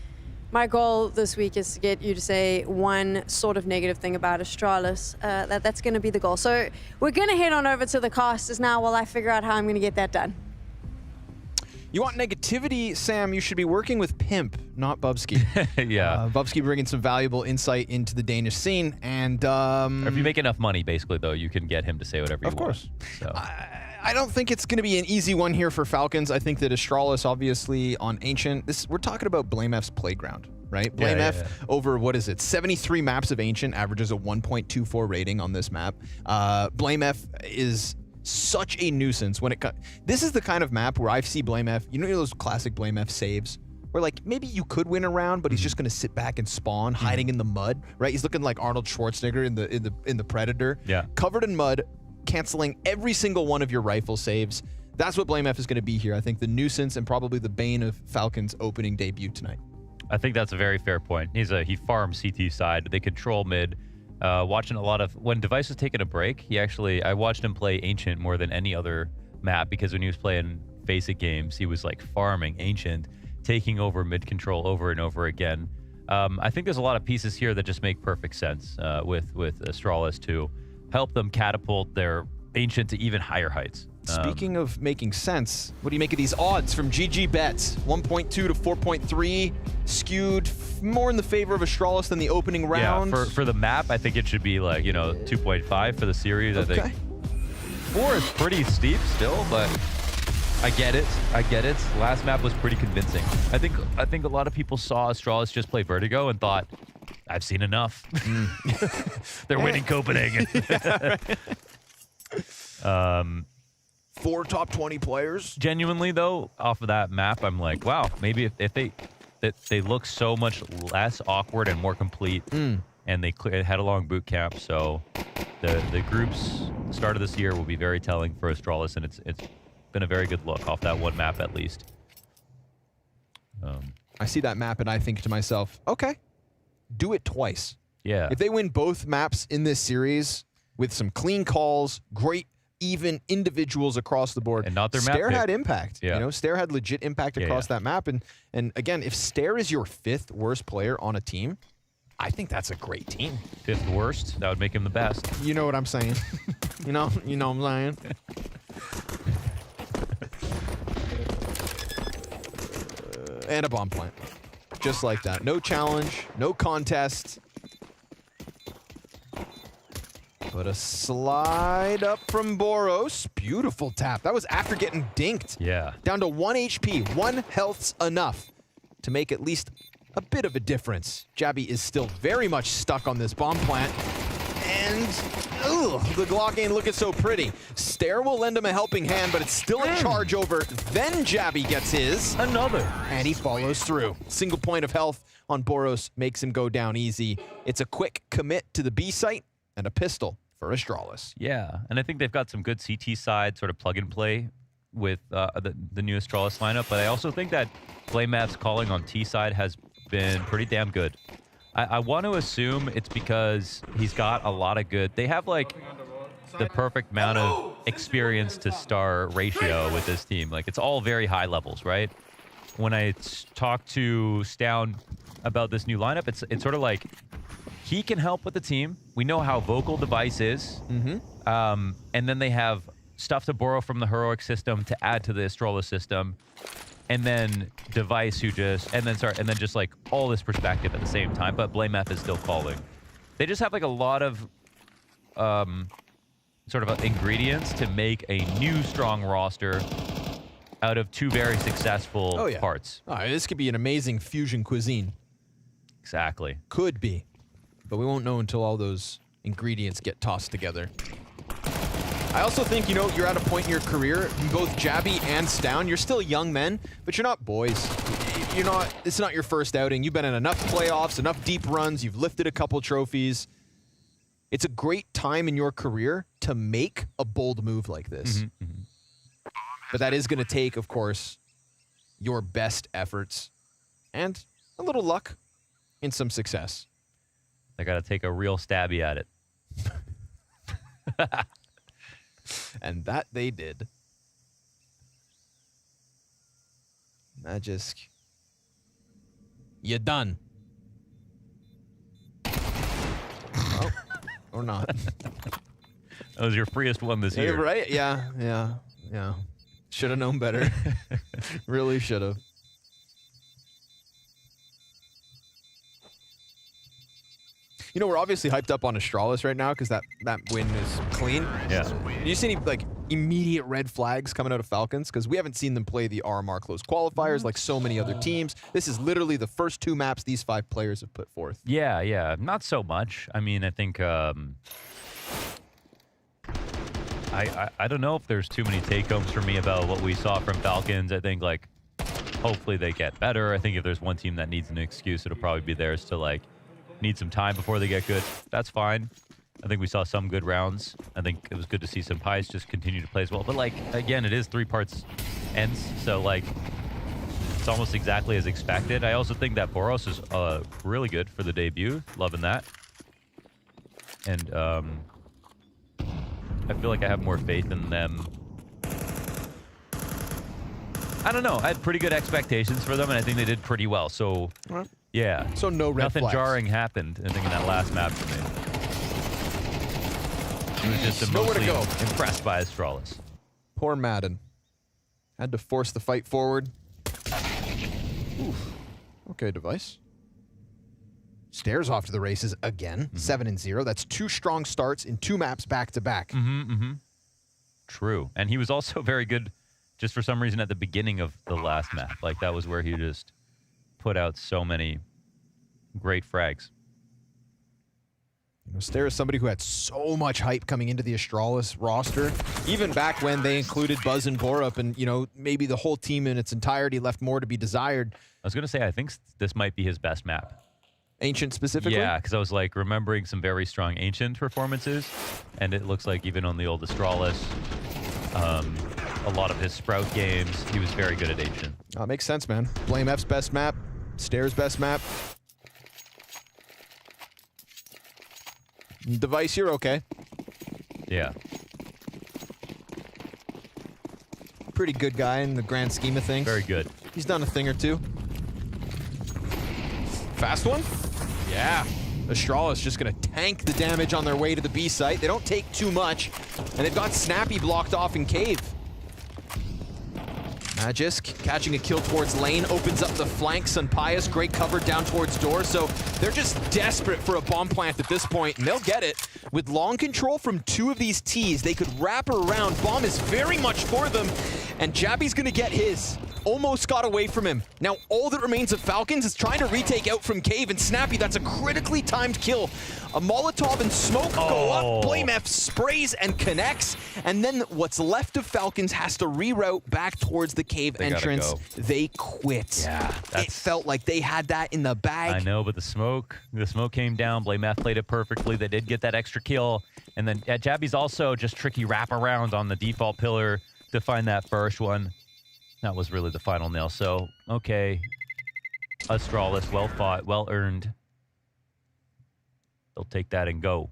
My goal this week is to get you to say one sort of negative thing about Astralis. That's going to be the goal. So we're going to head on over to the casters now while I figure out how I'm going to get that done. You want negativity, Sam, you should be working with Pimp, not Bubsky. Yeah. Bubsky bringing some valuable insight into the Danish scene. And or if you make enough money, basically, though, you can get him to say whatever you want. Of course. So. I don't think it's going to be an easy one here for Falcons. I think that Astralis, obviously, on Ancient, we're talking about BlameF's playground, right? BlameF over, what is it, 73 maps of Ancient, averages a 1.24 rating on this map. BlameF is such a nuisance when it comes. This is the kind of map where I see BlameF, you know those classic BlameF saves? Where like maybe you could win a round, but he's just going to sit back and spawn, hiding in the mud, right? He's looking like Arnold Schwarzenegger in the Predator, covered in mud, canceling every single one of your rifle saves. That's what BlameF is going to be here. I think the nuisance and probably the bane of Falcons' opening debut tonight. I think that's a very fair point. He farms CT side. They control mid. Watching a lot of when Device was taking a break, I watched him play Ancient more than any other map because when he was playing Faceit games, he was like farming Ancient, taking over mid control over and over again. I think there's a lot of pieces here that just make perfect sense with Astralis to help them catapult their Ancient to even higher heights. Speaking of making sense, what do you make of these odds from GG Bets? 1.2 to 4.3, skewed more in the favor of Astralis than the opening round. Yeah, for the map, I think it should be like, 2.5 for the series. Okay. I think 4 is pretty steep still, but I get it. Last map was pretty convincing. I think a lot of people saw Astralis just play Vertigo and thought, I've seen enough. They're winning Copenhagen. 4 top 20 players. Genuinely though, off of that map, I'm like, wow, maybe if they look so much less awkward and more complete, and they had a long boot camp. So the groups start of this year will be very telling for Astralis, and it's been a very good look off that one map at least. I see that map and I think to myself, okay, do it twice. Yeah. If they win both maps in this series with some clean calls, great even individuals across the board. And not their map Stair pick. had impact. Yeah. Stair had legit impact across that map. And again, if Stair is your 5th worst player on a team, I think that's a great team. 5th worst? That would make him the best. You know what I'm saying. you know what I'm saying. And a bomb plant. Just like that. No challenge, no contest. But a slide up from Boros. Beautiful tap. That was after getting dinked. Yeah. Down to 1 HP. 1 health's enough to make at least a bit of a difference. Jabby is still very much stuck on this bomb plant. And the Glock ain't looking so pretty. Stair will lend him a helping hand, but it's still a charge over. Then Jabby gets his. Another. And he follows through. Single point of health on Boros makes him go down easy. It's a quick commit to the B site and a pistol for Astralis. Yeah, and I think they've got some good CT side sort of plug and play with the new Astralis lineup, but I also think that BlameF's calling on T side has been pretty damn good. I want to assume it's because he's got a lot of good. They have like the perfect amount of experience to star ratio with this team. Like it's all very high levels, right? When I talk to Stown about this new lineup, it's sort of like he can help with the team. We know how vocal Device is. And then they have stuff to borrow from the Heroic system to add to the Astralis system. And then Device and then just like all this perspective at the same time, but BlameF is still calling. They just have like a lot of sort of ingredients to make a new strong roster out of 2 very successful parts. This could be an amazing fusion cuisine. Exactly. Could be. But we won't know until all those ingredients get tossed together. I also think, you're at a point in your career, both Jabby and Stown, you're still young men, but you're not boys. It's not your first outing. You've been in enough playoffs, enough deep runs, you've lifted a couple trophies. It's a great time in your career to make a bold move like this. But that is going to take, of course, your best efforts and a little luck and some success. They got to take a real stabby at it. And that they did. Magisk. You done. Oh, or not. That was your freest one this year. Right? Yeah. Should have known better. Really should have. You know, we're obviously hyped up on Astralis right now because that win is clean. Yeah. Do you see any like immediate red flags coming out of Falcons? Because we haven't seen them play the RMR close qualifiers like so many other teams. This is literally the first 2 maps these 5 players have put forth. Yeah, not so much. I mean, I think I don't know if there's too many take-homes for me about what we saw from Falcons. I think, like, hopefully they get better. I think if there's one team that needs an excuse, it'll probably be theirs to, like, need some time before they get good. That's fine. I think we saw some good rounds. I think it was good to see some Pies just continue to play as well. But, like, again, it is 3 parts ends, so, like, it's almost exactly as expected. I also think that Boros is really good for the debut. Loving that. And I feel like I have more faith in them. I don't know. I had pretty good expectations for them, and I think they did pretty well. So, yeah. So no red Nothing flags. jarring happened, I think, in that last map for me. I was just Nowhere to mostly go. impressed by Astralis. Poor Madden. Had to force the fight forward. Oof. Okay, Device. Stairs off to the races again. 7-0. That's 2 strong starts in 2 maps back-to-back. True. And he was also very good just for some reason at the beginning of the last map. Like, that was where he just put out so many great frags. You know, Stare is somebody who had so much hype coming into the Astralis roster, even back when they included Buzz and Borup, and, you know, maybe the whole team in its entirety left more to be desired. I was going to say, I think this might be his best map. Ancient specifically? Yeah, because I was, like, remembering some very strong Ancient performances, and it looks like even on the old Astralis, a lot of his Sprout games, he was very good at Ancient. Makes sense, man. Blame F's best map, Stare's best map. Device, you're okay. Yeah. Pretty good guy in the grand scheme of things. Very good. He's done a thing or 2. Fast one? Yeah. Astralis just going to tank the damage on their way to the B site. They don't take too much, and they've got Snappy blocked off in Cave. Magisk catching a kill towards lane, opens up the flanks on Pius. Great cover down towards door, so they're just desperate for a bomb plant at this point, and they'll get it. With long control from 2 of these Ts, they could wrap around. Bomb is very much for them, and Jabby's gonna get his. Almost got away from him. Now all that remains of Falcons is trying to retake out from Cave, and Snappy, that's a critically timed kill. A Molotov and smoke go up, Blame F sprays and connects, and then what's left of Falcons has to reroute back towards the Cave entrance. They quit. Yeah, it felt like they had that in the bag. I know, but the smoke came down. Blame F played it perfectly. They did get that extra kill. And then Jabby's also just tricky wraparound on the default pillar to find that first one. That was really the final nail. So, okay. Astralis, well fought, well earned. They'll take that and go.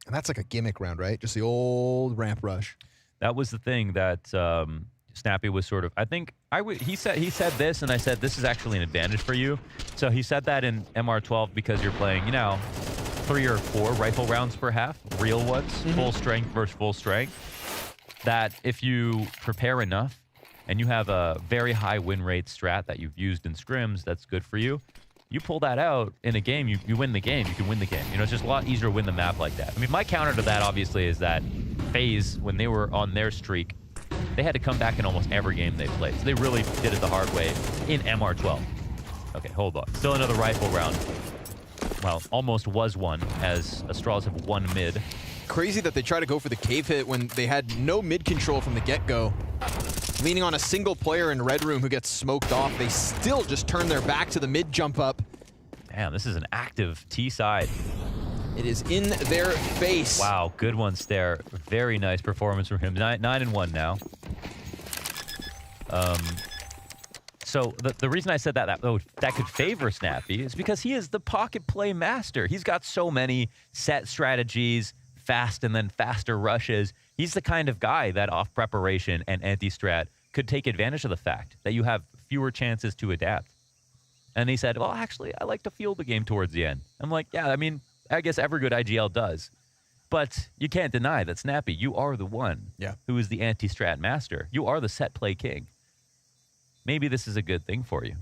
And that's like a gimmick round, right? Just the old ramp rush. That was the thing that Snappy was sort of, I think, he said this, and I said, this is actually an advantage for you. So he said that in MR12 because you're playing, you know, 3 or 4 rifle rounds per half, real ones, full strength versus full strength. That if you prepare enough and you have a very high win rate strat that you've used in scrims that's good for you, you pull that out in a game, you win the game, you can win the game. You know, it's just a lot easier to win the map like that. I mean, my counter to that, obviously, is that FaZe, when they were on their streak, they had to come back in almost every game they played. So they really did it the hard way in MR12. Okay, hold on. Still another rifle round. Well, almost was one, as Astralis have won mid. Crazy that they try to go for the Cave hit when they had no mid control from the get-go. Leaning on a single player in Red Room who gets smoked off, they still just turn their back to the mid jump up. Damn, this is an active T side. It is in their face. Wow, good one, Stare. Very nice performance from him. 9-1 now. So the reason I said that could favor Snappy is because he is the pocket play master. He's got so many set strategies, fast and then faster rushes. He's the kind of guy that off preparation and anti-strat could take advantage of the fact that you have fewer chances to adapt. And he said, well, actually, I like to feel the game towards the end. I'm like, yeah, I mean, I guess every good IGL does. But you can't deny that, Snappy, you are the one who is the anti-strat master. You are the set play king. Maybe this is a good thing for you.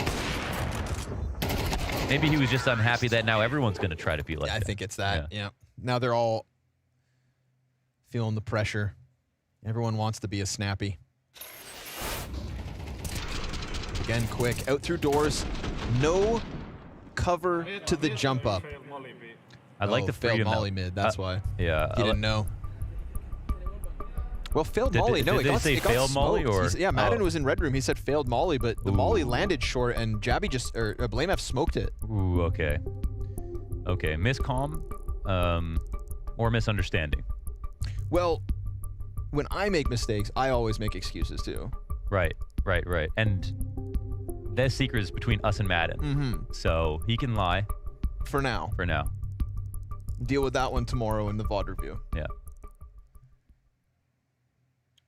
Maybe he was just unhappy that now everyone's going to try to be like I him. think it's that, yeah. Now they're all feeling the pressure. Everyone wants to be a Snappy. Again, quick, out through doors. No cover to the jump up. I like the failed freedom molly mid, that's why. Yeah. He didn't know. Well, failed molly. No, did they say failed molly or? Yeah, Madden was in red room. He said failed molly, but the molly landed short, and Jabby just or Blame F smoked it. Ooh, okay. Okay, miscomm, or misunderstanding. Well, when I make mistakes, I always make excuses too. Right. And that secret is between us and Madden. So he can lie. For now. Deal with that one tomorrow in the VOD review. Yeah.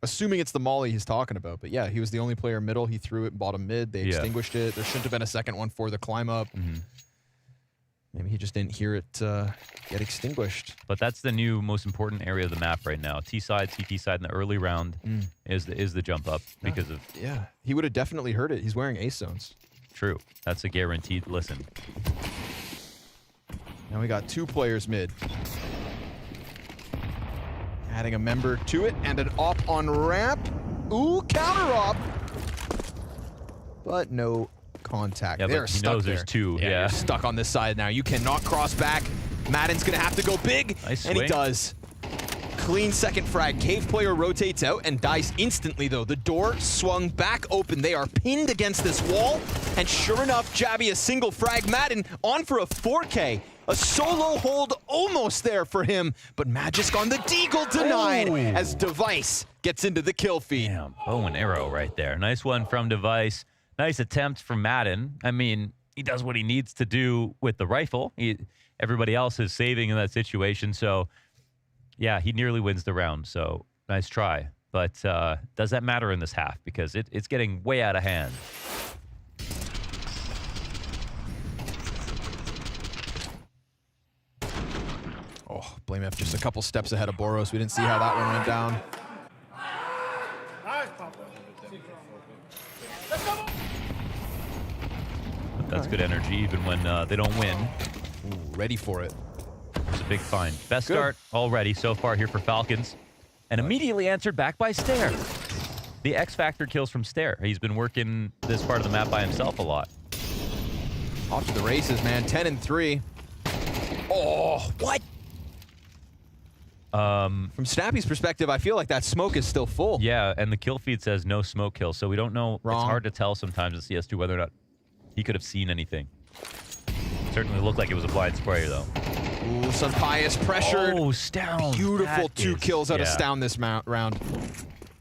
Assuming it's the molly he's talking about. But yeah, he was the only player middle. He threw it bottom mid. They extinguished it. There shouldn't have been a second one for the climb up. Maybe he just didn't hear it get extinguished. But that's the new most important area of the map right now. T side, CT side in the early round is the jump up because of... Yeah, he would have definitely heard it. He's wearing ace zones. True. That's a guaranteed listen. Now we got 2 players mid. Adding a member to it and an op on ramp. Ooh, counter op. But no contact. Yeah, They're but he stuck knows there. there's 2. Yeah, Yeah. you're stuck on this side now. You cannot cross back. Madden's gonna have to go big, Nice and he swing. does. Clean second frag. Cave player rotates out and dies instantly, though. The door swung back open. They are pinned against this wall, and sure enough, Jabby a single frag. Madden on for a 4K. A solo hold almost there for him, but Magisk on the deagle denied as Device gets into the kill feed. Damn, bow and arrow right there. Nice one from Device. Nice attempt from Madden. I mean, he does what he needs to do with the rifle. Everybody else is saving in that situation, so yeah, he nearly wins the round, so nice try. But does that matter in this half? Because it's getting way out of hand. Oh, Blame F just a couple steps ahead of Boros. We didn't see how that one went down. But that's good energy, even when they don't win. Ooh, ready for it. It's a big find. Best start already so far here for Falcons. And immediately answered back by Stair. The X Factor kills from Stair. He's been working this part of the map by himself a lot. Off to the races, man. 10 and 3. Oh, what? From Snappy's perspective, I feel like that smoke is still full. Yeah, and the kill feed says no smoke kill, so we don't know. Wrong. It's hard to tell sometimes in CS2 whether or not he could have seen anything. Certainly looked like it was a blind spray, though. Ooh, some pious pressure. Oh, Stown. Beautiful That 2 is- kills out of yeah. Stown this round.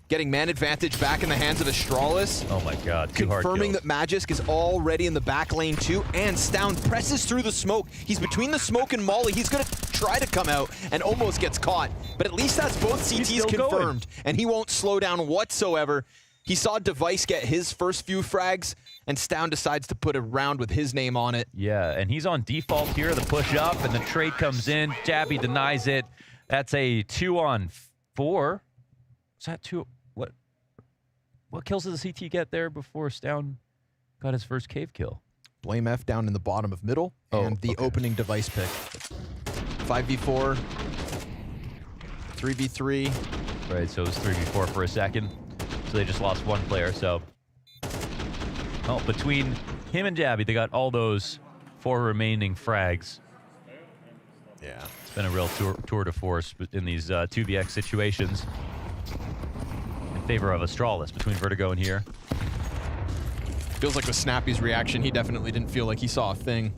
Getting man advantage back in the hands of Astralis. Oh my god, 2 hard Confirming kills. that Magisk is already in the back lane too, and Stown presses through the smoke. He's between the smoke and Molly. He's gonna try to come out and almost gets caught. But at least that's both CTs still confirmed, and he won't slow down whatsoever. He saw Device get his first few frags, and Stown decides to put a round with his name on it. Yeah, and he's on default here. The push up, and the trade comes in. Jabby denies it. That's a 2-on-4. Is that 2? What kills did the CT get there before Stown got his first cave kill? Blame F down in the bottom of middle, and the opening Device pick. 5v4, 3v3. Right, so it was 3v4 for a second. So they just lost 1 player, so... Well, between him and Jabby, they got all those 4 remaining frags. Yeah. It's been a real tour de force in these 2vx situations. In favor of Astralis between Vertigo and here. Feels like with Snappy's reaction, he definitely didn't feel like he saw a thing.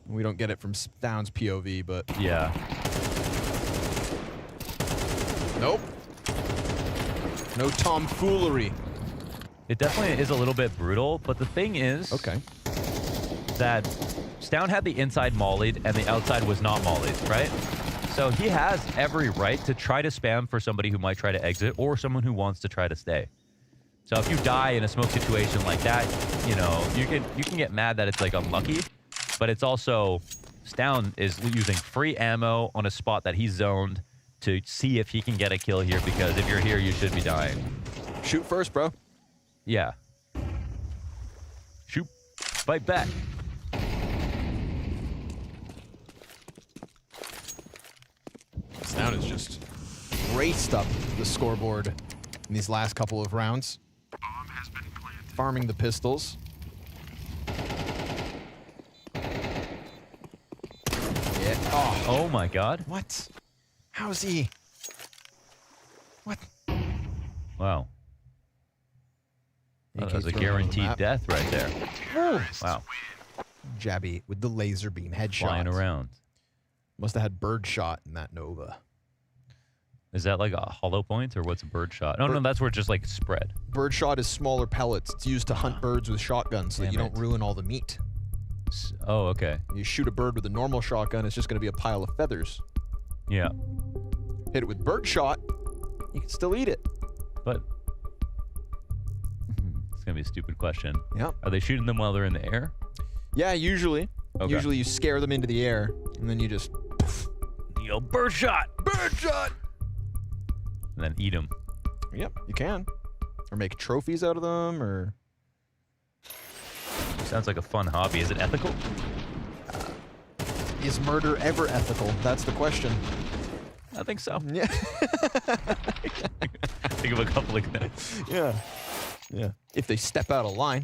We don't get it from Stown's POV, but... Yeah. Nope. No tomfoolery. It definitely is a little bit brutal, but the thing is... Okay. That Stown had the inside mollied and the outside was not mollied, right? So he has every right to try to spam for somebody who might try to exit or someone who wants to try to stay. So if you die in a smoke situation like that, you know, you can get mad that it's like unlucky, but it's also Stown is using free ammo on a spot that he's zoned to see if he can get a kill here, because if you're here, you should be dying. Shoot first, bro. Yeah. Shoot. Fight back. Snout has just raced up the scoreboard in these last couple of rounds. Farming the pistols. Yeah. Oh my god. What? How is he? What? Wow. That was a guaranteed death right there. Wow. Jabby with the laser beam headshot. Flying around. Must have had bird shot in that Nova. Is that like a hollow point or what's a bird shot? No, no, that's where it's just like spread. Bird shot is smaller pellets. It's used to hunt birds with shotguns so that you don't ruin all the meat. Oh, okay. You shoot a bird with a normal shotgun, it's just going to be a pile of feathers. Yeah. Hit it with bird shot, you can still eat it. But it's going to be a stupid question. Yeah. Are they shooting them while they're in the air? Yeah, usually. Okay. Usually you scare them into the air, and then you just... Yo, bird shot! Bird shot! And then eat them. Yep, you can. Or make trophies out of them, or... Sounds like a fun hobby. Is it ethical? Is murder ever ethical? That's the question. I think so. Yeah. Think of a couple of guys. Yeah. Yeah. If they step out of line.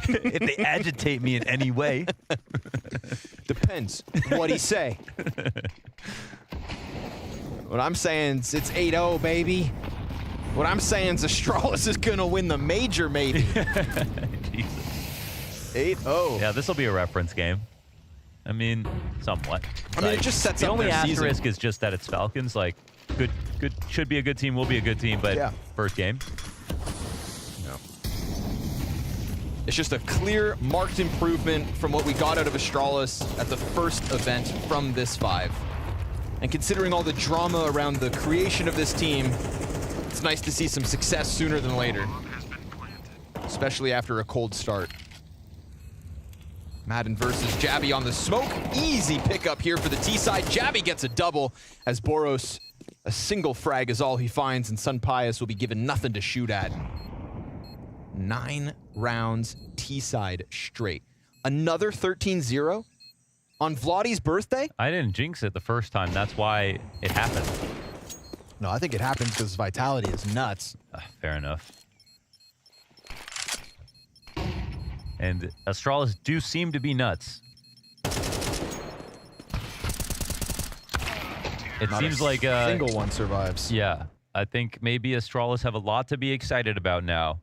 If they agitate me in any way. Depends. What'd he say? What I'm saying is it's 8-0, baby. What I'm saying is Astralis is going to win the major, maybe. 8-0. Yeah, this will be a reference game. I mean, somewhat. I mean, it just sets the up only their asterisk season. is just that it's Falcons. Like, good, should be a good team, will be a good team, but Yeah. first game. No. It's just a clear, marked improvement from what we got out of Astralis at the first event from this 5. And considering all the drama around the creation of this team, it's nice to see some success sooner than later. Especially after a cold start. Madden versus Jabby on the smoke. Easy pickup here for the T side. Jabby gets a double as Boros, a single frag is all he finds, and Sun Pius will be given nothing to shoot at. 9 rounds T side straight. Another 13-0 on Vladi's birthday? I didn't jinx it the first time. That's why it happened. No, I think it happens because Vitality is nuts. Fair enough. And Astralis do seem to be nuts. It Not seems a like single one survives. Yeah, I think maybe Astralis have a lot to be excited about now.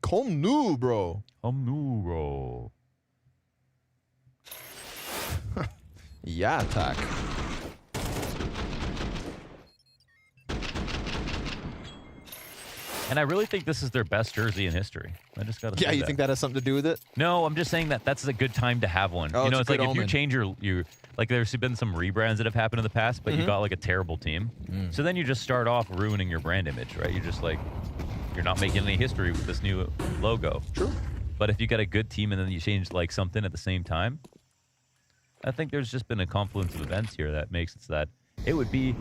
Come new, bro. Come new, bro. Yeah, attack. And I really think this is their best jersey in history. I just got to say Yeah, you think that has something to do with it? No, I'm just saying that that's a good time to have one. Oh, you know, it's it's a like good if you omen. change your like there's been some rebrands that have happened in the past, but you got like a terrible team. So then you just start off ruining your brand image, right? You're just like, you're not making any history with this new logo. True. But if you got a good team and then you change like something at the same time, I think there's just been a confluence of events here that makes it so that it would be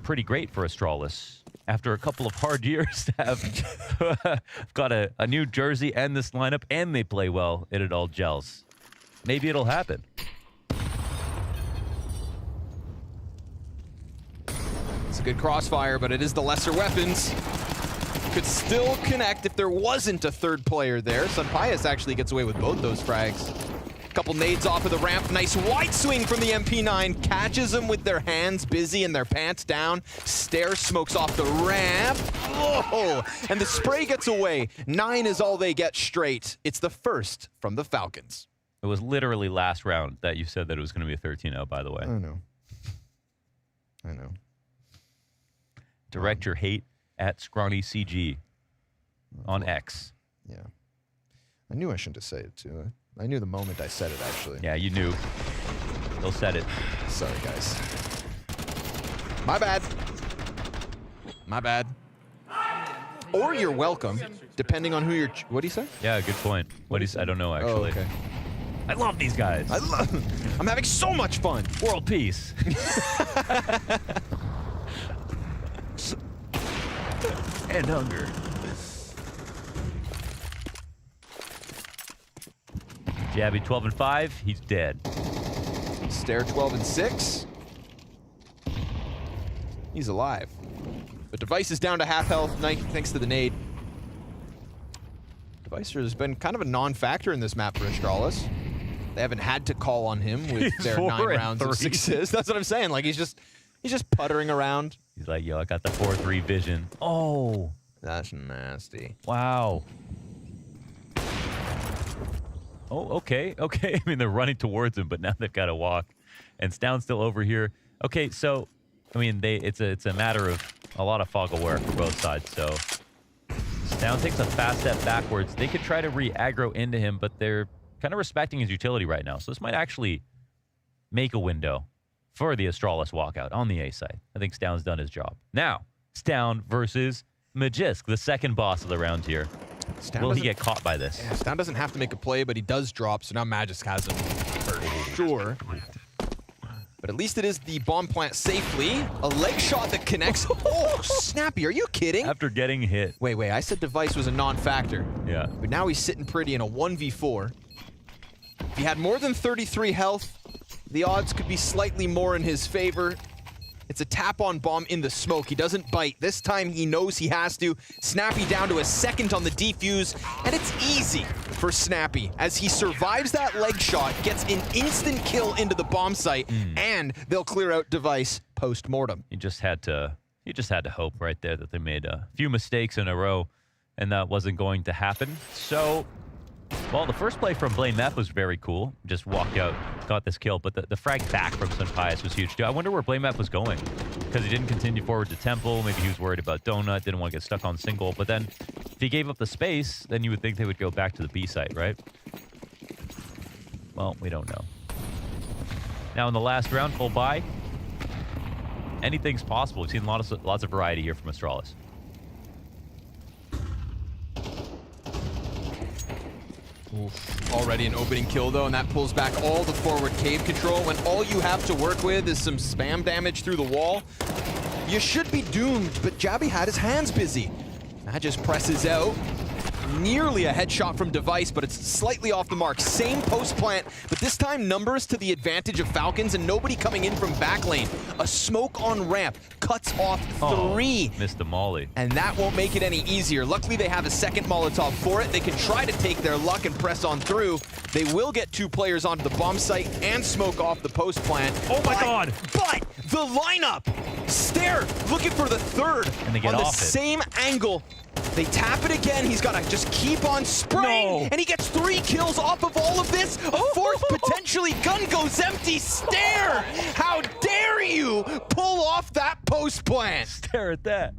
pretty great for Astralis after a couple of hard years to have got a new jersey and this lineup, and they play well, and it all gels. Maybe it'll happen. It's a good crossfire, but it is the lesser weapons. Could still connect if there wasn't a third player there. Sun Pius actually gets away with both those frags. Couple nades off of the ramp. Nice wide swing from the MP9. Catches them with their hands busy and their pants down. Stare smokes off the ramp. Oh, and the spray gets away. 9 is all they get straight. It's the first from the Falcons. It was literally last round that you said that it was going to be a 13-0, by the way. I know. I know. Direct your hate at Scrawny CG on X. Yeah. I knew I shouldn't have said it, too. I knew the moment I said it, actually. Yeah, you knew. They'll set it. Sorry, guys. My bad. My bad. Or you're welcome, depending on who you're... What do you say? Yeah, good point. What is? I don't know, actually. Oh, okay. I love these guys. I'm having so much fun. World peace. And hunger. Jabby 12 and 5. He's dead. Stare 12 and 6. He's alive. But Device is down to half health thanks to the nade. Devicer has been kind of a non-factor in this map for Astralis. They haven't had to call on him with their 9 rounds of 6s. That's what I'm saying. Like he's just puttering around. He's like, yo, I got the 4-3 vision. Oh. That's nasty. Wow. Oh, okay. I mean, they're running towards him, but now they've got to walk. And Stound's still over here. Okay, so, I mean, it's a matter of a lot of fog aware for both sides. So, Stound takes a fast step backwards. They could try to re-aggro into him, but they're kind of respecting his utility right now. So this might actually make a window for the Astralis walkout on the A side. I think Stound's done his job. Now, Stound versus Magisk, the second boss of the round here. Will he get caught by this? Yeah, Stound doesn't have to make a play, but he does drop, so now Magisk has him for sure. But at least it is the bomb plant safely. A leg shot that connects. Oh, Snappy, are you kidding? After getting hit. Wait, I said Device was a non-factor. Yeah. But now he's sitting pretty in a 1v4. If he had more than 33 health, the odds could be slightly more in his favor. It's a tap-on bomb in the smoke. He doesn't bite. This time he knows he has to. Snappy down to a second on the defuse, and it's easy for Snappy as he survives that leg shot, gets an instant kill into the bomb site, and they'll clear out Device post-mortem. You just had to hope right there that they made a few mistakes in a row, and that wasn't going to happen. So, well, the first play from Blame F was very cool. Just walked out, got this kill, but the frag back from Sunpius was huge too. I wonder where Blame F was going, because he didn't continue forward to Temple. Maybe he was worried about Donut, didn't want to get stuck on single. But then, if he gave up the space, then you would think they would go back to the B site, right? Well, we don't know. Now in the last round, full buy. Anything's possible. We've seen lots of variety here from Astralis. Oof. Already an opening kill though, and that pulls back all the forward cave control. When all you have to work with is some spam damage through the wall, you should be doomed, but Jabby had his hands busy. That just presses out. Nearly a headshot from Device, but it's slightly off the mark. Same post plant, but this time numbers to the advantage of Falcons and nobody coming in from back lane. A smoke on ramp cuts off 3. Missed the molly. And that won't make it any easier. Luckily, they have a second Molotov for it. They can try to take their luck and press on through. They will get 2 players onto the bomb site and smoke off the post plant. Oh my God! But the lineup! Stare looking for the third and they get on the off it. same angle. They tap it again. He's got to just keep on spraying. And he gets 3 kills off of all of this. A 4th potentially. Gun goes empty. Stare! How dare you pull off that post plant? Stare at that.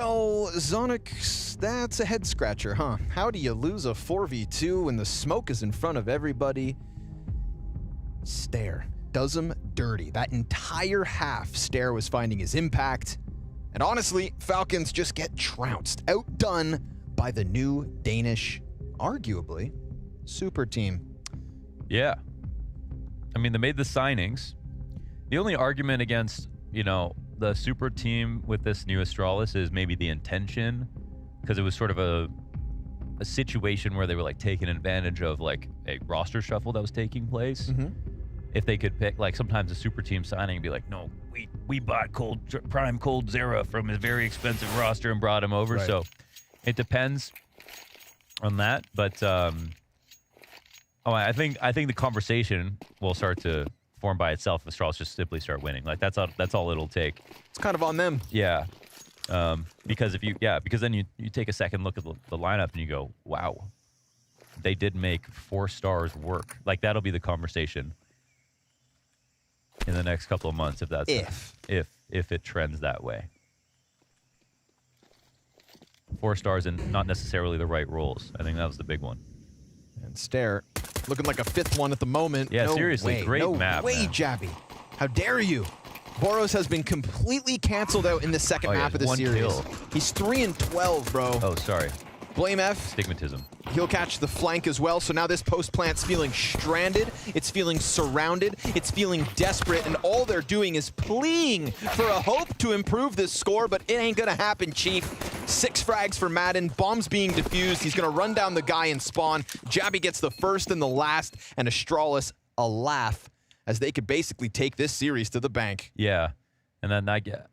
Well, Zonix, that's a head scratcher, huh? How do you lose a 4v2 when the smoke is in front of everybody? Stare does him dirty. That entire half, Stare was finding his impact. And honestly, Falcons just get trounced, outdone by the new Danish, arguably, super team. Yeah. I mean, they made the signings. The only argument against, the super team with this new Astralis is maybe the intention, because it was sort of a situation where they were like taking advantage of like a roster shuffle that was taking place. If they could pick, like sometimes a super team signing and be like, no, we bought Prime Cold Zera from his very expensive roster and brought him over. Right. So it depends on that. But I think the conversation will start to form by itself if Astralis just simply start winning. Like that's all it'll take. It's kind of on them. Yeah. Because because then you take a second look at the lineup and you go, wow, they did make 4 stars work. Like that'll be the conversation in the next couple of months if that's if it trends that way. 4 stars and not necessarily the right roles. I think that was the big one. And Stare looking like a 5th one at the moment. Yeah, no seriously, way. great no map. No way, man. Jabby. How dare you? Boros has been completely canceled out in the second map of the series. Kill. He's 3 and 12, bro. Oh, sorry. Blame F. Stigmatism. He'll catch the flank as well. So now this post plant's feeling stranded. It's feeling surrounded. It's feeling desperate. And all they're doing is pleading for a hope to improve this score. But it ain't going to happen, Chief. 6 frags for Madden. Bombs being defused. He's going to run down the guy and spawn. Jabby gets the first and the last. And Astralis a laugh as they could basically take this series to the bank. Yeah. And then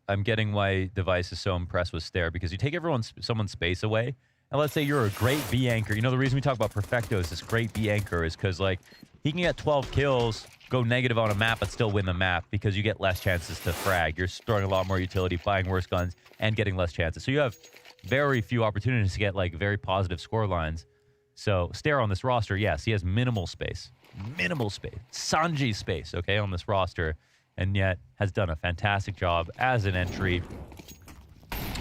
I'm getting why Device is so impressed with Stare, because you take someone's space away. And let's say you're a great B anchor. The reason we talk about Perfecto is this great B anchor is because, like, he can get 12 kills, go negative on a map, but still win the map because you get less chances to frag. You're throwing a lot more utility, buying worse guns, and getting less chances. So you have very few opportunities to get, like, very positive score lines. So Stare on this roster, yes, he has minimal space. Minimal space. Sanji's space, okay, on this roster, and yet has done a fantastic job as an entry.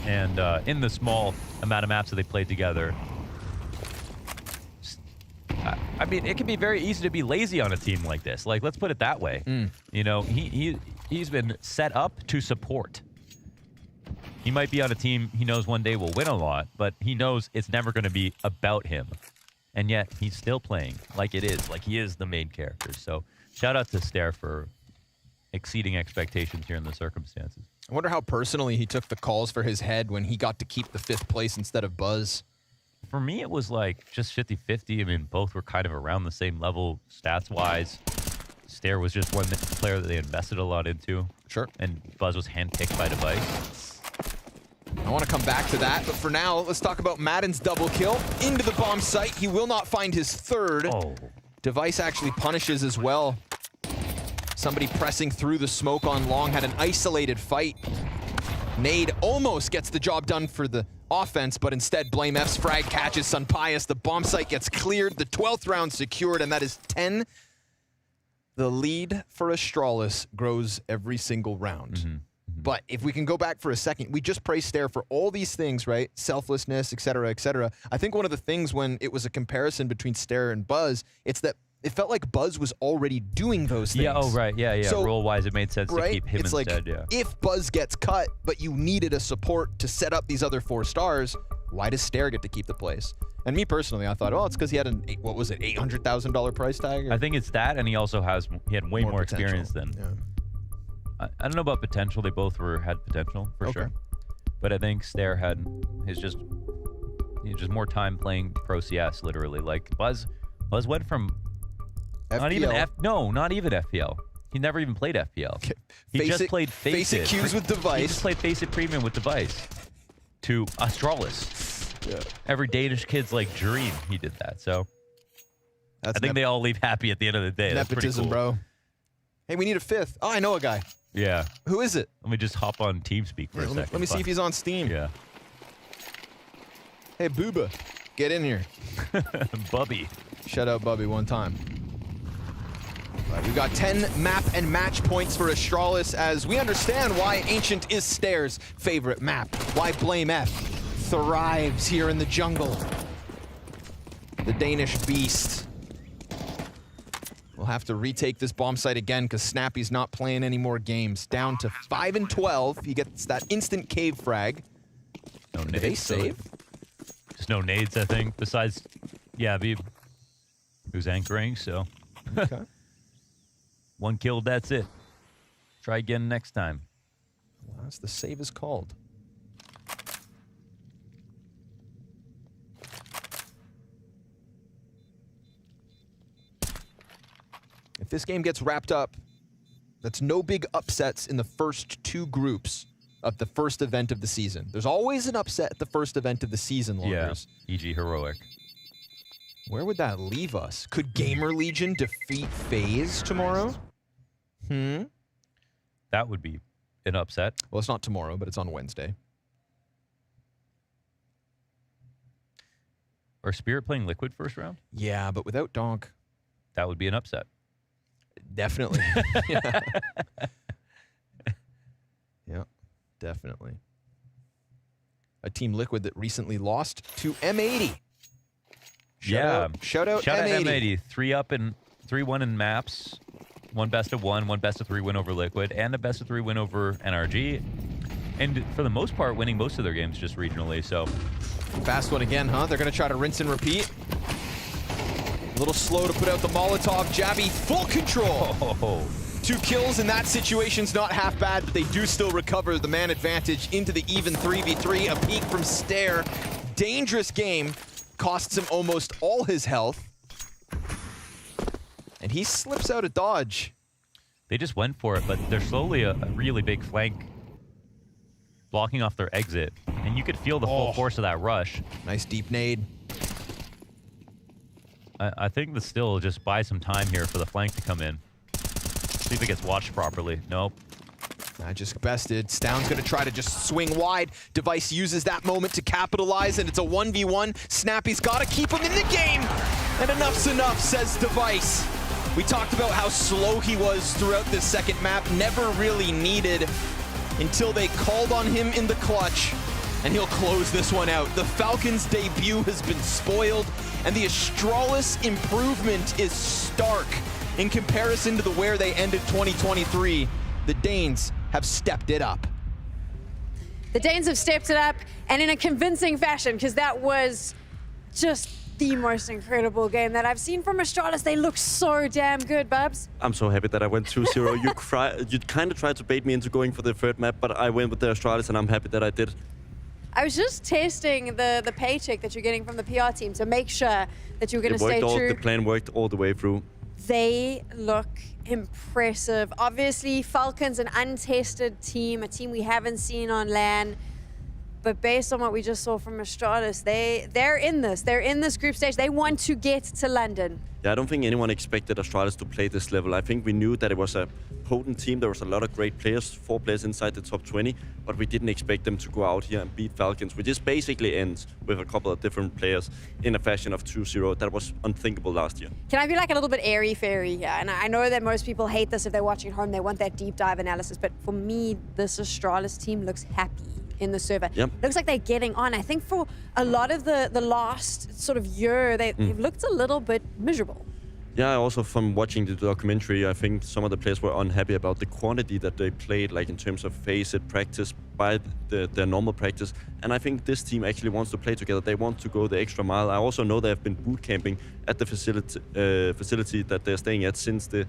And in the small amount of maps that they played together, I mean, it can be very easy to be lazy on a team like this. Like, let's put it that way. He's been set up to support. He might be on a team he knows one day will win a lot, but he knows it's never going to be about him. And yet, he's still playing like it is, like he is the main character. So, shout out to Stare for exceeding expectations here in the circumstances. I wonder how personally he took the calls for his head when he got to keep the 5th place instead of Buzz. For me, it was like just 50-50. I mean, both were kind of around the same level stats-wise. Stare was just one player that they invested a lot into. Sure. And Buzz was handpicked by Device. I want to come back to that, but for now, let's talk about Madden's double kill. Into the bomb site. He will not find his 3rd. Oh. Device actually punishes as well. Somebody pressing through the smoke on long, had an isolated fight. Nade almost gets the job done for the offense, but instead Blame F's frag catches Sunpius. The bomb site gets cleared, the 12th round secured, and that is 10. The lead for Astralis grows every single round. But if we can go back for a second, we just praised Stare for all these things, right? Selflessness, et cetera, et cetera. I think one of the things when it was a comparison between Stare and Buzz, it's that it felt like Buzz was already doing those things. Yeah, oh, right. Yeah. So, role-wise, it made sense to keep him it's instead, like, yeah. if Buzz gets cut, but you needed a support to set up these other 4 stars, why does Stare get to keep the place? And me personally, I thought, oh, it's because he had an, what was it, $800,000 price tag? Or? I think it's that, and he also had way more experience than... Yeah. I don't know about potential. They both had potential, for sure. But I think Stare had just more time playing Pro CS, literally. Like, Buzz went from... FPL. Not even FPL. He never even played FPL. He just played Faceit queues with Device. He just played Faceit Premium with Device to Astralis. Yeah. Every Danish kid's like dream he did that. So I think they all leave happy at the end of the day. That's pretty Nepotism, cool. bro. Hey, we need a 5th. Oh, I know a guy. Yeah. Who is it? Let me just hop on TeamSpeak for a second. Let me see if he's on Steam. Yeah. Hey, Booba, get in here. Bubby. Shout out Bubby one time. Right, we've got 10 map and match points for Astralis as we understand why Ancient is Stair's favorite map. Why Blame F thrives here in the jungle. The Danish beast. We'll have to retake this bomb site again because Snappy's not playing any more games. Down to 5 and 12. He gets that instant cave frag. No Did they save? Just no nades, I think. Besides, yeah, who's anchoring, so. Okay. One kill, that's it. Try again next time. As the save is called. If this game gets wrapped up, that's no big upsets in the first 2 groups of the first event of the season. There's always an upset at the first event of the season, Longers. Yeah, e.g. Heroic. Where would that leave us? Could Gamer Legion defeat FaZe tomorrow? That would be an upset. Well, it's not tomorrow, but it's on Wednesday. Or Spirit playing Liquid first round? Yeah, but without Donk. That would be an upset. Definitely. Yeah, definitely. A Team Liquid that recently lost to M80. Shout out M80. 3-1 in maps. 1 best of 1, 1 best of 3 win over Liquid, and a best of 3 win over NRG. And for the most part, winning most of their games just regionally, so. Fast one again, huh? They're going to try to rinse and repeat. A little slow to put out the Molotov. Jabby, full control. 2 kills in that situation's not half bad, but they do still recover the man advantage into the even 3v3. A peek from Stair. Dangerous game. Costs him almost all his health. And he slips out a dodge. They just went for it, but they're slowly a really big flank blocking off their exit. And you could feel the full force of that rush. Nice deep nade. I think that still just buy some time here for the flank to come in. See if it gets watched properly. Nope. Magisk bested. Stound's going to try to just swing wide. Device uses that moment to capitalize, and it's a 1v1. Snappy's got to keep him in the game. And enough's enough, says Device. We talked about how slow he was throughout this second map. Never really needed until they called on him in the clutch. And he'll close this one out. The Falcons' debut has been spoiled, and the Astralis improvement is stark in comparison to where they ended 2023. The Danes have stepped it up. The Danes have stepped it up, and in a convincing fashion, because that was just the most incredible game that I've seen from Astralis. They look so damn good, Bubs. I'm so happy that I went 2-0. You kind of tried to bait me into going for the third map, but I went with the Astralis, and I'm happy that I did. I was just testing the paycheck that you're getting from the PR team to make sure that you're going to stay true. The plan worked all the way through. They look impressive. Obviously, Falcons, an untested team, a team we haven't seen on LAN. But based on what we just saw from Astralis, they're in this. They're in this group stage. They want to get to London. Yeah, I don't think anyone expected Astralis to play this level. I think we knew that it was a potent team. There was a lot of great players, 4 players inside the top 20, but we didn't expect them to go out here and beat Falcons, which just basically ends with a couple of different players in a fashion of 2-0. That was unthinkable last year. Can I be like a little bit airy-fairy here? And I know that most people hate this if they're watching at home. They want that deep dive analysis. But for me, this Astralis team looks happy in the server. Yep. Looks like they're getting on. I think for a lot of the last sort of year, they've looked a little bit miserable. Yeah, also from watching the documentary, I think some of the players were unhappy about the quantity that they played, like in terms of FaZe practice by their normal practice. And I think this team actually wants to play together. They want to go the extra mile. I also know they have been boot camping at the facility that they're staying at since the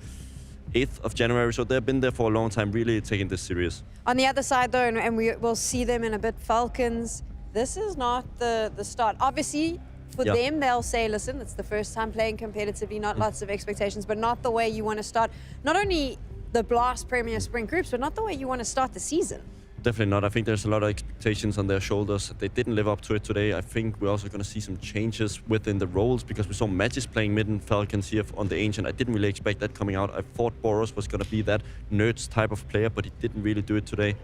8th of January. So they've been there for a long time, really taking this serious. On the other side, though, and we will see them in a bit, Falcons, this is not the start. Obviously, for them, they'll say, listen, it's the first time playing competitively, not lots of expectations, but not the way you want to start. Not only the Blast Premier Spring groups, but not the way you want to start the season. Definitely not. I think there's a lot of expectations on their shoulders. They didn't live up to it today. I think we're also going to see some changes within the roles because we saw Magis playing mid and Falcons here on the Ancient. I didn't really expect that coming out. I thought Boros was going to be that nerds type of player, but he didn't really do it today.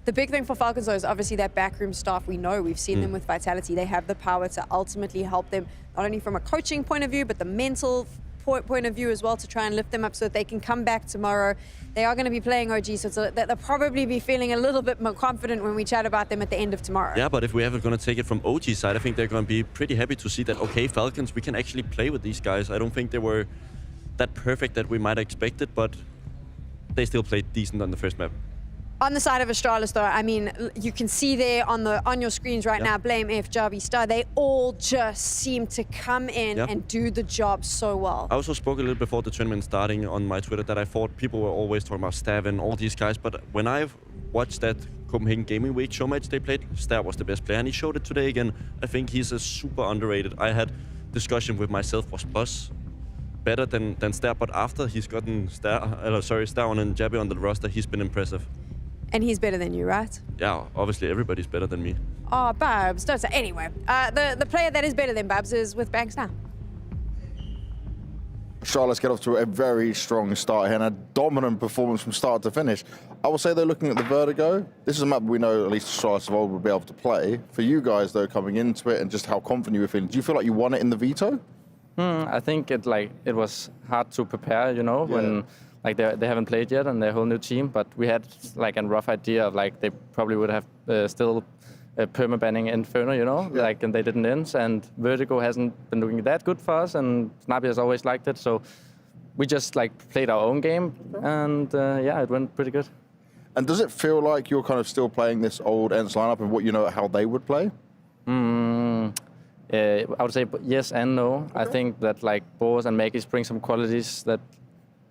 The big thing for Falcons, though, is obviously that backroom staff. We know, we've seen them with Vitality. They have the power to ultimately help them, not only from a coaching point of view, but the mental point of view as well to try and lift them up so that they can come back tomorrow. They are going to be playing OG, so they'll probably be feeling a little bit more confident when we chat about them at the end of tomorrow. Yeah, but if we're ever going to take it from OG side, I think they're going to be pretty happy to see that, okay, Falcons, we can actually play with these guys. I don't think they were that perfect that we might have expected, but they still played decent on the first map. On the side of Astralis, though, I mean, you can see there on your screens right now, Blame, F, Jarvi, Star, they all just seem to come in and do the job so well. I also spoke a little before the tournament starting on my Twitter that I thought people were always talking about Stav and all these guys, but when I've watched that Copenhagen Gaming Week show match they played, Stav was the best player, and he showed it today again. I think he's a super underrated. I had discussion with myself, was Buzz better than Stav, but after he's gotten Stav on and Jabby on the roster, he's been impressive. And he's better than you, right? Yeah, obviously everybody's better than me. Oh, Babs, don't say. Anyway, the player that is better than Babs is with Banks now. Charlotte's get off to a very strong start here and a dominant performance from start to finish. I will say they're looking at the Vertigo. This is a map we know at least Charlotte of old will be able to play. For you guys, though, coming into it and just how confident you were feeling, do you feel like you won it in the veto? I think it was hard to prepare, you know, when like they haven't played yet and they're a whole new team, but we had like a rough idea of like they probably would have still perma-banning Inferno, you know, like, and they didn't end, and Vertigo hasn't been doing that good for us, and NAVI has always liked it, so we just like played our own game, and yeah, it went pretty good. And does it feel like you're kind of still playing this old Ents lineup and what you know how they would play? I would say yes and no. I think that like Boris and Magis bring some qualities that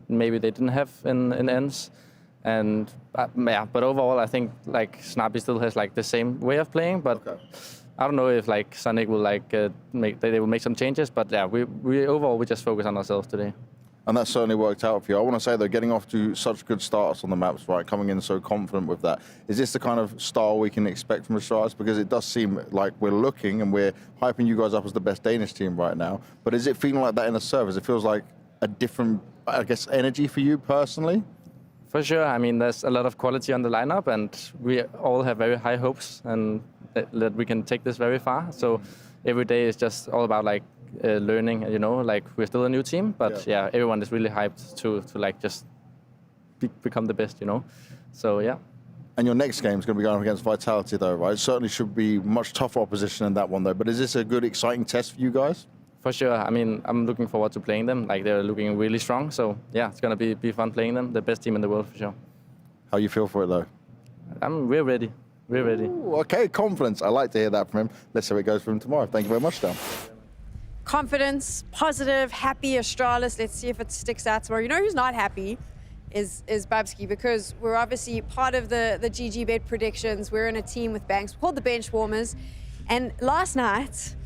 maybe they didn't have in Ents. And yeah, but overall, I think like Snappy still has like the same way of playing. But I don't know if like Sonic will like they will make some changes. But yeah, we overall we just focus on ourselves today. And that certainly worked out for you. I want to say, though, getting off to such good starts on the maps, right, coming in so confident with that, is this the kind of style we can expect from Astralis? Because it does seem like we're looking and we're hyping you guys up as the best Danish team right now. But is it feeling like that in the servers? It feels like a different, I guess, energy for you personally? For sure. I mean, there's a lot of quality on the lineup, and we all have very high hopes and that we can take this very far. So every day is just all about like learning, you know, like we're still a new team, but yeah, everyone is really hyped to like just become the best, you know. So yeah. And your next game is going to be going up against Vitality, though, right? It certainly should be much tougher opposition than that one, though. But is this a good, exciting test for you guys? For sure. I mean, I'm looking forward to playing them. Like, they're looking really strong. So yeah, it's going to be fun playing them. The best team in the world, for sure. How you feel for it, though? We're ready. We're ready. Ooh, okay, confidence. I like to hear that from him. Let's see how it goes for him tomorrow. Thank you very much, Dan. Confidence, positive, happy Astralis. Let's see if it sticks out tomorrow. You know who's not happy is Babsky, because we're obviously part of the GG bet predictions. We're in a team with Banks called the Benchwarmers. And last night,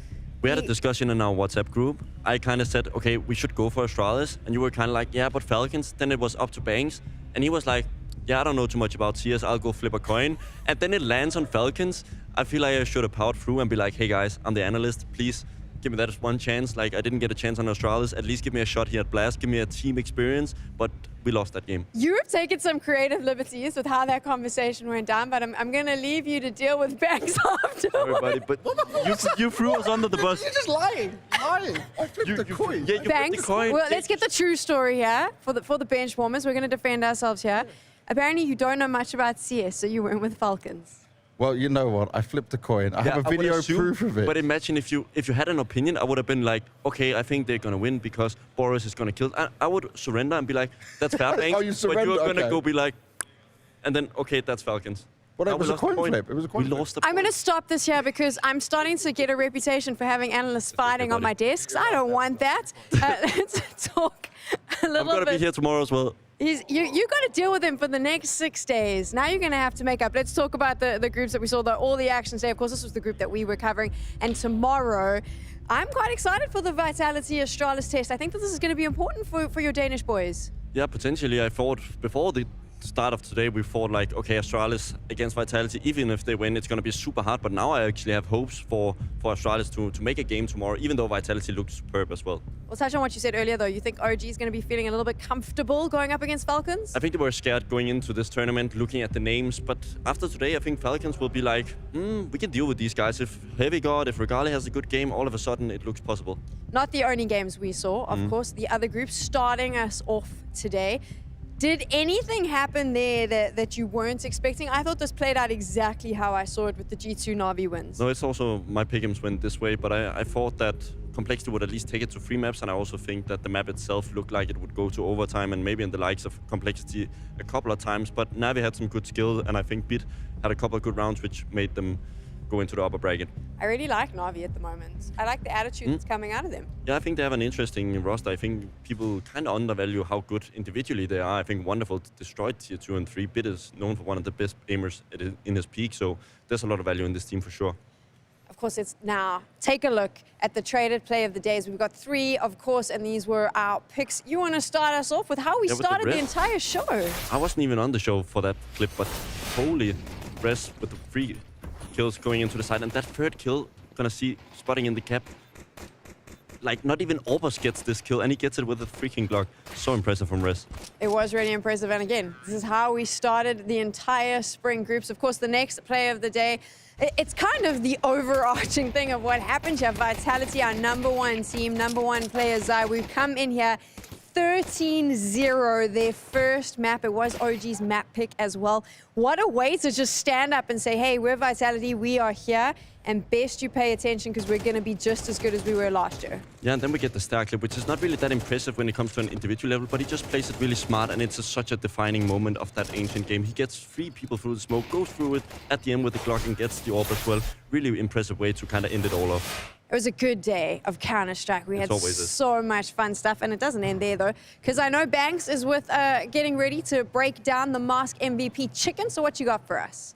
we had a discussion in our WhatsApp group. I kind of said, okay, we should go for Astralis. And you were kind of like, yeah, but Falcons. Then it was up to Banks. And he was like, yeah, I don't know too much about CS. I'll go flip a coin. And then it lands on Falcons. I feel like I should have powered through and be like, hey guys, I'm the analyst. Please give me that one chance. Like, I didn't get a chance on Astralis. At least give me a shot here at Blast. Give me a team experience. But we lost that game. You have taken some creative liberties with how that conversation went down, but I'm going to leave you to deal with Banks afterwards. Everybody, but you threw us under the bus. You're just lying. I flipped the coin. Yeah, you Banks, flipped the coin. well, let's get the true story here for the Benchwarmers. We're going to defend ourselves here. Apparently, you don't know much about CS, so you went with Falcons. Well, you know what? I flipped a coin. I have a video proof of it. But imagine if you had an opinion, I would have been like, okay, I think they're gonna win because Boris is gonna kill. I would surrender and be like, that's fair, Banks. Oh, you surrender? But you're gonna Okay. go be like, and then okay, that's Falcons. But it was a coin flip. It was a coin flip. We lost the I'm going to stop this here because I'm starting to get a reputation for having analysts fighting on my desks. I don't want that. Let's talk a little I'm gonna bit. be here tomorrow as well. You got to deal with him for the next 6 days. Now you're going to have to make up. Let's talk about the groups that we saw, all the action today. Of course, this was the group that we were covering. And tomorrow, I'm quite excited for the Vitality Astralis test. I think that this is going to be important for your Danish boys. Yeah, potentially. I thought before the start of today, we thought like, okay, Astralis against Vitality, even if they win, it's going to be super hard. But now I actually have hopes for Astralis to make a game tomorrow, even though Vitality looks superb as well. We'll touch on what you said earlier, though. You think OG is going to be feeling a little bit comfortable going up against Falcons? I think they were scared going into this tournament, looking at the names. But after today, I think Falcons will be like, we can deal with these guys. If Heavy God, if Regale has a good game, all of a sudden it looks possible. Not the only games we saw, of course. The other groups starting us off today. Did anything happen there that you weren't expecting? I thought this played out exactly how I saw it with the G2 NAVI wins. No, it's also my pick'ems went this way, but I thought that Complexity would at least take it to 3 maps, and I also think that the map itself looked like it would go to overtime and maybe in the likes of Complexity a couple of times. But NAVI had some good skill, and I think Bit had a couple of good rounds which made them go into the upper bracket. I really like NAVI at the moment. I like the attitude that's coming out of them. Yeah, I think they have an interesting roster. I think people kind of undervalue how good individually they are. I think Wonderful destroyed tier 2 and 3. Bit is known for one of the best aimers in his peak, so there's a lot of value in this team for sure. Of course, it's now. Take a look at the traded play of the days. We've got 3, of course, and these were our picks. You want to start us off with how we started the entire show? I wasn't even on the show for that clip, but holy, Res with the 3 kills going into the side, and that 3rd kill, gonna see spotting in the cap. Like, not even Orbus gets this kill, and he gets it with a freaking Glock. So impressive from Res. It was really impressive, and again, this is how we started the entire spring groups. Of course, the next play of the day, it's kind of the overarching thing of what happened here. Vitality, our #1 team, #1 player Zai. We've come in here 13-0, their first map. It was OG's map pick as well. What a way to just stand up and say, hey, we're Vitality, we are here, and best you pay attention because we're going to be just as good as we were last year. Yeah, and then we get the star clip, which is not really that impressive when it comes to an individual level, but he just plays it really smart, and it's such a defining moment of that Ancient game. He gets 3 people through the smoke, goes through it at the end with the Glock and gets the orb as well. Really impressive way to kind of end it all off. It was a good day of Counter-Strike. We had so much fun stuff, and it doesn't end there, though, because I know Banks is with getting ready to break down the Mask MVP chicken. So what you got for us?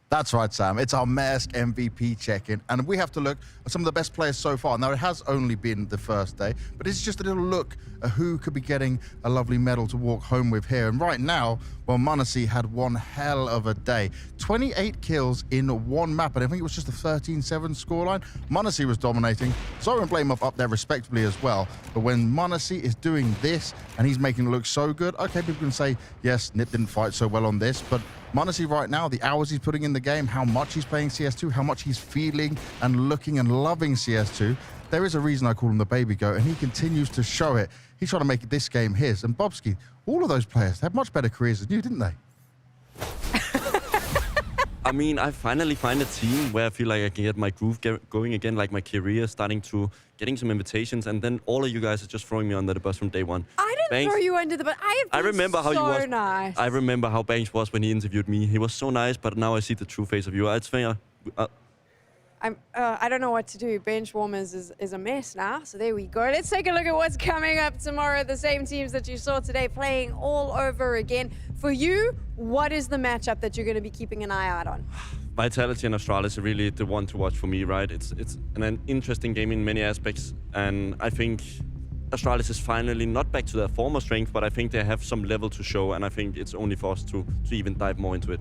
That's right, Sam. It's our Maersk MVP check-in, and we have to look at some of the best players so far. Now, it has only been the first day, but it's just a little look at who could be getting a lovely medal to walk home with here. And right now, well, m0NESY had one hell of a day. 28 kills in 1 map, and I think it was just a 13-7 scoreline. m0NESY was dominating. Zoe and Blame up there respectively as well. But when m0NESY is doing this, and he's making it look so good, okay, people can say, yes, Nip didn't fight so well on this, but m0NESY right now, the hours he's putting in the game, how much he's playing CS2, how much he's feeling and looking and loving CS2, there is a reason I call him the baby goat, and he continues to show it. He's trying to make this game his. And Bobski, all of those players had much better careers than you, didn't they? I mean, I finally find a team where I feel like I can get my groove going again, like my career starting to getting some invitations, and then all of you guys are just throwing me under the bus from day one. I didn't throw you under the bus. I remember how you was. Nice. I remember how Banks was when he interviewed me. He was so nice, but now I see the true face of you. It's fair. I don't know what to do. Bench warmers is a mess now. So there we go. Let's take a look at what's coming up tomorrow. The same teams that you saw today playing all over again. For you, what is the matchup that you're going to be keeping an eye out on? Vitality and Astralis are really the one to watch for me, right? It's an interesting game in many aspects, and I think Astralis is finally not back to their former strength, but I think they have some level to show, and I think it's only for us to even dive more into it.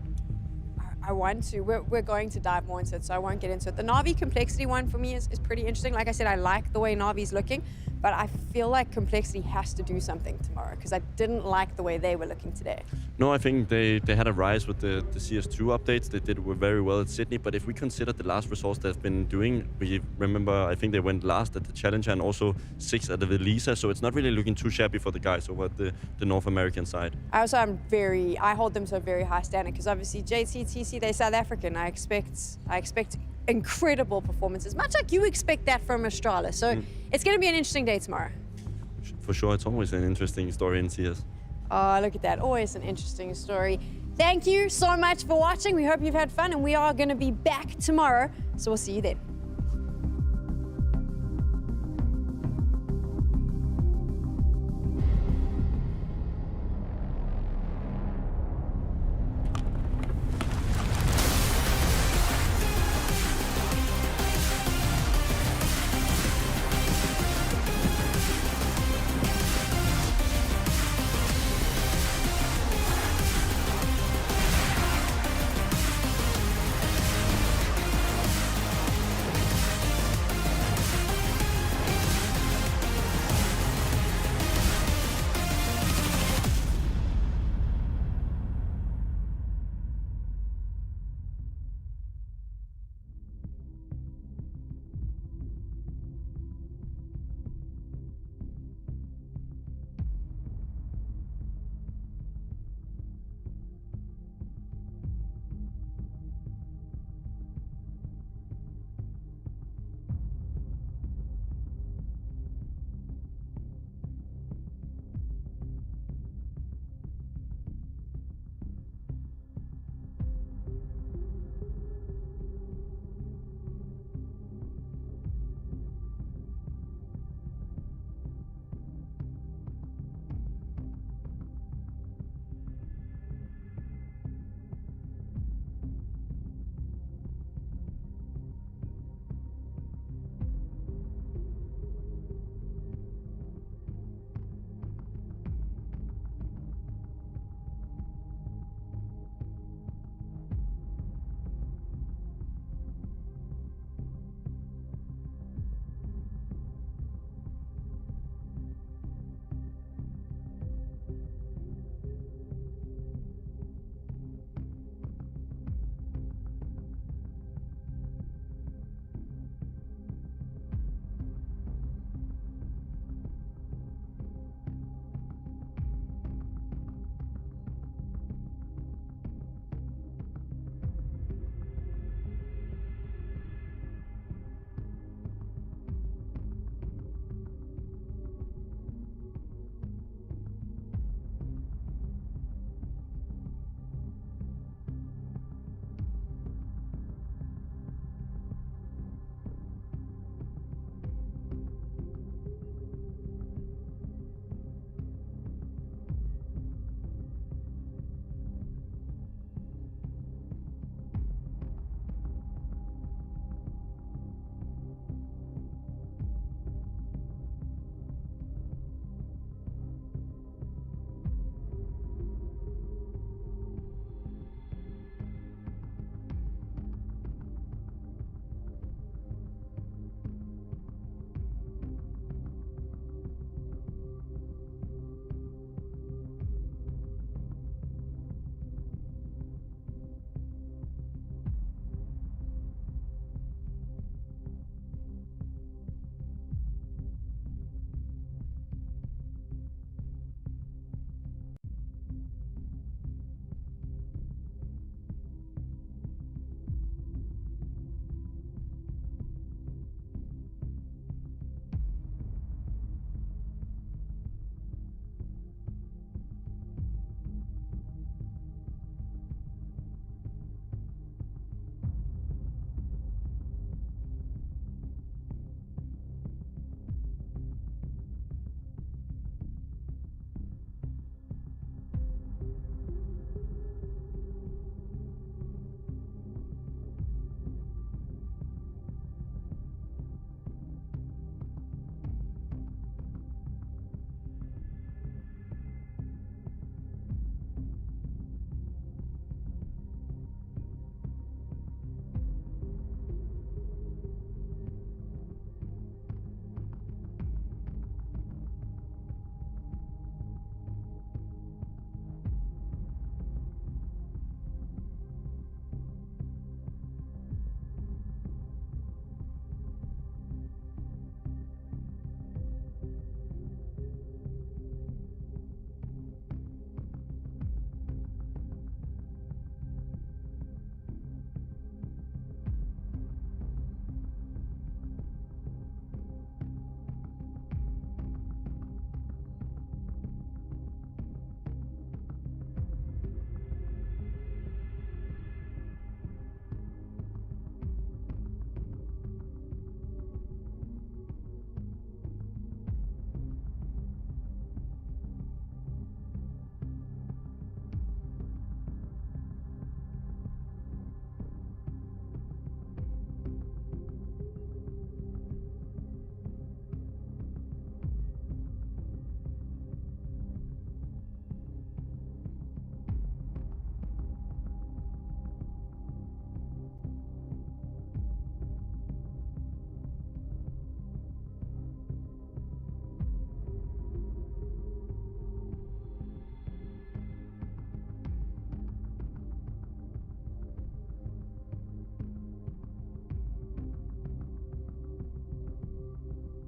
I want to. We're going to dive more into it, so I won't get into it. The NAVI Complexity one for me is pretty interesting. Like I said, I like the way NAVI's looking, but I feel like Complexity has to do something tomorrow because I didn't like the way they were looking today. No, I think they had a rise with the CS2 updates. They did very well at Sydney, but if we consider the last results they've been doing, we remember, I think they went last at the Challenger and also 6th at the Velisa, so it's not really looking too shabby for the guys over at the North American side. I hold them to a very high standard because obviously JTTC, they're South African. I expect incredible performances, much like you expect that from Astralis. So it's going to be an interesting day tomorrow. For sure, it's always an interesting story in CS. Oh, look at that. Always an interesting story. Thank you so much for watching. We hope you've had fun, and we are going to be back tomorrow. So we'll see you then.